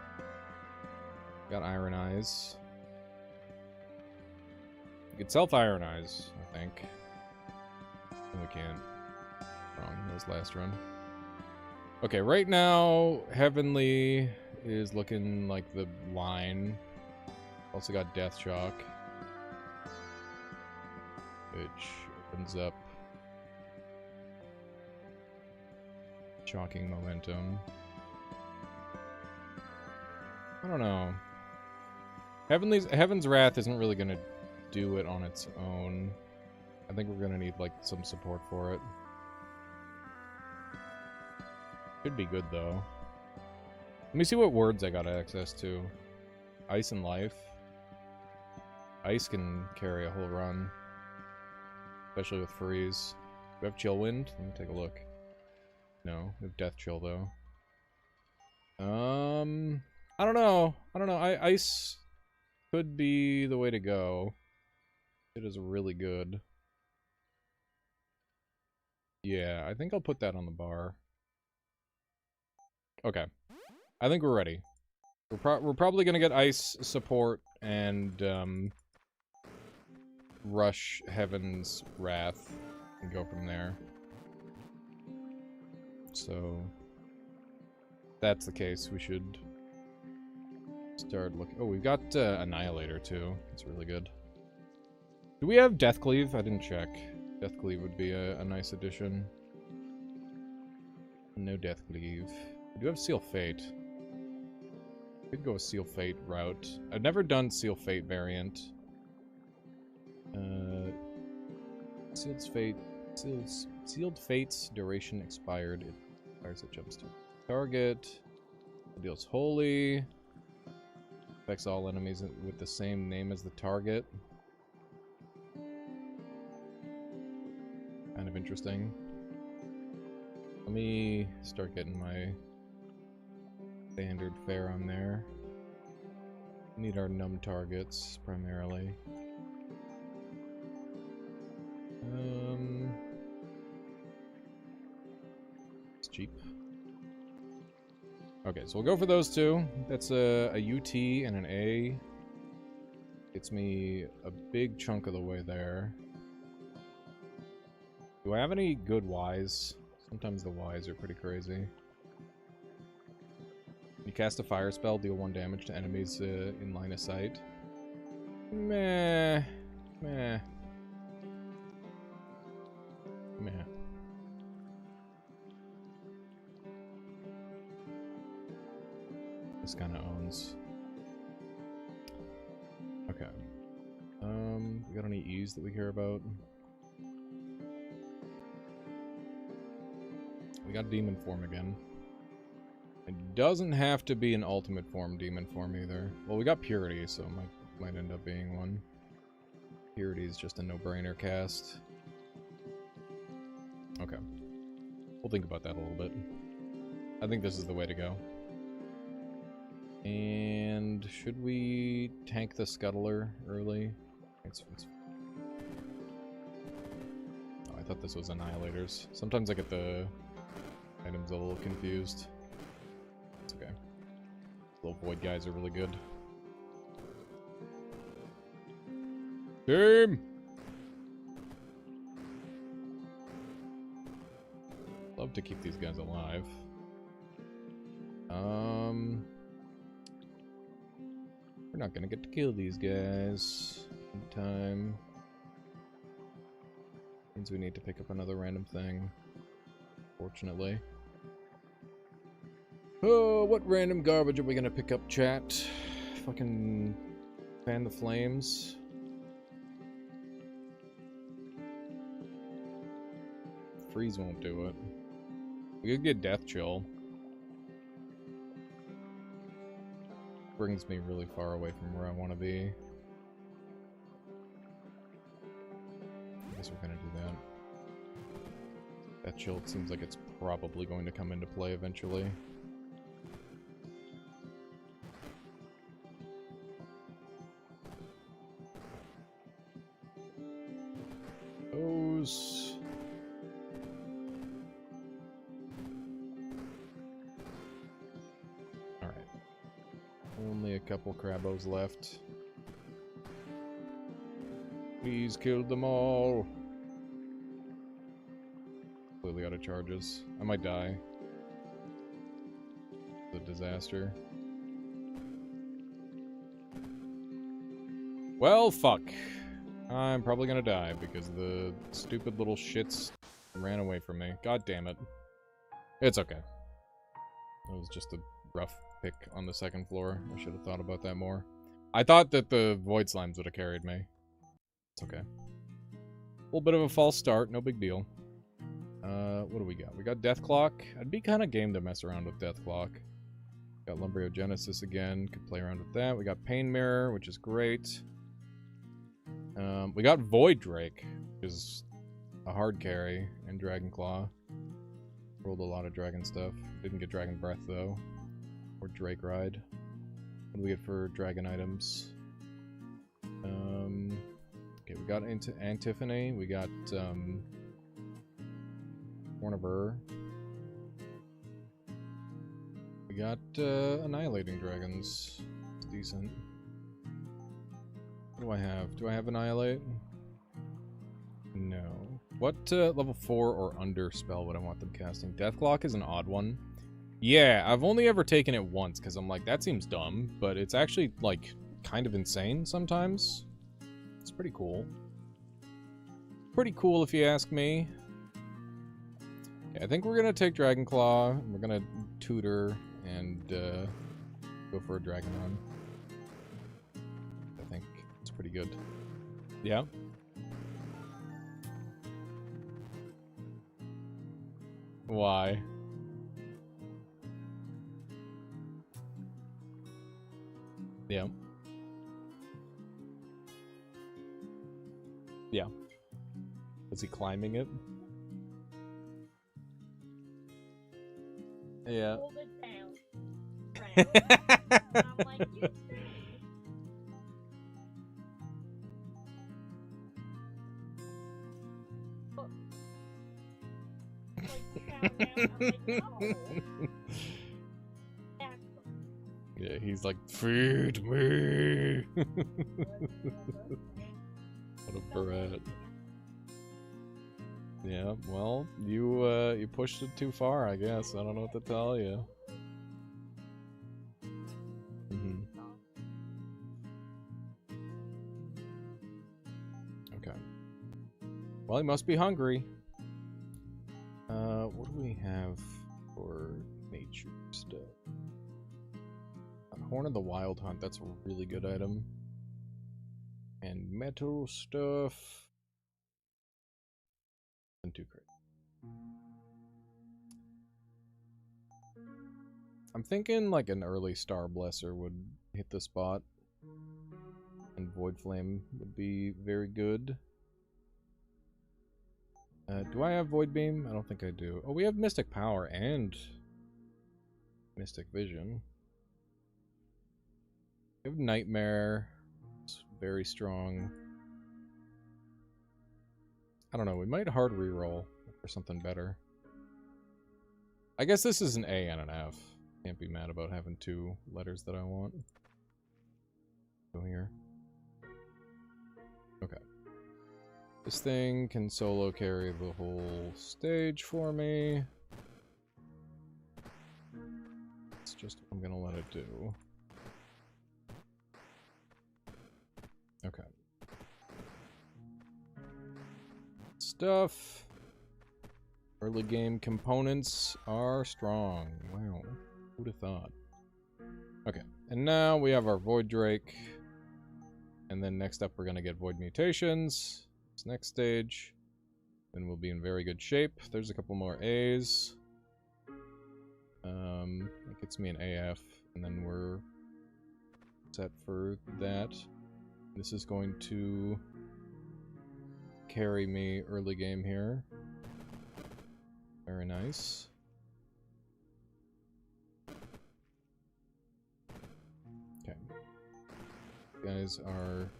Got Iron Eyes. You could self-Iron Eyes, I think. No, we can't. Wrong, that was last run. Okay, right now, Heavenly is looking like the line. Also got Death Shock, which opens up Shocking Momentum. I don't know. Heaven's Wrath isn't really gonna do it on its own. I think we're gonna need like some support for it. Should be good though. Let me see what words I got access to. Ice and Life. Ice can carry a whole run, especially with Freeze. Do we have Chill Wind? Let me take a look. No, we have Death Chill though. I don't know. Ice could be the way to go. It is really good. Yeah, I think I'll put that on the bar. Okay. I think we're ready. We're probably gonna get Ice support and, rush Heaven's Wrath and go from there. So, if that's the case, we should start looking. Oh, we've got Annihilator too. That's really good. Do we have Deathcleave? I didn't check. Deathcleave would be a nice addition. No Deathcleave. We do have Seal Fate. Could go a Seal Fate route. I've never done Seal Fate variant. Sealed Fate's duration expired. It expires, it jumps to target. It deals Holy. Affects all enemies with the same name as the target. Kind of interesting. Let me start getting my standard fare on there. Need our numb targets, primarily. It's cheap. Okay, so we'll go for those two. That's a UT and an A. Gets me a big chunk of the way there. Do I have any good Ys? Sometimes the Ys are pretty crazy. You cast a fire spell, deal 1 damage to enemies in line of sight. Meh. Meh. Meh. This kind of owns. Okay. We got any E's that we care about? We got Demon Form again. It doesn't have to be an Ultimate Form Demon Form either. Well, we got Purity, so it might end up being one. Purity is just a no-brainer cast. Okay. We'll think about that a little bit. I think this is the way to go. And should we tank the Scuttler early? Oh, I thought this was Annihilators. Sometimes I get the items a little confused. It's okay. Little Void guys are really good. Team! Love to keep these guys alive. We're not gonna get to kill these guys in time. Means we need to pick up another random thing. Fortunately. Oh, what random garbage are we gonna pick up, chat? Fucking fan the flames. Freeze won't do it. We could get Death Chill. Brings me really far away from where I want to be. I guess we're gonna do that. That chill seems like it's probably going to come into play eventually. Those... Only a couple Crabos left. Please kill them all. Completely out of charges. I might die. The disaster. Well, fuck. I'm probably gonna die because the stupid little shits ran away from me. God damn it. It's okay. It was just a rough pick on the second floor. I should have thought about that more. I thought that the Void Slimes would have carried me. It's okay. A little bit of a false start, no big deal. What do we got? We got Death Clock. I'd be kind of game to mess around with Death Clock. Got Lumbriogenesis again. Could play around with that. We got Pain Mirror, which is great. We got Void Drake, which is a hard carry, and Dragon Claw. Rolled a lot of dragon stuff. Didn't get Dragon Breath, though. Or Drake Ride. What do we get for dragon items? Okay, we got into Antiphony. We got, Horn of Ur. We got, Annihilating Dragons. It's decent. What do I have? Do I have Annihilate? No. What, level 4 or under spell would I want them casting? Deathclock is an odd one. Yeah, I've only ever taken it once, because I'm like, that seems dumb, but it's actually, like, kind of insane sometimes. It's pretty cool. Pretty cool, if you ask me. Yeah, I think we're gonna take Dragonclaw, and we're gonna tutor, and, go for a Dragonon. I think it's pretty good. Yeah? Why? Yeah. Yeah. Was he climbing it? Yeah. Hold it down. I'm like, you Yeah, he's like, feed me. What a brat. Yeah, well, you pushed it too far, I guess. I don't know what to tell you. Okay. Well, he must be hungry. What do we have for nature stuff? Horn of the Wild Hunt, that's a really good item. And metal stuff. And 2 crit. I'm thinking like an early Star Blesser would hit the spot. And Void Flame would be very good. Do I have Void Beam? I don't think I do. Oh, we have Mystic Power and Mystic Vision. We have Nightmare. It's very strong. I don't know, we might hard reroll for something better. I guess this is an A and an F. Can't be mad about having two letters that I want. Go here. Okay. This thing can solo carry the whole stage for me. It's just what I'm gonna let it do. Okay. Stuff. Early game components are strong. Wow. Who'd have thought? Okay. And now we have our Void Drake. And then next up we're gonna get Void Mutations. This next stage. Then we'll be in very good shape. There's a couple more A's. That gets me an AF. And then we're set for that. This is going to carry me early game here. Very nice. Okay. You guys are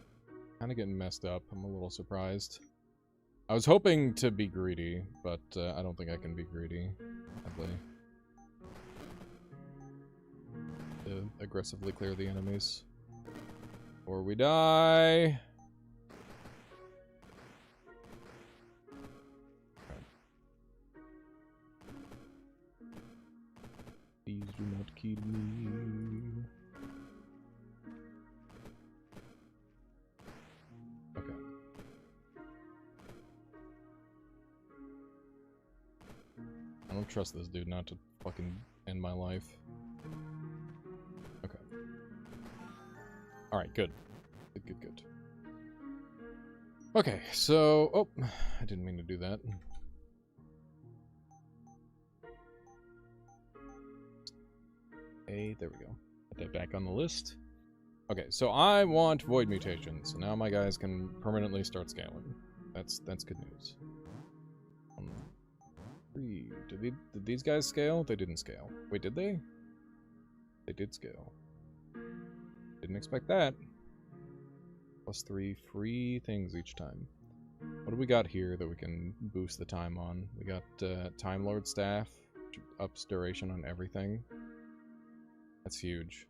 kind of getting messed up. I'm a little surprised. I was hoping to be greedy, but I don't think I can be greedy. Sadly. To aggressively clear the enemies. Or we die. Please do not kill me. Okay. I don't trust this dude not to fucking end my life. Okay. Alright, good. Good. Okay, so... Oh, I didn't mean to do that. Hey, there we go. Put that back on the list. Okay, so I want Void Mutations. So now my guys can permanently start scaling. That's good news. 3. Did these guys scale? They didn't scale. Wait, did they? They did scale. Didn't expect that. +3 free things each time. What do we got here that we can boost the time on? We got Time Lord Staff, which ups duration on everything. That's huge.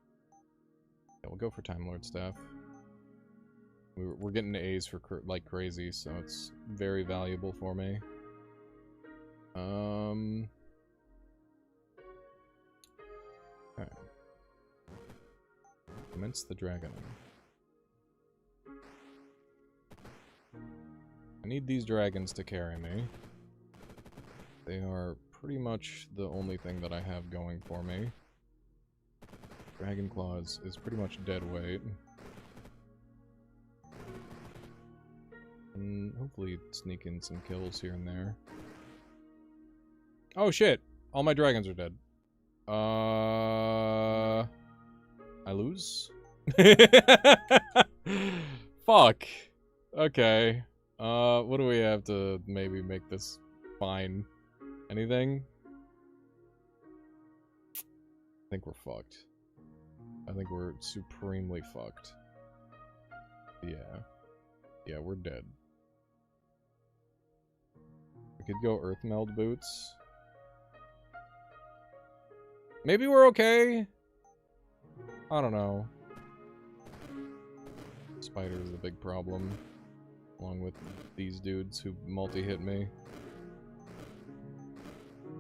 Yeah, we'll go for Time Lord Staff. We're getting A's for like crazy, so it's very valuable for me. Okay. Commence the dragon. I need these dragons to carry me. They are pretty much the only thing that I have going for me. Dragon Claws is pretty much dead weight. And hopefully sneak in some kills here and there. Oh shit! All my dragons are dead. I lose? Fuck. Okay. What do we have to maybe make this fine? Anything? I think we're fucked. I think we're supremely fucked. Yeah. Yeah, we're dead. We could go Earth Meld Boots. Maybe we're okay? I don't know. Spider is a big problem. Along with these dudes who multi-hit me.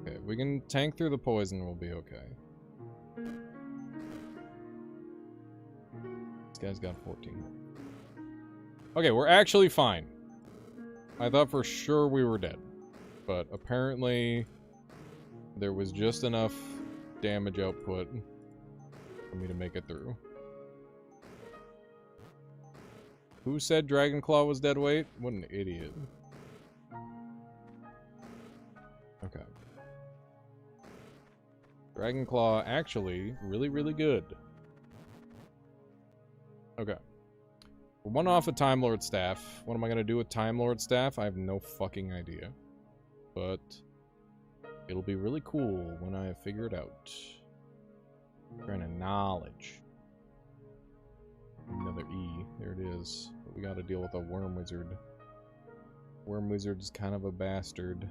Okay, if we can tank through the poison, we'll be okay. This guy's got 14. Okay, we're actually fine. I thought for sure we were dead. But apparently there was just enough damage output for me to make it through. Who said Dragonclaw was dead weight? What an idiot. Okay. Dragonclaw actually really, really good. Okay. We're one off a Time Lord Staff. What am I gonna do with Time Lord Staff? I have no fucking idea. But it'll be really cool when I figure it out. Granted knowledge. Another E. There it is. But we gotta deal with a worm wizard. Worm wizard's kind of a bastard.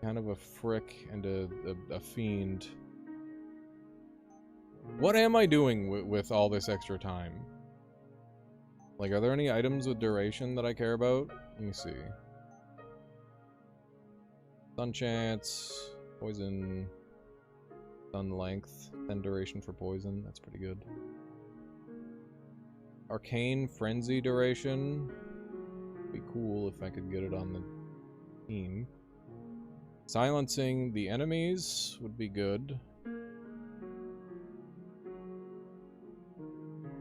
Kind of a frick and a fiend. What am I doing with all this extra time? Like, are there any items with duration that I care about? Let me see. Sun chance, poison, sun length, 10 duration for poison. That's pretty good. Arcane frenzy duration. Be cool if I could get it on the team. Silencing the enemies would be good.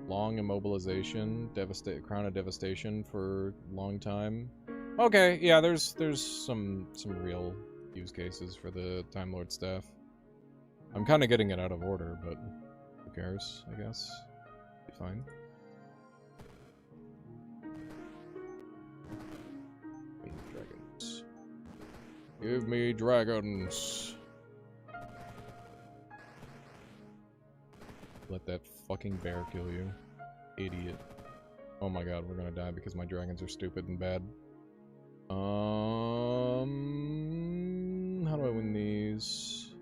Long immobilization, crown of devastation for long time. Okay, yeah, there's some real use cases for the Time Lord staff. I'm kind of getting it out of order, but who cares? I guess be fine. Dragons. Give me dragons. Let that fucking bear kill you. Idiot. Oh my god, we're gonna die because my dragons are stupid and bad. How do I win these?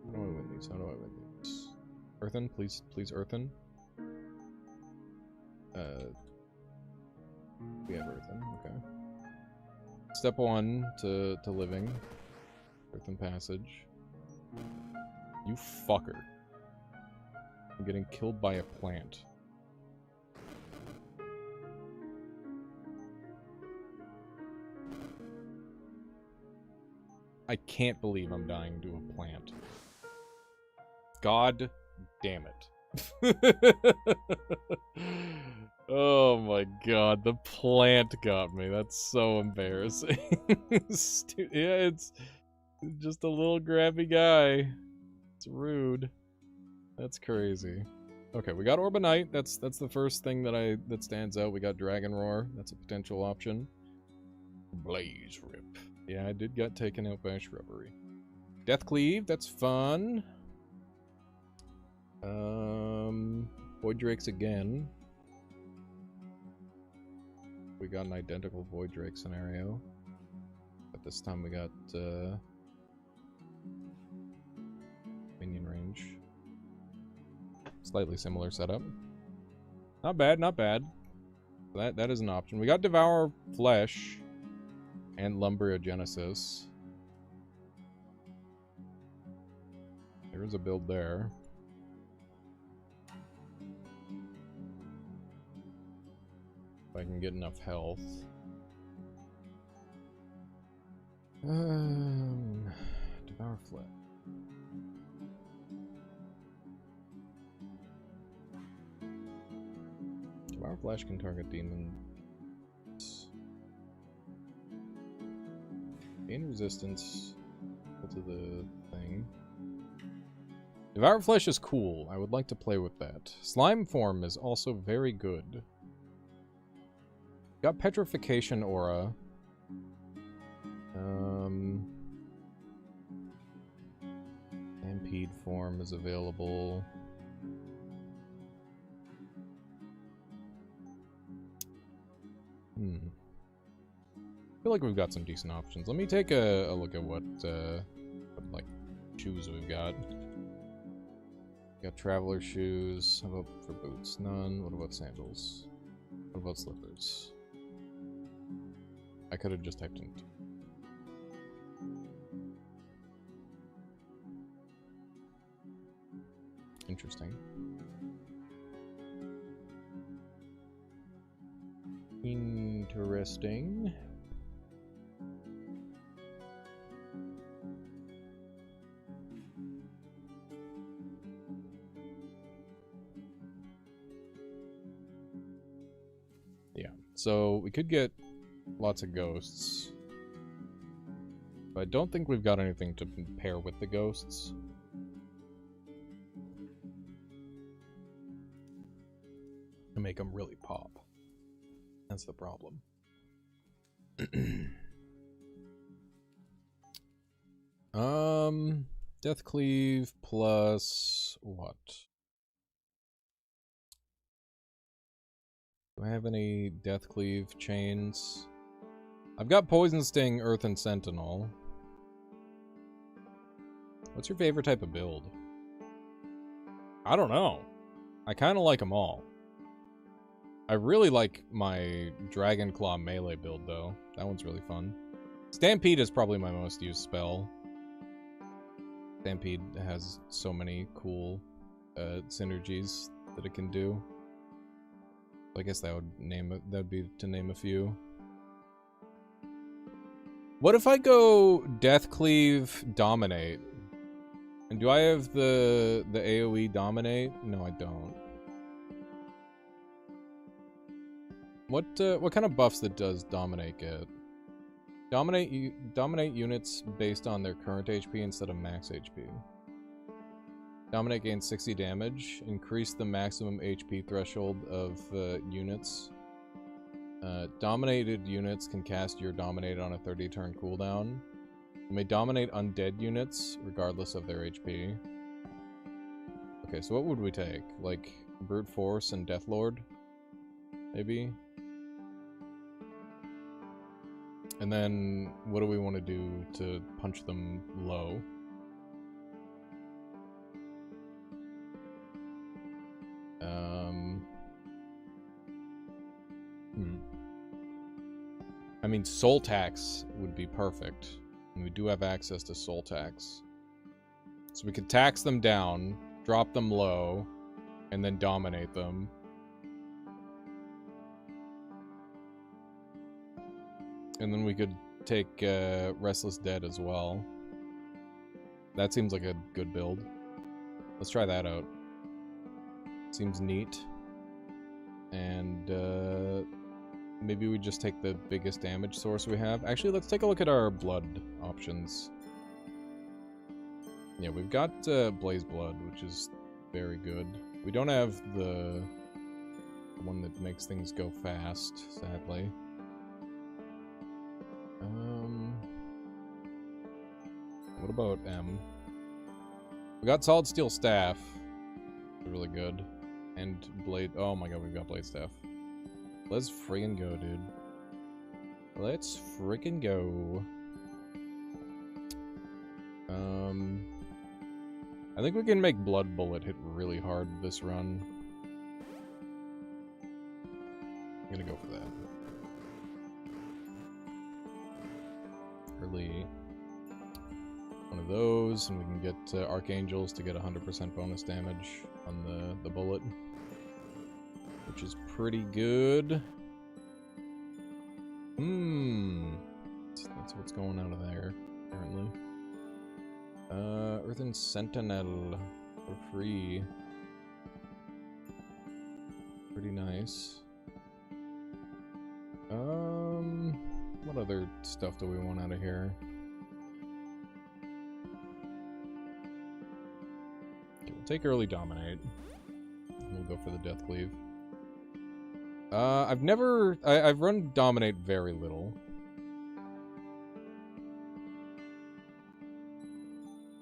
How do I win these? How do I win these? Earthen, please, please, Earthen. We have Earthen, okay. Step 1 to living. Earthen passage. You fucker. I'm getting killed by a plant. I can't believe I'm dying to a plant. God damn it. Oh my god, the plant got me. That's so embarrassing. Yeah, it's just a little grabby guy. It's rude. That's crazy. Okay, we got Orbanite. That's the first thing that stands out. We got Dragon Roar. That's a potential option. Blaze Rip. Yeah, I did get taken out by a shrubbery. Death Cleave, that's fun. Void Drakes again. We got an identical Void Drake scenario. But this time we got minion range. Slightly similar setup. Not bad, not bad. That is an option. We got Devour Flesh and Lumberiogenesis. There is a build there. If I can get enough health. Devour Flesh. Devour Flesh can target demons. Gain resistance to the thing. Devour Flesh is cool. I would like to play with that. Slime form is also very good. Got Petrification Aura. Stampede form is available. I feel like we've got some decent options. Let me take a look at what like shoes we've got. Got traveler shoes. How about for boots? None. What about sandals? What about slippers? I could have just typed in. Interesting. Interesting. Yeah, so we could get lots of ghosts. But I don't think we've got anything to pair with the ghosts. To make them really pop. That's the problem. Death Cleave plus what? Do I have any Death Cleave chains? I've got Poison Sting, Earthen Sentinel. What's your favorite type of build? I don't know. I kind of like them all. I really like my Dragon Claw melee build, though. That one's really fun. Stampede is probably my most used spell. Stampede has so many cool synergies that it can do. I guess that would be to name a few. What if I go Death Cleave Dominate? And do I have the AoE Dominate? No, I don't. What kind of buffs that does Dominate get? Dominate units based on their current HP instead of max HP. Dominate gains 60 damage. Increase the maximum HP threshold of units. Dominated units can cast your Dominate on a 30-turn cooldown. You may dominate undead units, regardless of their HP. Okay, so what would we take? Like, Brute Force and Deathlord? Maybe? And then, what do we want to do to punch them low? I mean, Soul Tax would be perfect. And we do have access to Soul Tax. So we could tax them down, drop them low, and then dominate them. And then we could take Restless Dead as well. That seems like a good build. Let's try that out. Seems neat. And maybe we just take the biggest damage source we have. Actually, let's take a look at our blood options. Yeah, we've got Blaze Blood, which is very good. We don't have the one that makes things go fast, sadly. What about M? We got Solid Steel Staff. Really good. And Blade... Oh my god, we've got Blade Staff. Let's friggin' go, dude. Let's friggin' go. I think we can make Blood Bullet hit really hard this run. I'm gonna go for that. Early one of those, and we can get Archangels to get 100% bonus damage on the bullet, which is pretty good. That's what's going out of there, apparently. Earthen Sentinel for free. Pretty nice. What other stuff do we want out of here? Okay, we'll take early Dominate. We'll go for the Death Cleave. I've run Dominate very little.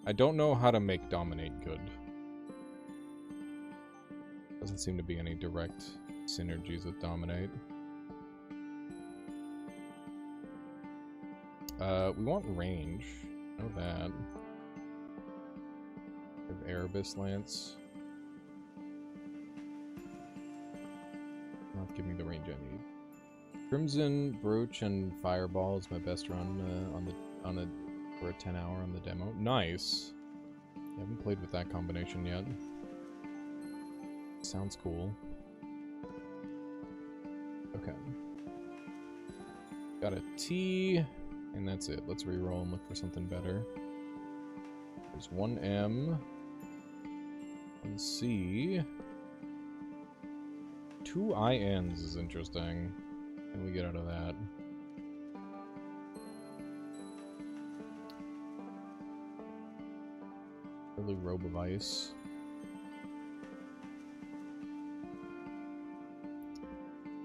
I don't know how to make Dominate good. Doesn't seem to be any direct synergies with Dominate. We want range. Know that. We have Erebus Lance. Not giving me the range I need. Crimson Brooch and Fireball is my best run for a 10-hour on the demo. Nice. I haven't played with that combination yet. Sounds cool. Okay. Got a T, and that's it. Let's reroll and look for something better. There's one M. One C. Two INs is interesting. What can we get out of that? Early Robe of Ice.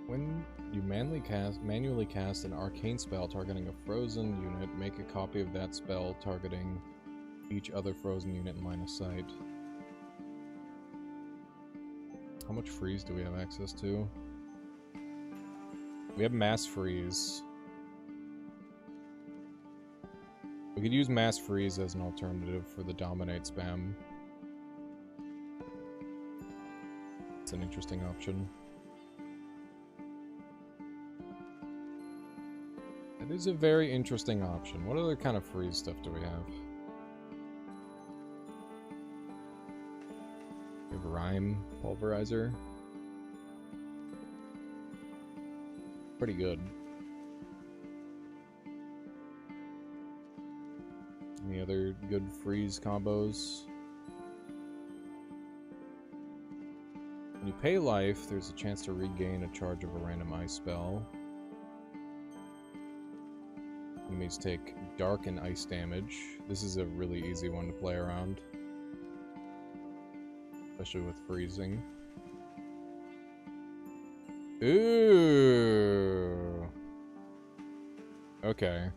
When you manually cast an arcane spell targeting a frozen unit, make a copy of that spell targeting each other frozen unit in line of sight. How much freeze do we have access to? We have mass freeze. We could use mass freeze as an alternative for the dominate spam. It's an interesting option. It is a very interesting option. What other kind of freeze stuff do we have? We have Rime Pulverizer. Pretty good. Any other good freeze combos? When you pay life, there's a chance to regain a charge of a random ice spell. Enemies take dark and ice damage. This is a really easy one to play around, especially with freezing. Ooh. Okay.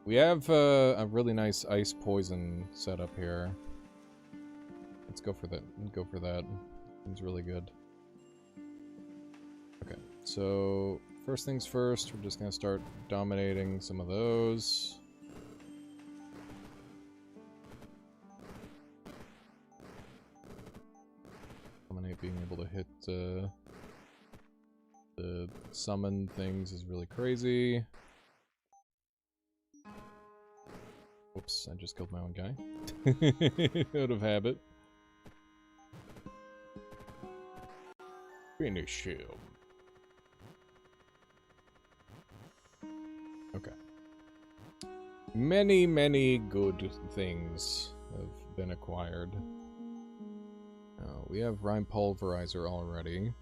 We have a really nice ice poison setup here. Let's go for that. Go for that. It's really good. Okay, so first things first, we're just gonna start dominating some of those. Dominate being able to hit the summon things is really crazy. Oops, I just killed my own guy. Out of habit. Finish him. Okay. Many, many good things have been acquired. We have Rime Pulverizer already.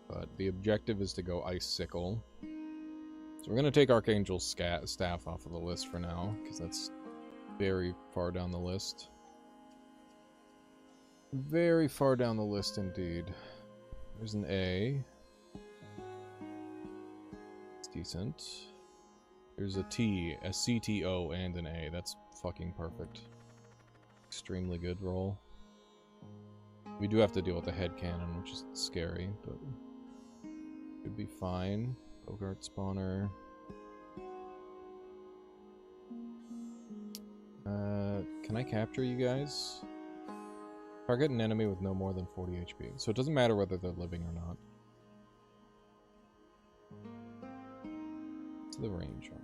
But the objective is to go Ice Sickle. So we're going to take Archangel's Staff off of the list for now, because that's very far down the list. Very far down the list indeed. There's an A. It's decent. There's a T, a CTO, and an A. That's fucking perfect. Extremely good roll. We do have to deal with the head cannon, which is scary, but should be fine. Bogart spawner. Can I capture you guys? Target an enemy with no more than 40 HP. So it doesn't matter whether they're living or not. What's the range on?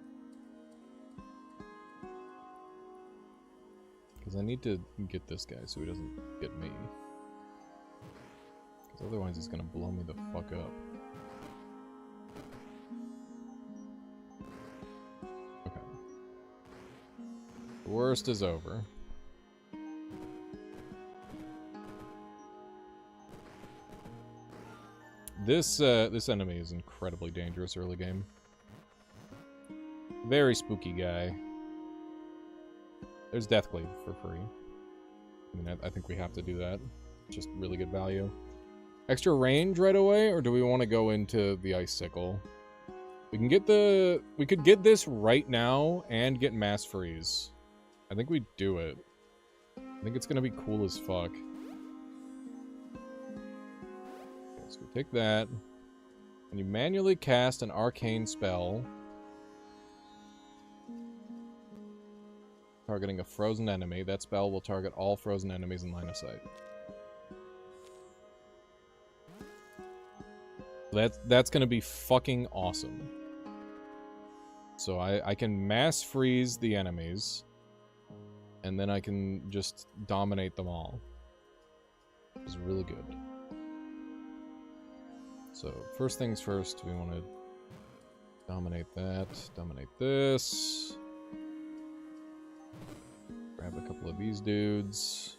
Because I need to get this guy so he doesn't get me. Because otherwise he's gonna blow me the fuck up. Okay. The worst is over. This enemy is incredibly dangerous early game. Very spooky guy. There's Deathcleave for free. I mean, I think we have to do that. Just really good value. Extra range right away, or do we want to go into the Ice Sickle? We can get the... We could get this right now and get Mass Freeze. I think we do it. I think it's gonna be cool as fuck. So we take that, and you manually cast an arcane spell targeting a frozen enemy. That spell will target all frozen enemies in line of sight. That's gonna be fucking awesome. So I can mass freeze the enemies, and then I can just dominate them all. Which is really good. So, first things first, we want to dominate that, dominate this. Grab a couple of these dudes.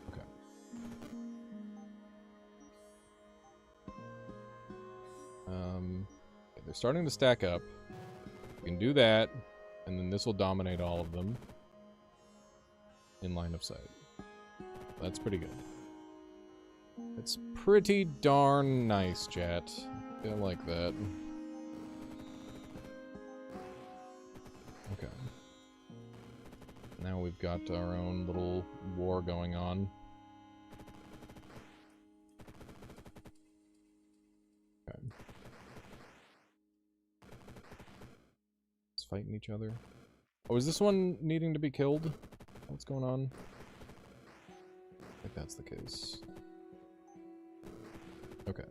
Okay. They're starting to stack up. We can do that, and then this will dominate all of them in line of sight. That's pretty good. It's pretty darn nice, chat. I like that. Okay. Now we've got our own little war going on. fighting each other. Oh, is this one needing to be killed? What's going on? I think that's the case. Okay.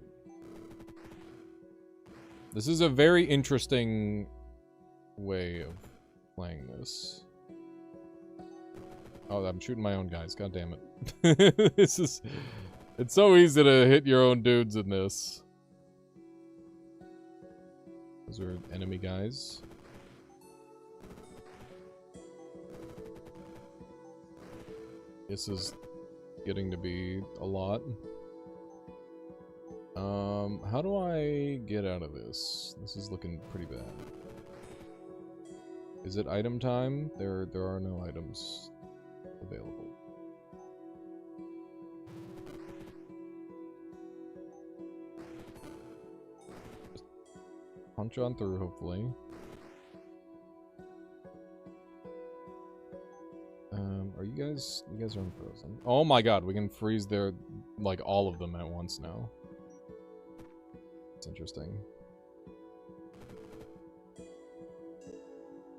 This is a very interesting way of playing this. Oh, I'm shooting my own guys. God damn it. This is... It's so easy to hit your own dudes in this. Those are enemy guys. This is getting to be a lot. How do I get out of this? This is looking pretty bad. Is it item time? There are no items available. Just punch on through, hopefully. Are you guys are unfrozen. Oh my god, we can freeze their, like, all of them at once now. It's interesting.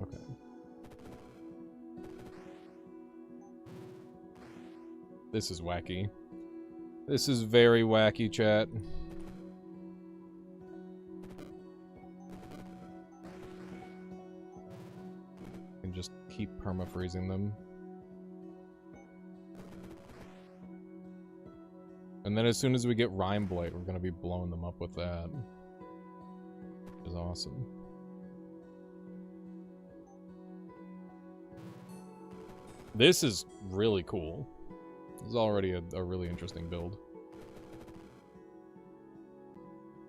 Okay. This is wacky. This is very wacky, chat. And just keep perma-freezing them. And then as soon as we get Rime Blight, we're gonna be blowing them up with that. Which is awesome. This is really cool. This is already a really interesting build.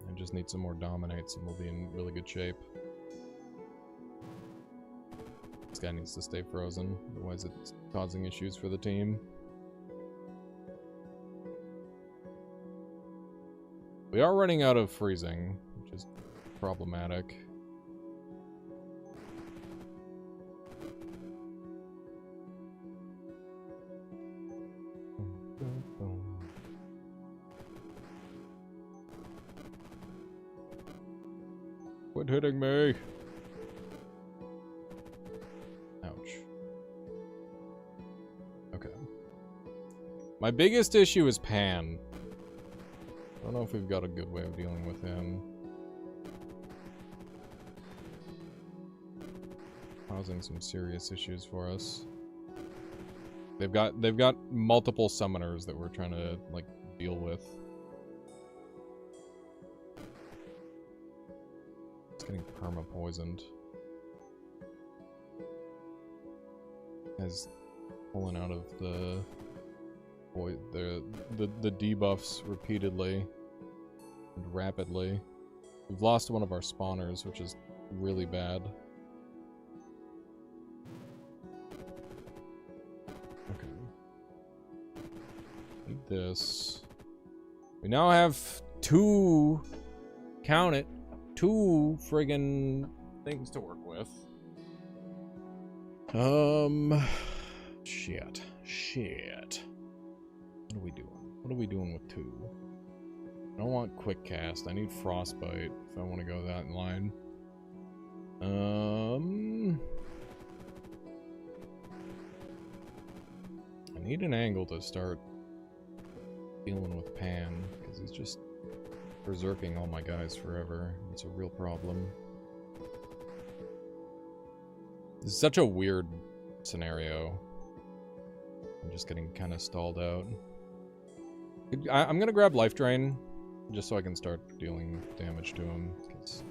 I just need some more Dominates and we'll be in really good shape. This guy needs to stay frozen, otherwise it's causing issues for the team. We are running out of freezing, which is problematic. Quit hitting me! Ouch. Okay. My biggest issue is Pan. I don't know if we've got a good way of dealing with him. Causing some serious issues for us. They've got multiple summoners that we're trying to, like, deal with. It's getting perma poisoned. As pulling out of the debuffs repeatedly and rapidly. We've lost one of our spawners, which is really bad. Okay. Need this. We now have two, count it, two friggin' things to work with. Shit. What are we doing? What are we doing with two? I don't want quick cast. I need frostbite if I want to go that in line. I need an angle to start dealing with Pan, because he's just berserking all my guys forever. It's a real problem. This is such a weird scenario. I'm just getting kind of stalled out. I'm gonna grab Life Drain, just so I can start dealing damage to him, because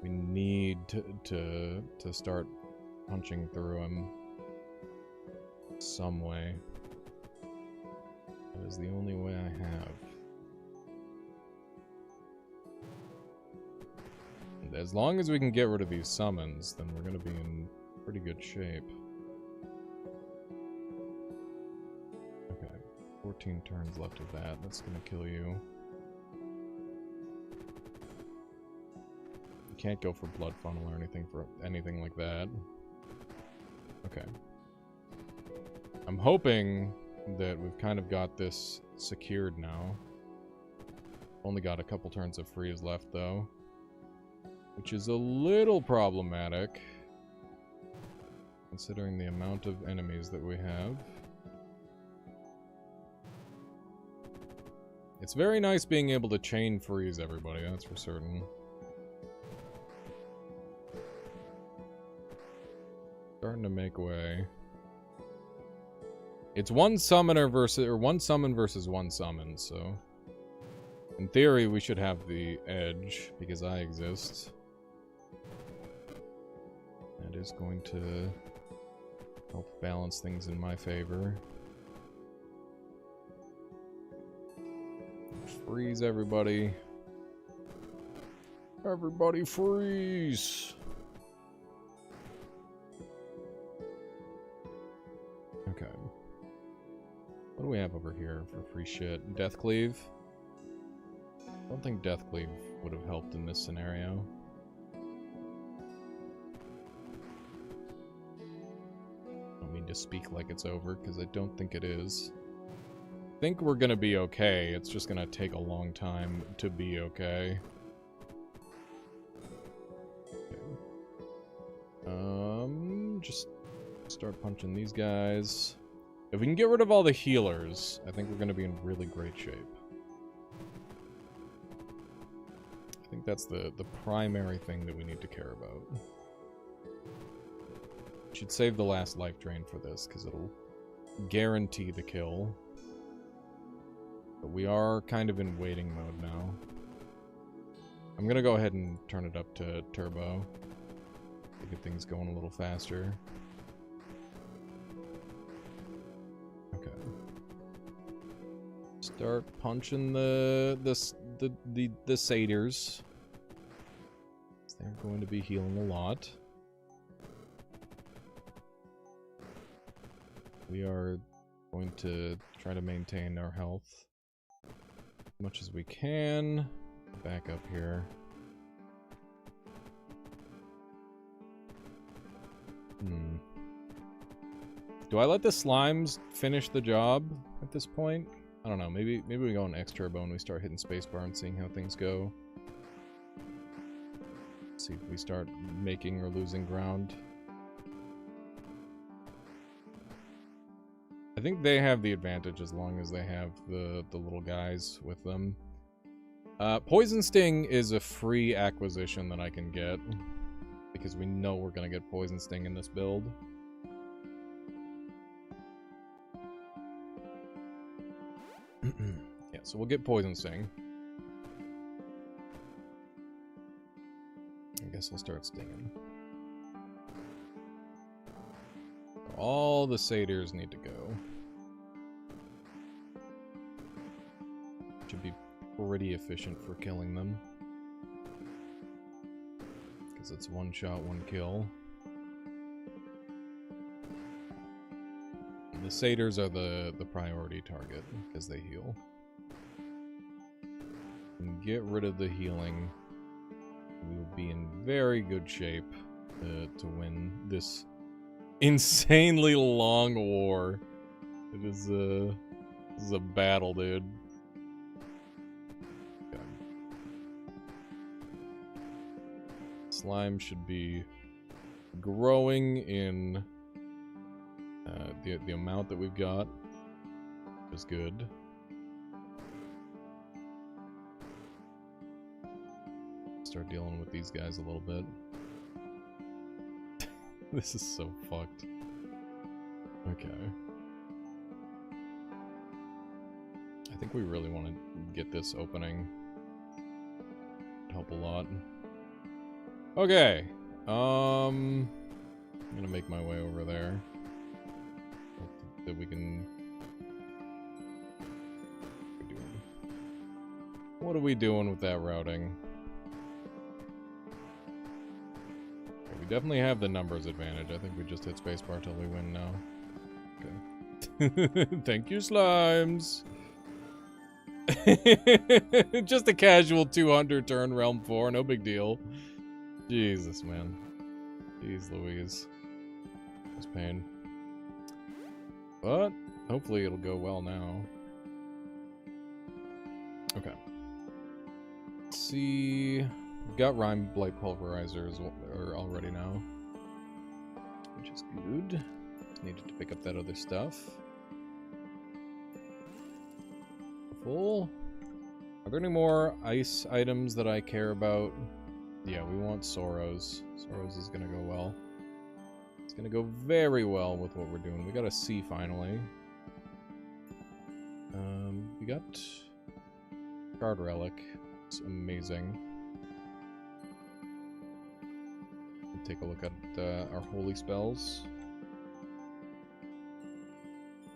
we need to start punching through him some way. That is the only way I have. And as long as we can get rid of these summons, then we're gonna be in pretty good shape. 14 turns left of that. That's gonna kill you. You can't go for Blood Funnel or anything like that. Okay. I'm hoping that we've kind of got this secured now. Only got a couple turns of freeze left though. which is a little problematic, considering the amount of enemies that we have. It's very nice being able to chain freeze everybody, that's for certain. Starting to make way. It's one summoner versus, or one summon versus one summon, so in theory we should have the edge because I exist. That is going to help balance things in my favor. Freeze everybody. Everybody freeze! Okay. What do we have over here for free shit? Death Cleave? I don't think Death Cleave would have helped in this scenario. I don't mean to speak like it's over, because I don't think it is. I think we're gonna be okay, it's just gonna take a long time to be okay. Just start punching these guys. If we can get rid of all the healers, I think we're gonna be in really great shape. I think that's the primary thing that we need to care about. Should save the last life drain for this, because it'll guarantee the kill. But we are kind of in waiting mode now. I'm gonna go ahead and turn it up to turbo to get things going a little faster. Okay. Start punching the satyrs. They're going to be healing a lot. We are going to try to maintain our health as much as we can. Back up here. Do I let the slimes finish the job at this point? I don't know. Maybe we go on X Turbo and we start hitting spacebar and seeing how things go. See if we start making or losing ground. I think they have the advantage as long as they have the little guys with them. Poison Sting is a free acquisition that I can get, because we know we're gonna get Poison Sting in this build. Yeah, so we'll get Poison Sting. I guess I'll start stinging. All the satyrs need to go. Should be pretty efficient for killing them. Because it's one shot, one kill. And the satyrs are the priority target, because they heal. And get rid of the healing. We will be in very good shape to win this insanely long war. It is this is a battle, dude. Okay. Slime should be growing in the amount that we've got, which is good. Start dealing with these guys a little bit. This is so fucked. Okay. I think we really want to get this opening. Help a lot. Okay. I'm gonna make my way over there. Hope that we can... What are we doing with that routing? Definitely have the numbers advantage. I think we just hit spacebar till we win now. Okay. Thank you, slimes. Just a casual 200 turn realm 4, no big deal. Jesus, man. Jeez Louise. That's pain. But hopefully it'll go well now. Okay. Let's see. We've got Rime Blight Pulverizer already now, which is good. Needed to pick up that other stuff. Full. Are there any more ice items that I care about? Yeah, we want Soros. Soros is gonna go well. It's gonna go very well with what we're doing. We got a C finally. We got Guard Relic. It's amazing. Take a look at our holy spells.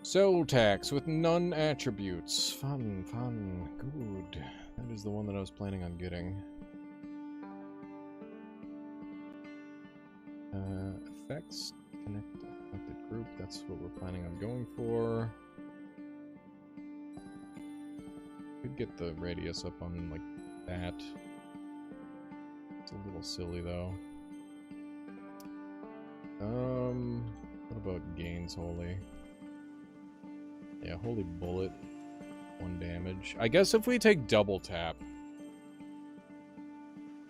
Soul Tax with none attributes. Fun, fun, good. That is the one that I was planning on getting. Effects, connected group, that's what we're planning on going for. Could get the radius up on like that. It's a little silly though. What about Gains Holy? Yeah, Holy Bullet. 1 damage. I guess if we take double tap,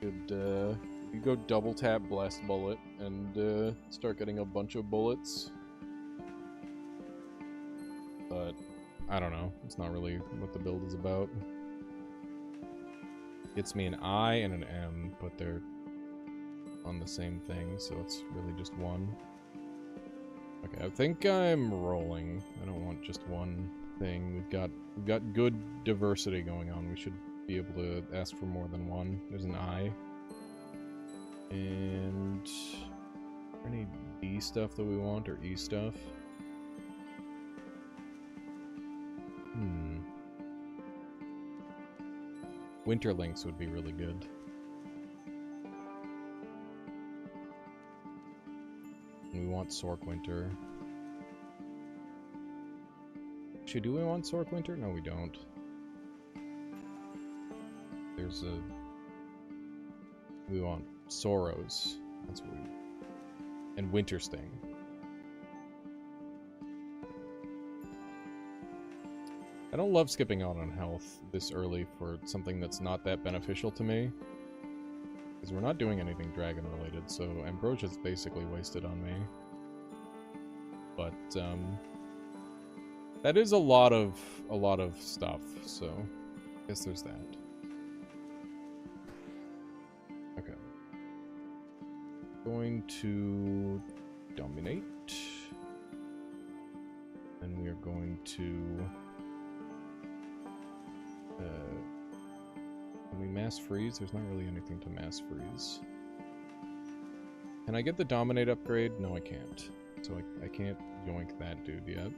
could you go double tap Blast Bullet and start getting a bunch of bullets. But I don't know. It's not really what the build is about. Gets me an I and an M, but they're on the same thing, so it's really just one. Okay, I think I'm rolling. I don't want just one thing. We've got good diversity going on. We should be able to ask for more than one. There's an I. And any D stuff that we want or E stuff? Winterlinks would be really good. And we want Sork Winter. Actually, do we want Sork Winter? No, we don't. There's a... We want Soros. That's what we... And Winter Sting. I don't love skipping out on health this early for something that's not that beneficial to me. Because we're not doing anything dragon related, so Ambrosia's basically wasted on me. But, that is a lot of stuff, so I guess there's that. Okay. Going to dominate. And we are going to can we mass freeze? There's not really anything to mass freeze. Can I get the dominate upgrade? No, I can't. So I can't yoink that dude yet.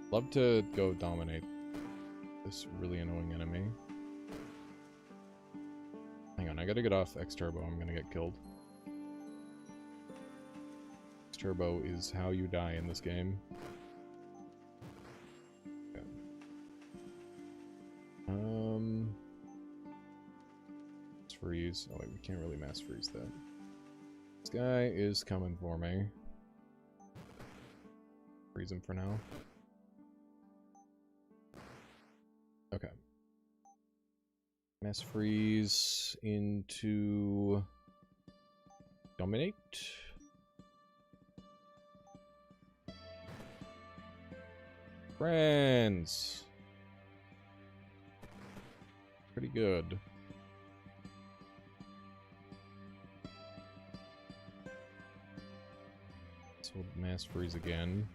Love to go dominate this really annoying enemy. Hang on, I gotta get off X-Turbo. I'm gonna get killed. X-Turbo is how you die in this game. Okay. Let's freeze. Oh wait, we can't really mass freeze that. This guy is coming for me. Freeze him for now. Okay. Mass freeze into dominate. Friends. Pretty good. So mass freeze again.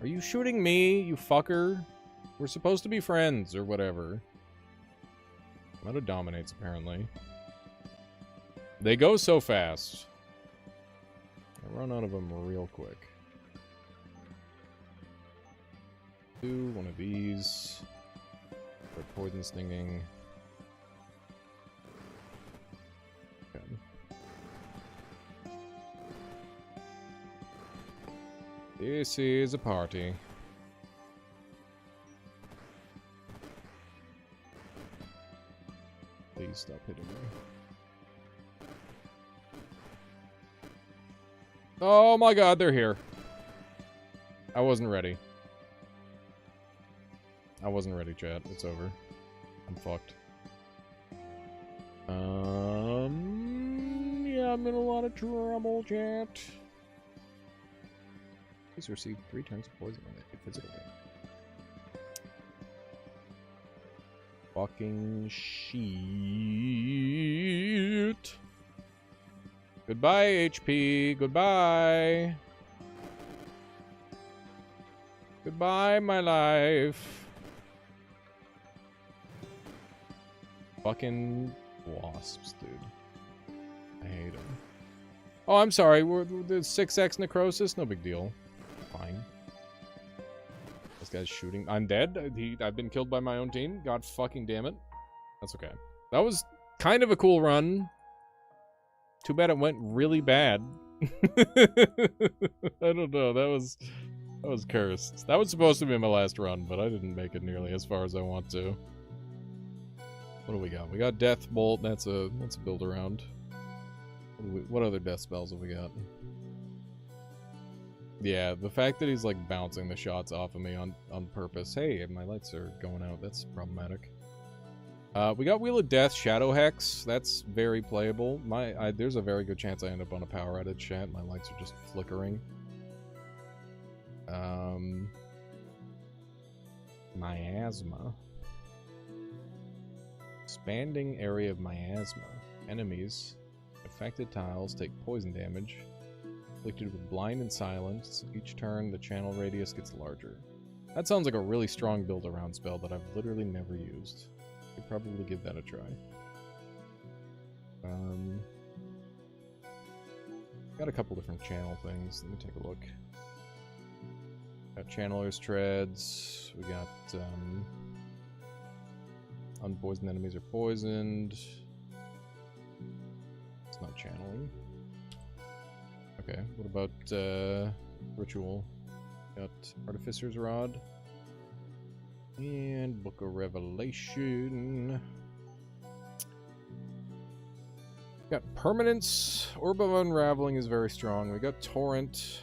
Are you shooting me, you fucker? We're supposed to be friends, or whatever. I'm out of dominates, apparently. They go so fast. I run out of them real quick. Do one of these. For poison stinging. Okay. This is a party. Please stop hitting me. Oh my god, they're here. I wasn't ready. I wasn't ready, chat. It's over. I'm fucked. Yeah, I'm in a lot of trouble, chat. Please receive 3 turns of poison on it. Physical damage. Fucking shit. Goodbye, HP. Goodbye. Goodbye, my life. Fucking wasps, dude. I hate them. Oh, I'm sorry. We're the 6x necrosis. No big deal. Fine. This guy's shooting. I'm dead. I've been killed by my own team. God fucking damn it. That's okay. That was kind of a cool run. Too bad it went really bad. I don't know. That was cursed. That was supposed to be my last run, but I didn't make it nearly as far as I want to. What do we got? We got Death Bolt. That's a build around. What other death spells have we got? Yeah, the fact that he's like bouncing the shots off of me on purpose. Hey, my lights are going out. That's problematic. We got Wheel of Death, Shadow Hex. That's very playable. There's a very good chance I end up on a power outage, chat. My lights are just flickering. Miasma. Expanding area of miasma. Enemies. Affected tiles take poison damage. Afflicted with blind and silence. Each turn, the channel radius gets larger. That sounds like a really strong build-around spell that I've literally never used. Could probably give that a try. Got a couple different channel things. Let me take a look. Got Channeler's Treads. We got unpoisoned enemies are poisoned. It's not channeling. Okay, what about Ritual? Got Artificer's Rod. And Book of Revelation. Got Permanence. Orb of Unraveling is very strong. We got Torrent.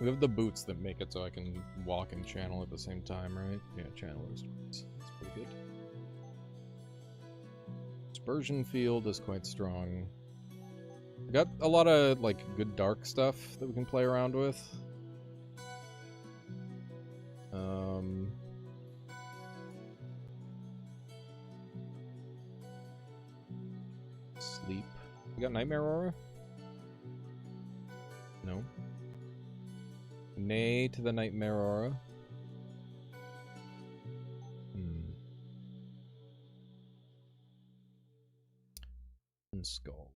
We have the boots that make it so I can walk and channel at the same time, right? Yeah, Channeler's. That's pretty good. Dispersion Field is quite strong. We got a lot of like good dark stuff that we can play around with. Sleep. We got Nightmare Aura? No. Nay to the Nightmare Aura. Skull.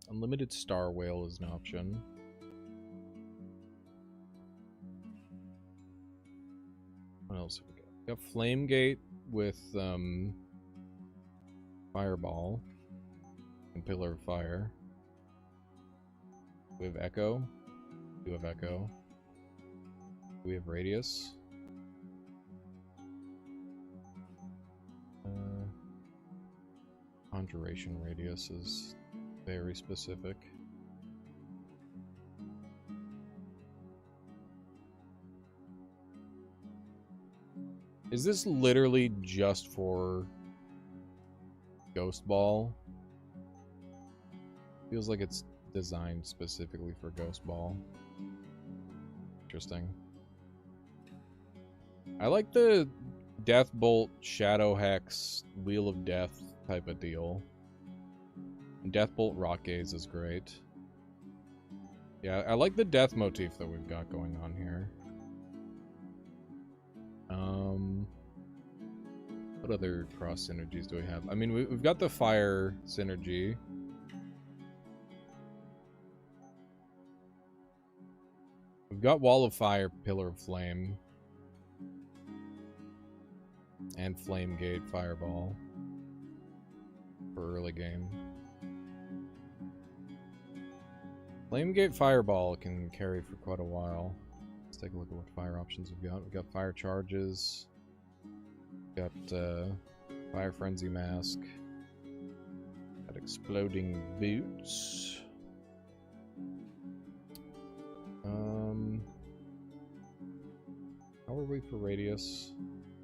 Unlimited Star Whale is an option. What else have we got? We got Flame Gate with Fireball and Pillar of Fire. We have Echo. We have Echo. We have Radius. Conjuration Radius is very specific. Is this literally just for Ghost Ball? Feels like it's designed specifically for Ghost Ball. Interesting. I like the Death Bolt, Shadow Hex, Wheel of Death type of deal. Death Bolt Rock Gaze is great. Yeah, I like the death motif that we've got going on here. What other cross synergies do we have? I mean, we've got the fire synergy. We've got Wall of Fire, Pillar of Flame. And Flame Gate, Fireball. For early game. Flamegate Fireball can carry for quite a while. Let's take a look at what fire options we've got. We've got Fire Charges. We've got Fire Frenzy Mask. Got Exploding Boots. are we for radius?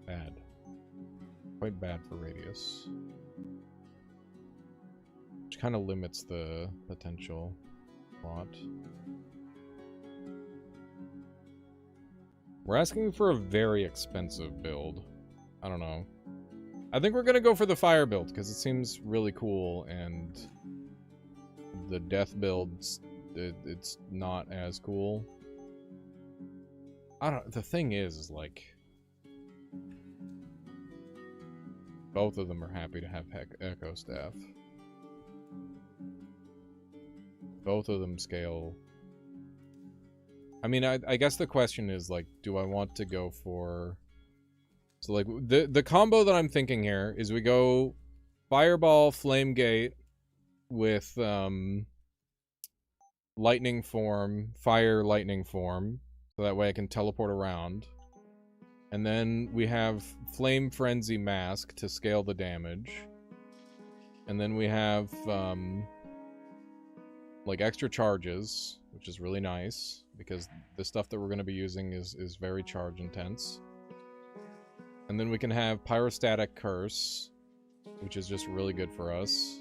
Bad. Quite bad for radius. Which kind of limits the potential plot. We're asking for a very expensive build. I don't know. I think we're gonna go for the fire build because it seems really cool, and the death builds, it's not as cool. I don't. The thing is like, both of them are happy to have Echo Staff. Both of them scale. I mean, I guess the question is, like, do I want to go for... So, like, the combo that I'm thinking here is we go Fireball, Flame Gate with, Lightning Form, Fire Lightning Form, so that way I can teleport around. And then we have Flame Frenzy Mask to scale the damage. And then we have, like, extra charges, which is really nice, because the stuff that we're going to be using is very charge intense. And then we can have Pyrostatic Curse, which is just really good for us.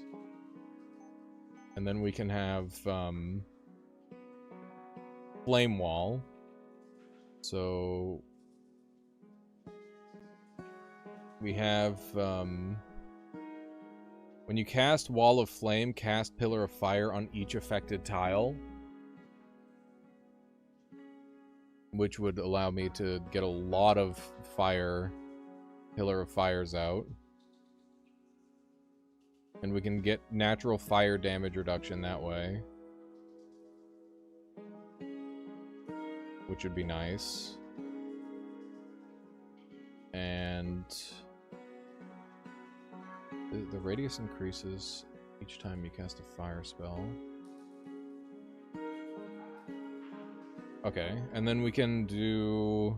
And then we can have Flame Wall. So we have when you cast Wall of Flame, cast Pillar of Fire on each affected tile, which would allow me to get a lot of fire, Pillar of Fires out. And we can get natural fire damage reduction that way, which would be nice. And the radius increases each time you cast a fire spell. Okay, and then we can do...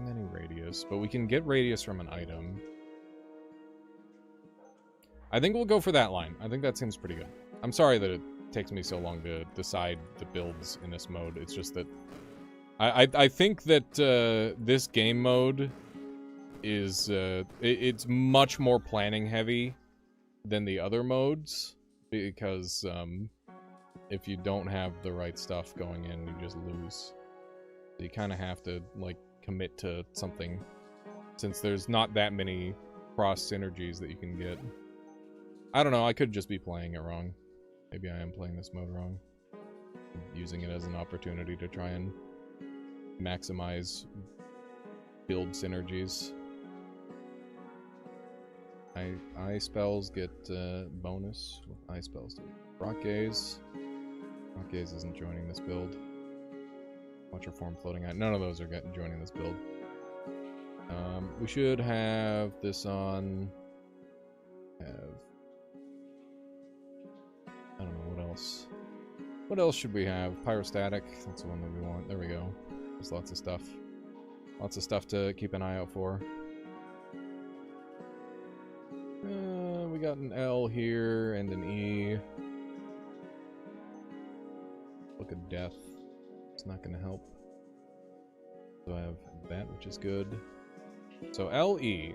any radius, but we can get radius from an item. I think we'll go for that line. I think that seems pretty good. I'm sorry that it takes me so long to decide the builds in this mode. It's just that I think that this game mode is it's much more planning heavy than the other modes, because if you don't have the right stuff going in, you just lose. So you kind of have to, like, commit to something, since there's not that many cross synergies that you can get. I don't know, I could just be playing it wrong. Maybe I am playing this mode wrong. I'm using it as an opportunity to try and maximize build synergies. Eye spells get bonus. What eye spells do? Rock Gaze. Rock Gaze isn't joining this build. Watch your form floating out. None of those are joining this build. We should have this on. I don't know what else. What else should we have? Pyrostatic. That's the one that we want. There we go. There's lots of stuff. Lots of stuff to keep an eye out for. We got an L here and an E. Look at death. It's not going to help. So I have that, which is good. So LE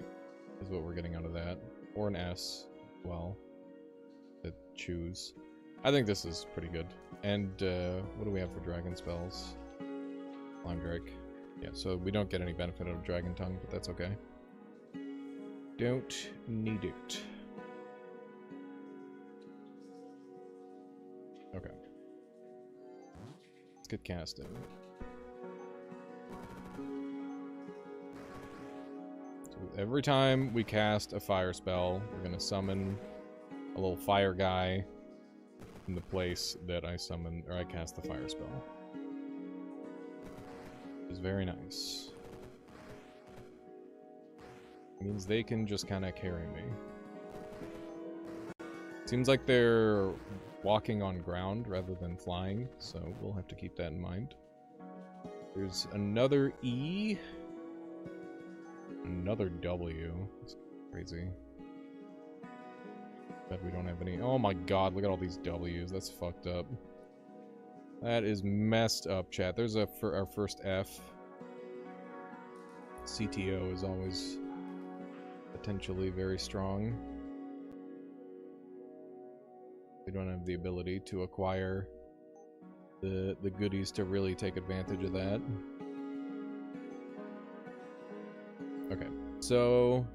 is what we're getting out of that. Or an S, well, to choose. I think this is pretty good. And what do we have for dragon spells? Slime Drake. Yeah, so we don't get any benefit out of Dragon Tongue, but that's okay. Don't need it. Okay. Let's get casting. So every time we cast a fire spell, we're gonna summon a little fire guy in the place that I summon, or I cast the fire spell. It's very nice. It means they can just kind of carry me. Seems like they're walking on ground rather than flying, so we'll have to keep that in mind. There's another E. Another W. That's crazy. Bet we don't have any. Oh my god, look at all these W's. That's fucked up. That is messed up, chat. There's for our first F. CTO is always potentially very strong. We don't have the ability to acquire the goodies to really take advantage of that. Okay, so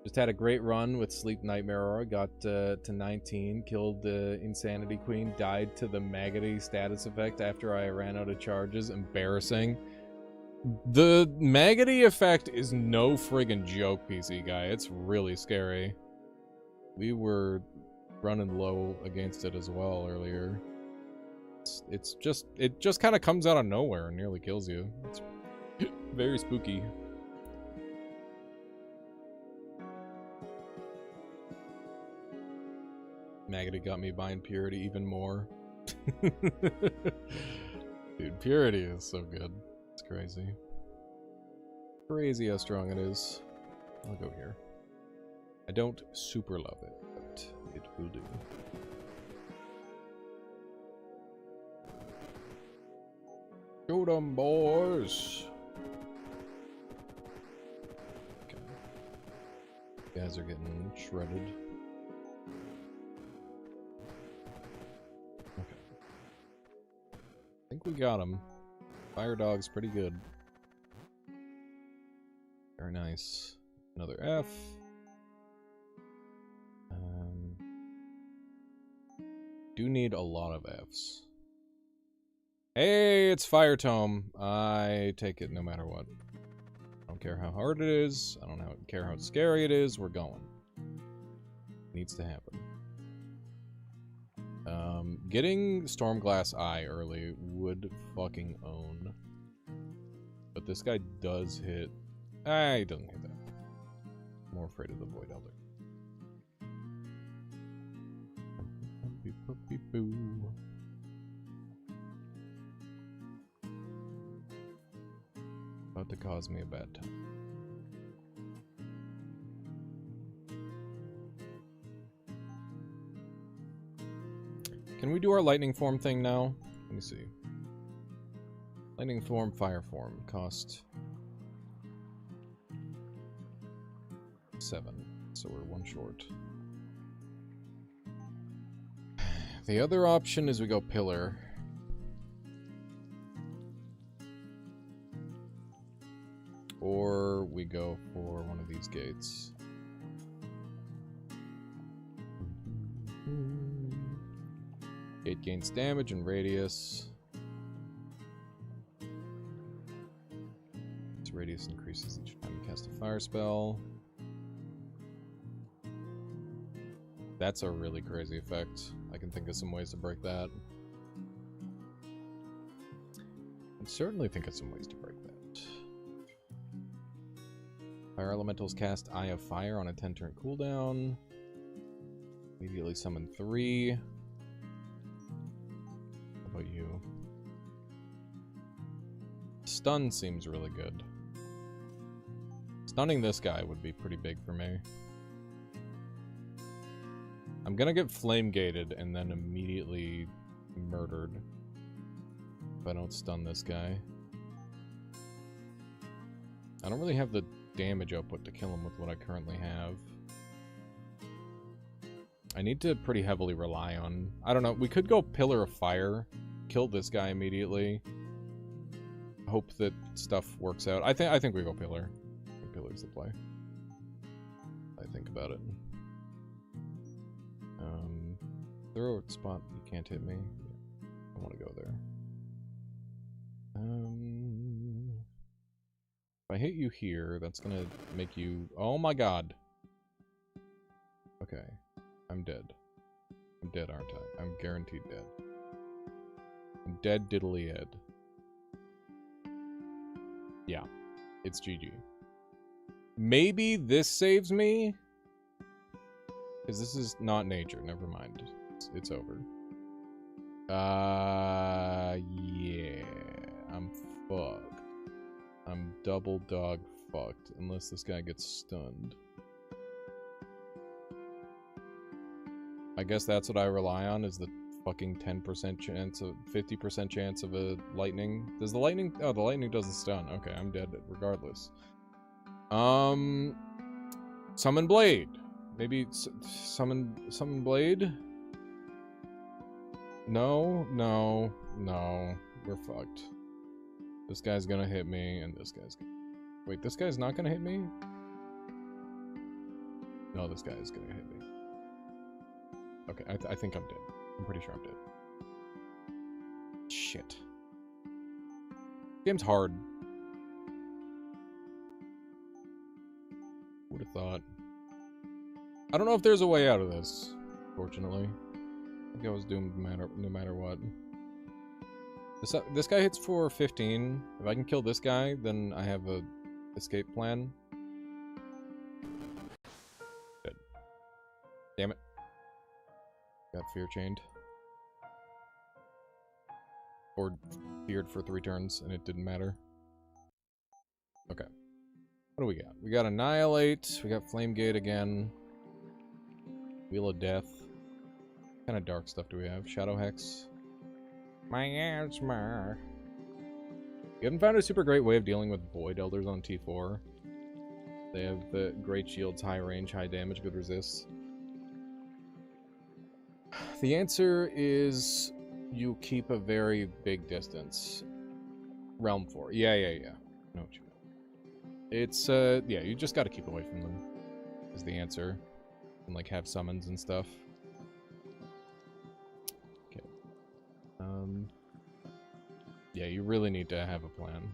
just had a great run with Sleep Nightmare Aura, got to 19, killed the Insanity Queen, died to the Maggoty status effect after I ran out of charges. Embarrassing. The Maggoty effect is no friggin' joke, PC guy. It's really scary. We were running low against it as well earlier. It just kind of comes out of nowhere and nearly kills you. It's very spooky. Maggoty got me buying Purity even more. Dude, Purity is so good. It's crazy. Crazy how strong it is. I'll go here. I don't super love it, but it will do. Shoot 'em, boys! Okay. You guys are getting shredded. Okay. I think we got him. Fire Dog's pretty good. Very nice. Another F. Do need a lot of Fs. Hey, it's Fire Tome. I take it no matter what. I don't care how hard it is. I don't care how scary it is. We're going. Needs to happen. Getting Stormglass Eye early would fucking own. But this guy does hit. He doesn't hit that. I'm more afraid of the Void Elder. Boo. About to cause me a bad time. Can we do our lightning form thing now? Let me see. Lightning form, fire form. Cost 7. So we're 1 short. The other option is we go pillar. Or we go for one of these gates. Gate gains damage and radius. Its radius increases each time you cast a fire spell. That's a really crazy effect. I can think of some ways to break that. I certainly think of some ways to break that. Fire Elementals cast Eye of Fire on a 10-turn cooldown. Immediately summon 3. How about you? Stun seems really good. Stunning this guy would be pretty big for me. I'm gonna get flame gated and then immediately murdered if I don't stun this guy. I don't really have the damage output to kill him with what I currently have. I need to pretty heavily rely on... I don't know, we could go Pillar of Fire, kill this guy immediately. Hope that stuff works out. I think we go Pillar. I think Pillar's the play. I think about it. Throw a spot, you can't hit me. I want to go there. If I hit you here, that's gonna make you... Oh my god! Okay. I'm dead. I'm dead, aren't I? I'm guaranteed dead. I'm dead diddly Ed. Yeah. It's GG. Maybe this saves me? Because this is not nature, never mind. It's over. Yeah. I'm fucked. I'm double dog fucked. Unless this guy gets stunned. I guess that's what I rely on, is the fucking 10% chance of 50% chance of a lightning. Does the lightning? Oh, the lightning doesn't stun. Okay, I'm dead regardless. Summon blade. Maybe summon blade. No. We're fucked. This guy's gonna hit me, and this guy's gonna... Wait, this guy's not gonna hit me? No, this guy is gonna hit me. Okay, I think I'm dead. I'm pretty sure I'm dead. Shit. Game's hard. Would have thought. I don't know if there's a way out of this, fortunately. I think I was doomed no matter what. This guy hits for 15. If I can kill this guy, then I have a escape plan. Good. Damn it. Got fear chained. Or feared for 3 turns, and it didn't matter. Okay. What do we got? We got Annihilate. We got Flame Gate again. Wheel of Death. What kind of dark stuff do we have? Shadow Hex. Miasma. We haven't found a super great way of dealing with Void Elders on T4. They have the great shields, high range, high damage, good resist. The answer is you keep a very big distance. Realm 4. Yeah. No, what you mean. It's, yeah, you just gotta keep away from them, is the answer. And, like, have summons and stuff. Okay. Yeah, you really need to have a plan.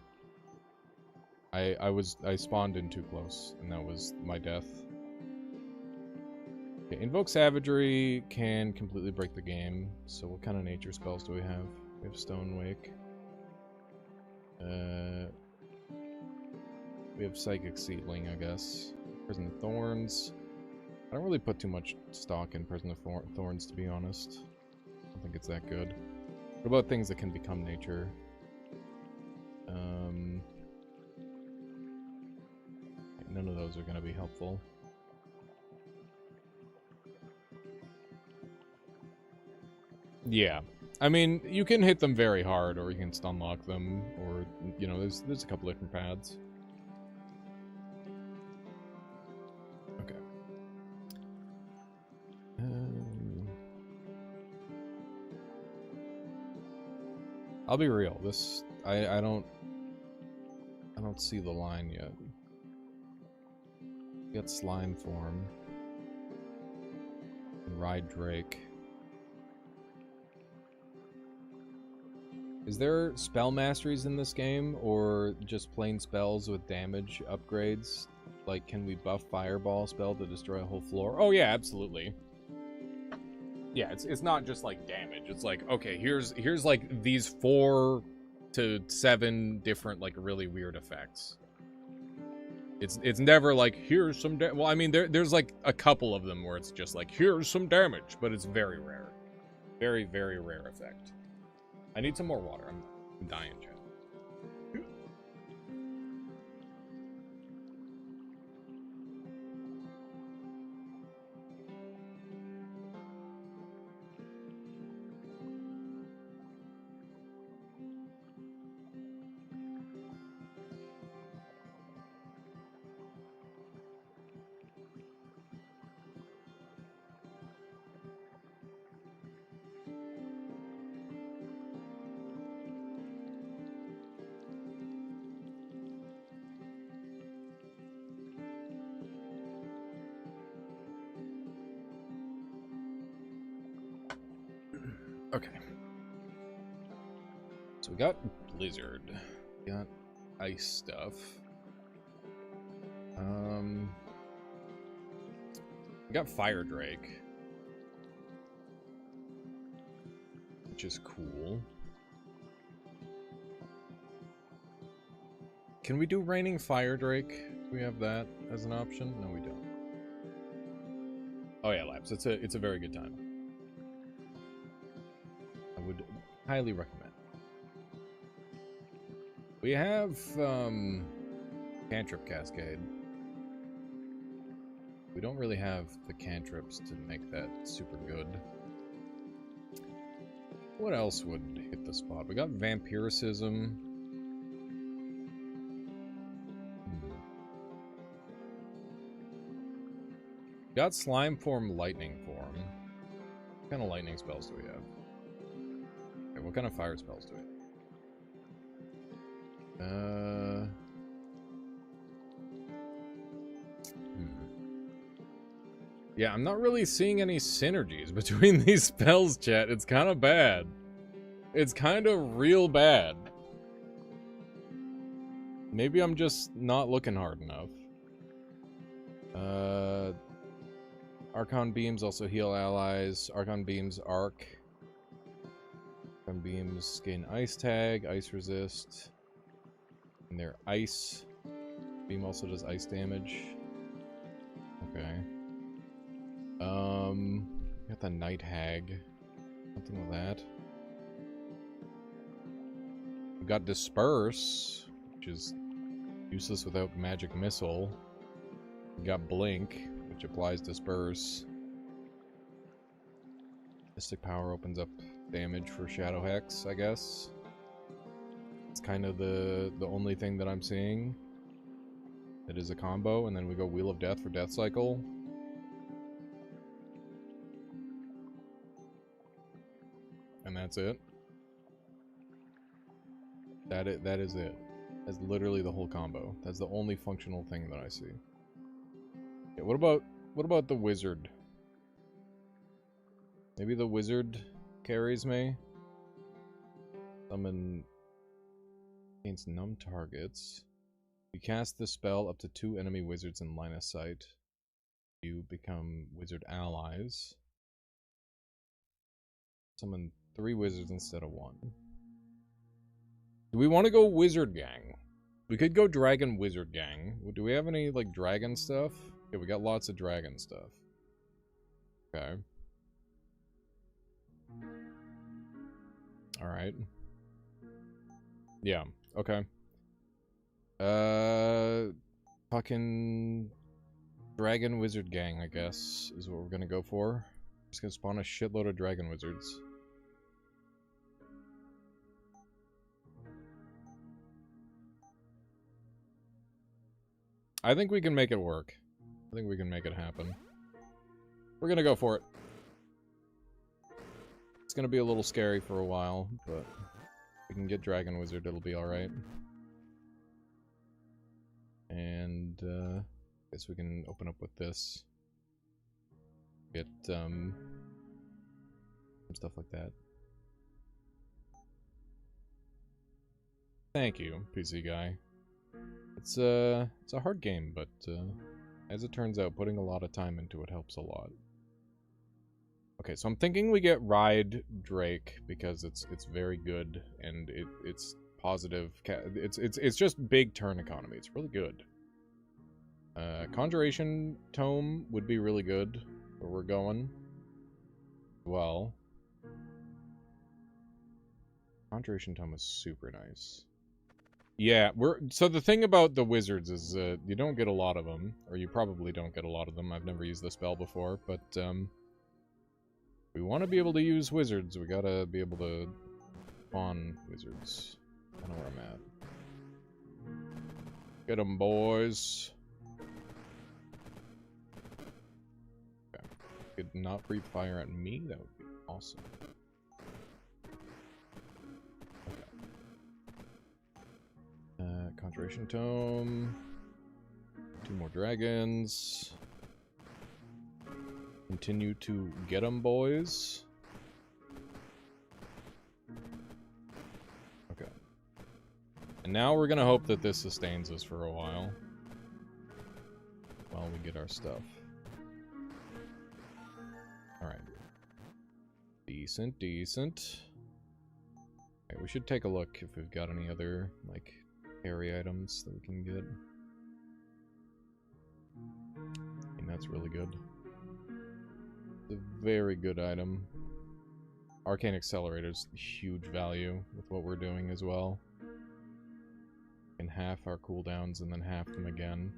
I spawned in too close, and that was my death. Okay, Invoke Savagery can completely break the game. So what kind of nature spells do we have? We have Stone Wake. We have Psychic Seedling, I guess. Prison of Thorns. I don't really put too much stock in Prison of Thorns, to be honest. I don't think it's that good. What about things that can become nature? None of those are going to be helpful. Yeah. I mean, you can hit them very hard, or you can stun lock them, or, you know, there's a couple different paths. Okay. I'll be real. This I don't see the line yet. We got Slime Form. And Ride Drake. Is there spell masteries in this game, or just plain spells with damage upgrades? Like, can we buff Fireball spell to destroy a whole floor? Oh yeah, absolutely. Yeah, it's not just like damage. It's like, okay, here's like these 4 to 7 different like really weird effects. It's never like, here's some well, I mean there's like a couple of them where it's just like, here's some damage, but it's very rare. Very, very rare effect. I need some more water. I'm dying, chat. Okay. So we got Blizzard. We got ice stuff. We got Fire Drake, which is cool. Can we do Raining Fire Drake? Do we have that as an option? No, we don't. Oh yeah, Labs. It's a very good time. I would highly recommend. We have Cantrip Cascade. We don't really have the cantrips to make that super good. What else would hit the spot? We got Vampiricism. Got Slime Form, Lightning Form. What kind of lightning spells do we have? Okay, what kind of fire spells do we have? Yeah, I'm not really seeing any synergies between these spells, chat. It's kind of bad. It's kind of real bad. Maybe I'm just not looking hard enough. Archon Beams also heal allies. Archon Beams arc. Archon Beams gain Ice Tag, Ice Resist. And their Ice. Beam also does ice damage. Okay. Got the Night Hag. Something with that. We got Disperse, which is useless without Magic Missile. We got Blink, which applies Disperse. Mystic Power opens up damage for Shadow Hex, I guess. It's kind of the only thing that I'm seeing that is a combo, and then we go Wheel of Death for Death Cycle. And that's it. That is it. That's literally the whole combo. That's the only functional thing that I see. Okay, what about the wizard? Maybe the wizard carries me. Summon against numb targets. You cast the spell up to 2 enemy wizards in line of sight. You become wizard allies. Summon 3 wizards instead of 1. Do we want to go wizard gang? We could go dragon wizard gang. Do we have any, like, dragon stuff? Yeah, we got lots of dragon stuff. Okay. Alright. Yeah, okay. Fucking dragon wizard gang, I guess, is what we're gonna go for. Just gonna spawn a shitload of dragon wizards. I think we can make it work. I think we can make it happen. We're gonna go for it. It's gonna be a little scary for a while, but if we can get Dragon Wizard, it'll be alright. And, I guess we can open up with this. Get, some stuff like that. Thank you, PC guy. It's a hard game, but, as it turns out, putting a lot of time into it helps a lot. Okay, so I'm thinking we get Ride Drake because it's very good and it's positive. It's just big turn economy. It's really good. Conjuration Tome would be really good where we're going. Well, Conjuration Tome is super nice. Yeah, so the thing about the wizards is you don't get a lot of them, or you probably don't get a lot of them. I've never used the spell before, but we want to be able to use wizards. We gotta be able to spawn wizards. I know where I'm at. Get them, boys. Okay. Could not breathe fire at me. That would be awesome. Conjuration Tome. 2 more dragons. Continue to get 'em, boys. Okay. And now we're gonna hope that this sustains us for a while. While we get our stuff. Alright. Decent, decent. Okay, we should take a look if we've got any other, like, carry items that we can get. And that's really good. It's a very good item. Arcane Accelerator's huge value with what we're doing as well. And half our cooldowns and then half them again.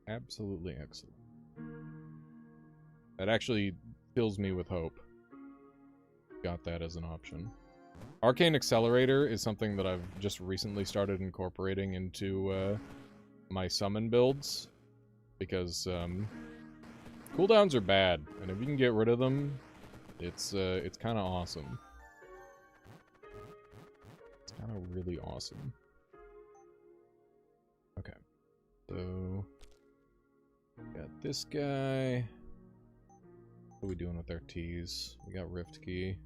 Absolutely excellent. That actually fills me with hope. Got that as an option. Arcane Accelerator is something that I've just recently started incorporating into my summon builds, because cooldowns are bad, and if you can get rid of them, it's kind of awesome. It's kind of really awesome. Okay, so got this guy. What are we doing with our T's? We got Rift Key.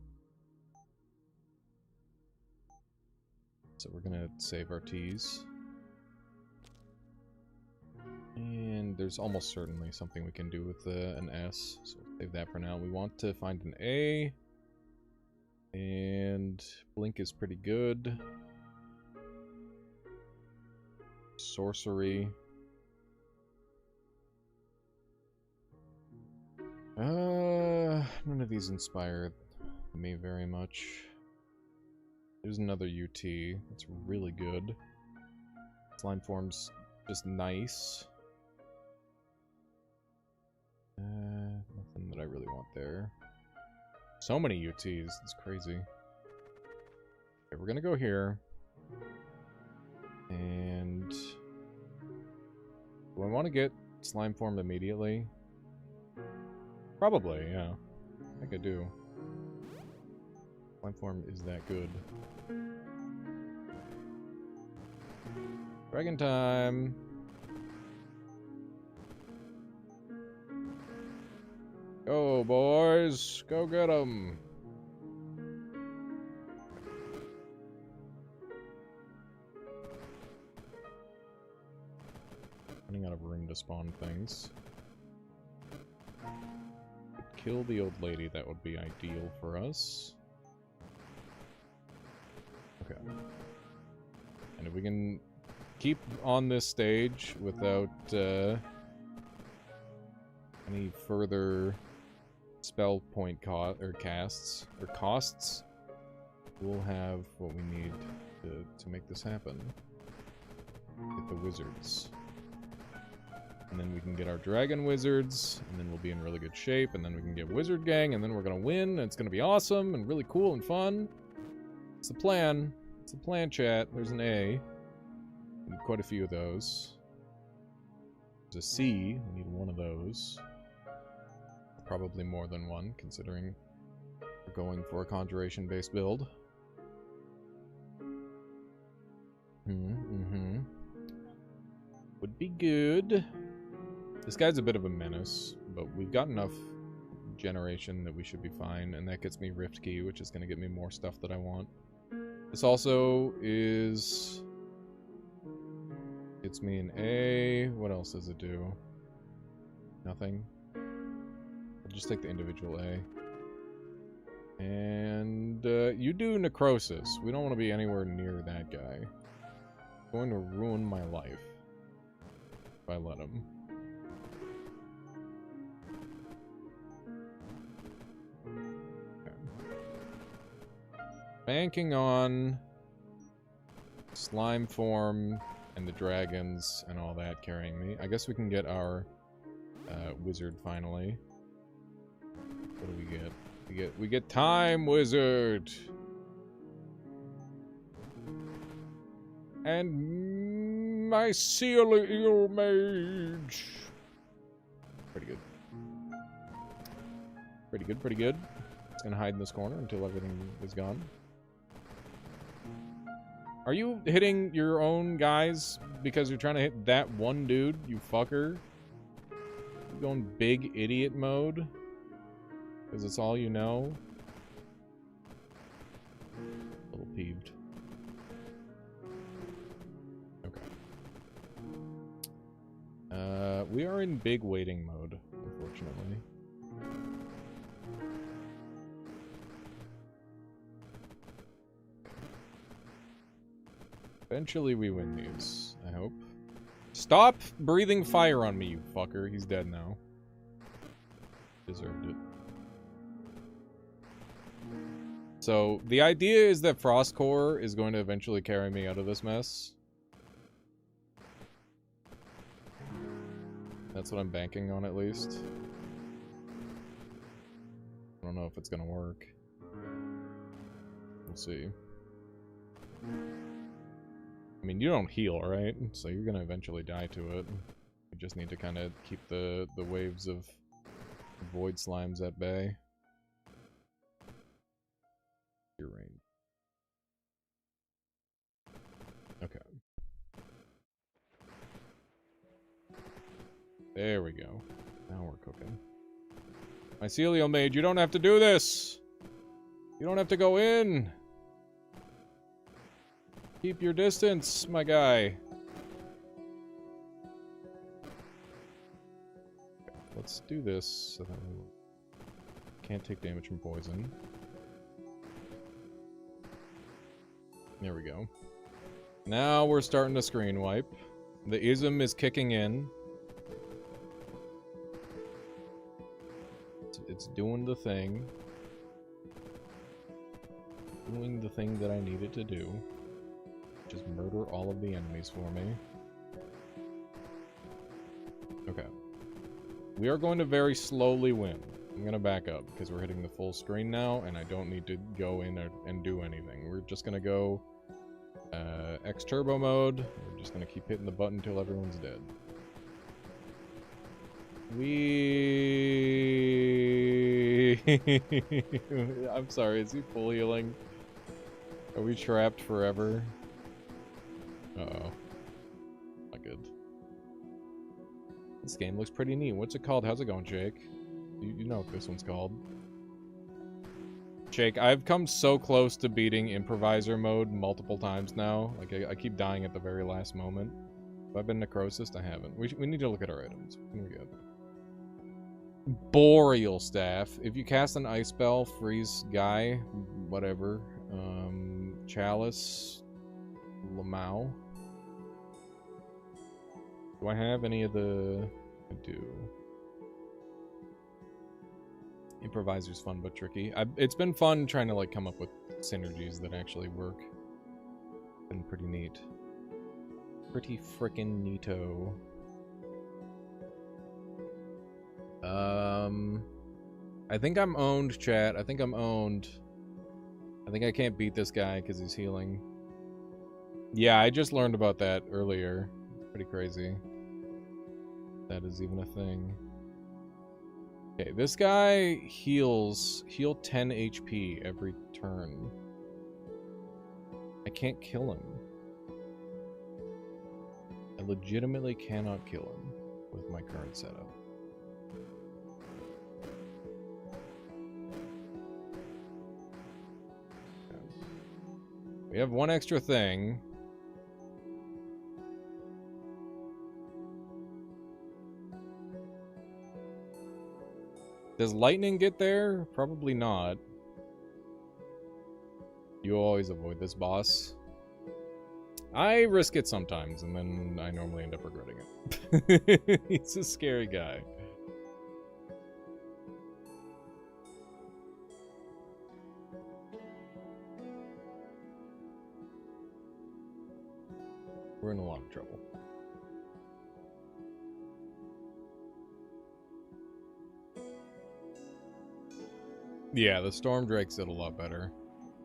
So we're gonna save our T's. And there's almost certainly something we can do with an S, so we'll save that for now. We want to find an A. And Blink is pretty good. Sorcery. None of these inspired me very much. There's another UT. It's really good. Slime form's just nice. Nothing that I really want there. So many UTs. It's crazy. Okay, we're gonna go here. And do I want to get slime form immediately? Probably, yeah. I think I do. Slime form is that good. Dragon time! Go, boys! Go get 'em! Running out of room to spawn things. Kill the old lady, that would be ideal for us. Okay. And if we can keep on this stage without any further spell point costs, we'll have what we need to make this happen. Get the wizards. And then we can get our dragon wizards, and then we'll be in really good shape, and then we can get wizard gang, and then we're gonna win, and it's gonna be awesome, and really cool and fun. It's the plan. It's the plan, chat. There's an A. We need quite a few of those. There's a C. We need one of those. Probably more than one, considering we're going for a conjuration-based build. Would be good. This guy's a bit of a menace, but we've got enough generation that we should be fine, and that gets me Rift Key, which is going to get me more stuff that I want. This also is... gets me an A. What else does it do? Nothing. I'll just take the individual A. And you do Necrosis. We don't want to be anywhere near that guy. It's going to ruin my life if I let him. Banking on slime form and the dragons and all that carrying me. I guess we can get our wizard finally. What do we get? We get time wizard. And Mycelial mage. Pretty good. Pretty good. It's gonna hide in this corner until everything is gone. Are you hitting your own guys because you're trying to hit that one dude, you fucker? You going big idiot mode? Because it's all you know? A little peeved. Okay. We are in big waiting mode, unfortunately. Eventually we win these, I hope. Stop breathing fire on me, you fucker. He's dead now. Deserved it. So, the idea is that Frost Core is going to eventually carry me out of this mess. That's what I'm banking on, at least. I don't know if it's gonna work. We'll see. I mean, you don't heal, right? So you're gonna eventually die to it. You just need to kind of keep the waves of void slimes at bay. Your range. Okay. There we go. Now we're cooking. Mycelial Mage, you don't have to do this! You don't have to go in! Keep your distance, my guy. Let's do this so that we can't take damage from poison. There we go. Now we're starting to screen wipe. The ism is kicking in. It's doing the thing. Doing the thing that I need it to do. Just murder all of the enemies for me. Okay. We are going to very slowly win. I'm going to back up because we're hitting the full screen now and I don't need to go in and do anything. We're just going to go X turbo mode. We're just going to keep hitting the button until everyone's dead. I'm sorry, is he full healing? Are we trapped forever? Uh-oh. Not good. This game looks pretty neat. What's it called? How's it going, Jake? You know what this one's called. Jake, I've come so close to beating improviser mode multiple times now. Like, I keep dying at the very last moment. Have I been necrosis? I haven't. We need to look at our items. What can we get? Boreal Staff. If you cast an ice spell, freeze guy, whatever. Chalice. Lamau. Do I have any of the... I do. Improviser's fun but tricky. It's been fun trying to like come up with synergies that actually work. Been pretty neat. Pretty frickin' neato. I think I'm owned, chat. I think I'm owned. I think I can't beat this guy because he's healing. Yeah, I just learned about that earlier. It's pretty crazy. That is even a thing. Okay, this guy heal 10 HP every turn. I can't kill him. I legitimately cannot kill him with my current setup. Okay. We have one extra thing. Does lightning get there? Probably not. You always avoid this boss. I risk it sometimes, and then I normally end up regretting it. He's a scary guy. We're in a lot of trouble. Yeah, the Storm Drakes did a lot better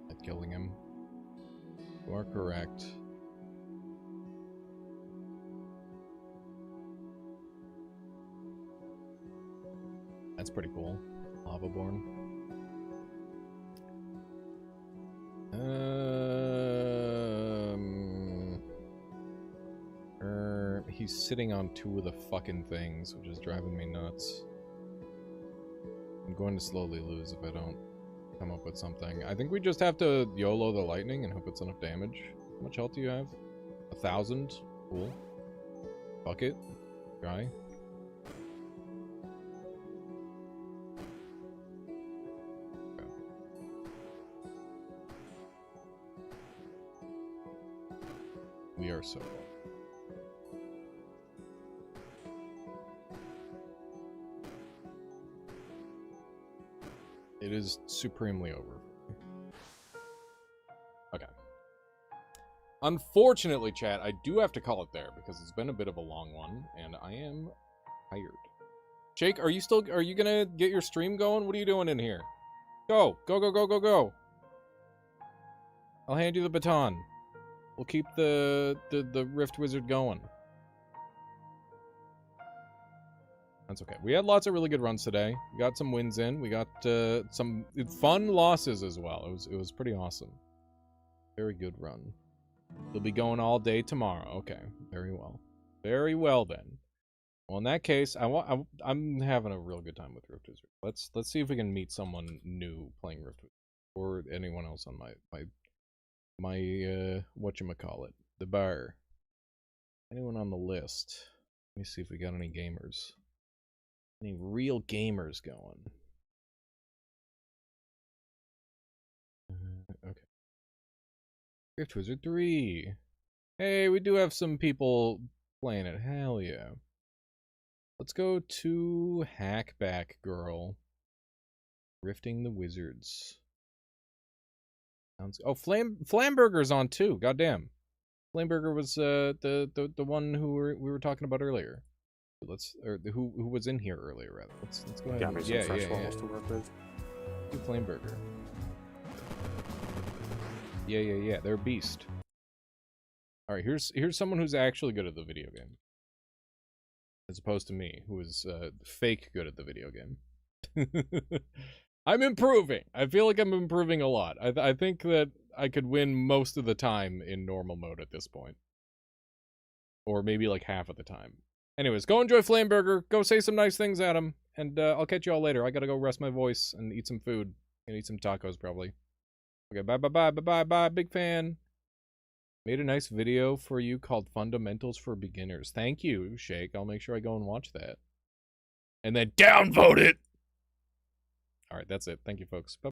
at killing him. You are correct. That's pretty cool. Lavaborn. He's sitting on two of the fucking things, which is driving me nuts. I'm going to slowly lose if I don't come up with something. I think we just have to YOLO the lightning and hope it's enough damage. How much health do you have? 1,000? Cool. Fuck it. Try. Okay. We are so low. It is supremely over. Okay. Unfortunately, chat, I do have to call it there because it's been a bit of a long one, and I am tired. Jake, are you gonna get your stream going? What are you doing in here? Go! Go, go, go, go, go! I'll hand you the baton. We'll keep the Rift Wizard going. That's okay. We had lots of really good runs today. We got some wins in. We got some fun losses as well. It was pretty awesome. Very good run. You'll be going all day tomorrow. Okay, very well. Very well then. Well, in that case, I'm having a real good time with Rift Wizard. Let's see if we can meet someone new playing Rift Wizard, or anyone else on my whatchamacallit, the bar. Anyone on the list? Let me see if we got any gamers. Any real gamers going? Okay. Rift Wizard 3. Hey, we do have some people playing it. Hell yeah. Let's go to Hackback Girl. Rifting the Wizards. Oh, Flamburger's on too. Goddamn. Flamburger was the one who we were talking about earlier. Who was in here earlier rather. Let's go ahead. Got me some fresh walls to work with. Do Flamburger. Yeah. They're a beast. All right, here's someone who's actually good at the video game, as opposed to me, who is fake good at the video game. I'm improving. I feel like I'm improving a lot. I think that I could win most of the time in normal mode at this point, or maybe like half of the time. Anyways, go enjoy Flamburger. Go say some nice things at him, and I'll catch you all later. I gotta go rest my voice and eat some food and eat some tacos probably. Okay, bye. Big fan. Made a nice video for you called Fundamentals for Beginners. Thank you, Shake. I'll make sure I go and watch that. And then downvote it! Alright, that's it. Thank you, folks. Bye.